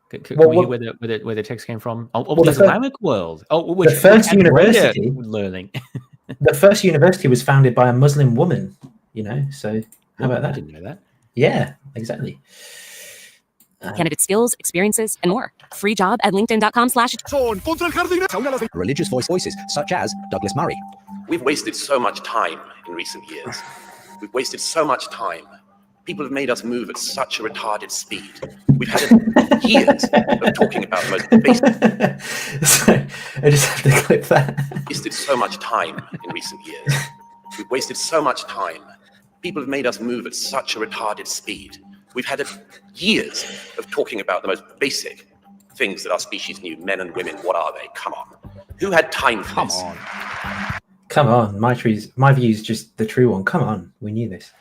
B: can we hear where the text came from? The Islamic world.
A: The first university
B: learning.
A: The first university was founded by a Muslim woman. You know, so how about that?
B: I didn't know that.
A: Yeah, exactly.
I: Candidate skills, experiences, and more. Free job at linkedin.com/.
C: Religious voices such as Douglas Murray.
O: We've wasted so much time in recent years. We've wasted so much time
H: People have made us move at such a retarded speed. We've had years of talking about the most basic.
A: Sorry, I just have to clip that.
H: Wasted so much time in recent years. We've wasted so much time. People have made us move at such a retarded speed. We've had years of talking about the most basic things that our species knew. Men and women, what are they? Come on. Who had time for this?
A: Come on, my view is just the true one. Come on, we knew this.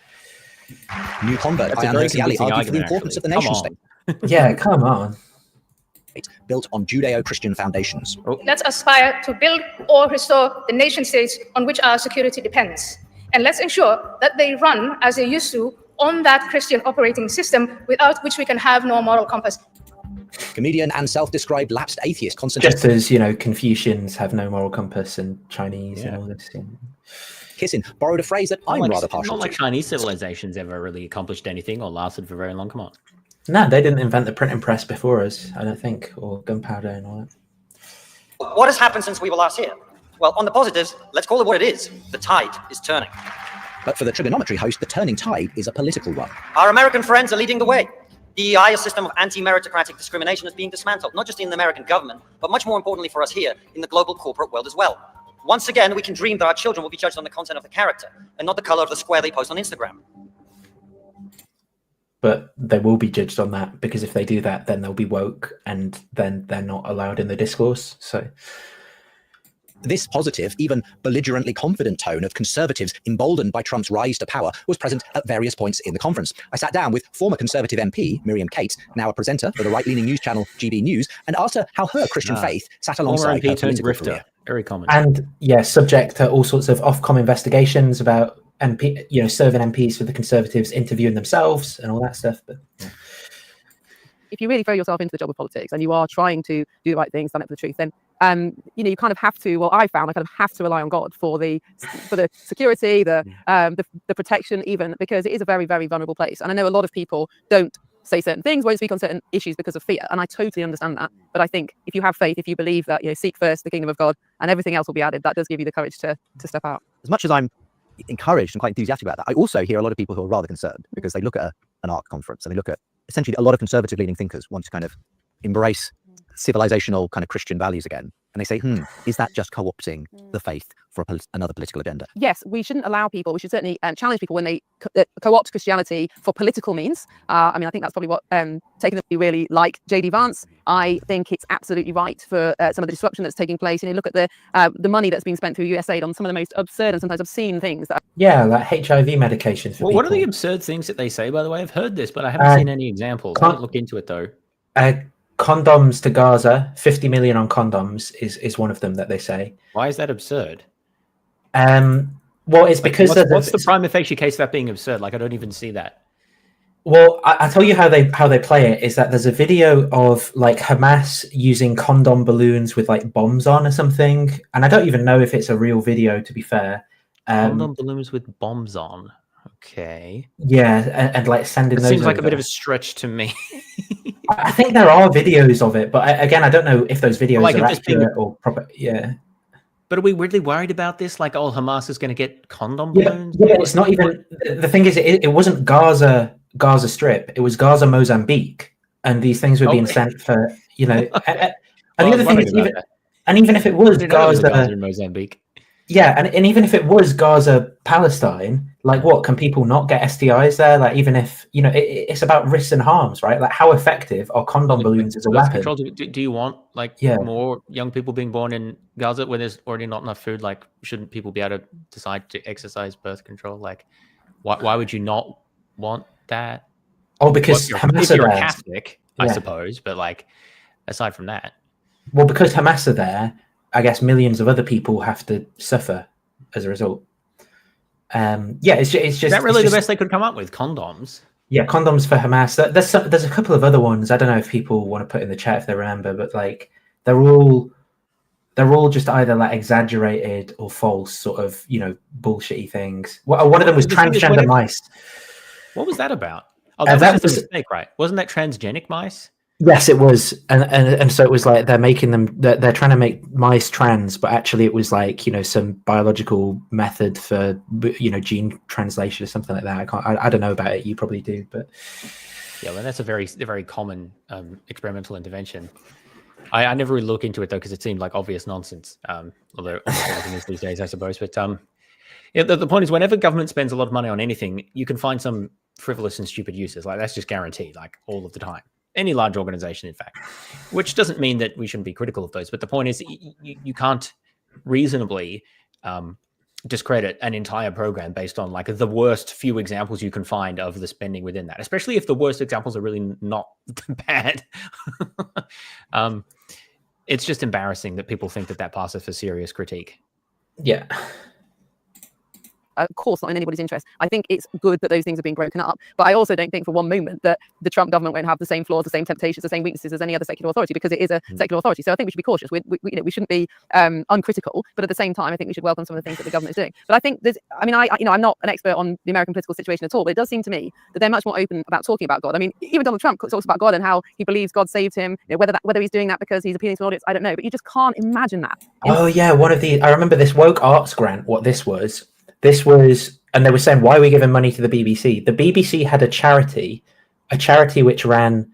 C: New convert
B: That's a
C: Ayaan
B: very
C: Hirsi Ali
B: convincing
C: argued for the
B: argument,
C: importance of the
B: actually.
C: nation
B: Come
C: state.
A: Yeah, come on.
C: Built on Judeo-Christian foundations.
O: Let's aspire to build or restore the nation states on which our security depends. And let's ensure that they run as they used to on that Christian operating system without which we can have no moral compass.
C: Comedian and self-described lapsed atheist Constantine.
A: Just as, Confucians have no moral compass and Chinese and all this.
C: Kissing borrowed a phrase that I'm rather partial
B: Not like
C: to.
B: Chinese civilizations ever really accomplished anything or lasted for very long. Come on.
A: No, they didn't invent the printing press before us, I don't think, or gunpowder and all that.
S: What has happened since we were last here? Well, on the positives, let's call it what it is. The tide is turning.
C: But for the trigonometry host, the turning tide is a political one.
S: Our American friends are leading the way. The DEI, a system of anti-meritocratic discrimination, is being dismantled, not just in the American government, but much more importantly for us here, in the global corporate world as well. Once again, we can dream that our children will be judged on the content of the character, and not the color of the square they post on Instagram.
A: But they will be judged on that, because if they do that, then they'll be woke, and then they're not allowed in the discourse. So
C: This positive, even belligerently confident tone of conservatives emboldened by Trump's rise to power was present at various points in the conference. I sat down with former Conservative MP Miriam Cates, now a presenter for the right-leaning news channel GB News, and asked her how her Christian faith sat alongside her political career.
B: Very common.
A: And subject to all sorts of Ofcom investigations about MP, serving MPs for the Conservatives, interviewing themselves and all that stuff. But
T: if you really throw yourself into the job of politics and you are trying to do the right thing, stand up for the truth, then you kind of have to. Well, I kind of have to rely on God for the security, the protection, even because it is a very, very vulnerable place. And I know a lot of people don't say certain things, won't speak on certain issues because of fear, and I totally understand that. But I think if you have faith, if you believe that seek first the kingdom of God and everything else will be added, that does give you the courage to step out.
C: As much as I'm encouraged and quite enthusiastic about that, I also hear a lot of people who are rather concerned because they look at an ARC conference and they look at essentially a lot of conservative leaning thinkers want to kind of embrace civilizational kind of Christian values again. And they say, is that just co-opting the faith for another political agenda?
T: Yes, we shouldn't allow people, we should certainly challenge people when they co-opt Christianity for political means. I think that's probably what taken that we really like J.D. Vance. I think it's absolutely right for some of the disruption that's taking place. Look at the money that's being spent through USAID on some of the most absurd and sometimes obscene things.
A: like HIV medications for
B: Well, what are
A: people.
B: the absurd things that they say, by the way? I've heard this, but I haven't seen any examples. I didn't look into it, though.
A: Condoms to Gaza, 50 million on condoms is one of them that they say.
B: Why is that absurd?
A: Well, it's because
B: what's the prima facie case of that being absurd? Like, I don't even see that.
A: Well, I tell you how they play it is that there's a video of like Hamas using condom balloons with like bombs on or something, and I don't even know if it's a real video, to be fair.
B: Condom balloons with bombs on. Okay.
A: Yeah, and like sending
B: It
A: those.
B: seems like a
A: over.
B: bit of a stretch to me.
A: I think there are videos of it, but I don't know if those videos
B: Like,
A: are
B: if this being-
A: accurate or proper. Yeah.
B: But are we weirdly worried about this? Like, Hamas is going to get condom
A: Yeah,
B: balloons?
A: but it's not even. The thing is, it wasn't Gaza Strip. It was Gaza Mozambique, and these things were being sent for and the other thing is even if it was Gaza
B: in Mozambique.
A: Yeah, and even if it was Gaza, Palestine, like what, can people not get STIs there? Like even if, it's about risks and harms, right? Like how effective are condom balloons as a
B: Birth
A: weapon?
B: control, do you want more young people being born in Gaza when there's already not enough food? Like, shouldn't people be able to decide to exercise birth control? Like, why would you not want that?
A: Oh, because Hamas
B: if you're
A: are
B: a
A: there.
B: Catholic, I suppose, but like, aside from that.
A: Well, because Hamas are there, I guess millions of other people have to suffer as a result. It's just.
B: Is that really the best they could come up with? Condoms?
A: Yeah, condoms for Hamas. There's a couple of other ones. I don't know if people want to put in the chat if they remember, but like they're all just either like exaggerated or false, sort of bullshitty things. Well, one of them was transgender mice.
B: What was that about? Oh, that was just a mistake, right? Wasn't that transgenic mice?
A: Yes, it was, and so it was like they're making them. They're trying to make mice trans, but actually it was like some biological method for gene translation or something like that. I don't know about it. You probably do, but
B: yeah, well, that's a very common experimental intervention. I never really look into it though because it seemed like obvious nonsense. Although almost everything is these days, I suppose. But yeah, the point is, whenever government spends a lot of money on anything, you can find some frivolous and stupid uses. Like that's just guaranteed, like all of the time. Any large organization, in fact, which doesn't mean that we shouldn't be critical of those. But the point is, you can't reasonably discredit an entire program based on like the worst few examples you can find of the spending within that, especially if the worst examples are really not bad. It's just embarrassing that people think that passes for serious critique.
A: Yeah.
T: Of course, not in anybody's interest. I think it's good that those things are being broken up, but I also don't think for one moment that the Trump government won't have the same flaws, the same temptations, the same weaknesses as any other secular authority, because it is a secular authority. So I think we should be cautious. We shouldn't be uncritical, but at the same time, I think we should welcome some of the things that the government is doing. But I think I'm not an expert on the American political situation at all, but it does seem to me that they're much more open about talking about God. I mean, even Donald Trump talks about God and how he believes God saved him. Whether he's doing that because he's appealing to an audience, I don't know, but you just can't imagine that.
A: Oh yeah, I remember this woke arts grant. What this was. And they were saying, why are we giving money to the BBC? The BBC had a charity which ran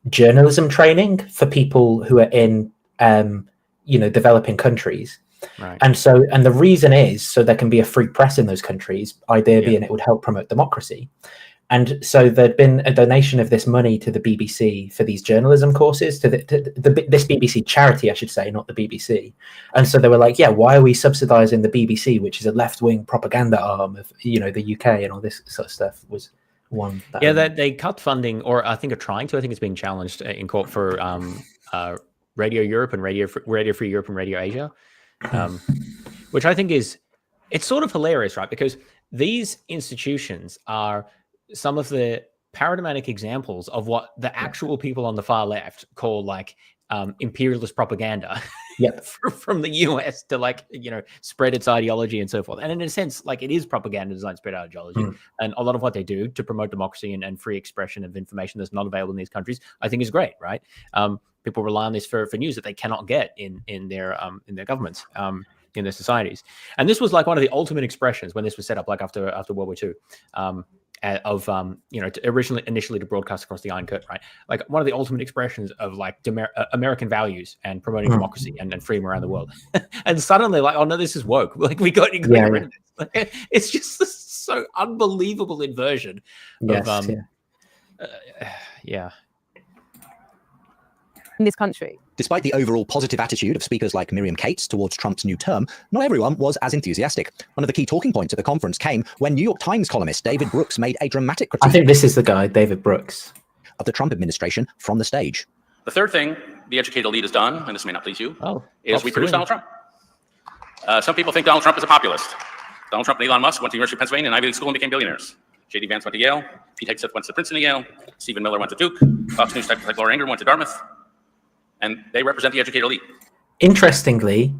A: journalism training for people who are in, developing countries.
B: Right.
A: And the reason is so there can be a free press in those countries, idea being it would help promote democracy. And so there'd been a donation of this money to the BBC for these journalism courses, to this BBC charity, I should say, not the BBC. And so they were like, yeah, why are we subsidizing the BBC, which is a left-wing propaganda arm of, the UK and all this sort of stuff was one.
B: That they cut funding, or I think are trying to. I think it's being challenged in court for Radio Europe and Radio Free Europe and Radio Asia, which I think it's sort of hilarious, right? Because these institutions are some of the paradigmatic examples of what the actual people on the far left call like imperialist propaganda from the US to spread its ideology and so forth. And in a sense, like it is propaganda designed to spread ideology. And a lot of what they do to promote democracy and free expression of information that's not available in these countries, I think is great, right? People rely on this for news that they cannot get in their governments, in their societies. And this was like one of the ultimate expressions when this was set up, like after World War II. Initially to broadcast across the Iron Curtain, right? Like one of the ultimate expressions of like American values and promoting democracy and freedom around the world. And suddenly, like, oh no, this is woke. Like we got to get rid of this. Like, it's just this so unbelievable inversion of
T: in this country.
C: Despite the overall positive attitude of speakers like Miriam Cates towards Trump's new term, not everyone was as enthusiastic. One of the key talking points at the conference came when New York Times columnist David Brooks made a dramatic critique.
A: I think this is the guy, David Brooks,
C: of the Trump administration from the stage.
W: The third thing the educated elite has done, and this may not please you, is we produce Donald Trump. Some people think Donald Trump is a populist. Donald Trump and Elon Musk went to the University of Pennsylvania and Ivy League school and became billionaires. J.D. Vance went to Yale. Pete Hegseth went to Princeton and Yale. Stephen Miller went to Duke. Fox News type like Laura Ingraham went to Dartmouth. And they represent the educated elite.
A: Interestingly,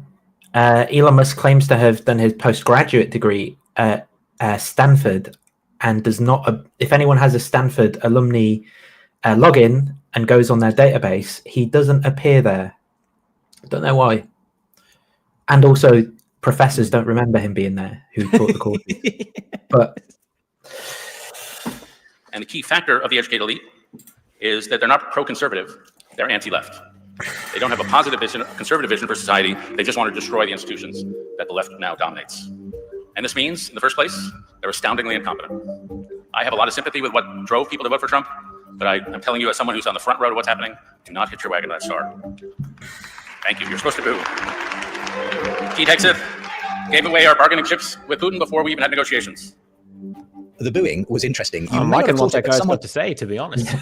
A: Elon Musk claims to have done his postgraduate degree at Stanford and does not, if anyone has a Stanford alumni login and goes on their database, he doesn't appear there. Don't know why. And also, professors don't remember him being there who taught the courses. But
W: and the key factor of the educated elite is that they're not pro-conservative, they're anti-left. They don't have a positive vision, a conservative vision for society. They just want to destroy the institutions that the left now dominates. And this means, in the first place, they're astoundingly incompetent. I have a lot of sympathy with what drove people to vote for Trump, but I'm telling you as someone who's on the front row of what's happening, do not hit your wagon with that star. Thank you. You're supposed to boo. Pete Hegseth gave away our bargaining chips with Putin before we even had negotiations.
C: The booing was interesting.
B: You might want that guy's got to say, to be honest.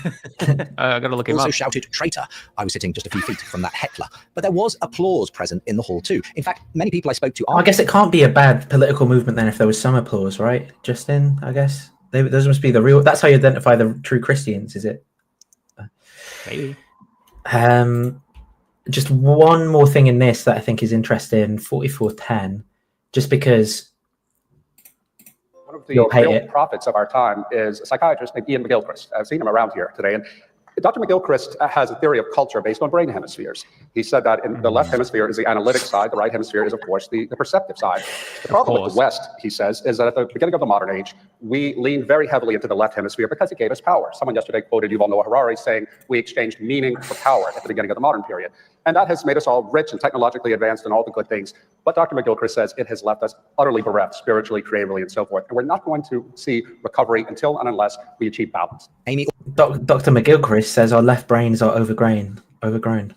B: I got to look him up.
C: Also shouted traitor. I was sitting just a few feet from that heckler, but there was applause present in the hall too. In fact, many people I spoke to.
A: I guess it can't be a bad political movement then if there was some applause, right? Justin, I guess those must be the real. That's how you identify the true Christians, is it?
B: Maybe.
A: Just one more thing in this that I think is interesting. 4410, just because.
F: One of the real prophets of our time is a psychiatrist named Ian McGilchrist. I've seen him around here today, and
D: Dr. McGilchrist has a theory of culture based on brain hemispheres. He said that in the left hemisphere is the analytic side, the right hemisphere is, of course, the perceptive side. The problem with the West, he says, is that at the beginning of the modern age, we leaned very heavily into the left hemisphere because it gave us power. Someone yesterday quoted Yuval Noah Harari saying we exchanged meaning for power at the beginning of the modern period. And that has made us all rich and technologically advanced and all the good things. But Dr. McGilchrist says it has left us utterly bereft, spiritually, creatively, and so forth. And we're not going to see recovery until and unless we achieve balance.
P: Amy,
A: Dr. McGilchrist says our left brains are overgrown.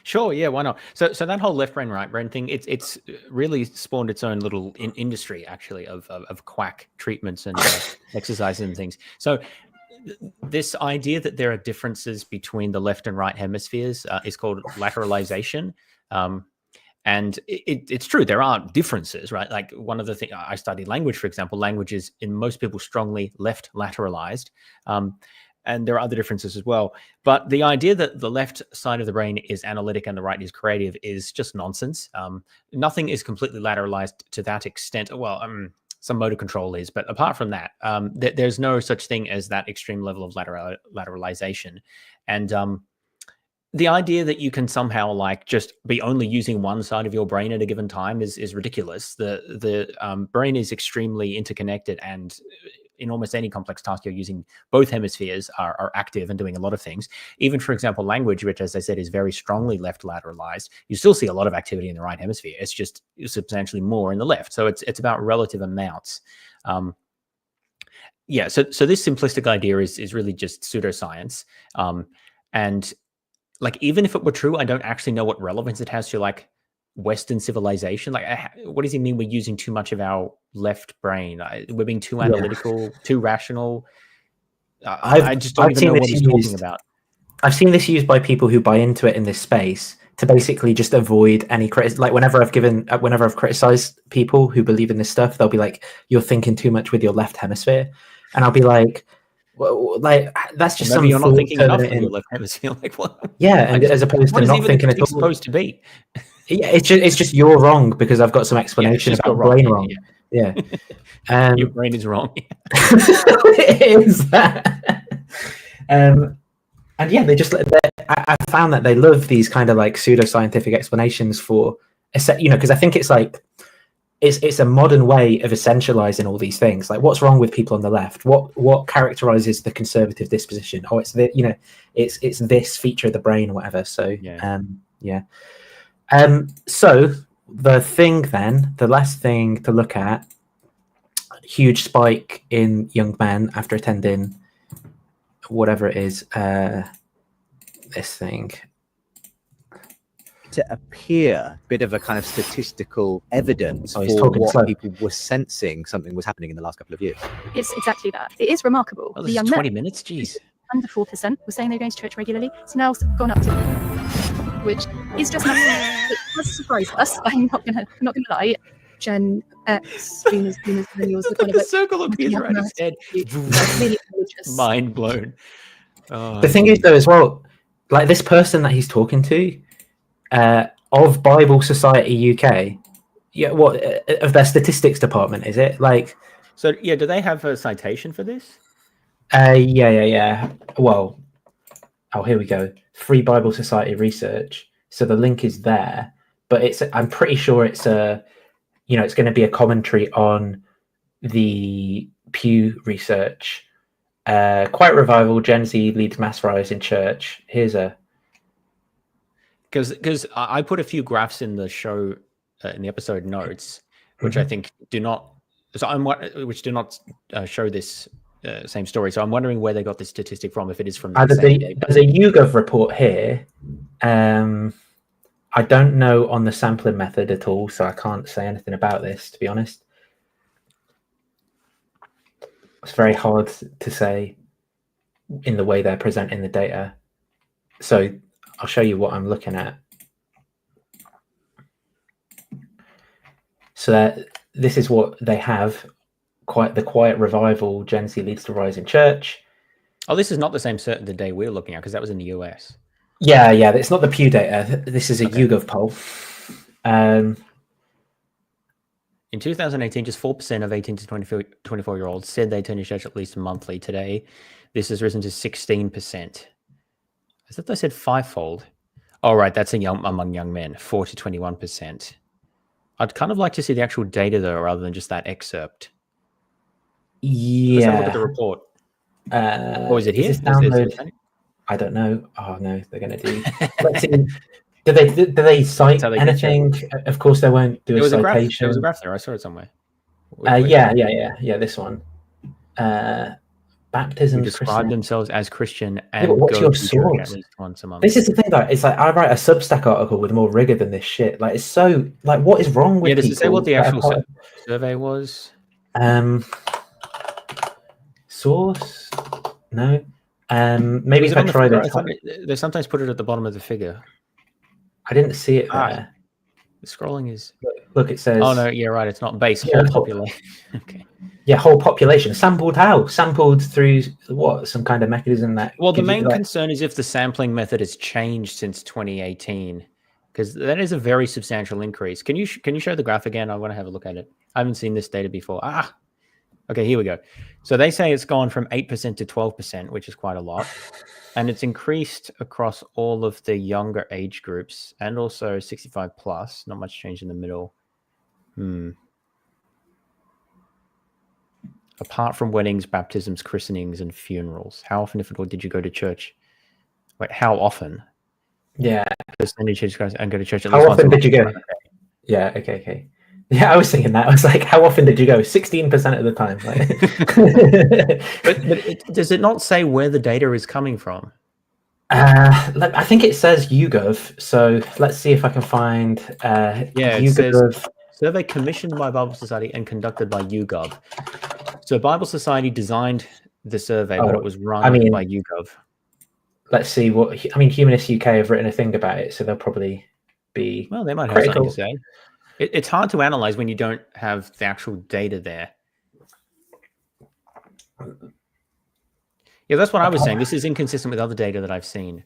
B: Sure, yeah, why not? So that whole left brain, right brain thing, it's really spawned its own little industry, actually, of quack treatments and exercises and things. So this idea that there are differences between the left and right hemispheres is called lateralization. And it's true, there are differences, right? Like one of the things, I studied language, for example, language is in most people strongly left lateralized. And there are other differences as well. But the idea that the left side of the brain is analytic and the right is creative is just nonsense. Nothing is completely lateralized to that extent. Well, some motor control is, but apart from that, there's no such thing as that extreme level of lateralization. And the idea that you can somehow like just be only using one side of your brain at a given time is ridiculous. The brain is extremely interconnected, and in almost any complex task you're using, both hemispheres are active and doing a lot of things. Even, for example, language, which, as I said, is very strongly left lateralized, you still see a lot of activity in the right hemisphere. It's just substantially more in the left. So it's about relative amounts. Yeah, so this simplistic idea is really just pseudoscience. And like, even if it were true, I don't actually know what relevance it has to like Western civilization. Like, what does he mean we're using too much of our left brain? We're being too analytical, too rational. I just don't even know what he's talking about.
A: I've seen this used by people who buy into it in this space to basically just avoid any criticism. Like whenever I've criticized people who believe in this stuff, they'll be like, "You're thinking too much with your left hemisphere," and I'll be like, well, like that's just
B: maybe you're not thinking enough with your left hemisphere. Like what?
A: Yeah, and as opposed to not thinking at all.
B: Supposed to be.
A: Yeah, it's just you're wrong because I've got some explanation about brain wrong. Yeah.
B: Your brain is wrong.
A: It is that. And yeah, I found that they love these kind of like pseudoscientific explanations for, because I think it's like it's a modern way of essentializing all these things. Like, what's wrong with people on the left? What characterizes the conservative disposition? Oh, it's it's this feature of the brain or whatever. So so the last thing to look at, huge spike in young men after attending whatever it is, this thing.
P: To appear a bit of a kind of statistical evidence for what people were sensing something was happening in the last couple of years.
L: It's exactly that. It is remarkable.
B: Oh, this is 20 minutes? Jeez.
L: Under 4% were saying they're going to church regularly. It's now gone up to, which is just massive. It does surprise us. I'm not gonna lie. Gen X, boomers, millennials.
B: It's like a circle appears around his head. Mind blown. Oh,
A: the thing is, though, as well, like this person that he's talking to, of Bible Society UK, what of their statistics department is it? Like,
B: so yeah, do they have a citation for this?
A: Yeah. Well, here we go. Free Bible Society research. So the link is there, but I'm pretty sure it's it's going to be a commentary on the Pew research. Quiet revival, Gen Z leads mass rise in church. Here's a.
B: Because I put a few graphs in the show, in the episode notes, which I think do not show this same story. So I'm wondering where they got this statistic from, if it is from the same day.
A: There's a YouGov report here. I don't know on the sampling method at all, so I can't say anything about this, to be honest. It's very hard to say in the way they're presenting the data. So I'll show you what I'm looking at. So this is what they have. The quiet revival, Gen Z leads to rise in church.
B: Oh, this is not the same the day we're looking at, because that was in the US.
A: Yeah, it's not the Pew data. This is a YouGov poll.
B: In 2018, just 4% of 18 to 24-year-olds said they attend church at least monthly. Today, this has risen to 16%. I thought they said fivefold. Oh, right, that's among young men, 4 to 21%. I'd kind of like to see the actual data, though, rather than just that excerpt. Let's have a look at the report. Or is it here?
A: Is this download? I don't know. Oh, no, they're going to do... Let's see. Do they cite anything? Of course, they won't do a citation.
B: There was a graph there. I saw it somewhere.
A: Yeah. This one. Baptism.
B: Who describe themselves as Christian and
A: what's
B: go
A: your
B: to church
A: source?
B: at least once a month.
A: This is the thing, though. It's like I write a Substack article with more rigor than this shit. Like, it's so like, what is wrong with people?
B: Does it say what the actual survey was?
A: Source? No. Maybe if I try this.
B: They sometimes put it at the bottom of the figure.
A: I didn't see it there.
B: The scrolling is...
A: Look, it says...
B: Oh, no, yeah, right. It's not base, whole population. Okay.
A: Yeah, whole population. Sampled how? Sampled through what? Some kind of mechanism that...
B: Well, the main concern is if the sampling method has changed since 2018, because that is a very substantial increase. Can you show the graph again? I want to have a look at it. I haven't seen this data before. Okay, here we go. So they say it's gone from 8% to 12%, which is quite a lot. And it's increased across all of the younger age groups and also 65 plus. Not much change in the middle. Apart from weddings, baptisms, christenings, and funerals, how often, if at all, did you go to church? Wait, how often?
A: Yeah.
B: Percentage and go to church at
A: how
B: least
A: often
B: once
A: did you go? Yeah, okay. Yeah, I was thinking that. I was like, how often did you go? 16% of the time.
B: But does it not say where the data is coming from?
A: I think it says YouGov. So let's see if I can find
B: it says survey commissioned by Bible Society and conducted by YouGov. So Bible Society designed the survey, but it was run by YouGov.
A: Let's see what... Humanist UK have written a thing about it, so they'll probably be...
B: Well, they might have something to say. It's hard to analyze when you don't have the actual data there. Yeah, that's what I was saying. This is inconsistent with other data that I've seen.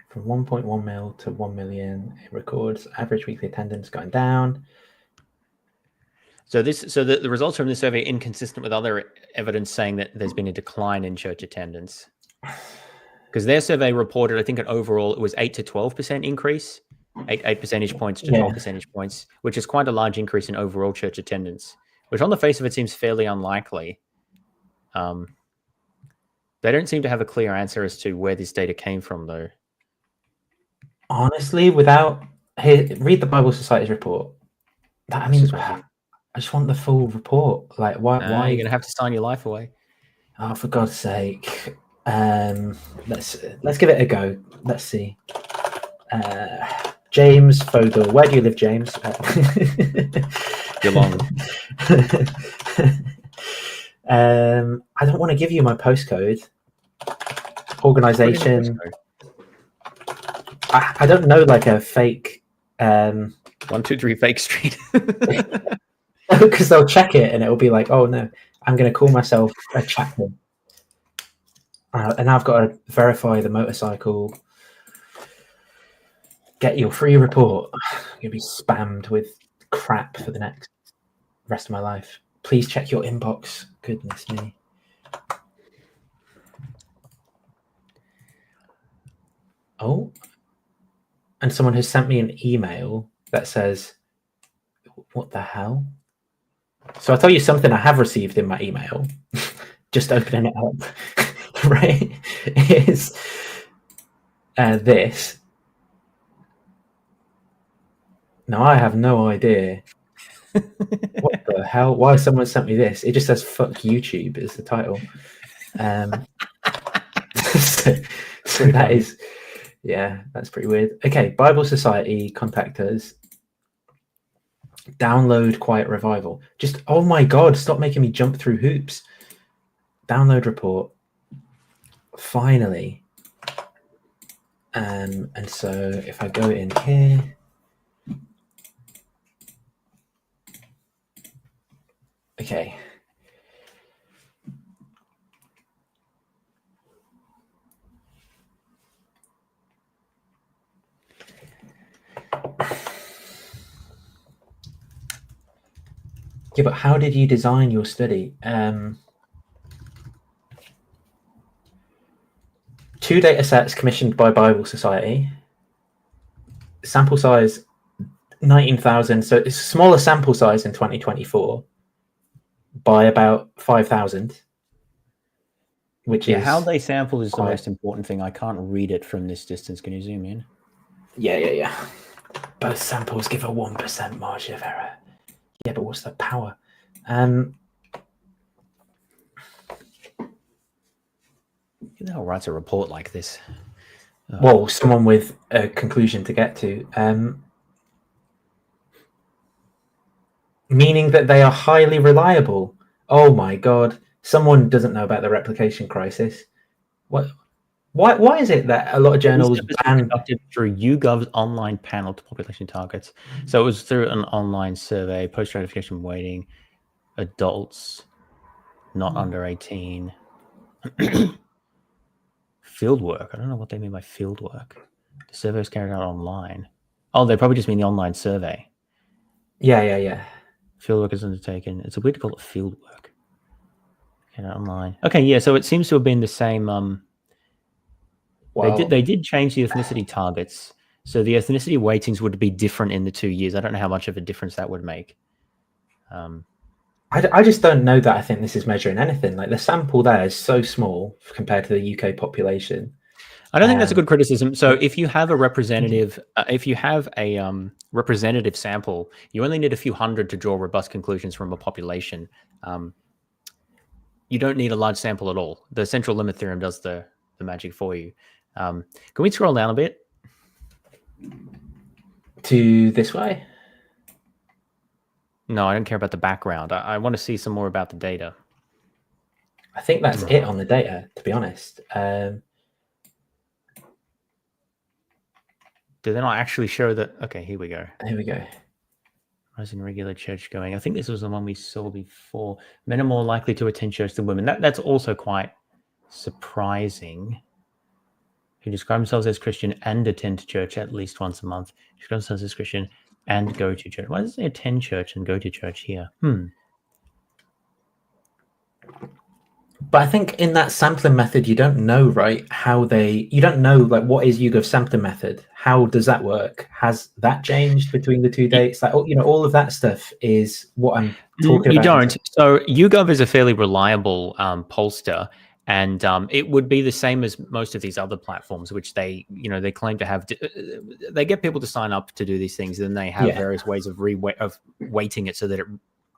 A: From 1.1 mil to 1 million, it records average weekly attendance going down.
B: So the results from this survey are inconsistent with other evidence saying that there's been a decline in church attendance. Because their survey reported, I think, overall it was 8 to 12% increase, 8 percentage points to 12 percentage points, which is quite a large increase in overall church attendance, which on the face of it seems fairly unlikely. They don't seem to have a clear answer as to where this data came from, though.
A: Honestly, read the Bible Society's report. I just want the full report. Like, why?
B: You're going to have to sign your life away.
A: Oh, for God's sake. Let's give it a go. Let's see. James Fogel. Where do you live, James?
B: Geelong.
A: I don't want to give you my postcode. Organization. I don't know, like a fake
B: 123 Fake Street.
A: Because they'll check it and it'll be like, oh no, I'm going to call myself a chaplain. And I've got to verify the motorcycle. Get your free report. I'm going to be spammed with crap for the rest of my life. Please check your inbox. Goodness me. Oh. And someone has sent me an email that says, what the hell? So I'll tell you something I have received in my email. Just opening it up. Right? Is this. Now I have no idea. What the hell? Why someone sent me this? It just says "fuck YouTube" is the title. So that is, yeah, that's pretty weird. Okay, Bible Society, contact us. Download Quiet Revival. Just, oh my God, stop making me jump through hoops. Download report. Finally. And so if I go in here. Okay. Yeah, but how did you design your study? 2 data sets commissioned by Bible Society. Sample size 19,000. So it's a smaller sample size in 2024 by about 5,000. Which is
B: how they sample is the
A: quite...
B: most important thing. I can't read it from this distance. Can you zoom in?
A: Yeah. Both samples give a 1% margin of error. Yeah, but what's the power?
B: Who the hell writes a report like this?
A: Well, someone with a conclusion to get to. Meaning that they are highly reliable. Oh my God. Someone doesn't know about the replication crisis. What? Why is it that a lot of journals ban...
B: conducted through YouGov's online panel to population targets? So it was through an online survey, post-ratification waiting, adults not under 18. Field work. I don't know what they mean by field work. The survey was carried out online. Oh, they probably just mean the online survey.
A: Yeah.
B: Field work is undertaken. It's a weird to call it field work. Okay, online. Okay, yeah. So it seems to have been the same.
A: Wow.
B: They did change the ethnicity targets, so the ethnicity weightings would be different in the 2 years. I don't know how much of a difference that would make.
A: I just don't know that I think this is measuring anything. Like the sample there is so small compared to the UK population.
B: I don't think that's a good criticism. So if you have a representative, representative sample, you only need a few hundred to draw robust conclusions from a population. You don't need a large sample at all. The central limit theorem does the magic for you. Can we scroll down a bit?
A: To this way?
B: No, I don't care about the background. I want to see some more about the data.
A: I think that's it on the data, to be honest.
B: Do they not actually show that? Okay, here we go.
A: Here we go.
B: Rising regular church going. I think this was the one we saw before. Men are more likely to attend church than women. That's also quite surprising. Who describe themselves as Christian and attend church at least once a month. Describe themselves as Christian and go to church. Why does it say attend church and go to church here?
A: But I think in that sampling method, you don't know, right, you don't know, like, what is YouGov's sampling method? How does that work? Has that changed between the 2 dates? Like, all of that stuff is what I'm talking about.
B: You don't. So YouGov is a fairly reliable pollster, and it would be the same as most of these other platforms, which they claim to have. They get people to sign up to do these things, and then they have various ways of weighting it so that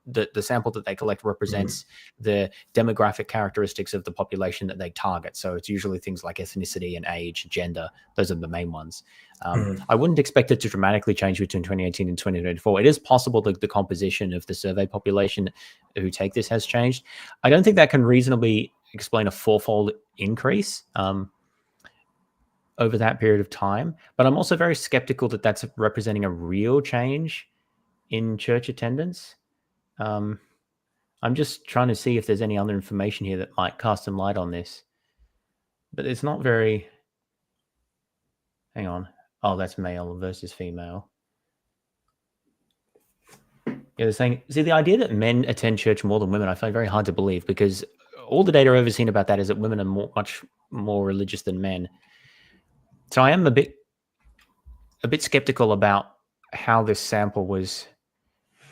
B: the sample that they collect represents the demographic characteristics of the population that they target. So it's usually things like ethnicity and age, gender. Those are the main ones. I wouldn't expect it to dramatically change between 2018 and 2024. It is possible that the composition of the survey population who take this has changed. I don't think that can reasonably explain a fourfold increase over that period of time. But I'm also very skeptical that that's representing a real change in church attendance. I'm just trying to see if there's any other information here that might cast some light on this. But it's not very... Hang on. Oh, that's male versus female. Yeah, they're saying... See, the idea that men attend church more than women, I find very hard to believe, because all the data I've ever seen about that is that women are much more religious than men. So I am a bit skeptical about how this sample was...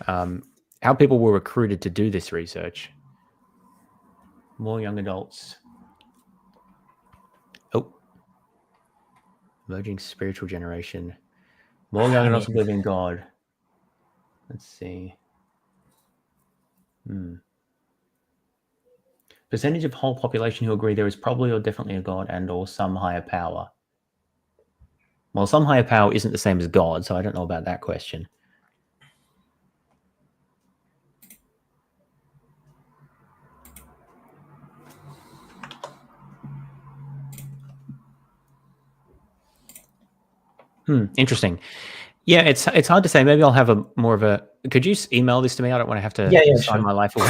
B: how people were recruited to do this research. More young adults. Oh. Emerging spiritual generation. More young adults believe in God. Let's see. Percentage of whole population who agree there is probably or definitely a God and or some higher power. Well, some higher power isn't the same as God, so I don't know about that question. Interesting. Yeah, it's hard to say. Maybe I'll have more of a... Could you email this to me? I don't want to have to sign my life away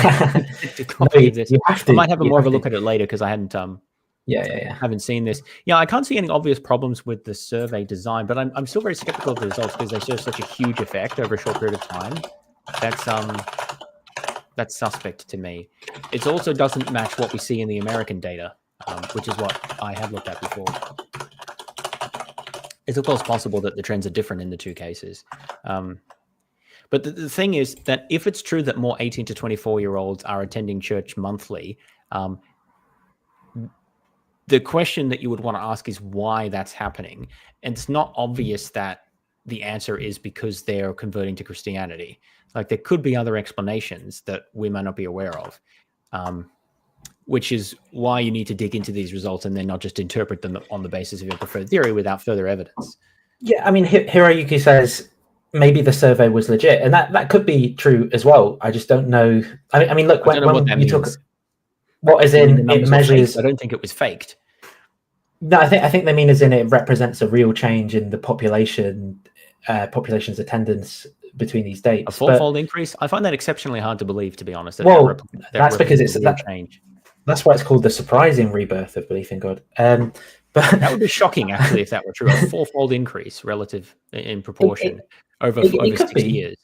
B: to copy this. I might have more of a look at it later because I hadn't haven't seen this. Yeah, I can't see any obvious problems with the survey design, but I'm still very skeptical of the results because they show such a huge effect over a short period of time. That's That's suspect to me. It also doesn't match what we see in the American data, which is what I had looked at before. It's of course possible that the trends are different in the two cases. But the thing is that if it's true that more 18 to 24-year-olds are attending church monthly, the question that you would want to ask is why that's happening. And it's not obvious that the answer is because they're converting to Christianity. Like there could be other explanations that we might not be aware of, which is why you need to dig into these results and then not just interpret them on the basis of your preferred theory without further evidence.
A: Yeah, I mean, Hiroyuki says maybe the survey was legit, and that could be true as well. I just don't know. I mean, look, when you talk, what is in it measures.
B: I don't think it was faked.
A: No, I think they mean as in it represents a real change in the population's attendance between these dates.
B: A fourfold increase? I find that exceptionally hard to believe, to be honest.
A: That's because it's that change. That's why it's called the surprising rebirth of belief in God. But
B: that would be shocking, actually, if that were true. A fourfold increase relative in proportion over 6 years.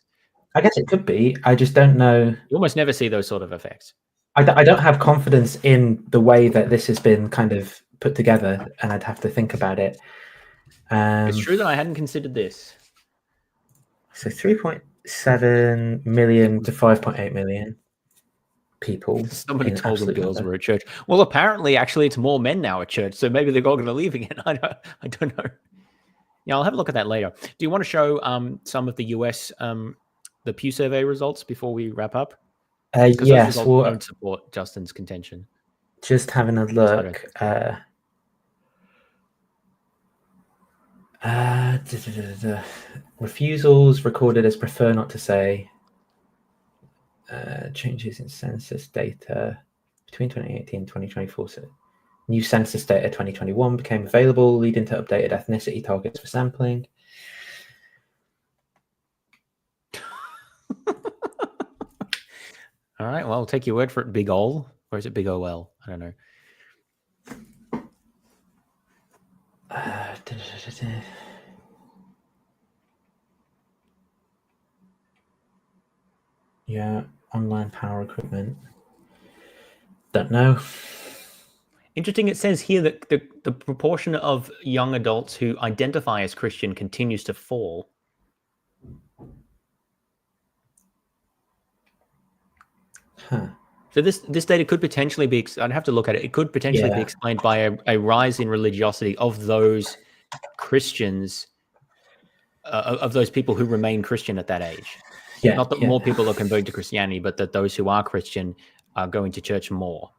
A: I guess it could be. I just don't know.
B: You almost never see those sort of effects.
A: I don't have confidence in the way that this has been kind of put together, and I'd have to think about it.
B: It's true that I hadn't considered this.
A: So 3.7 million to 5.8 million people.
B: Somebody told them girls were at church. Well, apparently, actually, it's more men now at church, so maybe they're all going to leave again. I don't know. Yeah, I'll have a look at that later. Do you want to show some of the US, the Pew survey results before we wrap up?
A: Yes.
B: Well, don't support Justin's contention.
A: Just having a look. Refusals recorded as prefer not to say. Changes in census data between 2018 and 2024. So new census data 2021 became available, leading to updated ethnicity targets for sampling.
B: All right, well, I'll take your word for it, Big Ol, or is it Big OL? I don't know.
A: Yeah, online power equipment. Don't know.
B: Interesting, it says here that the proportion of young adults who identify as Christian continues to fall.
A: Huh.
B: So this data could potentially be, I'd have to look at it, it could potentially be explained by a rise in religiosity of those Christians, of those people who remain Christian at that age.
A: Yeah,
B: not that more people are converting to Christianity, but that those who are Christian are going to church more.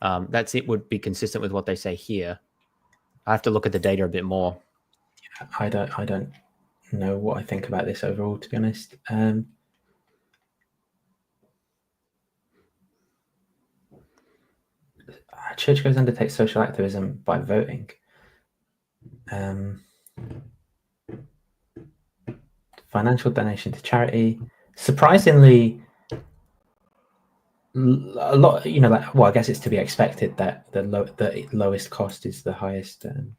B: That's it would be consistent with what they say here. I have to look at the data a bit more.
A: I don't know what I think about this overall, to be honest. Churchgoers undertake social activism by voting. Financial donation to charity. Surprisingly, a lot, well, I guess it's to be expected that the lowest cost is the highest in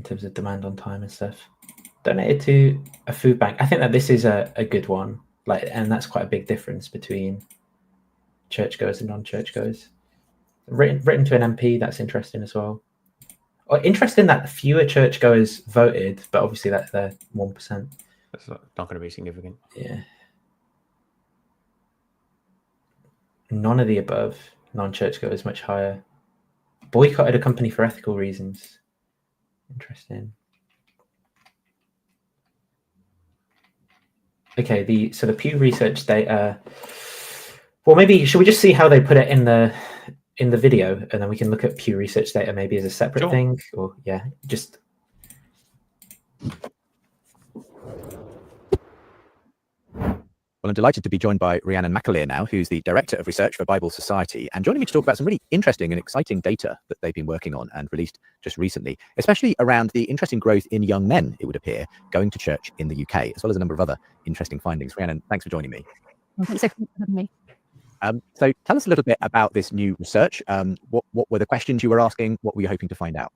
A: terms of demand on time and stuff. Donated to a food bank. I think that this is a good one, and that's quite a big difference between churchgoers and non-churchgoers. Written to an MP, that's interesting as well. Interesting that fewer churchgoers voted, but obviously that's the 1%.
B: That's not going to be significant.
A: Yeah. None of the above. Non-churchgoers much higher. Boycotted a company for ethical reasons. Interesting. Okay, so the Pew Research data. Well, maybe should we just see how they put it in the video, and then we can look at Pew Research data maybe as a separate thing, or just.
C: Well, I'm delighted to be joined by Rhiannon McAleer now, who's the Director of Research for Bible Society, and joining me to talk about some really interesting and exciting data that they've been working on and released just recently, especially around the interesting growth in young men, it would appear, going to church in the UK, as well as a number of other interesting findings. Rhiannon, thanks for joining me.
L: Thanks for having me.
C: So tell us a little bit about this new research. What were the questions you were asking? What were you hoping to find out?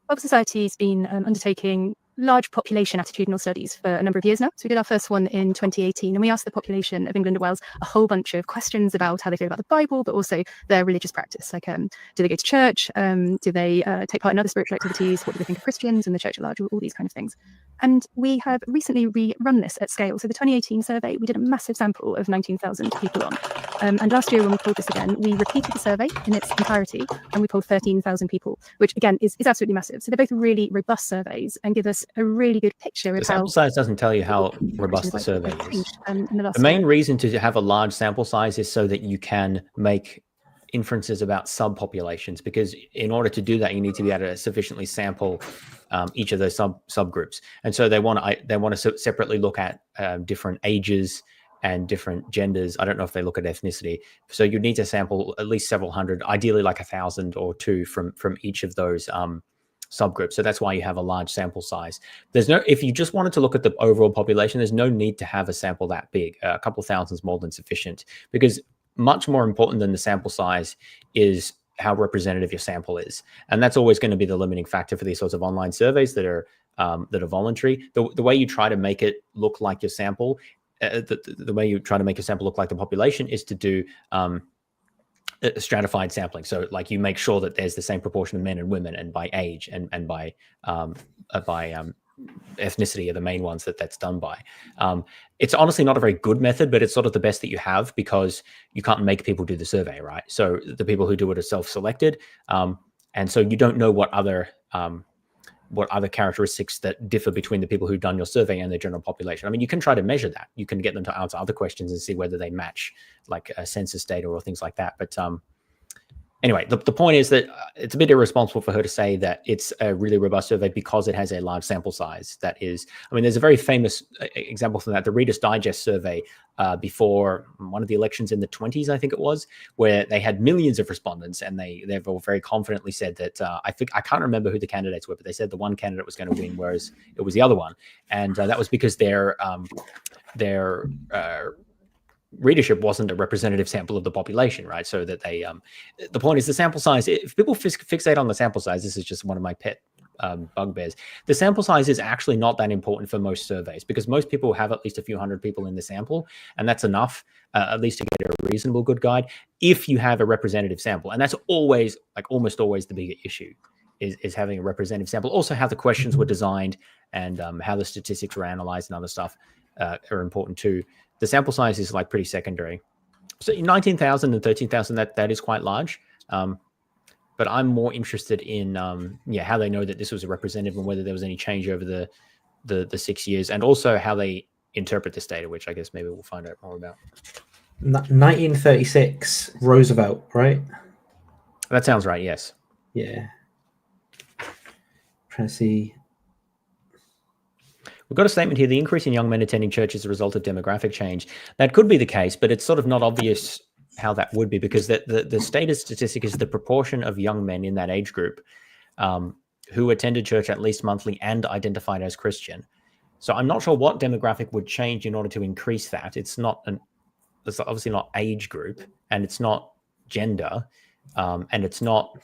L: Bible Society has been undertaking large population attitudinal studies for a number of years now. So we did our first one in 2018, and we asked the population of England and Wales a whole bunch of questions about how they feel about the Bible, but also their religious practice. Like, do they go to church? Do they take part in other spiritual activities? What do they think of Christians and the church at large? All these kind of things. And we have recently rerun this at scale. So the 2018 survey, we did a massive sample of 19,000 people on. And last year when we pulled this again, we repeated the survey in its entirety, and we pulled 13,000 people, which again is absolutely massive. So they're both really robust surveys and give us a really good picture of
B: The sample size doesn't tell you how robust the survey is. The main reason to have a large sample size is so that you can make inferences about subpopulations, because in order to do that, you need to be able to sufficiently sample each of those subgroups. And so they want to separately look at different ages and different genders. I don't know if they look at ethnicity. So you need to sample at least several hundred, ideally like 1,000 or 2 from each of those subgroups. So that's why you have a large sample size. If you just wanted to look at the overall population, there's no need to have a sample that big. A couple of thousand is more than sufficient, because much more important than the sample size is how representative your sample is. And that's always going to be the limiting factor for these sorts of online surveys that are voluntary. The way you try to make it look like your sample, the way you try to make your sample look like the population is to do stratified sampling. So like you make sure that there's the same proportion of men and women, and by age and by ethnicity are the main ones that's done by. It's honestly not a very good method, but it's sort of the best that you have, because you can't make people do the survey, right? So the people who do it are self-selected. And so you don't know what other characteristics that differ between the people who've done your survey and the general population. I mean, you can try to measure that. You can get them to answer other questions and see whether they match like census data or things like that. But anyway, the point is that it's a bit irresponsible for her to say that it's a really robust survey because it has a large sample size. That is, I mean, there's a very famous example from that, the Reader's Digest survey before one of the elections in the 20s, I think it was, where they had millions of respondents, and they've all very confidently said that, I can't remember who the candidates were, but they said the one candidate was going to win, whereas it was the other one. And that was because their readership wasn't a representative sample of the population, right? So that they, the point is the sample size, if people fixate on the sample size, this is just one of my pet bugbears, the sample size is actually not that important for most surveys, because most people have at least a few hundred people in the sample, and that's enough, at least to get a reasonable good guide, if you have a representative sample. And that's always, like almost always, the bigger issue is having a representative sample. Also how the questions were designed and how the statistics were analyzed and other stuff are important too. The sample size is like pretty secondary. So 19,000 and 13,000, that is quite large. But I'm more interested in how they know that this was a representative and whether there was any change over the 6 years, and also how they interpret this data, which I guess maybe we'll find out more about.
A: 1936, Roosevelt, right?
B: That sounds right, yes.
A: Yeah. Trying to see.
B: We've got a statement here: the increase in young men attending church is a result of demographic change. That could be the case, but it's sort of not obvious how that would be, because the stated statistic is the proportion of young men in that age group who attended church at least monthly and identified as Christian. So I'm not sure what demographic would change in order to increase that. It's obviously not age group, and it's not gender, and it's not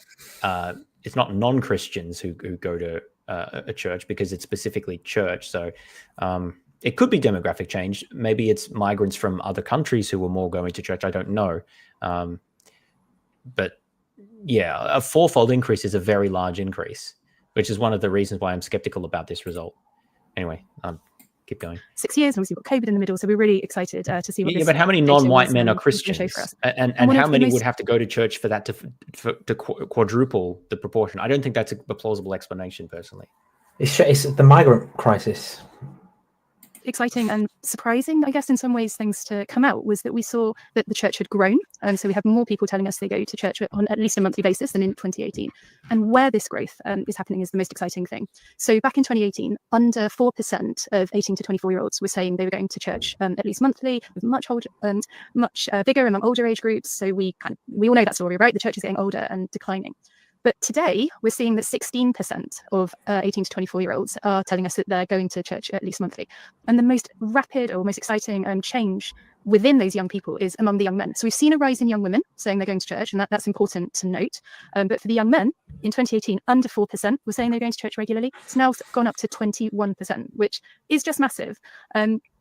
B: non-Christians who go to a church, because it's specifically church. So it could be demographic change. Maybe it's migrants from other countries who were more going to church. I don't know. But yeah, a fourfold increase is a very large increase, which is one of the reasons why I'm skeptical about this result. Anyway, keep going.
L: 6 years, and obviously we've got COVID in the middle, so we're really excited to see what
B: but how many non-white men are Christians? And how many would have to go to church for that to quadruple the proportion? I don't think that's a plausible explanation, personally.
A: It's the migrant crisis.
L: Exciting and surprising, I guess, in some ways, things to come out was that we saw that the church had grown. So we have more people telling us they go to church on at least a monthly basis than in 2018. And where this growth is happening is the most exciting thing. So back in 2018, under 4% of 18 to 24-year-olds were saying they were going to church at least monthly, with much bigger among older age groups. So we all know that story, right? The church is getting older and declining. But today, we're seeing that 16% of 18 to 24-year-olds are telling us that they're going to church at least monthly. And the most rapid or most exciting change within those young people is among the young men. So we've seen a rise in young women saying they're going to church, and that's important to note. But for the young men, in 2018, under 4% were saying they're going to church regularly. It's now gone up to 21%, which is just massive.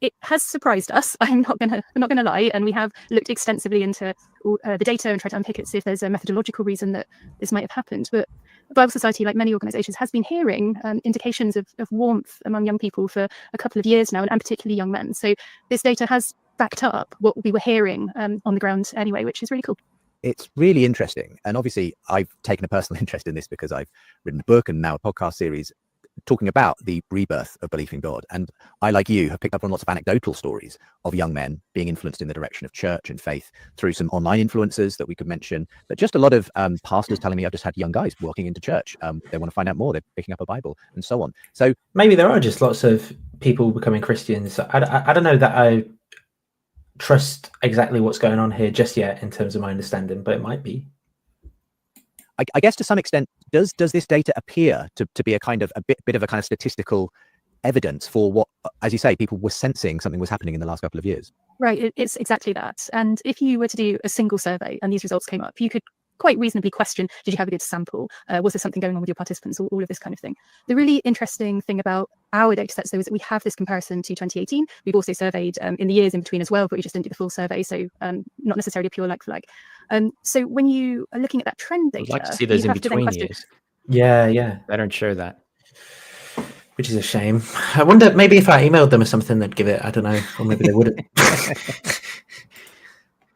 L: It has surprised us. I'm not gonna lie, and we have looked extensively into the data and tried to unpick it, see if there's a methodological reason that this might have happened. But the Bible Society, like many organisations, has been hearing indications of warmth among young people for a couple of years now, and particularly young men. So this data has backed up what we were hearing on the ground anyway, which is really cool.
C: It's really interesting. And obviously, I've taken a personal interest in this because I've written a book and now a podcast series talking about the rebirth of belief in God. And I, like you, have picked up on lots of anecdotal stories of young men being influenced in the direction of church and faith through some online influencers that we could mention, but just a lot of pastors telling me, I've just had young guys walking into church. They want to find out more. They're picking up a Bible and so on. So
A: maybe there are just lots of people becoming Christians. I don't know that I trust exactly what's going on here just yet in terms of my understanding, but it might be.
C: I guess to some extent, does this data appear to be a kind of a bit of a kind of statistical evidence for what, as you say, people were sensing something was happening in the last couple of years?
L: Right, it's exactly that. And if you were to do a single survey and these results came up, you could quite reasonably question, did you have a good sample? Was there something going on with your participants? All of this kind of thing. The really interesting thing about our data sets, though, is that we have this comparison to 2018. We've also surveyed in the years in between as well, but we just didn't do the full survey, so not necessarily a pure like for like. So when you are looking at that trend data,
B: I'd like to see those in between years.
A: Yeah.
B: They don't show that.
A: Which is a shame. I wonder, maybe if I emailed them or something, they'd give it. I don't know, or maybe they wouldn't.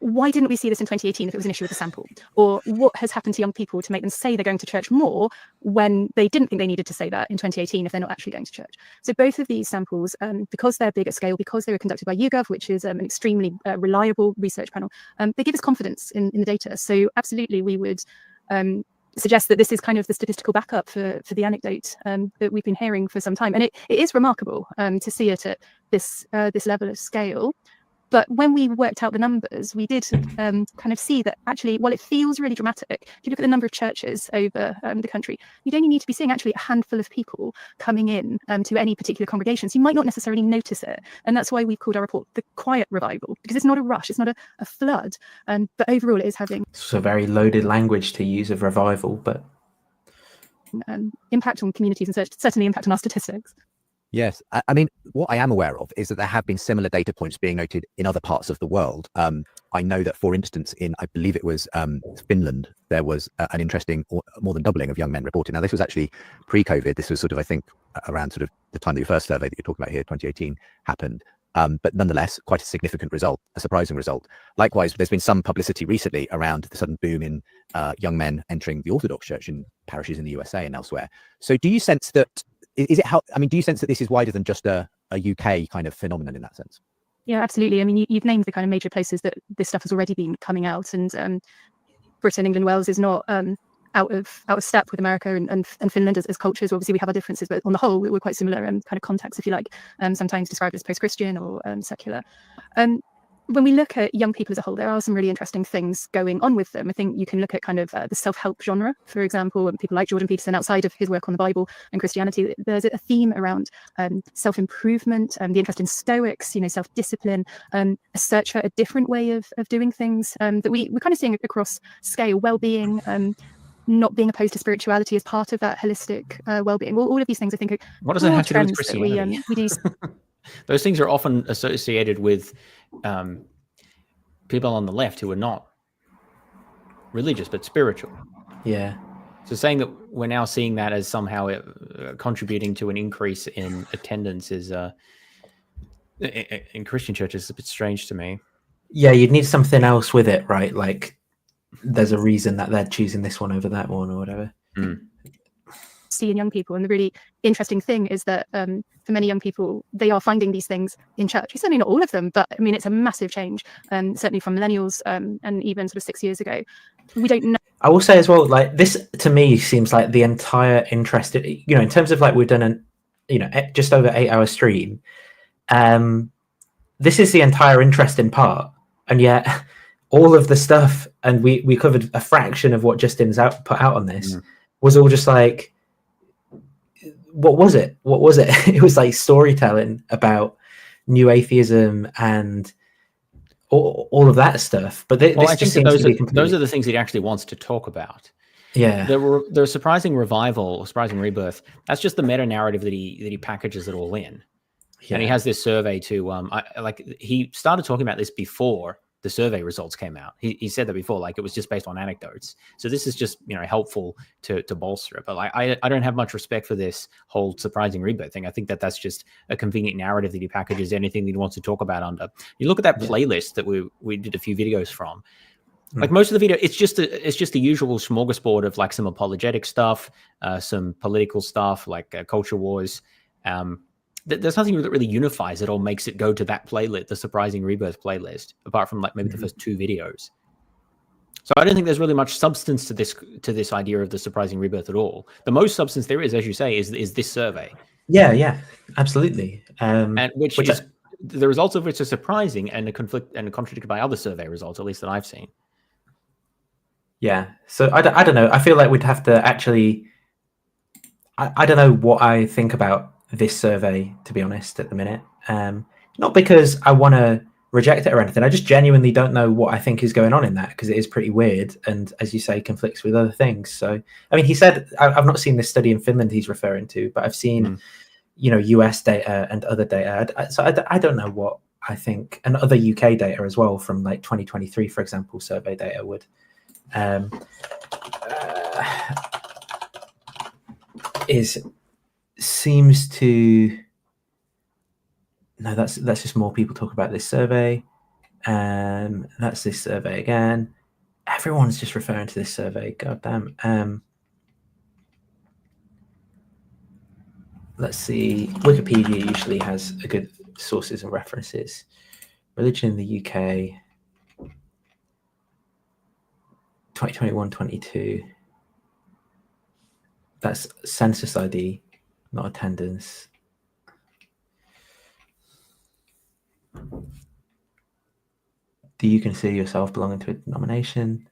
L: Why didn't we see this in 2018 if it was an issue with the sample? Or what has happened to young people to make them say they're going to church more when they didn't think they needed to say that in 2018 if they're not actually going to church? So both of these samples, because they're big at scale, because they were conducted by YouGov, which is an extremely reliable research panel, they give us confidence in the data. So absolutely, we would suggest that this is kind of the statistical backup for the anecdote that we've been hearing for some time. And it is remarkable to see it at this level of scale. But when we worked out the numbers, we did kind of see that actually, while it feels really dramatic, if you look at the number of churches over the country, you'd only need to be seeing actually a handful of people coming in to any particular congregation. So you might not necessarily notice it. And that's why we've called our report the quiet revival, because it's not a rush, it's not a flood. But overall, it is having
A: It's a very loaded language to use of revival, but
L: impact on communities and certainly impact on our statistics.
C: Yes. I mean, what I am aware of is that there have been similar data points being noted in other parts of the world. I know that, for instance, in, I believe it was Finland, there was an interesting, or more than doubling of young men reported. Now, this was actually pre-COVID. This was sort of, I think, around sort of the time that your first survey that you're talking about here, 2018, happened. But nonetheless, quite a significant result, a surprising result. Likewise, there's been some publicity recently around the sudden boom in young men entering the Orthodox Church in parishes in the USA and elsewhere. So do you sense that, do you sense that this is wider than just a UK kind of phenomenon in that sense?
L: Yeah, absolutely. I mean, you've named the kind of major places that this stuff has already been coming out, and Britain, England, Wales is not out of step with America and Finland as cultures. Obviously, we have our differences, but on the whole, we're quite similar kind of contexts, if you like. Sometimes described as post-Christian or secular. When we look at young people as a whole, there are some really interesting things going on with them. I think you can look at kind of the self-help genre, for example, and people like Jordan Peterson, outside of his work on the Bible and Christianity. There's a theme around self-improvement, the interest in Stoics, self-discipline, a search for a different way of doing things that we're kind of seeing across scale, well-being, not being opposed to spirituality as part of that holistic well-being. All of these things, I think, are
B: what does that have to do with
L: trends that
B: Christianity?
L: we do.
B: Those things are often associated with people on the left who are not religious but spiritual.
A: Yeah.
B: So saying that we're now seeing that as somehow contributing to an increase in attendance is in Christian churches is a bit strange to me.
A: Yeah, you'd need something else with it, right? Like there's a reason that they're choosing this one over that one or whatever.
L: See in young people, and the really interesting thing is that for many young people, they are finding these things in church. Certainly not all of them, but I mean, it's a massive change, certainly from millennials and even sort of 6 years ago. We don't know.
A: I will say as well, like this to me seems like the entire interest, in terms of like we've done just over 8 hour stream. This is the entire interesting part, and yet all of the stuff, and we covered a fraction of what Justin's put out on this, was all just like, what was it? It was like storytelling about new atheism and all of that stuff. But
B: Well,
A: this
B: I
A: just
B: think that
A: seems to be
B: those are the things he actually wants to talk about.
A: Yeah.
B: The surprising revival, surprising rebirth. That's just the meta narrative that he packages it all in.
A: Yeah.
B: And he has this survey too. He started talking about this before the survey results came out. He said that before, like it was just based on anecdotes. So this is just helpful to bolster it. But like I don't have much respect for this whole surprising rebirth thing. I think that that's just a convenient narrative that he packages anything that he wants to talk about under. You look at that playlist that we did a few videos from. Like most of the video, it's just the usual smorgasbord of like some apologetic stuff, some political stuff like culture wars. There's nothing that really unifies it or makes it go to that playlist, the surprising rebirth playlist, apart from like maybe the first 2 videos. So I don't think there's really much substance to this idea of the surprising rebirth at all. The most substance there is, as you say, is this survey.
A: Yeah, absolutely.
B: And which is the results of which are surprising and contradicted by other survey results, at least that I've seen.
A: Yeah. So I don't know. I feel like we'd have to actually. I don't know what I think about this survey, to be honest, at the minute. Not because I want to reject it or anything. I just genuinely don't know what I think is going on in that, because it is pretty weird and, as you say, conflicts with other things. So, I mean, he said, I've not seen this study in Finland he's referring to, but I've seen, US data and other data. So I don't know what I think, and other UK data as well from like 2023, for example, survey data would. Seems to no, that's just more people talk about this survey. That's this survey again. Everyone's just referring to this survey. God damn. Let's see. Wikipedia usually has a good sources and references. Religion in the UK 2021-22. That's census ID, not attendance. Do you consider yourself belonging to a denomination?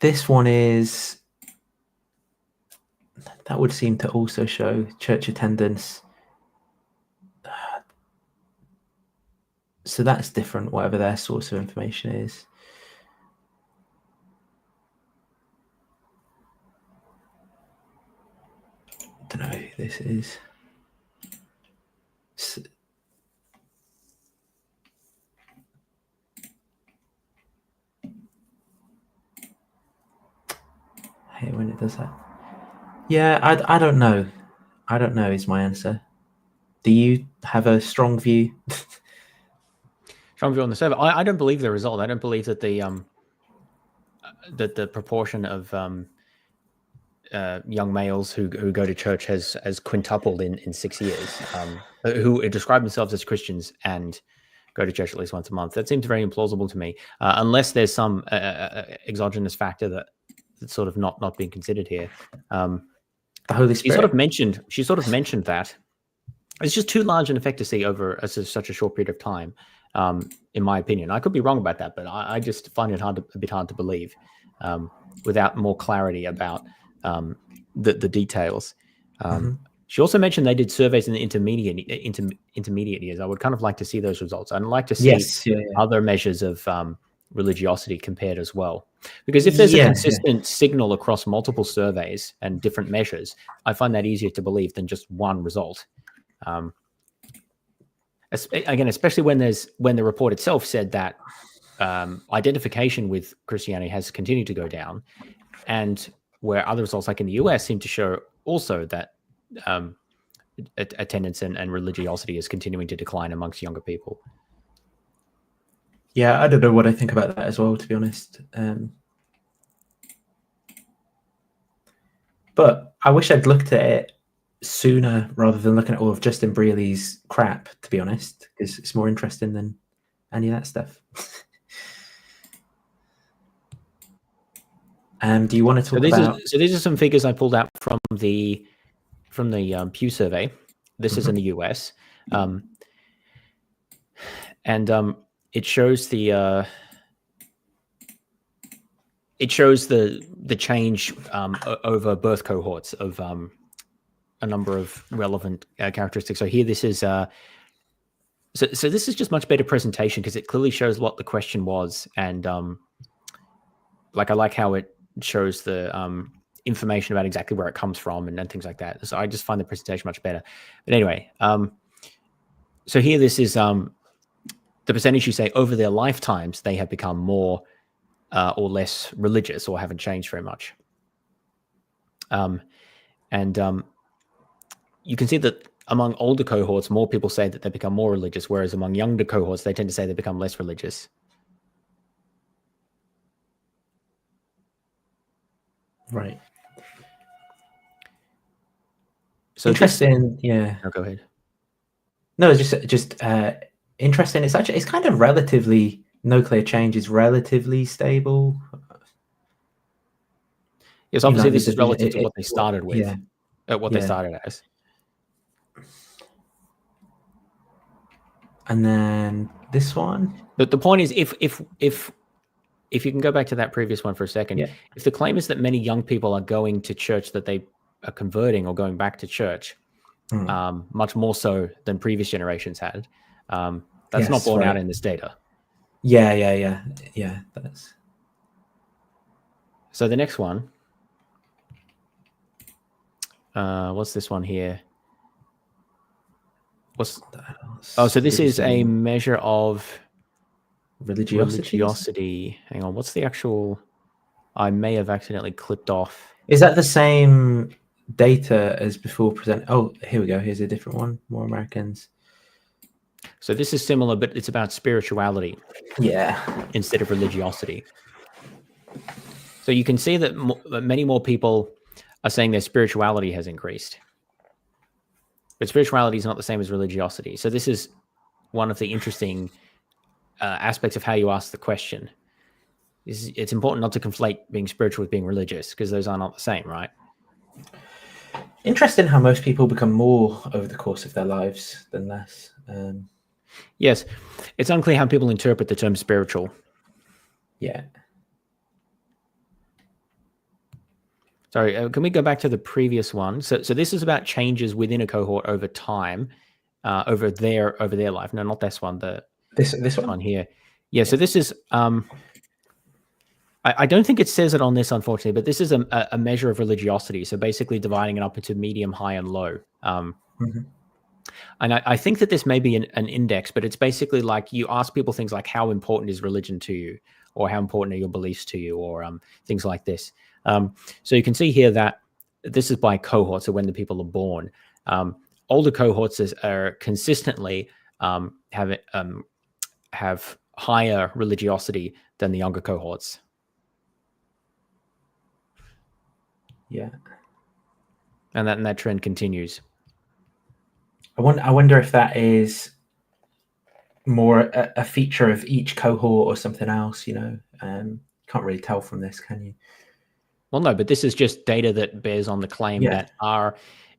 A: This one is, that would seem to also show church attendance. So that's different, whatever their source of information is. I don't know who this is. I hate when it does that. Yeah, I don't know. I don't know is my answer. Do you have a strong view?
B: Strong view on the survey. I don't believe the result. I don't believe that the proportion of young males who go to church has quintupled in 6 years, who describe themselves as Christians and go to church at least once a month. That seems very implausible to me, unless there's some exogenous factor that's sort of not being considered here.
A: The Holy Spirit.
B: She sort of mentioned that it's just too large an effect to see over such a short period of time. In my opinion, I could be wrong about that, but I just find it a bit hard to believe without more clarity about the details. She also mentioned they did surveys in the intermediate years. I would kind of like to see those results. I'd like to see other measures of religiosity compared as well, because if there's a consistent signal across multiple surveys and different measures, I find that easier to believe than just one result. Again, especially when the report itself said that identification with Christianity has continued to go down, and where other results, like in the US, seem to show also that attendance and religiosity is continuing to decline amongst younger people.
A: Yeah, I don't know what I think about that as well, to be honest. But I wish I'd looked at it sooner rather than looking at all of Justin Brealey's crap, to be honest, because it's more interesting than any of that stuff. Do you want to talk about?
B: So these are some figures I pulled out from the Pew survey. This is in the US, and it shows the it shows the change over birth cohorts of a number of relevant characteristics. So here, this is so this is just much better presentation because it clearly shows what the question was, and like I like how it shows the information about exactly where it comes from and things like that. So I just find the presentation much better. But anyway, so here this is the percentage you say over their lifetimes they have become more or less religious or haven't changed very much. You can see that among older cohorts, more people say that they become more religious, whereas among younger cohorts, they tend to say they become less religious.
A: Right.
B: So
A: interesting. Yeah.
B: Oh, go ahead.
A: No, it's just interesting. It's kind of relatively no clear change is relatively stable.
B: Yes, obviously this is relative to what they started with.
A: Yeah.
B: What they started as.
A: And then this one.
B: But the point is, if you can go back to that previous one for a second, if the claim is that many young people are going to church, that they are converting or going back to church, much more so than previous generations had, that's not borne out in this data.
A: Yeah. That's.
B: So the next one, what's this one here? So this is a measure of religiosity. Hang on, what's the actual? I may have accidentally clipped off.
A: Is that the same data as before present? Oh, here we go. Here's a different one. More Americans.
B: So this is similar, but it's about spirituality.
A: Yeah.
B: Instead of religiosity. So you can see that many more people are saying their spirituality has increased. But spirituality is not the same as religiosity. So this is one of the interesting aspects of how you ask the question. It's important not to conflate being spiritual with being religious, because those are not the same, right?
A: Interesting how most people become more over the course of their lives than less.
B: Yes. It's unclear how people interpret the term spiritual.
A: Yeah.
B: Sorry, can we go back to the previous one? So this is about changes within a cohort over time, over their life. No, not this one. This one here. Yeah. So this is. I don't think it says it on this, unfortunately, but this is a measure of religiosity. So basically, dividing it up into medium, high, and low. And I think that this may be an index, but it's basically like you ask people things like, how important is religion to you, or how important are your beliefs to you, or things like this. So you can see here that this is by cohort, so when the people are born. Older cohorts are consistently have higher religiosity than the younger cohorts.
A: Yeah,
B: and that trend continues.
A: I wonder if that is more a feature of each cohort or something else. Can't really tell from this, can you?
B: Well, no, but this is just data that bears on the claim that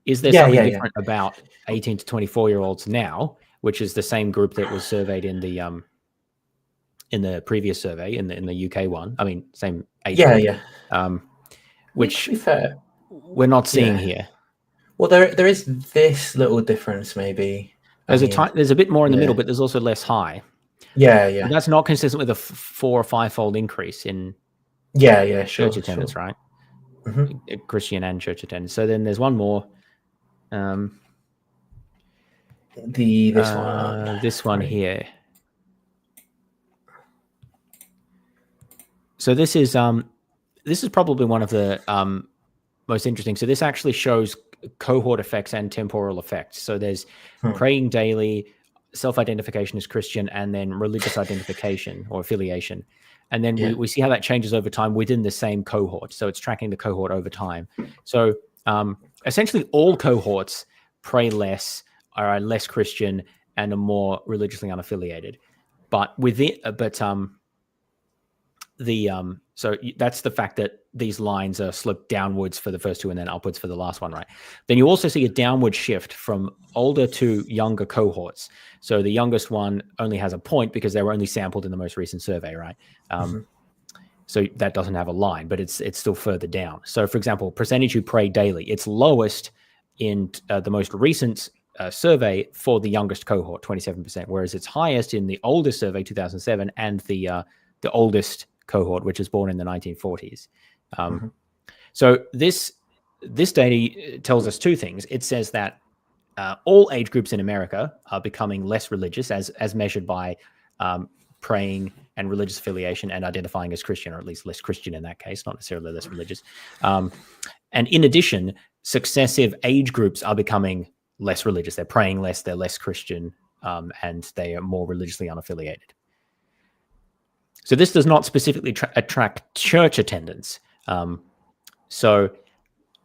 B: is there something different about 18 to 24-year-olds now, which is the same group that was surveyed in the previous survey, in the UK one. I mean, same age group. Which we're not seeing here.
A: Well, there is this little difference, maybe.
B: There's a bit more in the middle, but there's also less high.
A: Yeah.
B: And that's not consistent with a 4 or 5-fold increase in church attendance, right? Christian and church attendance. So then there's one more. This one here. So this is probably one of the most interesting. So this actually shows cohort effects and temporal effects. So there's praying daily, self-identification as Christian, and then religious identification or affiliation. And then we see how that changes over time within the same cohort. So it's tracking the cohort over time. So essentially all cohorts pray less, are less Christian, and are more religiously unaffiliated. So that's the fact that these lines are sloped downwards for the first two and then upwards for the last one, right? Then you also see a downward shift from older to younger cohorts. So the youngest one only has a point because they were only sampled in the most recent survey, right? So that doesn't have a line, but it's still further down. So, for example, percentage who pray daily, it's lowest in the most recent survey for the youngest cohort, 27%, whereas it's highest in the oldest survey, 2007, and the oldest cohort, which is born in the 1940s. So this data tells us two things. It says that all age groups in America are becoming less religious, as measured by praying and religious affiliation and identifying as Christian, or at least less Christian in that case, not necessarily less religious. And in addition, successive age groups are becoming less religious. They're praying less, they're less Christian, and they are more religiously unaffiliated. So this does not specifically attract church attendance. So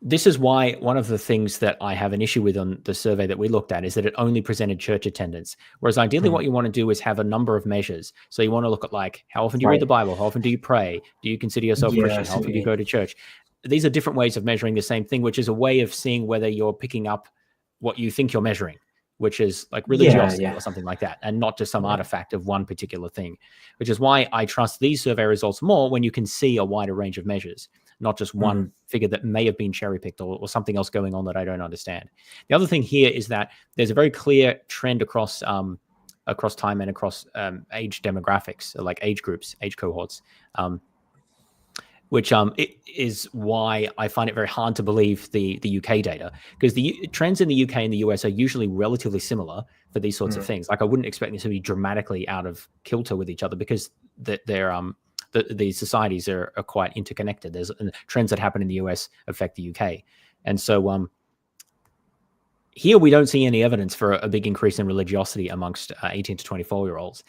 B: this is why one of the things that I have an issue with on the survey that we looked at is that it only presented church attendance. Whereas ideally what you want to do is have a number of measures. So you want to look at like, how often do you read the Bible? How often do you pray? Do you consider yourself Christian? How often do you go to church? These are different ways of measuring the same thing, which is a way of seeing whether you're picking up what you think you're measuring, which is like religiosity or something like that, and not just some artifact of one particular thing, which is why I trust these survey results more when you can see a wider range of measures, not just one figure that may have been cherry-picked or something else going on that I don't understand. The other thing here is that there's a very clear trend across time and across age demographics, like age groups, age cohorts, which it is why I find it very hard to believe the UK data, because the trends in the UK and the US are usually relatively similar for these sorts of things. Like I wouldn't expect them to be dramatically out of kilter with each other, because the societies are quite interconnected. There's trends that happen in the US affect the UK. And so here we don't see any evidence for a big increase in religiosity amongst 18 to 24-year-olds.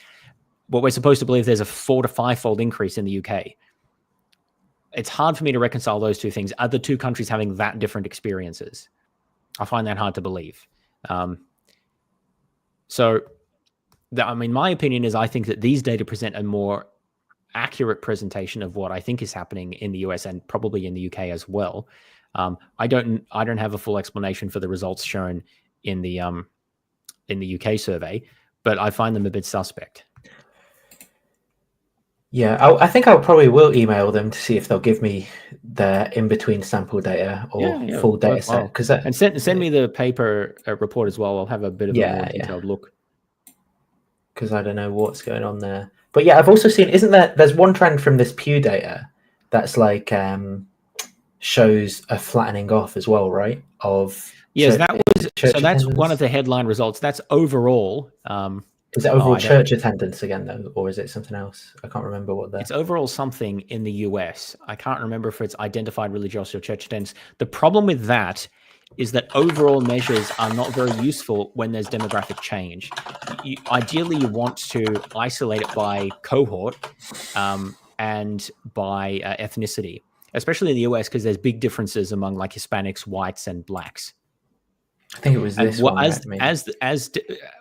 B: What we're supposed to believe, there's a 4 to 5-fold increase in the UK. It's hard for me to reconcile those two things. Are the two countries having that different experiences? I find that hard to believe. My opinion is I think that these data present a more accurate presentation of what I think is happening in the US and probably in the UK as well. I don't have a full explanation for the results shown in the UK survey, but I find them a bit suspect.
A: Yeah, I think I probably will email them to see if they'll give me the in-between sample data or full data set.
B: And send me the paper report as well. I'll have a bit of a more detailed look.
A: Because I don't know what's going on there. But yeah, I've also seen, there's one trend from this Pew data that's like shows a flattening off as well, right?
B: Yes, that's one of the headline results. That's overall.
A: Is it overall church attendance again, though, or is it something else? I can't remember what
B: It's overall something in the US. I can't remember if it's identified religiosity or church attendance. The problem with that is that overall measures are not very useful when there's demographic change. Ideally, you want to isolate it by cohort and by ethnicity, especially in the US, because there's big differences among like Hispanics, whites, and blacks.
A: I think it was this one.
B: As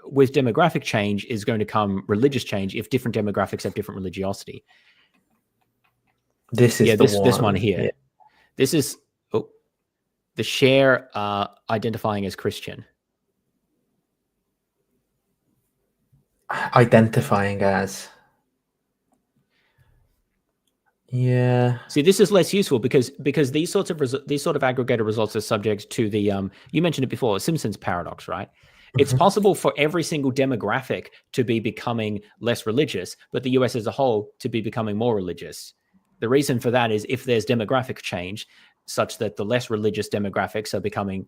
B: with demographic change is going to come religious change if different demographics have different religiosity.
A: This is
B: this one here. Yeah. This is the share identifying as Christian.
A: Identifying as. Yeah.
B: See, this is less useful because these sort of aggregated results are subject to the you mentioned it before, Simpson's paradox, right? It's possible for every single demographic to be becoming less religious, but the US as a whole to be becoming more religious. The reason for that is if there's demographic change, such that the less religious demographics are becoming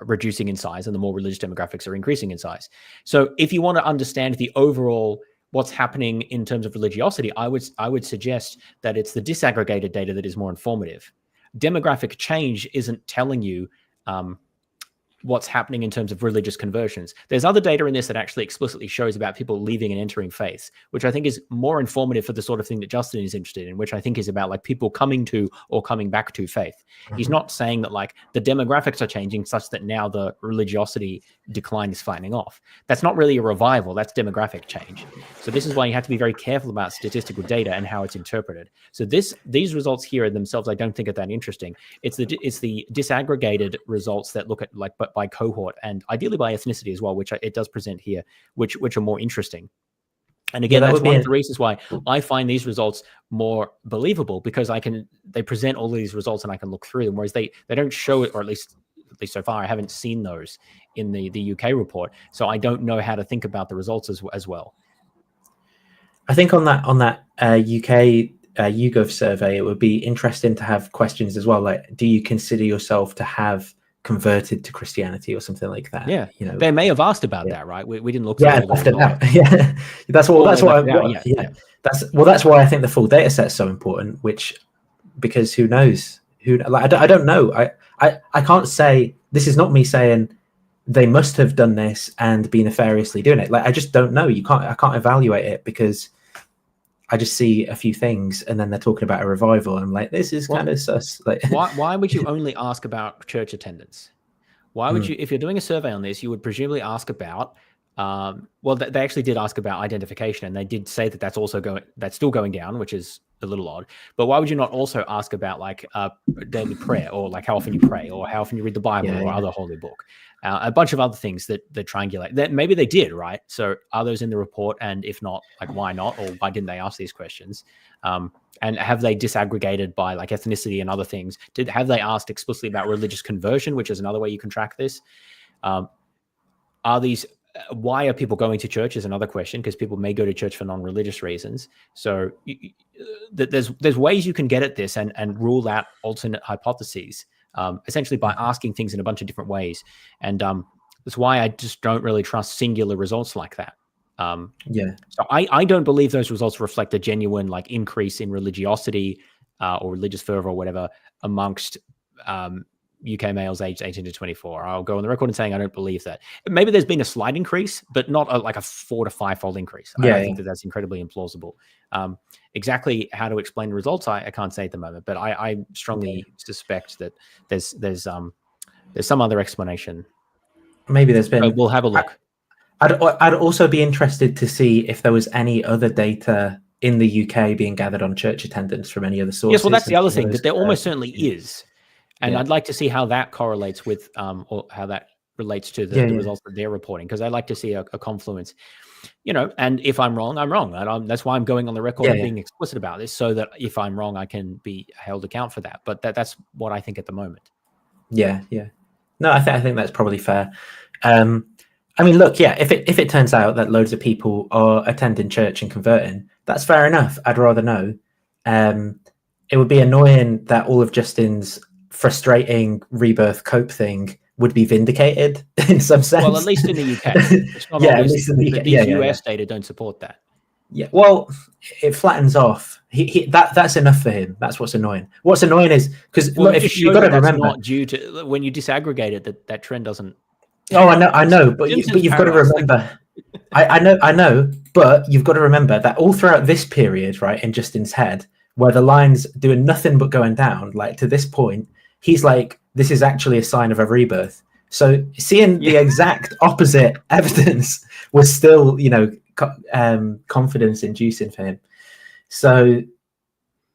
B: reducing in size, and the more religious demographics are increasing in size. So, if you want to understand the overall what's happening in terms of religiosity, I would suggest that it's the disaggregated data that is more informative. Demographic change isn't telling you what's happening in terms of religious conversions. There's other data in this that actually explicitly shows about people leaving and entering faiths, which I think is more informative for the sort of thing that Justin is interested in, which I think is about like people coming to or coming back to faith. He's not saying that like the demographics are changing such that now the religiosity decline is flattening off. That's not really a revival, that's demographic change. So this is why you have to be very careful about statistical data and how it's interpreted. So these results here themselves I don't think are that interesting. It's the disaggregated results that look at like by cohort and ideally by ethnicity as well, which it does present here, which are more interesting. And again,
A: that
B: that's
A: would be
B: one of the reasons why I find these results more believable, because they present all these results and I can look through them, whereas they don't show it, or at least so far I haven't seen those in the UK report, so I don't know how to think about the results as well.
A: I think on that UK YouGov survey, it would be interesting to have questions as well, like, do you consider yourself to have converted to Christianity or something like that?
B: Yeah,
A: you know,
B: they may have asked about that, right? We didn't look.
A: Yeah,
B: through all
A: after
B: the
A: that,
B: results.
A: yeah, that's why I think the full data set is so important. Because who knows? I don't know. I can't say, this is not me saying they must have done this and be nefariously doing it. Like, I just don't know. I can't evaluate it, because I just see a few things and then they're talking about a revival. And I'm like, this is kind of sus. Like,
B: why would you only ask about church attendance? Why would you, if you're doing a survey on this, you would presumably ask about, well, they actually did ask about identification, and they did say that that's still going down, which is a little odd. But why would you not also ask about, like, daily prayer, or like how often you pray, or how often you read the Bible, or other holy book? A bunch of other things that triangulate. That maybe they did, right? So are those in the report? And if not, like, why not? Or why didn't they ask these questions? And have they disaggregated by, like, ethnicity and other things? Have they asked explicitly about religious conversion, which is another way you can track this? Why are people going to church is another question, because people may go to church for non-religious reasons. So there's ways you can get at this and rule out alternate hypotheses, essentially by asking things in a bunch of different ways. And that's why I just don't really trust singular results like that. So I don't believe those results reflect a genuine, like, increase in religiosity or religious fervor or whatever amongst UK males aged 18 to 24. I'll go on the record in saying I don't believe that. Maybe there's been a slight increase, but not like a 4 to 5-fold increase. I think that's incredibly implausible. Exactly how to explain the results, I can't say at the moment, but I strongly suspect that there's some other explanation.
A: Maybe there's been.
B: But we'll have a look.
A: I'd also be interested to see if there was any other data in the UK being gathered on church attendance from any other sources.
B: Yes, well, that's the other thing, that there almost certainly is. And I'd like to see how that correlates with, or how that relates to the results that they're reporting, because I'd like to see a confluence, and if I'm wrong, I'm wrong. And that's why I'm going on the record and being explicit about this, so that if I'm wrong, I can be held account for that. But that's what I think at the moment.
A: Yeah. No, I think that's probably fair. I mean, look, if it turns out that loads of people are attending church and converting, that's fair enough. I'd rather know. It would be annoying that all of Justin's frustrating Rebirth cope thing would be vindicated in some sense.
B: Well, at least in the UK. It's not
A: at least in the UK.
B: These US data don't support that.
A: Yeah, well, it flattens off. That's enough for him. That's what's annoying. What's annoying is because if you've got to remember,
B: not due to when you disaggregate it, that trend doesn't.
A: Oh, I know, but you've got to remember. I know, but you've got to remember that all throughout this period, right, in Justin's head, where the line's doing nothing but going down, like to this point, he's like, this is actually a sign of a rebirth. So seeing the exact opposite evidence was still, confidence inducing for him. So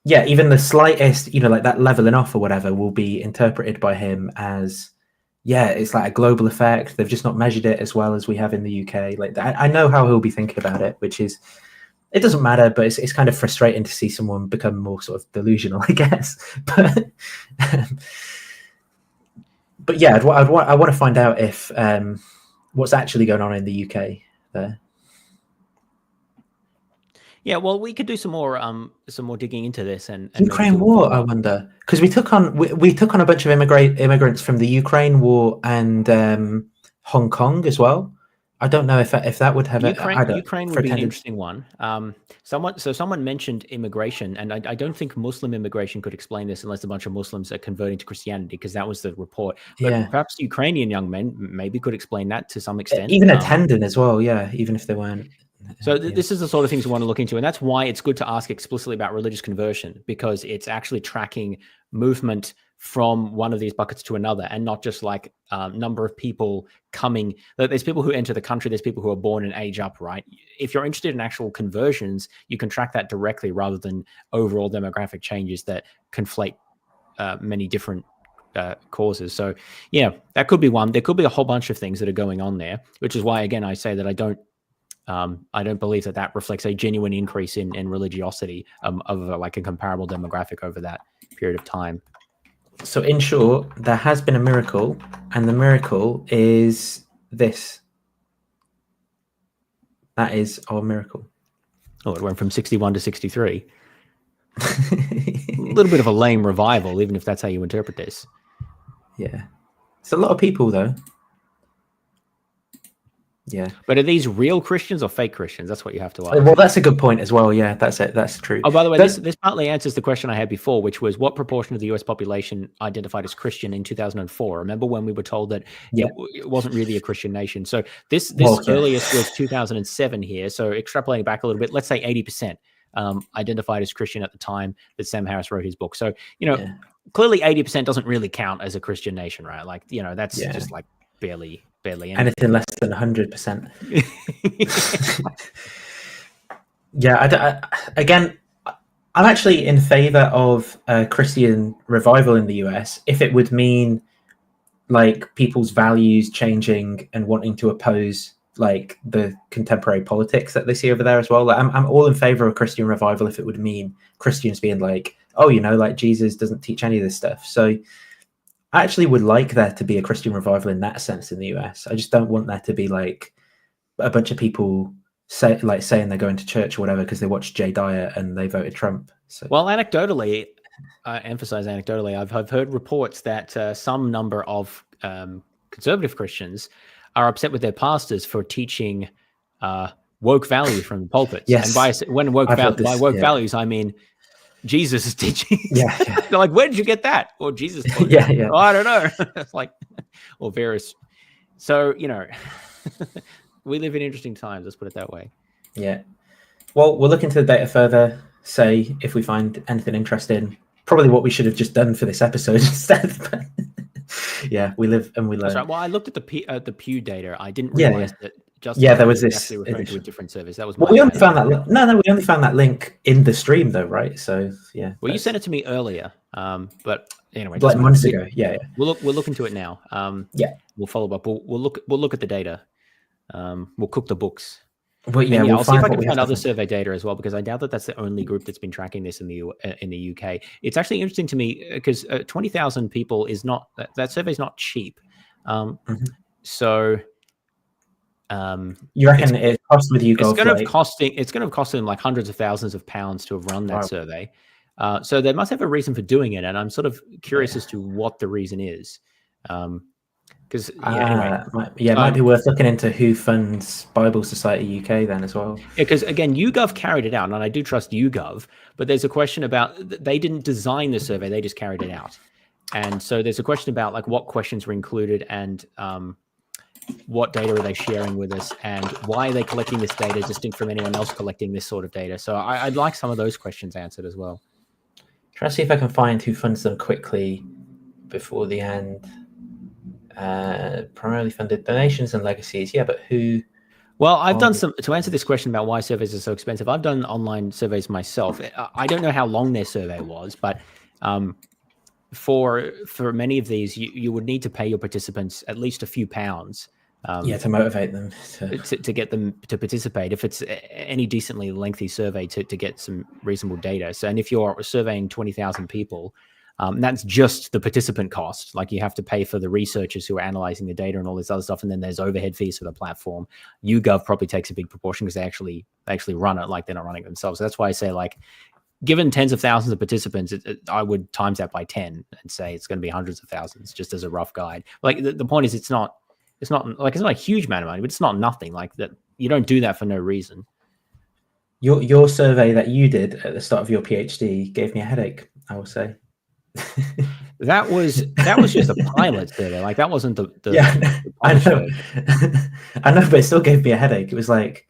A: yeah, even the slightest, like that leveling off or whatever will be interpreted by him as, it's like a global effect. They've just not measured it as well as we have in the UK. Like I know how he'll be thinking about it, which is, it doesn't matter, but it's kind of frustrating to see someone become more sort of delusional, I guess. But yeah, I want to find out if what's actually going on in the UK there.
B: Yeah, well, we could do some more digging into this and
A: Ukraine war. I wonder, because we took on a bunch of immigrants from the Ukraine war and Hong Kong as well. I don't know if that would have
B: Ukraine would be an interesting one. Someone mentioned immigration, and I don't think Muslim immigration could explain this unless a bunch of Muslims are converting to Christianity, because that was the report. But perhaps Ukrainian young men maybe could explain that to some extent.
A: Even attending as well, even if they weren't.
B: So this is the sort of things we want to look into, and that's why it's good to ask explicitly about religious conversion, because it's actually tracking movement from one of these buckets to another, and not just like number of people coming. There's people who enter the country, there's people who are born and age up, right? If you're interested in actual conversions, you can track that directly rather than overall demographic changes that conflate many different causes. So yeah, that could be one. There could be a whole bunch of things that are going on there, which is why, again, I say that I don't I don't believe that that reflects a genuine increase in religiosity of like a comparable demographic over that period of time.
A: So in short, there has been a miracle, and the miracle is this. That is our miracle.
B: Oh, it went from 61 to 63. A little bit of a lame revival, even if that's how you interpret this.
A: Yeah. It's a lot of people, though. Yeah.
B: But are these real Christians or fake Christians? That's what you have to ask.
A: Well, that's a good point as well. Yeah, that's it. That's true.
B: Oh, by the way, this partly answers the question I had before, which was what proportion of the US population identified as Christian in 2004? Remember when we were told that it wasn't really a Christian nation? So this earliest was 2007 here. So extrapolating back a little bit, let's say 80% identified as Christian at the time that Sam Harris wrote his book. So, clearly 80% doesn't really count as a Christian nation, right? Like, that's just like barely
A: anything less than 100%. Yeah, again, I'm actually in favor of a Christian revival in the US if it would mean like people's values changing and wanting to oppose like the contemporary politics that they see over there as well. Like, I'm all in favor of a Christian revival if it would mean Christians being like, oh, like Jesus doesn't teach any of this stuff. So I actually would like there to be a Christian revival in that sense in the US. I just don't want there to be like a bunch of people saying they're going to church or whatever because they watched Jay Dyer and they voted Trump. So.
B: Well, anecdotally, I emphasize anecdotally, I've heard reports that some number of conservative Christians are upset with their pastors for teaching woke values from the pulpits.
A: Yes.
B: And by woke values, I mean Jesus is teaching.
A: Yeah.
B: They're like, where did you get that? Or Jesus.
A: Yeah.
B: Oh, I don't know. It's like, or various. So, we live in interesting times. Let's put it that way.
A: Yeah. Well, we'll look into the data further, say if we find anything interesting. Probably what we should have just done for this episode instead. But yeah, we live and we learn.
B: That's right. Well, I looked at the Pew data. I didn't realize that.
A: There was this
B: actually referring to a different service. That was
A: we only found that. No, we only found that link in the stream, though, right? So yeah.
B: Well, you sent it to me earlier, but anyway,
A: like months ago. Yeah.
B: We'll look into it now. We'll follow up. We'll look at the data. We'll cook the books.
A: But yeah,
B: I'll see if I can find other survey data as well, because I doubt that that's the only group that's been tracking this in the UK. It's actually interesting to me because 20,000 people is not that survey is not cheap. So.
A: You reckon it cost with you?
B: It's going to cost them like hundreds of thousands of pounds to have run that survey. So they must have a reason for doing it, and I'm sort of curious as to what the reason is. Because
A: it might be worth looking into who funds Bible Society UK then as well.
B: Because again, YouGov carried it out, and I do trust YouGov, but there's a question about they didn't design the survey; they just carried it out. And so there's a question about like what questions were included and what data are they sharing with us, and why are they collecting this data distinct from anyone else collecting this sort of data? So I'd like some of those questions answered as well.
A: Try to see if I can find who funds them quickly before the end. Primarily funded donations and legacies. Yeah, but who?
B: Well, I've done some to answer this question about why surveys are so expensive. I've done online surveys myself. I don't know how long their survey was, but for many of these, you would need to pay your participants at least a few pounds.
A: To motivate them
B: to get them to participate. If it's any decently lengthy survey to get some reasonable data. So, and if you're surveying 20,000 people, that's just the participant cost. Like you have to pay for the researchers who are analyzing the data and all this other stuff, and then there's overhead fees for the platform. YouGov probably takes a big proportion because they actually run it like they're not running it themselves. So that's why I say like, given tens of thousands of participants, I would times that by 10 and say it's going to be hundreds of thousands, just as a rough guide. Like the point is, it's not a huge amount of money, but it's not nothing. Like that, you don't do that for no reason.
A: Your survey that you did at the start of your PhD gave me a headache, I will say.
B: That was just a pilot survey. Like that wasn't the
A: I know. I know, but it still gave me a headache. It was like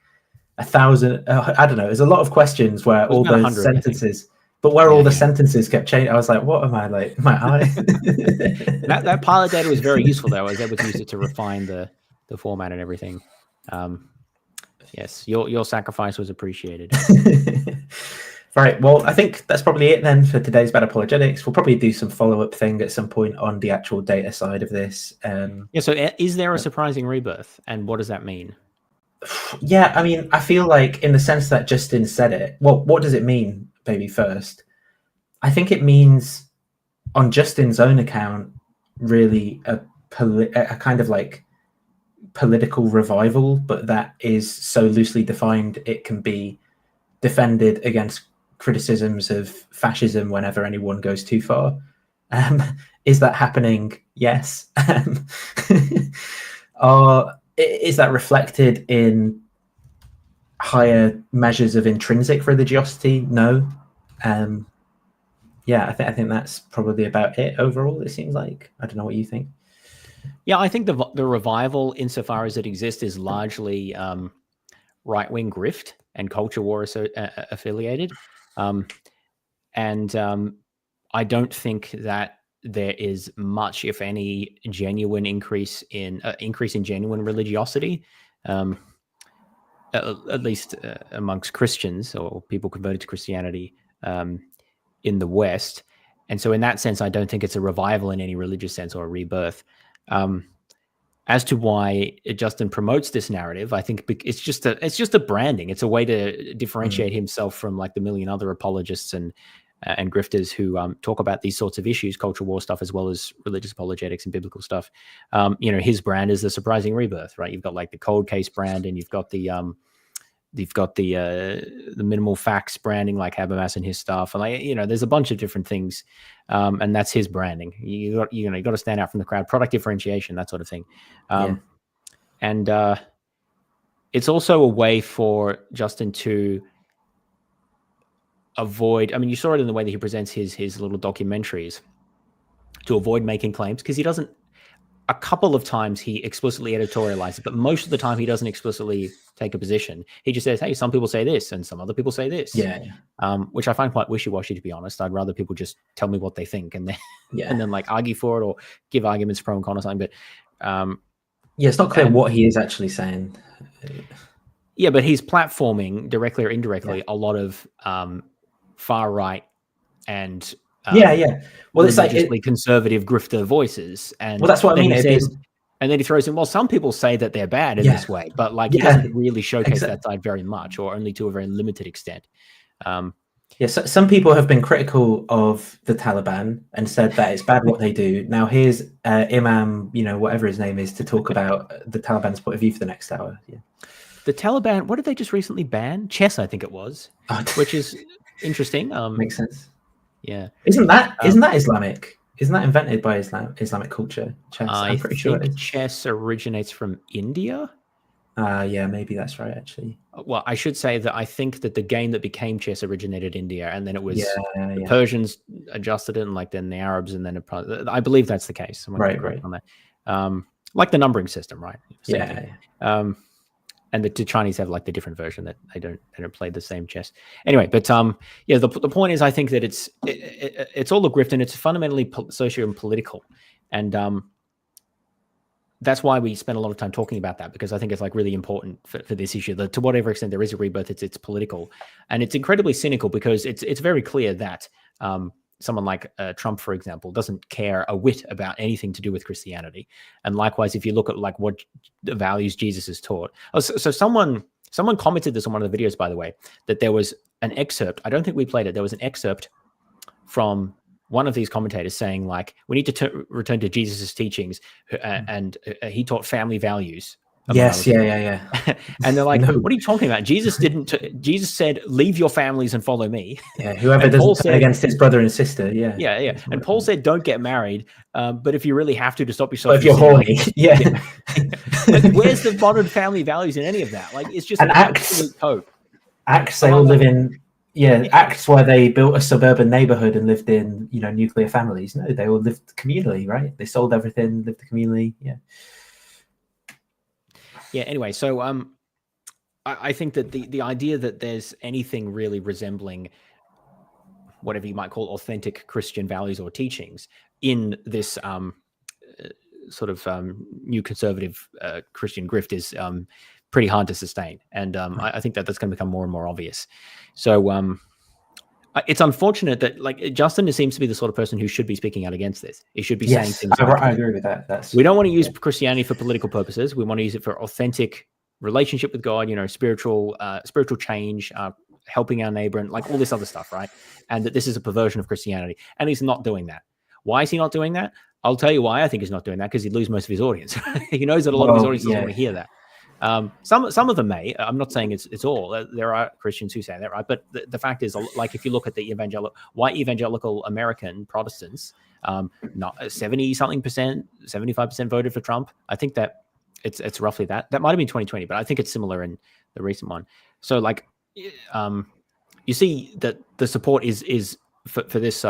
A: 1,000. I don't know. There's a lot of questions where all those sentences, but where all the sentences kept changing. I was like, "What am I like? Am I?"
B: that pilot data was very useful, though. I was able to use it to refine the format and everything. Yes, your sacrifice was appreciated.
A: Right. Well, I think that's probably it then for today's Bad Apologetics. We'll probably do some follow-up thing at some point on the actual data side of this.
B: So is there a surprising rebirth, and what does that mean?
A: Yeah, I mean, I feel like in the sense that Justin said it. Well, what does it mean, baby? First, I think it means, on Justin's own account, really a kind of like political revival, but that is so loosely defined it can be defended against criticisms of fascism whenever anyone goes too far. Is that happening? Yes. Is that reflected in higher measures of intrinsic religiosity? No. Yeah, I think that's probably about it overall, it seems like. I don't know what you think.
B: Yeah, I think the revival, insofar as it exists, is largely right-wing grift and culture war affiliated. I don't think that there is much, if any, genuine increase in genuine religiosity, at least amongst Christians or people converted to Christianity in the West. And so in that sense, I don't think it's a revival in any religious sense or a rebirth. As to why Justin promotes this narrative, I think it's just a branding. It's a way to differentiate himself from like the million other apologists and grifters who talk about these sorts of issues, culture war stuff, as well as religious apologetics and biblical stuff. His brand is the surprising rebirth, right? You've got like the cold case brand, and you've got the minimal facts branding, like Habermas and his stuff, and like there's a bunch of different things, and that's his branding. You got to stand out from the crowd, product differentiation, that sort of thing, and it's also a way for Justin to avoid. I mean, you saw it in the way that he presents his little documentaries, to avoid making claims, because he doesn't. A couple of times he explicitly editorializes, but most of the time he doesn't explicitly take a position. He just says, hey, some people say this and some other people say this. Which I find quite wishy-washy, to be honest. I'd rather people just tell me what they think and then and then like argue for it or give arguments pro and con or something. But
A: it's not clear what he is actually saying.
B: Yeah, but he's platforming directly or indirectly a lot of far right and well, it's like conservative grifter voices, and
A: well, that's what I mean.
B: And then he throws in, well, some people say that they're bad in this way, but like he doesn't really showcase that side very much, or only to a very limited extent.
A: So some people have been critical of the Taliban and said that it's bad what they do. Now here's Imam, whatever his name is, to talk about the Taliban's point of view for the next hour.
B: The Taliban, what did they just recently ban? Chess, I think it was, which is interesting.
A: Makes sense.
B: Yeah.
A: Isn't that Islamic? Isn't that invented by Islamic culture? Chess. I'm pretty sure it is.
B: Chess originates from India.
A: Yeah, maybe that's right, actually.
B: Well, I should say that I think that the game that became chess originated in India, and then it was the Persians adjusted it, and like then the Arabs, and then I believe that's the case.
A: Right.
B: On that. Like the numbering system, right? And the Chinese have like the different version that they don't play the same chess. Anyway, but the point is, I think that it's all a grift, and it's fundamentally socio and political, and that's why we spend a lot of time talking about that, because I think it's like really important for this issue. That to whatever extent there is a rebirth, it's political, and it's incredibly cynical, because it's very clear that someone like Trump, for example, doesn't care a whit about anything to do with Christianity. And likewise, if you look at like what the values Jesus has taught. So someone commented this on one of the videos, by the way, that there was an excerpt. I don't think we played it. There was an excerpt from one of these commentators saying like, we need to return to Jesus's teachings, and he taught family values.
A: Yes, yeah.
B: And they're like, what are you talking about? Jesus said, leave your families and follow me.
A: Yeah, whoever doesn't turn against his brother and sister,
B: Yeah. And Paul said, don't get married, but if you really have to stop yourself.
A: But if you're horny,
B: Like, where's the modern family values in any of that? Like, it's just an absolute cope.
A: Acts, they all live in, Acts where they built a suburban neighborhood and lived in, nuclear families. No, they all lived communally, right? They sold everything, lived communally,
B: Anyway, so I think that the idea that there's anything really resembling whatever you might call authentic Christian values or teachings in this sort of new conservative Christian grift is pretty hard to sustain. And I think that that's going to become more and more obvious. So it's unfortunate that like Justin seems to be the sort of person who should be speaking out against this. He should be saying things.
A: I agree with that.
B: We don't want to use Christianity for political purposes. We want to use it for authentic relationship with God, spiritual change, helping our neighbor, and like all this other stuff, right? And that this is a perversion of Christianity, and he's not doing that. Why is he not doing that? I'll tell you why I think he's not doing that, because he'd lose most of his audience. He knows that a lot of his audience doesn't want to hear that. Some of them may. I'm not saying it's all. There are Christians who say that, right? But the fact is, like, if you look at the white evangelical American Protestants, not 70-something%, 75% voted for Trump. I think that it's roughly that. That might have been 2020, but I think it's similar in the recent one. So, like, you see that the support is for this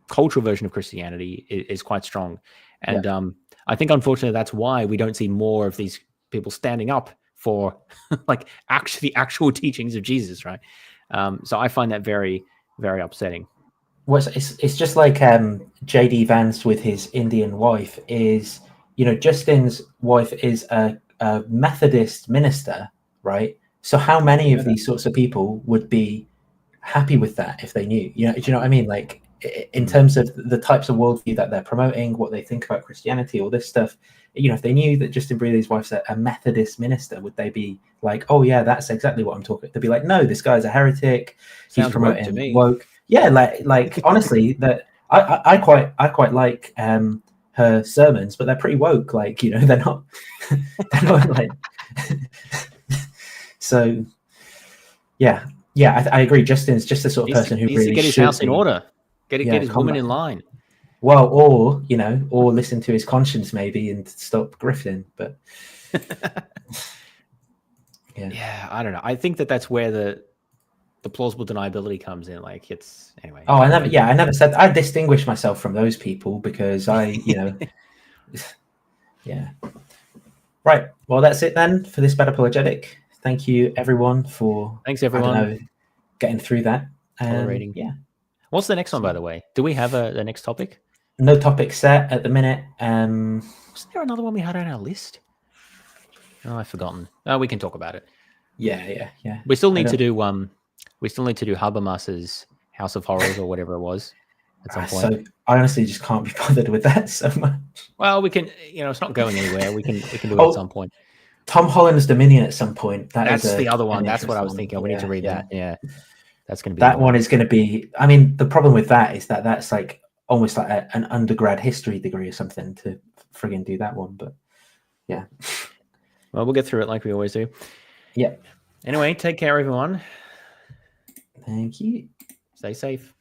B: cultural version of Christianity is quite strong, and I think unfortunately that's why we don't see more of these people standing up for like the actual teachings of Jesus, right? So I find that very, very upsetting.
A: Well, it's just like J.D. Vance with his Indian wife is, Justin's wife is a Methodist minister, right? So how many of these sorts of people would be happy with that if they knew? Do you know what I mean? Like, in terms of the types of worldview that they're promoting, what they think about Christianity, all this stuff, if they knew that Justin Brealey's wife's a Methodist minister, would they be like, oh yeah, that's exactly what I'm talking? They'd be like, no, this guy's a heretic. He's promoting woke. Yeah, like honestly, that I quite like her sermons, but they're pretty woke. Like, they're not like. So, yeah, I agree. Justin's just the sort of person who
B: needs
A: really
B: to get his house in order. Get his woman in line.
A: Well, or listen to his conscience maybe and stop grifting. But
B: yeah, I don't know. I think that's where the plausible deniability comes in. Like, it's anyway.
A: Oh, I never said I distinguish myself from those people because I, yeah. Right. Well, that's it then for this bad apologetic. Thank you, everyone, for getting through that.
B: Tolerating.
A: Yeah.
B: What's the next one, by the way? Do we have the next topic?
A: No topic set at the minute.
B: Wasn't there another one we had on our list? Oh, I've forgotten. Oh, we can talk about it.
A: Yeah.
B: We still need to do Habermas's House of Horrors or whatever it was at some point.
A: So I honestly just can't be bothered with that so much.
B: Well, we can. It's not going anywhere. We can do it at some point.
A: Tom Holland's Dominion at some point.
B: That's the other one. That's what I was thinking. We need to read that. Yeah. That's going to be
A: that one. Is going to be. I mean, the problem with that is that's like almost like an undergrad history degree or something to friggin' do that one. But yeah.
B: Well, we'll get through it like we always do.
A: Yeah.
B: Anyway, take care, everyone.
A: Thank you.
B: Stay safe.